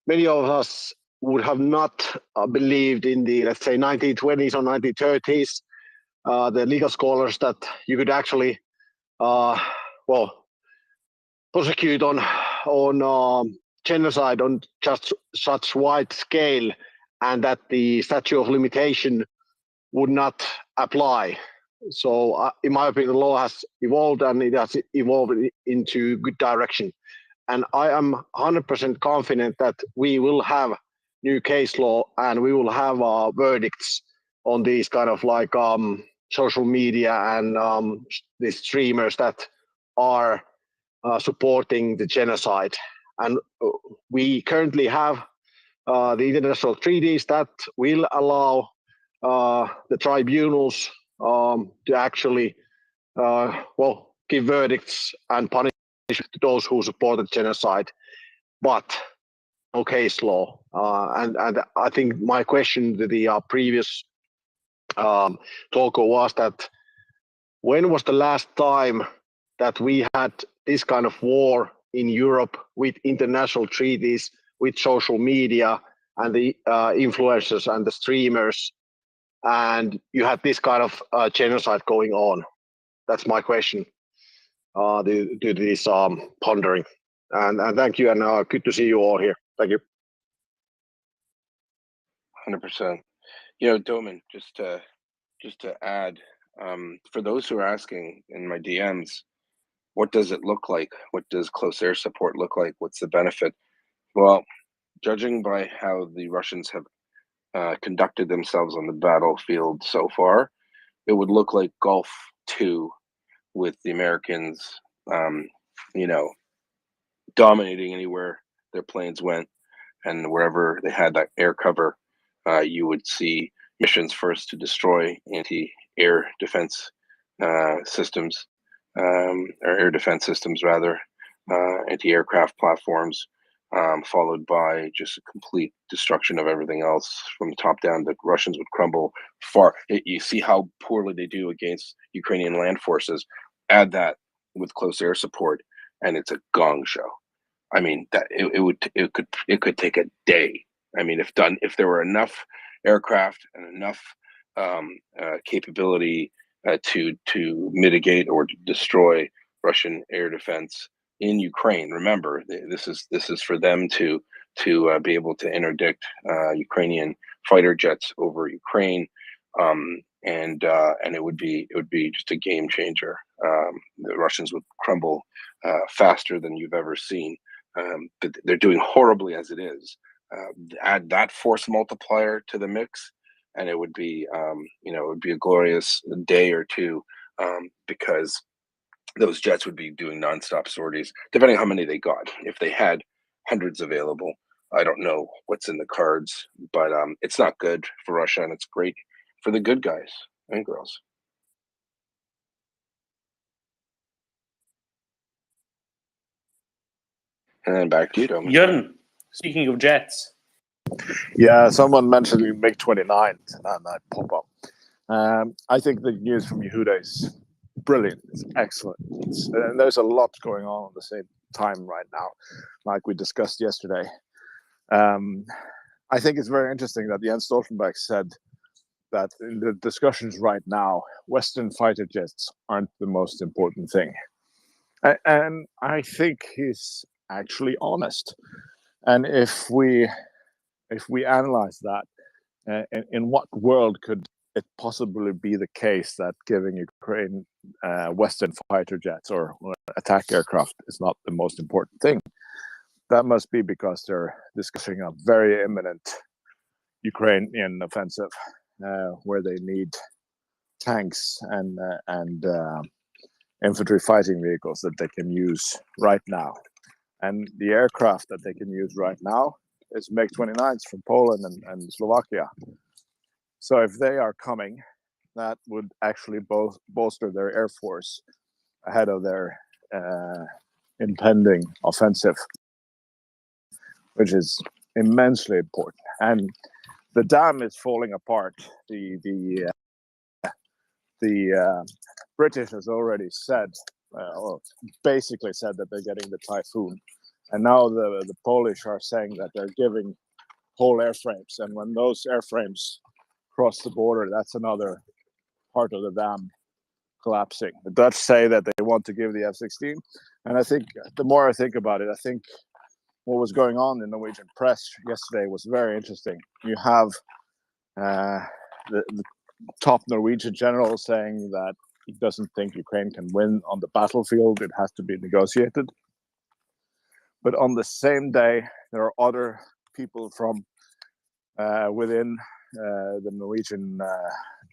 [SPEAKER 3] many of us would have not believed in the, let's say, 1920s or 1930s, the legal scholars, that you could actually, prosecute on genocide on just such wide scale, and that the statute of limitation would not apply. So, in my opinion, the law has evolved, and it has evolved into good direction. And I am 100% confident that we will have new case law, and we will have verdicts on these kind of like social media and the streamers that are supporting the genocide. And we currently have the international treaties that will allow the tribunals to actually give verdicts and punish those who supported genocide, but no case law. And I think my question to the previous talker was that when was the last time that we had this kind of war in Europe with international treaties, with social media and the influencers and the streamers, and you had this kind of genocide going on? That's my question to this pondering. And thank you, and good to see you all here. Thank you.
[SPEAKER 6] 100%. You know, Doman, just to add, for those who are asking in my DMs, what does it look like? What does close air support look like? What's the benefit? Well, judging by how the Russians have conducted themselves on the battlefield so far, it would look like Gulf 2 with the Americans, dominating anywhere their planes went, and wherever they had that air cover, you would see missions first to destroy anti-air defense systems, or air defense systems rather, anti-aircraft platforms, followed by just a complete destruction of everything else from the top down. The Russians would crumble far. You see how poorly they do against Ukrainian land forces. Add that with close air support, and it's a gong show. I mean, that it could take a day. I mean, if there were enough aircraft and enough capability to mitigate or to destroy Russian air defense in Ukraine. Remember, this is for them to be able to interdict Ukrainian fighter jets over Ukraine, and it would be just a game changer. The Russians would crumble faster than you've ever seen. But they're doing horribly as it is. Add that force multiplier to the mix, and it would be, it would be a glorious day or two, because those jets would be doing nonstop sorties, depending on how many they got. If they had hundreds available, I don't know what's in the cards, but it's not good for Russia, and it's great for the good guys and girls. And then back to you, Domin.
[SPEAKER 19] Jörn, speaking of jets.
[SPEAKER 18] Yeah, someone mentioned MiG-29 and that pop-up. I think the news from Yehuda is brilliant. It's excellent. And there's a lot going on at the same time right now, like we discussed yesterday. I think it's very interesting that Jens Stoltenberg said that in the discussions right now, Western fighter jets aren't the most important thing. And I think he's actually honest. And if we analyze that, in what world could it possibly be the case that giving Ukraine Western fighter jets or attack aircraft is not the most important thing? That must be because they're discussing a very imminent Ukrainian offensive where they need tanks and infantry fighting vehicles that they can use right now. And the aircraft that they can use right now is MiG-29s from Poland and Slovakia. So if they are coming, that would actually bolster their air force ahead of their impending offensive, which is immensely important. And the dam is falling apart. The British has already said, or basically said, that they're getting the Typhoon, and now the Polish are saying that they're giving whole airframes. And when those airframes cross the border, that's another part of the dam collapsing. The Dutch say that they want to give the F-16, and I think the more I think about it, I think what was going on in Norwegian press yesterday was very interesting. You have the top Norwegian general saying that he doesn't think Ukraine can win on the battlefield. It has to be negotiated. But on the same day, there are other people from within the Norwegian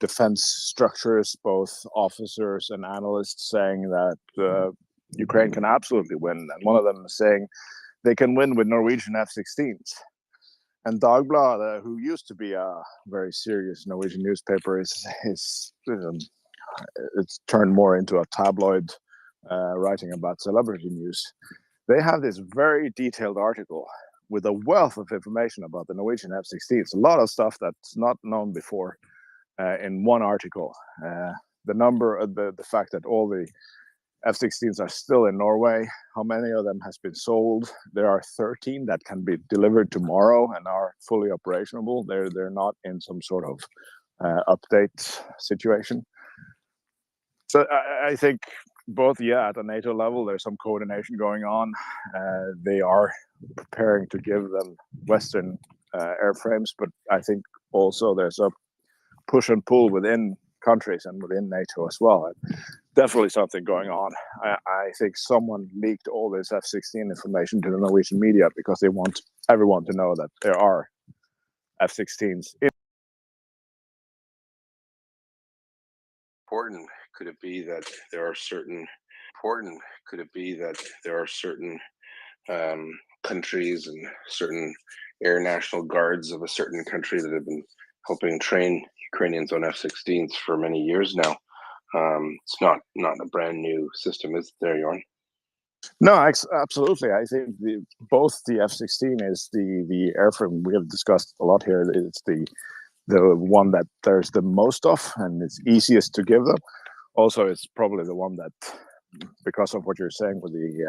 [SPEAKER 18] defense structures, both officers and analysts, saying that Ukraine can absolutely win. And one of them is saying they can win with Norwegian F-16s. And Dagbladet, who used to be a very serious Norwegian newspaper, it's turned more into a tabloid writing about celebrity news. They have this very detailed article with a wealth of information about the Norwegian F-16s. A lot of stuff that's not known before in one article. The fact that all the F-16s are still in Norway, how many of them has been sold. There are 13 that can be delivered tomorrow and are fully operational. They're not in some sort of update situation. So I think both, at the NATO level, there's some coordination going on. They are preparing to give them Western airframes, but I think also there's a push and pull within countries and within NATO as well. And definitely something going on. I think someone leaked all this F-16 information to the Norwegian media because they want everyone to know that there are F-16s.
[SPEAKER 6] Important could it be that there are certain countries and certain air national guards of a certain country that have been helping train Ukrainians on F-16s for many years now? It's not a brand new system, is it there, Jorn?
[SPEAKER 18] No, absolutely. I think both the F-16 is the airframe we have discussed a lot here. It's the one that there's the most of and it's easiest to give them. Also, it's probably the one that, because of what you're saying with the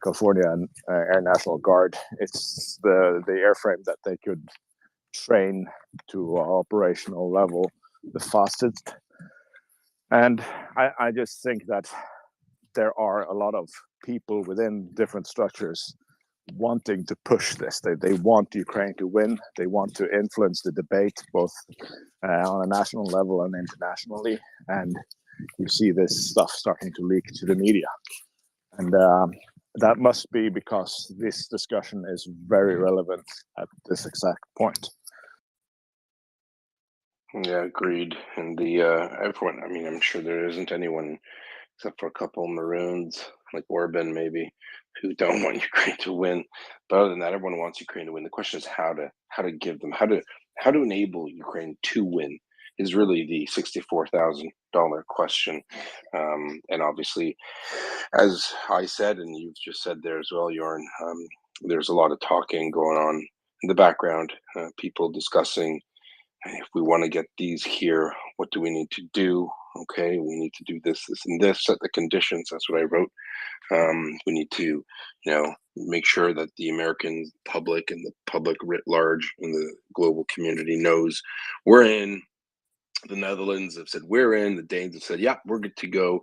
[SPEAKER 18] California Air National Guard, it's the airframe that they could train to operational level the fastest. And I just think that there are a lot of people within different structures wanting to push this. They want Ukraine to win. They want to influence the debate both on a national level and internationally. And you see this stuff starting to leak to the media. And that must be because this discussion is very relevant at this exact point.
[SPEAKER 6] Yeah, agreed. And everyone, I mean, I'm sure there isn't anyone except for a couple of Maroons, like Orban maybe, who don't want Ukraine to win. But other than that, everyone wants Ukraine to win. The question is how to give them, how to enable Ukraine to win is really the $64,000 question. And obviously, as I said, and you've just said there as well, Jorn, there's a lot of talking going on in the background, people discussing, if we want to get these here, what do we need to do? Okay, we need to do this, this, and this, set the conditions. That's what I wrote. We need to, make sure that the American public and the public writ large and the global community knows we're in. The Netherlands have said we're in. The Danes have said, yeah, we're good to go.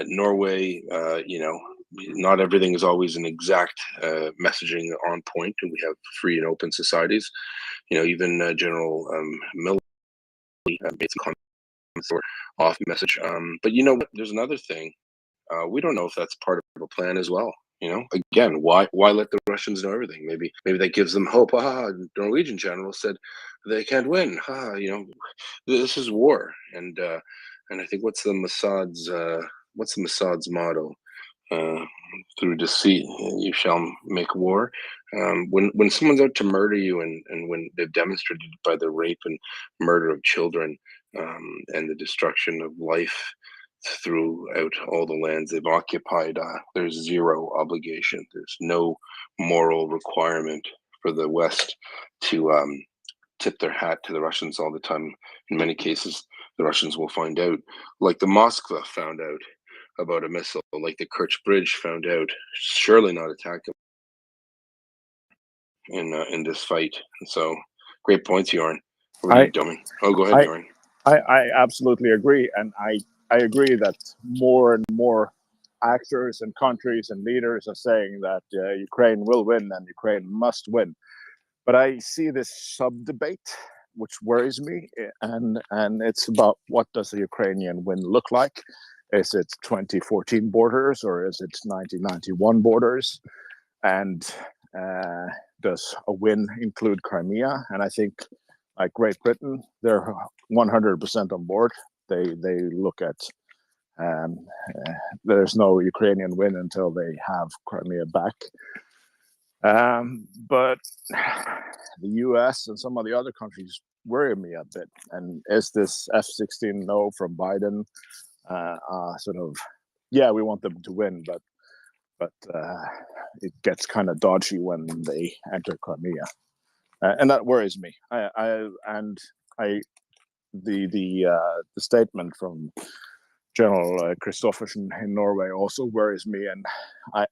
[SPEAKER 6] Norway, not everything is always an exact messaging on point, and we have free and open societies. Even General Miller made some comments or off message. But you know what? There's another thing. We don't know if that's part of a plan as well. Again, why let the Russians know everything? Maybe that gives them hope. The Norwegian general said they can't win. This is war. And I think what's the Mossad's motto? Through deceit you shall make war. When someone's out to murder you, and when they've demonstrated by the rape and murder of children, and the destruction of life throughout all the lands they've occupied, there's zero obligation. There's no moral requirement for the West to tip their hat to the Russians all the time. In many cases, the Russians will find out, like the Moskva found out about a missile, like the Kerch Bridge found out, surely not attack them. in this fight. And so, great points, Jorn. Over to you, Domin. Oh, go ahead, Jorn.
[SPEAKER 18] I absolutely agree, and I agree that more and more actors and countries and leaders are saying that Ukraine will win and Ukraine must win. But I see this sub-debate, which worries me, and it's about what does the Ukrainian win look like? Is it 2014 borders or is it 1991 borders? And does a win include Crimea? And I think, like Great Britain, they're 100% on board. They look at there's no Ukrainian win until they have Crimea back. But the US and some of the other countries worry me a bit. And is this F-16 no from Biden sort of, yeah, we want them to win, but it gets kind of dodgy when they enter Crimea, and that worries me. The statement from General Christoffersen in Norway also worries me, and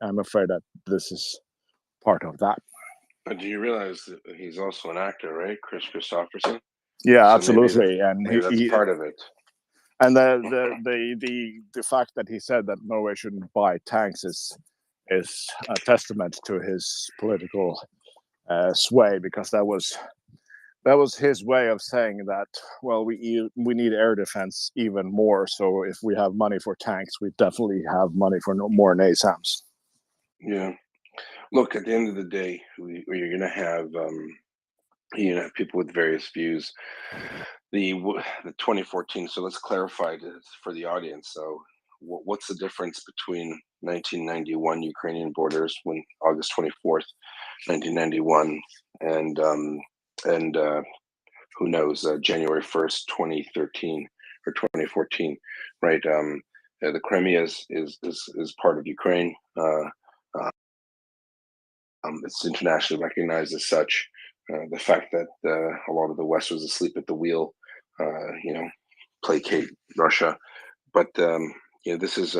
[SPEAKER 18] I'm afraid that this is part of that.
[SPEAKER 6] But do you realize that he's also an actor, right, Chris Christoffersen?
[SPEAKER 18] Yeah,
[SPEAKER 6] So
[SPEAKER 18] absolutely,
[SPEAKER 6] maybe that's part of it.
[SPEAKER 18] And the fact that he said that Norway shouldn't buy tanks is a testament to his political sway, because that was his way of saying that, well, we need air defense even more. So if we have money for tanks, we definitely have money for more NASAMS.
[SPEAKER 6] Yeah. Look, at the end of the day, you're going to have people with various views. The 2014. So let's clarify for the audience. So what's the difference between 1991 Ukrainian borders, when August 24th, 1991, and who knows, January 1st, 2013 or 2014, right? The Crimea is part of Ukraine. It's internationally recognized as such. The fact that a lot of the West was asleep at the wheel, placate Russia. But this is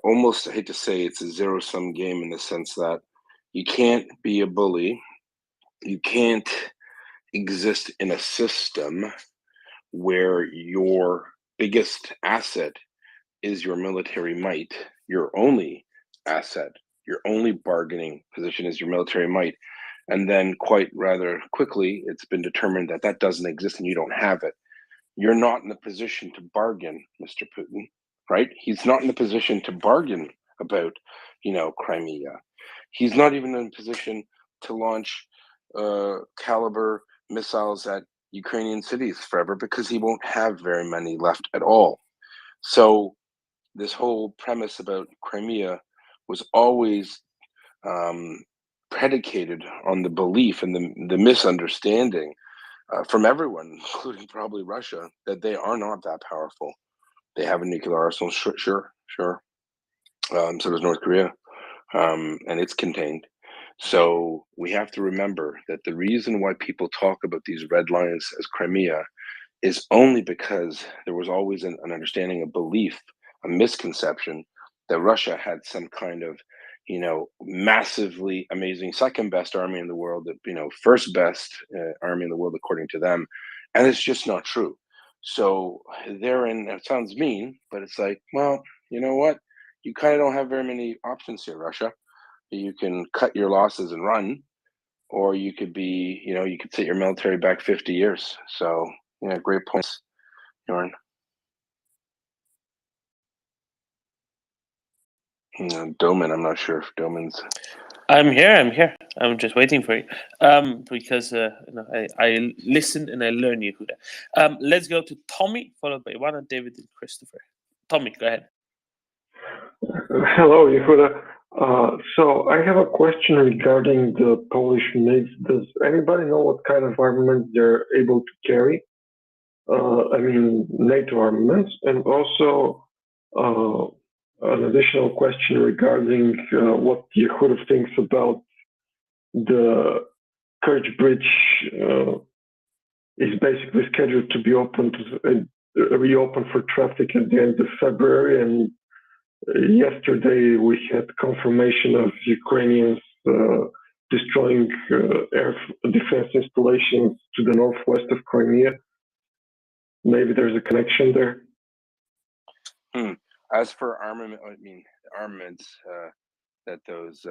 [SPEAKER 6] almost, I hate to say, it's a zero-sum game, in the sense that you can't be a bully. You can't exist in a system where your biggest asset is your military might, your only asset, your only bargaining position is your military might. And then quite rather quickly, it's been determined that that doesn't exist and you don't have it. You're not in the position to bargain, Mr. Putin, right? He's not in the position to bargain about, Crimea. He's not even in a position to launch caliber missiles at Ukrainian cities forever, because he won't have very many left at all. So this whole premise about Crimea was always predicated on the belief and the misunderstanding from everyone, including probably Russia, that they are not that powerful. They have a nuclear arsenal, sure. So does North Korea, and it's contained. So we have to remember that the reason why people talk about these red lines as Crimea is only because there was always an understanding, a belief, a misconception that Russia had some kind of, massively amazing second best army in the world, first best army in the world according to them. And it's just not true. So therein, it sounds mean, but it's like, well, you know what? You kind of don't have very many options here, Russia. You can cut your losses and run, or you could be, you could set your military back 50 years. So, great points, Jorn. Domin, I'm not sure if Domin's.
[SPEAKER 19] I'm here. I'm just waiting for you. Because I listen and I learn, Yehuda. Let's go to Tommy, followed by Ivana, David, and Christopher. Tommy, go ahead.
[SPEAKER 17] Hello, Yehuda. So I have a question regarding the Polish MiGs. Does anybody know what kind of armament they're able to carry? NATO armaments, and also an additional question regarding what Yehuda thinks about the Kerch Bridge is basically scheduled to be reopened for traffic at the end of February, and yesterday we had confirmation of Ukrainians destroying air defense installations to the northwest of Crimea. Maybe there's a connection there.
[SPEAKER 6] As for armaments that those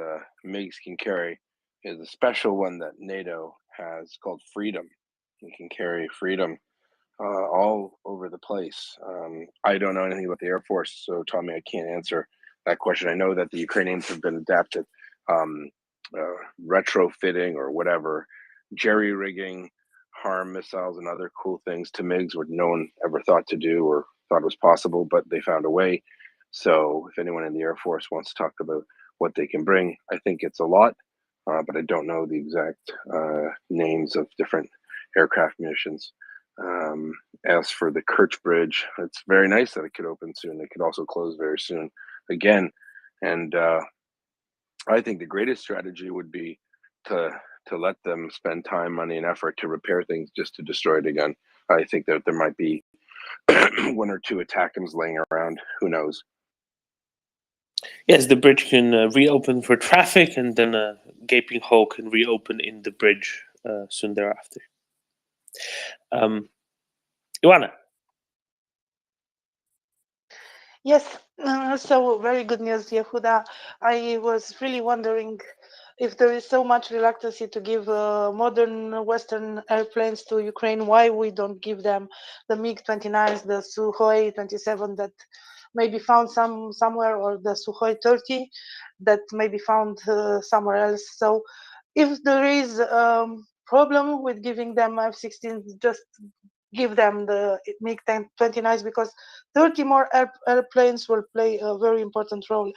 [SPEAKER 6] MiGs can carry, is a special one that NATO has called Freedom. You can carry Freedom all over the place. I don't know anything about the Air Force, so Tommy, I can't answer that question. I know that the Ukrainians have been adapted, retrofitting or whatever, jerry-rigging harm missiles and other cool things to MiGs, what no one ever thought to do or thought was possible, but they found a way. So if anyone in the Air Force wants to talk about what they can bring, I think it's a lot, but I don't know the exact names of different aircraft munitions. As for the Kerch Bridge, it's very nice that it could open soon. It could also close very soon again. And I think the greatest strategy would be to let them spend time, money, and effort to repair things just to destroy it again. I think that there might be one or two ATACMS laying around. Who knows?
[SPEAKER 19] Yes, the bridge can reopen for traffic, and then a gaping hole can reopen in the bridge soon thereafter. Ioana.
[SPEAKER 11] Yes, so very good news, Yehuda. I was really wondering if there is so much reluctancy to give modern Western airplanes to Ukraine, why we don't give them the MiG-29s, the Sukhoi 27 that may be found somewhere, or the Sukhoi 30 that may be found somewhere else. So if there is a problem with giving them F-16, just give them the MiG-29s, because 30 more airplanes will play a very important role.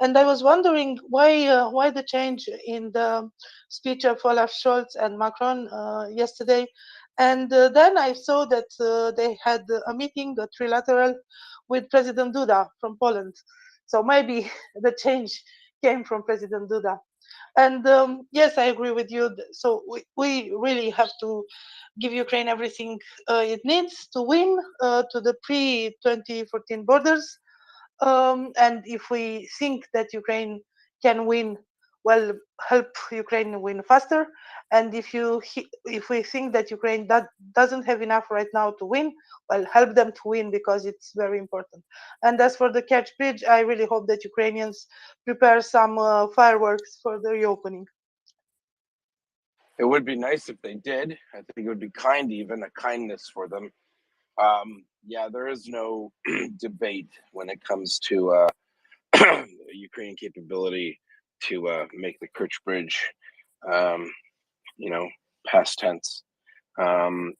[SPEAKER 11] And I was wondering why the change in the speech of Olaf Scholz and Macron yesterday. And then I saw that they had a meeting, a trilateral, with President Duda from Poland. So maybe the change came from President Duda. And yes, I agree with you. So we really have to give Ukraine everything it needs to win to the pre-2014 borders. And if we think that Ukraine can win, well, help Ukraine win faster. And if we think that Ukraine doesn't have enough right now to win, well, help them to win, because it's very important. And as for the Kerch Bridge, I really hope that Ukrainians prepare some fireworks for the reopening.
[SPEAKER 6] It would be nice if they did. I think it would be kind, even a kindness for them. Yeah, there is no debate when it comes to Ukrainian capability to make the Kerch Bridge, past tense.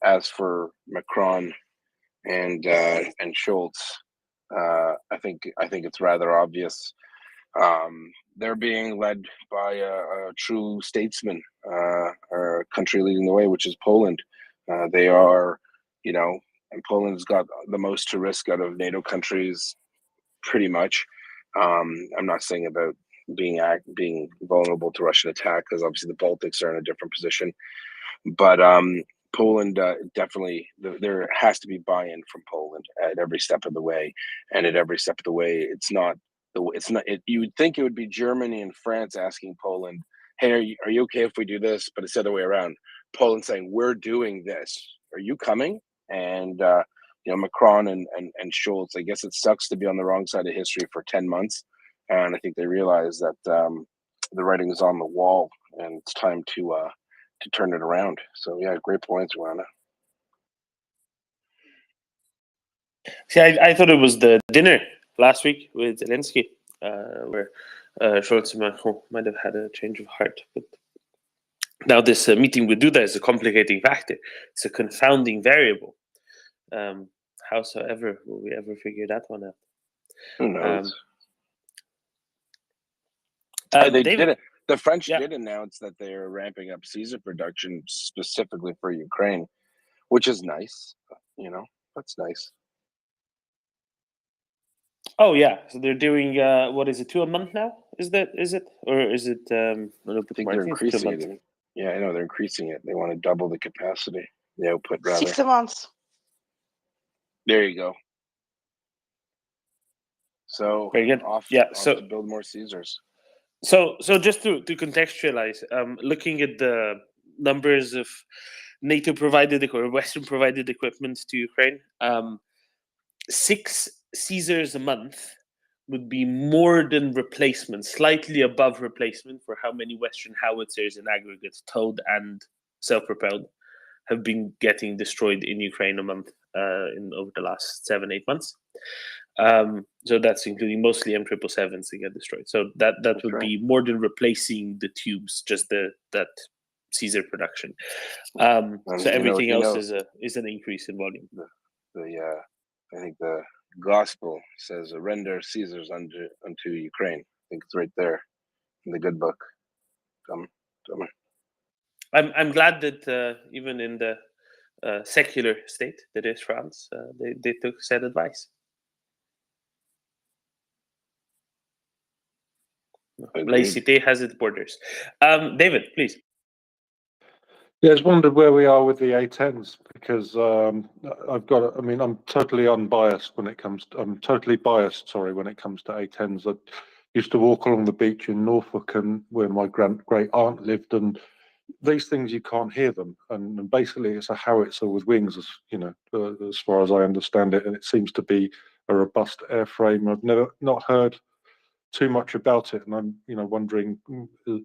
[SPEAKER 6] As for Macron and Scholz, I think it's rather obvious. They're being led by a true statesman, or a country leading the way, which is Poland. They are, and Poland's got the most to risk out of NATO countries, pretty much. I'm not saying about being vulnerable to Russian attack, because obviously the Baltics are in a different position. But Poland definitely, there has to be buy-in from Poland at every step of the way, and at every step of the way, you would think it would be Germany and France asking Poland, "Hey, are you okay if we do this?" But it's the other way around. Poland saying, "We're doing this. Are you coming?" And Macron and Scholz, I guess it sucks to be on the wrong side of history for 10 months, and I think they realize that the writing is on the wall, and it's time to turn it around. So yeah, great points, Ioana.
[SPEAKER 19] See, I thought it was the dinner last week with Zelensky, where Scholz and Macron might have had a change of heart. But now this meeting with Duda is a complicating factor. It's a confounding variable. Howsoever will we ever figure that one out?
[SPEAKER 6] Who knows? They did it. The French did announce that they are ramping up Caesar production specifically for Ukraine, which is nice. That's nice.
[SPEAKER 19] Oh yeah, so they're doing what is it, 2 a month now? Is it, or is it? I
[SPEAKER 6] think they're increasing it. Yeah, I know they're increasing it. They want to double the capacity, the output rather.
[SPEAKER 11] 6 a month.
[SPEAKER 6] There you go. So
[SPEAKER 19] very good.
[SPEAKER 6] Off
[SPEAKER 19] so
[SPEAKER 6] to build more Caesars.
[SPEAKER 19] So just to contextualize, looking at the numbers of NATO provided or Western provided equipment to Ukraine, 6 Caesars a month would be more than replacement, slightly above replacement for how many Western howitzers in aggregate, towed and self-propelled, have been getting destroyed in Ukraine a month over the last 7-8 months. So that's including mostly M777s that get destroyed. So that would be more than replacing the tubes, just that Caesar production. So everything else is an increase in volume.
[SPEAKER 6] I think the gospel says, "Render Caesars unto Ukraine." I think it's right there in the good book.
[SPEAKER 19] I'm glad that even in the secular state that is France, they took said advice. Laicite has its borders. David, please.
[SPEAKER 12] Yeah, I just wondered where we are with the A10s because I'm totally unbiased when it comes to, I'm totally biased, sorry, when it comes to A10s. I used to walk along the beach in Norfolk and where my great aunt lived, and these things you can't hear them. And basically it's a howitzer with wings, as you know, as far as I understand it, and it seems to be a robust airframe. I've not heard too much about it, and I'm wondering,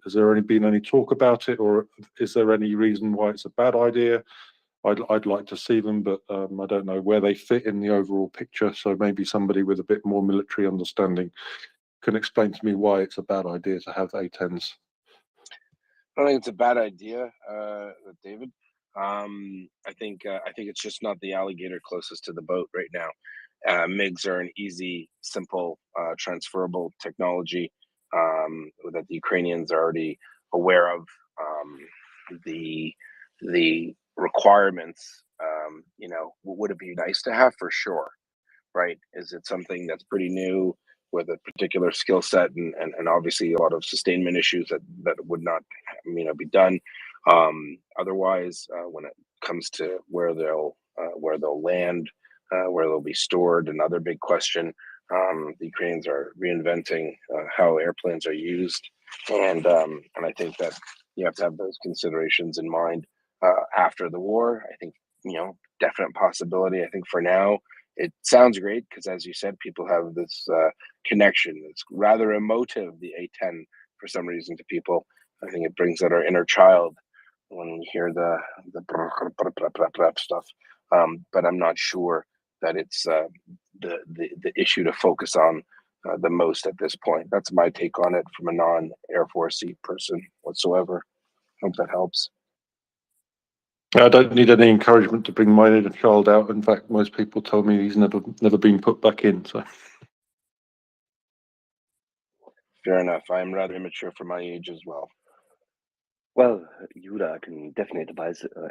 [SPEAKER 12] has there been any talk about it, or is there any reason why it's a bad idea? I'd like to see them, but I don't know where they fit in the overall picture. So maybe somebody with a bit more military understanding can explain to me why it's a bad idea to have A10s.
[SPEAKER 6] I don't think it's a bad idea, David. I think it's just not the alligator closest to the boat right now. MiGs are an easy, simple, transferable technology that the Ukrainians are already aware of. The requirements, would it be nice to have? For sure, right? Is it something that's pretty new with a particular skill set and obviously a lot of sustainment issues that would not be done otherwise when it comes to where they'll land, where they'll be stored? Another big question. The Ukrainians are reinventing how airplanes are used, and I think that you have to have those considerations in mind after the war. I think definite possibility. I think for now it sounds great because, as you said, people have this connection. It's rather emotive, the A10, for some reason, to people. I think it brings out our inner child when we hear the stuff. But I'm not sure that it's the issue to focus on the most at this point. That's my take on it from a non-Air Force person whatsoever. Hope that helps.
[SPEAKER 12] I don't need any encouragement to bring my inner child out. In fact, most people tell me he's never been put back in. So
[SPEAKER 6] fair enough. I am rather immature for my age as well.
[SPEAKER 13] Well, Yehuda, I can definitely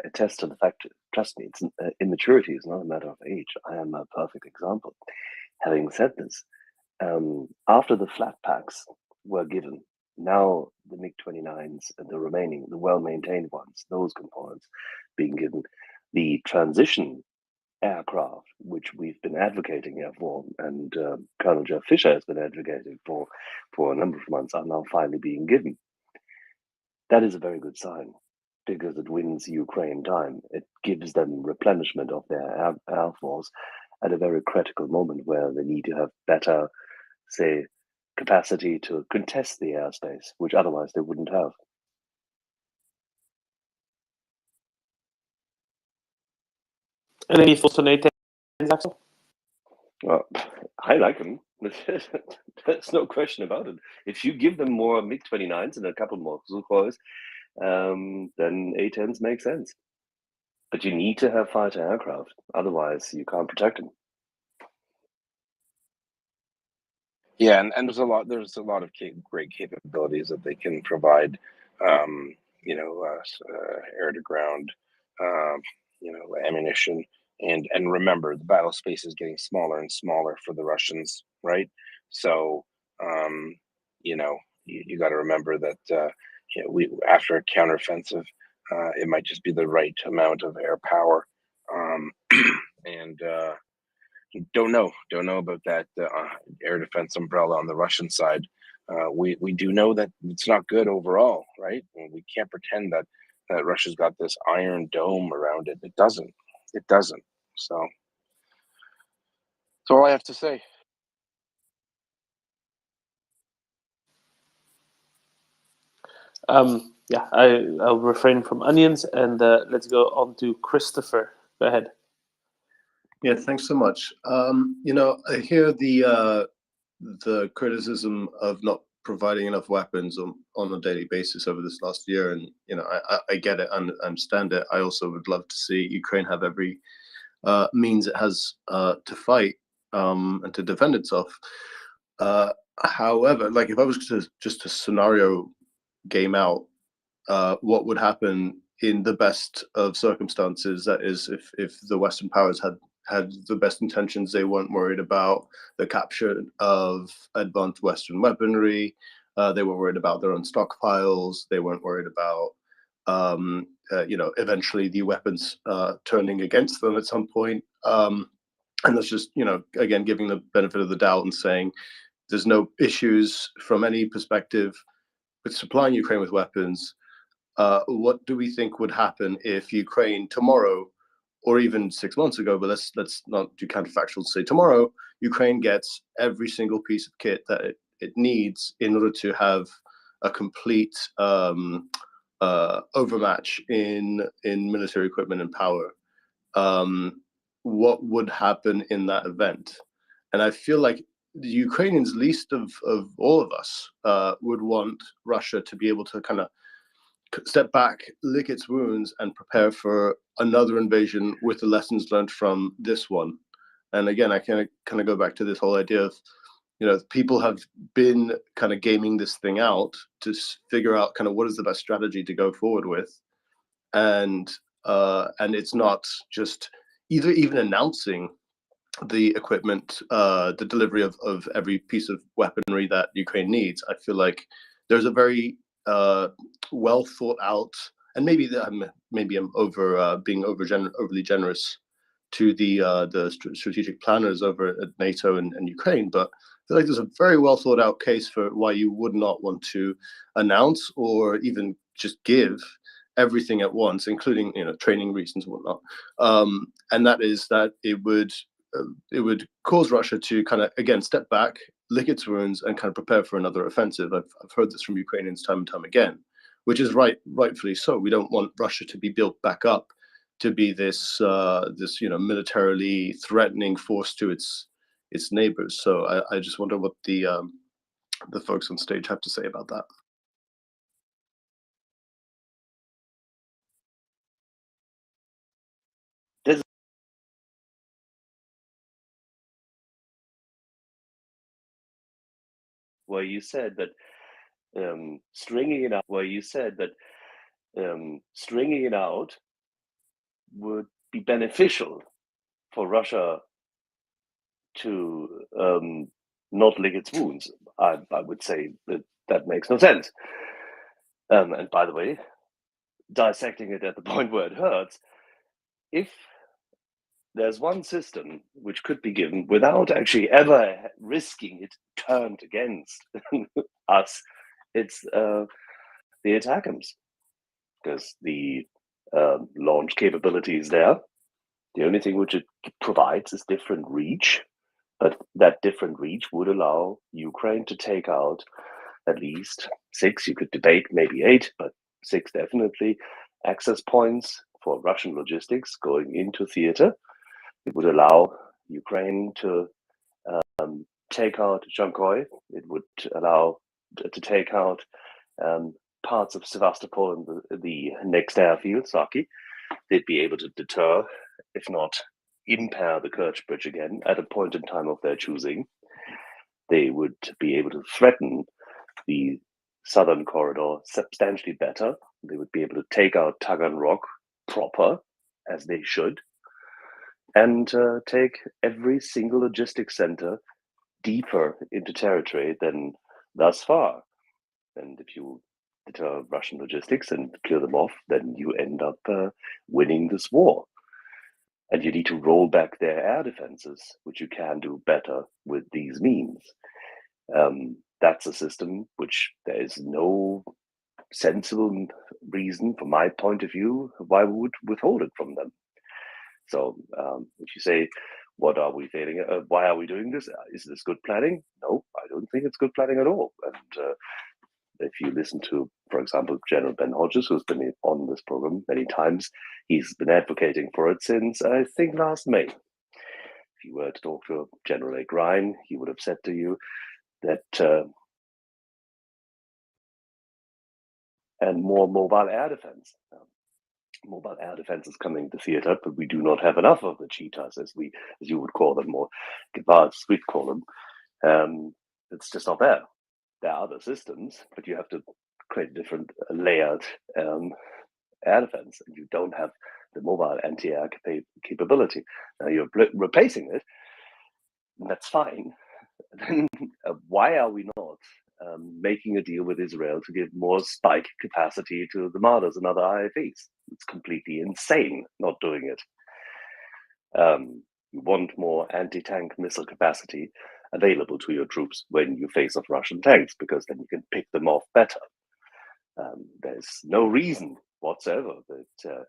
[SPEAKER 13] attest to the fact. Trust me, it's immaturity is not a matter of age. I am a perfect example. Having said this, after the flat packs were given, now the MiG-29s and the remaining, the well-maintained ones, those components being given, the transition aircraft, which we've been advocating here for, and Colonel Jeff Fisher has been advocating for a number of months, are now finally being given. That is a very good sign because it wins Ukraine time. It gives them replenishment of their air force at a very critical moment where they need to have better, say, capacity to contest the airspace, which otherwise they wouldn't have.
[SPEAKER 19] And any thoughts on A10s, Axel?
[SPEAKER 13] Well, I like them. There's no question about it. If you give them more MiG-29s and a couple more Sukhois, then A10s make sense. But you need to have fighter aircraft, otherwise you can't protect them.
[SPEAKER 6] Yeah, and there's a lot of great capabilities that they can provide. Air to ground, ammunition, and remember the battle space is getting smaller and smaller for the Russians, right? So you got to remember that we after a counteroffensive, it might just be the right amount of air power, and don't know about that air defense umbrella on the Russian side. We do know that it's not good overall, right? And we can't pretend that Russia's got this iron dome around it. It doesn't. So that's all I have to say.
[SPEAKER 19] Yeah, I'll refrain from onions, and let's go on to Christopher. Go ahead.
[SPEAKER 20] Yeah, thanks so much. I hear the criticism of not providing enough weapons on a daily basis over this last year, and I get it and understand it. I also would love to see Ukraine have every means it has to fight and to defend itself. However, like if I was to just a scenario game out, what would happen in the best of circumstances? That is, if the Western powers had the best intentions, they weren't worried about the capture of advanced Western weaponry. They weren't worried about their own stockpiles. They weren't worried about, eventually the weapons turning against them at some point. And that's just, again, giving the benefit of the doubt and saying there's no issues from any perspective with supplying Ukraine with weapons. What do we think would happen if Ukraine tomorrow, or even 6 months ago, but let's not do counterfactual, say tomorrow, Ukraine gets every single piece of kit that it needs in order to have a complete overmatch in military equipment and power. What would happen in that event? And I feel like the Ukrainians, least of all of us, would want Russia to be able to kind of step back, lick its wounds, and prepare for another invasion with the lessons learned from this one. And again, I kind of go back to this whole idea of, people have been kind of gaming this thing out to figure out kind of what is the best strategy to go forward with, and it's not just even announcing the equipment, the delivery of every piece of weaponry that Ukraine needs. I feel like there's a very well thought out, and maybe I'm being overly generous to the strategic planners over at NATO and Ukraine, but I feel like there's a very well thought out case for why you would not want to announce or even just give everything at once, including training reasons and whatnot. And that is that it would cause Russia to kind of, again, step back, lick its wounds, and kind of prepare for another offensive. I've heard this from Ukrainians time and time again, which is rightfully so. We don't want Russia to be built back up to be this militarily threatening force to its neighbors. So I just wonder what the folks on stage have to say about that.
[SPEAKER 13] Where you said that stringing it out would be beneficial for Russia to not lick its wounds. I would say that makes no sense. And by the way, dissecting it at the point where it hurts, if there's one system which could be given without actually ever risking it turned against us, it's the ATACMS, because the launch capability is there. The only thing which it provides is different reach, but that different reach would allow Ukraine to take out at least 6, you could debate maybe 8, but 6 definitely, access points for Russian logistics going into theater. It would allow Ukraine to take out Zhankoy. It would allow to take out parts of Sevastopol and the next airfield, Saki. They'd be able to deter, if not impair, the Kerch Bridge again at a point in time of their choosing. They would be able to threaten the southern corridor substantially better. They would be able to take out Taganrog proper, as they should, and take every single logistics center deeper into territory than thus far. And if you deter Russian logistics and clear them off, then you end up winning this war. And you need to roll back their air defenses, which you can do better with these means. That's a system which there is no sensible reason, from my point of view, why we would withhold it from them. So if you say, what are we failing? Why are we doing this? Is this good planning? No, I don't think it's good planning at all. And if you listen to, for example, General Ben Hodges, who's been on this program many times, he's been advocating for it since, I think, last May. If you were to talk to General O'Brien, he would have said to you that and more mobile air defense. Mobile air defense is coming to theater, but we do not have enough of the cheetahs, as you would call them, or Gepard we'd call them. It's just not there. There are other systems, but you have to create a different layered air defense, and you don't have the mobile anti-air capability. Now you're replacing it, and that's fine. Then why are we not making a deal with Israel to give more spike capacity to the Marder's and other IFVs? It's completely insane not doing it. You want more anti-tank missile capacity available to your troops when you face off Russian tanks, because then you can pick them off better. There's no reason whatsoever that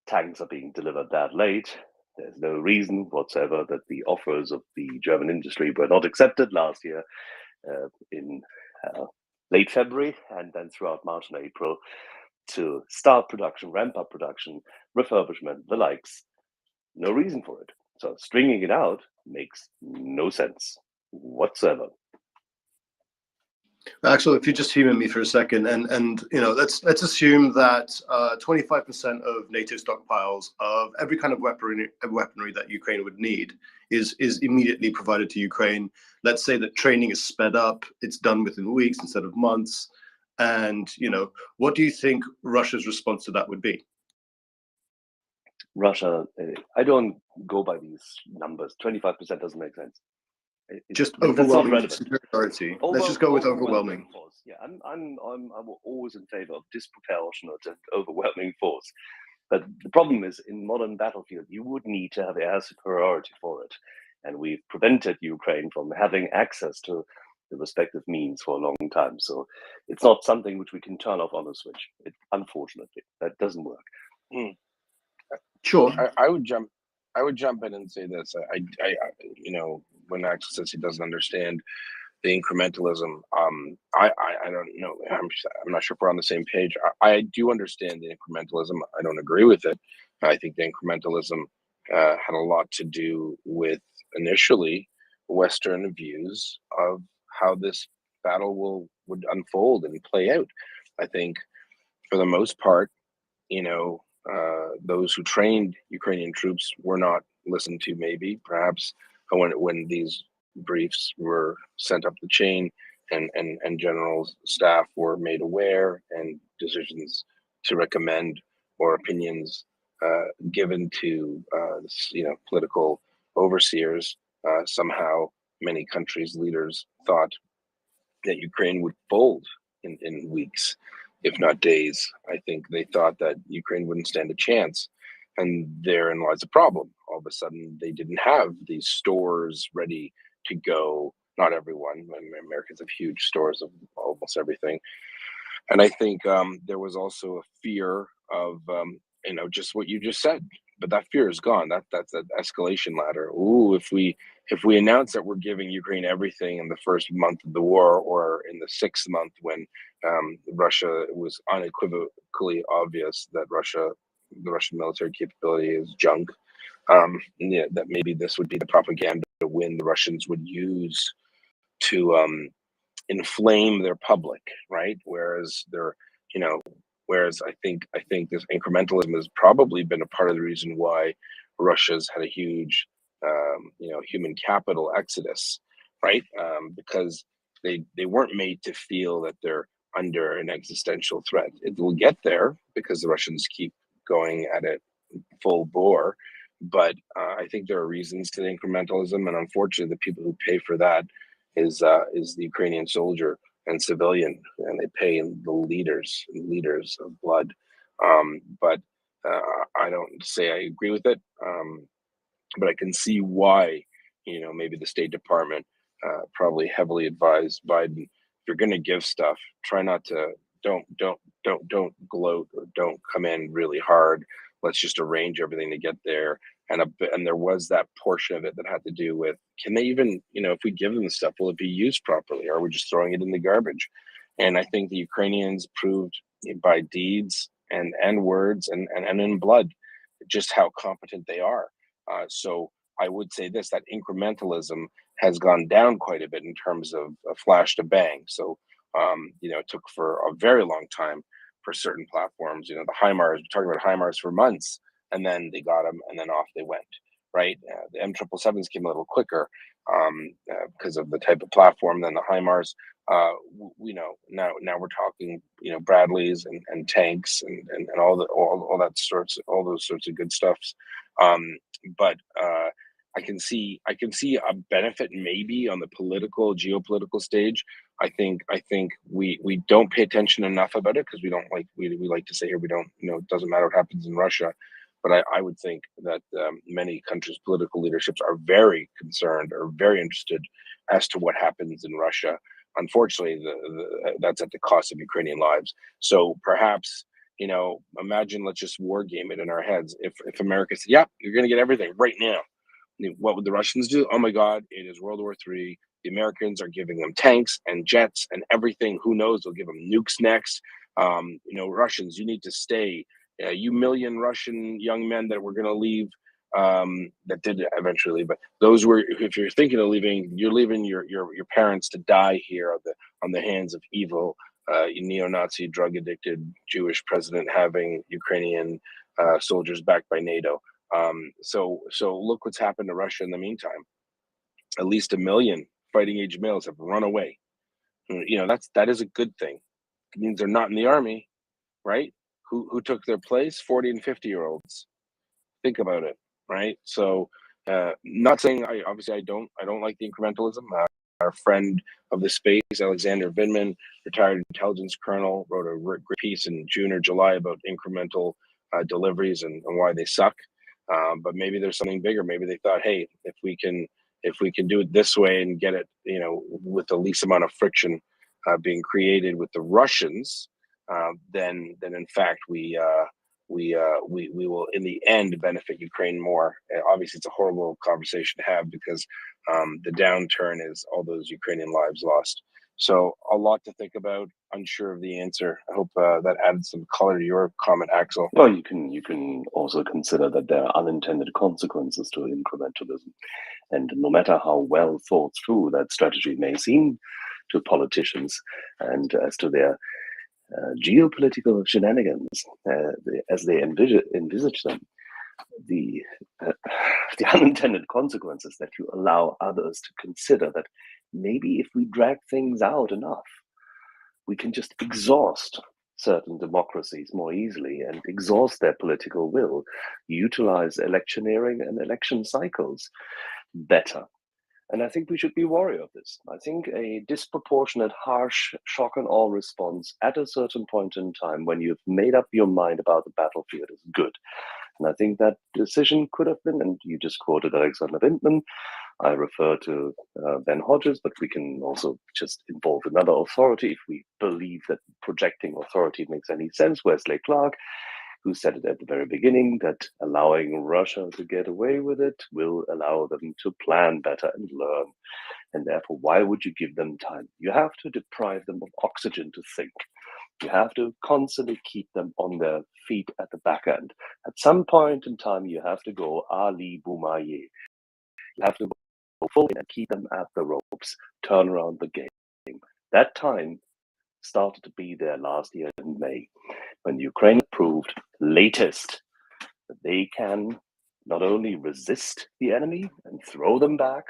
[SPEAKER 13] tanks are being delivered that late. There's no reason whatsoever that the offers of the German industry were not accepted last year in late February and then throughout March and April to start production, ramp up production, refurbishment, the likes. No reason for it. So stringing it out makes no sense whatsoever.
[SPEAKER 20] Axel, if you just humor me for a second, and let's assume that 25% of NATO stockpiles of every kind of weaponry that Ukraine would need is immediately provided to Ukraine. Let's say that training is sped up; it's done within weeks instead of months. And what do you think Russia's response to that would be?
[SPEAKER 13] Russia, I don't go by these numbers. 25% doesn't make sense.
[SPEAKER 20] Just overwhelming superiority. Let's just go with overwhelming
[SPEAKER 13] force. Yeah, I'm always in favor of disproportionate and overwhelming force. But the problem is, in modern battlefield, you would need to have air superiority for it, and we've prevented Ukraine from having access to the respective means for a long time. So it's not something which we can turn off on a switch. Unfortunately, that doesn't work.
[SPEAKER 20] Sure,
[SPEAKER 6] I would jump in and say this. I when Axel says he doesn't understand the incrementalism, I don't know. I'm not sure if we're on the same page. I do understand the incrementalism. I don't agree with it. I think the incrementalism had a lot to do with initially Western views of how this battle would unfold and play out. I think for the most part, those who trained Ukrainian troops were not listened to, maybe, perhaps, when these briefs were sent up the chain and generals' staff were made aware and decisions to recommend or opinions given to political overseers. Somehow many countries' leaders thought that Ukraine would fold in weeks, if not days. I think they thought that Ukraine wouldn't stand a chance. And therein lies the problem. All of a sudden, they didn't have these stores ready to go. Not everyone. Americans have huge stores of almost everything. And I think there was also a fear of, just what you just said. But that fear is gone. That's an escalation ladder. Ooh, if we announce that we're giving Ukraine everything in the first month of the war, or in the 6th month when Russia, it was unequivocally obvious that the Russian military capability is junk, that maybe this would be the propaganda win the Russians would use to inflame their public, right? Whereas I think this incrementalism has probably been a part of the reason why Russia's had a huge human capital exodus, right? Because they weren't made to feel that they're under an existential threat. It will get there because the Russians keep going at it full bore. But I think there are reasons to the incrementalism, and unfortunately, the people who pay for that is the Ukrainian soldier and civilian, and they pay the leaders of blood. But I don't say I agree with it, but I can see why, maybe the State Department probably heavily advised Biden, if you're going to give stuff, try not to, don't gloat or don't come in really hard. Let's just arrange everything to get there. And there was that portion of it that had to do with, can they even, if we give them the stuff, will it be used properly? Or are we just throwing it in the garbage? And I think the Ukrainians proved by deeds and words and in blood just how competent they are. So I would say this, that incrementalism has gone down quite a bit in terms of a flash to bang. So, it took for a very long time for certain platforms, the HIMARS, we talked about HIMARS for months, and then they got them and then off they went, right? The M777s came a little quicker because of the type of platform than the HIMARS. Now we're talking, Bradleys and tanks and all those sorts of good stuffs. But I can see a benefit maybe on the geopolitical stage. I think we don't pay attention enough about it because we like to say here we don't, it doesn't matter what happens in Russia. But I would think that many countries' political leaderships are very concerned or very interested as to what happens in Russia. Unfortunately, that's at the cost of Ukrainian lives. So perhaps, imagine, let's just war game it in our heads. If America said, "Yeah, you're going to get everything right now," what would the Russians do? Oh my God, it is World War III. The Americans are giving them tanks and jets and everything. Who knows? They'll give them nukes next. Russians, you need to stay. You million Russian young men that were going to leave, that did eventually, but those were, if you're thinking of leaving, you're leaving your parents to die here on the hands of evil, neo-Nazi, drug-addicted Jewish president having Ukrainian soldiers backed by NATO. So look what's happened to Russia in the meantime. At least 1 million fighting age males have run away. That is a good thing. It means they're not in the army, right? Who took their place? 40 and 50-year-olds. Think about it, right? So, not saying I don't like the incrementalism. Our friend of the space, Alexander Vindman, retired intelligence colonel, wrote a great piece in June or July about incremental deliveries and why they suck. But maybe there's something bigger. Maybe they thought, hey, if we can do it this way and get it, with the least amount of friction being created with the Russians, then in fact we will in the end benefit Ukraine more. Obviously, it's a horrible conversation to have because the downturn is all those Ukrainian lives lost. So a lot to think about. Unsure of the answer. I hope that added some color to your comment, Axel.
[SPEAKER 13] Well, you can also consider that there are unintended consequences to incrementalism, and no matter how well thought through that strategy may seem to politicians, and as to their geopolitical shenanigans as they envisage them, the unintended consequences that you allow others to consider that maybe if we drag things out enough, we can just exhaust certain democracies more easily and exhaust their political will, utilize electioneering and election cycles better. And I think we should be wary of this. I think a disproportionate, harsh shock and awe response at a certain point in time when you've made up your mind about the battlefield is good. And I think that decision could have been, and you just quoted Alexander Vindman, I refer to Ben Hodges, but we can also just involve another authority if we believe that projecting authority makes any sense. Wesley Clark, who said it at the very beginning, that allowing Russia to get away with it will allow them to plan better and learn. And therefore, why would you give them time? You have to deprive them of oxygen to think. You have to constantly keep them on their feet at the back end. At some point in time, you have to go Ali Boumaye. You have to go forward and keep them at the ropes, turn around the game. That time started to be there last year in May, when Ukraine proved latest that they can not only resist the enemy and throw them back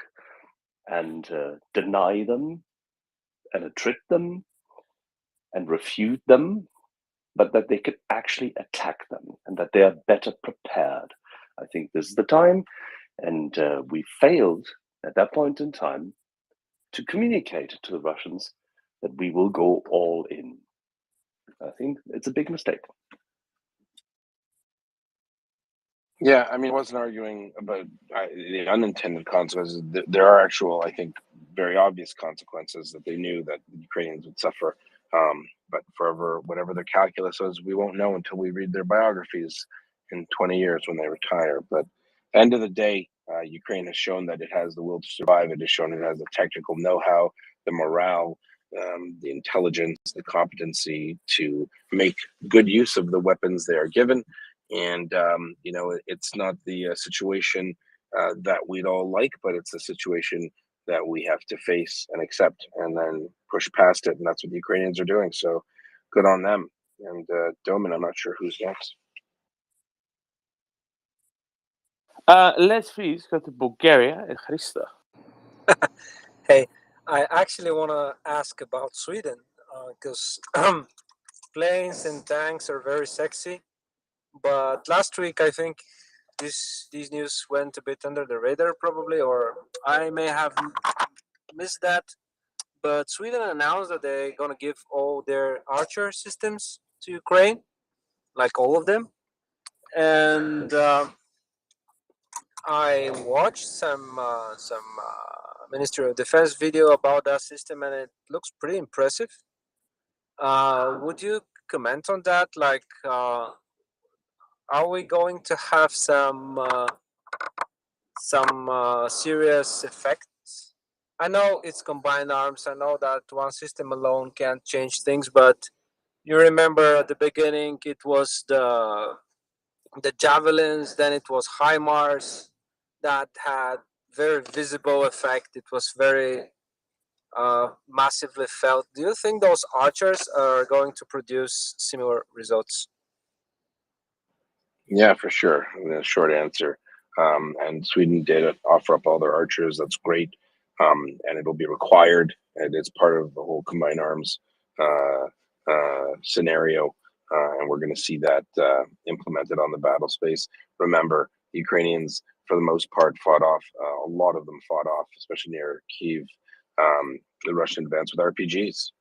[SPEAKER 13] and deny them and attrit them and refute them, but that they could actually attack them and that they are better prepared. I think this is the time, and we failed at that point in time to communicate to the Russians that we will go all in. I think it's a big mistake.
[SPEAKER 6] Yeah, I mean, I wasn't arguing about the unintended consequences. There are actual, I think, very obvious consequences that they knew that the Ukrainians would suffer. But forever, whatever their calculus was, we won't know until we read their biographies in 20 years when they retire. But at the end of the day, Ukraine has shown that it has the will to survive. It has shown it has the technical know-how, the morale, the intelligence, the competency to make good use of the weapons they are given. And it's not the situation that we'd all like, but it's a situation that we have to face and accept and then push past it. And that's what the Ukrainians are doing. So good on them. And Domin, I'm not sure who's next.
[SPEAKER 19] Let's please go to Bulgaria and Christa.
[SPEAKER 5] Hey, I actually want to ask about Sweden because planes and tanks are very sexy. But last week, I think these news went a bit under the radar, probably, or I may have missed that. But Sweden announced that they're going to give all their Archer systems to Ukraine, like all of them. And I watched some Ministry of Defense video about that system, and it looks pretty impressive. Would you comment on that? Like, are we going to have some serious effects? I know it's combined arms. I know that one system alone can't change things, but you remember at the beginning it was the javelins, then it was HIMARS that had very visible effect. It was very massively felt. Do you think those Archers are going to produce similar results?
[SPEAKER 6] Yeah, for sure. The short answer. And Sweden did offer up all their Archers. That's great. And it'll be required. And it's part of the whole combined arms scenario. And we're going to see that implemented on the battle space. Remember, the Ukrainians, for the most part, fought off, a lot of them fought off, especially near Kyiv, the Russian advance with RPGs,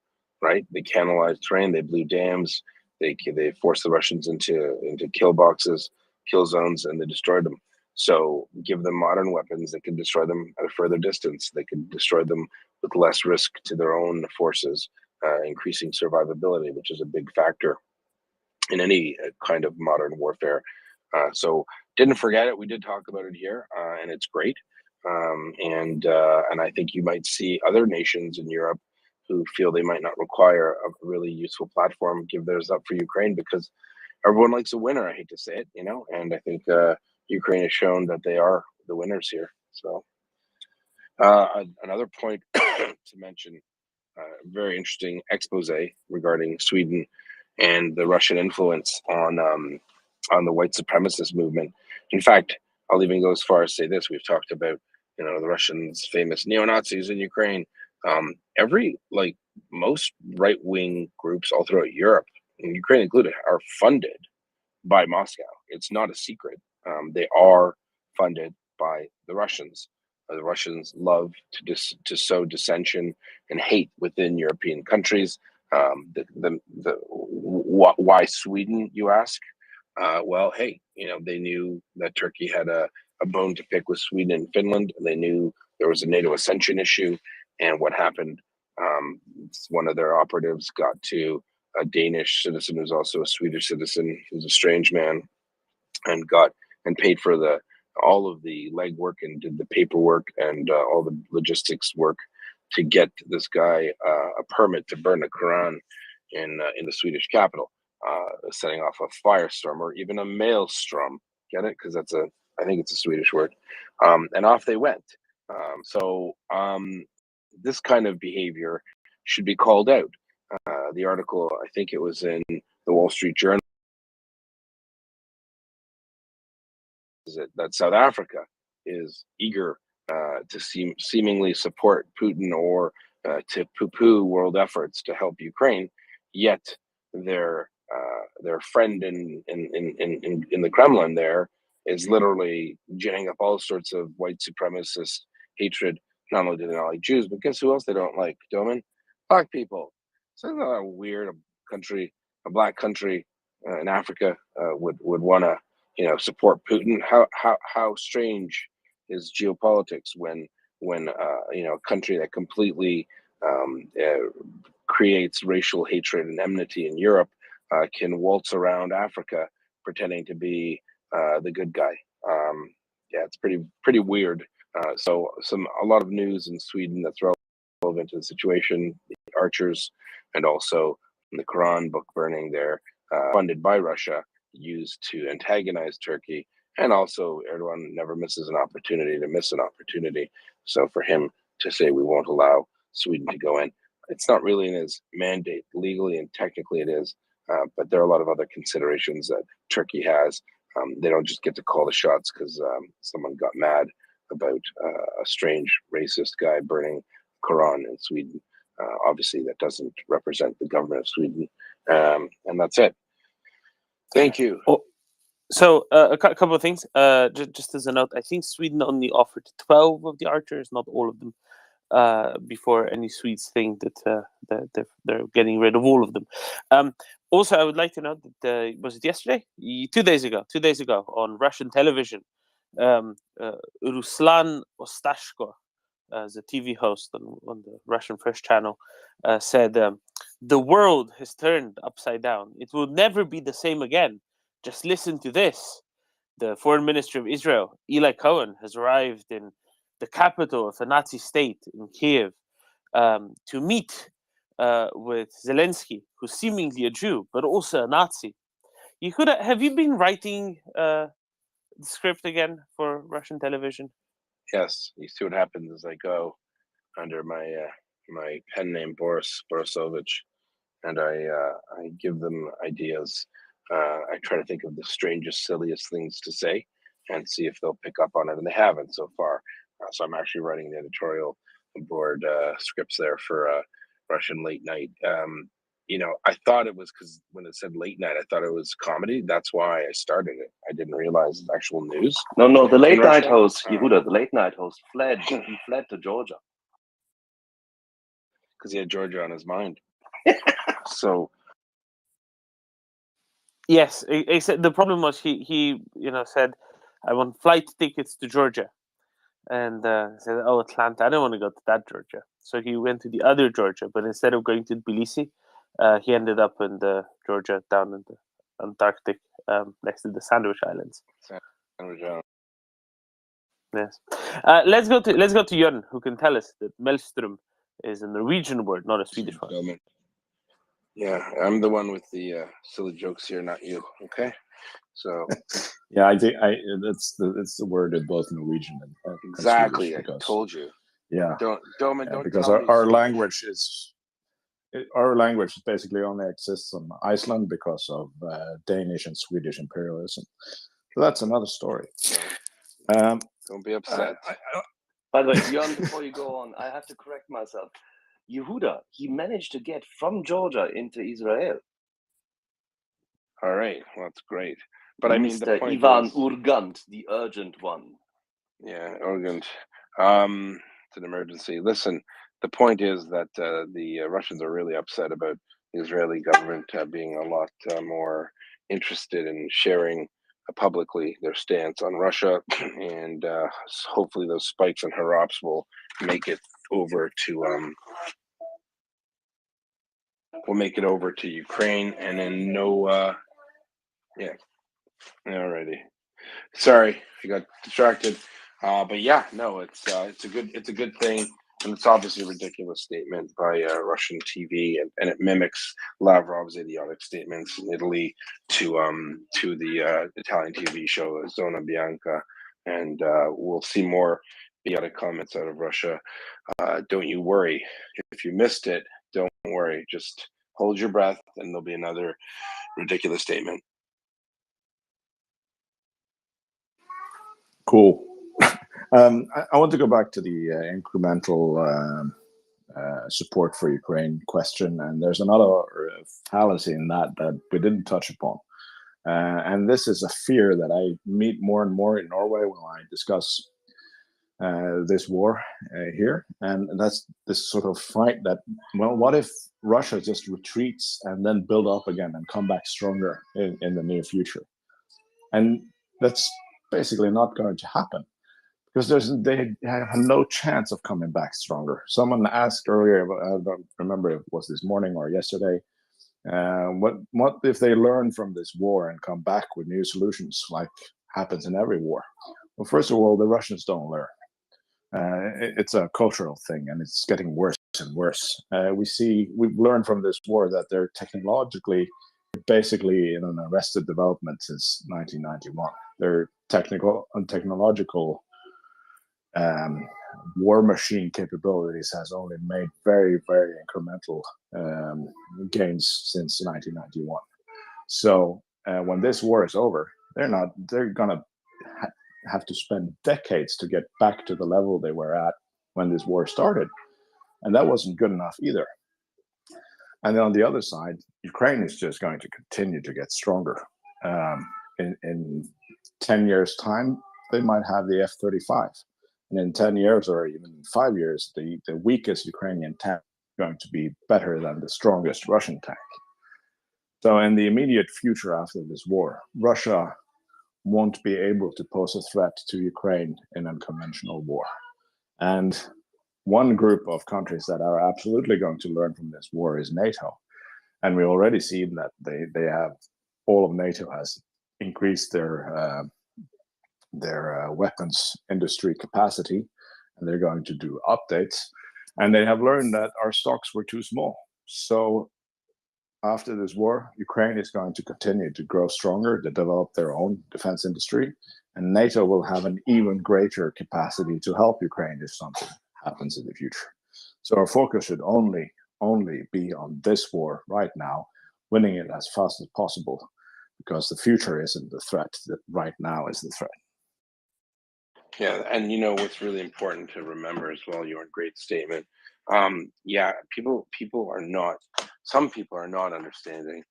[SPEAKER 6] right? They cannibalized terrain, they blew dams, they forced the Russians into kill boxes, kill zones, and they destroyed them. So give them modern weapons that can destroy them at a further distance. They can destroy them with less risk to their own forces, increasing survivability, which is a big factor in any kind of modern warfare. So didn't forget it. We did talk about it here, and it's great. And I think you might see other nations in Europe who feel they might not require a really useful platform give theirs up for Ukraine because everyone likes a winner. I hate to say it, and I think Ukraine has shown that they are the winners here. So another point to mention, very interesting expose regarding Sweden and the Russian influence on the white supremacist movement. In fact, I'll even go as far as say this: we've talked about the Russians' famous neo-Nazis in Ukraine. Most right-wing groups all throughout Europe, and Ukraine included, are funded by Moscow. It's not a secret. They are funded by the Russians. The Russians love to sow dissension and hate within European countries. Why Sweden, you ask? Well, hey, they knew that Turkey had a bone to pick with Sweden and Finland. They knew there was a NATO accession issue, and what happened? One of their operatives got to a Danish citizen who's also a Swedish citizen, who's a strange man, and paid for all of the legwork and did the paperwork and all the logistics work to get this guy a permit to burn a Quran in the Swedish capital, setting off a firestorm or even a maelstrom. Get it? Because I think it's a Swedish word. And off they went. So this kind of behavior should be called out. The article, I think it was in the Wall Street Journal, that South Africa is eager to seemingly support Putin or to poo-poo world efforts to help Ukraine, yet their friend in the Kremlin there is literally ginning up all sorts of white supremacist hatred. Not only do they not like Jews, but guess who else they don't like, Domin? Black people. So it's not weird a black country in Africa would want to support Putin. How strange is geopolitics when a country that completely creates racial hatred and enmity in Europe can waltz around Africa pretending to be the good guy. It's pretty weird. So a lot of news in Sweden that's relevant to the situation. The archers and also the Quran book burning there, funded by Russia, used to antagonize Turkey. And also Erdogan never misses an opportunity to miss an opportunity. So for him to say we won't allow Sweden to go in, it's not really in his mandate. Legally and technically it is, but there are a lot of other considerations that Turkey has. They don't just get to call the shots because someone got mad about a strange racist guy burning Quran in Sweden. Obviously, that doesn't represent the government of Sweden, and that's it. Thank you.
[SPEAKER 19] So a couple of things. Just as a note, I think Sweden only offered 12 of the archers, not all of them, before any Swedes think that they're getting rid of all of them. Also, I would like to note that was it yesterday? 2 days ago on Russian television, Ruslan Ostashko, as a TV host on the Russian First Channel, said, "The world has turned upside down. It will never be the same again. Just listen to this. The foreign minister of Israel, Eli Cohen, has arrived in the capital of the Nazi state in Kiev to meet with Zelensky, who's seemingly a Jew, but also a Nazi." Have you been writing the script again for Russian television?
[SPEAKER 6] Yes, you see what happens as I go under my my pen name Borisovich, and I give them ideas. I try to think of the strangest, silliest things to say, and see if they'll pick up on it, and they haven't so far. So I'm actually writing the editorial board scripts there for Russian late night. I thought it was because when it said late night, I thought it was comedy. That's why I started it. I didn't realize it's actual news.
[SPEAKER 13] No, the late
[SPEAKER 6] in
[SPEAKER 13] night
[SPEAKER 6] Russia.
[SPEAKER 13] host, Yehuda, the late night host fled. He fled to Georgia.
[SPEAKER 6] Because he had Georgia on his mind. So
[SPEAKER 19] Yes, except the problem was he said, "I want flight tickets to Georgia," and said, "Oh, Atlanta, I don't want to go to that Georgia." So he went to the other Georgia, but instead of going to Tbilisi, he ended up in the Georgia down in the Antarctic, next to the Sandwich Islands.
[SPEAKER 6] Sandwich Islands.
[SPEAKER 19] Yes. Let's go to Jörn, who can tell us that Maelstrom is a Norwegian word, not a Swedish one.
[SPEAKER 6] Yeah, I'm the one with the silly jokes here, not you. Okay, so
[SPEAKER 18] yeah, I think it's the word in both Norwegian and
[SPEAKER 6] exactly.
[SPEAKER 18] Swedish
[SPEAKER 6] I told you.
[SPEAKER 18] Yeah,
[SPEAKER 6] don't
[SPEAKER 18] because
[SPEAKER 6] tell me
[SPEAKER 18] our
[SPEAKER 6] Swedish.
[SPEAKER 18] language is basically only exists on Iceland because of Danish and Swedish imperialism. So that's another story.
[SPEAKER 6] Don't be upset.
[SPEAKER 13] By the way, Jan, before you go on, I have to correct myself. Yehuda, he managed to get from Georgia into Israel.
[SPEAKER 6] All right, well, that's great. But I mean, the
[SPEAKER 13] Mr.
[SPEAKER 6] point
[SPEAKER 13] Ivan
[SPEAKER 6] is,
[SPEAKER 13] Urgant, the urgent one.
[SPEAKER 6] Yeah, urgent. It's an emergency. Listen, the point is that the Russians are really upset about the Israeli government being a lot more interested in sharing publicly their stance on Russia, and hopefully those spikes and harrops will make it over to Ukraine, and then yeah. Alrighty. Sorry, I got distracted. But yeah, no, it's a good thing, and it's obviously a ridiculous statement by Russian TV, and it mimics Lavrov's idiotic statements in Italy to the Italian TV show Zona Bianca, and we'll see more idiotic comments out of Russia. Don't you worry. If you missed it, don't worry. Just hold your breath, and there'll be another ridiculous statement.
[SPEAKER 18] Cool. I want to go back to the incremental support for Ukraine question, and there's another fallacy in that we didn't touch upon, and this is a fear that I meet more and more in Norway when I discuss this war here, and that's this sort of fight that, well, what if Russia just retreats and then build up again and come back stronger in the near future? And That's basically not going to happen, because they have no chance of coming back stronger. Someone asked earlier, I don't remember if it was this morning or yesterday, what if they learn from this war and come back with new solutions, like happens in every war? Well, first of all, the Russians don't learn. It's a cultural thing, and it's getting worse and worse. We've learned from this war that they're technologically basically in an arrested development since 1991. Their technological war machine capabilities has only made very, very incremental gains since 1991. So when this war is over, they're gonna have to spend decades to get back to the level they were at when this war started, and that wasn't good enough either. And then on the other side, Ukraine is just going to continue to get stronger. In 10 years' time, they might have the F-35. And in 10 years or even 5 years, the weakest Ukrainian tank is going to be better than the strongest Russian tank. So in the immediate future after this war, Russia won't be able to pose a threat to Ukraine in a conventional war. And one group of countries that are absolutely going to learn from this war is NATO. And we already see that they have, all of NATO has increased their weapons industry capacity, and they're going to do updates. And they have learned that our stocks were too small. So after this war, Ukraine is going to continue to grow stronger, to develop their own defense industry, and NATO will have an even greater capacity to help Ukraine if something happens in the future. So our focus should only be on this war right now, winning it as fast as possible, because the future isn't the threat, that right now is the threat.
[SPEAKER 6] Yeah, and what's really important to remember as well, your great statement. Yeah, some people are not understanding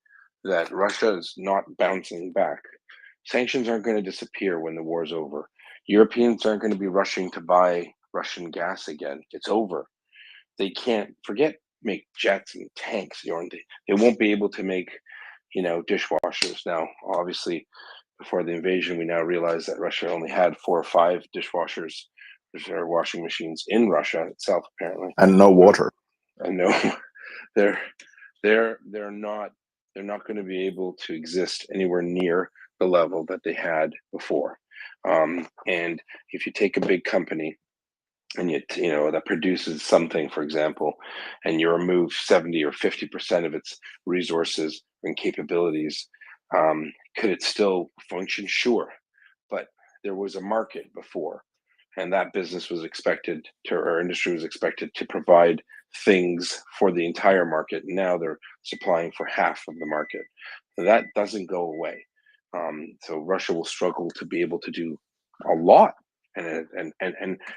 [SPEAKER 6] that Russia is not bouncing back. Sanctions aren't going to disappear when the war's over. Europeans aren't going to be rushing to buy Russian gas again. It's over. They can't make jets and tanks. They won't be able to make, dishwashers. Now, obviously, before the invasion, we now realize that Russia only had 4 or 5 dishwashers, or washing machines in Russia itself, apparently,
[SPEAKER 18] and no water.
[SPEAKER 6] And no, they're not going to be able to exist anywhere near the level that they had before. And if you take a big company and that produces something, for example, and you remove 70 or 50% of its resources and capabilities, could it still function? Sure, but there was a market before, and that business was expected to, or industry was expected to provide things for the entire market. Now they're supplying for half of the market. So that doesn't go away. So Russia will struggle to be able to do a lot. And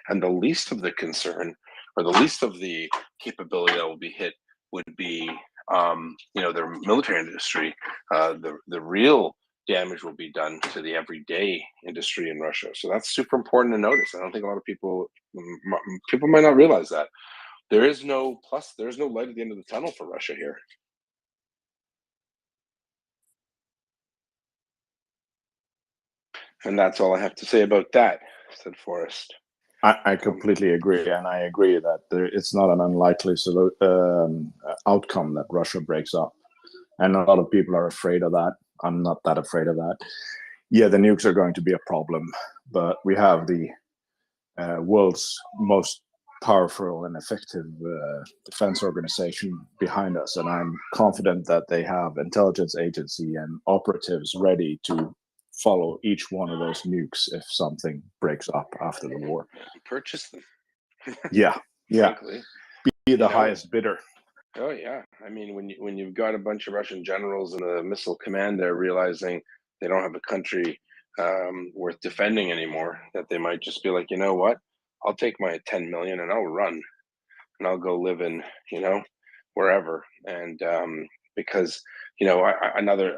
[SPEAKER 6] the least of the concern, or the least of the capability that will be hit, would be their military industry. The real damage will be done to the everyday industry in Russia. So that's super important to notice. I don't think a lot of people might not realize that. There's no light at the end of the tunnel for Russia here. And that's all I have to say about that, said Forrest.
[SPEAKER 18] I completely agree, and I agree that it's not an unlikely outcome that Russia breaks up. And a lot of people are afraid of that. I'm not that afraid of that. Yeah, the nukes are going to be a problem, but we have the world's most powerful and effective defense organization behind us, and I'm confident that they have intelligence agency and operatives ready to follow each one of those nukes if something breaks up after the war.
[SPEAKER 6] Purchase them.
[SPEAKER 18] Yeah.
[SPEAKER 6] Frankly,
[SPEAKER 18] be the highest bidder.
[SPEAKER 6] Oh yeah, I mean, when you've got a bunch of Russian generals and a missile command there realizing they don't have a country worth defending anymore, that they might just be like, you know what, I'll take my 10 million and I'll run, and I'll go live in wherever. And because another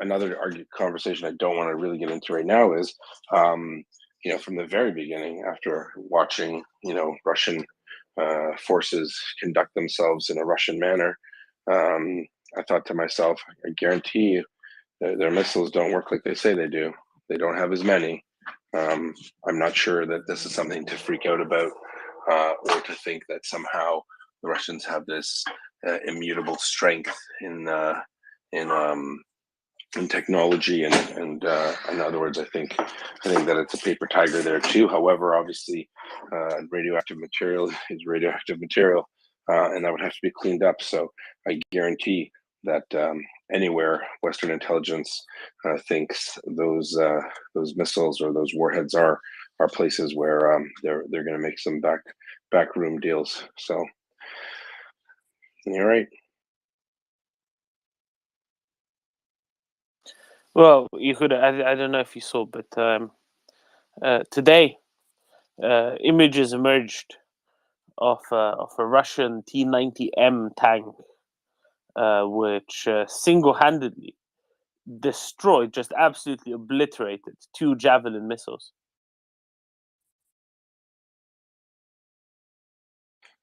[SPEAKER 6] conversation I don't want to really get into right now is from the very beginning, after watching Russian forces conduct themselves in a Russian manner, I thought to myself, I guarantee you their missiles don't work like they say they do. They don't have as many. I'm not sure that this is something to freak out about, or to think that somehow the Russians have this immutable strength in technology, and in other words, I think that it's a paper tiger there too. However, obviously, radioactive material is radioactive material, and that would have to be cleaned up. So I guarantee that anywhere Western intelligence thinks those missiles or those warheads are places where they're going to make some backroom deals. So you're right.
[SPEAKER 19] Well, you could. I don't know if you saw, but today, images emerged of a Russian T-90M tank, which single-handedly destroyed, just absolutely obliterated 2 Javelin missiles.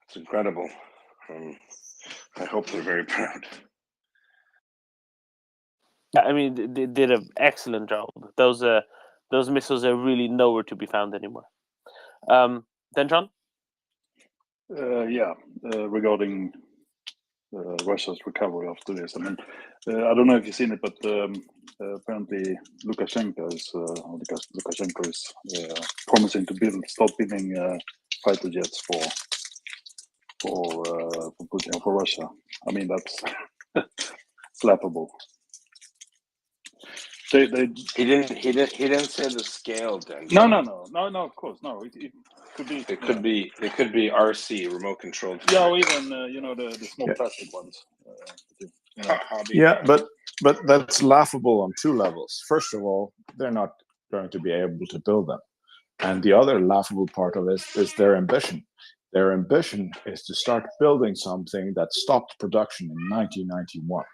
[SPEAKER 6] It's incredible. I hope they're very proud.
[SPEAKER 19] I mean, they did an excellent job. Those missiles are really nowhere to be found anymore. Then, John?
[SPEAKER 1] Regarding Russia's recovery after this. I mean, I don't know if you've seen it, but apparently Lukashenko is promising to start building fighter jets for Putin, for Russia. I mean, that's laughable. He
[SPEAKER 6] didn't say the scale, Dan.
[SPEAKER 1] No. Of course, no. It could be.
[SPEAKER 6] It could be RC, remote controlled.
[SPEAKER 1] Yeah, or even the small plastic ones.
[SPEAKER 18] But that's laughable on 2 levels. First of all, they're not going to be able to build them, and the other laughable part of it is their ambition. Their ambition is to start building something that stopped production in 1991.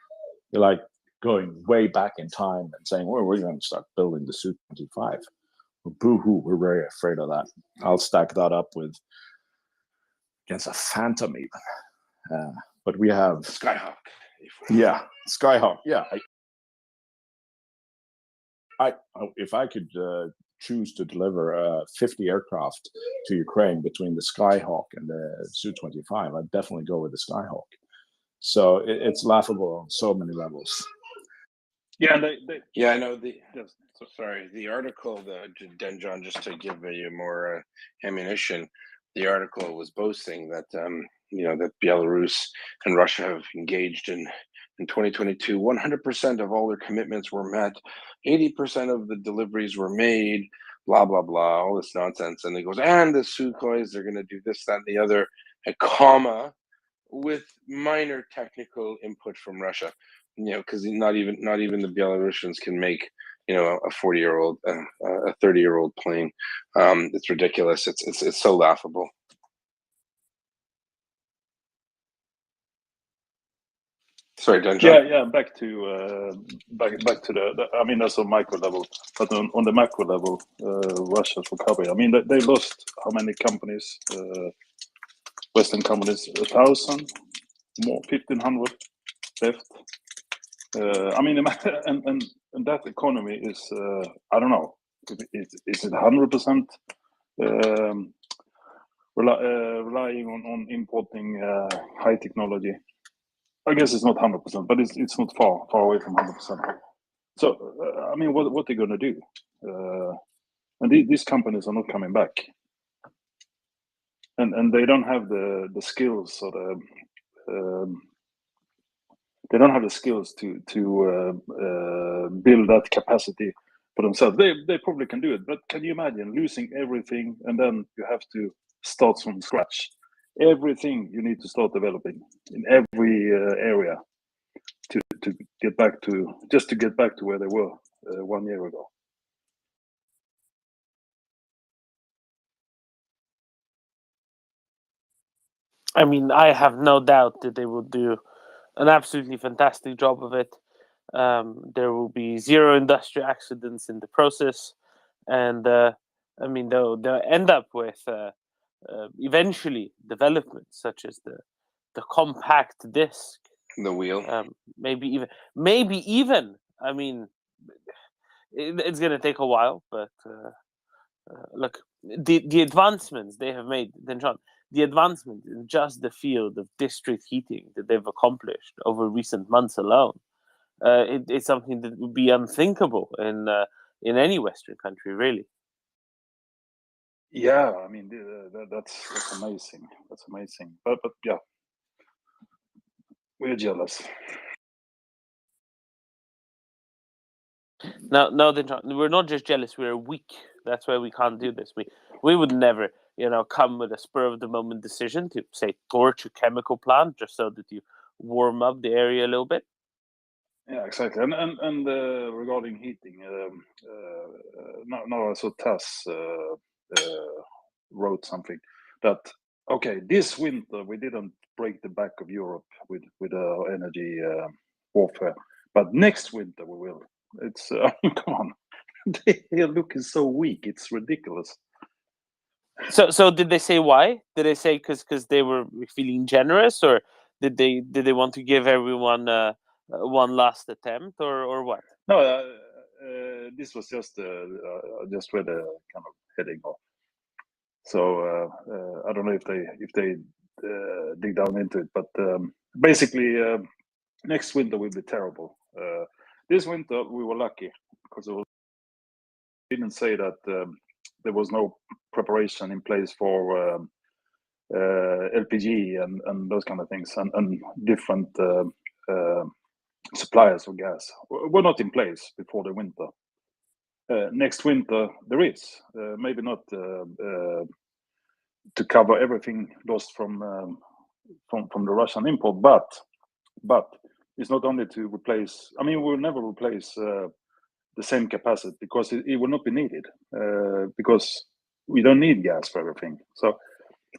[SPEAKER 18] They're like going way back in time and saying, well, we're going to start building the Su-25. Boo-hoo, we're very afraid of that. I'll stack that up against a Phantom even. But we have...
[SPEAKER 6] Skyhawk.
[SPEAKER 18] Yeah, Skyhawk. Yeah. If I could choose to deliver 50 aircraft to Ukraine between the Skyhawk and the Su-25, I'd definitely go with the Skyhawk. So it's laughable on so many levels.
[SPEAKER 6] Yeah, I know sorry, the article, John, just to give you more ammunition, the article was boasting that that Belarus and Russia have engaged in 2022. 100% of all their commitments were met. 80% of the deliveries were made. Blah blah blah, all this nonsense, and it goes, and the Sukhois, they're going to do this, that, and the other, a comma with minor technical input from Russia. Because not even the Belarusians can make a 40-year-old, a 30-year-old plane. It's ridiculous. It's so laughable. Sorry, Dan.
[SPEAKER 1] Yeah. Back to the. I mean, that's on micro level, but on the macro level, Russia's recovery. I mean, they lost how many companies? Western companies, 1,000 more, 1,500 left. I mean, and that economy is, I don't know, is it 100% relying on importing high technology? I guess it's not 100%, but it's not far away from 100%. So, I mean, what are they going to do? And these companies are not coming back, and they don't have the skills or the. They don't have the skills to build that capacity for themselves. They probably can do it, but can you imagine losing everything and then you have to start from scratch? Everything you need to start developing in every area to get back to where they were 1 year ago.
[SPEAKER 19] I mean, I have no doubt that they will do an absolutely fantastic job of it. There will be 0 industrial accidents in the process, and I mean they'll end up with eventually developments such as the compact disc,
[SPEAKER 6] the wheel,
[SPEAKER 19] maybe even. I mean, it's going to take a while, but look, the advancements they have made, then John, the advancement in just the field of district heating that they've accomplished over recent months alone, it's something that would be unthinkable in any Western country, really.
[SPEAKER 1] Yeah, I mean that's amazing. That's amazing. But yeah, we're jealous.
[SPEAKER 19] No, then John, we're not just jealous. We're weak. That's why we can't do this. We would never, come with a spur of the moment decision to say torch a chemical plant just so that you warm up the area a little bit.
[SPEAKER 1] Yeah, exactly. And regarding heating, now I saw TASS wrote something that this winter we didn't break the back of Europe with energy warfare, but next winter we will. It's come on, they are looking so weak. It's ridiculous.
[SPEAKER 19] So did they say why? Did they say because they were feeling generous, or did they want to give everyone one last attempt, or what?
[SPEAKER 1] No, this was just read a kind of heading off. So I don't know if they dig down into it, but basically next winter will be terrible. This winter we were lucky because didn't say that there was no preparation in place for LPG and those kind of things and different suppliers of gas were not in place before the winter. Next winter there is maybe not to cover everything lost from the Russian import, but it's not only to replace. I mean, we'll never replace the same capacity because it will not be needed because we don't need gas for everything. So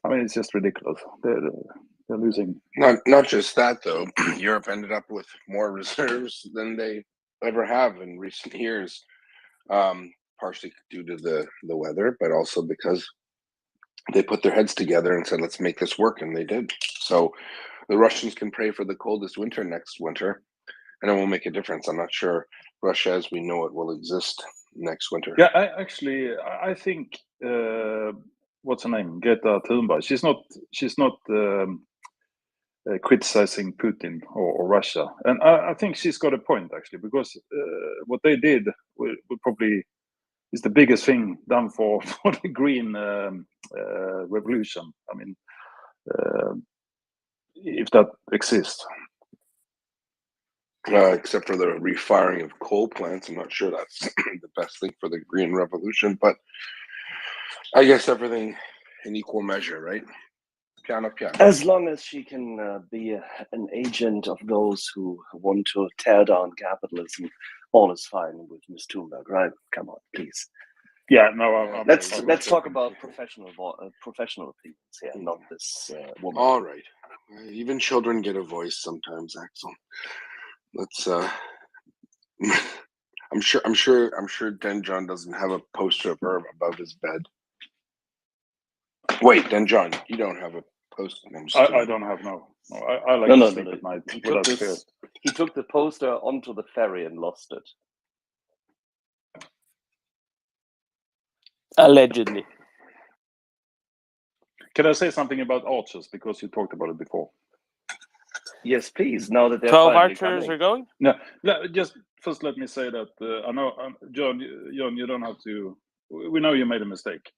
[SPEAKER 1] I mean, it's just ridiculous. They're losing.
[SPEAKER 6] Not just that though. Europe ended up with more reserves than they ever have in recent years, partially due to the weather, but also because they put their heads together and said, "Let's make this work," and they did. So the Russians can pray for the coldest winter next winter, and it won't make a difference. I'm not sure Russia, as we know it, will exist next winter.
[SPEAKER 1] Yeah, I think what's her name, Greta Thunberg. She's not criticizing Putin or Russia, and I think she's got a point actually, because what they did will probably is the biggest thing done for the green revolution. I mean, if that exists.
[SPEAKER 6] Except for the refiring of coal plants, I'm not sure that's the best thing for the green revolution, but I guess everything in equal measure, right? Piano.
[SPEAKER 13] As long as she can be an agent of those who want to tear down capitalism, all is fine with Ms. Thunberg, right? Come on, please.
[SPEAKER 1] Yeah, no.
[SPEAKER 13] Let's talk about professional opinions here, not this woman.
[SPEAKER 6] All right, even children get a voice sometimes, Axel. Let's. I'm sure Denjon doesn't have a poster of her above his bed. Wait, Denjon, you don't have a poster.
[SPEAKER 1] I don't have no. I like to sleep at night without fear.
[SPEAKER 13] He took the poster onto the ferry and lost it.
[SPEAKER 19] Allegedly.
[SPEAKER 1] Can I say something about archers, because you talked about it before?
[SPEAKER 13] Yes, please. Now that they're
[SPEAKER 19] 12
[SPEAKER 13] finally
[SPEAKER 19] archers
[SPEAKER 13] coming.
[SPEAKER 19] are going?
[SPEAKER 1] No, just first let me say that I know, John, you don't have to. We know you made a mistake.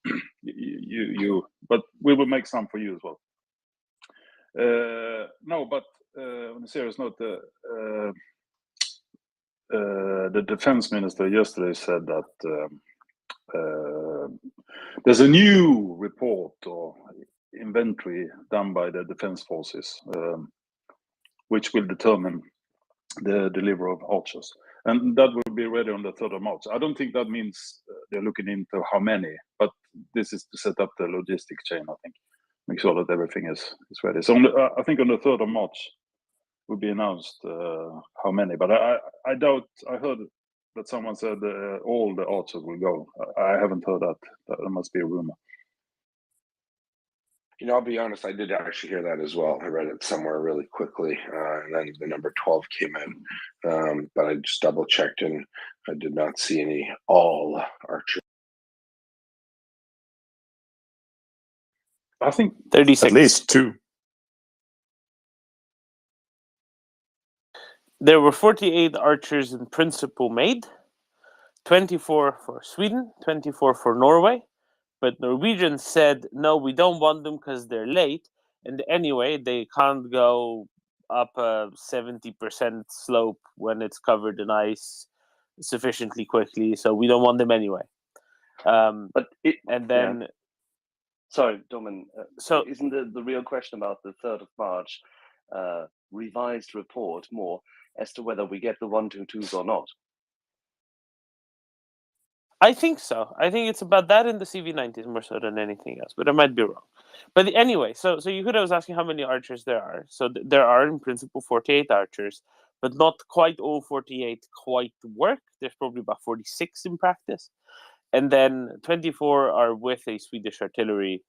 [SPEAKER 1] But we will make some for you as well. No, but on a serious note, the defense minister yesterday said that there's a new report or inventory done by the defense forces, which will determine the delivery of archers, and that will be ready on the 3rd of March. I don't think that means they're looking into how many, but this is to set up the logistic chain. I think make sure that everything is ready. So I think on the 3rd of March will be announced how many, but I doubt. I heard that someone said all the archers will go. I haven't heard that. That must be a rumor.
[SPEAKER 6] I'll be honest, I did actually hear that as well. I read it somewhere really quickly, and then the number 12 came in, but I just double checked and I did not see any all archers
[SPEAKER 1] I think
[SPEAKER 2] 36.
[SPEAKER 18] At least 2.
[SPEAKER 19] There were 48 archers in principle made, 24 for Sweden, 24 for Norway. But Norwegians said, no, we don't want them because they're late. And anyway, they can't go up a 70% slope when it's covered in ice sufficiently quickly. So we don't want them anyway.
[SPEAKER 13] Sorry, Domin.
[SPEAKER 19] So
[SPEAKER 13] isn't the real question about the 3rd of March revised report more as to whether we get the 122s or not?
[SPEAKER 19] I think so. I think it's about that in the CV90s more so than anything else, but I might be wrong. But anyway, so Yehuda was asking how many archers there are. So there are in principle 48 archers, but not quite all 48 quite work. There's probably about 46 in practice. And then 24 are with a Swedish artillery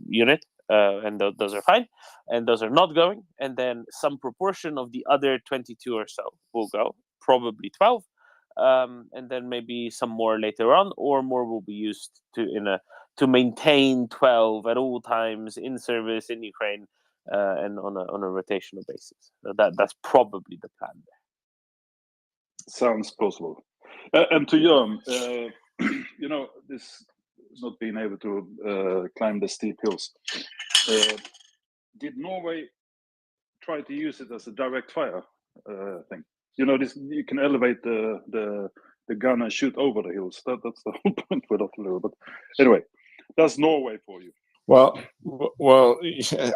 [SPEAKER 19] unit, and those are fine. And those are not going. And then some proportion of the other 22 or so will go, probably 12. And then maybe some more later on, or more will be used to maintain 12 at all times in service in Ukraine and on a rotational basis. So that's probably the plan there.
[SPEAKER 1] Sounds plausible. And to Jörn, this not being able to climb the steep hills. Did Norway try to use it as a direct fire thing? This you can elevate the gun and shoot over the hills. That's the whole point with artillery. But anyway, that's Norway for you.
[SPEAKER 18] Well,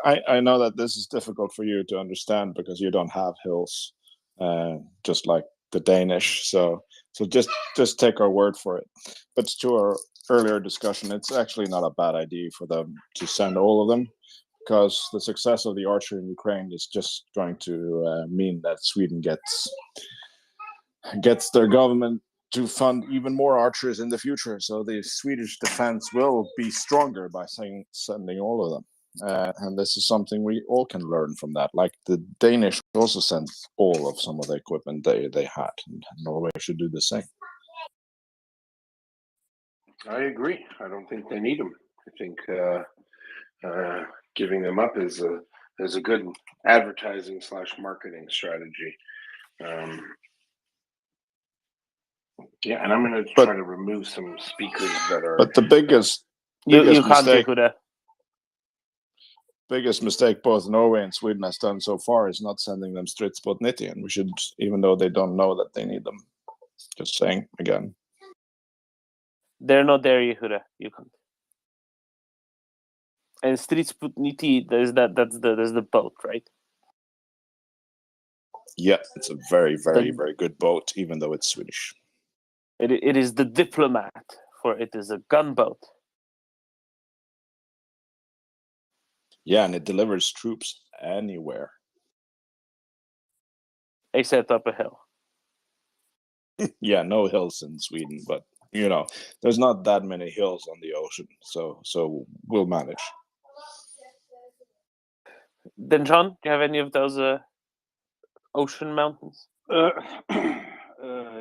[SPEAKER 18] I know that this is difficult for you to understand because you don't have hills, just like the Danish. So just take our word for it. But to our earlier discussion, it's actually not a bad idea for them to send all of them, because the success of the archer in Ukraine is just going to mean that Sweden gets their government to fund even more archers in the future. So the Swedish defense will be stronger by sending all of them. And this is something we all can learn from that. Like the Danish also sent all of some of the equipment they had. And Norway should do the same.
[SPEAKER 6] I agree. I don't think they need them. I think giving them up is a good advertising / marketing strategy. And I'm going to try to remove some speakers that are.
[SPEAKER 18] But the biggest mistake both Norway and Sweden has done so far is not sending them Stridsbåt-90, and we should, even though they don't know that they need them. Just saying again.
[SPEAKER 19] They're not there, Yehuda. You can't. And Stridsbåt-90, there's the boat, right?
[SPEAKER 18] Yeah, it's a very, very, very good boat, even though it's Swedish.
[SPEAKER 19] It is the Diplomat, for it is a gunboat.
[SPEAKER 18] Yeah, and it delivers troops anywhere.
[SPEAKER 19] Except up a hill.
[SPEAKER 18] Yeah, no hills in Sweden, but there's not that many hills on the ocean, so we'll manage.
[SPEAKER 19] Then, John, do you have any of those ocean mountains?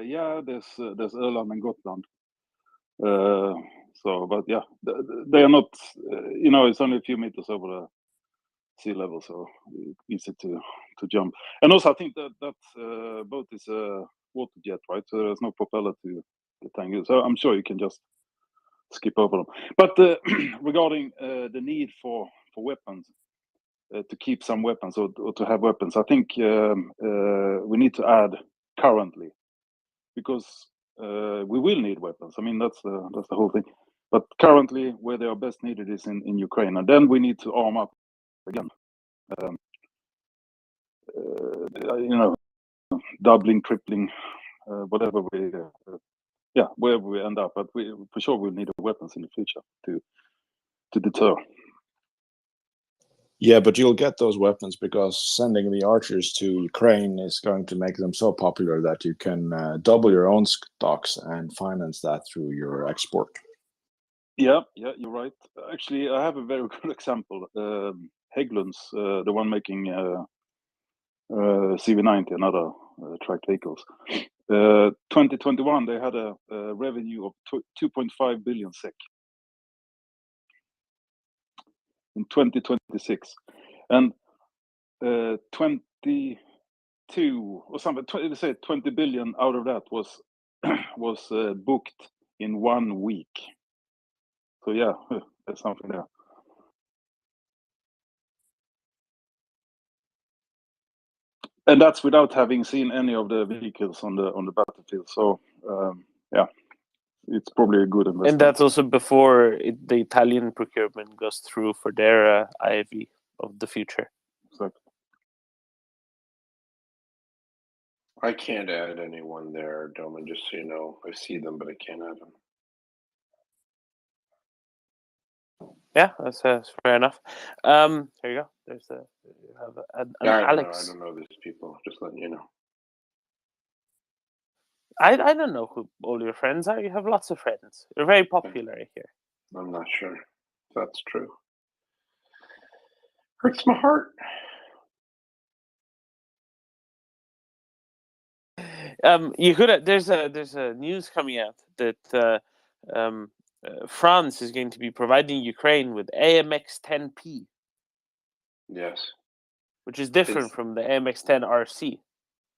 [SPEAKER 1] Yeah, there's Öland and Gotland. But yeah, they are not. It's only a few meters over the sea level, so easy to jump. And also, I think that boat is a water jet, right? So there's no propeller to tangle. So I'm sure you can just skip over them. But regarding the need for weapons, to keep some weapons or to have weapons, I think we need to add currently, because we will need weapons. I mean, that's the whole thing. But currently, where they are best needed is in Ukraine, and then we need to arm up again. Doubling, tripling, whatever wherever we end up. But we for sure will need weapons in the future to deter.
[SPEAKER 18] Yeah, but you'll get those weapons because sending the archers to Ukraine is going to make them so popular that you can double your own stocks and finance that through your export. Yeah, you're right. Actually, I have a very good example. Hägglunds, the one making CV90 and other tracked vehicles. 2021, they had a revenue of 2.5 billion SEK.
[SPEAKER 1] in 2026, and 22 or something. They say 20 billion out of that was booked in 1 week. So yeah, there's something there. And that's without having seen any of the vehicles on the battlefield. So yeah, it's probably a good investment.
[SPEAKER 19] And that's also before the Italian procurement goes through for their IFV of the future.
[SPEAKER 1] Exactly.
[SPEAKER 6] I can't add anyone there, Doman, just so you know. I see them, but I can't add them.
[SPEAKER 19] Yeah, that's fair enough. Here you go. There's you have an Alex.
[SPEAKER 6] I don't know these people. Just letting you know.
[SPEAKER 19] I don't know who all your friends are. You have lots of friends. You're very popular here.
[SPEAKER 6] I'm not sure if that's true. Hurts my heart.
[SPEAKER 19] You could. There's a news coming out that France is going to be providing Ukraine with AMX-10P.
[SPEAKER 6] Yes.
[SPEAKER 19] Which is different from the AMX-10RC.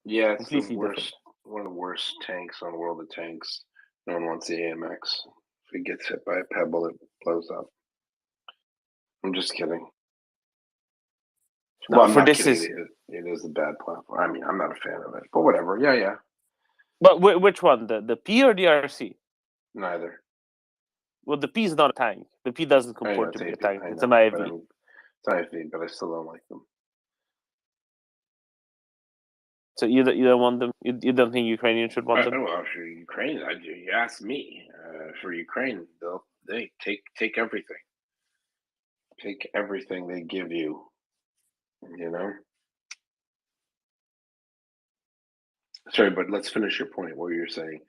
[SPEAKER 6] Yeah, it's the
[SPEAKER 19] completely
[SPEAKER 6] worst.
[SPEAKER 19] different.
[SPEAKER 6] One of the worst tanks on World of Tanks. No one wants the AMX. If it gets hit by a pebble, it blows up. I'm just kidding.
[SPEAKER 19] No,
[SPEAKER 6] well, I'm
[SPEAKER 19] for
[SPEAKER 6] not
[SPEAKER 19] this
[SPEAKER 6] kidding. It is a bad platform. I mean, I'm not a fan of it, but whatever. Yeah.
[SPEAKER 19] But which one? The P or the RC?
[SPEAKER 6] Neither.
[SPEAKER 19] Well, the P is not a tank. The P doesn't
[SPEAKER 6] I know
[SPEAKER 19] comport
[SPEAKER 6] it's
[SPEAKER 19] to be a
[SPEAKER 6] AP,
[SPEAKER 19] tank.
[SPEAKER 6] I
[SPEAKER 19] It's
[SPEAKER 6] know,
[SPEAKER 19] an
[SPEAKER 6] but
[SPEAKER 19] IV.
[SPEAKER 6] It's IFV, but I still don't like them.
[SPEAKER 19] So you don't want them? You don't think Ukrainians should want them?
[SPEAKER 6] Well, for Ukraine, you ask me. For Ukraine, they take everything. Take everything they give you. You know. Sorry, but let's finish your point. What you're saying.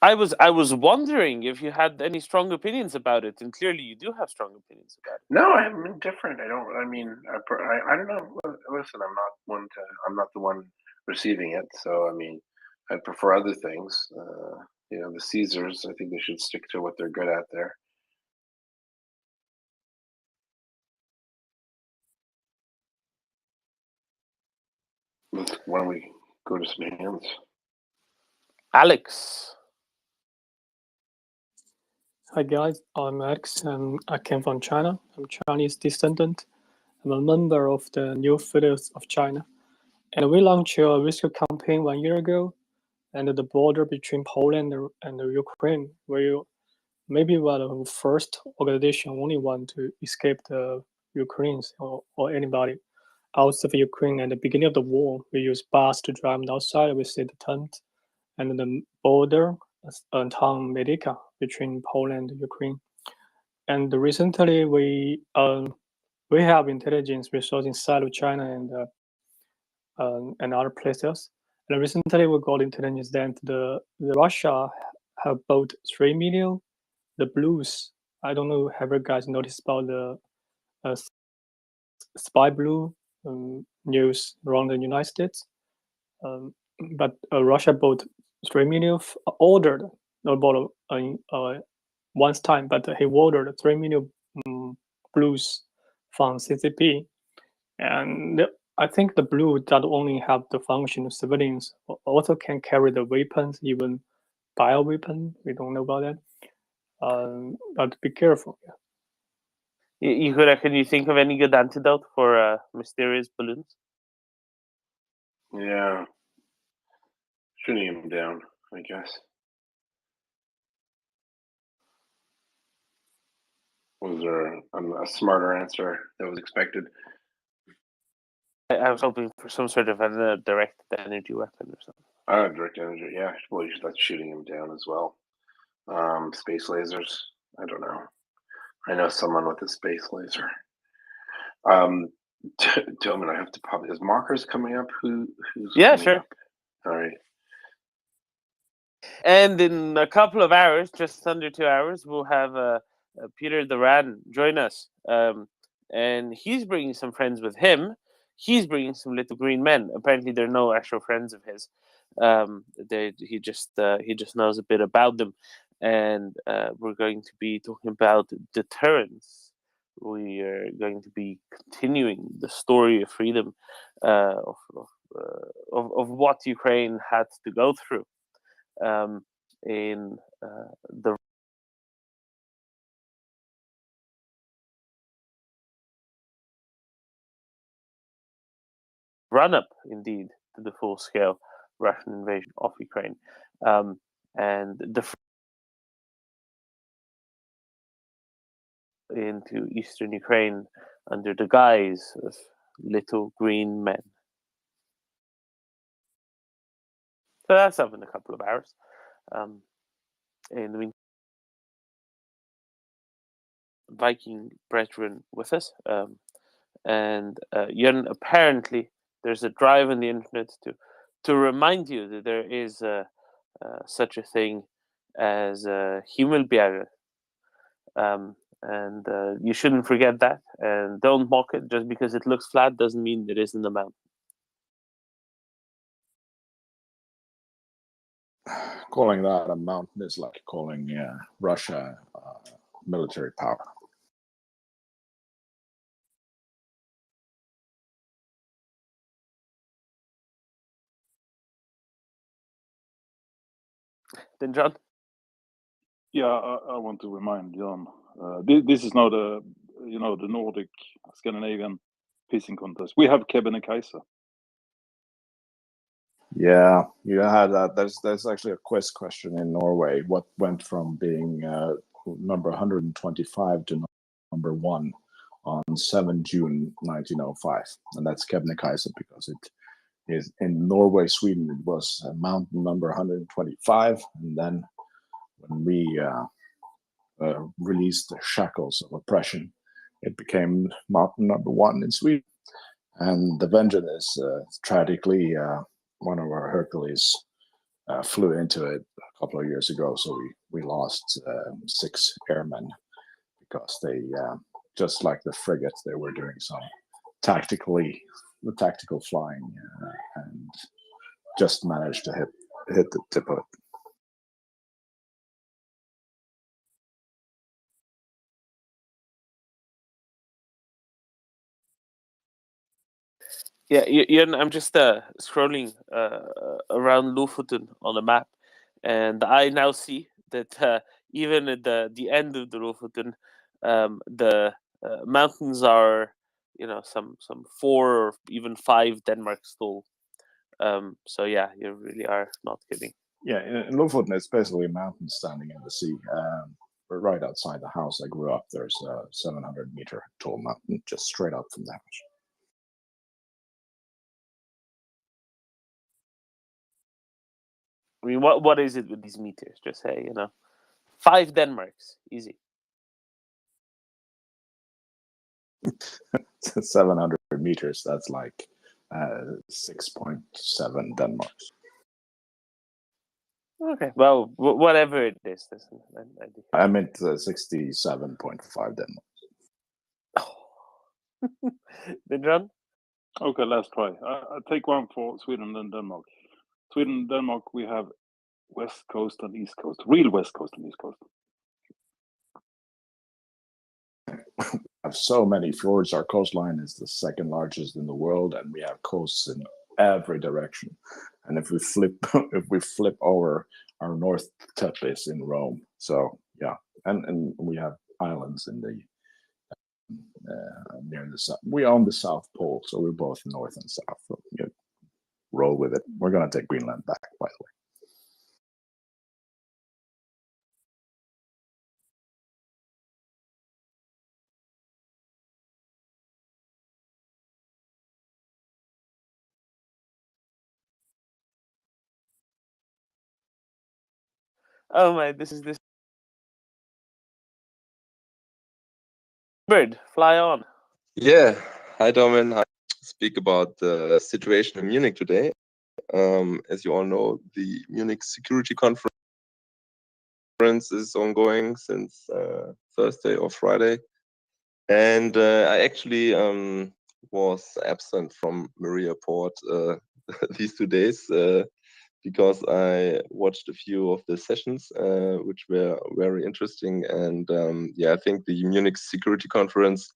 [SPEAKER 19] I was wondering if you had any strong opinions about it, and clearly you do have strong opinions about it.
[SPEAKER 6] No, I'm indifferent. I don't. I mean, I don't know. Listen, I'm not the one receiving it. So I mean, I prefer other things. The Caesars. I think they should stick to what they're good at there. Why don't we go to some hands?
[SPEAKER 19] Alex.
[SPEAKER 7] Hi guys, I'm Alex and I came from China. I'm Chinese descendant. I'm a member of the New Fields of China. And we launched a rescue campaign 1 year ago, and the border between Poland and Ukraine, where maybe we are the first organization, only one to escape the Ukrainians or anybody outside of Ukraine. At the beginning of the war, we used bus to drive them outside. We set the tent and the border, town Medica between Poland and Ukraine. And recently, we have intelligence resources inside of China and other places. And recently, we got intelligence that the Russia have bought 3 million the blues. I don't know. Have you guys noticed about the spy blue news around the United States? But Russia bought 3 million ordered, not bought once time, but he ordered 3 million blues from CCP. And I think the blue not only have the function of civilians, also can carry the weapons, even bioweapon. We don't know about that. But be careful.
[SPEAKER 19] Can you think of any good antidote for mysterious balloons?
[SPEAKER 6] Yeah. Shooting him down, I guess. Was there a smarter answer that was expected?
[SPEAKER 19] I was hoping for some sort of a direct energy weapon or something.
[SPEAKER 6] Direct energy, yeah. Well, that's shooting him down as well. Space lasers, I don't know. I know someone with a space laser. Tillman, I have to pop. Is Markers coming up? Who's
[SPEAKER 19] yeah,
[SPEAKER 6] coming
[SPEAKER 19] sure.
[SPEAKER 6] up? All right.
[SPEAKER 19] And in a couple of hours, just under 2 hours, we'll have Peter Duran join us. And he's bringing some friends with him. He's bringing some little green men. Apparently, they're no actual friends of his. He just knows a bit about them. And we're going to be talking about deterrence we are going to be continuing the story of freedom of what Ukraine had to go through in the run-up, indeed, to the full-scale Russian invasion of Ukraine, and into eastern Ukraine under the guise of little green men. So that's up in a couple of hours. In the meantime, Viking brethren with us, and Jörn, apparently there's a drive on the internet to remind you that there is such a thing as Himmelberg, and you shouldn't forget that, and don't mock it. Just because it looks flat doesn't mean it isn't a mountain.
[SPEAKER 18] Calling that a mountain is like calling Russia military power.
[SPEAKER 19] Then John?
[SPEAKER 1] Yeah, I want to remind John, this is not a, the Nordic Scandinavian fishing contest. We have Kebnekaise.
[SPEAKER 18] Yeah, you had that. There's actually a quiz question in Norway. What went from being number 125 to number 1 on 7 June 1905, and that's Kebnekaise because it is in Norway, Sweden. It was mountain number 125, and then when we released the shackles of oppression, it became mountain number 1 in Sweden. And the Vengeance is tragically one of our Hercules flew into it a couple of years ago, so we lost 6 airmen because they, just like the frigate, they were doing some tactical flying and just managed to hit the tip of it.
[SPEAKER 19] Yeah, Jörn, I'm just scrolling around Lofoten on the map, and I now see that even at the end of the Lofoten, the mountains are, some 4 or even 5 Denmarks tall. So yeah, you really are not kidding.
[SPEAKER 18] Yeah, in Lofoten, it's basically a mountain standing in the sea. But right outside the house I grew up, there's a 700-meter tall mountain just straight up from the house.
[SPEAKER 19] I mean, what is it with these meters? Just say, 5 Denmarks, easy.
[SPEAKER 18] 700 meters, that's like 6.7 Denmarks.
[SPEAKER 19] Okay, well, whatever it is.
[SPEAKER 18] I meant 67.5 Denmarks.
[SPEAKER 19] Then John?
[SPEAKER 1] Okay, let's try. I take one for Sweden and Denmark. Sweden and Denmark, we have West Coast and East Coast. Real West Coast and East Coast.
[SPEAKER 18] We have so many fjords. Our coastline is the 2nd largest in the world, and we have coasts in every direction. And if we flip over, our north tip is in Rome. So yeah, and we have islands in the near the south. We own the South Pole, so we're both north and south. So, roll with it. We're gonna take Greenland back, by the way.
[SPEAKER 19] Oh my, this bird, fly on.
[SPEAKER 4] Yeah, hi Domin. I speak about the situation in Munich today. As you all know, the Munich Security Conference is ongoing since Thursday or Friday, and I actually was absent from MriyaReport these 2 days because I watched a few of the sessions, which were very interesting. And yeah, I think the Munich Security Conference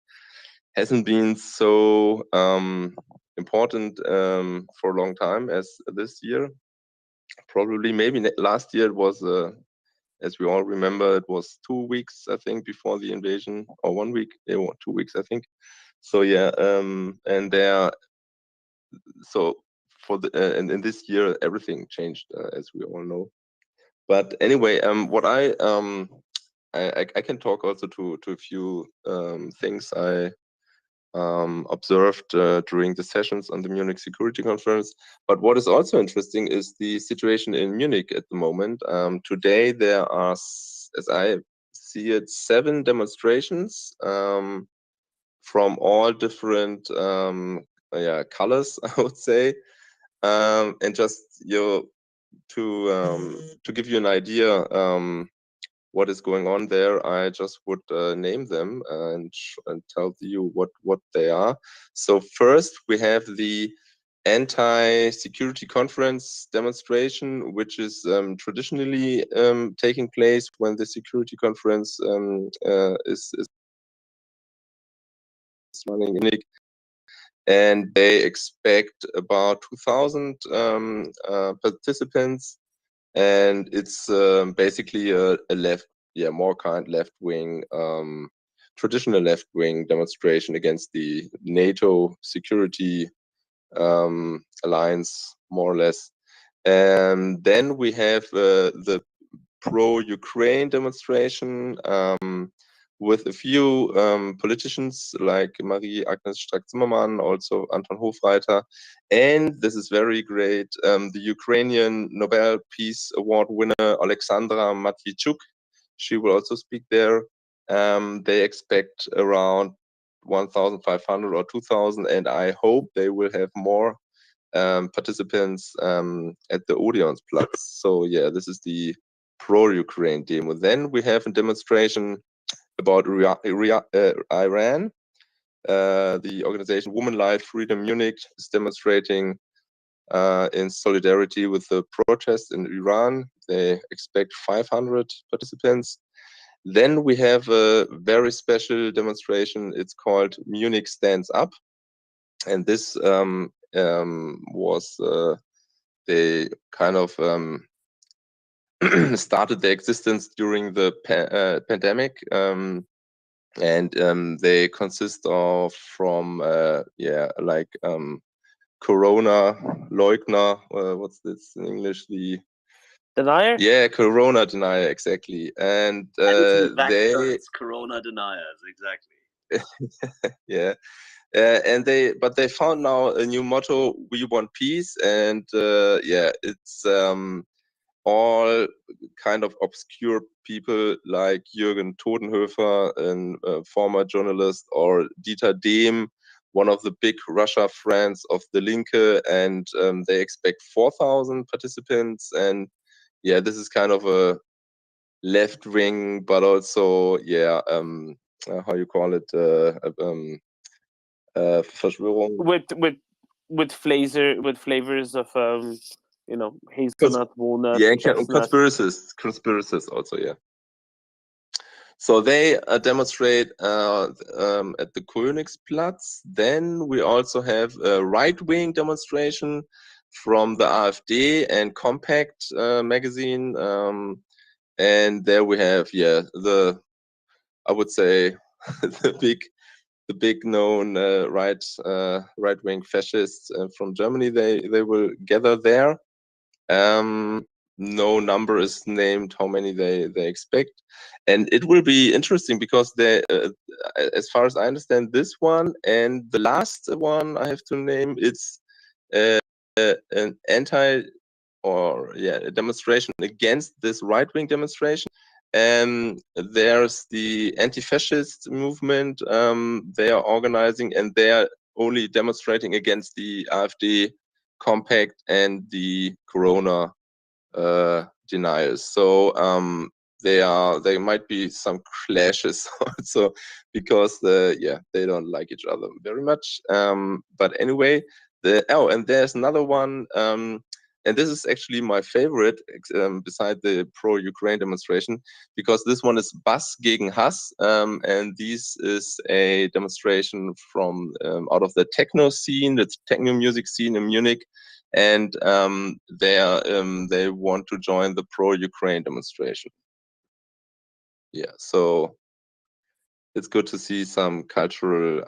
[SPEAKER 4] hasn't been so important for a long time as this year. Probably, maybe last year it was, as we all remember, it was 2 weeks, I think, before the invasion, or 1 week, 2 weeks, I think. So yeah, and there, so for the and in this year everything changed, as we all know. But anyway, what I can talk also to a few things I observed during the sessions on the Munich Security Conference. But what is also interesting is the situation in Munich at the moment. Today there are, as I see it, 7 demonstrations from all different colors, I would say. And just to give you an idea what is going on there, I just would name them and tell you what they are. So first we have the anti-security conference demonstration, which is traditionally taking place when the security conference is running in Munich. And they expect about 2,000 participants, and it's basically a left-wing, traditional left-wing demonstration against the NATO security alliance, more or less. And then we have the pro-Ukraine demonstration with a few politicians like Marie-Agnes Strack-Zimmermann, also Anton Hofreiter, and this is very great, the Ukrainian Nobel Peace Award winner Alexandra Matviichuk. She will also speak there. They expect around 1,500 or 2,000, and I hope they will have more participants at the Odeonsplatz. So yeah, this is the pro-Ukraine demo. Then we have a demonstration about Iran. The organization Women Life Freedom Munich is demonstrating in solidarity with the protests in Iran. They expect 500 participants. Then we have a very special demonstration. It's called Munich Stands Up. And this was they kind of started their existence during the pandemic, and they consist of from Corona Leugner. What's this in English? The
[SPEAKER 19] denier?
[SPEAKER 4] Yeah, Corona denier, exactly. And
[SPEAKER 13] it's Corona deniers, exactly.
[SPEAKER 4] yeah. And they found now a new motto: "We want peace," and yeah, it's all kind of obscure people like Jürgen Todenhöfer, a former journalist, or Dieter Dehm, one of the big Russia friends of the Linke, and they expect 4,000 participants. And yeah, this is kind of a left wing, but also how you call it, Verschwörung.
[SPEAKER 19] With flavors of hazelnut, walnut,
[SPEAKER 4] yeah,
[SPEAKER 19] chestnut.
[SPEAKER 4] conspiracists also, yeah. So they demonstrate at the Königsplatz. Then we also have a right-wing demonstration from the AfD and Compact magazine, and there we have I would say the big known right-wing fascists from Germany. They will gather there. No number is named how many they expect, and it will be interesting because they, as far as I understand, this one and the last one I have to name, it's an a demonstration against this right-wing demonstration. There's the anti-fascist movement they are organizing, and they are only demonstrating against the AfD Compact and the Corona deniers. So there might be some clashes also because they don't like each other very much. But anyway, and there's another one, and this is actually my favorite beside the pro-Ukraine demonstration, because this one is Bass gegen Hass, and this is a demonstration from out of the techno scene, the techno music scene in Munich, and they want to join the pro-Ukraine demonstration. Yeah, so it's good to see some cultural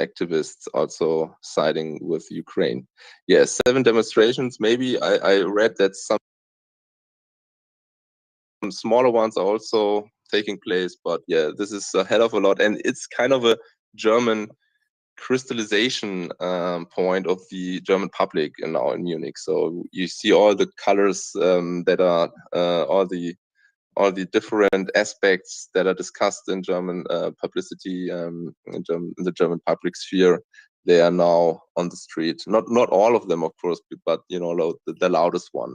[SPEAKER 4] activists also siding with Ukraine. Yes, 7 demonstrations. Maybe I read that some smaller ones are also taking place, but yeah, this is a hell of a lot, and it's kind of a German crystallization point of the German public now in Munich. So you see all the colors that are all the different aspects that are discussed in German publicity, in the German public sphere. They are now on the street. Not all of them, of course, but you know, the loudest one.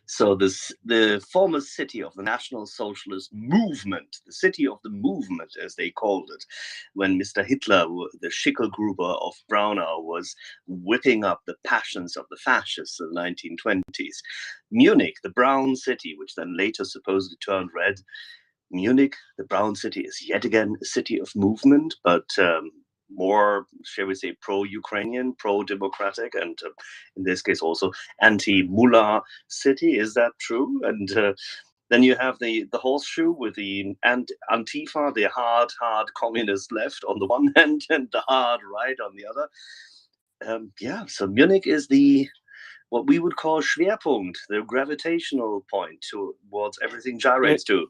[SPEAKER 9] So the former city of the National Socialist Movement, the city of the movement, as they called it, when Mr. Hitler, the Schicklgruber of Braunau, was whipping up the passions of the fascists in the 1920s. Munich, the brown city, which then later supposedly turned red. Munich, the brown city, is yet again a city of movement, but more, shall we say, pro-Ukrainian, pro-democratic, and in this case also anti-mullah city. Is that true? And then you have the horseshoe with the Antifa, the hard communist left on the one hand and the hard right on the other. Yeah, so Munich is what we would call Schwerpunkt, the gravitational point towards everything gyrates to.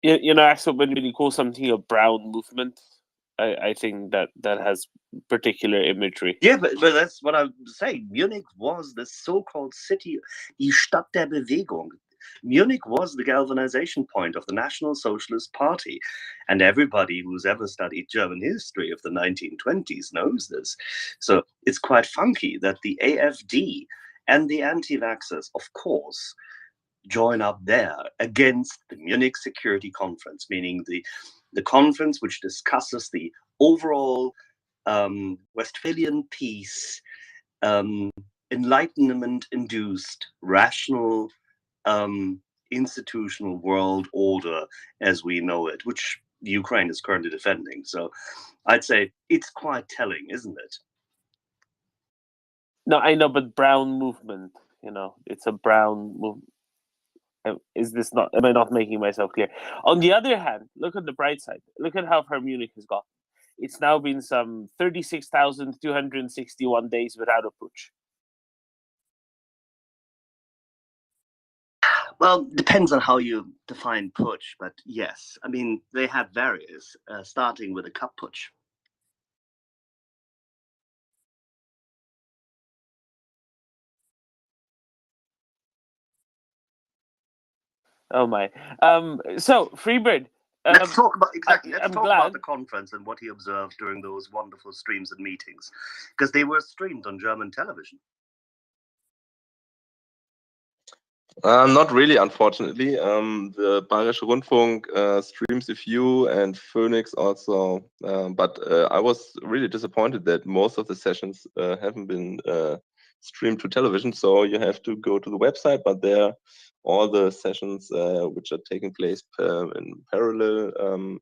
[SPEAKER 19] You know, actually, when you call something a brown movement, I think that has particular imagery.
[SPEAKER 9] Yeah, but that's what I'm saying. Munich was the so-called city, die Stadt der Bewegung. Munich was the galvanization point of the National Socialist Party. And everybody who's ever studied German history of the 1920s knows this. So it's quite funky that the AfD and the anti-vaxxers, of course, join up there against the Munich Security Conference, meaning the conference which discusses the overall Westphalian peace, enlightenment-induced, rational, institutional world order as we know it, which Ukraine is currently defending. So I'd say it's quite telling, isn't it?
[SPEAKER 19] No, I know, but brown movement, you know, it's a brown movement. Am I not making myself clear? On the other hand, look at the bright side. Look at how far Munich has gotten. It's now been some 36,261 days without a putsch.
[SPEAKER 9] Well, depends on how you define putsch, but yes. I mean, they had various, starting with a cup putsch.
[SPEAKER 19] Oh my. So, Freebird.
[SPEAKER 9] Let's talk about
[SPEAKER 19] about
[SPEAKER 9] the conference and what he observed during those wonderful streams and meetings, because they were streamed on German television.
[SPEAKER 4] Not really, unfortunately. The Bayerische Rundfunk streams a few, and Phoenix also. But I was really disappointed that most of the sessions haven't been streamed to television. So you have to go to the website. But there, all the sessions which are taking place in parallel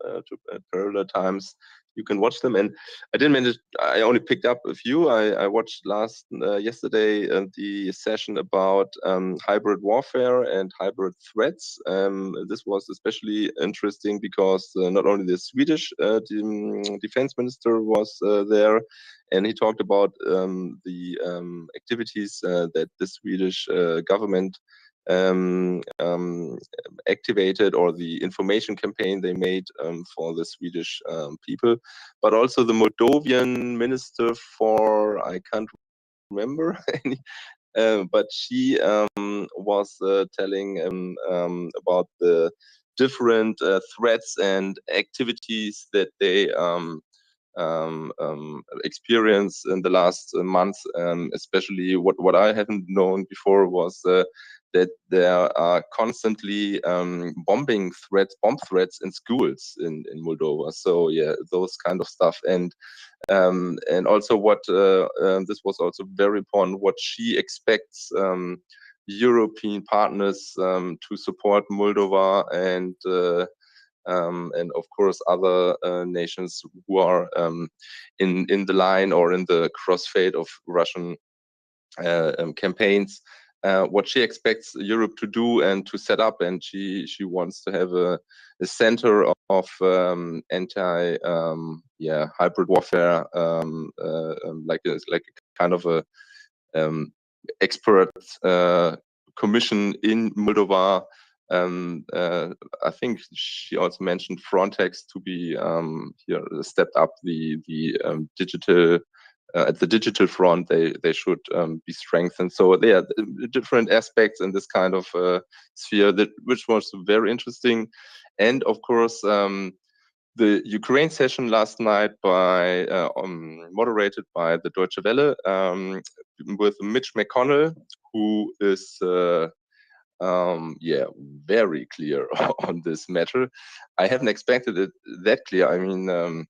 [SPEAKER 4] at parallel times, you can watch them. And I didn't manage. I only picked up a few. I watched yesterday the session about hybrid warfare and hybrid threats. This was especially interesting because not only the Swedish defense minister was there, and he talked about the activities that the Swedish government activated, or the information campaign they made for the Swedish people, but also the Moldovan minister for, I can't remember any, but she was telling about the different threats and activities that they experience in the last month. Especially what I haven't known before was that there are constantly bomb threats in schools in Moldova. So yeah, those kind of stuff. And also what this was also very important, what she expects European partners to support Moldova and of course other nations who are in the line or in the crossfade of Russian campaigns. What she expects Europe to do and to set up, and she wants to have a center of anti hybrid warfare, like a kind of a expert commission in Moldova. I think she also mentioned Frontex to be here stepped up the digital. At the digital front, they should be strengthened. So there are different aspects in this kind of sphere which was very interesting. And of course, the Ukraine session last night by moderated by the Deutsche Welle with Mitch McConnell, who is very clear on this matter. I haven't expected it that clear. I mean,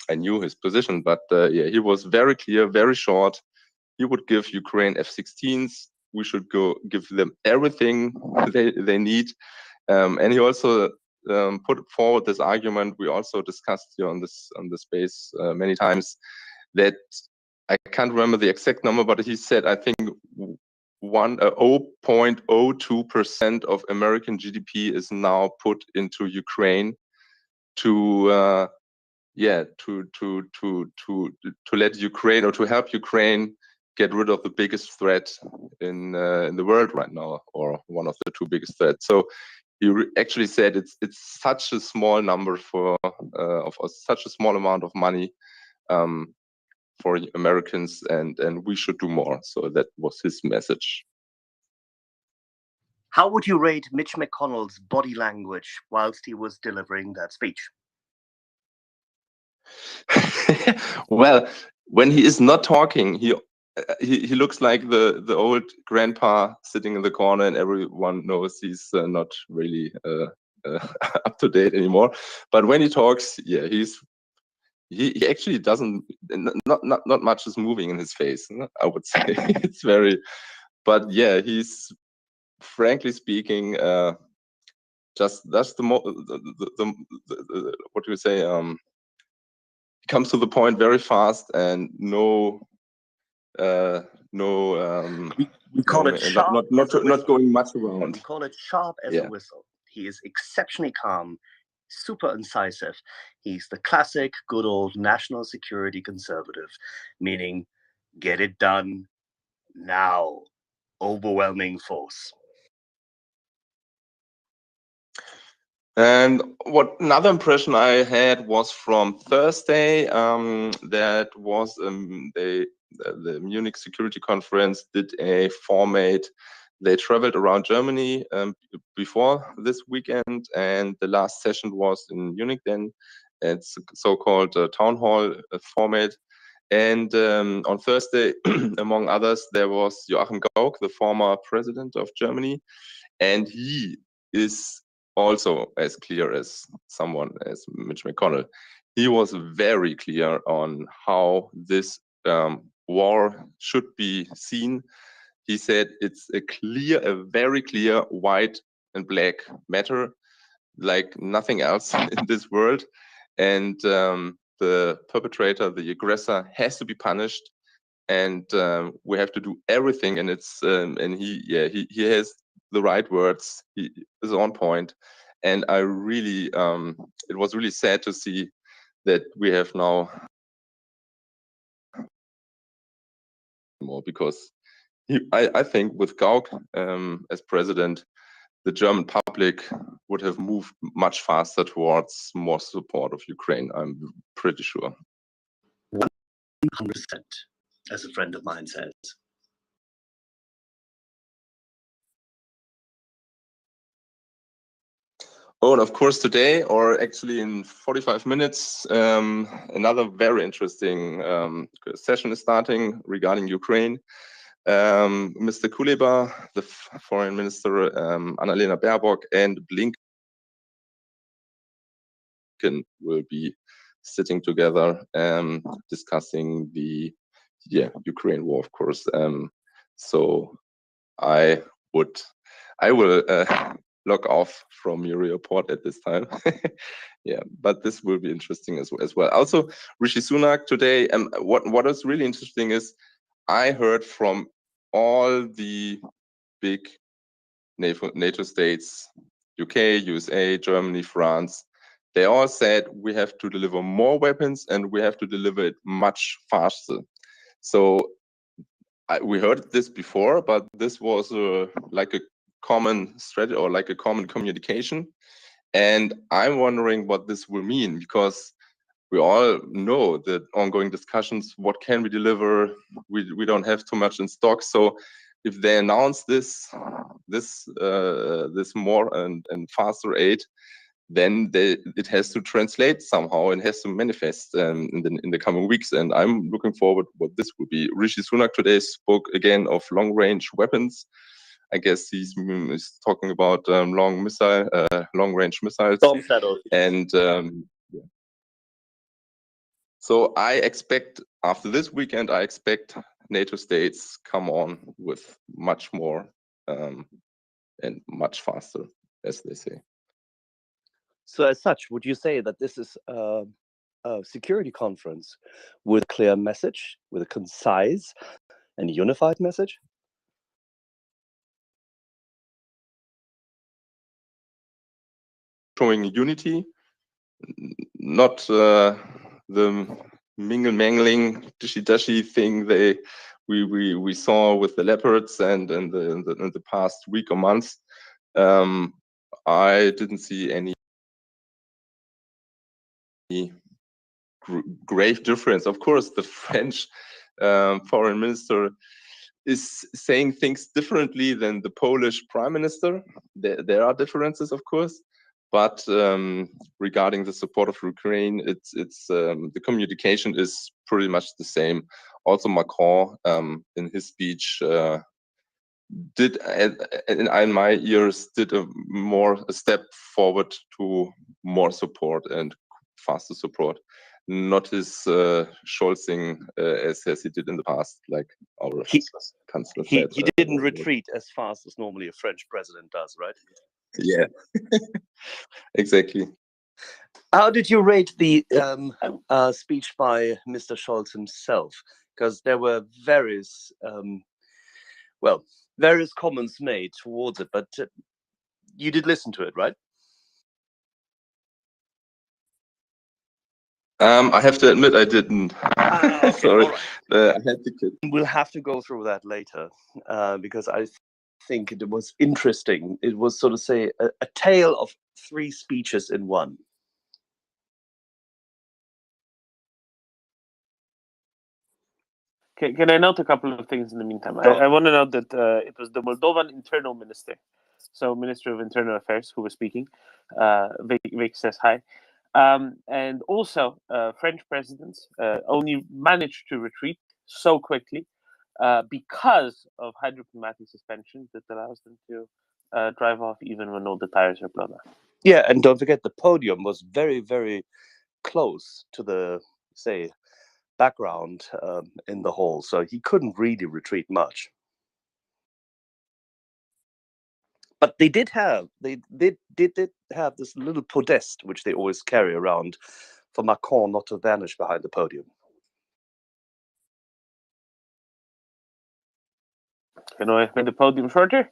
[SPEAKER 4] I knew his position, but he was very clear, very short. He would give Ukraine F-16s. We should go give them everything they need. And he also put forward this argument we also discussed here on this space many times, that I can't remember the exact number, but he said I think 0.02% of American GDP is now put into Ukraine to let Ukraine, or to help Ukraine get rid of the biggest threat in the world right now, or one of the two biggest threats. So he actually said it's such a small number for of such a small amount of money for Americans, and we should do more. So that was his message.
[SPEAKER 9] How would you rate Mitch McConnell's body language whilst he was delivering that speech?
[SPEAKER 4] Well, when he is not talking, he looks like the old grandpa sitting in the corner, and everyone knows he's not really up to date anymore. But when he talks, yeah, he actually doesn't, not much is moving in his face, I would say. It's very, but yeah, he's, frankly speaking, just that's the what do you say? Comes to the point very fast, and we
[SPEAKER 9] call it sharp,
[SPEAKER 4] not going much around.
[SPEAKER 9] We call it sharp as a whistle. He is exceptionally calm, super incisive. He's the classic good old national security conservative, meaning get it done now, overwhelming force.
[SPEAKER 4] And another impression I had was from Thursday. That was the Munich Security Conference did a format. They traveled around Germany before this weekend, and the last session was in Munich. Then it's so-called town hall format. And on Thursday, among others, there was Joachim Gauck, the former president of Germany, and he is also as clear as someone as Mitch McConnell. He was very clear on how this war should be seen. He said it's a very clear white and black matter, like nothing else in this world. And the perpetrator, the aggressor, has to be punished, and we have to do everything. And it's and he has the right words. He is on point, and I really it was really sad to see that we have now more, because I think with Gauck as president, the German public would have moved much faster towards more support of Ukraine. I'm pretty sure.
[SPEAKER 9] 100%, as a friend of mine says.
[SPEAKER 4] Oh, and of course today, or actually in 45 minutes, another very interesting session is starting regarding Ukraine. Mr. Kuleba, the foreign minister, Annalena Baerbock, and Blinken will be sitting together, discussing the Ukraine war, of course. So I will log off from MriyaReport at this time. Yeah, but this will be interesting as well. Also, Rishi Sunak today, what is really interesting is I heard from all the big NATO states, UK, USA, Germany, France, they all said we have to deliver more weapons and we have to deliver it much faster. So we heard this before, but this was like a common strategy or like a common communication. And I'm wondering what this will mean, because we all know the ongoing discussions, what can we deliver? We don't have too much in stock. So if they announce this more and faster aid, then it has to translate somehow and has to manifest in the coming weeks. And I'm looking forward what this will be. Rishi Sunak today spoke again of long-range weapons. I guess he's talking about long-range missiles.
[SPEAKER 9] Storm shadows.
[SPEAKER 4] And yeah. So I expect after this weekend, I expect NATO states come on with much more and much faster, as they say.
[SPEAKER 9] So as such, would you say that this is a security conference with a clear message, with a concise and unified message?
[SPEAKER 4] Showing unity, not the mangling dishy thing we saw with the leopards and in the past week or months. I didn't see any grave difference. Of course, the French foreign minister is saying things differently than the Polish prime minister. There are differences, of course, but regarding the support of Ukraine, it's the communication is pretty much the same. Also, Macron in his speech did, in my ears, did a step forward to more support and faster support. Not his Scholzing as he did in the past, like our Chancellor said.
[SPEAKER 9] He didn't retreat as fast as normally a French president does, right?
[SPEAKER 4] Yeah, exactly.
[SPEAKER 9] How did you rate the speech by Mr. Scholz himself? Because there were various, various comments made towards it, but you did listen to it, right?
[SPEAKER 4] I have to admit I didn't.
[SPEAKER 9] Okay,
[SPEAKER 4] Sorry,
[SPEAKER 9] all right.
[SPEAKER 4] I had to kid.
[SPEAKER 9] We'll have to go through that later because I think it was interesting. It was sort of say a tale of three speeches in one.
[SPEAKER 19] Can I note a couple of things in the meantime? I want to note that it was the Moldovan internal minister, so Minister of Internal Affairs, who was speaking. Vic says hi. And also, French presidents only managed to retreat so quickly because of hydropneumatic suspension that allows them to drive off even when all the tires are blown out.
[SPEAKER 9] Yeah, and don't forget the podium was very, very close to the, say, background in the hall, so he couldn't really retreat much. But they did have this little podest which they always carry around for Macron not to vanish behind the podium.
[SPEAKER 19] Can I make the podium shorter?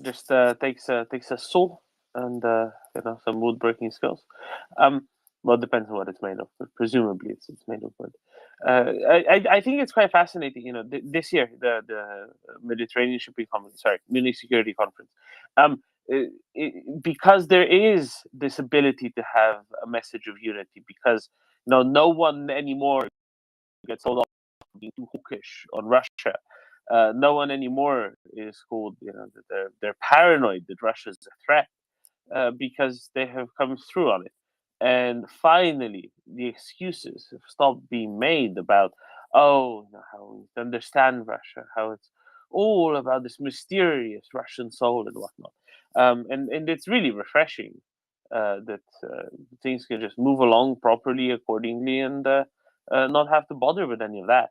[SPEAKER 19] Just takes a saw and some wood breaking skills. Well, it depends on what it's made of, but presumably it's made of wood. I think it's quite fascinating. You know, this year the Mediterranean Shipping Conference, Munich Security Conference, because there is this ability to have a message of unity, because no one anymore gets told off for being too hawkish on Russia. No one anymore is called, that they're paranoid that Russia's a threat because they have come through on it. And finally, the excuses have stopped being made about, oh, how we understand Russia, how it's all about this mysterious Russian soul and whatnot. And it's really refreshing that things can just move along properly accordingly and not have to bother with any of that.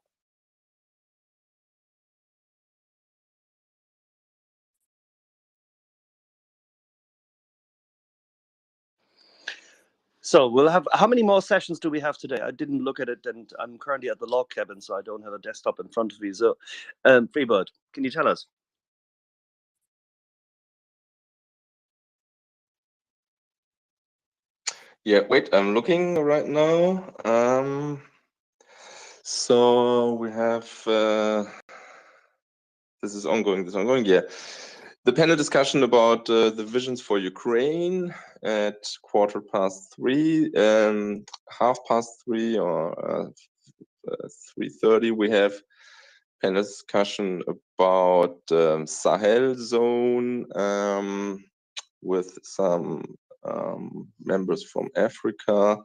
[SPEAKER 9] So we'll have, how many more sessions do we have today? I didn't look at it, and I'm currently at the log cabin, so I don't have a desktop in front of me. So, Freebird, can you tell us?
[SPEAKER 4] Yeah, wait, I'm looking right now. So we have this is ongoing. Yeah, the panel discussion about the visions for Ukraine at 3:15, 3:30 or 3:30. We have panel discussion about Sahel zone with some members from Africa.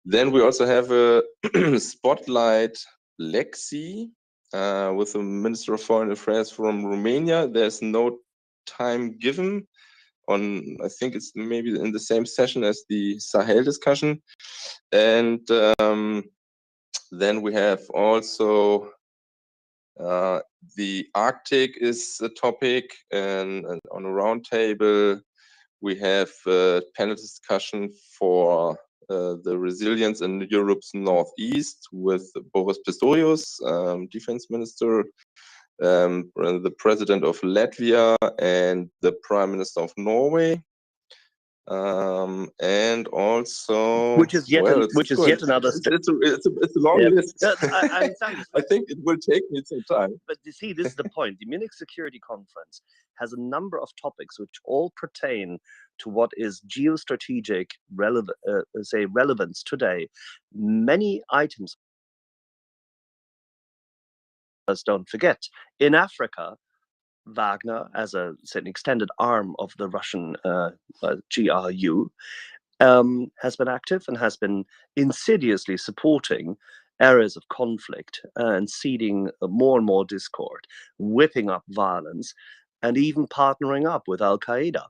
[SPEAKER 4] Then we also have a spotlight Lexi with the Minister of Foreign Affairs from Romania. There's no time given on, I think it's maybe in the same session as the Sahel discussion. And then we have also the Arctic is a topic, and on a roundtable we have a panel discussion for the resilience in Europe's northeast with Boris Pistorius, defense minister, the president of Latvia, and the prime minister of Norway. And also,
[SPEAKER 9] which is yet yet another step.
[SPEAKER 4] It's a long list.
[SPEAKER 9] I understand this.
[SPEAKER 4] I think it will take me some time.
[SPEAKER 9] But you see, this is the point. The Munich Security Conference has a number of topics which all pertain to what is geostrategic relevance today. Many items, don't forget, in Africa, Wagner, as an extended arm of the Russian GRU, has been active and has been insidiously supporting areas of conflict and seeding more and more discord, whipping up violence, and even partnering up with Al-Qaeda.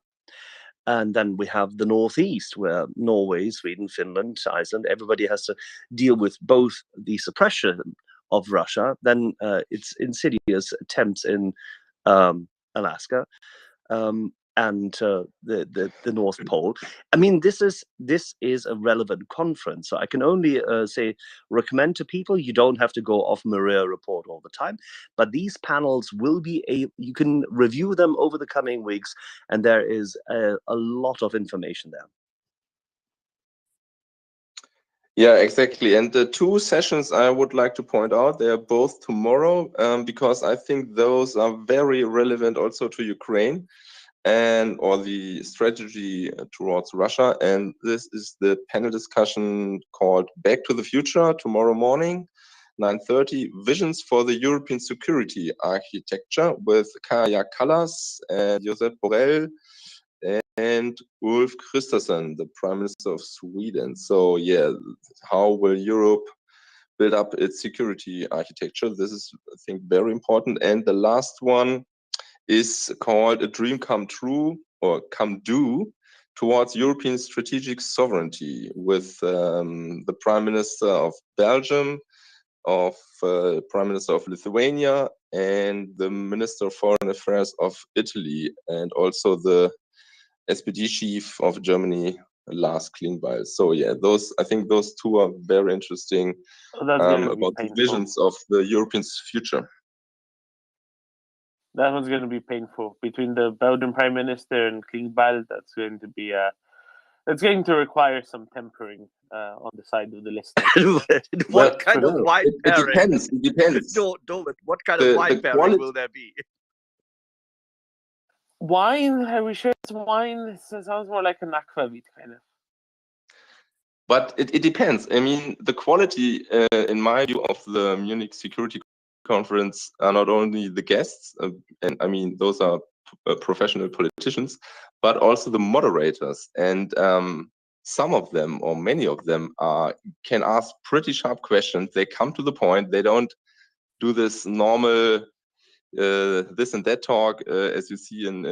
[SPEAKER 9] And then we have the Northeast, where Norway, Sweden, Finland, Iceland, everybody has to deal with both the suppression of Russia, then its insidious attempts in Alaska, and the North Pole. I mean, this is a relevant conference. So I can only recommend to people, you don't have to go off MriyaReport all the time, but these panels will be you can review them over the coming weeks, and there is a lot of information there.
[SPEAKER 4] Yeah, exactly. And the two sessions I would like to point out, they are both tomorrow, because I think those are very relevant also to Ukraine or the strategy towards Russia. And this is the panel discussion called Back to the Future tomorrow morning, 9:30, Visions for the European Security Architecture, with Kaja Kallas and Josep Borrell and Ulf Kristersson, the Prime Minister of Sweden. So yeah, how will Europe build up its security architecture? This is, I think, very important. And the last one is called A Dream Come True, or Come Do, towards European strategic sovereignty, with the Prime Minister of Belgium, Prime Minister of Lithuania, and the Minister of Foreign Affairs of Italy, and also the SPD chief of Germany, Lars Klingbeil. So yeah, I think those two are very interesting about the visions of the European future.
[SPEAKER 19] That one's going to be painful. Between the Belgian Prime Minister and Klingbeil, that's going to be it's going to require some tempering on the side of the list.
[SPEAKER 9] What kind of wine pairing?
[SPEAKER 4] It depends.
[SPEAKER 9] What kind of wine pairing will there be?
[SPEAKER 19] Wine? Have we shared some wine? It sounds more like an aquavit kind of.
[SPEAKER 4] But it depends. I mean, the quality, in my view, of the Munich Security Conference are not only the guests, and I mean, those are professional politicians, but also the moderators. And some of them or many of them can ask pretty sharp questions. They come to the point. They don't do this normal this and that talk as you see in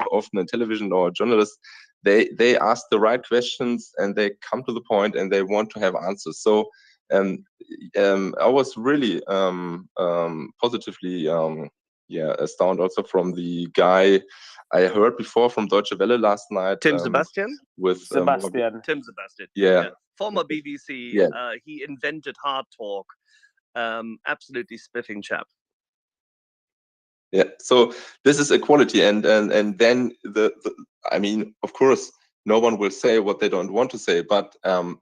[SPEAKER 4] often in television or journalists. They ask the right questions and they come to the point and they want to have answers. So I was really positively astounded also from the guy I heard before from Deutsche Welle last night.
[SPEAKER 9] Tim Sebastian?
[SPEAKER 4] With
[SPEAKER 19] Sebastian.
[SPEAKER 9] Tim Sebastian.
[SPEAKER 4] Yeah.
[SPEAKER 9] Former BBC.
[SPEAKER 4] Yeah.
[SPEAKER 9] He invented hard talk. Absolutely spiffing chap.
[SPEAKER 4] Yeah, so this is equality, and then the I mean, of course, no one will say what they don't want to say, but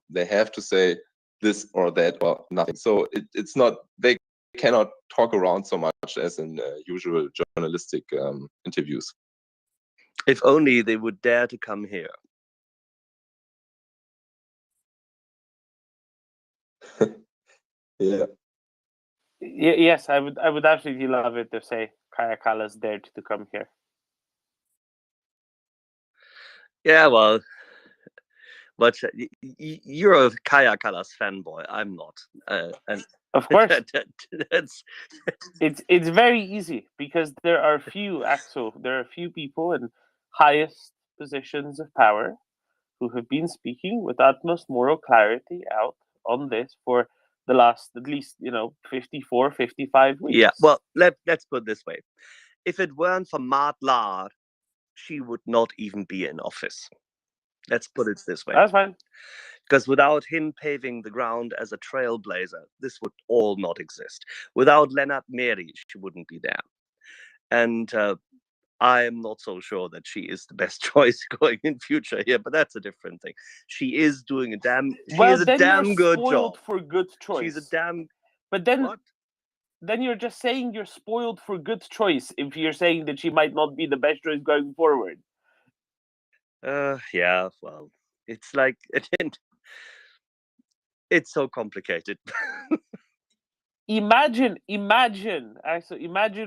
[SPEAKER 4] they have to say this or that or nothing. So it's not, they cannot talk around so much as in usual journalistic interviews.
[SPEAKER 9] If only they would dare to come here.
[SPEAKER 4] Yeah.
[SPEAKER 19] Yes, I would absolutely love it if, say, Kaya Kallas dared to come here.
[SPEAKER 9] Yeah, well, but you're a Kaya Kallas fanboy. I'm not. And
[SPEAKER 19] of course, it's very easy because there are few people in highest positions of power who have been speaking with utmost moral clarity out on this for the last at least 54, 55 weeks.
[SPEAKER 9] Yeah, well, let's put it this way: if it weren't for Mart Lahr, she would not even be in office. Let's put it this way.
[SPEAKER 19] That's fine.
[SPEAKER 9] Because without him paving the ground as a trailblazer, this would all not exist. Without Lennart Meri, she wouldn't be there. And I'm not so sure that she is the best choice going in future here, but that's a different thing. She is doing a damn good job.
[SPEAKER 19] For good choice.
[SPEAKER 9] She's a damn.
[SPEAKER 19] But then,
[SPEAKER 9] what?
[SPEAKER 19] Then you're just saying you're spoiled for good choice if you're saying that she might not be the best choice going forward.
[SPEAKER 9] Yeah, well, it's like it's so complicated.
[SPEAKER 19] Imagine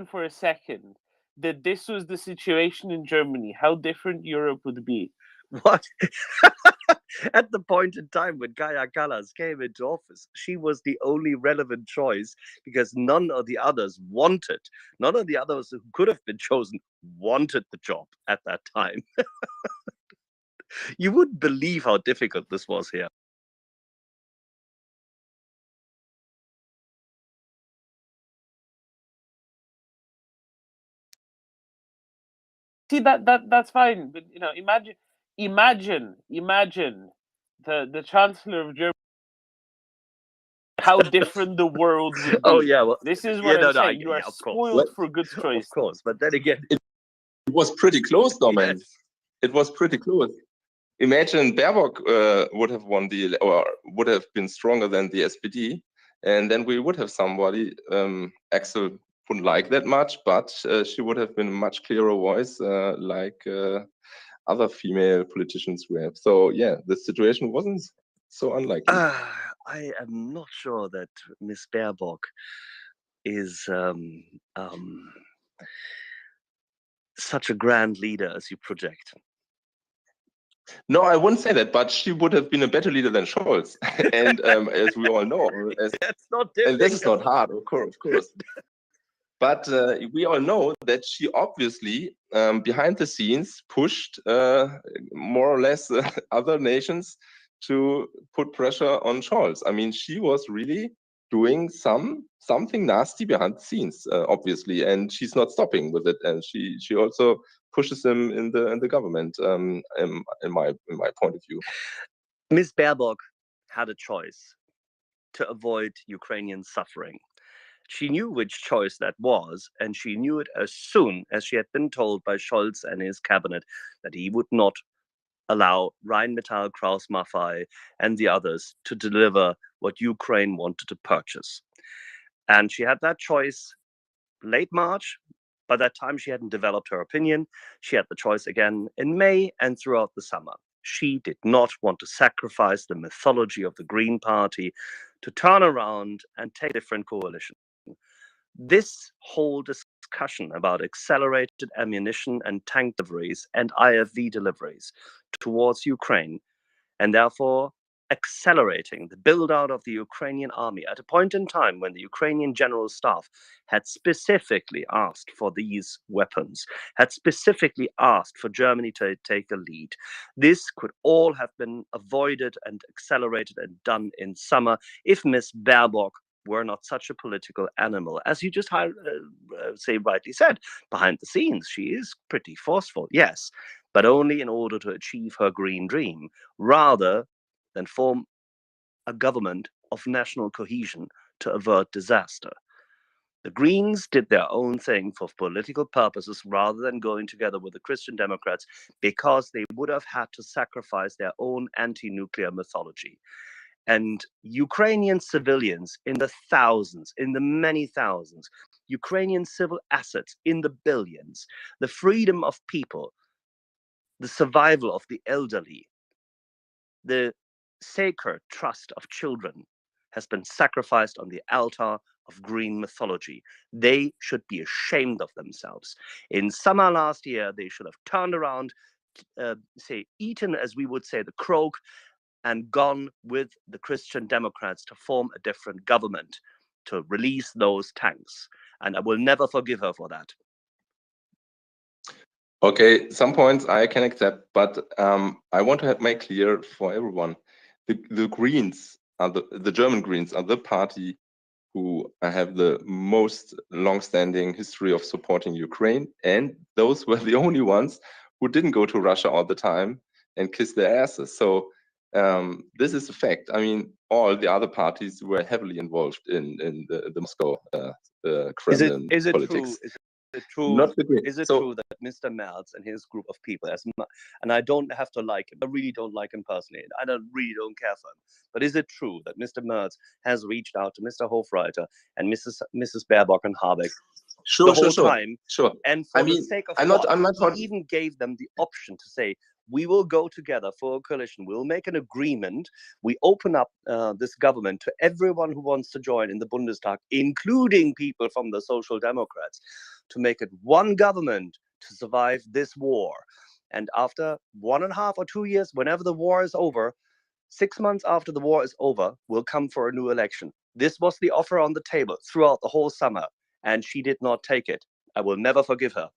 [SPEAKER 19] for a second that this was the situation in Germany, how different Europe would be.
[SPEAKER 9] What? At the point in time when Kaya Kallas came into office, she was the only relevant choice because none of the others who could have been chosen wanted the job at that time. You wouldn't believe how difficult this was here.
[SPEAKER 19] See, that's fine, but imagine the Chancellor of Germany, how different the world would be.
[SPEAKER 9] Oh yeah, well,
[SPEAKER 19] this is what I'm saying. You are spoiled for good choice.
[SPEAKER 9] Of course, but then again,
[SPEAKER 4] it was pretty close, though, man.
[SPEAKER 9] Yes.
[SPEAKER 4] It was pretty close. Imagine Baerbock would have won or would have been stronger than the SPD, and then we would have somebody. Axel wouldn't like that much, but she would have been a much clearer voice, like other female politicians we have. So yeah, the situation wasn't so unlikely.
[SPEAKER 9] I am not sure that Miss Baerbock is such a grand leader as you project.
[SPEAKER 4] No, I wouldn't say that, but she would have been a better leader than Scholz. And as we all know,
[SPEAKER 9] that's not difficult.
[SPEAKER 4] And this is not hard, of course. But we all know that she obviously, behind the scenes, pushed more or less other nations to put pressure on Scholz. I mean, she was really doing something nasty behind the scenes, obviously, and she's not stopping with it. And she also pushes him in the government, in my point of view.
[SPEAKER 9] Ms. Baerbock had a choice to avoid Ukrainian suffering. She knew which choice that was, and she knew it as soon as she had been told by Scholz and his cabinet that he would not allow Rheinmetall, Krauss-Maffei, and the others to deliver what Ukraine wanted to purchase. And she had that choice late March. By that time, she hadn't developed her opinion. She had the choice again in May and throughout the summer. She did not want to sacrifice the mythology of the Green Party to turn around and take a different coalition. This whole discussion about accelerated ammunition and tank deliveries and IFV deliveries towards Ukraine and therefore accelerating the build out of the Ukrainian army at a point in time when the Ukrainian general staff had specifically asked for these weapons, had specifically asked for Germany to take a lead. This could all have been avoided and accelerated and done in summer if Ms. Baerbock were not such a political animal. As you just rightly said, behind the scenes, she is pretty forceful, yes, but only in order to achieve her green dream, rather than form a government of national cohesion to avert disaster. The Greens did their own thing for political purposes rather than going together with the Christian Democrats because they would have had to sacrifice their own anti-nuclear mythology. And Ukrainian civilians in the thousands, in the many thousands, Ukrainian civil assets in the billions, the freedom of people, the survival of the elderly, the sacred trust of children has been sacrificed on the altar of green mythology. They should be ashamed of themselves. In summer last year, they should have turned around, eaten, as we would say, the croak, and gone with the Christian Democrats to form a different government, to release those tanks. And I will never forgive her for that.
[SPEAKER 4] Okay, some points I can accept, but I want to make clear for everyone, the Greens, are the German Greens are the party who have the most long-standing history of supporting Ukraine, and those were the only ones who didn't go to Russia all the time and kiss their asses. So this is a fact. I mean, all the other parties were heavily involved in the Moscow Kremlin politics.
[SPEAKER 9] Is it true that Mr. Merz and his group of people, and I don't have to like him, I really don't like him personally, I really don't care for him, but is it true that Mr. Merz has reached out to Mr. Hofreiter and Mrs. Baerbock and Habeck the whole time?
[SPEAKER 4] Sure.
[SPEAKER 9] And for the sake of he even gave them the option to say, we will go together for a coalition. We'll make an agreement. We open up this government to everyone who wants to join in the Bundestag, including people from the Social Democrats, to make it one government to survive this war. And after 1.5 or 2 years, whenever the war is over, 6 months after the war is over, we'll come for a new election. This was the offer on the table throughout the whole summer, and she did not take it. I will never forgive her.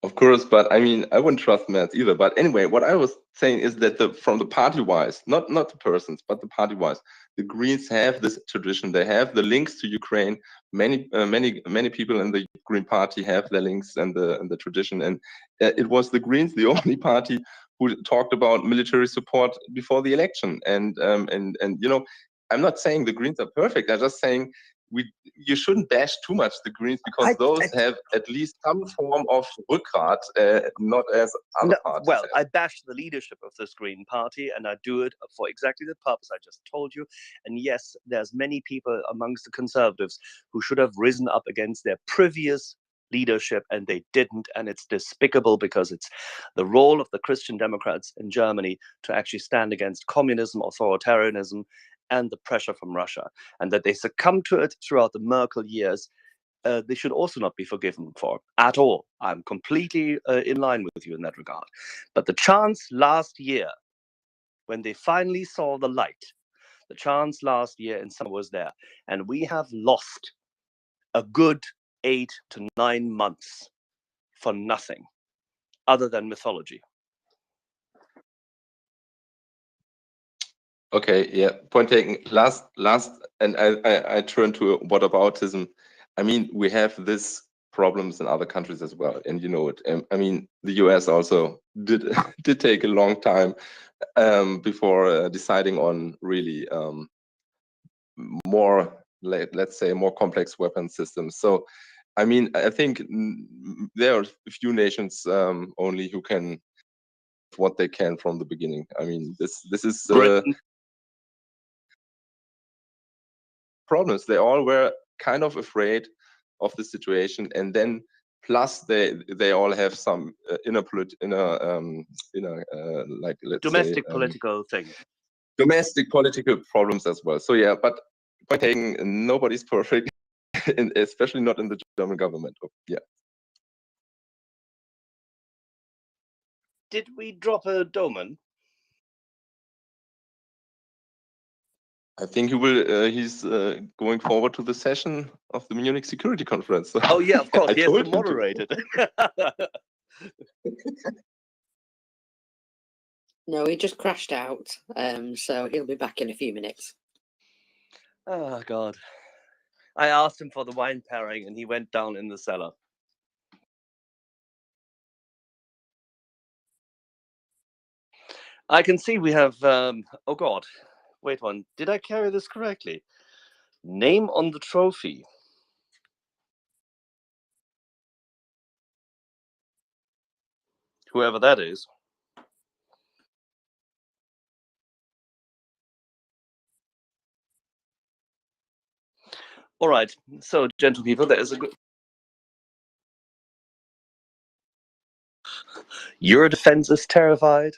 [SPEAKER 4] Of course, but I mean, I wouldn't trust Merz either. But anyway, what I was saying is that from the party-wise, not the persons, but the party-wise, the Greens have this tradition. They have the links to Ukraine. Many people in the Green Party have their links and the tradition. And it was the Greens, the only party who talked about military support before the election. And you know, I'm not saying the Greens are perfect. I'm just saying you shouldn't bash too much the Greens, because those have at least some form of rückgrat, not as other parties.
[SPEAKER 9] Well, I bash the leadership of this Green Party, and I do it for exactly the purpose I just told you. And yes, there's many people amongst the Conservatives who should have risen up against their previous leadership, and they didn't, and it's despicable, because it's the role of the Christian Democrats in Germany to actually stand against communism, authoritarianism, and the pressure from Russia, and that they succumbed to it throughout the Merkel years. They should also not be forgiven for at all. I'm completely in line with you in that regard. But the chance last year, when they finally saw the light, the chance last year in summer was there, and we have lost a good 8 to 9 months for nothing other than mythology.
[SPEAKER 4] Okay, yeah, point taken. Last, and I turn to whataboutism. I mean, we have this problems in other countries as well, and you know it. I mean, the US also did take a long time before deciding on really more, let's say, more complex weapon systems. So, I mean, I think there are a few nations only who can what they can from the beginning. I mean, this is. Problems. They all were kind of afraid of the situation, and then plus they all have some like, let's
[SPEAKER 9] domestic
[SPEAKER 4] say,
[SPEAKER 9] political thing.
[SPEAKER 4] Domestic political problems as well. So yeah, but point taken, nobody's perfect, and especially not in the German government. Yeah.
[SPEAKER 9] Did we drop a Doman?
[SPEAKER 4] I think he will. He's going forward to the session of the Munich Security Conference. So
[SPEAKER 9] Oh yeah, of course.
[SPEAKER 4] I
[SPEAKER 9] He has to
[SPEAKER 4] told him to.
[SPEAKER 9] moderate it.
[SPEAKER 21] No, he just crashed out, so he'll be back in a few minutes.
[SPEAKER 9] Oh God. I asked him for the wine pairing and he went down in the cellar. I can see we have, oh God, wait one. Did I carry this correctly? Name on the trophy. Whoever that is. All right, so gentle people, there is a good... Your defense is terrified.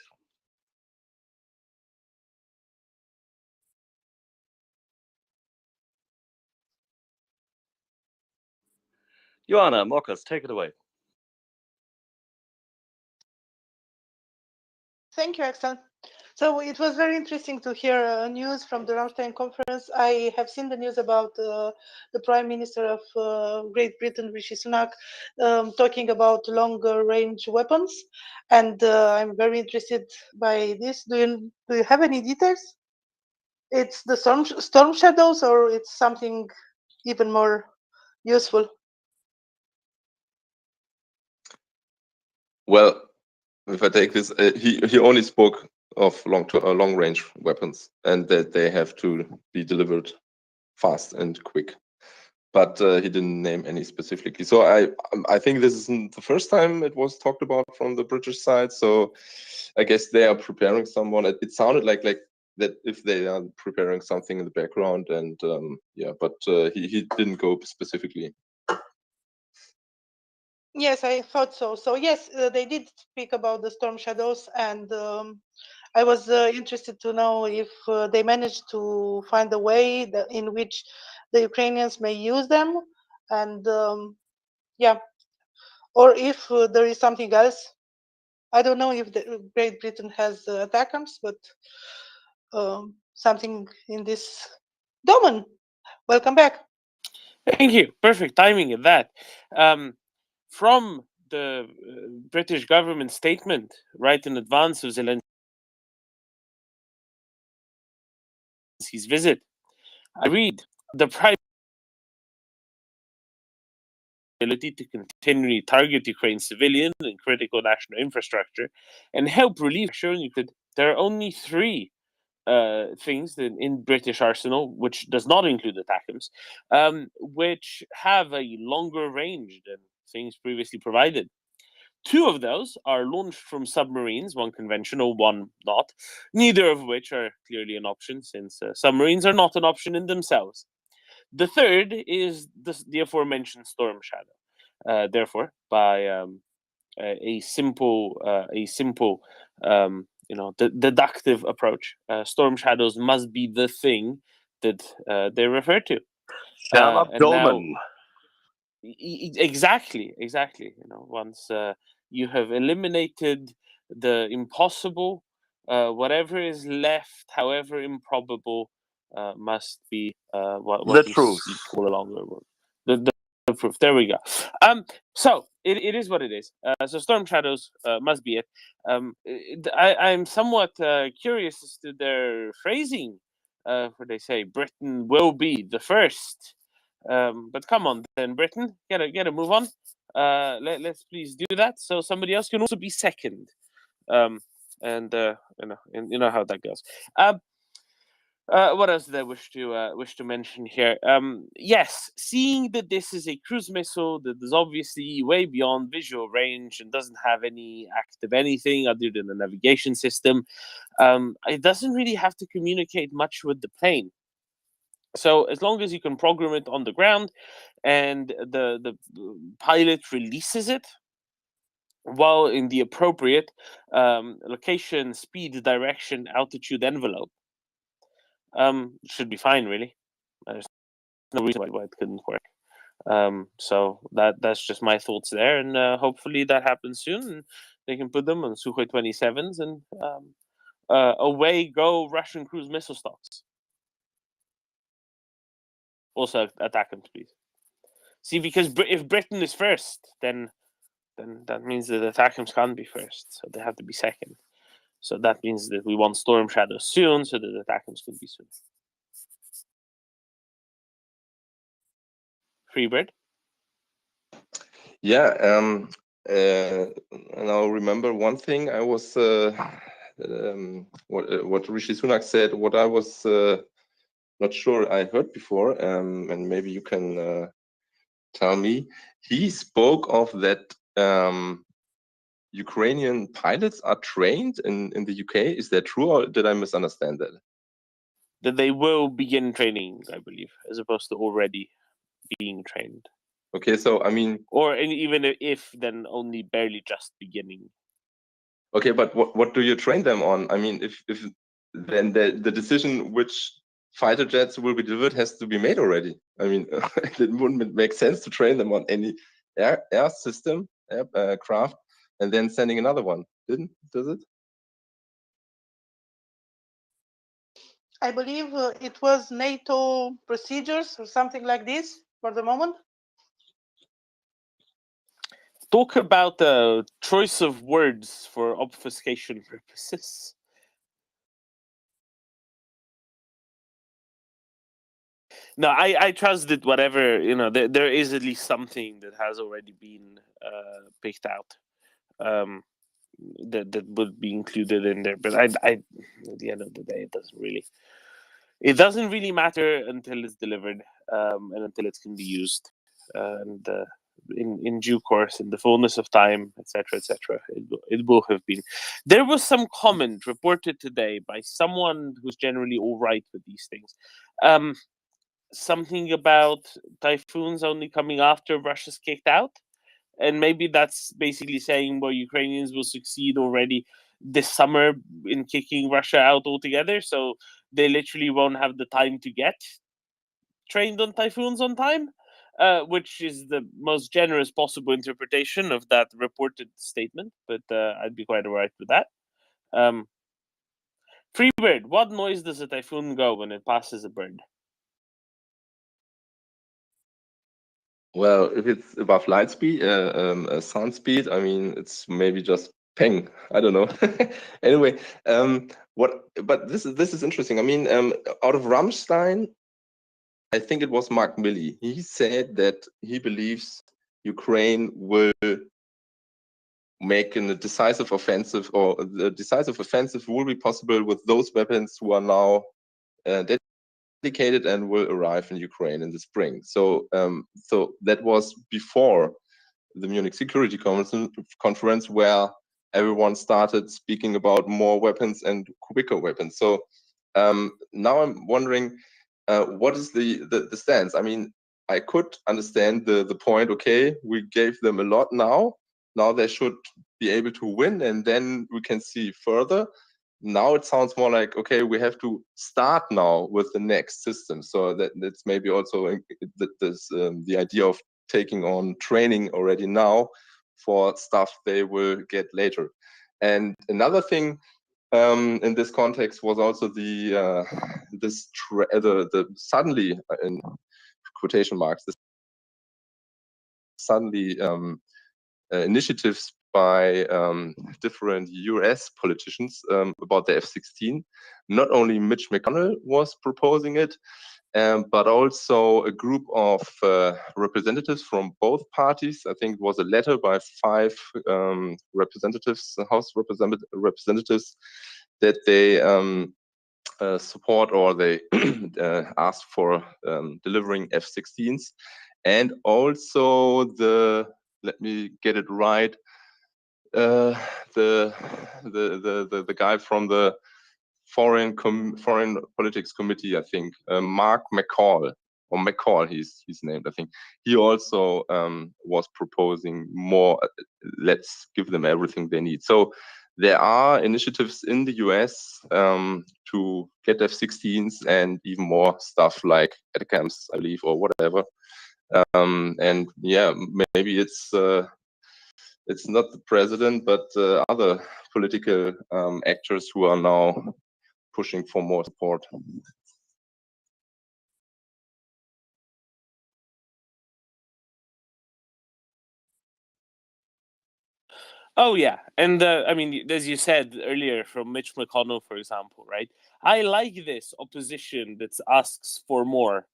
[SPEAKER 9] Joanna, Mokas, take it away.
[SPEAKER 11] Thank you, Axel. So it was very interesting to hear news from the Ramstein conference. I have seen the news about the Prime Minister of Great Britain, Rishi Sunak, talking about longer range weapons, and I'm very interested by this. Do you have any details? It's the storm shadows, or it's something even more useful?
[SPEAKER 4] Well, if I take this, he only spoke of long range weapons and that they have to be delivered fast and quick. But he didn't name any specifically. So I think this isn't the first time it was talked about from the British side. So I guess they are preparing someone. It sounded like that if they are preparing something in the background, and yeah, but he didn't go specifically.
[SPEAKER 11] Yes, I thought so. So yes, they did speak about the storm shadows, and I was interested to know if they managed to find a way in which the Ukrainians may use them, and yeah, or if there is something else. I don't know if Great Britain has ATACMS, but something in this domain. Welcome back.
[SPEAKER 19] Thank you. Perfect timing of that. From the British government statement right in advance of Zelensky's visit, I read the Prime ability to continually target Ukraine's civilian and critical national infrastructure and help relieve assuring that there are only three things in British arsenal, which does not include ATACMS, which have a longer range than things previously provided. Two of those are launched from submarines, one conventional, one not, neither of which are clearly an option since submarines are not an option in themselves. The third is the aforementioned Storm Shadow. Therefore, by a simple deductive approach, Storm Shadows must be the thing that they refer to.
[SPEAKER 9] Shut up, Dolman.
[SPEAKER 19] Exactly. Once you have eliminated the impossible, whatever is left, however improbable, must be what
[SPEAKER 9] the
[SPEAKER 19] you
[SPEAKER 9] truth.
[SPEAKER 19] call along the proof. There we go. So it is what it is. So Storm Shadows must be it. I'm somewhat curious as to their phrasing, where they say Britain will be the first. But come on, then, Britain, get a move on. Let's please do that, so somebody else can also be second. And you know how that goes. What else did I wish to mention here? Yes, seeing that this is a cruise missile that is obviously way beyond visual range and doesn't have any active anything other than a navigation system, it doesn't really have to communicate much with the plane. So as long as you can program it on the ground and the pilot releases it while in the appropriate location, speed, direction, altitude envelope, should be fine, really. There's no reason why it couldn't work. So that's just my thoughts there, and hopefully that happens soon. And they can put them on Sukhoi 27s, and away go Russian cruise missile stocks. also attack them, please. See, because if Britain is first, then that means that ATACMS can't be first, so they have to be second. So that means that we want Storm Shadow soon, so that ATACMS could be soon. Freebird?
[SPEAKER 4] Yeah, and I'll remember one thing. I was what Rishi Sunak said. What I was not sure I heard before, and maybe you can tell me. He spoke of that Ukrainian pilots are trained in the UK. Is that true, or did I misunderstand that?
[SPEAKER 19] That they will begin training, I believe, as opposed to already being trained.
[SPEAKER 4] Okay, so I mean,
[SPEAKER 19] or even if, then only barely just beginning.
[SPEAKER 4] Okay, but what do you train them on? I mean, if then the decision which fighter jets will be delivered has to be made already. I mean, it wouldn't make sense to train them on any air system, craft, and then sending another one. Does it?
[SPEAKER 11] I believe it was NATO procedures or something like this for the moment.
[SPEAKER 19] Talk about the choice of words for obfuscation purposes. No, I trust that whatever, there is at least something that has already been picked out that would be included in there. But I at the end of the day, it doesn't really matter until it's delivered and until it can be used. And in due course, in the fullness of time, etc., it will have been. There was some comment reported today by someone who's generally all right with these things. Something about typhoons only coming after Russia's kicked out. And maybe that's basically saying, well, Ukrainians will succeed already this summer in kicking Russia out altogether. So they literally won't have the time to get trained on typhoons on time, which is the most generous possible interpretation of that reported statement. But I'd be quite all right with that. Freebird, what noise does a typhoon go when it passes a bird?
[SPEAKER 4] Well, if it's above light speed, sound speed, I mean, it's maybe just ping. I don't know. Anyway, but this is interesting. I mean, out of Rammstein, I think it was Mark Milley. He said that he believes Ukraine will make a decisive offensive, or the decisive offensive will be possible with those weapons who are now dedicated and will arrive in Ukraine in the spring. So, so that was before the Munich Security Conference, where everyone started speaking about more weapons and quicker weapons. So now I'm wondering, what is the stance? I mean, I could understand the point. Okay, we gave them a lot now. Now they should be able to win, and then we can see further. Now it sounds more like, okay, we have to start now with the next system. So that's maybe also the idea of taking on training already now for stuff they will get later. And another thing in this context was also the suddenly, in quotation marks, the suddenly initiatives by different US politicians about the F-16. Not only Mitch McConnell was proposing it, but also a group of representatives from both parties. I think it was a letter by 5 representatives, House representatives, that they support, or they asked for delivering F-16s, and also let me get it right, the guy from the Foreign Politics Committee, I think, Mark McCall, or McCall, he's named, I think. He also was proposing more, let's give them everything they need. So there are initiatives in the US to get F-16s and even more stuff like ATACMS, I believe, or whatever. And yeah, maybe it's not the president, but other political actors who are now pushing for more support.
[SPEAKER 19] Oh yeah, and I mean, as you said earlier, from Mitch McConnell, for example, right? I like this opposition that asks for more.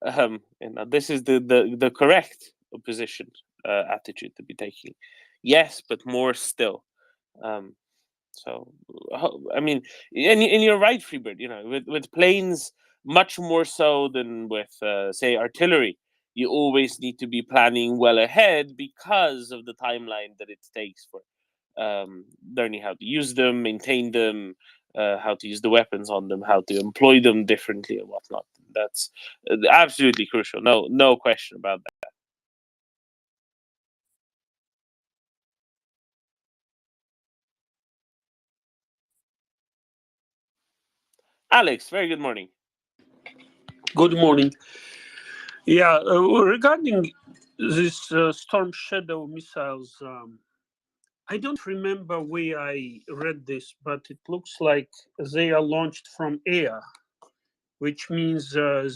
[SPEAKER 19] This is the correct opposition attitude to be taking. Yes, but more still. So, I mean, and you're right, Freebird. You know, with planes, much more so than with, say, artillery. You always need to be planning well ahead because of the timeline that it takes for learning how to use them, maintain them, how to use the weapons on them, how to employ them differently, and whatnot. That's absolutely crucial. No question about that. Alex, very good morning.
[SPEAKER 10] Good morning. Yeah, regarding this Storm Shadow missiles, I don't remember where I read this, but it looks like they are launched from air, which means they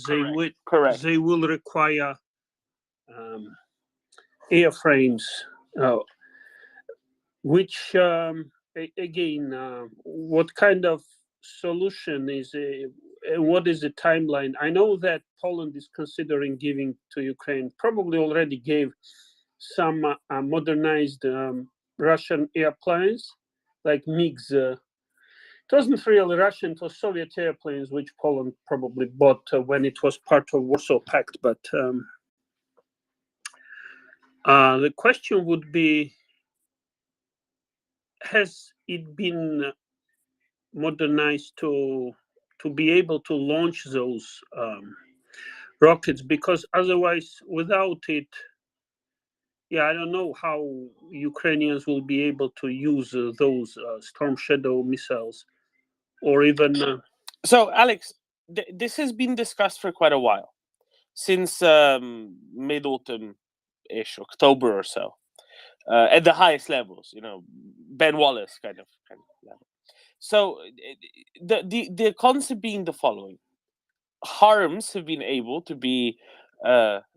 [SPEAKER 10] will require airframes, which again, what kind of solution is what is the timeline? I know that Poland is considering giving to Ukraine, probably already gave some modernized Russian airplanes like MiGs. It wasn't really Russian, it was Soviet airplanes, which Poland probably bought when it was part of Warsaw Pact. But the question would be, has it been modernized to be able to launch those rockets? Because otherwise, without it, I don't know how Ukrainians will be able to use those Storm Shadow missiles, or even.
[SPEAKER 19] So, Alex, this has been discussed for quite a while, since mid-autumn-ish, October or so, at the highest levels. You know, Ben Wallace kind of level. So, the concept being the following: harms have been able to be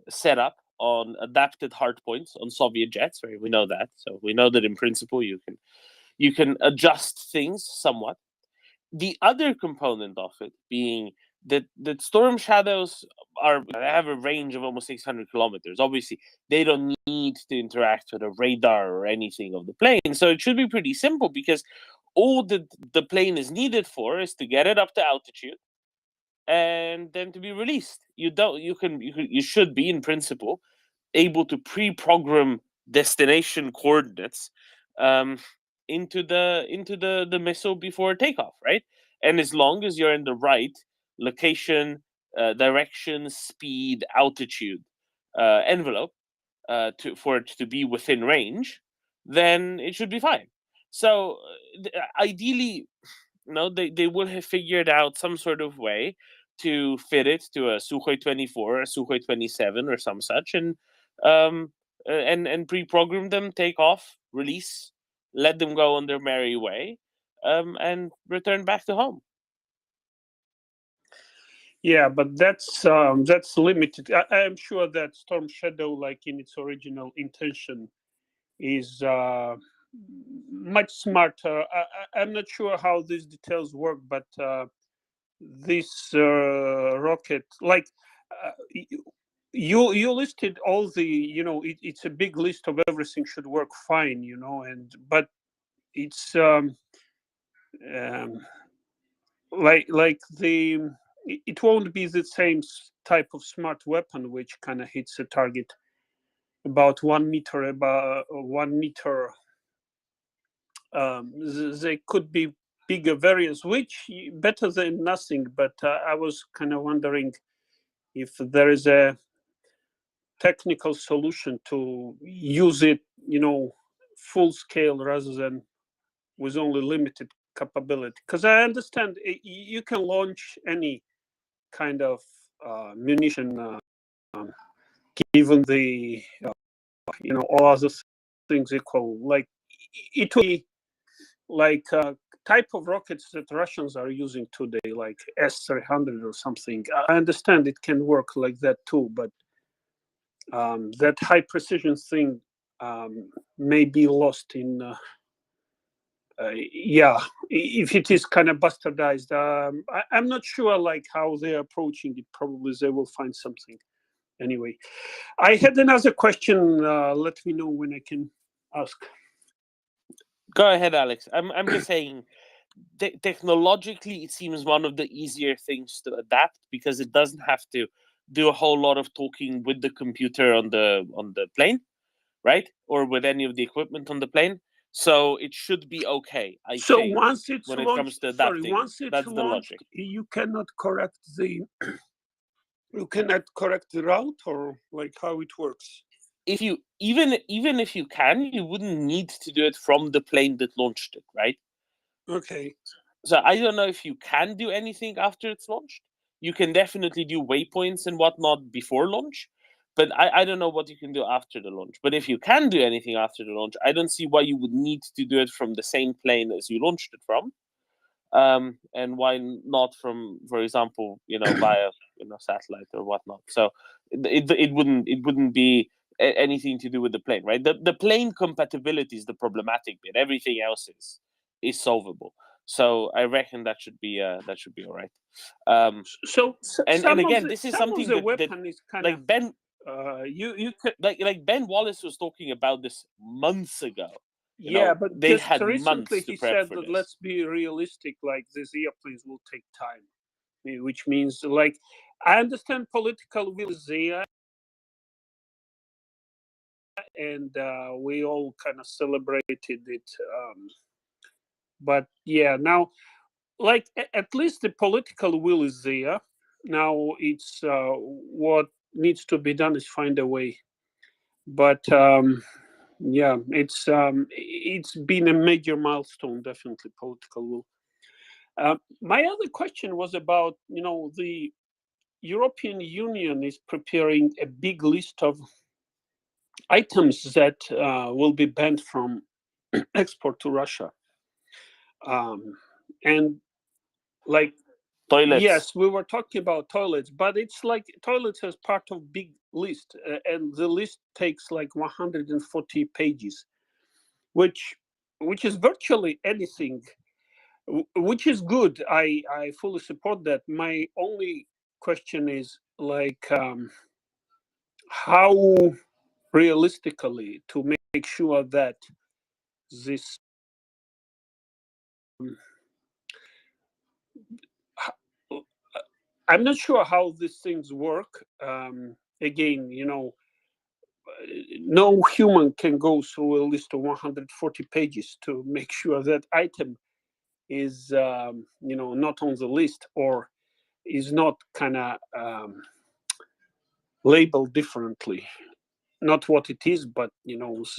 [SPEAKER 19] set up on adapted hardpoints on Soviet jets. Right, we know that. So we know that in principle you can adjust things somewhat. The other component of it being that Storm Shadows have a range of almost 600 kilometers. Obviously, they don't need to interact with a radar or anything of the plane, so it should be pretty simple, because all the plane is needed for is to get it up to altitude and then to be released. You should be, in principle, able to pre-program destination coordinates into the missile before takeoff, right? And as long as you're in the right location, direction, speed, altitude envelope for it to be within range, then it should be fine. So ideally, they will have figured out some sort of way to fit it to a Sukhoi 24, a Sukhoi 27, or some such, and pre-program them, take off, release, let them go on their merry way, and return back to home.
[SPEAKER 10] Yeah, but that's limited. I am sure that Storm Shadow, like in its original intention, is much smarter. I'm not sure how these details work, but this rocket, like you listed all the, it's a big list of everything should work fine, but it's like it won't be the same type of smart weapon which kind of hits a target about 1 meter, they could be bigger variants, which better than nothing. But I was kind of wondering if there is a technical solution to use it, full scale rather than with only limited capability. Because I understand you can launch any kind of munition, given the all other things equal. Like it will be like type of rockets that Russians are using today, like S-300 or something. I understand it can work like that too, but that high precision thing may be lost in. Yeah, if it is kind of bastardized, I'm not sure like how they're approaching it. Probably they will find something. Anyway, I had another question. Let me know when I can ask.
[SPEAKER 19] Go ahead, Alex. I'm just saying, technologically, it seems one of the easier things to adapt because it doesn't have to do a whole lot of talking with the computer on the plane, right? Or with any of the equipment on the plane. So it should be okay. I think
[SPEAKER 10] once it's
[SPEAKER 19] when it
[SPEAKER 10] launched,
[SPEAKER 19] comes to adapting,
[SPEAKER 10] once it's
[SPEAKER 19] that's the
[SPEAKER 10] launched,
[SPEAKER 19] logic.
[SPEAKER 10] you cannot correct the route, or like how it works.
[SPEAKER 19] If you even if you can, you wouldn't need to do it from the plane that launched it, right?
[SPEAKER 10] Okay.
[SPEAKER 19] So I don't know if you can do anything after it's launched. You can definitely do waypoints and whatnot before launch, but I don't know what you can do after the launch. But if you can do anything after the launch, I don't see why you would need to do it from the same plane as you launched it from. And why not from, for example, via satellite or whatnot. So it wouldn't be anything to do with the plane, right? The plane compatibility is the problematic bit. Everything else is solvable. So I reckon that should be all right. And again, this is something that
[SPEAKER 10] is kind
[SPEAKER 19] like
[SPEAKER 10] of
[SPEAKER 19] Ben,
[SPEAKER 10] you could,
[SPEAKER 19] like Ben Wallace was talking about this months ago.
[SPEAKER 10] Yeah, but
[SPEAKER 19] they
[SPEAKER 10] just
[SPEAKER 19] had
[SPEAKER 10] recently
[SPEAKER 19] months to
[SPEAKER 10] he
[SPEAKER 19] prep
[SPEAKER 10] said
[SPEAKER 19] for
[SPEAKER 10] that
[SPEAKER 19] this.
[SPEAKER 10] let's be realistic, like these airplanes will take time, which means like I understand political will is there, and we all kind of celebrated it. But yeah, now like at least the political will is there. Now it's what needs to be done is find a way. But yeah, it's been a major milestone, definitely political will. My other question was about, the European Union is preparing a big list of items that will be banned from export to Russia. And like,
[SPEAKER 19] Toilets.
[SPEAKER 10] yes, we were talking about toilets, but it's like toilets as part of big list, and the list takes like 140 pages, which is virtually anything, which is good. I fully support that. My only question is like how realistically to make sure that this I'm not sure how these things work. Again, no human can go through a list of 140 pages to make sure that item is not on the list or is not kind of labeled differently, not what it is, but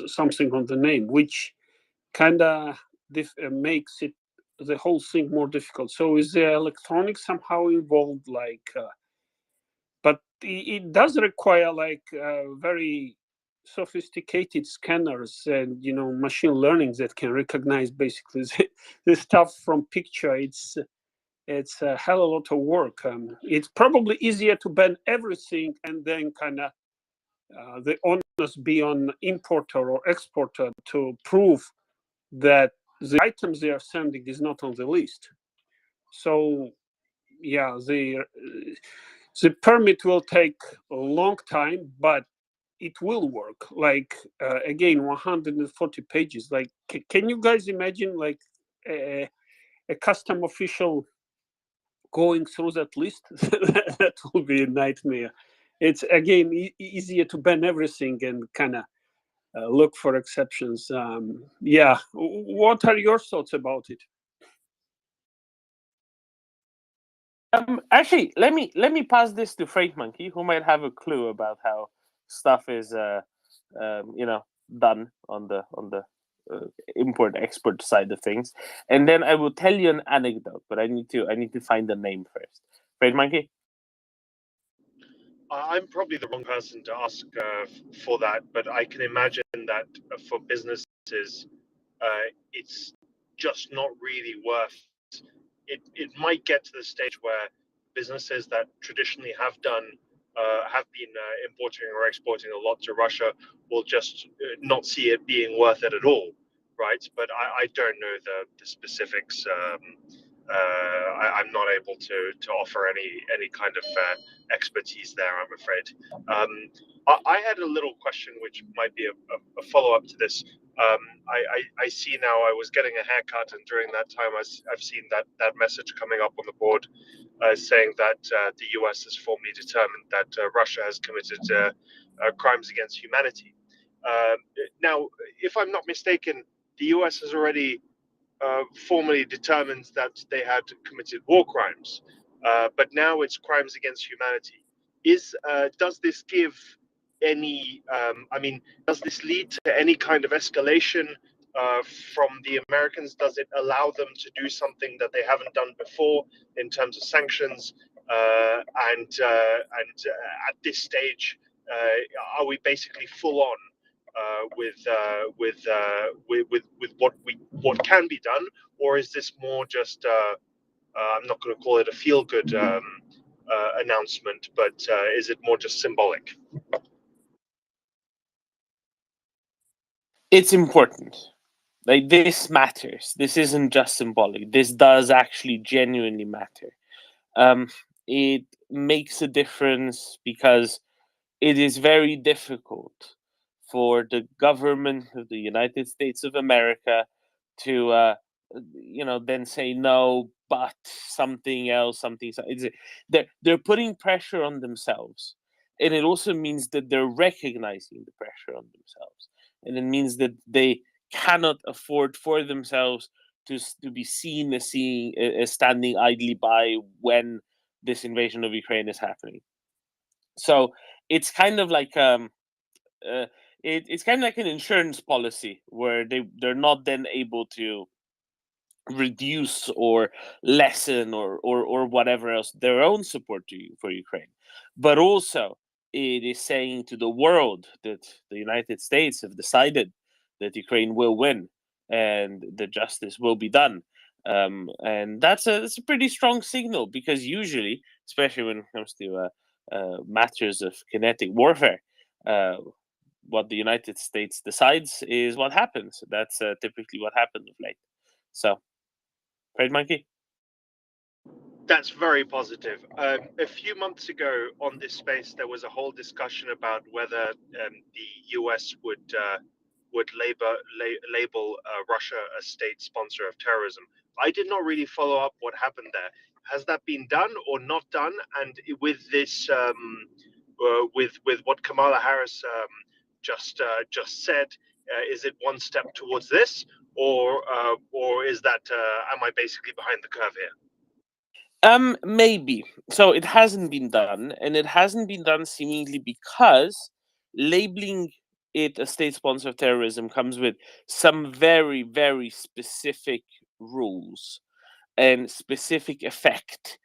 [SPEAKER 10] something on the name, which kind of makes it the whole thing more difficult. So is the electronics somehow involved, like but it does require like very sophisticated scanners and machine learning that can recognize basically the stuff from picture. It's a hell of a lot of work. It's probably easier to ban everything and then kind of the onus be on importer or exporter to prove that the items they are sending is not on the list. So yeah, the permit will take a long time, but it will work. Like again, 140 pages. Like, can you guys imagine like a custom official going through that list? That will be a nightmare. It's again easier to ban everything and kind of look for exceptions. Yeah, what are your thoughts about it?
[SPEAKER 19] Actually, let me pass this to Freight Monkey, who might have a clue about how stuff is done on the import export side of things, and then I will tell you an anecdote. But I need to find the name first. Freight Monkey.
[SPEAKER 8] I'm probably the wrong person to ask for that, but I can imagine that for businesses, it's just not really worth. It might get to the stage where businesses that traditionally have done have been importing or exporting a lot to Russia will just not see it being worth it at all, right? But I don't know the specifics. I'm not able to offer any kind of expertise there, I'm afraid. I had a little question which might be a follow-up to this. I see now I was getting a haircut, and during that time I've seen that message coming up on the board saying that the US has formally determined that Russia has committed crimes against humanity. Now, if I'm not mistaken, the US has already formally determined that they had committed war crimes, but now it's crimes against humanity. Does this give any? Does this lead to any kind of escalation from the Americans? Does it allow them to do something that they haven't done before in terms of sanctions? And at this stage, are we basically full on with what can be done, or is this more just I'm not going to call it a feel good announcement, but is it more just symbolic?
[SPEAKER 19] It's important. Like, this matters. This isn't just symbolic. This does actually genuinely matter. It makes a difference because it is very difficult for the government of the United States of America to, then say no, but something else, they're putting pressure on themselves, and it also means that they're recognizing the pressure on themselves, and it means that they cannot afford for themselves to be seen as standing idly by when this invasion of Ukraine is happening. So it's kind of like it's kind of like an insurance policy where they're not then able to reduce or lessen or whatever else their own support for Ukraine, but also it is saying to the world that the United States have decided that Ukraine will win and the justice will be done. And that's a pretty strong signal, because usually, especially when it comes to matters of kinetic warfare, what the United States decides is what happens. That's typically what happens of late. So, Trade Monkey?
[SPEAKER 8] That's very positive. A few months ago on this space, there was a whole discussion about whether the US would label Russia a state sponsor of terrorism. I did not really follow up what happened there. Has that been done or not done? And with this, with what Kamala Harris just said, is it one step towards this, or is that am I basically behind the curve here?
[SPEAKER 19] Maybe. So it hasn't been done, and it hasn't been done seemingly because labeling it a state sponsor of terrorism comes with some very, very specific rules and specific effect.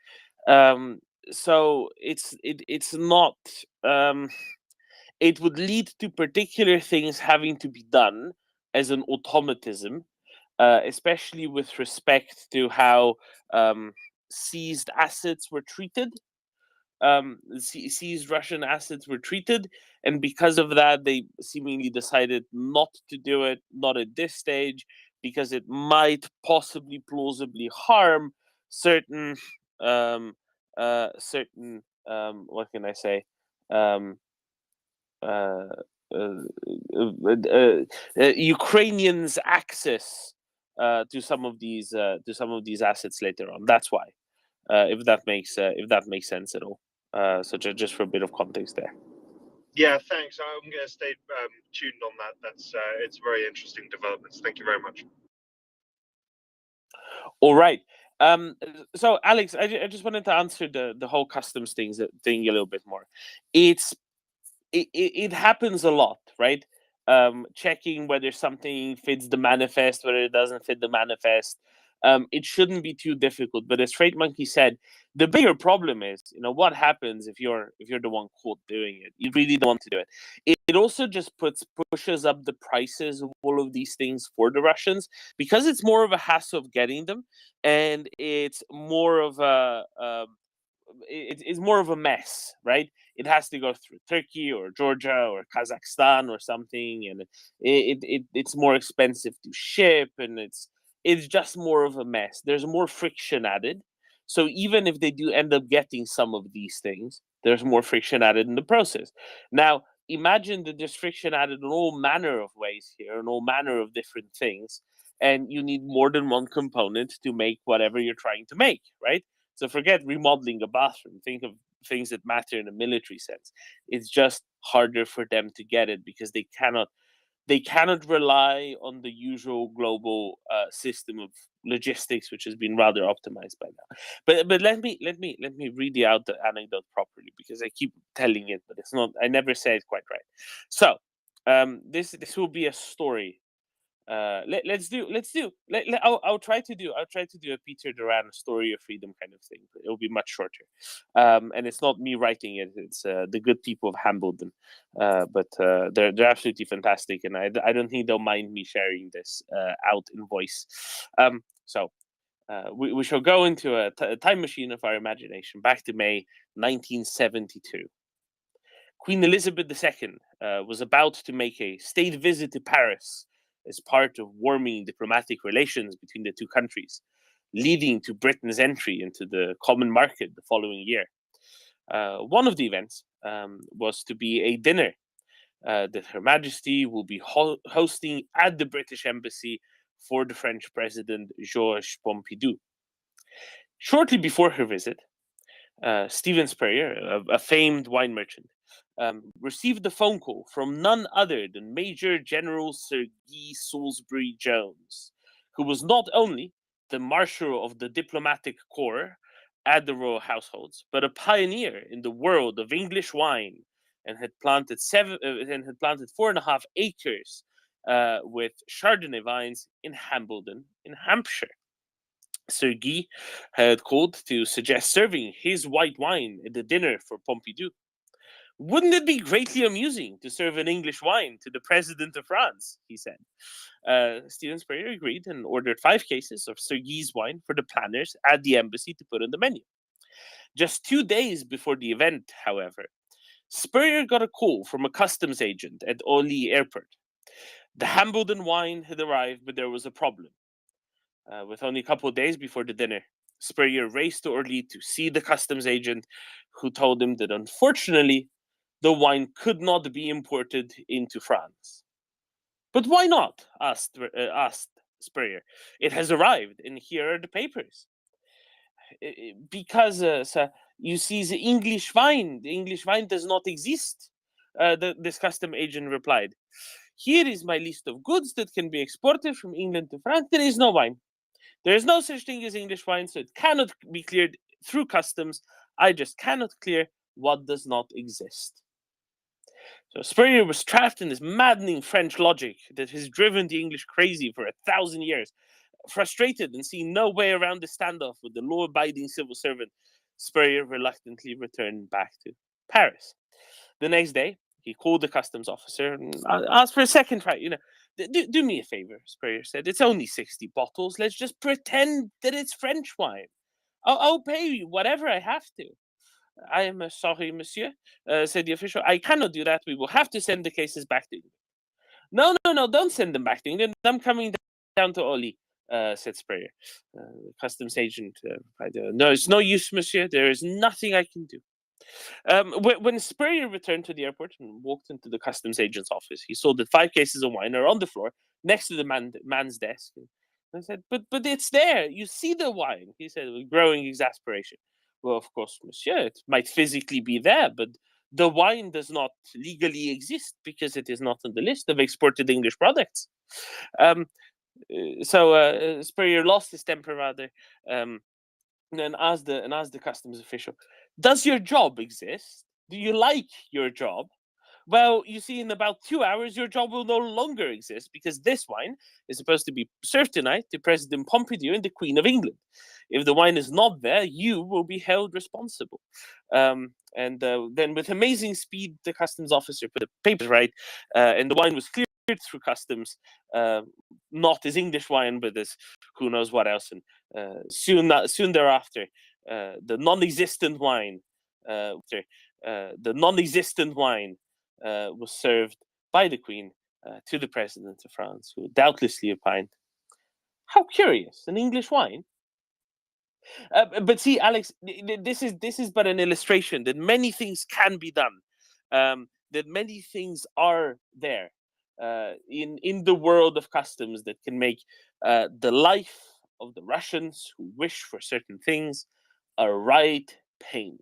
[SPEAKER 19] So it's not. It would lead to particular things having to be done as an automatism, especially with respect to how seized assets were treated. Seized Russian assets were treated, and because of that, they seemingly decided not to do it, not at this stage, because it might possibly plausibly harm certain what can I say? Ukrainians' access to some of these assets later on. That's why, if that makes sense at all. So just for a bit of context there.
[SPEAKER 8] Yeah, thanks. I'm going to stay tuned on that. That's it's very interesting developments. Thank you very much.
[SPEAKER 19] All right. So Alex, I just wanted to answer the whole customs thing a little bit more. It happens a lot, right? Checking whether something fits the manifest, whether it doesn't fit the manifest. It shouldn't be too difficult. But as Trade Monkey said, the bigger problem is, what happens if you're the one caught doing it? You really don't want to do it. It also just pushes up the prices of all of these things for the Russians, because it's more of a hassle of getting them, and it's more of a it's more of a mess, right? It has to go through Turkey or Georgia or Kazakhstan or something, and it's more expensive to ship, and it's just more of a mess. There's more friction added. So even if they do end up getting some of these things, there's more friction added in the process. Now, imagine that there's friction added in all manner of ways here, and all manner of different things, and you need more than one component to make whatever you're trying to make, right? So forget remodeling a bathroom. Think of things that matter in a military sense. It's just harder for them to get it because they cannot rely on the usual global system of logistics, which has been rather optimized by now. But let me read out the anecdote properly, because I keep telling it, but it's not. I never say it quite right. So this will be a story. I'll try to do a Peter Duran story of freedom kind of thing, but it'll be much shorter. And it's not me writing it; it's the good people of Hambledon. But they're absolutely fantastic, and I don't think they'll mind me sharing this out in voice. So we shall go into a time machine of our imagination back to May 1972. Queen Elizabeth II was about to make a state visit to Paris as part of warming diplomatic relations between the two countries, leading to Britain's entry into the common market the following year. One of the events was to be a dinner that Her Majesty will be hosting at the British Embassy for the French President Georges Pompidou. Shortly before her visit, Stephen Spurrier, a famed wine merchant, received a phone call from none other than Major General Sir Guy Salisbury Jones, who was not only the Marshal of the Diplomatic Corps at the royal households, but a pioneer in the world of English wine, and had planted 4.5 acres with Chardonnay vines in Hambledon, in Hampshire. Sir Guy had called to suggest serving his white wine at the dinner for Pompidou. Wouldn't it be greatly amusing to serve an English wine to the President of France? He said. Stephen Spurrier agreed and ordered 5 cases of Sir Guy's wine for the planners at the embassy to put on the menu. Just 2 days before the event, however, Spurrier got a call from a customs agent at Orly Airport. The Hambledon wine had arrived, but there was a problem. With only a couple of days before the dinner, Spurrier raced to Orly to see the customs agent, who told him that unfortunately, the wine could not be imported into France. But why not? Asked Spurrier. It has arrived, and here are the papers. Because, sir, you see, the English wine does not exist. This custom agent replied. Here is my list of goods that can be exported from England to France. There is no wine. There is no such thing as English wine, so it cannot be cleared through customs. I just cannot clear what does not exist. So Spurrier was trapped in this maddening French logic that has driven the English crazy for 1,000 years. Frustrated and seeing no way around the standoff with the law-abiding civil servant, Spurrier reluctantly returned back to Paris. The next day, he called the customs officer and asked for a second try. Do me a favor, Spurrier said. It's only 60 bottles. Let's just pretend that it's French wine. I'll pay you whatever I have to. I am sorry, monsieur, said the official. I cannot do that. We will have to send the cases back to England. No, don't send them back to England. I'm coming down to Orly, said Spurrier. The customs agent replied, no, it's no use, monsieur. There is nothing I can do. When Spurrier returned to the airport and walked into the customs agent's office, he saw that 5 cases of wine are on the floor next to the man's desk. And I said, but it's there. You see the wine, he said with growing exasperation. Well, of course, monsieur, it might physically be there, but the wine does not legally exist because it is not on the list of exported English products. So Spurrier lost his temper rather, and asked the customs official, does your job exist? Do you like your job? Well, you see, in about 2 hours, your job will no longer exist because this wine is supposed to be served tonight to President Pompidou and the Queen of England. If the wine is not there, you will be held responsible. And then with amazing speed, the customs officer put the papers right, and the wine was cleared through customs, not as English wine, but as who knows what else. And soon thereafter, the non-existent wine, the non-existent wine was served by the Queen to the President of France, who doubtlessly opined, "How curious! An English wine." But see, Alex, this is but an illustration that many things can be done, that many things are there in the world of customs that can make the life of the Russians who wish for certain things a right pain.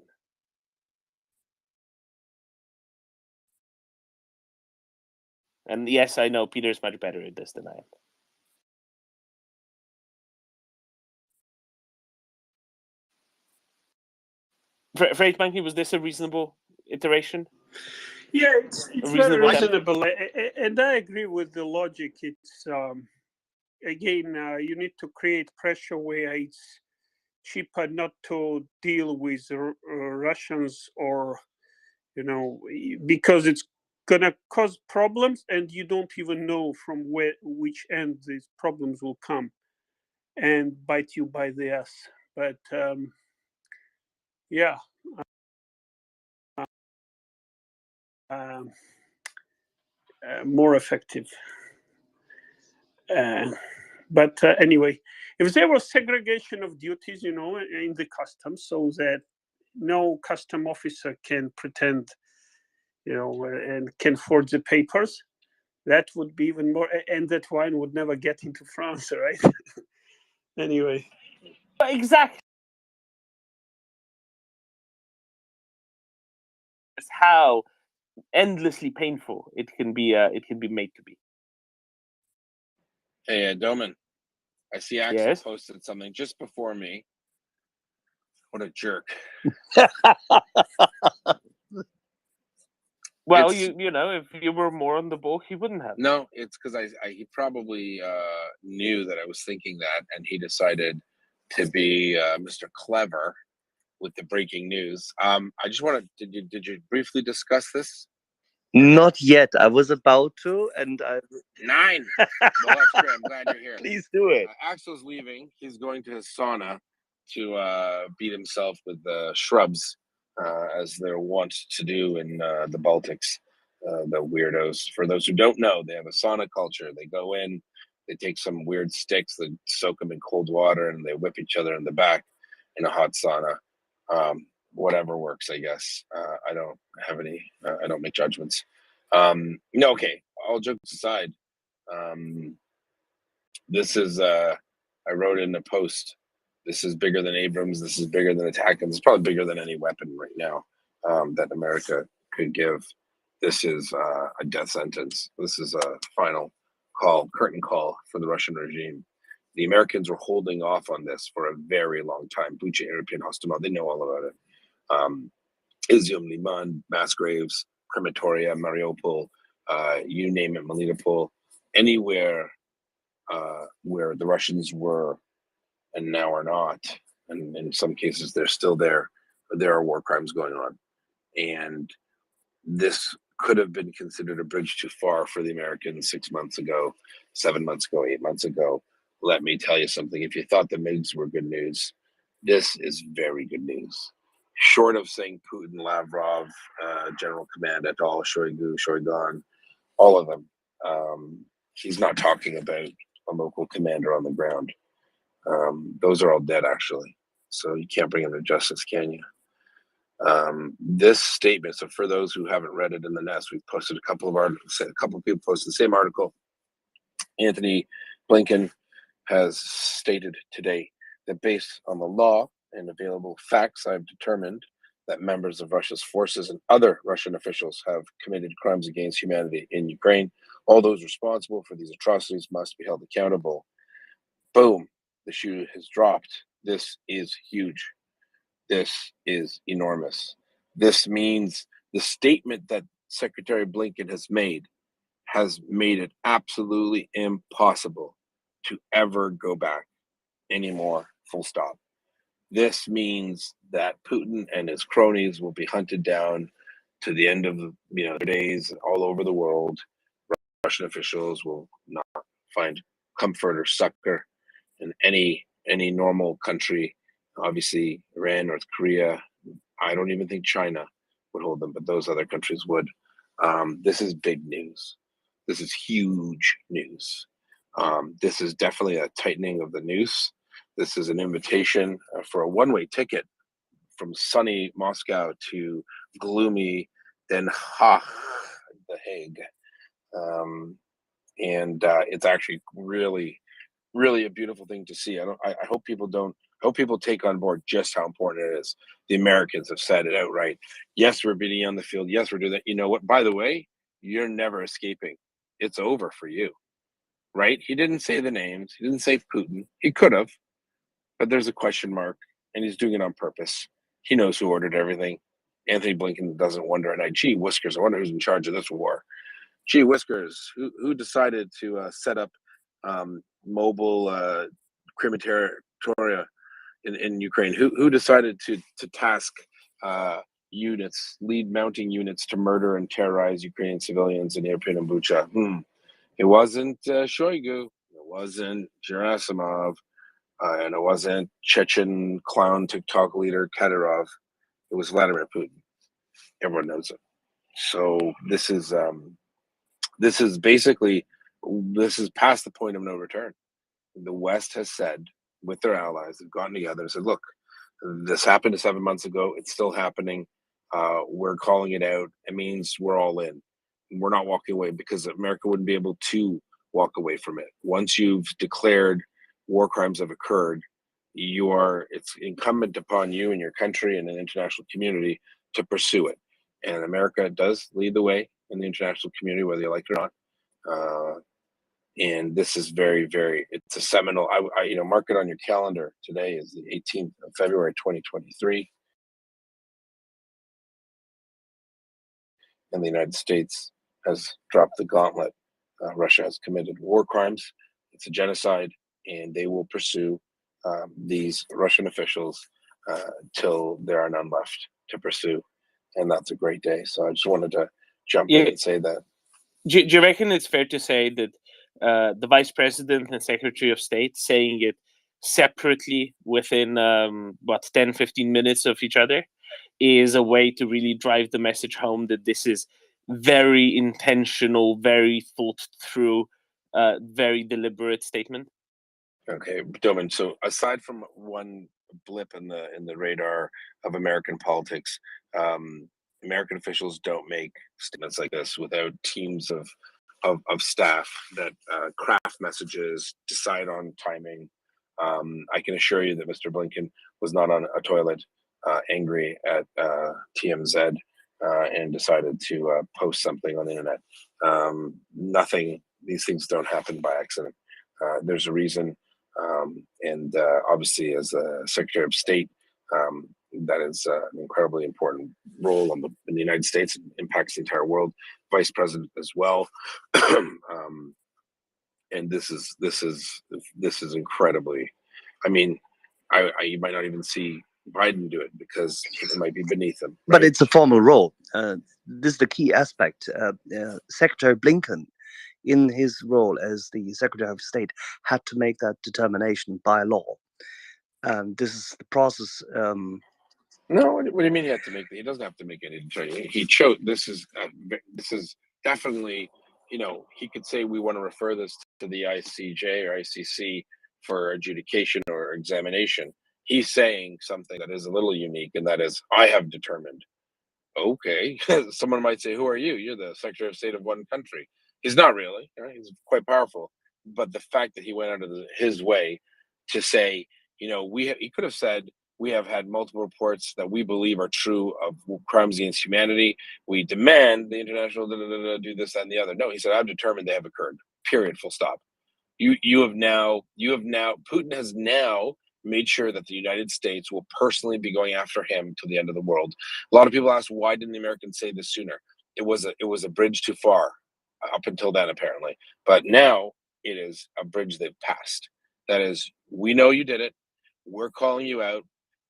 [SPEAKER 19] And yes, I know Peter's much better at this than I am. Freight Monkey, was this a reasonable iteration?
[SPEAKER 10] Yeah, it's very reasonable, and I agree with the logic. It's again, you need to create pressure where it's cheaper not to deal with Russians, or because it's gonna cause problems, and you don't even know from which end these problems will come and bite you by the ass. But yeah. More effective. But anyway, if there was segregation of duties, in the customs, so that no custom officer can pretend, and can forge the papers, that would be even more, and that wine would never get into France, right? Anyway.
[SPEAKER 19] Exactly. That's how endlessly painful it can be made to be.
[SPEAKER 14] Hey, Doman, I see Axel posted something just before me. What a jerk.
[SPEAKER 19] Well, if you were more on the ball, he wouldn't have.
[SPEAKER 14] No, it's because he probably knew that I was thinking that, and he decided to be Mr. Clever with the breaking news. I just wanted, did you briefly discuss this?
[SPEAKER 9] Not yet. I was about to, and I...
[SPEAKER 14] 9. Well, that's great. I'm glad you're here.
[SPEAKER 9] Please do it.
[SPEAKER 14] Axel's leaving. He's going to his sauna to beat himself with shrubs, as they're wont to do in the Baltics. The weirdos. For those who don't know, they have a sauna culture. They go in, they take some weird sticks, they soak them in cold water, and they whip each other in the back in a hot sauna. Whatever works, I guess. I don't have any. I don't make judgments. No, okay. All jokes aside, this is. I wrote in a post. This is bigger than Abrams. This is bigger than ATACMS. It's probably bigger than any weapon right now that America could give. This is a death sentence. This is a final call, curtain call for the Russian regime. The Americans were holding off on this for a very long time. Bucha, European Hostomel, they know all about it. Izium, Liman, mass graves, crematoria, Mariupol, you name it, Melitopol, anywhere where the Russians were and now are not, and in some cases they're still there, there are war crimes going on. And this could have been considered a bridge too far for the Americans 6 months ago, 7 months ago, 8 months ago. Let me tell you something. If you thought the MiGs were good news, this is very good news. Short of saying Putin, Lavrov, General Command et al., Shoigu, Shoigun, all of them, he's not talking about a local commander on the ground. Those are all dead, actually. So you can't bring him to justice, can you? This statement, so for those who haven't read it in the nest, we've posted a couple of articles, a couple of people posted the same article. Anthony Blinken has stated today that based on the law and available facts, I've determined that members of Russia's forces and other Russian officials have committed crimes against humanity in Ukraine. All those responsible for these atrocities must be held accountable. Boom, the shoe has dropped. This is huge. This is enormous. This means the statement that Secretary Blinken has made it absolutely impossible to ever go back anymore, full stop. This means that Putin and his cronies will be hunted down to the end of their days all over the world. Russian officials will not find comfort or succor in any normal country Obviously, Iran, North Korea. I don't even think China would hold them, but those other countries would. This is big news. This is huge news. This is definitely a tightening of the noose. This is an invitation for a one-way ticket from sunny Moscow to gloomy Den Haag, The Hague. And it's actually really, really a beautiful thing to see. I hope people don't. I hope people take on board just how important it is. The Americans have said it outright. Yes, we're beating you on the field. Yes, we're doing that. You know what? By the way, you're never escaping. It's over for you, right? He didn't say the names. He didn't say Putin. He could have, but there's a question mark, and he's doing it on purpose. He knows who ordered everything. Anthony Blinken doesn't wonder, and gee whiskers, I wonder who's in charge of this war. Gee whiskers, who decided to set up mobile crematoria in Ukraine? Who decided to task units, lead mounting units to murder and terrorize Ukrainian civilians in Irpin and Bucha? It wasn't Shoigu. It wasn't Gerasimov. And it wasn't Chechen clown TikTok leader Kadyrov. It was Vladimir Putin. Everyone knows it. So this is basically, this is past the point of no return. The West has said, with their allies, they've gotten together and said, look, this happened 7 months ago. It's still happening. We're calling it out. It means we're all in. We're not walking away, because America wouldn't be able to walk away from it. Once you've declared war crimes have occurred, it's incumbent upon you and your country and an international community to pursue it. And America does lead the way in the international community, whether you like it or not. And this is very, very, it's a seminal, mark it on your calendar. Today is the 18th of February, 2023. And the United States has dropped the gauntlet. Russia has committed war crimes. It's a genocide, and they will pursue these Russian officials till there are none left to pursue. And that's a great day. So I just wanted to jump in and say that.
[SPEAKER 19] Do you reckon it's fair to say that the Vice President and Secretary of State saying it separately within 10, 15 minutes of each other is a way to really drive the message home that this is very intentional, very thought through, very deliberate statement?
[SPEAKER 14] Okay, Doman. So aside from one blip in the radar of American politics, American officials don't make statements like this without teams of staff that craft messages, decide on timing. I can assure you that Mr. Blinken was not on a toilet angry at TMZ and decided to post something on the internet. Nothing, these things don't happen by accident. There's a reason. And obviously, as a Secretary of State, that is an incredibly important role in the United States. It impacts the entire world. Vice President as well. And this is incredibly. I mean, you might not even see Biden do it because it might be beneath him. Right?
[SPEAKER 16] But it's a formal role. This is the key aspect. Secretary Blinken, in his role as the Secretary of State, had to make that determination by law. This is the process.
[SPEAKER 14] No, what do you mean he had to make? He doesn't have to make any determination. He chose. This is definitely. He could say we want to refer this to the ICJ or ICC for adjudication or examination. He's saying something that is a little unique, and that is, I have determined. Okay, someone might say, who are you? You're the Secretary of State of one country. He's not really. He's quite powerful. But the fact that he went out of his way to say, he could have said, we have had multiple reports that we believe are true of crimes against humanity. We demand the international do this, that, and the other. No, he said, I've determined they have occurred. Period. Full stop. Putin has now made sure that the United States will personally be going after him till the end of the world. A lot of people ask, why didn't the Americans say this sooner? It was a bridge too far up until then, apparently. But now it is a bridge they've passed. That is, we know you did it. We're calling you out.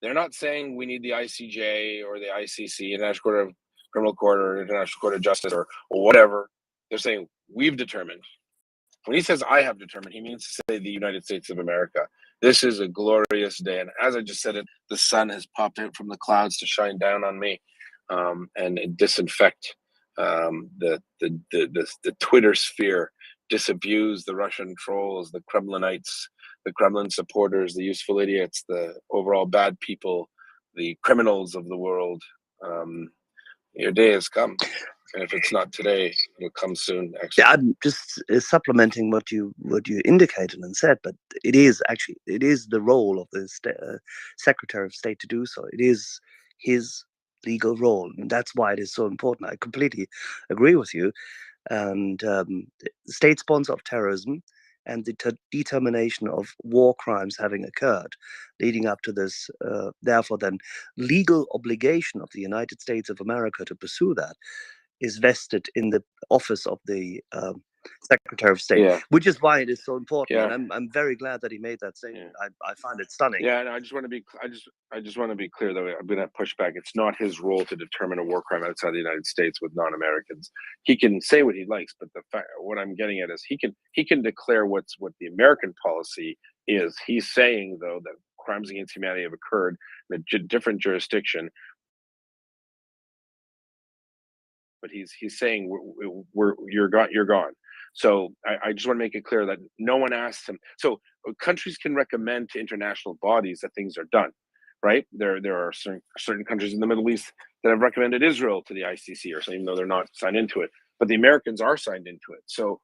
[SPEAKER 14] They're not saying we need the ICJ or the ICC, International Court of Criminal Court, or International Court of Justice, or whatever. They're saying we've determined. When he says I have determined, he means to say the United States of America. This is a glorious day. And as I just said it, the sun has popped out from the clouds to shine down on me and disinfect the Twitter sphere, disabuse the Russian trolls, the Kremlinites, the Kremlin supporters, the useful idiots, the overall bad people, the criminals of the world. Your day has come. And if it's not today, it'll come soon.
[SPEAKER 16] Yeah, I'm just supplementing what you indicated and said, but it is the role of the Secretary of State to do so. It is his legal role, and that's why it is so important. I completely agree with you. And state sponsor of terrorism and the determination of war crimes having occurred, leading up to this, therefore, then legal obligation of the United States of America to pursue that is vested in the office of the Secretary of State, which is why it is so important. And I'm very glad that he made that statement. I find it stunning.
[SPEAKER 14] Yeah, and I just want to be clear though. I'm going to push back. It's not his role to determine a war crime outside the United States with non-Americans. He can say what he likes, but what I'm getting at is he can declare what the American policy is. He's saying though that crimes against humanity have occurred in a different jurisdiction. But he's saying you're gone. So I just want to make it clear that no one asked him. So countries can recommend to international bodies that things are done, right? There are certain countries in the Middle East that have recommended Israel to the ICC or something, even though they're not signed into it. But the Americans are signed into it. So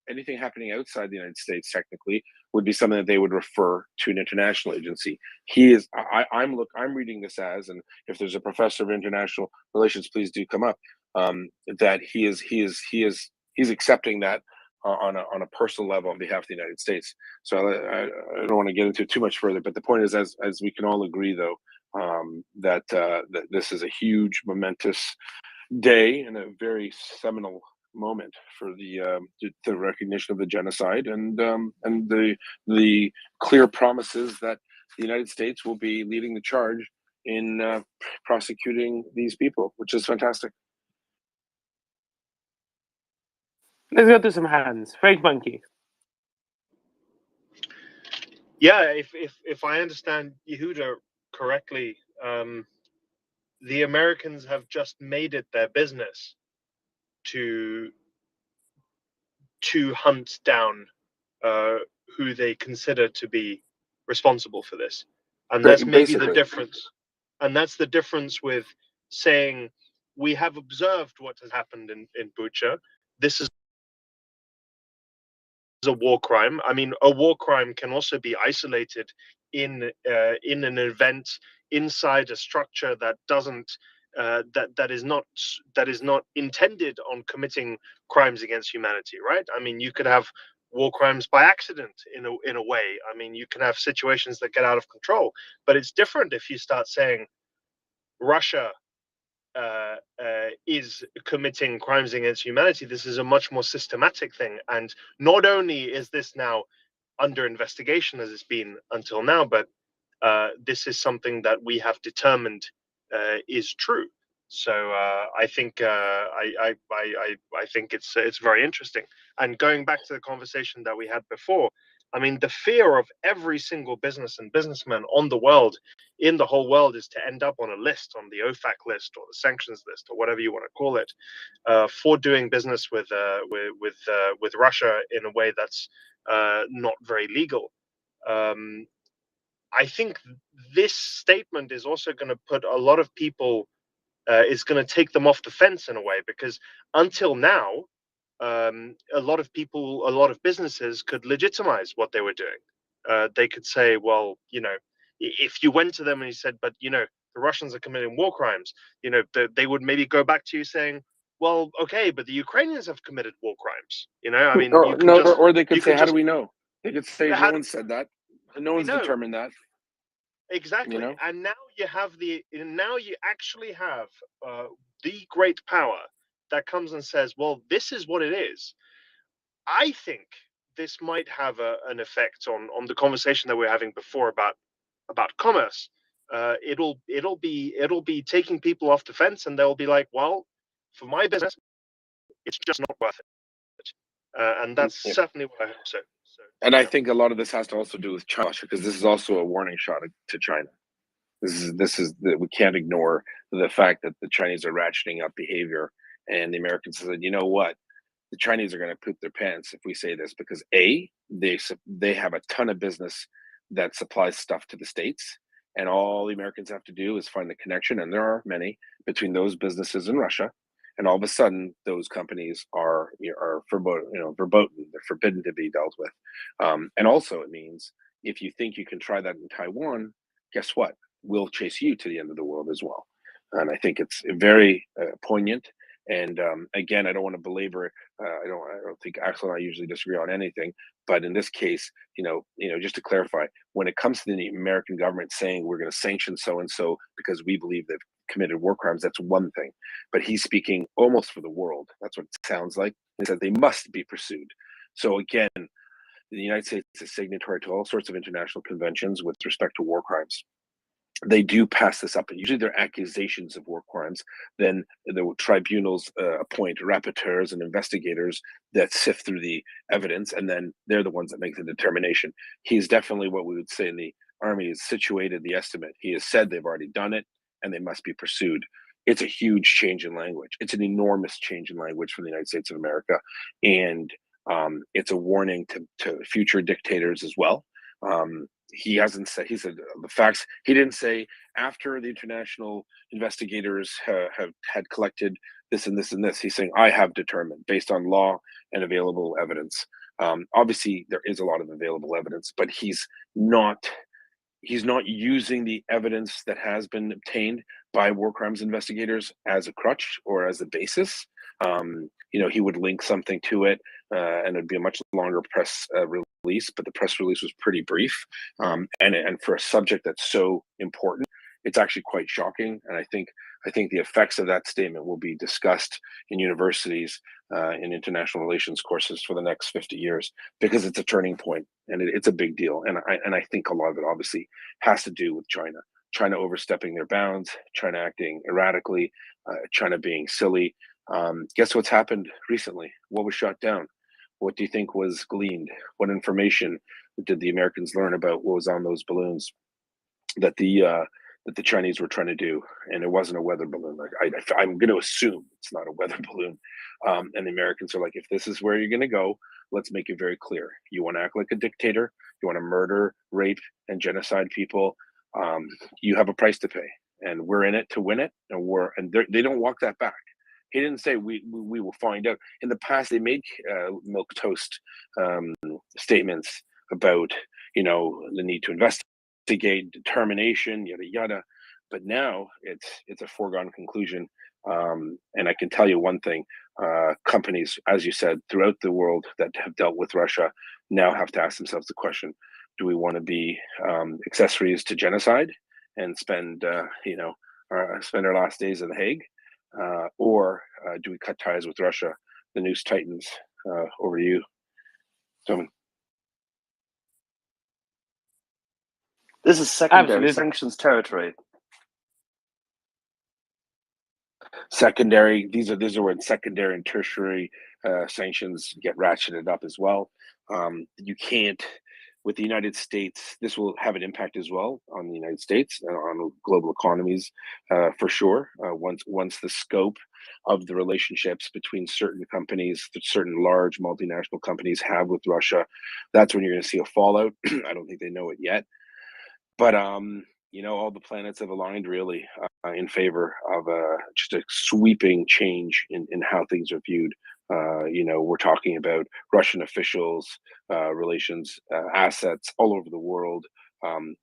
[SPEAKER 14] anything happening outside the United States technically would be something that they would refer to an international agency. I'm reading this as, and if there's a professor of international relations, please do come up. That he's accepting that on a personal level on behalf of the United States. So I don't want to get into it too much further, but the point is, as we can all agree though, that this is a huge momentous day and a very seminal moment for the recognition of the genocide and the clear promises that the United States will be leading the charge in prosecuting these people, which is fantastic.
[SPEAKER 19] Let's go to some hands. Freight Monkey.
[SPEAKER 8] Yeah, if I understand Yehuda correctly, the Americans have just made it their business to hunt down who they consider to be responsible for this, and that's maybe the difference. And that's the difference with saying we have observed what has happened in Bucha. This is a war crime. I mean, a war crime can also be isolated in an event inside a structure that doesn't that is not intended on committing crimes against humanity, right? I mean, you could have war crimes by accident in a way. I mean, you can have situations that get out of control, but it's different if you start saying Russia is committing crimes against humanity. This is a much more systematic thing, and not only is this now under investigation as it's been until now, but this is something that we have determined is true. So I think I think it's very interesting. And going back to the conversation that we had before, I mean, the fear of every single business and businessman on the world, in the whole world, is to end up on a list, on the OFAC list or the sanctions list or whatever you want to call it, for doing business with Russia in a way that's not very legal. I think this statement is also going to put a lot of people, is going to take them off the fence in a way, because until now, a lot of people, a lot of businesses could legitimize what they were doing. They could say, well, you know, if you went to them and you said, but, you know, the Russians are committing war crimes, you know, they would maybe go back to you saying, well, okay, but the Ukrainians have committed war crimes. You know, I mean,
[SPEAKER 14] or they could say, how do we know? They could say, no one said that. No one's determined that.
[SPEAKER 8] Exactly.
[SPEAKER 14] You know?
[SPEAKER 8] And now you actually have the great power that comes and says, well, this is what it is. I think this might have an effect on the conversation that we're having before about commerce. It'll be taking people off the fence, and they'll be like, well, for my business, it's just not worth it. And that's certainly what I hope so.
[SPEAKER 14] And I think a lot of this has to also do with China, because this is also a warning shot to China. This is that we can't ignore the fact that the Chinese are ratcheting up behavior, and the Americans said, you know what, the Chinese are going to poop their pants if we say this, because they have a ton of business that supplies stuff to the States, and all the Americans have to do is find the connection, and there are many, between those businesses and Russia, and all of a sudden those companies are verboten, they're forbidden to be dealt with. And also it means if you think you can try that in Taiwan, guess what? We'll chase you to the end of the world as well. And I think it's very poignant. And again, I don't want to belabor. I don't think Axel and I usually disagree on anything, but in this case, just to clarify, when it comes to the American government saying we're going to sanction so and so because we believe they've committed war crimes, that's one thing. But he's speaking almost for the world. That's what it sounds like. He said they must be pursued. So again, the United States is signatory to all sorts of international conventions with respect to war crimes. They do pass this up, and usually they're accusations of war crimes. Then the tribunals appoint rapporteurs and investigators that sift through the evidence, and then they're the ones that make the determination. He's definitely what we would say in the Army is situated the estimate. He has said they've already done it, and they must be pursued. It's a huge change in language. It's an enormous change in language for the United States of America, and it's a warning to future dictators as well. He hasn't said, he said the facts. He didn't say after the international investigators have had collected this and this and this. He's saying, I have determined based on law and available evidence. Obviously there is a lot of available evidence, but he's not using the evidence that has been obtained by war crimes investigators as a crutch or as a basis. He would link something to it, and it'd be a much longer press release, but the press release was pretty brief. And for a subject that's so important, it's actually quite shocking. And I think the effects of that statement will be discussed in universities, in international relations courses for the next 50 years, because it's a turning point and it's a big deal. And I think a lot of it obviously has to do with China overstepping their bounds, China acting erratically, China being silly. Guess what's happened recently? What was shot down? What do you think was gleaned? What information did the Americans learn about what was on those balloons that the Chinese were trying to do? And it wasn't a weather balloon. Like I'm going to assume it's not a weather balloon. And the Americans are like, if this is where you're going to go, let's make it very clear. You want to act like a dictator? You want to murder, rape, and genocide people? You have a price to pay, and we're in it to win it. And they don't walk that back. He didn't say we will find out. In the past, they made milk toast statements about the need to investigate, determination, yada yada. But now it's a foregone conclusion. And I can tell you one thing: companies, as you said, throughout the world that have dealt with Russia now have to ask themselves the question: do we want to be accessories to genocide and spend our last days in The Hague? Or do we cut ties with Russia? The noose tightens. Over to you, Tony.
[SPEAKER 13] This is secondary
[SPEAKER 14] Absolutely.
[SPEAKER 13] sanctions territory.
[SPEAKER 14] Secondary. These are when secondary and tertiary sanctions get ratcheted up as well. You can't. With the United States, this will have an impact as well on the United States, on global economies, for sure. Once the scope of the relationships between certain companies, certain large multinational companies have with Russia, that's when you're going to see a fallout. I don't think they know it yet, but all the planets have aligned really in favor of just a sweeping change in how things are viewed. We're talking about Russian officials, relations, assets all over the world,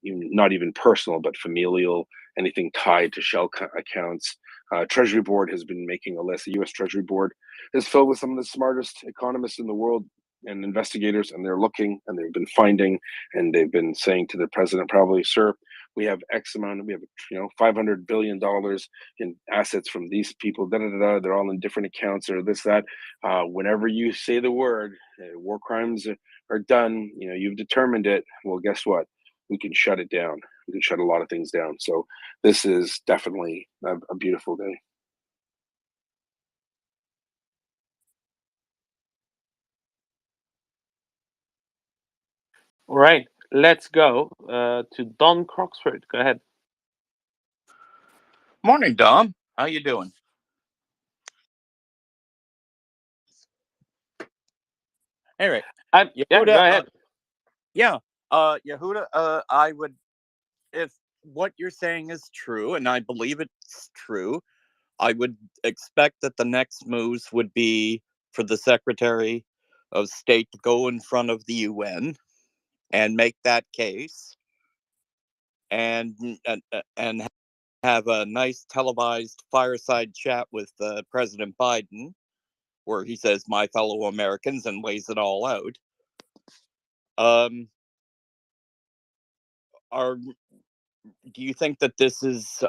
[SPEAKER 14] not even personal, but familial, anything tied to shell accounts. Treasury Board has been making a list. The U.S. Treasury Board is filled with some of the smartest economists in the world and investigators, and they're looking, and they've been finding, and they've been saying to the president, probably, sir, we have X amount, we have $500 billion in assets from these people, they're all in different accounts or this, that. Whenever you say the word, war crimes are done, you've determined it, well, guess what? We can shut it down. We can shut a lot of things down. So this is definitely a beautiful day.
[SPEAKER 19] All right, let's go to Don Croxford. Go ahead.
[SPEAKER 15] Morning, Dom. How you doing? Anyway,
[SPEAKER 19] Yeah,
[SPEAKER 15] Yehuda,
[SPEAKER 19] go ahead.
[SPEAKER 15] Yehuda, I would, if what you're saying is true, and I believe it's true, I would expect that the next moves would be for the Secretary of State to go in front of the UN and make that case, and have a nice televised fireside chat with President Biden, where he says "my fellow Americans" and lays it all out. Do you think that this is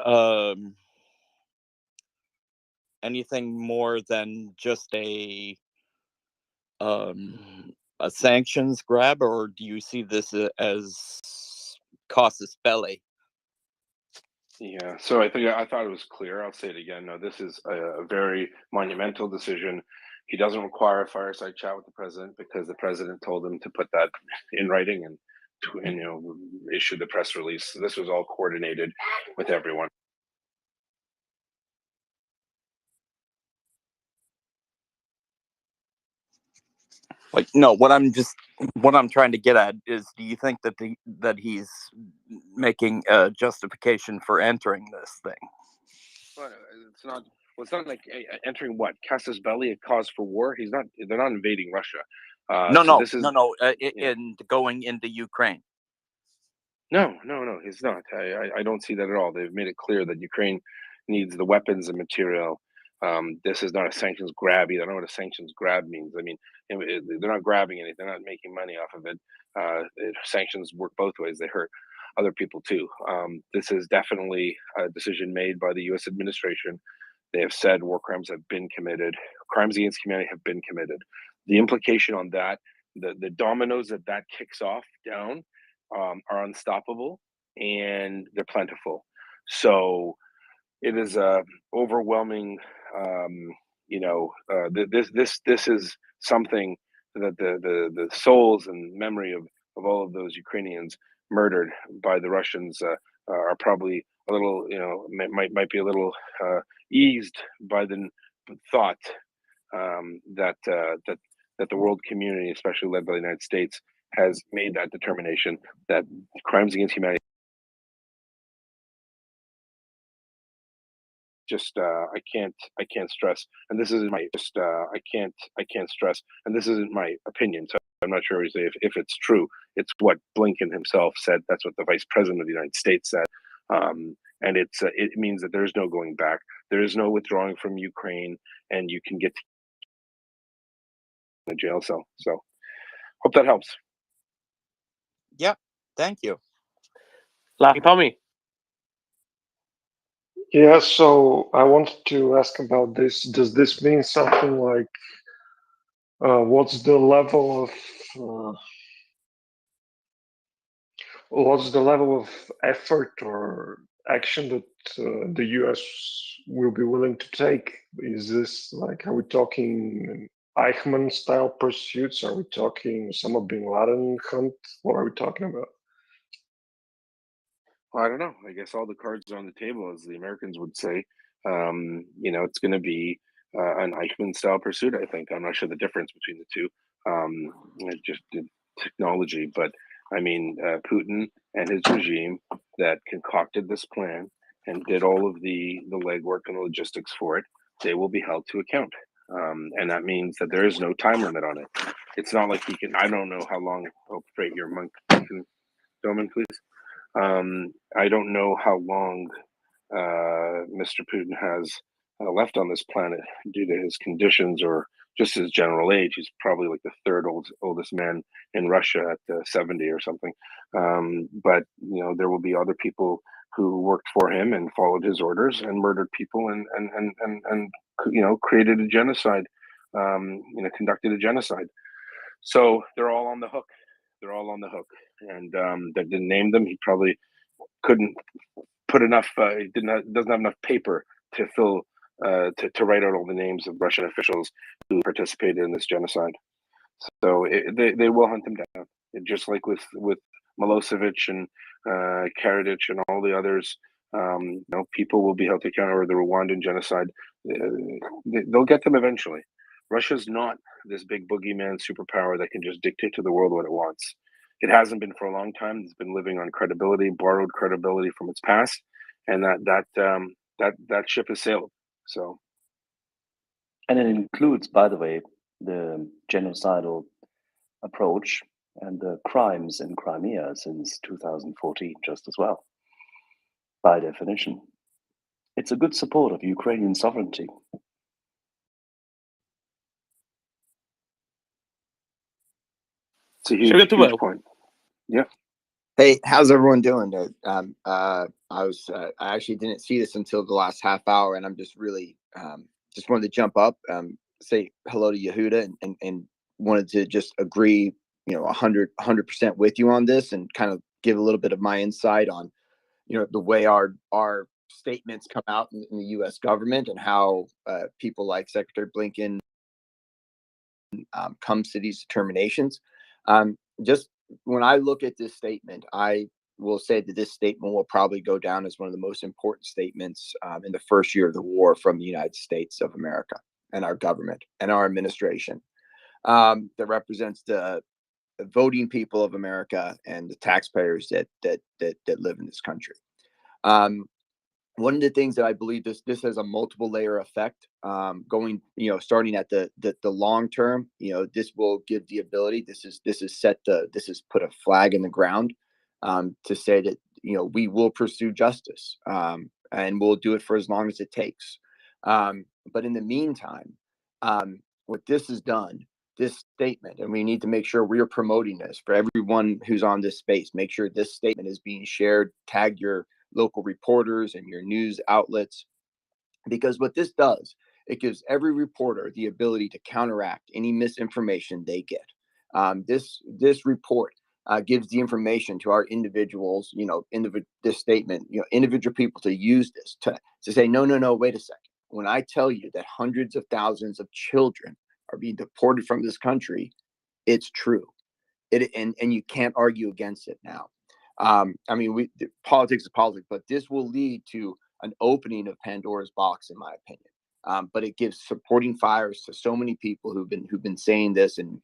[SPEAKER 15] anything more than just a sanctions grab, or do you see this as casus belli?
[SPEAKER 14] Yeah, so I thought it was clear. I'll say it again. No, this is a very monumental decision. He doesn't require a fireside chat with the president because the president told him to put that in writing and issue the press release. So this was all coordinated with everyone.
[SPEAKER 15] Like, no, what I'm trying to get at is, do you think that he's making a justification for entering this thing?
[SPEAKER 14] Well, it's not. Well, it's not like entering what casus belli, a cause for war. He's not. They're not invading Russia.
[SPEAKER 15] In going into Ukraine.
[SPEAKER 14] No, he's not. I don't see that at all. They've made it clear that Ukraine needs the weapons and material. This is not a sanctions grab either. I don't know what a sanctions grab means. I mean, they're not grabbing anything. They're not making money off of it. Sanctions work both ways. They hurt other people too. This is definitely a decision made by the U.S. administration. They have said war crimes have been committed. Crimes against humanity have been committed. The implication on that, the dominoes that kicks off down, are unstoppable, and they're plentiful. So it is overwhelming. This is something that the souls and memory of all of those Ukrainians murdered by the Russians are probably a little, might be a little eased by the thought that the world community, especially led by the United States, has made that determination that crimes against humanity just I can't stress, and this isn't my I can't stress, and this isn't my opinion, so I'm not sure if it's true. It's what Blinken himself said. That's what the Vice President of the United States said, and it means that there is no going back. There is no withdrawing from Ukraine, and you can get to a jail cell. So, hope that helps.
[SPEAKER 15] Yeah, thank you.
[SPEAKER 19] Tommy.
[SPEAKER 17] Yeah, so I wanted to ask about this. Does this mean something like what's the level of effort or action that the US will be willing to take? Is this like, are we talking Eichmann style pursuits? Are we talking Osama bin Laden hunt? What are we talking about?
[SPEAKER 14] Well, I don't know. I guess all the cards are on the table, as the Americans would say. It's going to be an Eichmann-style pursuit. I think. I'm not sure the difference between the two. Just technology, but I mean, Putin and his regime that concocted this plan and did all of the legwork and the logistics for it, they will be held to account. And that means that there is no time limit on it. It's not like he can. I don't know how long. Oh, straight your monk, Doman, please. I don't know how long Mr. Putin has left on this planet due to his conditions or just his general age. He's probably like the third oldest man in Russia at 70 or something. But there will be other people who worked for him and followed his orders and murdered people and created a genocide. Conducted a genocide. So they're all on the hook. They're all on the hook, and that didn't name them. He probably couldn't put enough. He doesn't have enough paper to fill to write out all the names of Russian officials who participated in this genocide.
[SPEAKER 6] So they will hunt them down, just like with Milosevic and Karadzic and all the others. People will be held to account, or the Rwandan genocide. They'll get them eventually. Russia's not this big boogeyman superpower that can just dictate to the world what it wants. It hasn't been for a long time. It's been living on credibility, borrowed credibility from its past, and that ship has sailed. So,
[SPEAKER 13] and it includes, by the way, the genocidal approach and the crimes in Crimea since 2014, just as well. By definition, it's a good support of Ukrainian sovereignty.
[SPEAKER 6] It's a huge point. Yeah.
[SPEAKER 3] Hey, how's everyone doing? I actually didn't see this until the last half hour, and I'm just really just wanted to jump up, say hello to Yehuda, and wanted to just agree, 100% with you on this, and kind of give a little bit of my insight on, the way our statements come out in the U.S. government, and how people like Secretary Blinken comes to these determinations. Just when I look at this statement, I will say that this statement will probably go down as one of the most important statements in the first year of the war from the United States of America and our government and our administration, that represents the voting people of America and the taxpayers that live in this country. One of the things that I believe this has a multiple layer effect, going, starting at the long term. This will give the ability. This is put a flag in the ground, to say that we will pursue justice, and we'll do it for as long as it takes. But in the meantime, what this has done, this statement, and we need to make sure we are promoting this for everyone who's on this space. Make sure this statement is being shared. Tag your local reporters and your news outlets, because what this does, it gives every reporter the ability to counteract any misinformation they get. This report gives the information to our individuals, this statement, individual people to use this to say, no, wait a second. When I tell you that hundreds of thousands of children are being deported from this country, it's true. And you can't argue against it now. Politics is politics, but this will lead to an opening of Pandora's box, in my opinion. But it gives supporting fires to so many people who've been saying this and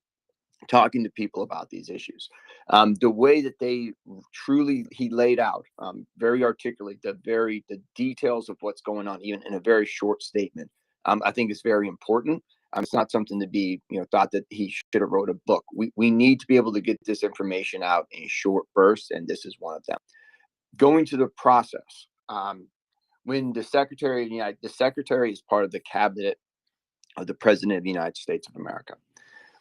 [SPEAKER 3] talking to people about these issues. The way that he laid out, very articulate, the details of what's going on, even in a very short statement, I think is very important. It's not something to be, thought that he should have wrote a book. We need to be able to get this information out in short bursts, and this is one of them. Going to the process, when the secretary is part of the cabinet of the President of the United States of America.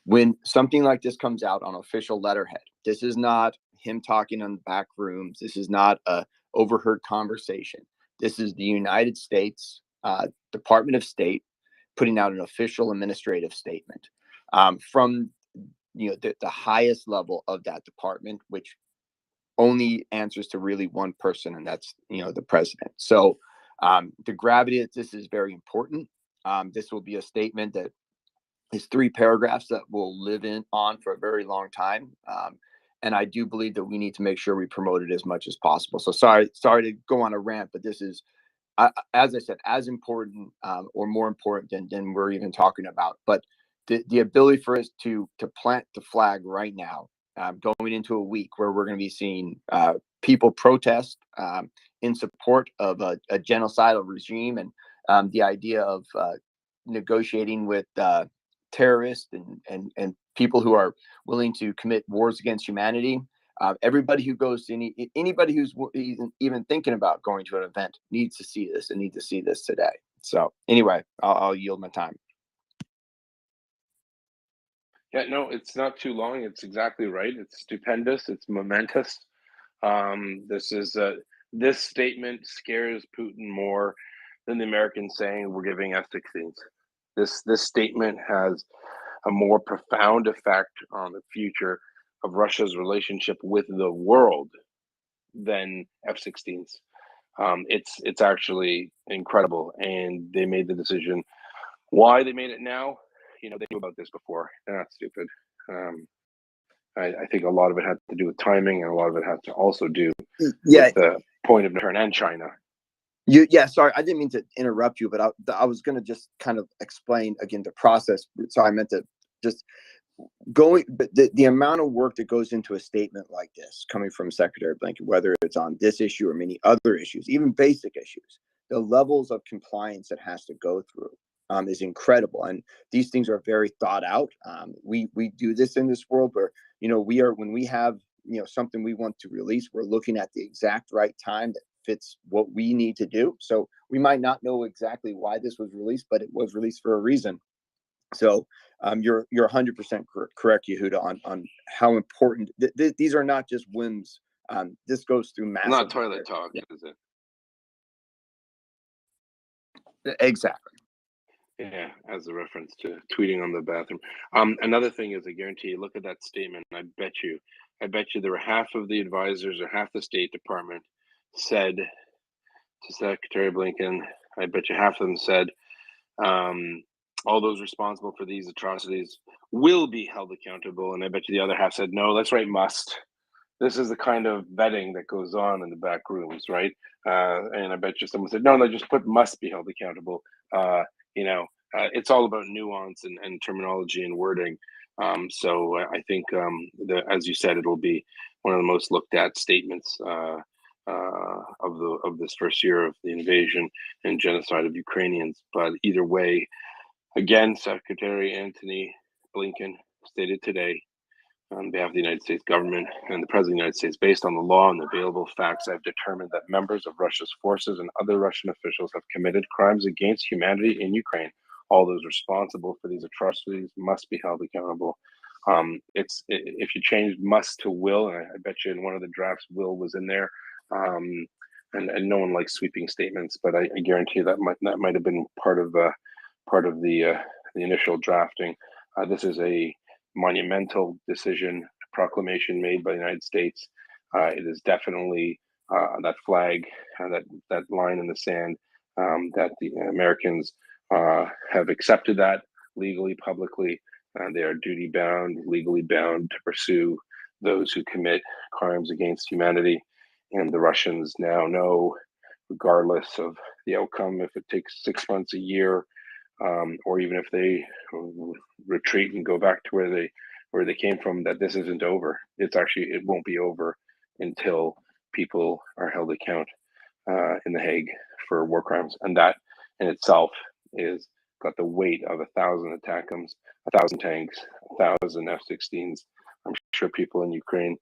[SPEAKER 3] When something like this comes out on official letterhead, this is not him talking in the back rooms. This is not a overheard conversation. This is the United States Department of State putting out an official administrative statement from the highest level of that department, which only answers to really one person, and that's the president. So the gravity of this is very important. This will be a statement that is 3 paragraphs that will live on for a very long time. And I do believe that we need to make sure we promote it as much as possible. So sorry to go on a rant, but this is, as I said, as important or more important than we're even talking about. But the ability for us to plant the flag right now, going into a week where we're going to be seeing people protest in support of a genocidal regime, and the idea of negotiating with terrorists and people who are willing to commit wars against humanity. Everybody who goes to anybody who's even thinking about going to an event needs to see this and need to see this today. So anyway, I'll yield my time.
[SPEAKER 6] Yeah, no, it's not too long. It's exactly right. It's stupendous. It's momentous. This statement scares Putin more than the Americans saying we're giving F-16s. This statement has a more profound effect on the future of Russia's relationship with the world than F-16s. It's actually incredible, and they made the decision. Why they made it now? They knew about this before. They're not stupid. I think a lot of it had to do with timing, and a lot of it had to also do
[SPEAKER 3] Yeah.
[SPEAKER 6] with the point of no return and China.
[SPEAKER 3] Yeah, sorry, I didn't mean to interrupt you, but I was going to just kind of explain again the process. So I meant to just but the amount of work that goes into a statement like this coming from Secretary Blinken, whether it's on this issue or many other issues, even basic issues, the levels of compliance that has to go through is incredible. And these things are very thought out. We do this in this world where, when we have, something we want to release, we're looking at the exact right time that fits what we need to do. So we might not know exactly why this was released, but it was released for a reason. So you're 100% correct, Yehuda, on how important these are. Not just whims. This goes through massive.
[SPEAKER 6] Not toilet talk, is it?
[SPEAKER 3] Exactly.
[SPEAKER 6] Yeah, as a reference to tweeting on the bathroom. Another thing is, I guarantee you, look at that statement. I bet you there were half of the advisors or half the State Department said to Secretary Blinken, I bet you half of them said, all those responsible for these atrocities will be held accountable. And I bet you the other half said, no, let's write must. This is the kind of vetting that goes on in the back rooms, right? And I bet you someone said, no, just put must be held accountable. It's all about nuance and terminology and wording. So I think, as you said, it'll be one of the most looked at statements of this first year of the invasion and genocide of Ukrainians. But either way, again, Secretary Antony Blinken stated today on behalf of the United States government and the President of the United States, based on the law and the available facts, I've determined that members of Russia's forces and other Russian officials have committed crimes against humanity in Ukraine. All those responsible for these atrocities must be held accountable. If you change must to will, and I bet you in one of the drafts will was in there, and no one likes sweeping statements, but I guarantee you that might have been part of the initial drafting. This is a monumental decision, proclamation made by the United States. It is definitely that flag, that line in the sand, that the Americans have accepted that legally, publicly. They are duty bound, legally bound to pursue those who commit crimes against humanity. And the Russians now know, regardless of the outcome, if it takes 6 months, a year, or even if they retreat and go back to where they came from, that this isn't over. It won't be over until people are held account in The Hague for war crimes, and that in itself is got the weight of 1,000 ATACMS, 1,000 tanks, 1,000 F-16s. I'm sure people in Ukraine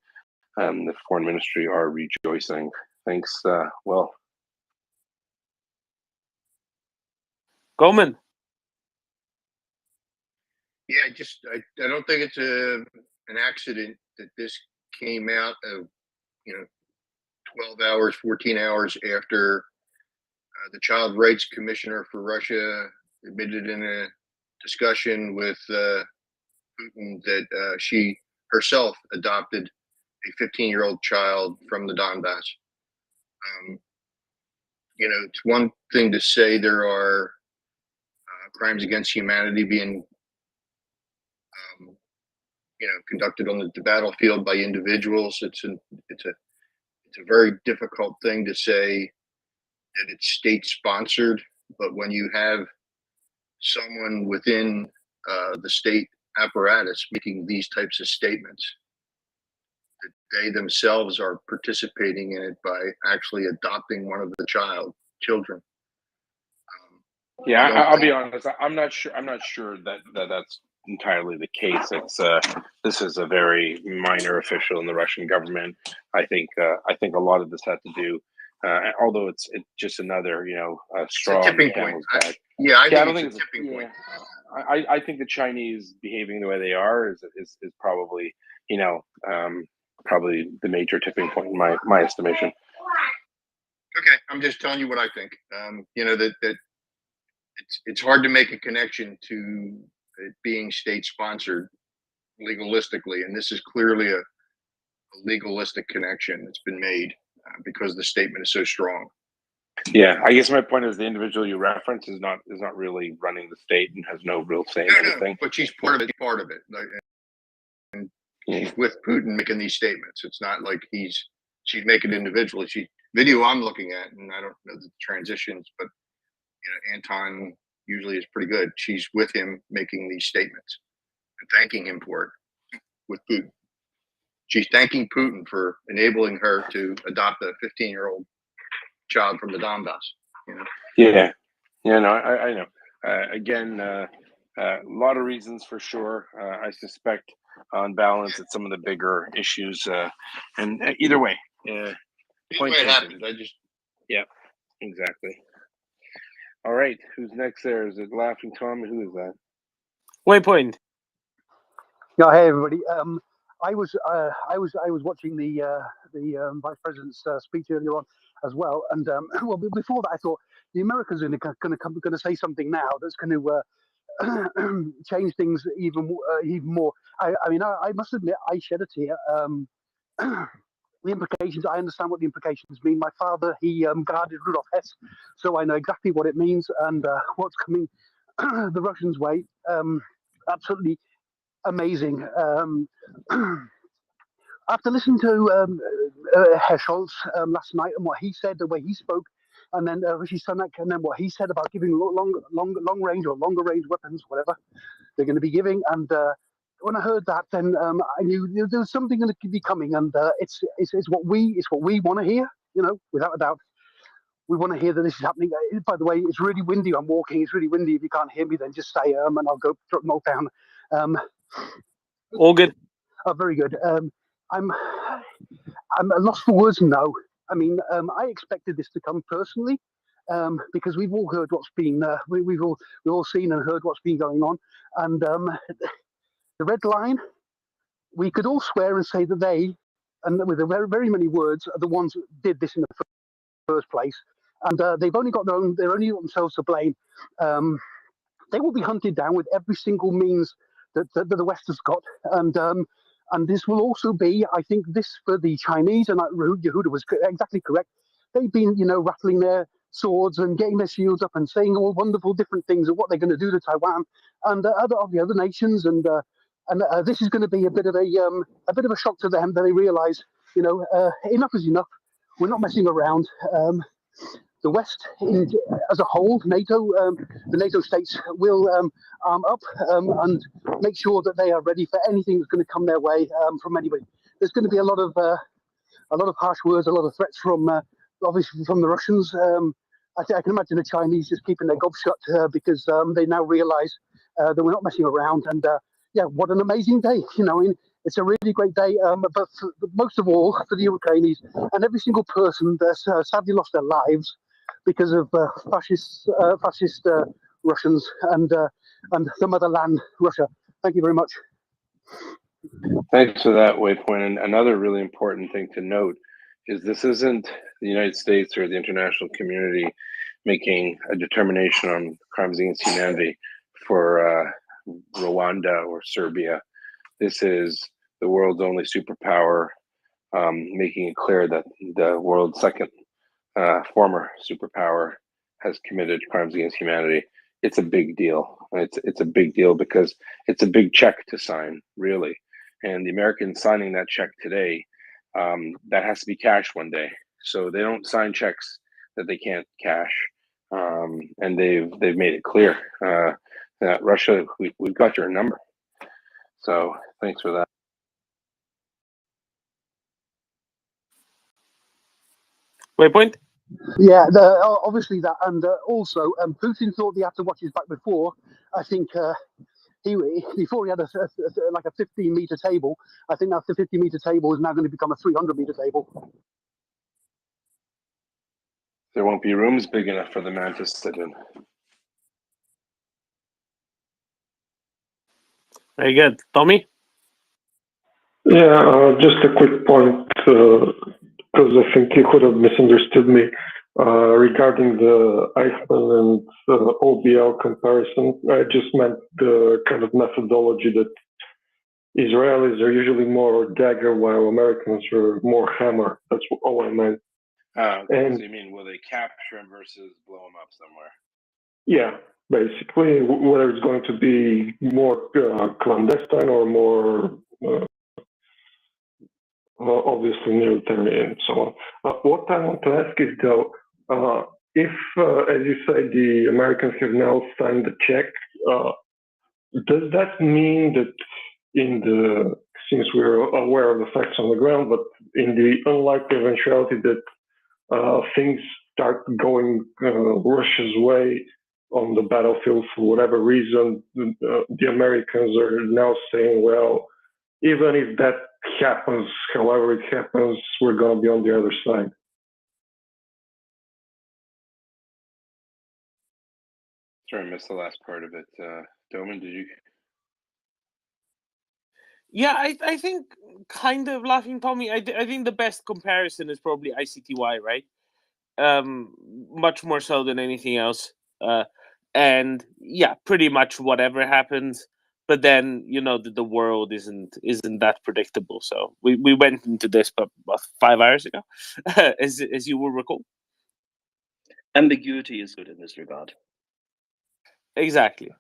[SPEAKER 6] and the foreign ministry are rejoicing. Thanks. Well,
[SPEAKER 5] Goldman.
[SPEAKER 12] Yeah, I don't think it's an accident that this came out of 12 hours, 14 hours after the Child Rights Commissioner for Russia admitted in a discussion with Putin that she herself adopted a 15-year-old child from the Donbass. It's one thing to say there are crimes against humanity being conducted on the battlefield by individuals. It's a very difficult thing to say that it's state sponsored, but when you have someone within the state apparatus making these types of statements, that they themselves are participating in it by actually adopting one of the children.
[SPEAKER 6] yeah, I'll be honest. I'm not sure that that's entirely the case. This is a very minor official in the Russian government. I think a lot of this had to do, although it's just another straw on the camel's back.
[SPEAKER 12] I think it's a tipping point.
[SPEAKER 6] I think the Chinese behaving the way they are is probably probably the major tipping point in my estimation.
[SPEAKER 12] Okay, I'm just telling you what I think. That it's hard to make a connection to it being state sponsored legalistically, and this is clearly a legalistic connection that's been made because the statement is so strong.
[SPEAKER 6] Yeah, I guess my point is the individual you reference is not really running the state and has no real say in anything.
[SPEAKER 12] But she's part of it. she's with Putin making these statements. It's not like she's making individually. Video I'm looking at, and I don't know the transitions, but Anton usually is pretty good. She's with him making these statements and thanking him for it with Putin. She's thanking Putin for enabling her to adopt a 15-year-old child from the Donbass.
[SPEAKER 14] Yeah, no, I know. Again, a lot of reasons for sure. I suspect, on balance, it's some of the bigger issues. And either way, point
[SPEAKER 12] it
[SPEAKER 14] taken.
[SPEAKER 12] happens.
[SPEAKER 14] Yeah, exactly. All right, who's next? There is it. Laughing Tom. Who is that?
[SPEAKER 10] Waypoint.
[SPEAKER 20] Yeah, hey everybody. I was watching the Vice President's speech earlier on as well, and well, before that, I thought the Americans are going to say something now that's going to change things even more. I mean, I must admit, I shed a tear. The implications, I understand what the implications mean. My father, he guarded Rudolf Hess, so I know exactly what it means and what's coming the Russians' way. Absolutely amazing. After listening to Herr Scholz last night and what he said, the way he spoke, and then Rishi Sunak, and then what he said about giving long range or longer range weapons, whatever they're going to be giving, and when I heard that, then I knew there was something going to be coming, and it's what we want to hear, without a doubt. We want to hear that this is happening. By the way, it's really windy. I'm walking. It's really windy. If you can't hear me, then just say and I'll go melt down.
[SPEAKER 10] All good.
[SPEAKER 20] Oh, very good. I'm lost for words now. I mean, I expected this to come personally, because we've all heard what's been we've all seen and heard what's been going on, and the red line. We could all swear and say that they, and with very, very many words, are the ones that did this in the first place, and they've only got they're only got themselves to blame. They will be hunted down with every single means that the West has got, and this will also be, I think, this for the Chinese, and Yehuda was exactly correct. They've been, rattling their swords and getting their shields up and saying all wonderful different things of what they're going to do to Taiwan and of the other nations, and this is going to be a bit of a shock to them that they realise, enough is enough. We're not messing around. The West, as a whole, NATO, the NATO states will arm up and make sure that they are ready for anything that's going to come their way from anybody. There's going to be a lot of harsh words, a lot of threats from obviously from the Russians. I can imagine the Chinese just keeping their gob shut because they now realise that we're not messing around. And yeah, what an amazing day! It's a really great day. But most of all, for the Ukrainians and every single person that's sadly lost their lives because of fascist Russians and the motherland, Russia. Thank you very much.
[SPEAKER 14] Thanks for that, Waypoint. And another really important thing to note is this isn't the United States or the international community making a determination on crimes against humanity for Rwanda or Serbia. This is the world's only superpower, making it clear that the world's second former superpower has committed crimes against humanity. It's a big deal. It's a big deal because it's a big check to sign, really. And the Americans signing that check today, that has to be cashed one day. So they don't sign checks that they can't cash. And they've made it clear that Russia, we've got your number. So thanks for that.
[SPEAKER 10] Waypoint.
[SPEAKER 20] Yeah, obviously that, and also Putin thought he had to watch his back before. I think before he had like a 15-meter table. I think that 50-meter table is now going to become a 300-meter table.
[SPEAKER 14] There won't be rooms big enough for the man to sit in.
[SPEAKER 10] Very good. Tommy?
[SPEAKER 17] Yeah, just a quick point, because I think you could have misunderstood me regarding the Eichmann and OBL comparison. I just meant the kind of methodology that Israelis are usually more dagger while Americans are more hammer. That's all I meant.
[SPEAKER 14] So you mean, will they capture him versus blow him up somewhere?
[SPEAKER 17] Yeah, basically, whether it's going to be more clandestine or more obviously military and so on. What I want to ask is though, if, as you say, the Americans have now signed the check, does that mean that since we're aware of the facts on the ground, but in the unlikely eventuality that things start going Russia's way on the battlefield for whatever reason, the Americans are now saying, well, even if that happens, however it happens, we're going to be on the other side?
[SPEAKER 6] Sorry, I missed the last part of it. Doman, did you?
[SPEAKER 19] Yeah, I think kind of laughing, Tommy. I think the best comparison is probably ICTY, right? Much more so than anything else. And yeah, pretty much whatever happens. But then the world isn't that predictable. So we went into this, but 5 hours ago, as you will recall.
[SPEAKER 9] Ambiguity is good in this regard.
[SPEAKER 19] Exactly.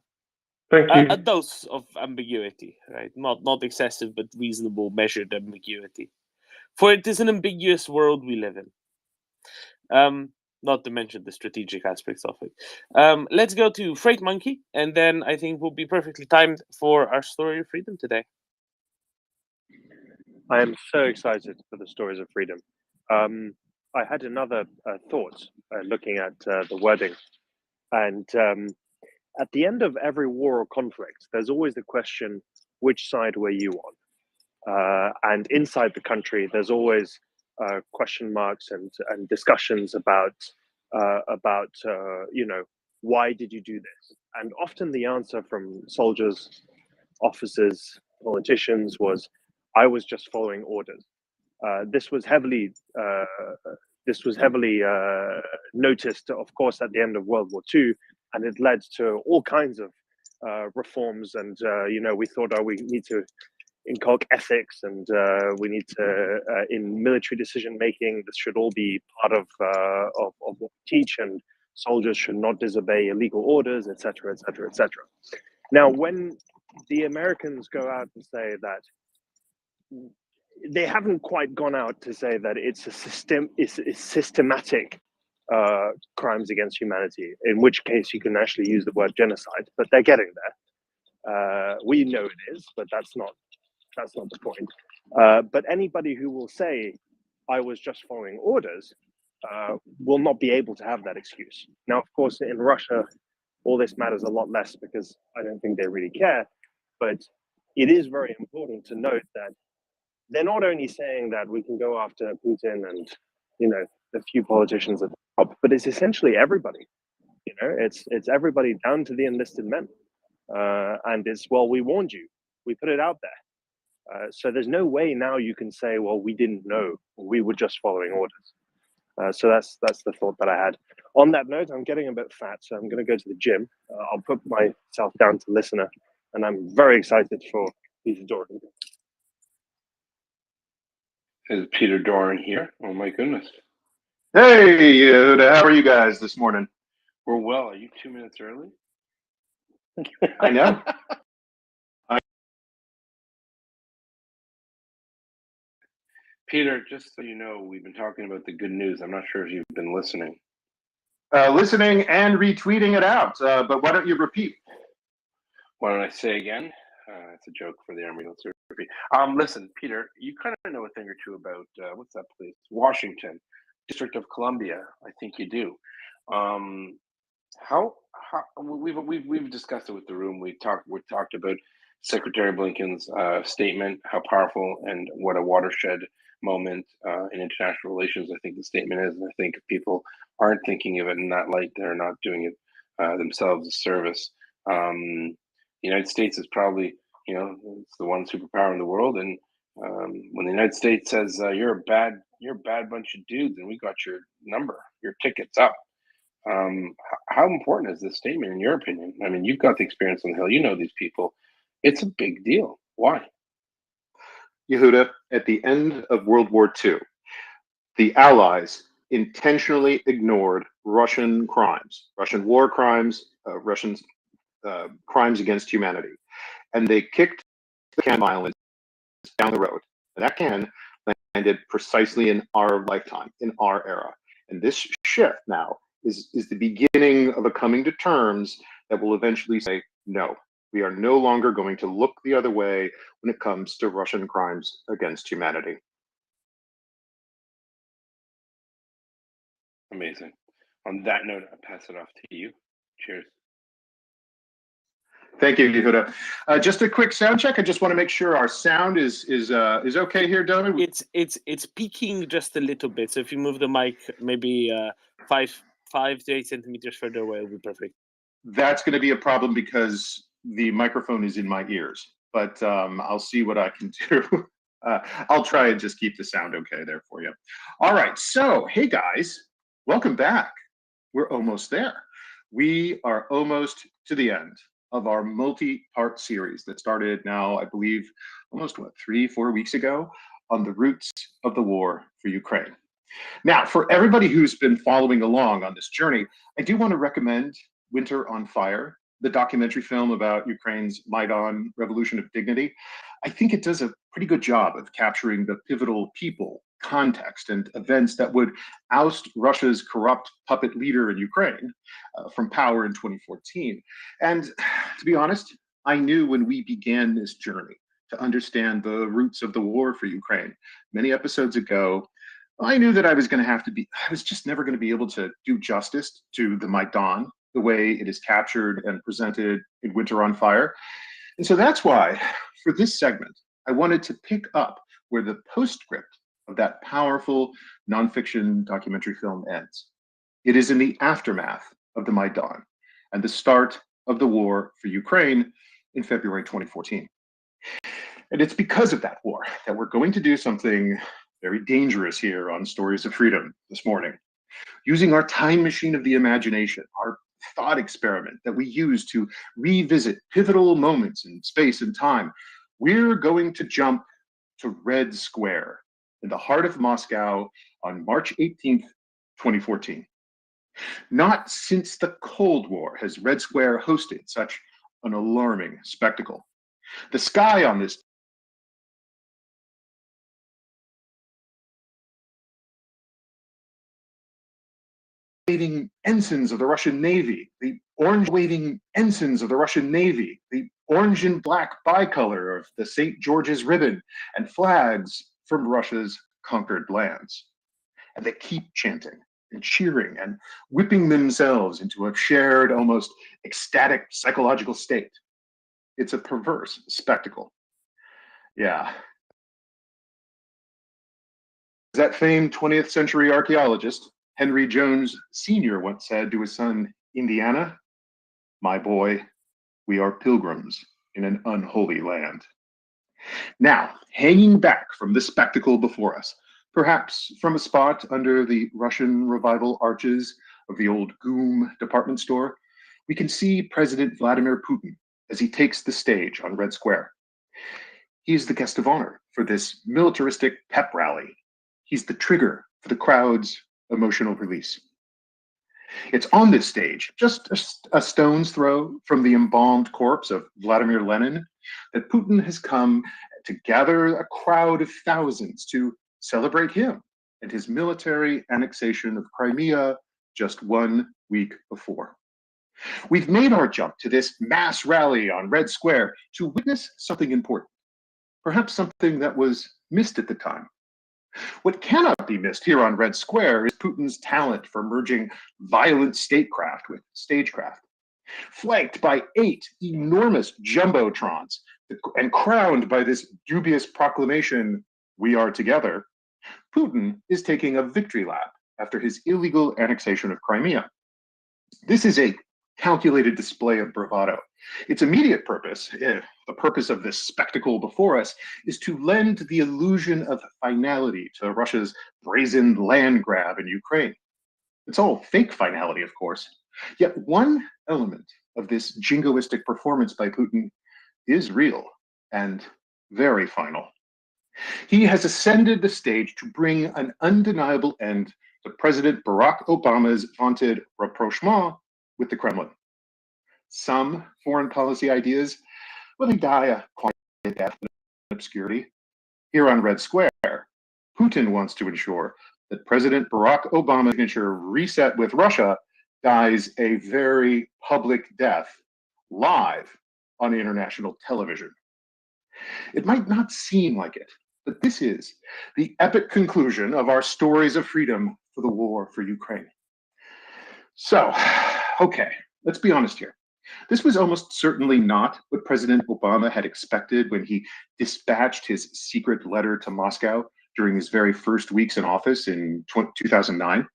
[SPEAKER 17] Thank you.
[SPEAKER 19] A dose of ambiguity, right? Not excessive, but reasonable, measured ambiguity. For it is an ambiguous world we live in. Not to mention the strategic aspects of it. Let's go to Freight Monkey, and then I think we'll be perfectly timed for our story of freedom today.
[SPEAKER 2] I am so excited for the stories of freedom. I had another thought looking at the wording, and at the end of every war or conflict, there's always the question, which side were you on? And inside the country, there's always question marks and discussions about why did you do this? And often the answer from soldiers, officers, politicians was, I was just following orders. This was heavily noticed, of course, at the end of World War II, and it led to all kinds of reforms. And we thought, we need to inculcate ethics, and we need to, in military decision making, this should all be part of what we teach, and soldiers should not disobey illegal orders, etc., etc., etc. Now, when the Americans go out and say that, they haven't quite gone out to say that it's systematic crimes against humanity, in which case you can actually use the word genocide, but they're getting there. We know it is, but that's not the point. But anybody who will say, I was just following orders, will not be able to have that excuse. Now, of course, in Russia, all this matters a lot less because I don't think they really care, but it is very important to note that they're not only saying that we can go after Putin and, a few politicians at the top, but it's essentially everybody. It's everybody down to the enlisted men. And it's, well, we warned you. We put it out there. So there's no way now you can say, well, we didn't know. We were just following orders. So that's the thought that I had. On that note, I'm getting a bit fat, so I'm going to go to the gym. I'll put myself down to listener, and I'm very excited for Peter Doran.
[SPEAKER 6] Is Peter Doran here? Oh my goodness.
[SPEAKER 22] Hey, Yehuda, how are you guys this morning?
[SPEAKER 6] We're well. Are you 2 minutes early?
[SPEAKER 22] I know.
[SPEAKER 6] Peter, just so you know, we've been talking about the good news. I'm not sure if you've been listening.
[SPEAKER 22] Listening and retweeting it out, but why don't you repeat?
[SPEAKER 6] Why don't I say again? It's a joke for the Army. Let's repeat. Listen, Peter, you kind of know a thing or two about what's that place? Washington, District of Columbia. I think you do. How we've discussed it with the room. We talked about Secretary Blinken's statement, how powerful and what a watershed moment in international relations I think the statement is. And I think if people aren't thinking of it in that light, they're not doing it themselves a service. The United States is probably, it's the one superpower in the world. And when the United States says you're a bad bunch of dudes, and we got your number, your ticket's up. How important is this statement in your opinion? I mean, you've got the experience on the Hill. You know these people. It's a big deal. Why?
[SPEAKER 22] Yehuda, at the end of World War II, the Allies intentionally ignored Russian crimes, Russian war crimes, Russian crimes against humanity. And they kicked the can violence down the road. That can landed precisely in our lifetime, in our era. And this shift now is the beginning of a coming to terms that will eventually say, no, we are no longer going to look the other way when it comes to Russian crimes against humanity.
[SPEAKER 6] Amazing. On that note, I pass it off to you. Cheers.
[SPEAKER 22] Thank you, Yehuda. Just a quick sound check. I just want to make sure our sound is okay here, Domi.
[SPEAKER 19] It's peaking just a little bit. So if you move the mic maybe 5 to 8 centimeters further away, it'll be perfect.
[SPEAKER 22] That's going to be a problem because the microphone is in my ears, but I'll see what I can do. I'll try and just keep the sound okay there for you. All right, so hey guys, welcome back. We're almost there. We are almost to the end of our multi-part series that started now, I believe, almost 3-4 weeks ago on the roots of the war for Ukraine. Now, for everybody who's been following along on this journey, I do want to recommend Winter on Fire, the documentary film about Ukraine's Maidan Revolution of Dignity. I think it does a pretty good job of capturing the pivotal people, context, and events that would oust Russia's corrupt puppet leader in Ukraine from power in 2014. And to be honest, I knew when we began this journey to understand the roots of the war for Ukraine many episodes ago, I knew that I was just never going to be able to do justice to the Maidan the way it is captured and presented in Winter on Fire. And so that's why, for this segment, I wanted to pick up where the postscript of that powerful nonfiction documentary film ends. It is in the aftermath of the Maidan and the start of the war for Ukraine in February 2014. And it's because of that war that we're going to do something very dangerous here on Stories of Freedom this morning. Using our time machine of the imagination, our thought experiment that we use to revisit pivotal moments in space and time, we're going to jump to Red Square in the heart of Moscow on March 18th, 2014. Not since the Cold War has Red Square hosted such an alarming spectacle. The sky on this waving ensigns of the Russian Navy, the orange waving ensigns of the Russian Navy, the orange and black bicolor of the St. George's ribbon, and flags from Russia's conquered lands. And they keep chanting and cheering and whipping themselves into a shared, almost ecstatic psychological state. It's a perverse spectacle. Yeah. That famed 20th century archaeologist, Henry Jones Sr. once said to his son, Indiana, my boy, we are pilgrims in an unholy land. Now, hanging back from the spectacle before us, perhaps from a spot under the Russian revival arches of the old GUM department store, we can see President Vladimir Putin as he takes the stage on Red Square. He is the guest of honor for this militaristic pep rally. He's the trigger for the crowd's emotional release. It's on this stage, just a stone's throw from the embalmed corpse of Vladimir Lenin, that Putin has come to gather a crowd of thousands to celebrate him and his military annexation of Crimea just 1 week before. We've made our jump to this mass rally on Red Square to witness something important, perhaps something that was missed at the time. What cannot be missed here on Red Square is Putin's talent for merging violent statecraft with stagecraft. Flanked by 8 enormous jumbotrons and crowned by this dubious proclamation, "We are together," Putin is taking a victory lap after his illegal annexation of Crimea. This is a calculated display of bravado. Its immediate purpose, the purpose of this spectacle before us, is to lend the illusion of finality to Russia's brazen land grab in Ukraine. It's all fake finality, of course. Yet one element of this jingoistic performance by Putin is real and very final. He has ascended the stage to bring an undeniable end to President Barack Obama's vaunted rapprochement with the Kremlin. Some foreign policy ideas, well, they die a quiet death in obscurity. Here on Red Square, Putin wants to ensure that President Barack Obama's signature reset with Russia dies a very public death live on international television. It might not seem like it, but this is the epic conclusion of our stories of freedom for the war for Ukraine. So, okay, let's be honest here. This was almost certainly not what President Obama had expected when he dispatched his secret letter to Moscow during his very first weeks in office in 2009.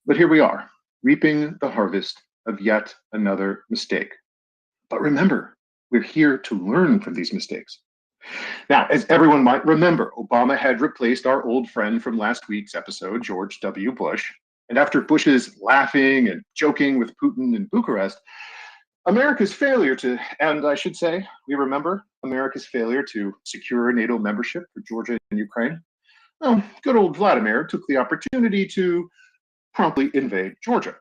[SPEAKER 22] But here we are, reaping the harvest of yet another mistake. But remember, we're here to learn from these mistakes. Now, as everyone might remember, Obama had replaced our old friend from last week's episode, George W. Bush. And after Bush's laughing and joking with Putin in Bucharest, America's failure to, and I should say, we remember America's failure to secure NATO membership for Georgia and Ukraine. Well, good old Vladimir took the opportunity to promptly invade Georgia.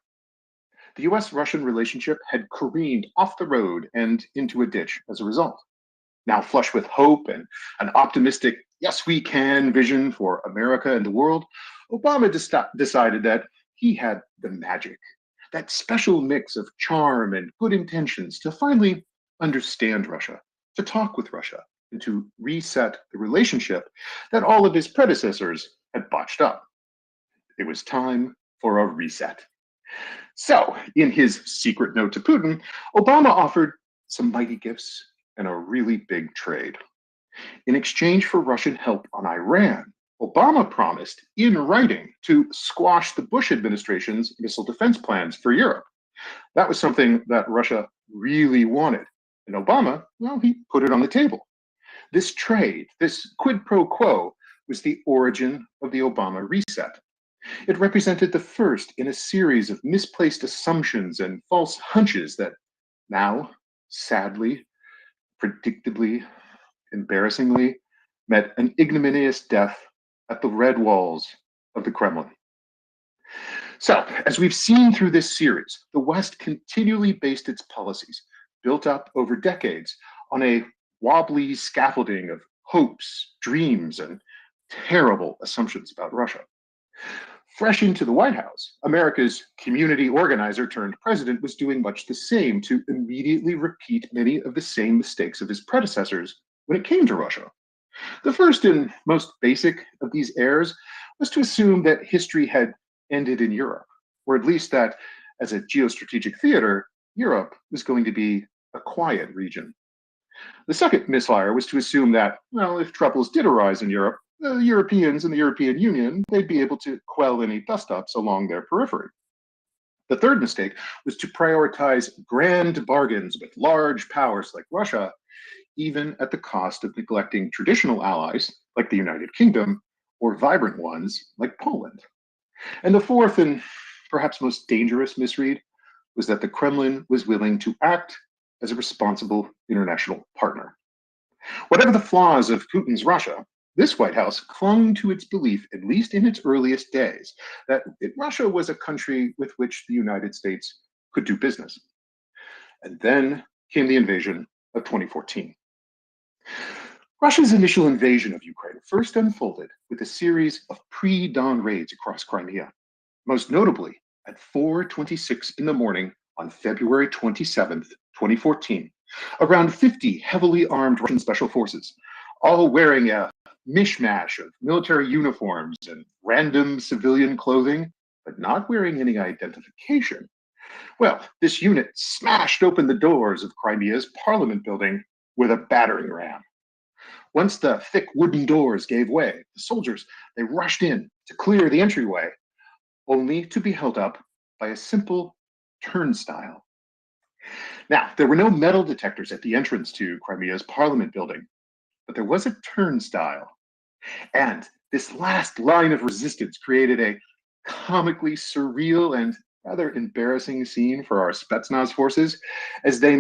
[SPEAKER 22] The US-Russian relationship had careened off the road and into a ditch as a result. Now flush with hope and an optimistic, yes, we can vision for America and the world, Obama decided that he had the magic, that special mix of charm and good intentions to finally understand Russia, to talk with Russia, and to reset the relationship that all of his predecessors had botched up. It was time for a reset. So, in his secret note to Putin, Obama offered some mighty gifts and a really big trade. In exchange for Russian help on Iran, Obama promised in writing to squash the Bush administration's missile defense plans for Europe. That was something that Russia really wanted. And Obama, well, he put it on the table. This trade, this quid pro quo, was the origin of the Obama reset. It represented the first in a series of misplaced assumptions and false hunches that now, sadly, predictably, embarrassingly, met an ignominious death at the red walls of the Kremlin. So, as we've seen through this series, the West continually based its policies, built up over decades, on a wobbly scaffolding of hopes, dreams, and terrible assumptions about Russia. Fresh into the White House, America's community organizer turned president was doing much the same to immediately repeat many of the same mistakes of his predecessors when it came to Russia. The first and most basic of these errors was to assume that history had ended in Europe, or at least that, as a geostrategic theater, Europe was going to be a quiet region. The second misfire was to assume that, well, if troubles did arise in Europe, the Europeans and the European Union, they'd be able to quell any dust-ups along their periphery. The third mistake was to prioritize grand bargains with large powers like Russia, even at the cost of neglecting traditional allies like the United Kingdom or vibrant ones like Poland. And the fourth and perhaps most dangerous misread was that the Kremlin was willing to act as a responsible international partner. Whatever the flaws of Putin's Russia, this White House clung to its belief, at least in its earliest days, that Russia was a country with which the United States could do business. And then came the invasion of 2014. Russia's initial invasion of Ukraine first unfolded with a series of pre-dawn raids across Crimea, most notably at 4:26 in the morning on February 27th, 2014. Around 50 heavily armed Russian special forces, all wearing a mishmash of military uniforms and random civilian clothing, but not wearing any identification. Well, this unit smashed open the doors of Crimea's parliament building with a battering ram. Once the thick wooden doors gave way, the soldiers, they rushed in to clear the entryway, only to be held up by a simple turnstile. Now, there were no metal detectors at the entrance to Crimea's parliament building, but there was a turnstile. And this last line of resistance created a comically surreal and rather embarrassing scene for our Spetsnaz forces as they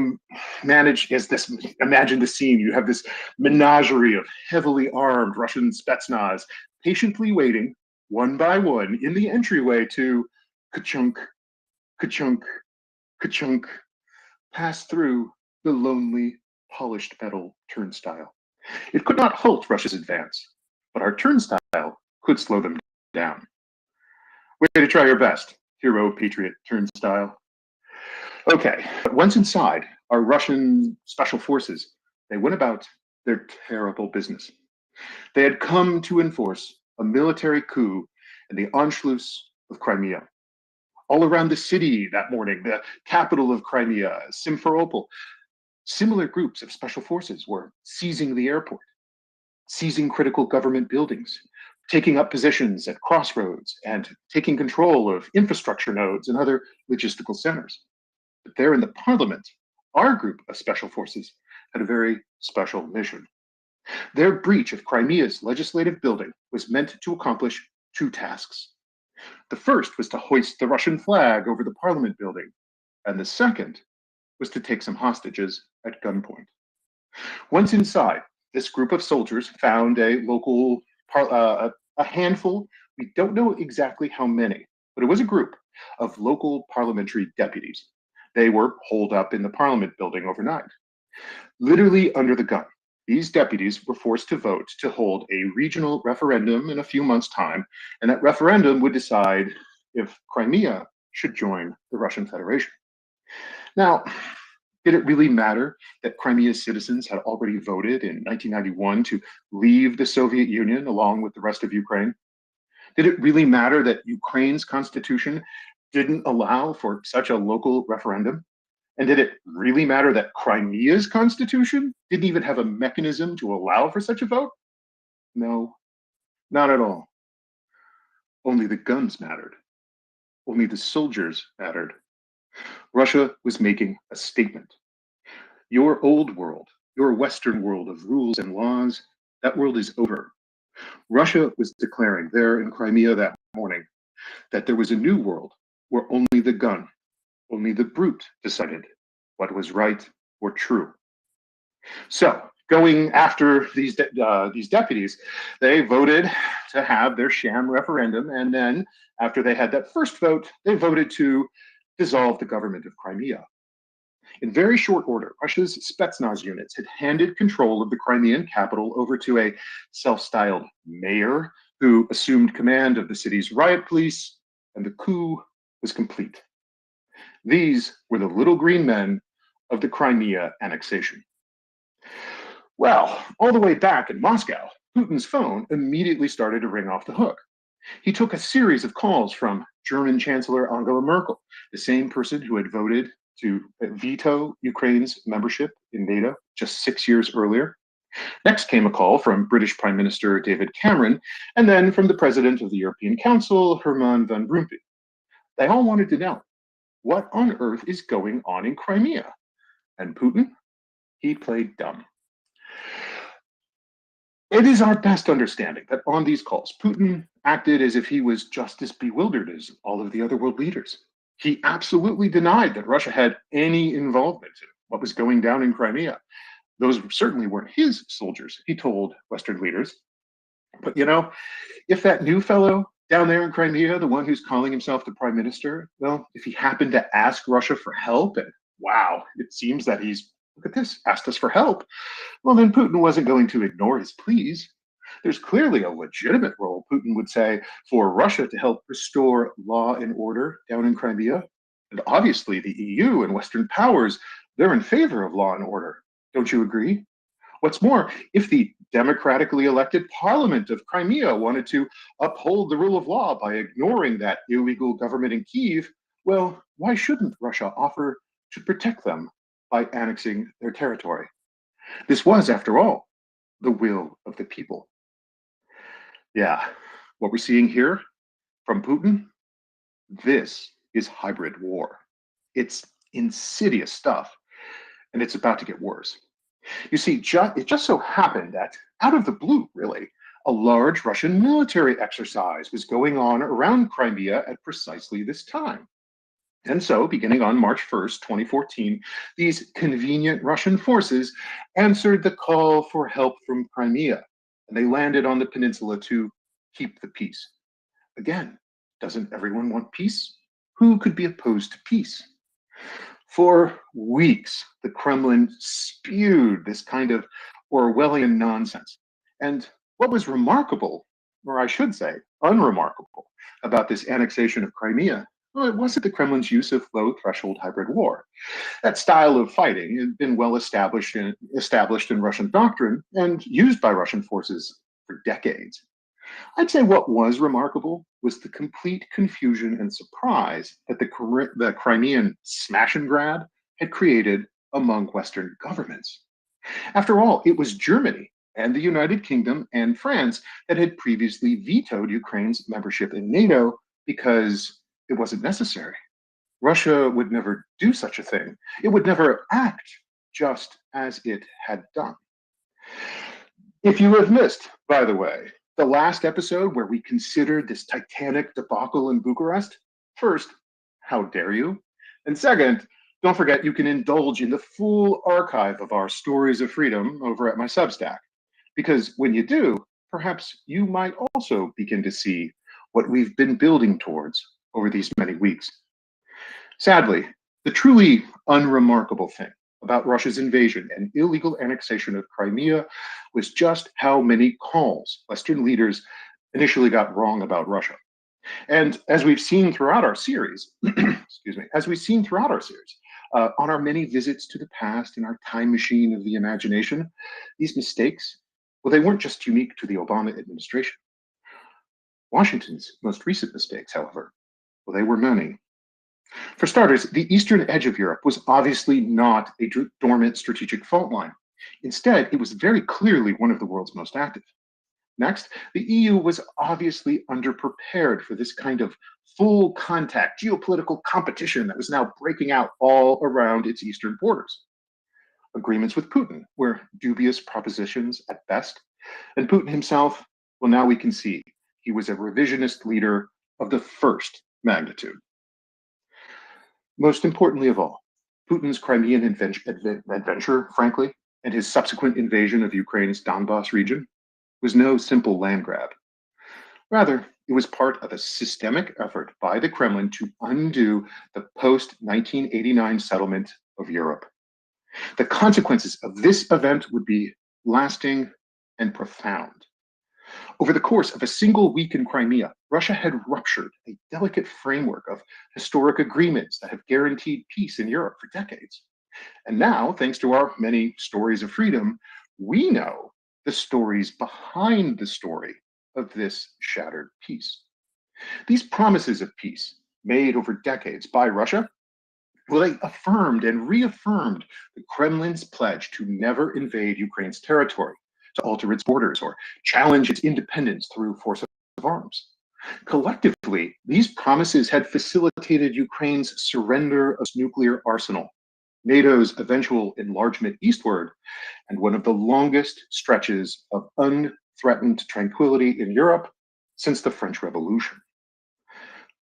[SPEAKER 22] imagine the scene. You have this menagerie of heavily armed Russian Spetsnaz patiently waiting one by one in the entryway to ka-chunk, ka-chunk, ka-chunk, pass through the lonely, polished metal turnstile. It could not halt Russia's advance, but our turnstile could slow them down. Way to try your best, hero patriot turnstile. Okay, once inside, our Russian special forces, they went about their terrible business. They had come to enforce a military coup in the Anschluss of Crimea. All around the city that morning, the capital of Crimea, Simferopol, similar groups of special forces were seizing the airport, seizing critical government buildings, taking up positions at crossroads, and taking control of infrastructure nodes and other logistical centers. But there in the parliament, our group of special forces had a very special mission. Their breach of Crimea's legislative building was meant to accomplish two tasks. The first was to hoist the Russian flag over the parliament building, and the second was to take some hostages at gunpoint. Once inside, this group of soldiers found a local, a handful, we don't know exactly how many, but it was a group of local parliamentary deputies. They were holed up in the parliament building overnight. Literally under the gun, these deputies were forced to vote to hold a regional referendum in a few months' time, and that referendum would decide if Crimea should join the Russian Federation. Now, did it really matter that Crimea's citizens had already voted in 1991 to leave the Soviet Union along with the rest of Ukraine? Did it really matter that Ukraine's constitution didn't allow for such a local referendum? And did it really matter that Crimea's constitution didn't even have a mechanism to allow for such a vote? No, not at all. Only the guns mattered. Only the soldiers mattered. Russia was making a statement. Your old world, your Western world of rules and laws, that world is over. Russia was declaring there in Crimea that morning that there was a new world where only the gun, only the brute decided what was right or true. So, going after these deputies, they voted to have their sham referendum, and then after they had that first vote, they voted to dissolve the government of Crimea. In very short order, Russia's Spetsnaz units had handed control of the Crimean capital over to a self-styled mayor who assumed command of the city's riot police, and the coup was complete. These were the little green men of the Crimea annexation. Well, all the way back in Moscow, Putin's phone immediately started to ring off the hook. He took a series of calls from German Chancellor Angela Merkel, the same person who had voted to veto Ukraine's membership in NATO just 6 years earlier. Next came a call from British Prime Minister David Cameron, and then from the President of the European Council, Herman Van Rompuy. They all wanted to know, what on earth is going on in Crimea? And Putin, he played dumb. It is our best understanding that on these calls, Putin acted as if he was just as bewildered as all of the other world leaders. He absolutely denied that Russia had any involvement in what was going down in Crimea. Those certainly weren't his soldiers, he told Western leaders. But you know, if that new fellow down there in Crimea, the one who's calling himself the prime minister, well, if he happened to ask Russia for help, and wow, it seems that he's, look at this, asked us for help, well, then Putin wasn't going to ignore his pleas. There's clearly a legitimate role, Putin would say, for Russia to help restore law and order down in Crimea. And obviously the EU and Western powers, they're in favor of law and order. Don't you agree? What's more, if the democratically elected parliament of Crimea wanted to uphold the rule of law by ignoring that illegal government in Kyiv, well, why shouldn't Russia offer to protect them by annexing their territory? This was, after all, the will of the people. Yeah, what we're seeing here from Putin, this is hybrid war. It's insidious stuff, and it's about to get worse. You see, it just so happened that, out of the blue, really, a large Russian military exercise was going on around Crimea at precisely this time. And so, beginning on March 1st, 2014, these convenient Russian forces answered the call for help from Crimea, and they landed on the peninsula to keep the peace. Again, doesn't everyone want peace? Who could be opposed to peace? For weeks, the Kremlin spewed this kind of Orwellian nonsense. And What was remarkable, or I should say, unremarkable, about this annexation of Crimea, well, it wasn't the Kremlin's use of low-threshold hybrid war. That style of fighting had been well established in Russian doctrine and used by Russian forces for decades. I'd say what was remarkable was the complete confusion and surprise that the Crimean smash and grab had created among Western governments. After all, it was Germany and the United Kingdom and France that had previously vetoed Ukraine's membership in NATO because it wasn't necessary. Russia would never do such a thing. It would never act just as it had done. If you have missed, by the way, the last episode where we considered this titanic debacle in Bucharest, first, how dare you? And second, don't forget you can indulge in the full archive of our Stories of Freedom over at my Substack. Because when you do, perhaps you might also begin to see what we've been building towards over these many weeks. Sadly, the truly unremarkable thing about Russia's invasion and illegal annexation of Crimea was just how many calls Western leaders initially got wrong about Russia. And as we've seen throughout our series, on our many visits to the past in our time machine of the imagination, these mistakes, well, they weren't just unique to the Obama administration. Washington's most recent mistakes, however, well, they were many. For starters, the eastern edge of Europe was obviously not a dormant strategic fault line. Instead, it was very clearly one of the world's most active. Next, the EU was obviously underprepared for this kind of full contact geopolitical competition that was now breaking out all around its eastern borders. Agreements with Putin were dubious propositions at best, and Putin himself, well, now we can see he was a revisionist leader of the first magnitude. Most importantly of all, Putin's Crimean adventure, frankly, and his subsequent invasion of Ukraine's Donbas region was no simple land grab. Rather, it was part of a systemic effort by the Kremlin to undo the post-1989 settlement of Europe. The consequences of this event would be lasting and profound. Over the course of a single week in Crimea, Russia had ruptured a delicate framework of historic agreements that have guaranteed peace in Europe for decades. And now, thanks to our many stories of freedom, we know the stories behind the story of this shattered peace. These promises of peace, made over decades by Russia, well, they affirmed and reaffirmed the Kremlin's pledge to never invade Ukraine's territory, to alter its borders, or challenge its independence through force of arms. Collectively, these promises had facilitated Ukraine's surrender of its nuclear arsenal, NATO's eventual enlargement eastward, and one of the longest stretches of unthreatened tranquility in Europe since the French Revolution.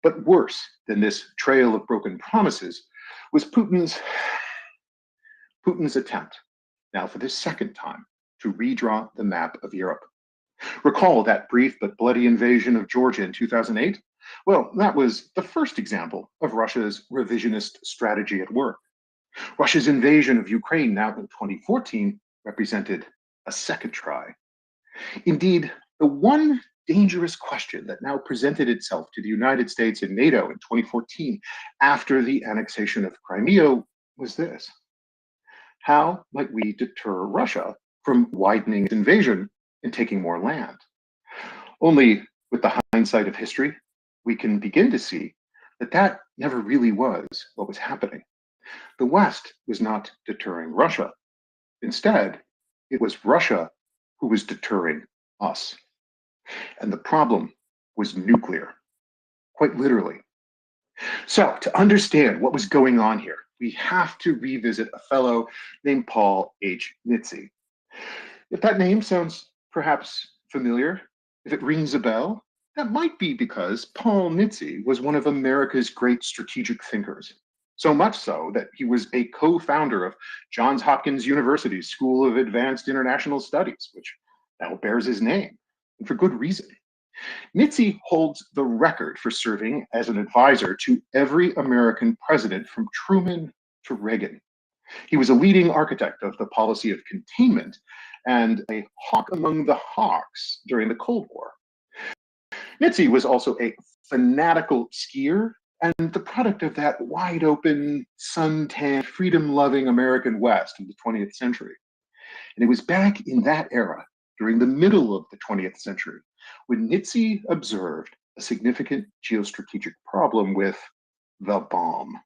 [SPEAKER 22] But worse than this trail of broken promises was Putin's attempt, now for the second time, to redraw the map of Europe. Recall that brief but bloody invasion of Georgia in 2008? Well, that was the first example of Russia's revisionist strategy at work. Russia's invasion of Ukraine now in 2014 represented a second try. Indeed, the one dangerous question that now presented itself to the United States and NATO in 2014 after the annexation of Crimea was this: how might we deter Russia from widening its invasion and taking more land? Only with the hindsight of history, we can begin to see that that never really was what was happening. The West was not deterring Russia. Instead, it was Russia who was deterring us. And the problem was nuclear, quite literally. So, to understand what was going on here, we have to revisit a fellow named Paul H. Nitze. If that name sounds perhaps familiar, if it rings a bell, that might be because Paul Nitze was one of America's great strategic thinkers. So much so that he was a co-founder of Johns Hopkins University's School of Advanced International Studies, which now bears his name, and for good reason. Nitze holds the record for serving as an advisor to every American president from Truman to Reagan. He was a leading architect of the policy of containment and a hawk among the hawks during the Cold War. Nitze was also a fanatical skier and the product of that wide open, sun-tanned, freedom-loving American West of the 20th century. And it was back in that era, during the middle of the 20th century, when Nitze observed a significant geostrategic problem with the bomb.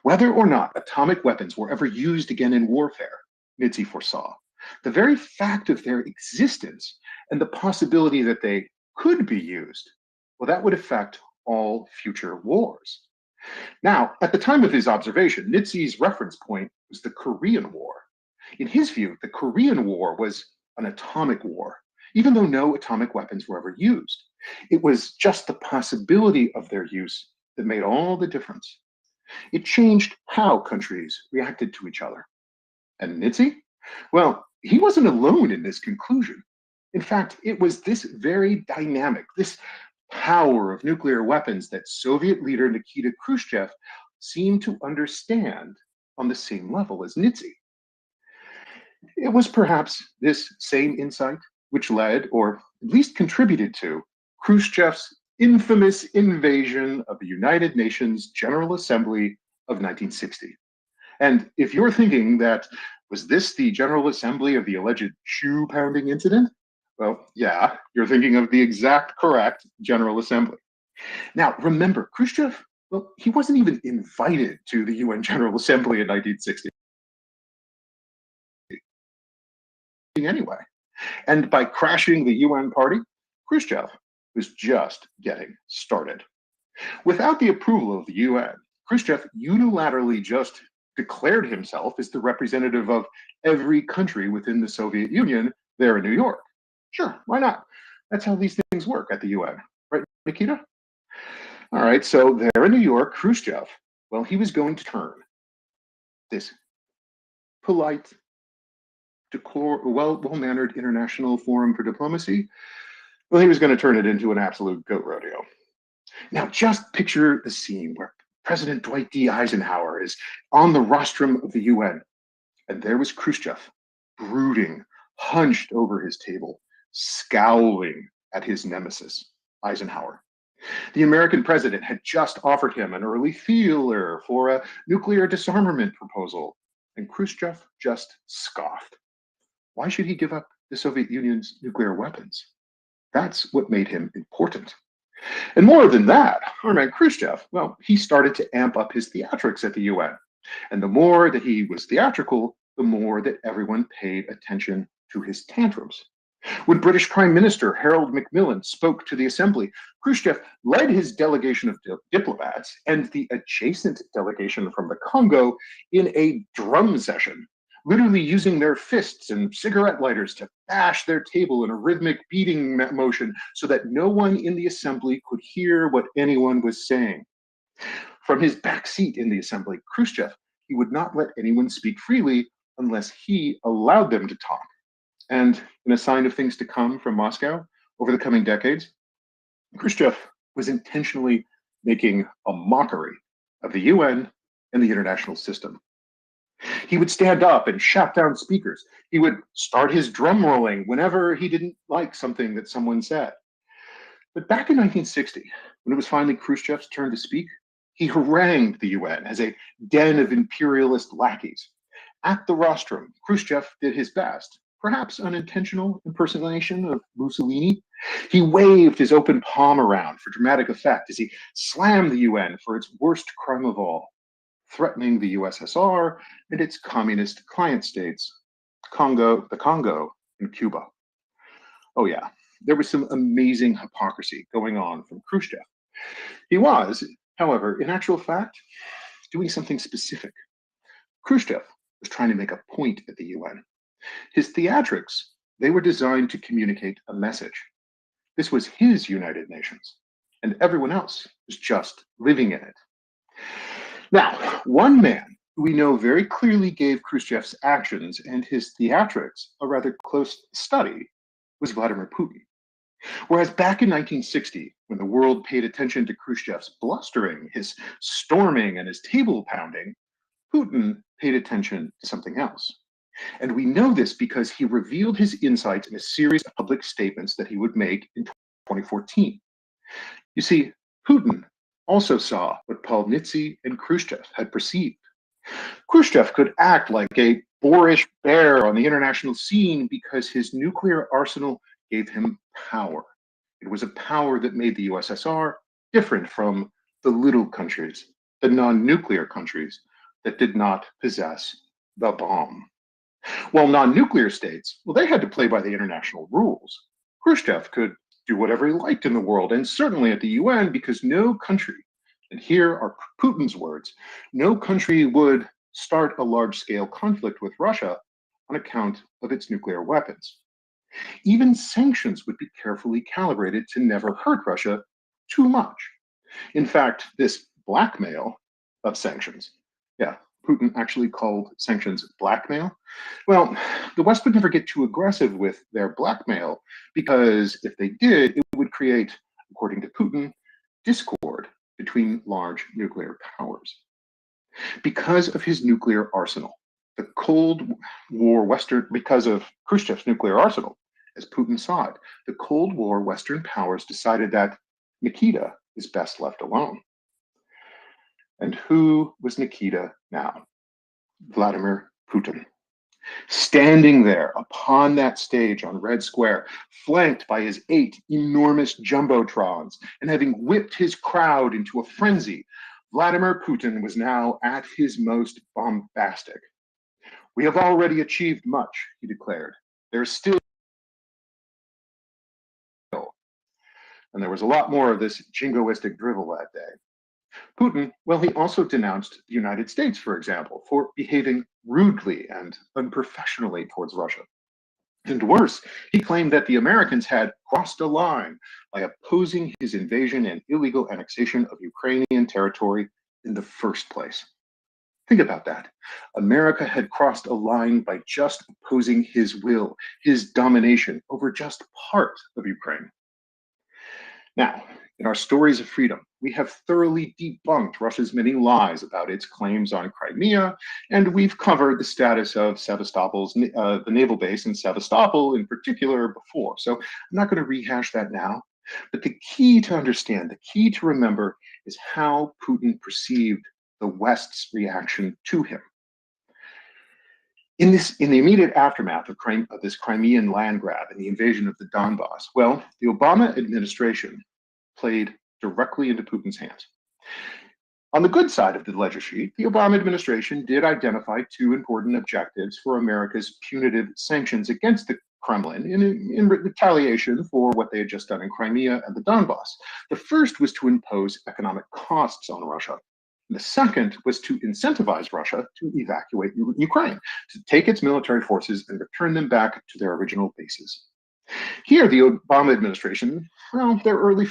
[SPEAKER 22] Whether or not atomic weapons were ever used again in warfare, Nitze foresaw, the very fact of their existence and the possibility that they could be used, well, that would affect all future wars. Now, at the time of his observation, Nitze's reference point was the Korean War. In his view, the Korean War was an atomic war, even though no atomic weapons were ever used. It was just the possibility of their use that made all the difference. It changed how countries reacted to each other. And Nitze? Well, he wasn't alone in this conclusion. In fact, it was this very dynamic, this power of nuclear weapons that Soviet leader Nikita Khrushchev seemed to understand on the same level as Nitze. It was perhaps this same insight which led, or at least contributed to, Khrushchev's infamous invasion of the United Nations General Assembly of 1960. And if you're thinking that, was this the General Assembly of the alleged shoe-pounding incident? Well, yeah, you're thinking of the exact correct General Assembly. Now, remember, Khrushchev, well, he wasn't even invited to the UN General Assembly in 1960 anyway. And by crashing the UN party, Khrushchev was just getting started. Without the approval of the UN, Khrushchev unilaterally just declared himself as the representative of every country within the Soviet Union there in New York. Sure, why not? That's how these things work at the UN, right, Nikita? All right, so there in New York, Khrushchev, well, he was going to turn this polite, well-mannered international forum for diplomacy, well, he was going to turn it into an absolute goat rodeo. Now, just picture the scene where President Dwight D. Eisenhower is on the rostrum of the UN, and there was Khrushchev, brooding, hunched over his table, scowling at his nemesis, Eisenhower. The American president had just offered him an early feeler for a nuclear disarmament proposal, and Khrushchev just scoffed. Why should he give up the Soviet Union's nuclear weapons? That's what made him important. And more than that, our man Khrushchev, well, he started to amp up his theatrics at the UN. And the more that he was theatrical, the more that everyone paid attention to his tantrums. When British Prime Minister Harold Macmillan spoke to the Assembly, Khrushchev led his delegation of diplomats and the adjacent delegation from the Congo in a drum session, literally using their fists and cigarette lighters to bash their table in a rhythmic beating motion so that no one in the Assembly could hear what anyone was saying. From his back seat in the Assembly, Khrushchev, he would not let anyone speak freely unless he allowed them to talk. And in a sign of things to come from Moscow over the coming decades, Khrushchev was intentionally making a mockery of the UN and the international system. He would stand up and shout down speakers. He would start his drum rolling whenever he didn't like something that someone said. But back in 1960, when it was finally Khrushchev's turn to speak, he harangued the UN as a den of imperialist lackeys. At the rostrum, Khrushchev did his best, perhaps unintentional impersonation of Mussolini. He waved his open palm around for dramatic effect as he slammed the UN for its worst crime of all, threatening the USSR and its communist client states, the Congo, and Cuba. Oh yeah, there was some amazing hypocrisy going on from Khrushchev. He was, however, in actual fact, doing something specific. Khrushchev was trying to make a point at the UN. His theatrics, they were designed to communicate a message. This was his United Nations, and everyone else was just living in it. Now, one man who we know very clearly gave Khrushchev's actions and his theatrics a rather close study was Vladimir Putin. Whereas back in 1960, when the world paid attention to Khrushchev's blustering, his storming, and his table pounding, Putin paid attention to something else. And we know this because he revealed his insights in a series of public statements that he would make in 2014. You see, Putin also saw what Palnitsy and Khrushchev had perceived. Khrushchev could act like a boorish bear on the international scene because his nuclear arsenal gave him power. It was a power that made the USSR different from the little countries, the non-nuclear countries that did not possess the bomb. While non-nuclear states, well, they had to play by the international rules. Khrushchev could do whatever he liked in the world, and certainly at the UN, because no country, and here are Putin's words, no country would start a large-scale conflict with Russia on account of its nuclear weapons. Even sanctions would be carefully calibrated to never hurt Russia too much. In fact, this blackmail of sanctions, Putin actually called sanctions blackmail. Well, the West would never get too aggressive with their blackmail because if they did, it would create, according to Putin, discord between large nuclear powers. Because of his nuclear arsenal, the Cold War because of Khrushchev's nuclear arsenal, as Putin saw it, the Cold War Western powers decided that Nikita is best left alone. And who was Nikita now? Vladimir Putin. Standing there upon that stage on Red Square, flanked by his 8 enormous jumbotrons, and having whipped his crowd into a frenzy, Vladimir Putin was now at his most bombastic. "We have already achieved much," he declared. "There is still..." And there was a lot more of this jingoistic drivel that day. Putin, well, he also denounced the United States, for example, for behaving rudely and unprofessionally towards Russia. And worse, he claimed that the Americans had crossed a line by opposing his invasion and illegal annexation of Ukrainian territory in the first place. Think about that. America had crossed a line by just opposing his will, his domination over just part of Ukraine. Now, in our stories of freedom, we have thoroughly debunked Russia's many lies about its claims on Crimea, and we've covered the status of Sevastopol's, the naval base in Sevastopol in particular before. So I'm not going to rehash that now. But the key to understand, the key to remember is how Putin perceived the West's reaction to him. In the immediate aftermath of this Crimean land grab and the invasion of the Donbass, well, the Obama administration played directly into Putin's hands. On the good side of the ledger sheet, the Obama administration did identify 2 important objectives for America's punitive sanctions against the Kremlin in retaliation for what they had just done in Crimea and the Donbass. The first was to impose economic costs on Russia. The second was to incentivize Russia to evacuate Ukraine, to take its military forces and return them back to their original bases. Here, the Obama administration, well, their early